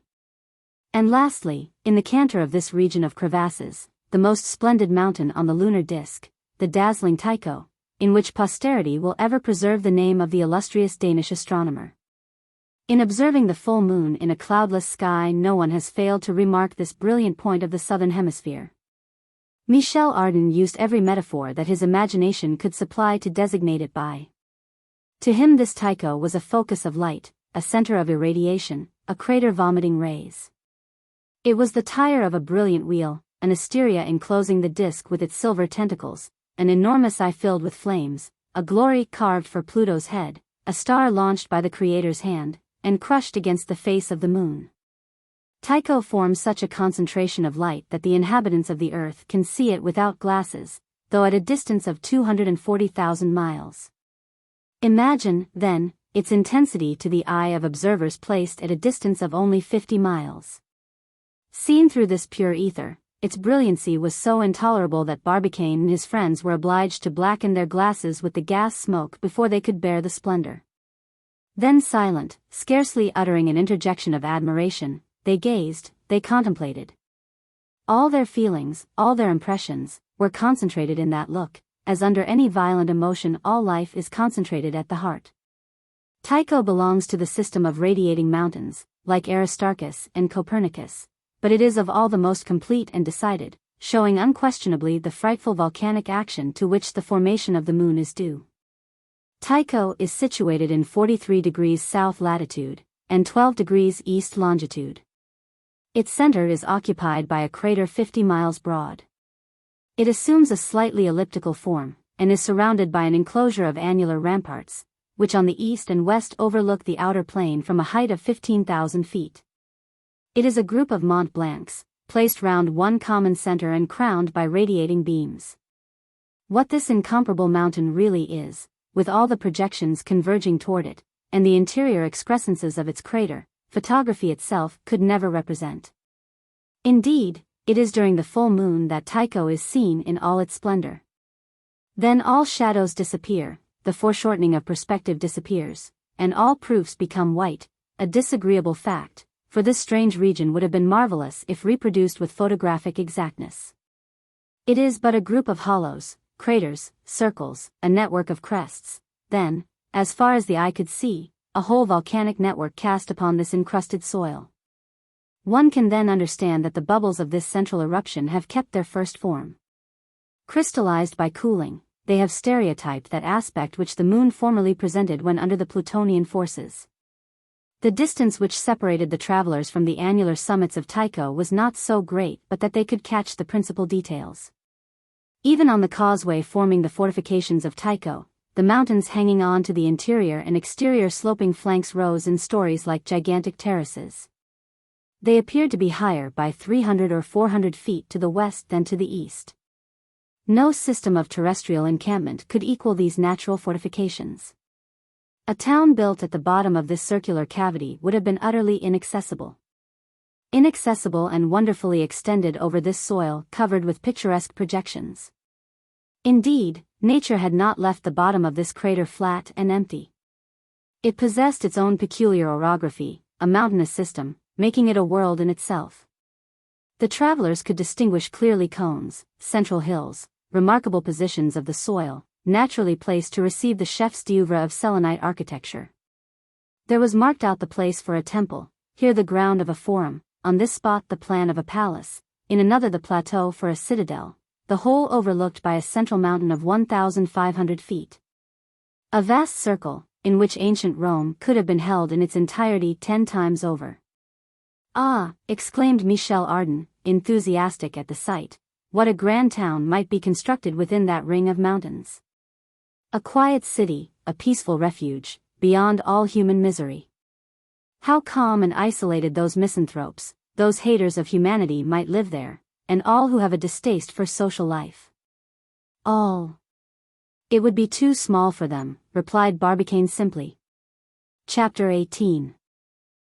And lastly, in the canter of this region of crevasses, the most splendid mountain on the lunar disk, the dazzling Tycho, in which posterity will ever preserve the name of the illustrious Danish astronomer. In observing the full moon in a cloudless sky, no one has failed to remark this brilliant point of the southern hemisphere. Michel Ardan used every metaphor that his imagination could supply to designate it by. To him this Tycho was a focus of light, a center of irradiation, a crater vomiting rays. It was the tire of a brilliant wheel, an asteria enclosing the disk with its silver tentacles, an enormous eye filled with flames, a glory carved for Pluto's head, a star launched by the Creator's hand, and crushed against the face of the moon. Tycho forms such a concentration of light that the inhabitants of the earth can see it without glasses, though at a distance of 240,000 miles. Imagine, then, its intensity to the eye of observers placed at a distance of only 50 miles. Seen through this pure ether, its brilliancy was so intolerable that Barbicane and his friends were obliged to blacken their glasses with the gas smoke before they could bear the splendor. Then silent, scarcely uttering an interjection of admiration, they gazed, they contemplated. All their feelings, all their impressions, were concentrated in that look, as under any violent emotion all life is concentrated at the heart. Tycho belongs to the system of radiating mountains, like Aristarchus and Copernicus, but it is of all the most complete and decided, showing unquestionably the frightful volcanic action to which the formation of the moon is due. Tycho is situated in 43 degrees south latitude, and 12 degrees east longitude. Its center is occupied by a crater 50 miles broad. It assumes a slightly elliptical form, and is surrounded by an enclosure of annular ramparts, which on the east and west overlook the outer plain from a height of 15,000 feet. It is a group of Mont Blancs, placed round one common center and crowned by radiating beams. What this incomparable mountain really is, with all the projections converging toward it, and the interior excrescences of its crater, photography itself could never represent. Indeed, it is during the full moon that Tycho is seen in all its splendor. Then all shadows disappear, the foreshortening of perspective disappears, and all proofs become white, a disagreeable fact, for this strange region would have been marvelous if reproduced with photographic exactness. It is but a group of hollows, craters, circles, a network of crests, then, as far as the eye could see, a whole volcanic network cast upon this encrusted soil. One can then understand that the bubbles of this central eruption have kept their first form. Crystallized by cooling, they have stereotyped that aspect which the moon formerly presented when under the Plutonian forces. The distance which separated the travelers from the annular summits of Tycho was not so great but that they could catch the principal details. Even on the causeway forming the fortifications of Tycho, the mountains hanging on to the interior and exterior sloping flanks rose in stories like gigantic terraces. They appeared to be higher by 300 or 400 feet to the west than to the east. No system of terrestrial encampment could equal these natural fortifications. A town built at the bottom of this circular cavity would have been utterly inaccessible. Inaccessible and wonderfully extended over this soil covered with picturesque projections. Indeed, nature had not left the bottom of this crater flat and empty. It possessed its own peculiar orography, a mountainous system, making it a world in itself. The travelers could distinguish clearly cones, central hills, remarkable positions of the soil, naturally placed to receive the chefs d'oeuvre of Selenite architecture. There was marked out the place for a temple, here the ground of a forum, on this spot the plan of a palace, in another the plateau for a citadel, the whole overlooked by a central mountain of 1,500 feet. A vast circle, in which ancient Rome could have been held in its entirety 10 times over. Ah, exclaimed Michel Ardan, enthusiastic at the sight, what a grand town might be constructed within that ring of mountains. A quiet city, a peaceful refuge, beyond all human misery. How calm and isolated those misanthropes, those haters of humanity might live there, and all who have a distaste for social life. All. It would be too small for them, replied Barbicane simply. Chapter 18.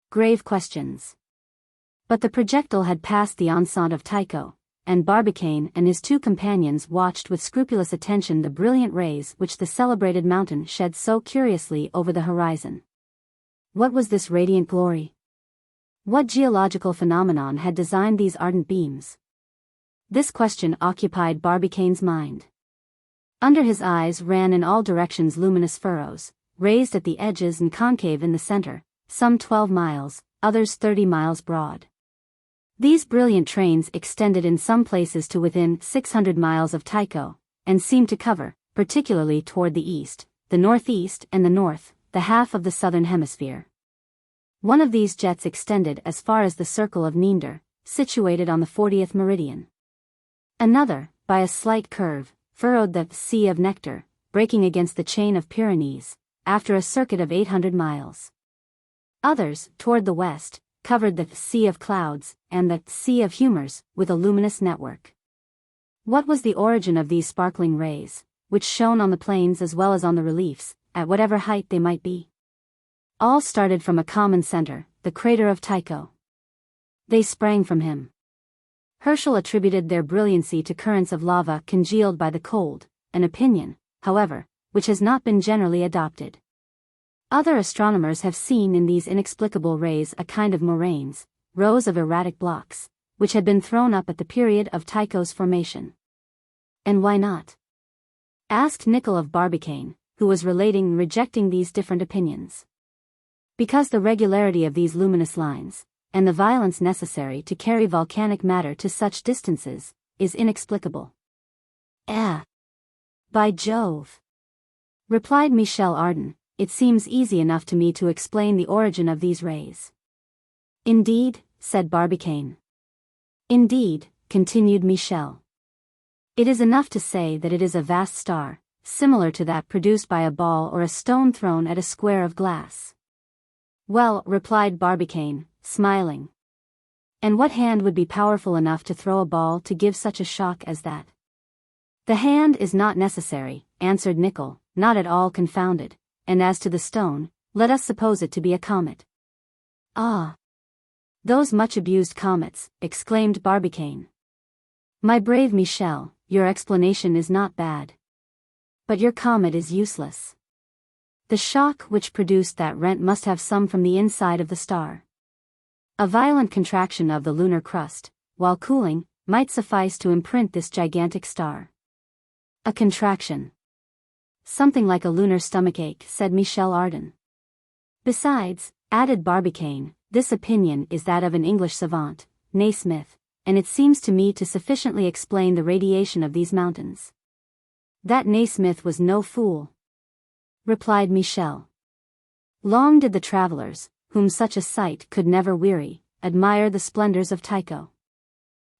Grave questions. But the projectile had passed the enceinte of Tycho, and Barbicane and his two companions watched with scrupulous attention the brilliant rays which the celebrated mountain shed so curiously over the horizon. What was this radiant glory? What geological phenomenon had designed these ardent beams? This question occupied Barbicane's mind. Under his eyes ran in all directions luminous furrows, raised at the edges and concave in the center, some 12 miles, others 30 miles broad. These brilliant trains extended in some places to within 600 miles of Tycho, and seemed to cover, particularly toward the east, the northeast and the north, the half of the southern hemisphere. One of these jets extended as far as the circle of Neander, situated on the 40th meridian. Another, by a slight curve, furrowed the Sea of Nectar, breaking against the chain of Pyrenees, after a circuit of 800 miles. Others, toward the west, covered the Sea of Clouds, and the Sea of Humors, with a luminous network. What was the origin of these sparkling rays, which shone on the plains as well as on the reliefs, at whatever height they might be? All started from a common center, the crater of Tycho. They sprang from him. Herschel attributed their brilliancy to currents of lava congealed by the cold, an opinion, however, which has not been generally adopted. Other astronomers have seen in these inexplicable rays a kind of moraines, rows of erratic blocks, which had been thrown up at the period of Tycho's formation. And why not? Asked Nicholl of Barbicane, who was relating and rejecting these different opinions. Because the regularity of these luminous lines, and the violence necessary to carry volcanic matter to such distances, is inexplicable. Eh. By Jove! Replied Michel Ardan, it seems easy enough to me to explain the origin of these rays. Indeed, said Barbicane. Indeed, continued Michel. It is enough to say that it is a vast star, similar to that produced by a ball or a stone thrown at a square of glass. Well, replied Barbicane, smiling. And what hand would be powerful enough to throw a ball to give such a shock as that? The hand is not necessary, answered Nicholl, not at all confounded, and as to the stone, let us suppose it to be a comet. Ah! Those much-abused comets, exclaimed Barbicane. My brave Michel, your explanation is not bad. But your comet is useless. The shock which produced that rent must have come from the inside of the star. A violent contraction of the lunar crust, while cooling, might suffice to imprint this gigantic star. A contraction. Something like a lunar stomachache, said Michel Ardan. Besides, added Barbicane, this opinion is that of an English savant, Naismith, and it seems to me to sufficiently explain the radiation of these mountains. That Naismith was no fool, replied Michel. Long did the travelers, whom such a sight could never weary, admire the splendors of Tycho.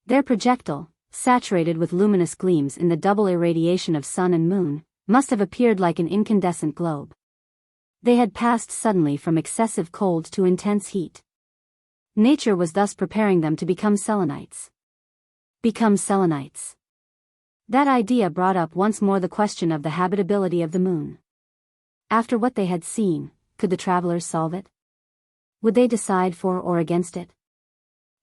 Their projectile, saturated with luminous gleams in the double irradiation of sun and moon, must have appeared like an incandescent globe. They had passed suddenly from excessive cold to intense heat. Nature was thus preparing them to become Selenites. Become Selenites. That idea brought up once more the question of the habitability of the moon. After what they had seen, could the travelers solve it? Would they decide for or against it?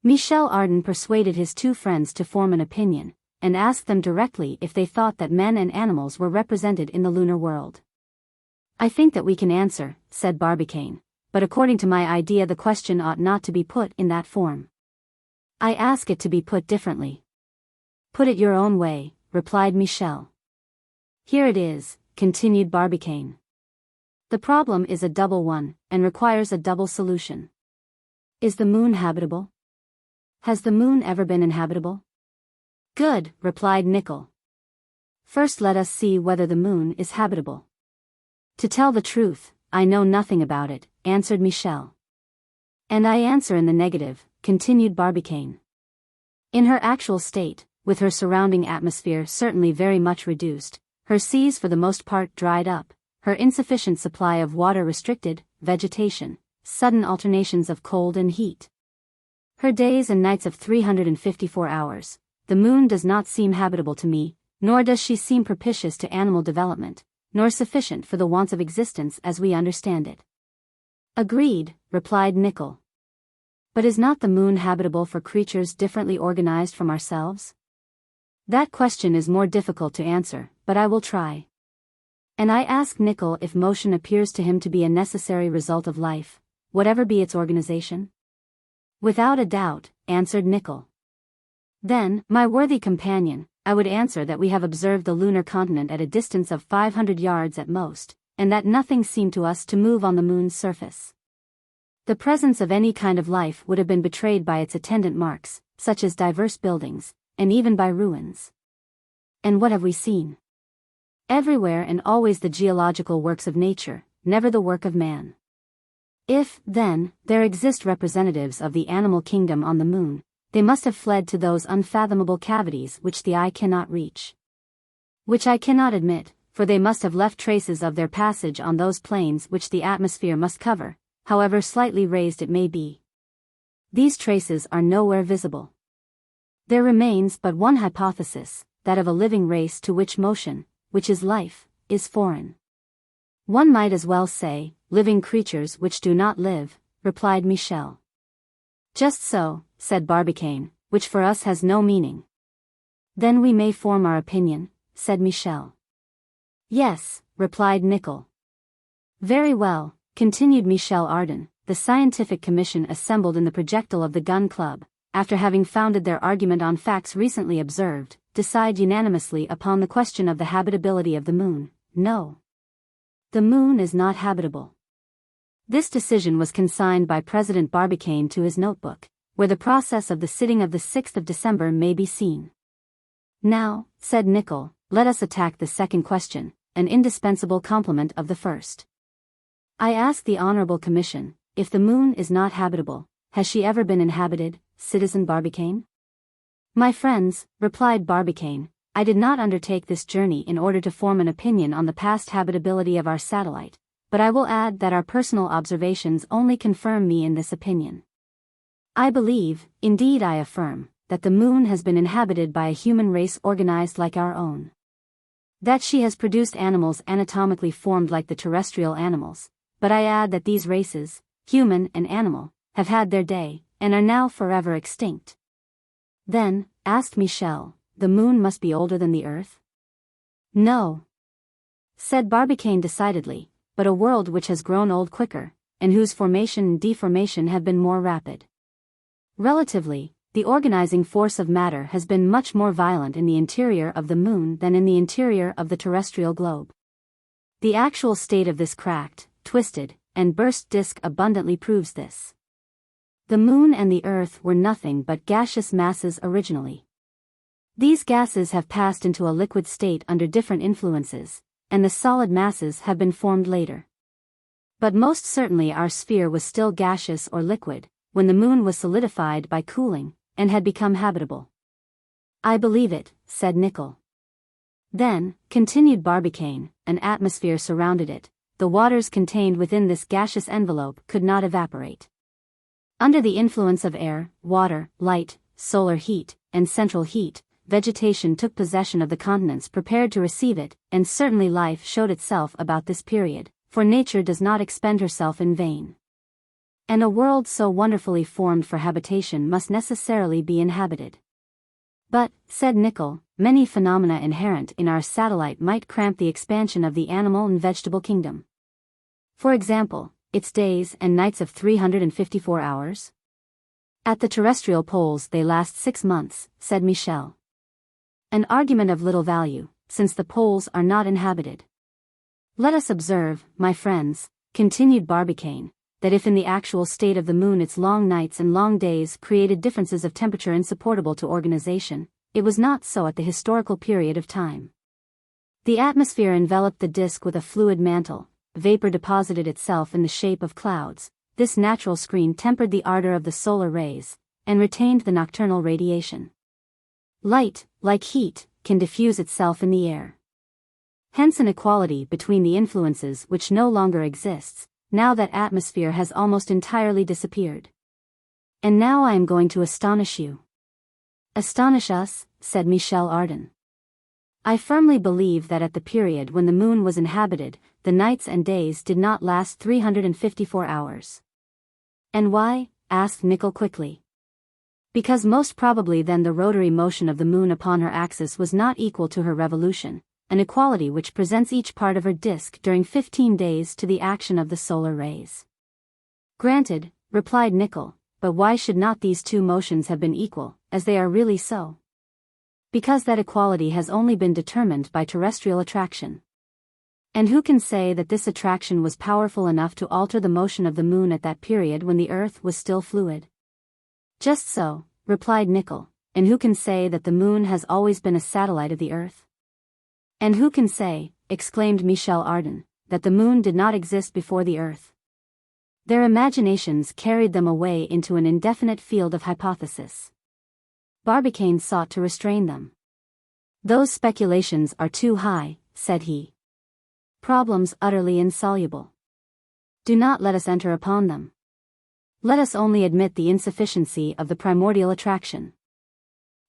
Michel Ardan persuaded his two friends to form an opinion, and asked them directly if they thought that men and animals were represented in the lunar world. I think that we can answer, said Barbicane, but according to my idea the question ought not to be put in that form. I ask it to be put differently. Put it your own way, replied Michel. Here it is, continued Barbicane. The problem is a double one, and requires a double solution. Is the moon habitable? Has the moon ever been inhabitable? Good, replied Nicholl. First let us see whether the moon is habitable. To tell the truth, I know nothing about it, answered Michel. And I answer in the negative, continued Barbicane. In her actual state, with her surrounding atmosphere certainly very much reduced, her seas for the most part dried up, her insufficient supply of water restricted, vegetation, sudden alternations of cold and heat, her days and nights of 354 hours, the moon does not seem habitable to me, nor does she seem propitious to animal development, nor sufficient for the wants of existence as we understand it. Agreed, replied Nicholl. But is not the moon habitable for creatures differently organized from ourselves? That question is more difficult to answer, but I will try. And I ask Nicholl if motion appears to him to be a necessary result of life, whatever be its organization? Without a doubt, answered Nicholl. Then, my worthy companion, I would answer that we have observed the lunar continent at a distance of 500 yards at most, and that nothing seemed to us to move on the moon's surface. The presence of any kind of life would have been betrayed by its attendant marks, such as diverse buildings, and even by ruins. And what have we seen? Everywhere and always the geological works of nature, never the work of man. If, then, there exist representatives of the animal kingdom on the moon, they must have fled to those unfathomable cavities which the eye cannot reach. Which I cannot admit, for they must have left traces of their passage on those plains which the atmosphere must cover, however slightly raised it may be. These traces are nowhere visible. There remains but one hypothesis, that of a living race to which motion, which is life, is foreign. One might as well say, living creatures which do not live, replied Michel. Just so, said Barbicane, which for us has no meaning. Then we may form our opinion, said Michel. Yes, replied Nicholl. Very well, continued Michel Ardan, the scientific commission assembled in the projectile of the Gun Club, after having founded their argument on facts recently observed, decide unanimously upon the question of the habitability of the moon. No. The moon is not habitable. This decision was consigned by President Barbicane to his notebook, where the process of the sitting of the 6th of December may be seen. Now, said Nickel, let us attack the second question, an indispensable complement of the first. I ask the Honorable Commission, if the moon is not habitable, has she ever been inhabited, Citizen Barbicane? My friends, replied Barbicane, I did not undertake this journey in order to form an opinion on the past habitability of our satellite, but I will add that our personal observations only confirm me in this opinion. I believe, indeed I affirm, that the moon has been inhabited by a human race organized like our own. That she has produced animals anatomically formed like the terrestrial animals, but I add that these races, human and animal, have had their day, and are now forever extinct. Then, asked Michel, the moon must be older than the earth? No, said Barbicane decidedly, but a world which has grown old quicker, and whose formation and deformation have been more rapid. Relatively, the organizing force of matter has been much more violent in the interior of the moon than in the interior of the terrestrial globe. The actual state of this cracked, twisted, and burst disk abundantly proves this. The moon and the earth were nothing but gaseous masses originally. These gases have passed into a liquid state under different influences, and the solid masses have been formed later. But most certainly our sphere was still gaseous or liquid, when the moon was solidified by cooling, and had become habitable. I believe it, said Nickel. Then, continued Barbicane, an atmosphere surrounded it, the waters contained within this gaseous envelope could not evaporate. Under the influence of air, water, light, solar heat, and central heat, vegetation took possession of the continents prepared to receive it, and certainly life showed itself about this period, for nature does not expend herself in vain. And a world so wonderfully formed for habitation must necessarily be inhabited. But, said Nickel, many phenomena inherent in our satellite might cramp the expansion of the animal and vegetable kingdom. For example, its days and nights of 354 hours? At the terrestrial poles they last 6 months, said Michel. An argument of little value, since the poles are not inhabited. Let us observe, my friends, continued Barbicane, that if in the actual state of the moon its long nights and long days created differences of temperature insupportable to organization, it was not so at the historical period of time. The atmosphere enveloped the disk with a fluid mantle, vapor deposited itself in the shape of clouds, this natural screen tempered the ardor of the solar rays, and retained the nocturnal radiation. Light, like heat, can diffuse itself in the air. Hence an equality between the influences which no longer exists, now that atmosphere has almost entirely disappeared. And now I am going to astonish you. Astonish us, said Michel Ardan. I firmly believe that at the period when the moon was inhabited, the nights and days did not last 354 hours. And why? Asked Nickel quickly. Because most probably then the rotary motion of the moon upon her axis was not equal to her revolution, an equality which presents each part of her disk during 15 days to the action of the solar rays. Granted, replied Nickel, but why should not these two motions have been equal, as they are really so? Because that equality has only been determined by terrestrial attraction. And who can say that this attraction was powerful enough to alter the motion of the moon at that period when the earth was still fluid? Just so, replied Nickel, and who can say that the moon has always been a satellite of the earth? And who can say, exclaimed Michel Ardan, that the moon did not exist before the earth? Their imaginations carried them away into an indefinite field of hypothesis. Barbicane sought to restrain them. Those speculations are too high, said he. Problems utterly insoluble. Do not let us enter upon them. Let us only admit the insufficiency of the primordial attraction.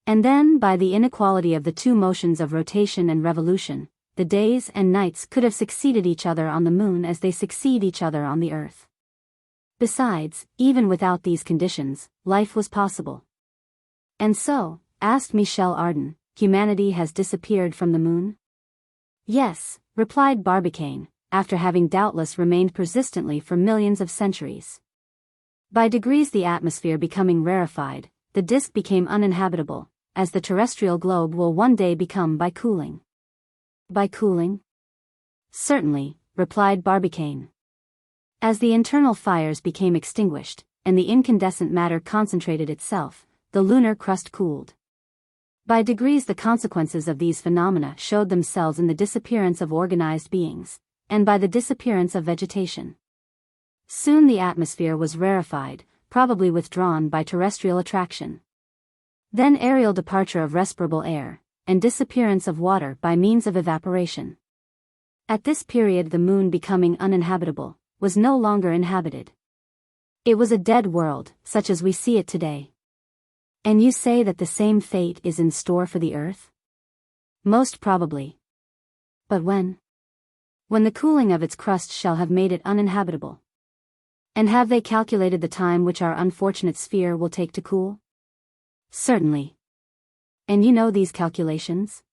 And then by the inequality of the two motions of rotation and revolution, the days and nights could have succeeded each other on the moon as they succeed each other on the earth. Besides, even without these conditions, life was possible. And so, asked Michel Ardan, humanity has disappeared from the moon? Yes, replied Barbicane, after having doubtless remained persistently for millions of centuries. By degrees the atmosphere becoming rarefied, the disk became uninhabitable, as the terrestrial globe will one day become by cooling. By cooling? Certainly, replied Barbicane. As the internal fires became extinguished, and the incandescent matter concentrated itself, the lunar crust cooled. By degrees the consequences of these phenomena showed themselves in the disappearance of organized beings, and by the disappearance of vegetation. Soon the atmosphere was rarefied, probably withdrawn by terrestrial attraction. Then aerial departure of respirable air, and disappearance of water by means of evaporation. At this period the moon, becoming uninhabitable, was no longer inhabited. It was a dead world, such as we see it today. And you say that the same fate is in store for the earth? Most probably. But when? When the cooling of its crust shall have made it uninhabitable. And have they calculated the time which our unfortunate sphere will take to cool? Certainly. And you know these calculations?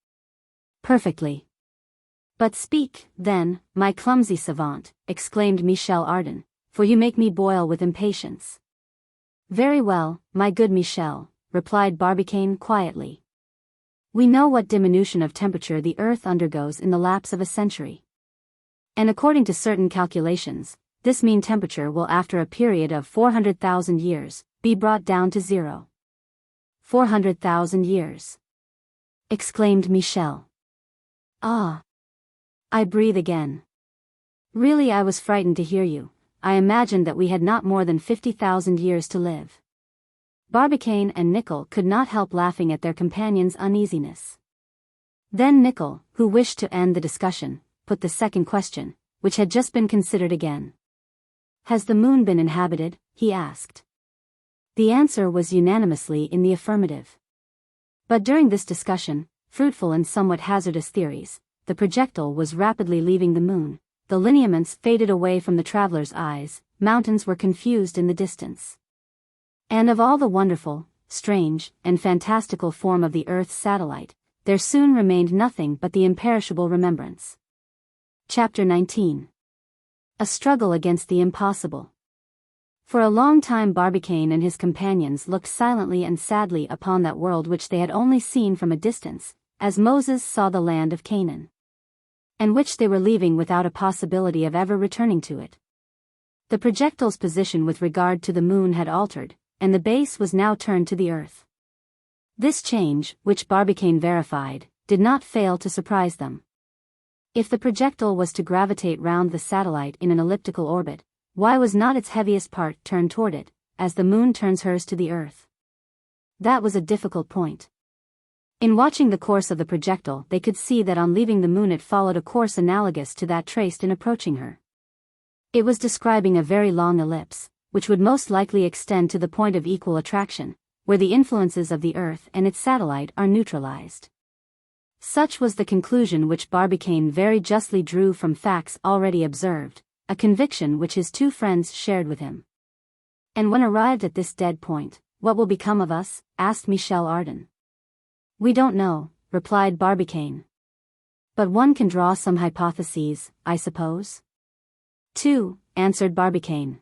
Perfectly. But speak, then, my clumsy savant, exclaimed Michel Ardan, for you make me boil with impatience. Very well, my good Michel, replied Barbicane quietly. We know what diminution of temperature the Earth undergoes in the lapse of a century. And according to certain calculations, this mean temperature will after a period of 400,000 years, be brought down to zero. 400,000 years! Exclaimed Michel. Ah! I breathe again. Really I was frightened to hear you. I imagined that we had not more than 50,000 years to live. Barbicane and Nicholl could not help laughing at their companion's uneasiness. Then Nicholl, who wished to end the discussion, put the second question, which had just been considered again. Has the moon been inhabited? He asked. The answer was unanimously in the affirmative. But during this discussion, fruitful in somewhat hazardous theories, the projectile was rapidly leaving the moon, the lineaments faded away from the traveler's eyes, mountains were confused in the distance. And of all the wonderful, strange, and fantastical form of the Earth's satellite, there soon remained nothing but the imperishable remembrance. Chapter 19. A struggle against the impossible. For a long time Barbicane and his companions looked silently and sadly upon that world which they had only seen from a distance, as Moses saw the land of Canaan, and which they were leaving without a possibility of ever returning to it. The projectile's position with regard to the moon had altered, and the base was now turned to the earth. This change, which Barbicane verified, did not fail to surprise them. If the projectile was to gravitate round the satellite in an elliptical orbit, why was not its heaviest part turned toward it, as the moon turns hers to the earth? That was a difficult point. In watching the course of the projectile they could see that on leaving the moon it followed a course analogous to that traced in approaching her. It was describing a very long ellipse, which would most likely extend to the point of equal attraction, where the influences of the Earth and its satellite are neutralized. Such was the conclusion which Barbicane very justly drew from facts already observed, a conviction which his two friends shared with him. And when arrived at this dead point, what will become of us? Asked Michel Ardan. We don't know, replied Barbicane. But one can draw some hypotheses, I suppose? Two, answered Barbicane.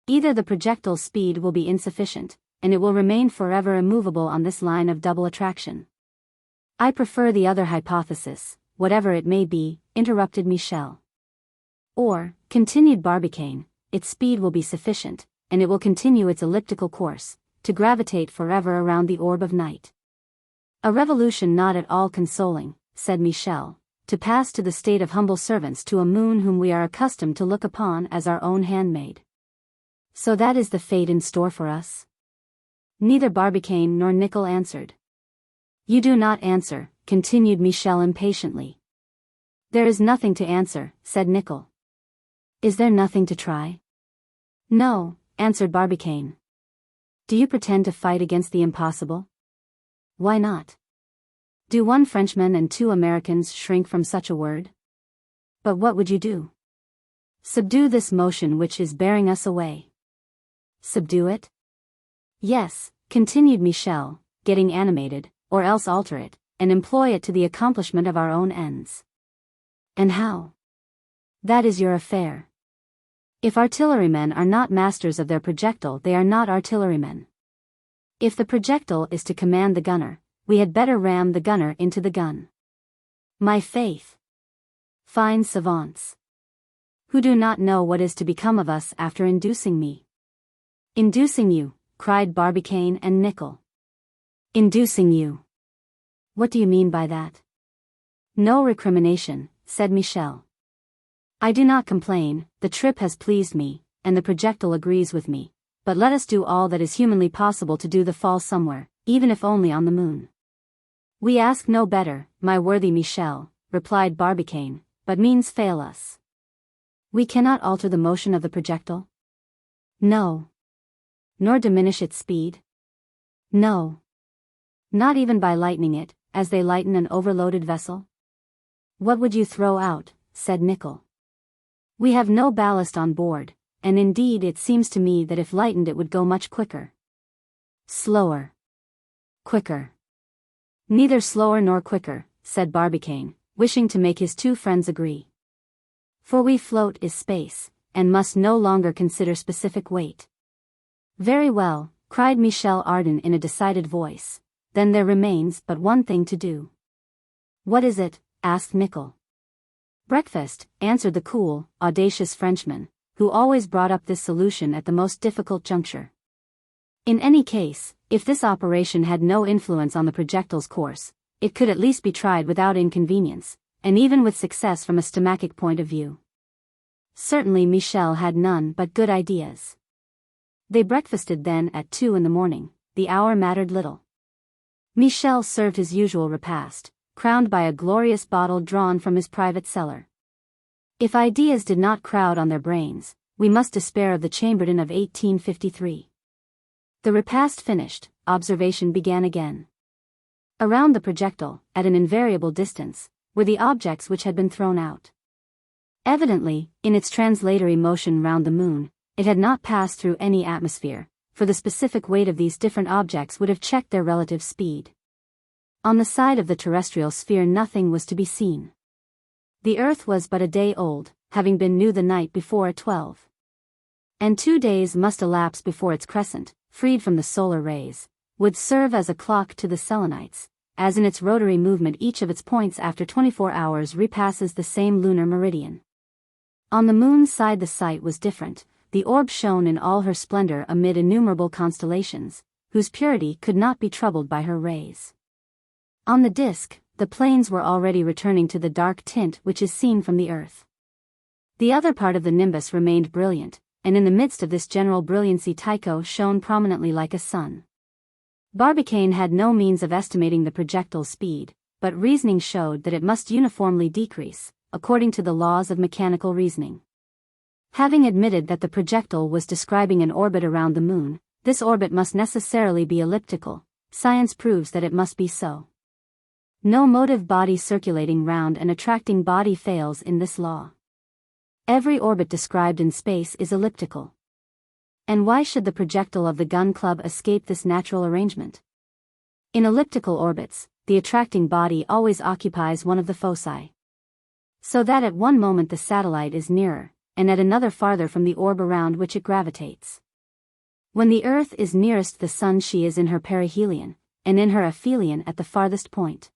Either the projectile's speed will be insufficient, and it will remain forever immovable on this line of double attraction. I prefer the other hypothesis, whatever it may be, interrupted Michel. Or, continued Barbicane, its speed will be sufficient, and it will continue its elliptical course, to gravitate forever around the orb of night. A revolution not at all consoling, said Michel, to pass to the state of humble servants to a moon whom we are accustomed to look upon as our own handmaid. So that is the fate in store for us? Neither Barbicane nor Nicholl answered. You do not answer, continued Michel impatiently. There is nothing to answer, said Nicholl. Is there nothing to try? No, answered Barbicane. Do you pretend to fight against the impossible? Why not? Do one Frenchman and two Americans shrink from such a word? But what would you do? Subdue this motion which is bearing us away. Subdue it? Yes, continued Michel, getting animated, or else alter it, and employ it to the accomplishment of our own ends. And how? That is your affair. If artillerymen are not masters of their projectile, they are not artillerymen. If the projectile is to command the gunner, we had better ram the gunner into the gun. My faith! Fine savants! Who do not know what is to become of us after inducing me. Inducing you, cried Barbicane and Nicholl. Inducing you. What do you mean by that? No recrimination, said Michel. I do not complain, the trip has pleased me, and the projectile agrees with me, but let us do all that is humanly possible to do the fall somewhere, even if only on the moon. We ask no better, my worthy Michel, replied Barbicane, but means fail us. We cannot alter the motion of the projectile? No. Nor diminish its speed? No. Not even by lightening it, as they lighten an overloaded vessel? What would you throw out? Said Nicholl. We have no ballast on board, and indeed it seems to me that if lightened it would go much quicker. Slower. Quicker. Neither slower nor quicker, said Barbicane, wishing to make his two friends agree. For we float is space, and must no longer consider specific weight. Very well, cried Michel Ardan in a decided voice, then there remains but one thing to do. What is it? Asked Nicholl. Breakfast, answered the cool, audacious Frenchman, who always brought up this solution at the most difficult juncture. In any case, if this operation had no influence on the projectile's course, it could at least be tried without inconvenience, and even with success from a stomachic point of view. Certainly Michel had none but good ideas. They breakfasted then at 2 in the morning, the hour mattered little. Michel served his usual repast, crowned by a glorious bottle drawn from his private cellar. If ideas did not crowd on their brains, we must despair of the Chambertin of 1853. The repast finished, observation began again. Around the projectile, at an invariable distance, were the objects which had been thrown out. Evidently, in its translatory motion round the moon, it had not passed through any atmosphere, for the specific weight of these different objects would have checked their relative speed. On the side of the terrestrial sphere nothing was to be seen. The earth was but a day old, having been new the night before at 12. And 2 days must elapse before its crescent, freed from the solar rays, would serve as a clock to the Selenites, as in its rotary movement each of its points after 24 hours repasses the same lunar meridian. On the moon's side the sight was different, the orb shone in all her splendor amid innumerable constellations, whose purity could not be troubled by her rays. On the disk, the planes were already returning to the dark tint which is seen from the earth. The other part of the nimbus remained brilliant, and in the midst of this general brilliancy Tycho shone prominently like a sun. Barbicane had no means of estimating the projectile's speed, but reasoning showed that it must uniformly decrease, according to the laws of mechanical reasoning. Having admitted that the projectile was describing an orbit around the moon, this orbit must necessarily be elliptical. Science proves that it must be so. No motive body circulating round an attracting body fails in this law. Every orbit described in space is elliptical. And why should the projectile of the Gun Club escape this natural arrangement? In elliptical orbits, the attracting body always occupies one of the foci. So that at one moment the satellite is nearer, and at another farther from the orb around which it gravitates. When the Earth is nearest the Sun she is in her perihelion, and in her aphelion at the farthest point.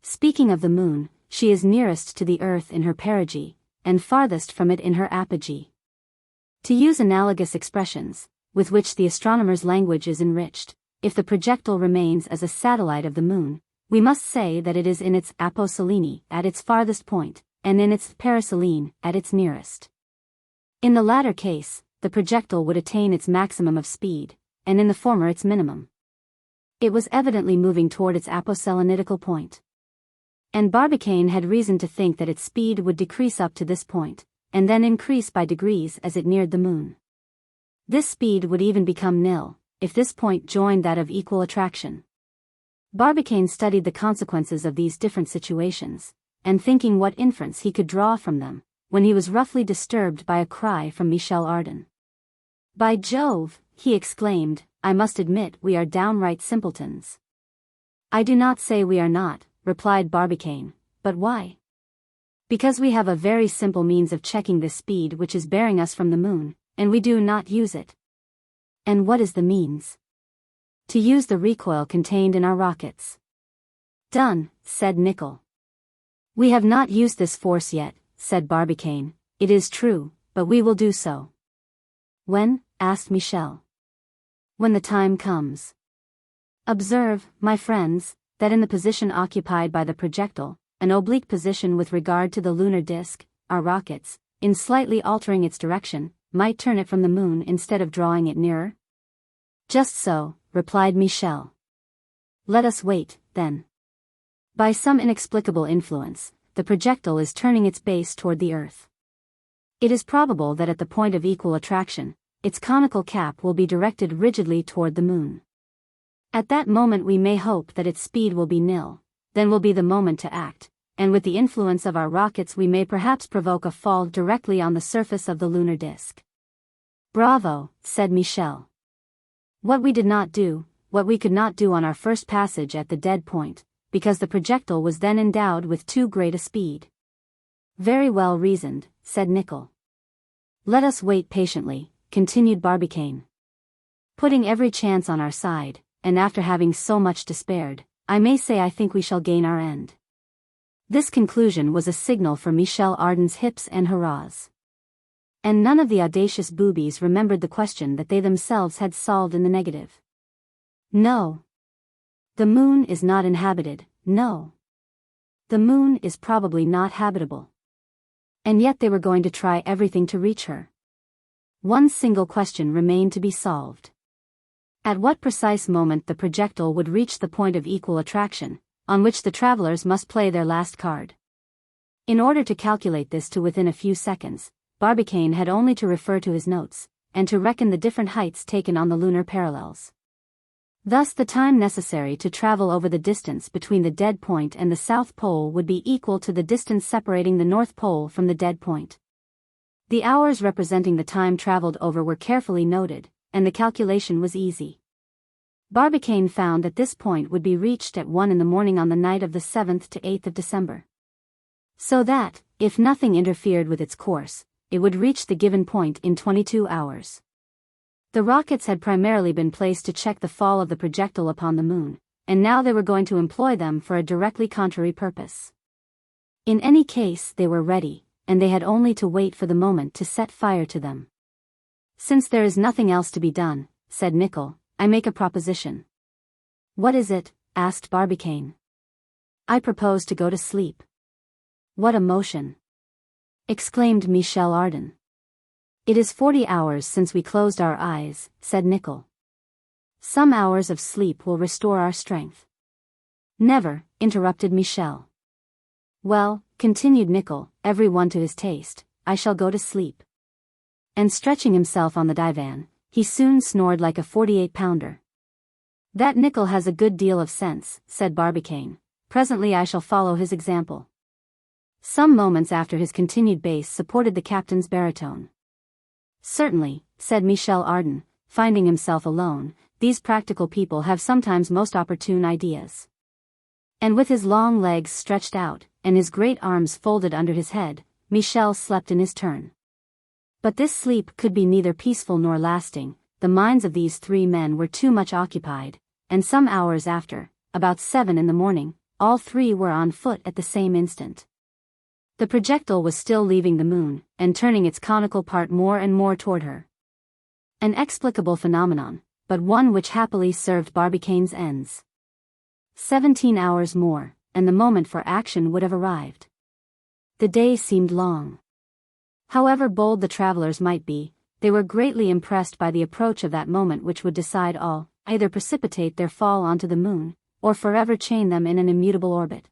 Speaking of the Moon, she is nearest to the Earth in her perigee, and farthest from it in her apogee. To use analogous expressions, with which the astronomer's language is enriched, if the projectile remains as a satellite of the Moon, we must say that it is in its aposelene at its farthest point, and in its periselene at its nearest. In the latter case, the projectile would attain its maximum of speed, and in the former its minimum. It was evidently moving toward its aposelenitical point. And Barbicane had reason to think that its speed would decrease up to this point, and then increase by degrees as it neared the Moon. This speed would even become nil, if this point joined that of equal attraction. Barbicane studied the consequences of these different situations, and thinking what inference he could draw from them, when he was roughly disturbed by a cry from Michel Ardan. "By Jove," he exclaimed, "I must admit we are downright simpletons." "I do not say we are not," replied Barbicane, "but why?" "Because we have a very simple means of checking this speed which is bearing us from the Moon, and we do not use it." "And what is the means?" "To use the recoil contained in our rockets." "Done," said Nicholl. "We have not used this force yet," said Barbicane, "it is true, but we will do so." "When?" asked Michel. "When the time comes. Observe, my friends, that in the position occupied by the projectile, an oblique position with regard to the lunar disk, our rockets, in slightly altering its direction, might turn it from the moon instead of drawing it nearer? Just so, replied Michel. Let us wait, then. By some inexplicable influence, the projectile is turning its base toward the Earth. It is probable that at the point of equal attraction, its conical cap will be directed rigidly toward the moon. At that moment we may hope that its speed will be nil, then will be the moment to act, and with the influence of our rockets we may perhaps provoke a fall directly on the surface of the lunar disk. Bravo, said Michel. What we could not do on our first passage at the dead point, because the projectile was then endowed with too great a speed. Very well reasoned, said Nicholl. Let us wait patiently, continued Barbicane. Putting every chance on our side, and after having so much despaired, I may say I think we shall gain our end. This conclusion was a signal for Michel Ardan's hips and hurrahs. And none of the audacious boobies remembered the question that they themselves had solved in the negative. No. The moon is not inhabited, no. The moon is probably not habitable. And yet they were going to try everything to reach her. One single question remained to be solved. At what precise moment the projectile would reach the point of equal attraction, on which the travelers must play their last card. In order to calculate this to within a few seconds, Barbicane had only to refer to his notes, and to reckon the different heights taken on the lunar parallels. Thus the time necessary to travel over the distance between the dead point and the South Pole would be equal to the distance separating the North Pole from the dead point. The hours representing the time traveled over were carefully noted, and the calculation was easy. Barbicane found that this point would be reached at 1 in the morning on the night of the 7th to 8th of December. So that, if nothing interfered with its course, it would reach the given point in 22 hours. The rockets had primarily been placed to check the fall of the projectile upon the moon, and now they were going to employ them for a directly contrary purpose. In any case they were ready, and they had only to wait for the moment to set fire to them. Since there is nothing else to be done, said Nicholl, I make a proposition. What is it? Asked Barbicane. I propose to go to sleep. What a motion! Exclaimed Michel Ardan. It is 40 hours since we closed our eyes, said Nicholl. Some hours of sleep will restore our strength. Never, interrupted Michel. Well, continued Nicholl, every one to his taste, I shall go to sleep. And stretching himself on the divan, he soon snored like a 48-pounder. That Nicholl has a good deal of sense, said Barbicane. Presently I shall follow his example. Some moments after his continued bass supported the captain's baritone. Certainly, said Michel Ardan, finding himself alone, these practical people have sometimes most opportune ideas. And with his long legs stretched out, and his great arms folded under his head, Michel slept in his turn. But this sleep could be neither peaceful nor lasting, the minds of these three men were too much occupied, and some hours after, about 7 in the morning, all three were on foot at the same instant. The projectile was still leaving the moon, and turning its conical part more and more toward her. An explicable phenomenon, but one which happily served Barbicane's ends. 17 hours more, and the moment for action would have arrived. The day seemed long. However bold the travelers might be, they were greatly impressed by the approach of that moment which would decide all, either precipitate their fall onto the moon, or forever chain them in an immutable orbit.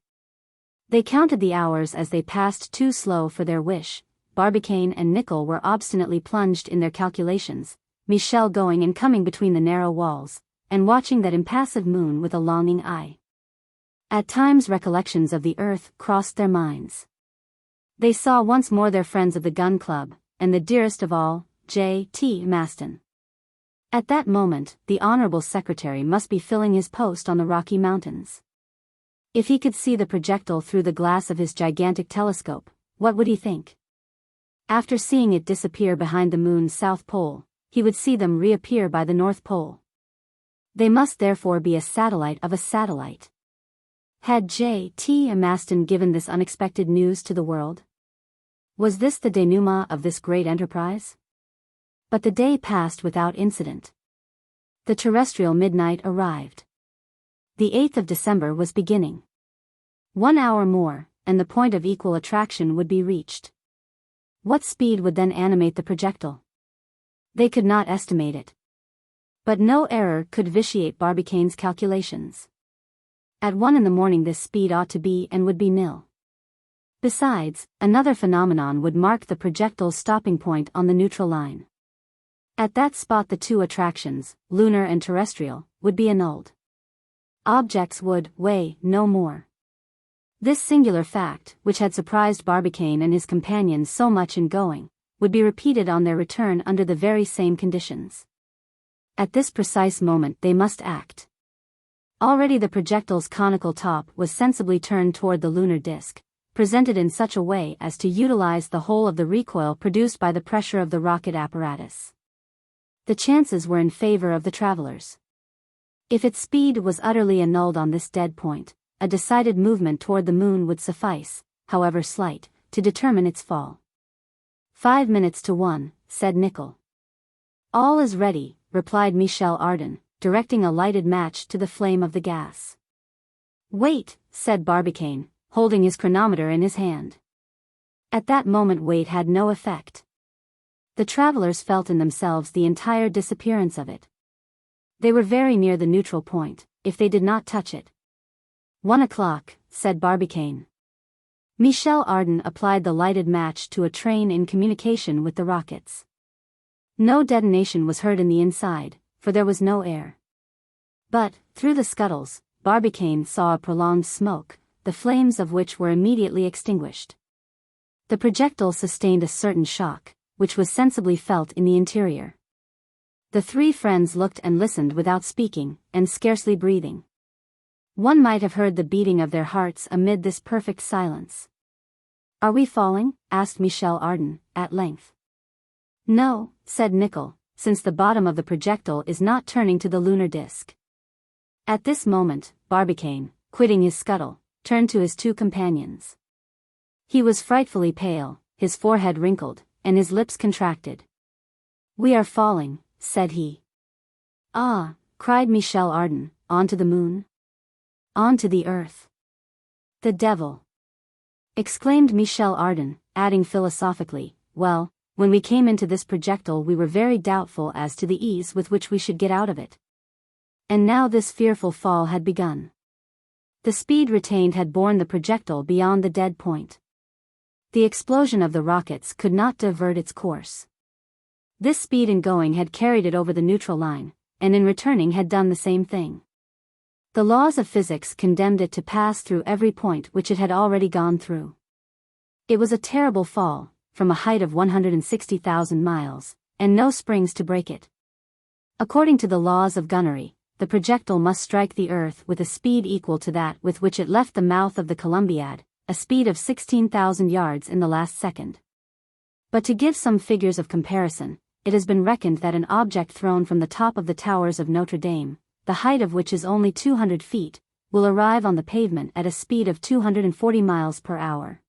They counted the hours as they passed too slow for their wish. Barbicane and Nicholl were obstinately plunged in their calculations, Michel going and coming between the narrow walls, and watching that impassive moon with a longing eye. At times recollections of the earth crossed their minds. They saw once more their friends of the Gun Club, and the dearest of all, J.T. Maston. At that moment, the Honorable Secretary must be filling his post on the Rocky Mountains. If he could see the projectile through the glass of his gigantic telescope, what would he think? After seeing it disappear behind the moon's south pole, he would see them reappear by the North Pole. They must therefore be a satellite of a satellite. Had J.T. Maston given this unexpected news to the world? Was this the denouement of this great enterprise? But the day passed without incident. The terrestrial midnight arrived. The 8th of December was beginning. 1 hour more, and the point of equal attraction would be reached. What speed would then animate the projectile? They could not estimate it. But no error could vitiate Barbicane's calculations. At 1 in the morning this speed ought to be and would be nil. Besides, another phenomenon would mark the projectile's stopping point on the neutral line. At that spot the two attractions, lunar and terrestrial, would be annulled. Objects would weigh no more. This singular fact, which had surprised Barbicane and his companions so much in going, would be repeated on their return under the very same conditions. At this precise moment they must act. Already the projectile's conical top was sensibly turned toward the lunar disk, presented in such a way as to utilize the whole of the recoil produced by the pressure of the rocket apparatus. The chances were in favor of the travelers. If its speed was utterly annulled on this dead point, a decided movement toward the moon would suffice, however slight, to determine its fall. 5 minutes to 1, said Nicholl. All is ready, replied Michel Ardan, directing a lighted match to the flame of the gas. Wait, said Barbicane, holding his chronometer in his hand. At that moment weight had no effect. The travelers felt in themselves the entire disappearance of it. They were very near the neutral point, if they did not touch it. 1 o'clock, said Barbicane. Michel Ardan applied the lighted match to a train in communication with the rockets. No detonation was heard in the inside, for there was no air. But, through the scuttles, Barbicane saw a prolonged smoke, the flames of which were immediately extinguished. The projectile sustained a certain shock, which was sensibly felt in the interior. The three friends looked and listened without speaking, and scarcely breathing. One might have heard the beating of their hearts amid this perfect silence. Are we falling? Asked Michel Ardan, at length. No, said Nicholl, since the bottom of the projectile is not turning to the lunar disk. At this moment, Barbicane, quitting his scuttle, turned to his two companions. He was frightfully pale, his forehead wrinkled, and his lips contracted. We are falling, said he. Ah, cried Michel Ardan, on to the moon? On to the earth. The devil! Exclaimed Michel Ardan, adding philosophically, well, when we came into this projectile we were very doubtful as to the ease with which we should get out of it. And now this fearful fall had begun. The speed retained had borne the projectile beyond the dead point. The explosion of the rockets could not divert its course. This speed in going had carried it over the neutral line, and in returning had done the same thing. The laws of physics condemned it to pass through every point which it had already gone through. It was a terrible fall, from a height of 160,000 miles, and no springs to break it. According to the laws of gunnery, the projectile must strike the earth with a speed equal to that with which it left the mouth of the Columbiad, a speed of 16,000 yards in the last second. But to give some figures of comparison, it has been reckoned that an object thrown from the top of the towers of Notre Dame, the height of which is only 200 feet, will arrive on the pavement at a speed of 240 miles per hour.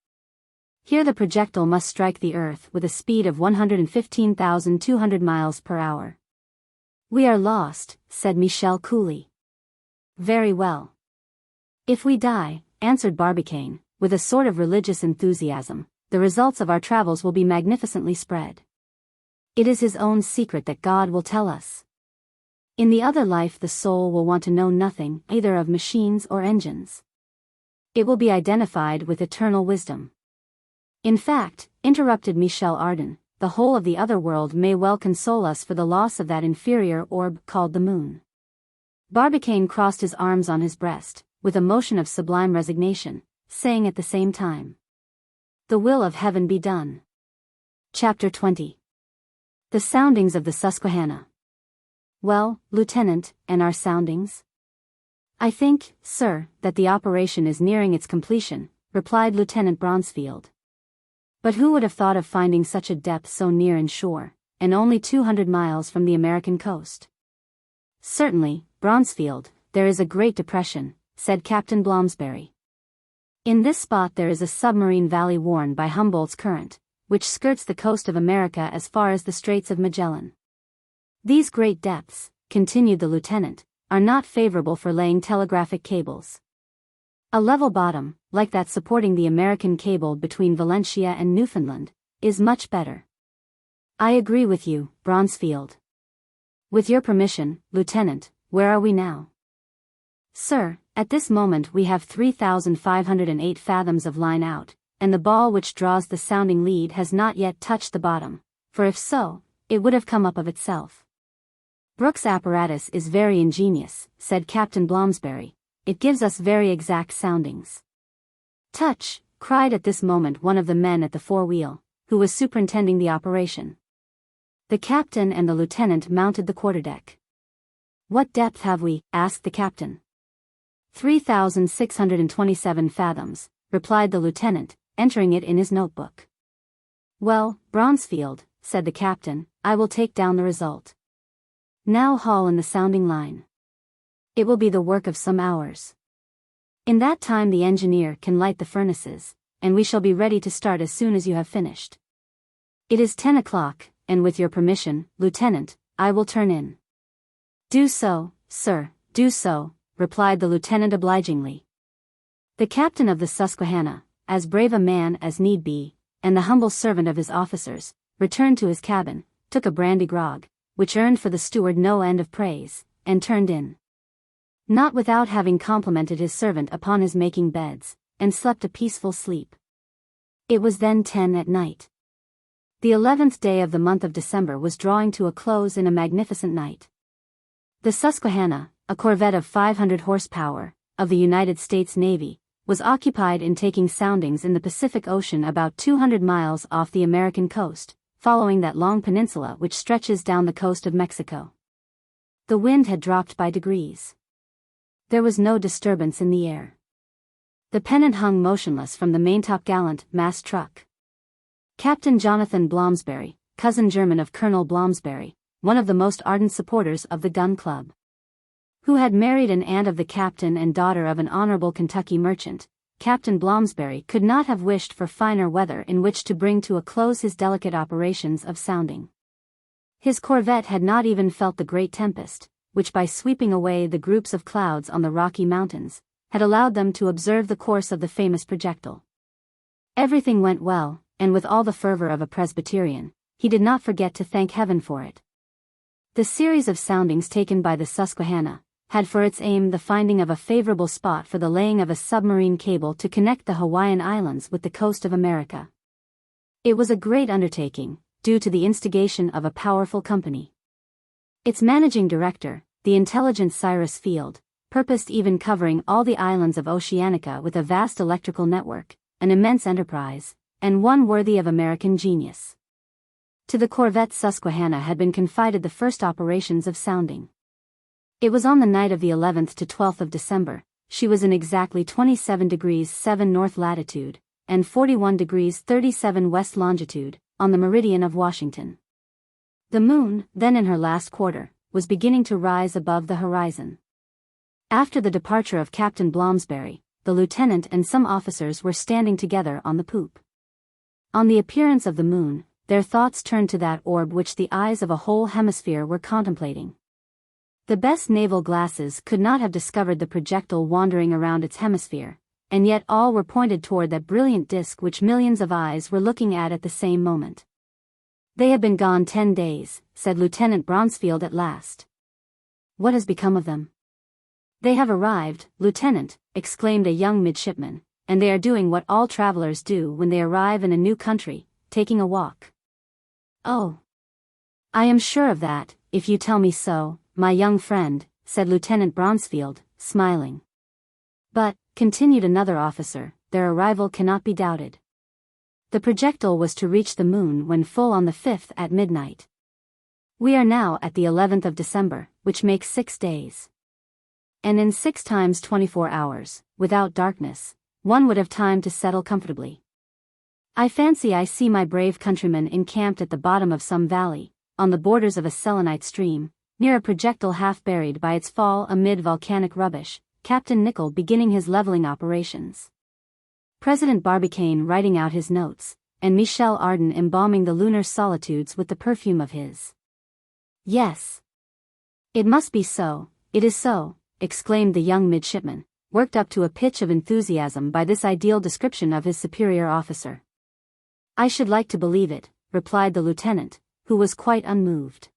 Here the projectile must strike the earth with a speed of 115,200 miles per hour. We are lost, said Michel coolly. Very well. If we die, answered Barbicane, with a sort of religious enthusiasm, the results of our travels will be magnificently spread. It is his own secret that God will tell us. In the other life the soul will want to know nothing either of machines or engines. It will be identified with eternal wisdom. In fact, interrupted Michel Ardan, the whole of the other world may well console us for the loss of that inferior orb called the moon. Barbicane crossed his arms on his breast, with a motion of sublime resignation, saying at the same time, The will of heaven be done. Chapter 20. The soundings of the Susquehanna. Well, Lieutenant, and our soundings? I think, sir, that the operation is nearing its completion, replied Lieutenant Bronsfield. But who would have thought of finding such a depth so near in shore, and only 200 miles from the American coast? Certainly, Bronsfield, there is a great depression, said Captain Blomsberry. In this spot there is a submarine valley worn by Humboldt's current, which skirts the coast of America as far as the Straits of Magellan. These great depths, continued the lieutenant, are not favorable for laying telegraphic cables. A level bottom, like that supporting the American cable between Valentia and Newfoundland, is much better. I agree with you, Bronsfield. With your permission, Lieutenant, where are we now? Sir, at this moment we have 3,508 fathoms of line out, and the ball which draws the sounding lead has not yet touched the bottom, for if so, it would have come up of itself. Brooks' apparatus is very ingenious, said Captain Blomsberry. It gives us very exact soundings. Touch, cried at this moment one of the men at the forewheel, who was superintending the operation. The captain and the lieutenant mounted the quarterdeck. What depth have we? Asked the captain. 3,627 fathoms, replied the lieutenant, entering it in his notebook. Well, Bronsfield, said the captain, I will take down the result. Now haul in the sounding line. It will be the work of some hours. In that time the engineer can light the furnaces, and we shall be ready to start as soon as you have finished. It is 10 o'clock, and with your permission, Lieutenant, I will turn in. Do so, sir, do so, replied the lieutenant obligingly. The captain of the Susquehanna, as brave a man as need be, and the humble servant of his officers, returned to his cabin, took a brandy grog, which earned for the steward no end of praise, and turned in. Not without having complimented his servant upon his making beds, and slept a peaceful sleep. It was then 10 at night. The 11th day of the month of December was drawing to a close in a magnificent night. The Susquehanna, a corvette of 500 horsepower, of the United States Navy, was occupied in taking soundings in the Pacific Ocean about 200 miles off the American coast, following that long peninsula which stretches down the coast of Mexico. The wind had dropped by degrees. There was no disturbance in the air. The pennant hung motionless from the maintopgallant mast truck. Captain Jonathan Blomsberry, cousin german of Colonel Blomsberry, one of the most ardent supporters of the Gun Club, who had married an aunt of the captain and daughter of an honorable Kentucky merchant, Captain Blomsberry could not have wished for finer weather in which to bring to a close his delicate operations of sounding. His corvette had not even felt the great tempest, which by sweeping away the groups of clouds on the Rocky Mountains, had allowed them to observe the course of the famous projectile. Everything went well, and with all the fervor of a Presbyterian, he did not forget to thank heaven for it. The series of soundings taken by the Susquehanna had for its aim the finding of a favorable spot for the laying of a submarine cable to connect the Hawaiian Islands with the coast of America. It was a great undertaking, due to the instigation of a powerful company. Its managing director, the intelligent Cyrus Field, purposed even covering all the islands of Oceanica with a vast electrical network, an immense enterprise, and one worthy of American genius. To the corvette Susquehanna had been confided the first operations of sounding. It was on the night of the 11th to 12th of December. She was in exactly 27 degrees 7 north latitude, and 41 degrees 37 west longitude, on the meridian of Washington. The moon, then in her last quarter, was beginning to rise above the horizon. After the departure of Captain Blomsberry, the lieutenant and some officers were standing together on the poop. On the appearance of the moon, their thoughts turned to that orb which the eyes of a whole hemisphere were contemplating. The best naval glasses could not have discovered the projectile wandering around its hemisphere, and yet all were pointed toward that brilliant disk which millions of eyes were looking at the same moment. They have been gone 10 days, said Lieutenant Bronsfield at last. What has become of them? They have arrived, Lieutenant, exclaimed a young midshipman, and they are doing what all travelers do when they arrive in a new country, taking a walk. Oh! I am sure of that, if you tell me so, my young friend, said Lieutenant Bronsfield, smiling. But, continued another officer, their arrival cannot be doubted. The projectile was to reach the moon when full on the 5th at midnight. We are now at the 11th of December, which makes 6 days. And in 6 times 24 hours, without darkness, one would have time to settle comfortably. I fancy I see my brave countrymen encamped at the bottom of some valley, on the borders of a selenite stream, near a projectile half buried by its fall amid volcanic rubbish, Captain Nicholl beginning his leveling operations, President Barbicane writing out his notes, and Michel Ardan embalming the lunar solitudes with the perfume of his. Yes. It must be so, "It is so," exclaimed the young midshipman, worked up to a pitch of enthusiasm by this ideal description of his superior officer. "I should like to believe it," replied the lieutenant, who was quite unmoved.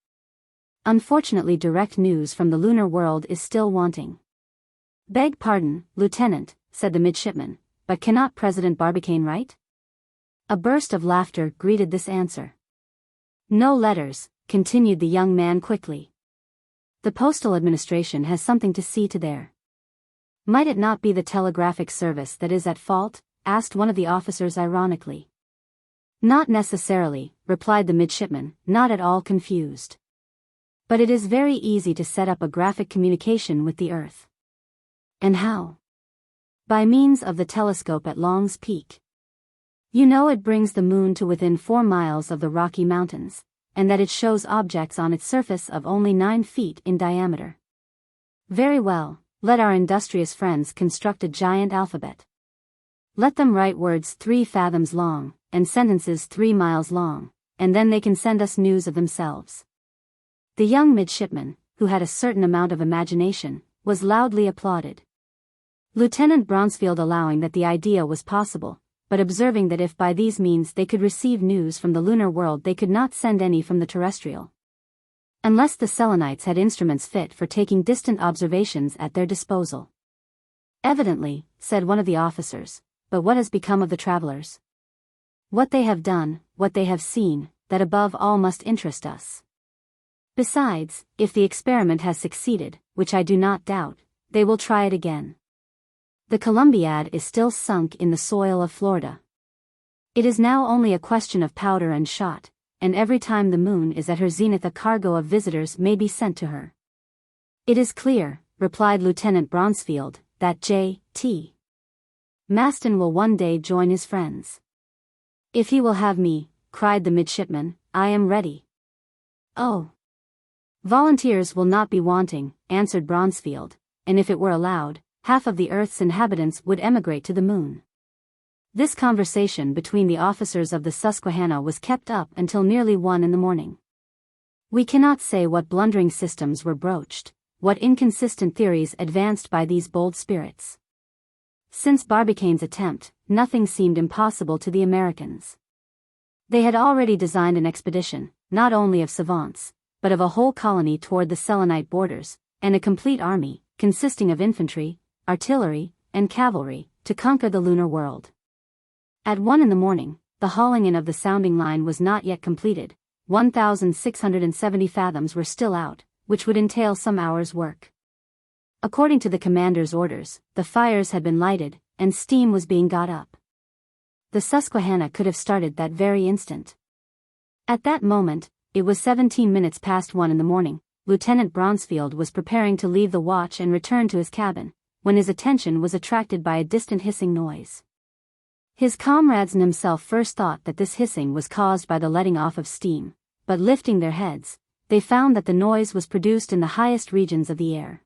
"Unfortunately, direct news from the lunar world is still wanting." "Beg pardon, Lieutenant," said the midshipman, "but cannot President Barbicane write?" A burst of laughter greeted this answer. "No letters," continued the young man quickly. "The postal administration has something to see to there." "Might it not be the telegraphic service that is at fault?" asked one of the officers ironically. "Not necessarily," replied the midshipman, not at all confused. "But it is very easy to set up a graphic communication with the Earth." "And how?" "By means of the telescope at Long's Peak. You know it brings the moon to within 4 miles of the Rocky Mountains, and that it shows objects on its surface of only 9 feet in diameter. Very well, let our industrious friends construct a giant alphabet. Let them write words 3 fathoms long, and sentences 3 miles long, and then they can send us news of themselves." The young midshipman, who had a certain amount of imagination, was loudly applauded. Lieutenant Bronsfield allowing that the idea was possible, but observing that if by these means they could receive news from the lunar world they could not send any from the terrestrial. Unless the Selenites had instruments fit for taking distant observations at their disposal. "Evidently," said one of the officers, "but what has become of the travelers? What they have done, what they have seen, that above all must interest us. Besides, if the experiment has succeeded, which I do not doubt, they will try it again. The Columbiad is still sunk in the soil of Florida. It is now only a question of powder and shot, and every time the moon is at her zenith a cargo of visitors may be sent to her." "It is clear," replied Lieutenant Bronsfield, "that J.T. Maston will one day join his friends." "If he will have me," cried the midshipman, "I am ready." "Oh! Volunteers will not be wanting," answered Bronsfield, "and if it were allowed, half of the Earth's inhabitants would emigrate to the moon." This conversation between the officers of the Susquehanna was kept up until nearly 1 in the morning. We cannot say what blundering systems were broached, what inconsistent theories advanced by these bold spirits. Since Barbicane's attempt, nothing seemed impossible to the Americans. They had already designed an expedition, not only of savants, but of a whole colony toward the Selenite borders, and a complete army, consisting of infantry, artillery, and cavalry, to conquer the lunar world. At 1 in the morning, the hauling in of the sounding line was not yet completed. 1,670 fathoms were still out, which would entail some hours' work. According to the commander's orders, the fires had been lighted, and steam was being got up. The Susquehanna could have started that very instant. At that moment, it was 17 minutes past 1 in the morning. Lieutenant Bronsfield was preparing to leave the watch and return to his cabin, when his attention was attracted by a distant hissing noise. His comrades and himself first thought that this hissing was caused by the letting off of steam, but lifting their heads, they found that the noise was produced in the highest regions of the air.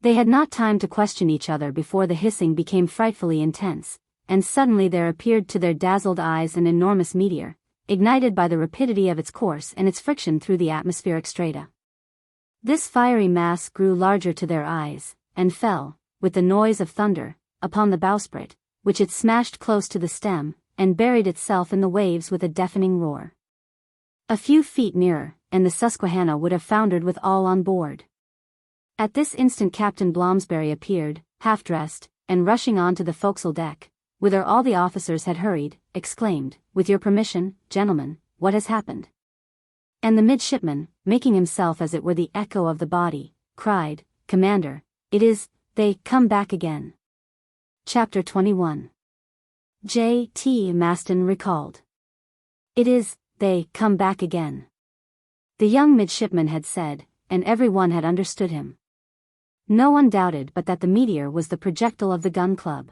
They had not time to question each other before the hissing became frightfully intense, and suddenly there appeared to their dazzled eyes an enormous meteor, ignited by the rapidity of its course and its friction through the atmospheric strata. This fiery mass grew larger to their eyes, and fell, with the noise of thunder, upon the bowsprit, which it smashed close to the stem, and buried itself in the waves with a deafening roar. A few feet nearer, and the Susquehanna would have foundered with all on board. At this instant Captain Blomsberry appeared, half-dressed, and rushing on to the forecastle deck, whither all the officers had hurried, exclaimed, "With your permission, gentlemen, what has happened?" And the midshipman, making himself as it were the echo of the body, cried, "Commander, it is, they come back again." Chapter 21. J.T. Maston recalled. "It is, they come back again," the young midshipman had said, and every one had understood him. No one doubted but that the meteor was the projectile of the gun club.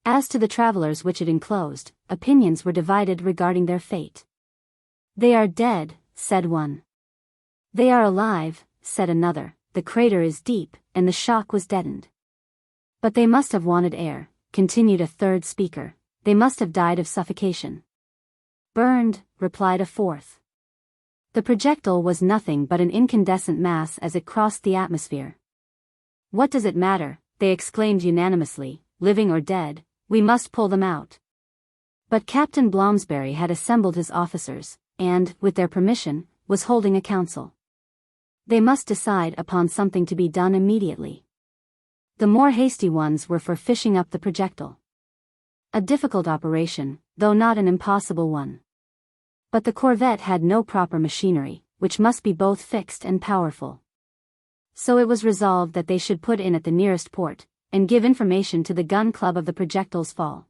As to the travelers which it enclosed, opinions were divided regarding their fate. "They are dead," said one. "They are alive," said another, "the crater is deep, and the shock was deadened." "But they must have wanted air," continued a third speaker, "they must have died of suffocation." "Burned," replied a fourth. The projectile was nothing but an incandescent mass as it crossed the atmosphere. "What does it matter?" they exclaimed unanimously, "living or dead, we must pull them out." But Captain Blomsberry had assembled his officers, and, with their permission, was holding a council. They must decide upon something to be done immediately. The more hasty ones were for fishing up the projectile. A difficult operation, though not an impossible one. But the corvette had no proper machinery, which must be both fixed and powerful. So it was resolved that they should put in at the nearest port, and give information to the gun club of the projectile's fall.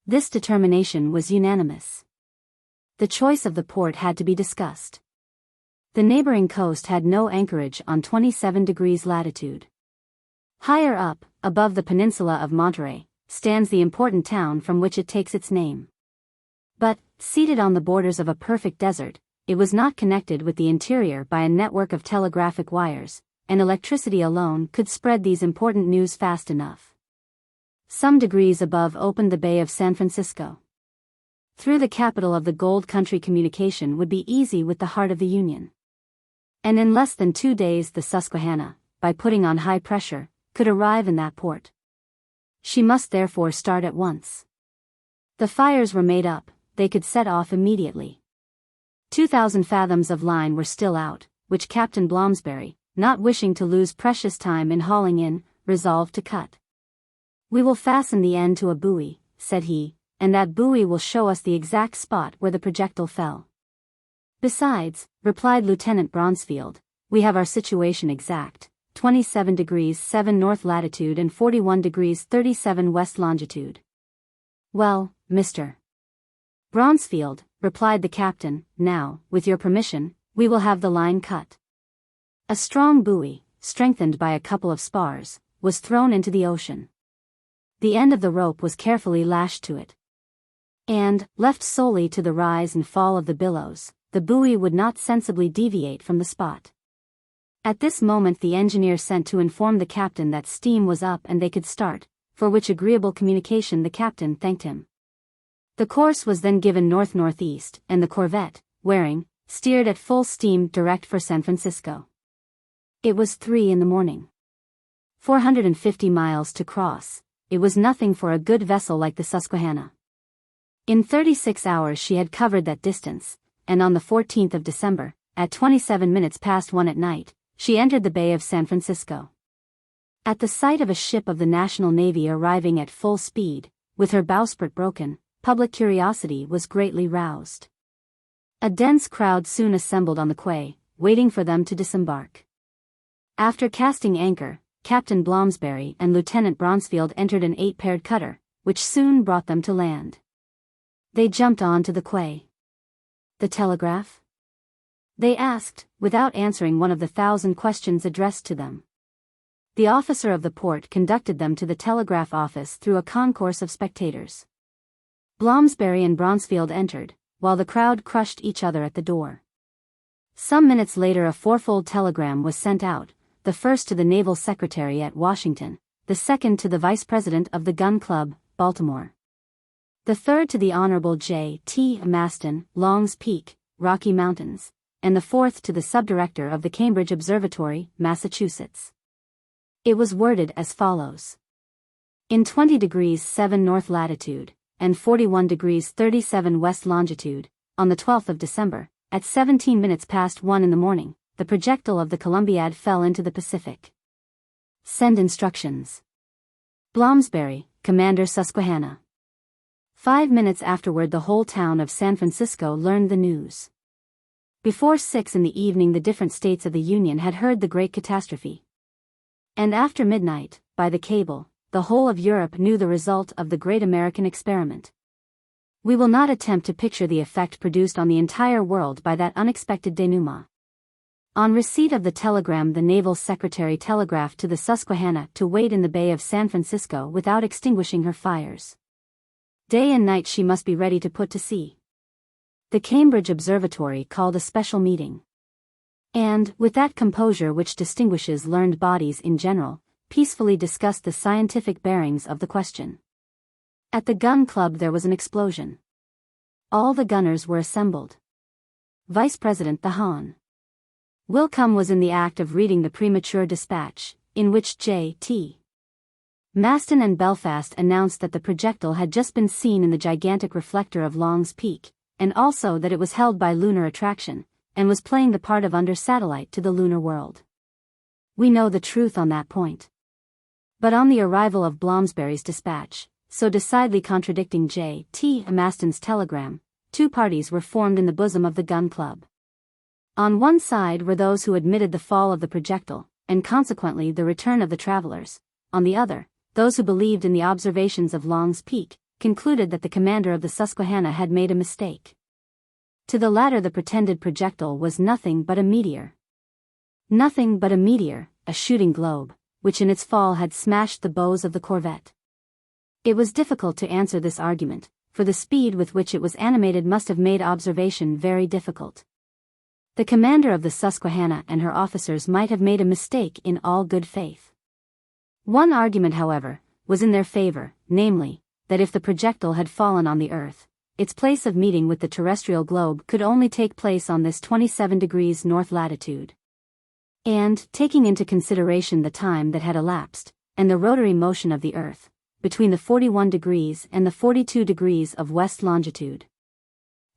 This determination was unanimous. The choice of the port had to be discussed. The neighboring coast had no anchorage on 27 degrees latitude. Higher up, above the peninsula of Monterey, stands the important town from which it takes its name. But, seated on the borders of a perfect desert, it was not connected with the interior by a network of telegraphic wires, and electricity alone could spread these important news fast enough. Some degrees above opened the Bay of San Francisco. Through the capital of the gold country communication would be easy with the heart of the Union. And in less than 2 days the Susquehanna, by putting on high pressure, could arrive in that port. She must therefore start at once. The fires were made up, they could set off immediately. 2,000 fathoms of line were still out, which Captain Blomsberry, not wishing to lose precious time in hauling in, resolved to cut. "We will fasten the end to a buoy," said he, "and that buoy will show us the exact spot where the projectile fell." "Besides," replied Lieutenant Bronsfield, "we have our situation exact, 27 degrees 7 north latitude and 41 degrees 37 west longitude." "Well, Mr. Bronsfield," replied the captain, "now, with your permission, we will have the line cut." A strong buoy, strengthened by a couple of spars, was thrown into the ocean. The end of the rope was carefully lashed to it. And, left solely to the rise and fall of the billows, the buoy would not sensibly deviate from the spot. At this moment the engineer sent to inform the captain that steam was up and they could start, for which agreeable communication the captain thanked him. The course was then given north-northeast, and the corvette, wearing, steered at full steam direct for San Francisco. It was 3 in the morning. 450 miles to cross, it was nothing for a good vessel like the Susquehanna. In 36 hours she had covered that distance, and on the 14th of December, at 27 minutes past 1 at night, she entered the Bay of San Francisco. At the sight of a ship of the National Navy arriving at full speed, with her bowsprit broken, public curiosity was greatly roused. A dense crowd soon assembled on the quay, waiting for them to disembark. After casting anchor, Captain Blomsberry and Lieutenant Bronsfield entered an 8-paired cutter, which soon brought them to land. They jumped on to the quay. "The telegraph?" they asked, without answering one of the 1,000 questions addressed to them. The officer of the port conducted them to the telegraph office through a concourse of spectators. Blomsberry and Bronsfield entered, while the crowd crushed each other at the door. Some minutes later a fourfold telegram was sent out, the first to the Naval Secretary at Washington, the second to the Vice President of the Gun Club, Baltimore, the third to the Honorable J.T. Maston, Long's Peak, Rocky Mountains, and the fourth to the Subdirector of the Cambridge Observatory, Massachusetts. It was worded as follows. In 20 degrees 7 north latitude, and 41 degrees 37 west longitude, on the 12th of December, at 17 minutes past 1 in the morning, the projectile of the Columbiad fell into the Pacific. Send instructions. Blomsberry, Commander Susquehanna. 5 minutes afterward the whole town of San Francisco learned the news. Before 6 in the evening the different states of the Union had heard the great catastrophe. And after midnight, by the cable, the whole of Europe knew the result of the great American experiment. We will not attempt to picture the effect produced on the entire world by that unexpected denouement. On receipt of the telegram the Naval Secretary telegraphed to the Susquehanna to wait in the Bay of San Francisco without extinguishing her fires. Day and night she must be ready to put to sea. The Cambridge Observatory called a special meeting. And, with that composure which distinguishes learned bodies in general, peacefully discussed the scientific bearings of the question. At the gun club there was an explosion. All the gunners were assembled. Vice President the Hon. Willcome was in the act of reading the premature dispatch, in which J.T. Maston and Belfast announced that the projectile had just been seen in the gigantic reflector of Long's Peak, and also that it was held by lunar attraction, and was playing the part of under-satellite to the lunar world. We know the truth on that point. But on the arrival of Bloomsbury's dispatch, so decidedly contradicting J.T. Maston's telegram, two parties were formed in the bosom of the Gun Club. On one side were those who admitted the fall of the projectile, and consequently the return of the travelers. On the other, those who believed in the observations of Long's Peak, concluded that the commander of the Susquehanna had made a mistake. To the latter the pretended projectile was nothing but a meteor. Nothing but a meteor, a shooting globe, which in its fall had smashed the bows of the corvette. It was difficult to answer this argument, for the speed with which it was animated must have made observation very difficult. The commander of the Susquehanna and her officers might have made a mistake in all good faith. One argument, however, was in their favor, namely, that if the projectile had fallen on the earth, its place of meeting with the terrestrial globe could only take place on this 27 degrees north latitude. And, taking into consideration the time that had elapsed, and the rotary motion of the earth, between the 41 degrees and the 42 degrees of west longitude.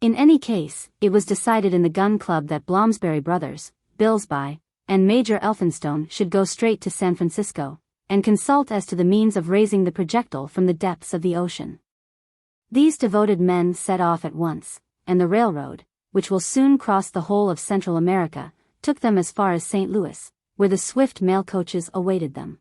In any case, it was decided in the Gun Club that Bloomsbury brothers, Bilsby, and Major Elphinstone should go straight to San Francisco, and consult as to the means of raising the projectile from the depths of the ocean. These devoted men set off at once, and the railroad, which will soon cross the whole of Central America, took them as far as St. Louis, where the swift mail coaches awaited them.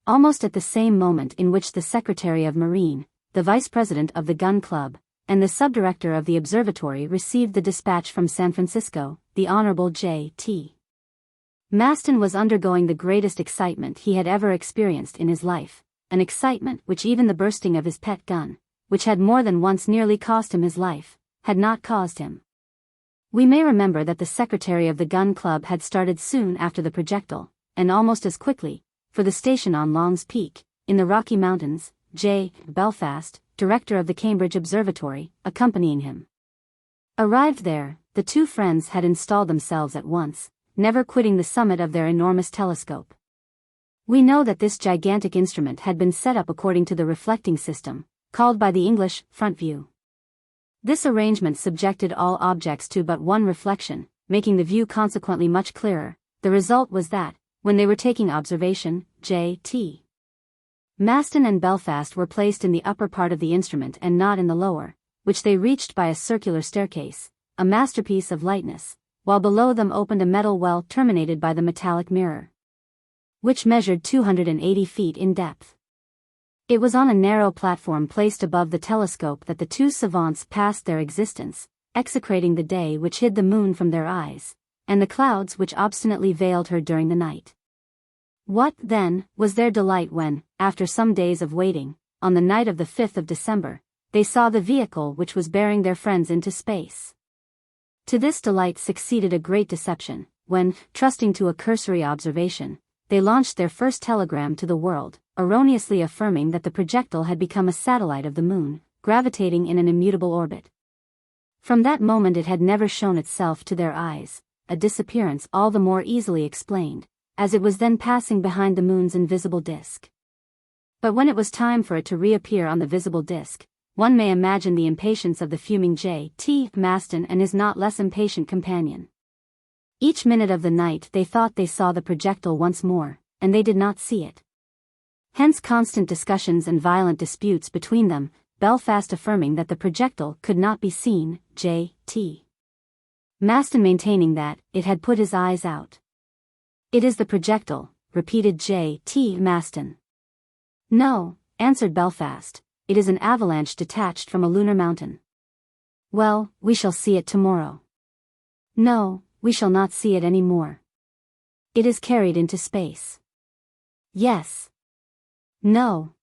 Almost at the same moment in which the Secretary of Marine, the Vice President of the Gun Club, and the Subdirector of the Observatory received the dispatch from San Francisco, the Honorable J.T. Maston was undergoing the greatest excitement he had ever experienced in his life, an excitement which even the bursting of his pet gun, which had more than once nearly cost him his life, had not caused him. We may remember that the Secretary of the Gun Club had started soon after the projectile, and almost as quickly, for the station on Long's Peak, in the Rocky Mountains, J. Belfast, director of the Cambridge Observatory, accompanying him. Arrived there, the two friends had installed themselves at once, never quitting the summit of their enormous telescope. We know that this gigantic instrument had been set up according to the reflecting system, called by the English front view. This arrangement subjected all objects to but one reflection, making the view consequently much clearer. The result was that, when they were taking observation, J.T. Maston and Belfast were placed in the upper part of the instrument and not in the lower, which they reached by a circular staircase, a masterpiece of lightness, while below them opened a metal well terminated by the metallic mirror, which measured 280 feet in depth. It was on a narrow platform placed above the telescope that the two savants passed their existence, execrating the day which hid the moon from their eyes, and the clouds which obstinately veiled her during the night. What, then, was their delight when, after some days of waiting, on the night of the 5th of December, they saw the vehicle which was bearing their friends into space. To this delight succeeded a great deception, when, trusting to a cursory observation, they launched their first telegram to the world, erroneously affirming that the projectile had become a satellite of the moon, gravitating in an immutable orbit. From that moment it had never shown itself to their eyes, a disappearance all the more easily explained, as it was then passing behind the moon's invisible disk. But when it was time for it to reappear on the visible disk, one may imagine the impatience of the fuming J.T. Maston and his not less impatient companion. Each minute of the night they thought they saw the projectile once more, and they did not see it. Hence constant discussions and violent disputes between them, Belfast affirming that the projectile could not be seen, J.T. Maston maintaining that it had put his eyes out. "It is the projectile," repeated J.T. Maston. "No," answered Belfast, "it is an avalanche detached from a lunar mountain." "Well, we shall see it tomorrow." "No, we shall not see it any more. It is carried into space." "Yes." "No."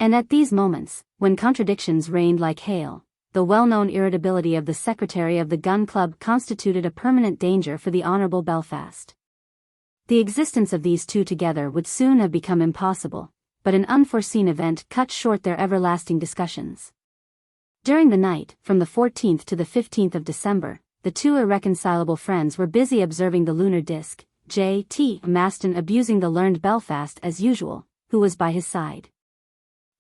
And at these moments, when contradictions rained like hail, the well-known irritability of the Secretary of the Gun Club constituted a permanent danger for the Honorable Belfast. The existence of these two together would soon have become impossible, but an unforeseen event cut short their everlasting discussions. During the night, from the 14th to the 15th of December, the two irreconcilable friends were busy observing the lunar disk, J.T. Maston abusing the learned Belfast as usual, who was by his side.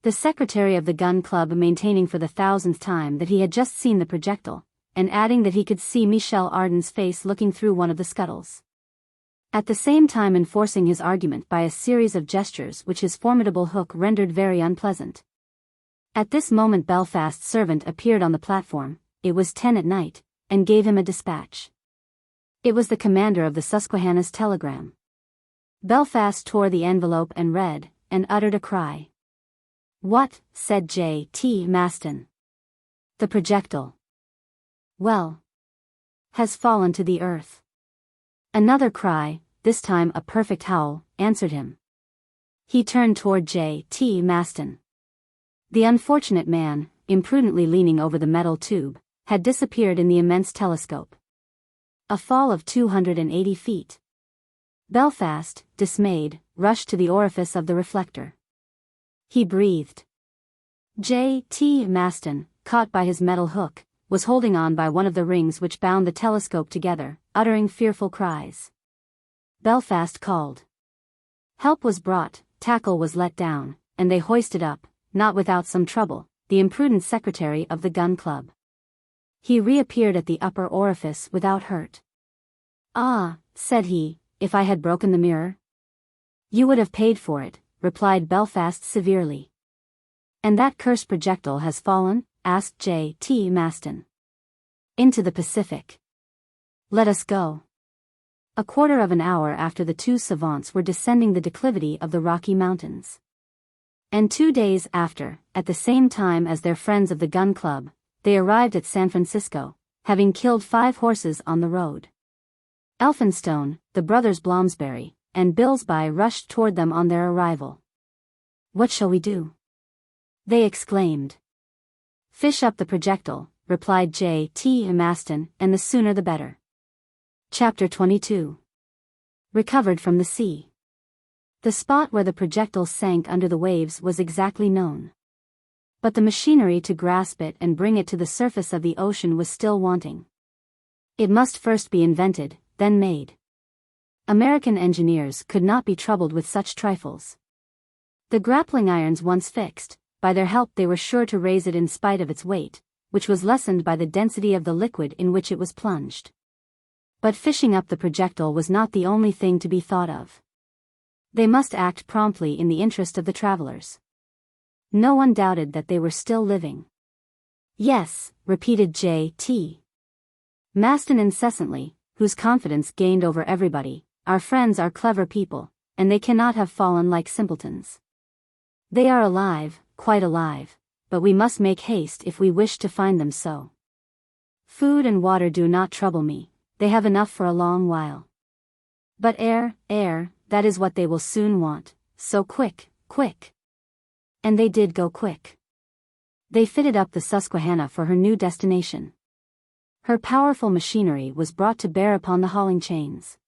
The secretary of the gun club maintaining for the 1000th time that he had just seen the projectile, and adding that he could see Michel Ardan's face looking through one of the scuttles. At the same time enforcing his argument by a series of gestures which his formidable hook rendered very unpleasant. At this moment Belfast's servant appeared on the platform, it was 10 at night, and gave him a dispatch. It was the commander of the Susquehanna's telegram. Belfast tore the envelope and read, and uttered a cry. "What?" said J.T. Maston. "The projectile. Well, has fallen to the earth." Another cry, this time a perfect howl, answered him. He turned toward J.T. Maston. The unfortunate man, imprudently leaning over the metal tube, had disappeared in the immense telescope. A fall of 280 feet. Belfast, dismayed, rushed to the orifice of the reflector. He breathed. J.T. Maston, caught by his metal hook, was holding on by one of the rings which bound the telescope together, uttering fearful cries. Belfast called. Help was brought, tackle was let down, and they hoisted up, not without some trouble, the imprudent secretary of the gun club. He reappeared at the upper orifice without hurt. "Ah," said he, "if I had broken the mirror?" "You would have paid for it," replied Belfast severely. "And that cursed projectile has fallen?" asked J.T. Maston. "Into the Pacific. Let us go." A quarter of an hour after the two savants were descending the declivity of the Rocky Mountains. And 2 days after, at the same time as their friends of the gun club, they arrived at San Francisco, having killed 5 horses on the road. Elphinstone, the brothers Bloomsbury, and Bilsby rushed toward them on their arrival. "What shall we do?" they exclaimed. "Fish up the projectile," replied J.T. Maston, "and the sooner the better." Chapter 22. Recovered from the sea. The spot where the projectile sank under the waves was exactly known. But the machinery to grasp it and bring it to the surface of the ocean was still wanting. It must first be invented, then made. American engineers could not be troubled with such trifles. The grappling irons once fixed, by their help they were sure to raise it in spite of its weight, which was lessened by the density of the liquid in which it was plunged. But fishing up the projectile was not the only thing to be thought of. They must act promptly in the interest of the travelers. No one doubted that they were still living. "Yes," repeated J.T. Maston incessantly, whose confidence gained over everybody, "our friends are clever people, and they cannot have fallen like simpletons. They are alive, quite alive, but we must make haste if we wish to find them so. Food and water do not trouble me, they have enough for a long while. But air, that is what they will soon want, so quick, quick." And they did go quick. They fitted up the Susquehanna for her new destination. Her powerful machinery was brought to bear upon the hauling chains.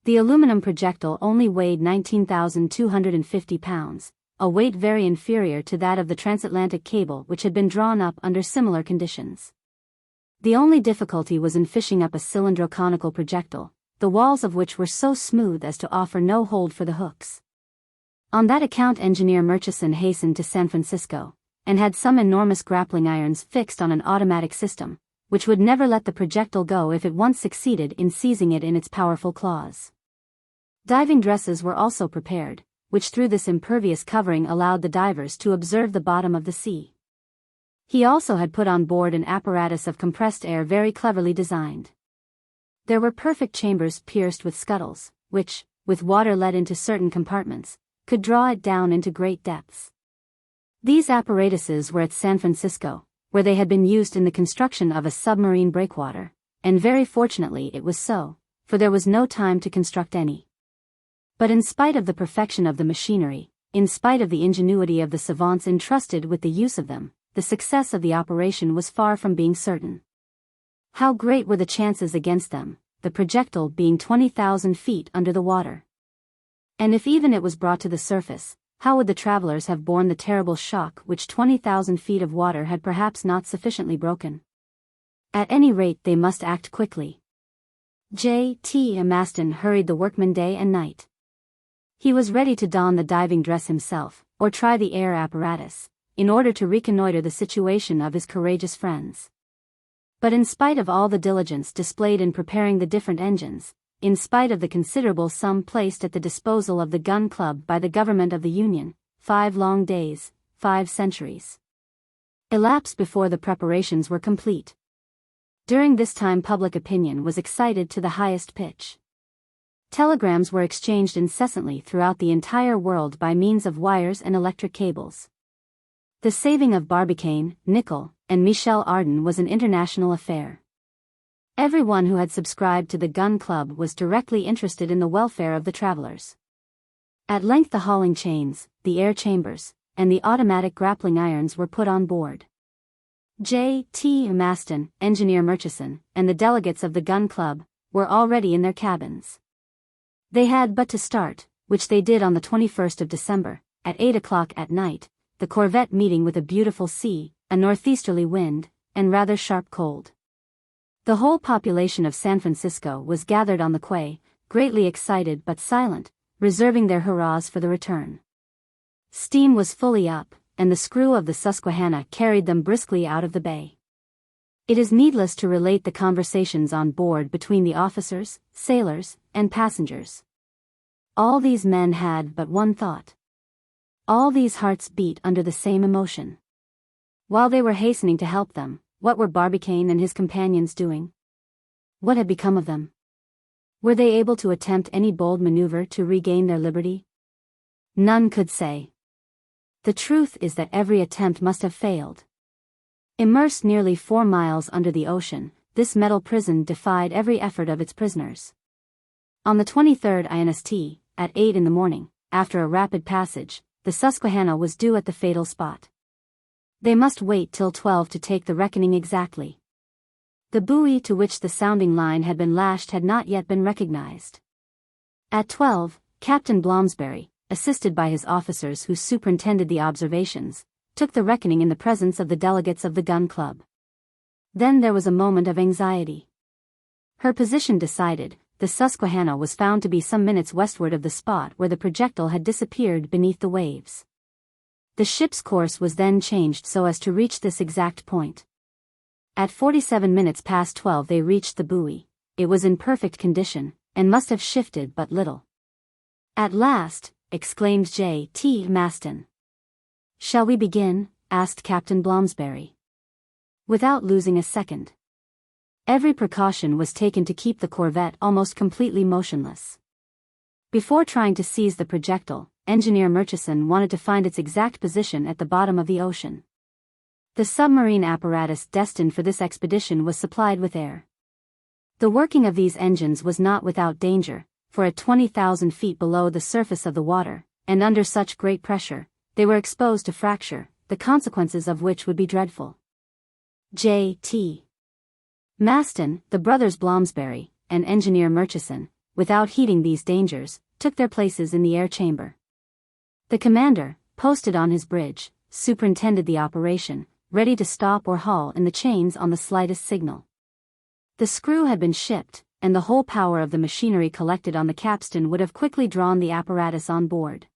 The aluminum projectile only weighed 19,250 pounds, a weight very inferior to that of the transatlantic cable which had been drawn up under similar conditions. The only difficulty was in fishing up a cylindro-conical projectile, the walls of which were so smooth as to offer no hold for the hooks. On that account engineer Murchison hastened to San Francisco, and had some enormous grappling irons fixed on an automatic system, which would never let the projectile go if it once succeeded in seizing it in its powerful claws. Diving dresses were also prepared, which through this impervious covering allowed the divers to observe the bottom of the sea. He also had put on board an apparatus of compressed air very cleverly designed. There were perfect chambers pierced with scuttles, which, with water let into certain compartments, could draw it down into great depths. These apparatuses were at San Francisco, where they had been used in the construction of a submarine breakwater, and very fortunately it was so, for there was no time to construct any. But in spite of the perfection of the machinery, in spite of the ingenuity of the savants entrusted with the use of them, the success of the operation was far from being certain. How great were the chances against them, the projectile being 20,000 feet under the water. And if even it was brought to the surface, how would the travelers have borne the terrible shock which 20,000 feet of water had perhaps not sufficiently broken? At any rate they must act quickly. J.T. Maston hurried the workmen day and night. He was ready to don the diving dress himself, or try the air apparatus, in order to reconnoiter the situation of his courageous friends. But in spite of all the diligence displayed in preparing the different engines, in spite of the considerable sum placed at the disposal of the Gun Club by the government of the Union, 5 long days, 5 centuries, elapsed before the preparations were complete. During this time public opinion was excited to the highest pitch. Telegrams were exchanged incessantly throughout the entire world by means of wires and electric cables. The saving of Barbicane, Nicol, and Michel Ardan was an international affair. Everyone who had subscribed to the Gun Club was directly interested in the welfare of the travelers. At length the hauling chains, the air chambers, and the automatic grappling irons were put on board. J.T. Maston, Engineer Murchison, and the delegates of the Gun Club were already in their cabins. They had but to start, which they did on the 21st of December, at 8 o'clock at night, the corvette meeting with a beautiful sea, a northeasterly wind, and rather sharp cold. The whole population of San Francisco was gathered on the quay, greatly excited but silent, reserving their hurrahs for the return. Steam was fully up, and the screw of the Susquehanna carried them briskly out of the bay. It is needless to relate the conversations on board between the officers, sailors, and passengers. All these men had but one thought. All these hearts beat under the same emotion. While they were hastening to help them, what were Barbicane and his companions doing? What had become of them? Were they able to attempt any bold maneuver to regain their liberty? None could say. The truth is that every attempt must have failed. Immersed nearly 4 miles under the ocean, this metal prison defied every effort of its prisoners. On the 23rd INST, at 8 in the morning, after a rapid passage, the Susquehanna was due at the fatal spot. They must wait till 12 to take the reckoning exactly. The buoy to which the sounding line had been lashed had not yet been recognized. At 12, Captain Blomsberry, assisted by his officers who superintended the observations, took the reckoning in the presence of the delegates of the Gun Club. Then there was a moment of anxiety. Her position decided, the Susquehanna was found to be some minutes westward of the spot where the projectile had disappeared beneath the waves. The ship's course was then changed so as to reach this exact point. At 47 minutes past 12 they reached the buoy. It was in perfect condition, and must have shifted but little. "At last," exclaimed J.T. Maston. "Shall we begin?" asked Captain Blomsberry. Without losing a second. Every precaution was taken to keep the corvette almost completely motionless. Before trying to seize the projectile, Engineer Murchison wanted to find its exact position at the bottom of the ocean. The submarine apparatus destined for this expedition was supplied with air. The working of these engines was not without danger, for at 20,000 feet below the surface of the water, and under such great pressure, they were exposed to fracture, the consequences of which would be dreadful. J.T. Maston, the brothers Blomsberry, and Engineer Murchison, without heeding these dangers, took their places in the air chamber. The commander, posted on his bridge, superintended the operation, ready to stop or haul in the chains on the slightest signal. The screw had been shipped, and the whole power of the machinery collected on the capstan would have quickly drawn the apparatus on board.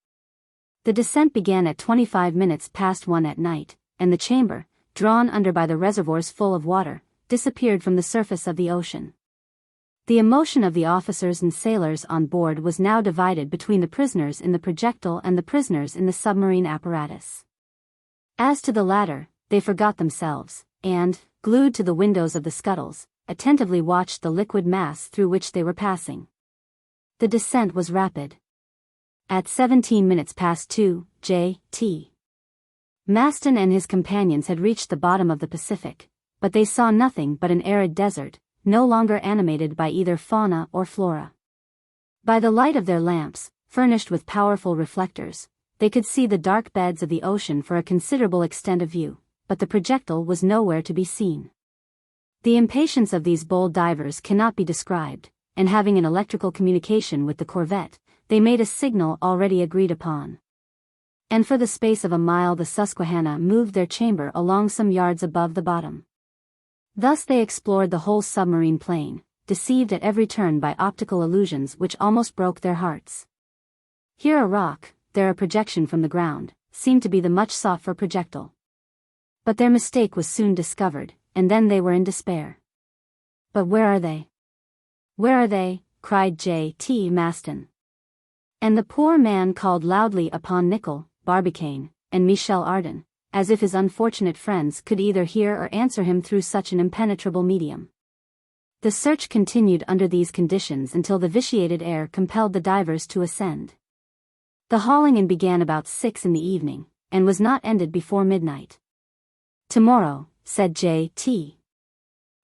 The descent began at 25 minutes past 1 at night, and the chamber, drawn under by the reservoirs full of water, disappeared from the surface of the ocean. The emotion of the officers and sailors on board was now divided between the prisoners in the projectile and the prisoners in the submarine apparatus. As to the latter, they forgot themselves, and, glued to the windows of the scuttles, attentively watched the liquid mass through which they were passing. The descent was rapid. At 17 minutes past 2, J.T. Maston and his companions had reached the bottom of the Pacific, but they saw nothing but an arid desert, no longer animated by either fauna or flora. By the light of their lamps, furnished with powerful reflectors, they could see the dark beds of the ocean for a considerable extent of view, but the projectile was nowhere to be seen. The impatience of these bold divers cannot be described, and having an electrical communication with the corvette, they made a signal already agreed upon. And for the space of a mile the Susquehanna moved their chamber along some yards above the bottom. Thus they explored the whole submarine plane, deceived at every turn by optical illusions which almost broke their hearts. Here a rock, there a projection from the ground, seemed to be the much sought-for projectile. But their mistake was soon discovered, and then they were in despair. But where are they? Where are they? Cried J.T. Maston. And the poor man called loudly upon Nickel, Barbicane, and Michel Ardan, as if his unfortunate friends could either hear or answer him through such an impenetrable medium. The search continued under these conditions until the vitiated air compelled the divers to ascend. The hauling in began about 6 in the evening, and was not ended before midnight. "Tomorrow," said J.T.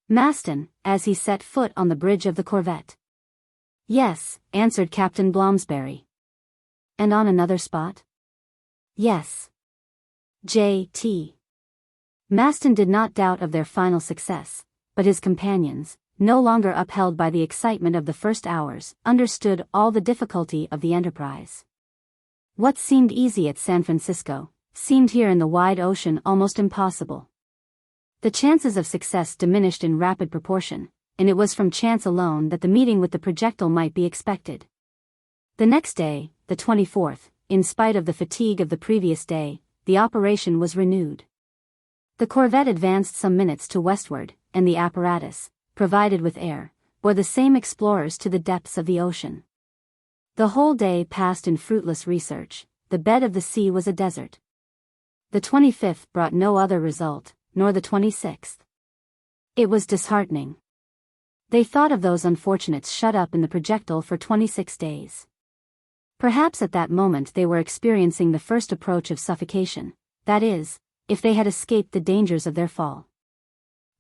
Maston, as he set foot on the bridge of the corvette. "Yes," answered Captain Blomsberry. "And on another spot?" "Yes." J.T. Maston did not doubt of their final success, but his companions, no longer upheld by the excitement of the first hours, understood all the difficulty of the enterprise. What seemed easy at San Francisco, seemed here in the wide ocean almost impossible. The chances of success diminished in rapid proportion, and it was from chance alone that the meeting with the projectile might be expected. The next day, the 24th, in spite of the fatigue of the previous day, the operation was renewed. The corvette advanced some minutes to westward, and the apparatus, provided with air, bore the same explorers to the depths of the ocean. The whole day passed in fruitless research. The bed of the sea was a desert. The 25th brought no other result, nor the 26th. It was disheartening. They thought of those unfortunates shut up in the projectile for 26 days. Perhaps at that moment they were experiencing the first approach of suffocation, that is, if they had escaped the dangers of their fall.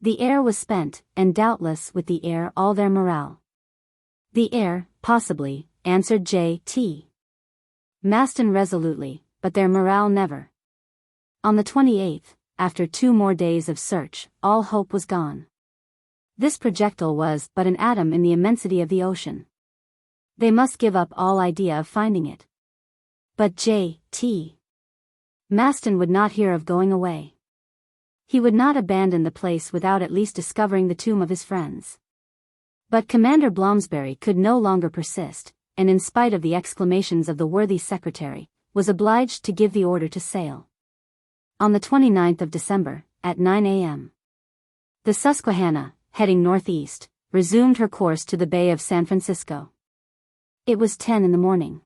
The air was spent, and doubtless with the air all their morale. "The air, possibly," answered J.T. Maston resolutely, "but their morale never." On the 28th, after 2 more days of search, all hope was gone. This projectile was but an atom in the immensity of the ocean. They must give up all idea of finding it. But J.T. Maston would not hear of going away. He would not abandon the place without at least discovering the tomb of his friends. But Commander Blomsberry could no longer persist, and in spite of the exclamations of the worthy secretary, was obliged to give the order to sail. On the 29th of December, at 9 a.m., the Susquehanna, heading northeast, resumed her course to the Bay of San Francisco. It was 10 in the morning.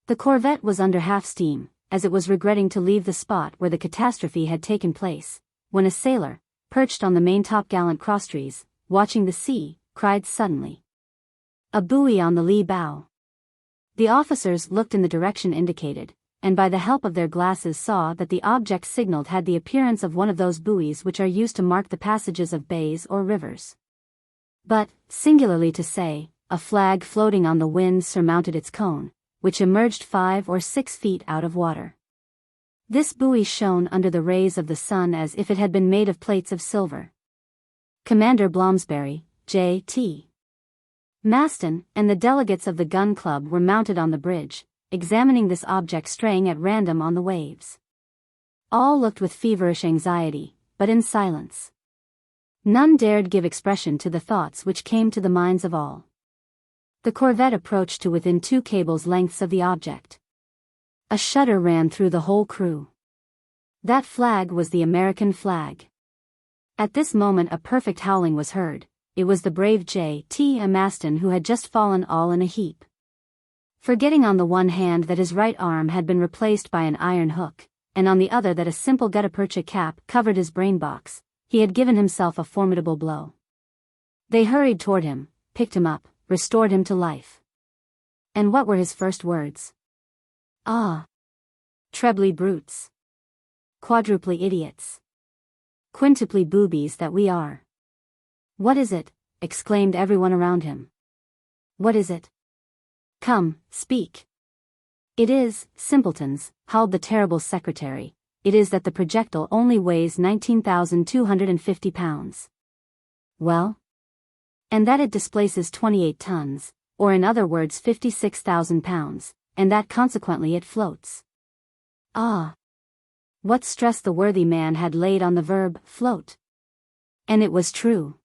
The corvette was under half steam, as it was regretting to leave the spot where the catastrophe had taken place, when a sailor, perched on the maintopgallant crosstrees, watching the sea, cried suddenly, "A buoy on the lee bow." The officers looked in the direction indicated, and by the help of their glasses saw that the object signaled had the appearance of one of those buoys which are used to mark the passages of bays or rivers. But, singularly to say, a flag floating on the wind surmounted its cone, which emerged 5 or 6 feet out of water. This buoy shone under the rays of the sun as if it had been made of plates of silver. Commander Blomsberry, J.T. Maston, and the delegates of the gun club were mounted on the bridge, examining this object straying at random on the waves. All looked with feverish anxiety, but in silence. None dared give expression to the thoughts which came to the minds of all. The corvette approached to within 2 cables' lengths of the object. A shudder ran through the whole crew. That flag was the American flag. At this moment a perfect howling was heard. It was the brave J.T. Maston who had just fallen all in a heap. Forgetting on the one hand that his right arm had been replaced by an iron hook, and on the other that a simple gutta-percha cap covered his brain box, he had given himself a formidable blow. They hurried toward him, picked him up, restored him to life. And what were his first words? "Ah! Trebly brutes! Quadruply idiots! Quintuply boobies that we are!" "What is it?" exclaimed everyone around him. "What is it? Come, speak." "It is, simpletons," howled the terrible secretary, "it is that the projectile only weighs 19,250 pounds. Well? And that it displaces 28 tons, or in other words 56,000 pounds, and that consequently it floats." Ah! What stress the worthy man had laid on the verb, float. And it was true.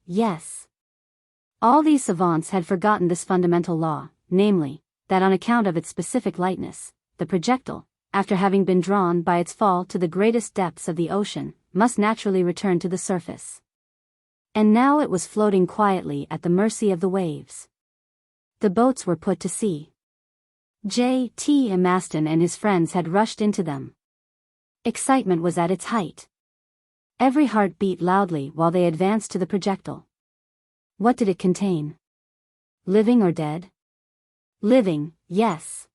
Yes. All these savants had forgotten this fundamental law, namely, that on account of its specific lightness, the projectile, after having been drawn by its fall to the greatest depths of the ocean, must naturally return to the surface. And now it was floating quietly at the mercy of the waves. The boats were put to sea. J.T. Maston and his friends had rushed into them. Excitement was at its height. Every heart beat loudly while they advanced to the projectile. What did it contain? Living or dead? Living, yes.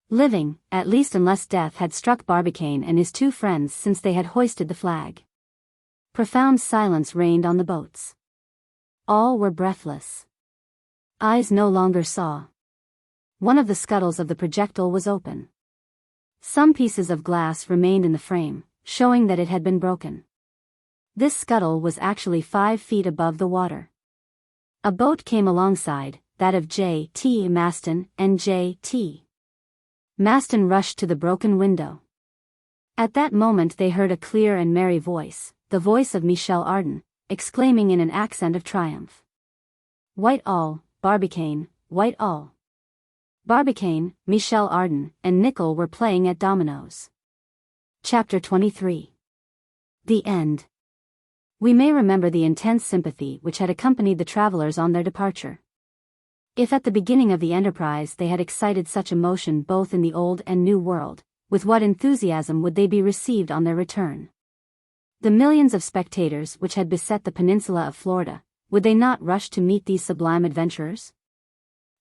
Living, at least, unless death had struck Barbicane and his two friends since they had hoisted the flag. Profound silence reigned on the boats. All were breathless. Eyes no longer saw. One of the scuttles of the projectile was open. Some pieces of glass remained in the frame, showing that it had been broken. This scuttle was actually 5 feet above the water. A boat came alongside, that of J.T. Maston and J.T. Maston rushed to the broken window. At that moment they heard a clear and merry voice, the voice of Michel Ardan, exclaiming in an accent of triumph. "Whitehall, Barbicane, Whitehall." Barbicane, Michel Ardan, and Nicholl were playing at dominoes. Chapter 23. The End. We may remember the intense sympathy which had accompanied the travelers on their departure. If at the beginning of the enterprise they had excited such emotion both in the Old and New World, with what enthusiasm would they be received on their return? The millions of spectators which had beset the peninsula of Florida, would they not rush to meet these sublime adventurers?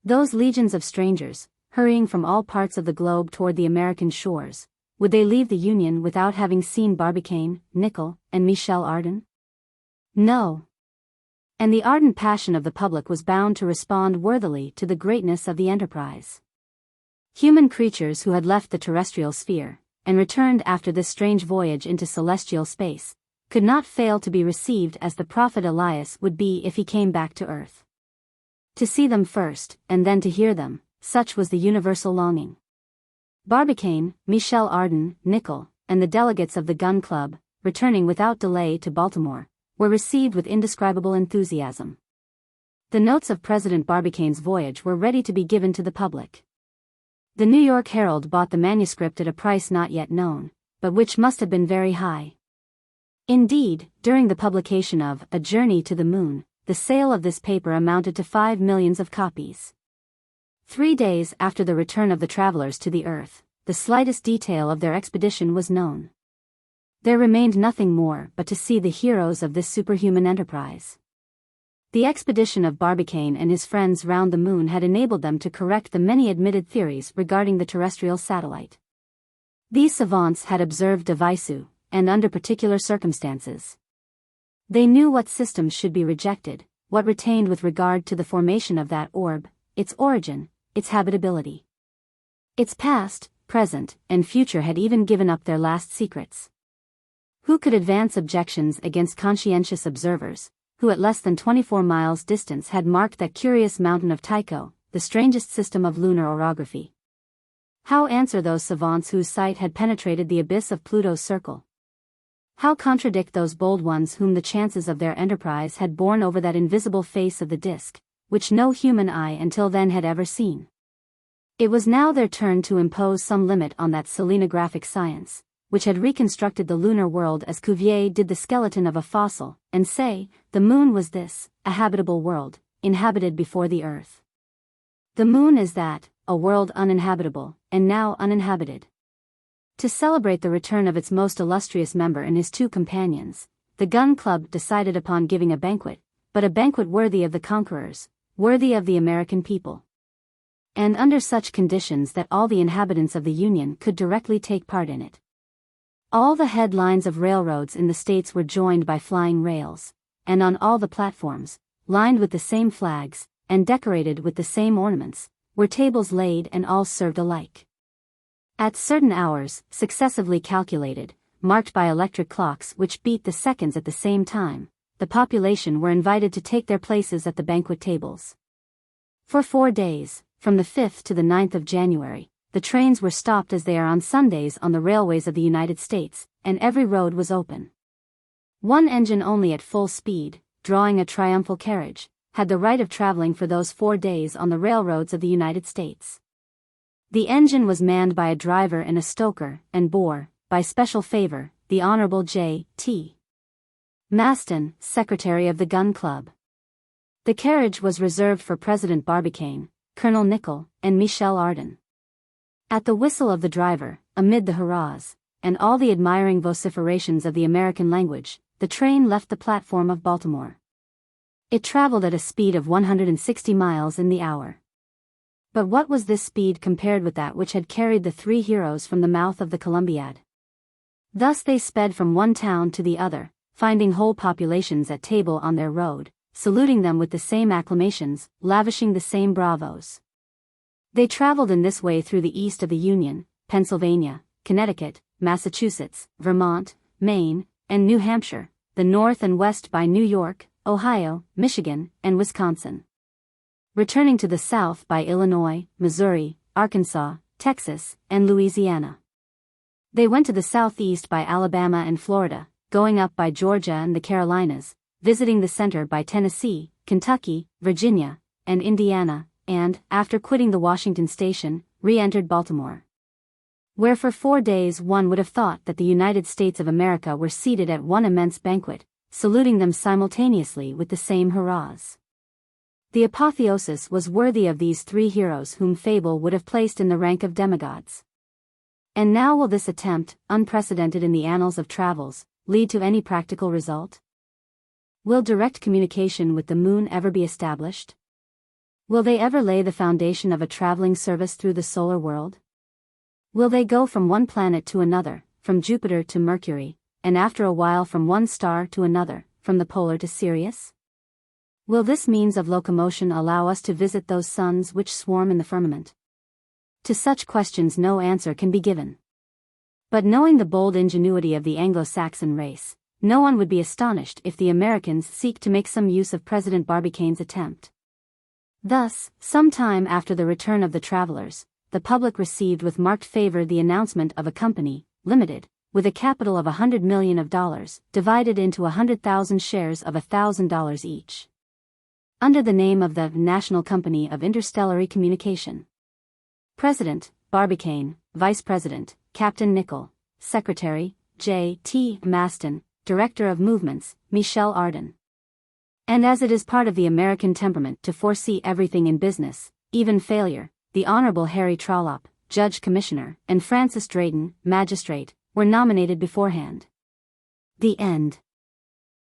Those legions of strangers, hurrying from all parts of the globe toward the American shores, would they leave the Union without having seen Barbicane, Nicholl, and Michel Ardan? No. And the ardent passion of the public was bound to respond worthily to the greatness of the enterprise. Human creatures who had left the terrestrial sphere, and returned after this strange voyage into celestial space, could not fail to be received as the prophet Elias would be if he came back to earth. To see them first, and then to hear them, such was the universal longing. Barbicane, Michel Ardan, Nicholl, and the delegates of the Gun Club, returning without delay to Baltimore, were received with indescribable enthusiasm. The notes of President Barbicane's voyage were ready to be given to the public. The New York Herald bought the manuscript at a price not yet known, but which must have been very high. Indeed, during the publication of A Journey to the Moon, the sale of this paper amounted to 5 millions of copies. 3 days after the return of the travelers to the earth, the slightest detail of their expedition was known. There remained nothing more but to see the heroes of this superhuman enterprise. The expedition of Barbicane and his friends round the moon had enabled them to correct the many admitted theories regarding the terrestrial satellite. These savants had observed VIII, and under particular circumstances. They knew what systems should be rejected, what retained with regard to the formation of that orb, its origin, its habitability. Its past, present, and future had even given up their last secrets. Who could advance objections against conscientious observers, who at less than 24 miles distance had marked that curious mountain of Tycho, the strangest system of lunar orography? How answer those savants whose sight had penetrated the abyss of Pluto's circle? How contradict those bold ones whom the chances of their enterprise had borne over that invisible face of the disk, which no human eye until then had ever seen? It was now their turn to impose some limit on that selenographic science, which had reconstructed the lunar world as Cuvier did the skeleton of a fossil, and say, the moon was this, a habitable world, inhabited before the earth. The moon is that, a world uninhabitable, and now uninhabited. To celebrate the return of its most illustrious member and his 2 companions, the Gun Club decided upon giving a banquet, but a banquet worthy of the conquerors, worthy of the American people. And under such conditions that all the inhabitants of the Union could directly take part in it. All the headlines of railroads in the States were joined by flying rails, and on all the platforms, lined with the same flags, and decorated with the same ornaments, were tables laid and all served alike. At certain hours, successively calculated, marked by electric clocks which beat the seconds at the same time, the population were invited to take their places at the banquet tables. For 4 days, from the 5th to the 9th of January, the trains were stopped as they are on Sundays on the railways of the United States, and every road was open. One engine only at full speed, drawing a triumphal carriage, had the right of traveling for those 4 days on the railroads of the United States. The engine was manned by a driver and a stoker, and bore, by special favor, the Honorable J.T. Maston, Secretary of the Gun Club. The carriage was reserved for President Barbicane, Colonel Nicholl, and Michel Ardan. At the whistle of the driver, amid the hurrahs, and all the admiring vociferations of the American language, the train left the platform of Baltimore. It traveled at a speed of 160 miles in the hour. But what was this speed compared with that which had carried the three heroes from the mouth of the Columbiad? Thus they sped from one town to the other, finding whole populations at table on their road, saluting them with the same acclamations, lavishing the same bravos. They traveled in this way through the east of the Union, Pennsylvania, Connecticut, Massachusetts, Vermont, Maine, and New Hampshire, the north and west by New York, Ohio, Michigan, and Wisconsin. Returning to the south by Illinois, Missouri, Arkansas, Texas, and Louisiana. They went to the southeast by Alabama and Florida, going up by Georgia and the Carolinas, visiting the center by Tennessee, Kentucky, Virginia, and Indiana, and, after quitting the Washington station, re-entered Baltimore. Where for 4 days one would have thought that the United States of America were seated at one immense banquet, saluting them simultaneously with the same hurrahs. The apotheosis was worthy of these three heroes whom fable would have placed in the rank of demigods. And now will this attempt, unprecedented in the annals of travels, lead to any practical result? Will direct communication with the moon ever be established? Will they ever lay the foundation of a traveling service through the solar world? Will they go from one planet to another, from Jupiter to Mercury, and after a while from one star to another, from the polar to Sirius? Will this means of locomotion allow us to visit those suns which swarm in the firmament? To such questions no answer can be given. But knowing the bold ingenuity of the Anglo-Saxon race, no one would be astonished if the Americans seek to make some use of President Barbicane's attempt. Thus, some time after the return of the travelers, the public received with marked favor the announcement of a company, limited, with a capital of $100 million, divided into 100,000 shares of $1,000 each, under the name of the National Company of Interstellary Communication. President, Barbicane; Vice President, Captain Nicholl; Secretary, J.T. Maston; Director of Movements, Michel Ardan. And as it is part of the American temperament to foresee everything in business, even failure, the Honorable Harry Trollope, Judge Commissioner, and Francis Drayton, Magistrate, were nominated beforehand. The end.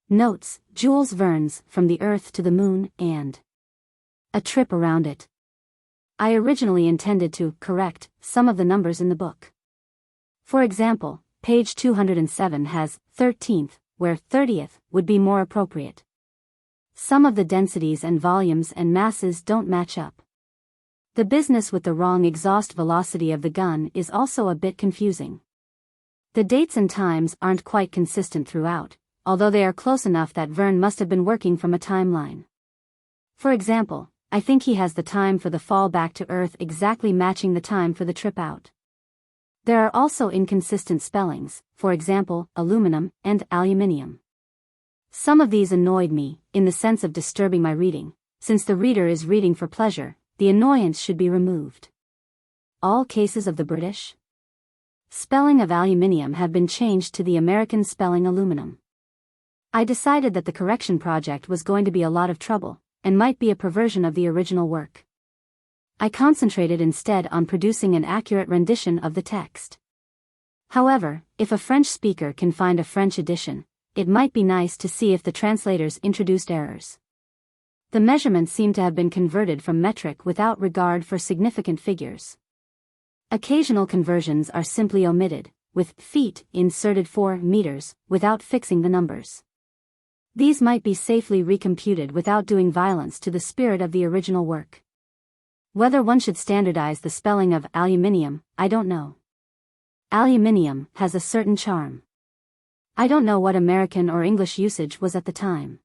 Notes: Jules Verne's From the Earth to the Moon and A Trip Around It. I originally intended to correct some of the numbers in the book. For example, page 207 has 13th, where 30th would be more appropriate. Some of the densities and volumes and masses don't match up. The business with the wrong exhaust velocity of the gun is also a bit confusing. The dates and times aren't quite consistent throughout, although they are close enough that Verne must have been working from a timeline. For example, I think he has the time for the fall back to Earth exactly matching the time for the trip out. There are also inconsistent spellings, for example, aluminum and aluminium. Some of these annoyed me, in the sense of disturbing my reading. Since the reader is reading for pleasure, the annoyance should be removed. All cases of the British spelling of aluminium have been changed to the American spelling aluminum. I decided that the correction project was going to be a lot of trouble, and might be a perversion of the original work. I concentrated instead on producing an accurate rendition of the text. However, if a French speaker can find a French edition, it might be nice to see if the translators introduced errors. The measurements seem to have been converted from metric without regard for significant figures. Occasional conversions are simply omitted, with feet inserted for meters, without fixing the numbers. These might be safely recomputed without doing violence to the spirit of the original work. Whether one should standardize the spelling of aluminium, I don't know. Aluminium has a certain charm. I don't know what American or English usage was at the time.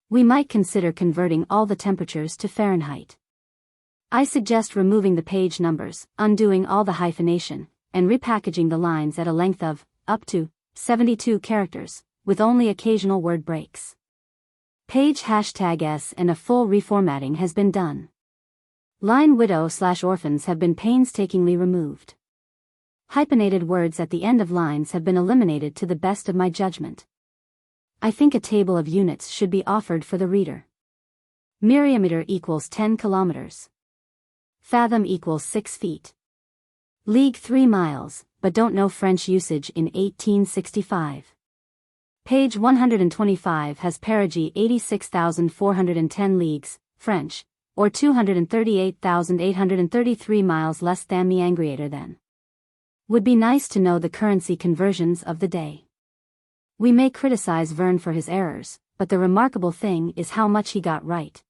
We might consider converting all the temperatures to Fahrenheit. I suggest removing the page numbers, undoing all the hyphenation, and repackaging the lines at a length of, up to, 72 characters, with only occasional word breaks. Page #s and a full reformatting has been done. Line widow/orphans have been painstakingly removed. Hyphenated words at the end of lines have been eliminated to the best of my judgment. I think a table of units should be offered for the reader. Myriameter equals 10 kilometers. Fathom equals 6 feet. League 3 miles, but don't know French usage in 1865. Page 125 has perigee 86,410 leagues, French, or 238,833 miles less than the angriator than. Would be nice to know the currency conversions of the day. We may criticize Verne for his errors, but the remarkable thing is how much he got right.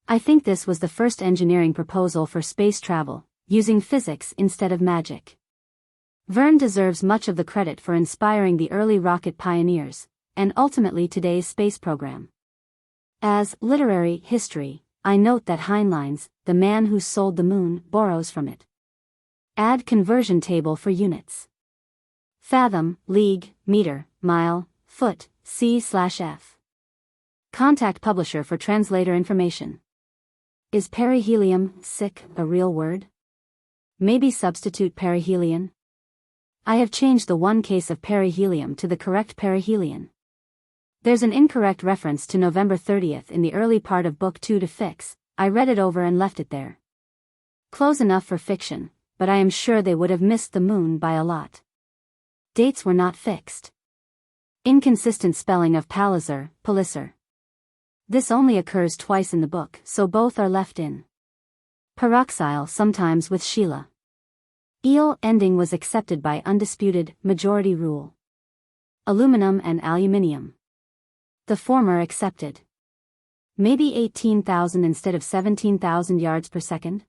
I think this was the first engineering proposal for space travel, using physics instead of magic. Verne deserves much of the credit for inspiring the early rocket pioneers, and ultimately today's space program. As literary history, I note that Heinlein's The Man Who Sold the Moon borrows from it. Add conversion table for units. Fathom, league, meter, mile, foot, C/F. Contact publisher for translator information. Is perihelion, a real word? Maybe substitute perihelion? I have changed the one case of perihelium to the correct perihelion. There's an incorrect reference to November 30th in the early part of Book 2 to fix. I read it over and left it there. Close enough for fiction, but I am sure they would have missed the moon by a lot. Dates were not fixed. Inconsistent spelling of Palliser. This only occurs twice in the book, so both are left in. Peroxyle sometimes with Sheila. Eel ending was accepted by undisputed majority rule. Aluminum and aluminium. The former accepted. Maybe 18,000 instead of 17,000 yards per second?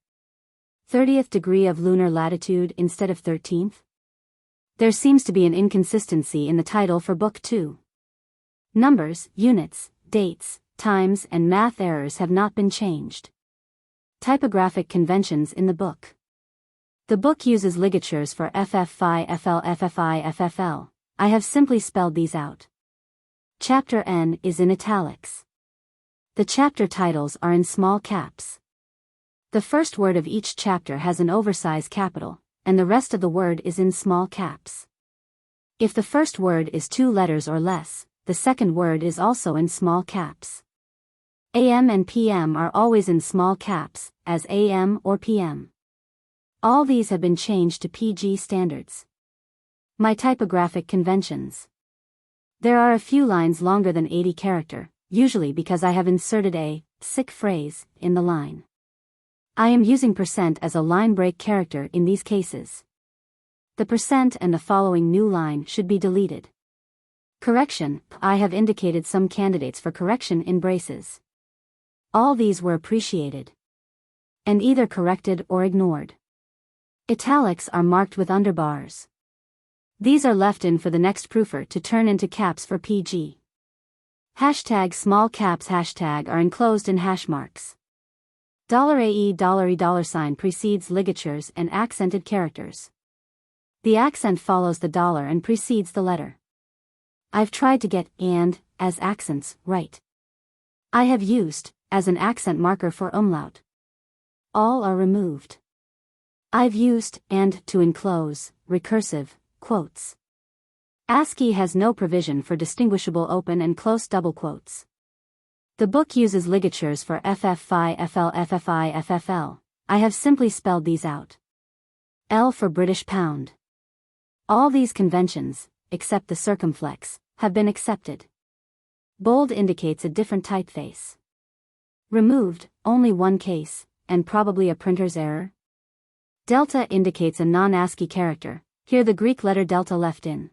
30th degree of lunar latitude instead of 13th? There seems to be an inconsistency in the title for Book 2. Numbers, units, dates, times and math errors have not been changed. Typographic conventions in the book. The book uses ligatures for FFI, FL, FFI, FFL. I have simply spelled these out. Chapter N is in italics. The chapter titles are in small caps. The first word of each chapter has an oversized capital, and the rest of the word is in small caps. If the first word is 2 letters or less, the second word is also in small caps. AM and PM are always in small caps, as AM or PM. All these have been changed to PG standards. My typographic conventions. There are a few lines longer than 80 character, usually because I have inserted a sick phrase in the line. I am using % as a line break character in these cases. The % and the following new line should be deleted. Correction, I have indicated some candidates for correction in braces. All these were appreciated. And either corrected or ignored. Italics are marked with underbars. These are left in for the next proofer to turn into caps for PG. Hashtag small caps hashtag are enclosed in hash marks. $AE $E$ precedes ligatures and accented characters. The accent follows the dollar and precedes the letter. I've tried to get and as accents right. I have used as an accent marker for umlaut. All are removed. I've used and to enclose recursive quotes. ASCII has no provision for distinguishable open and close double quotes. The book uses ligatures for FFI, FL, FFI, FFL. I have simply spelled these out. L for British pound. All these conventions, except the circumflex, have been accepted. Bold indicates a different typeface. Removed, only one case, and probably a printer's error. Delta indicates a non-ASCII character, here the Greek letter delta left in.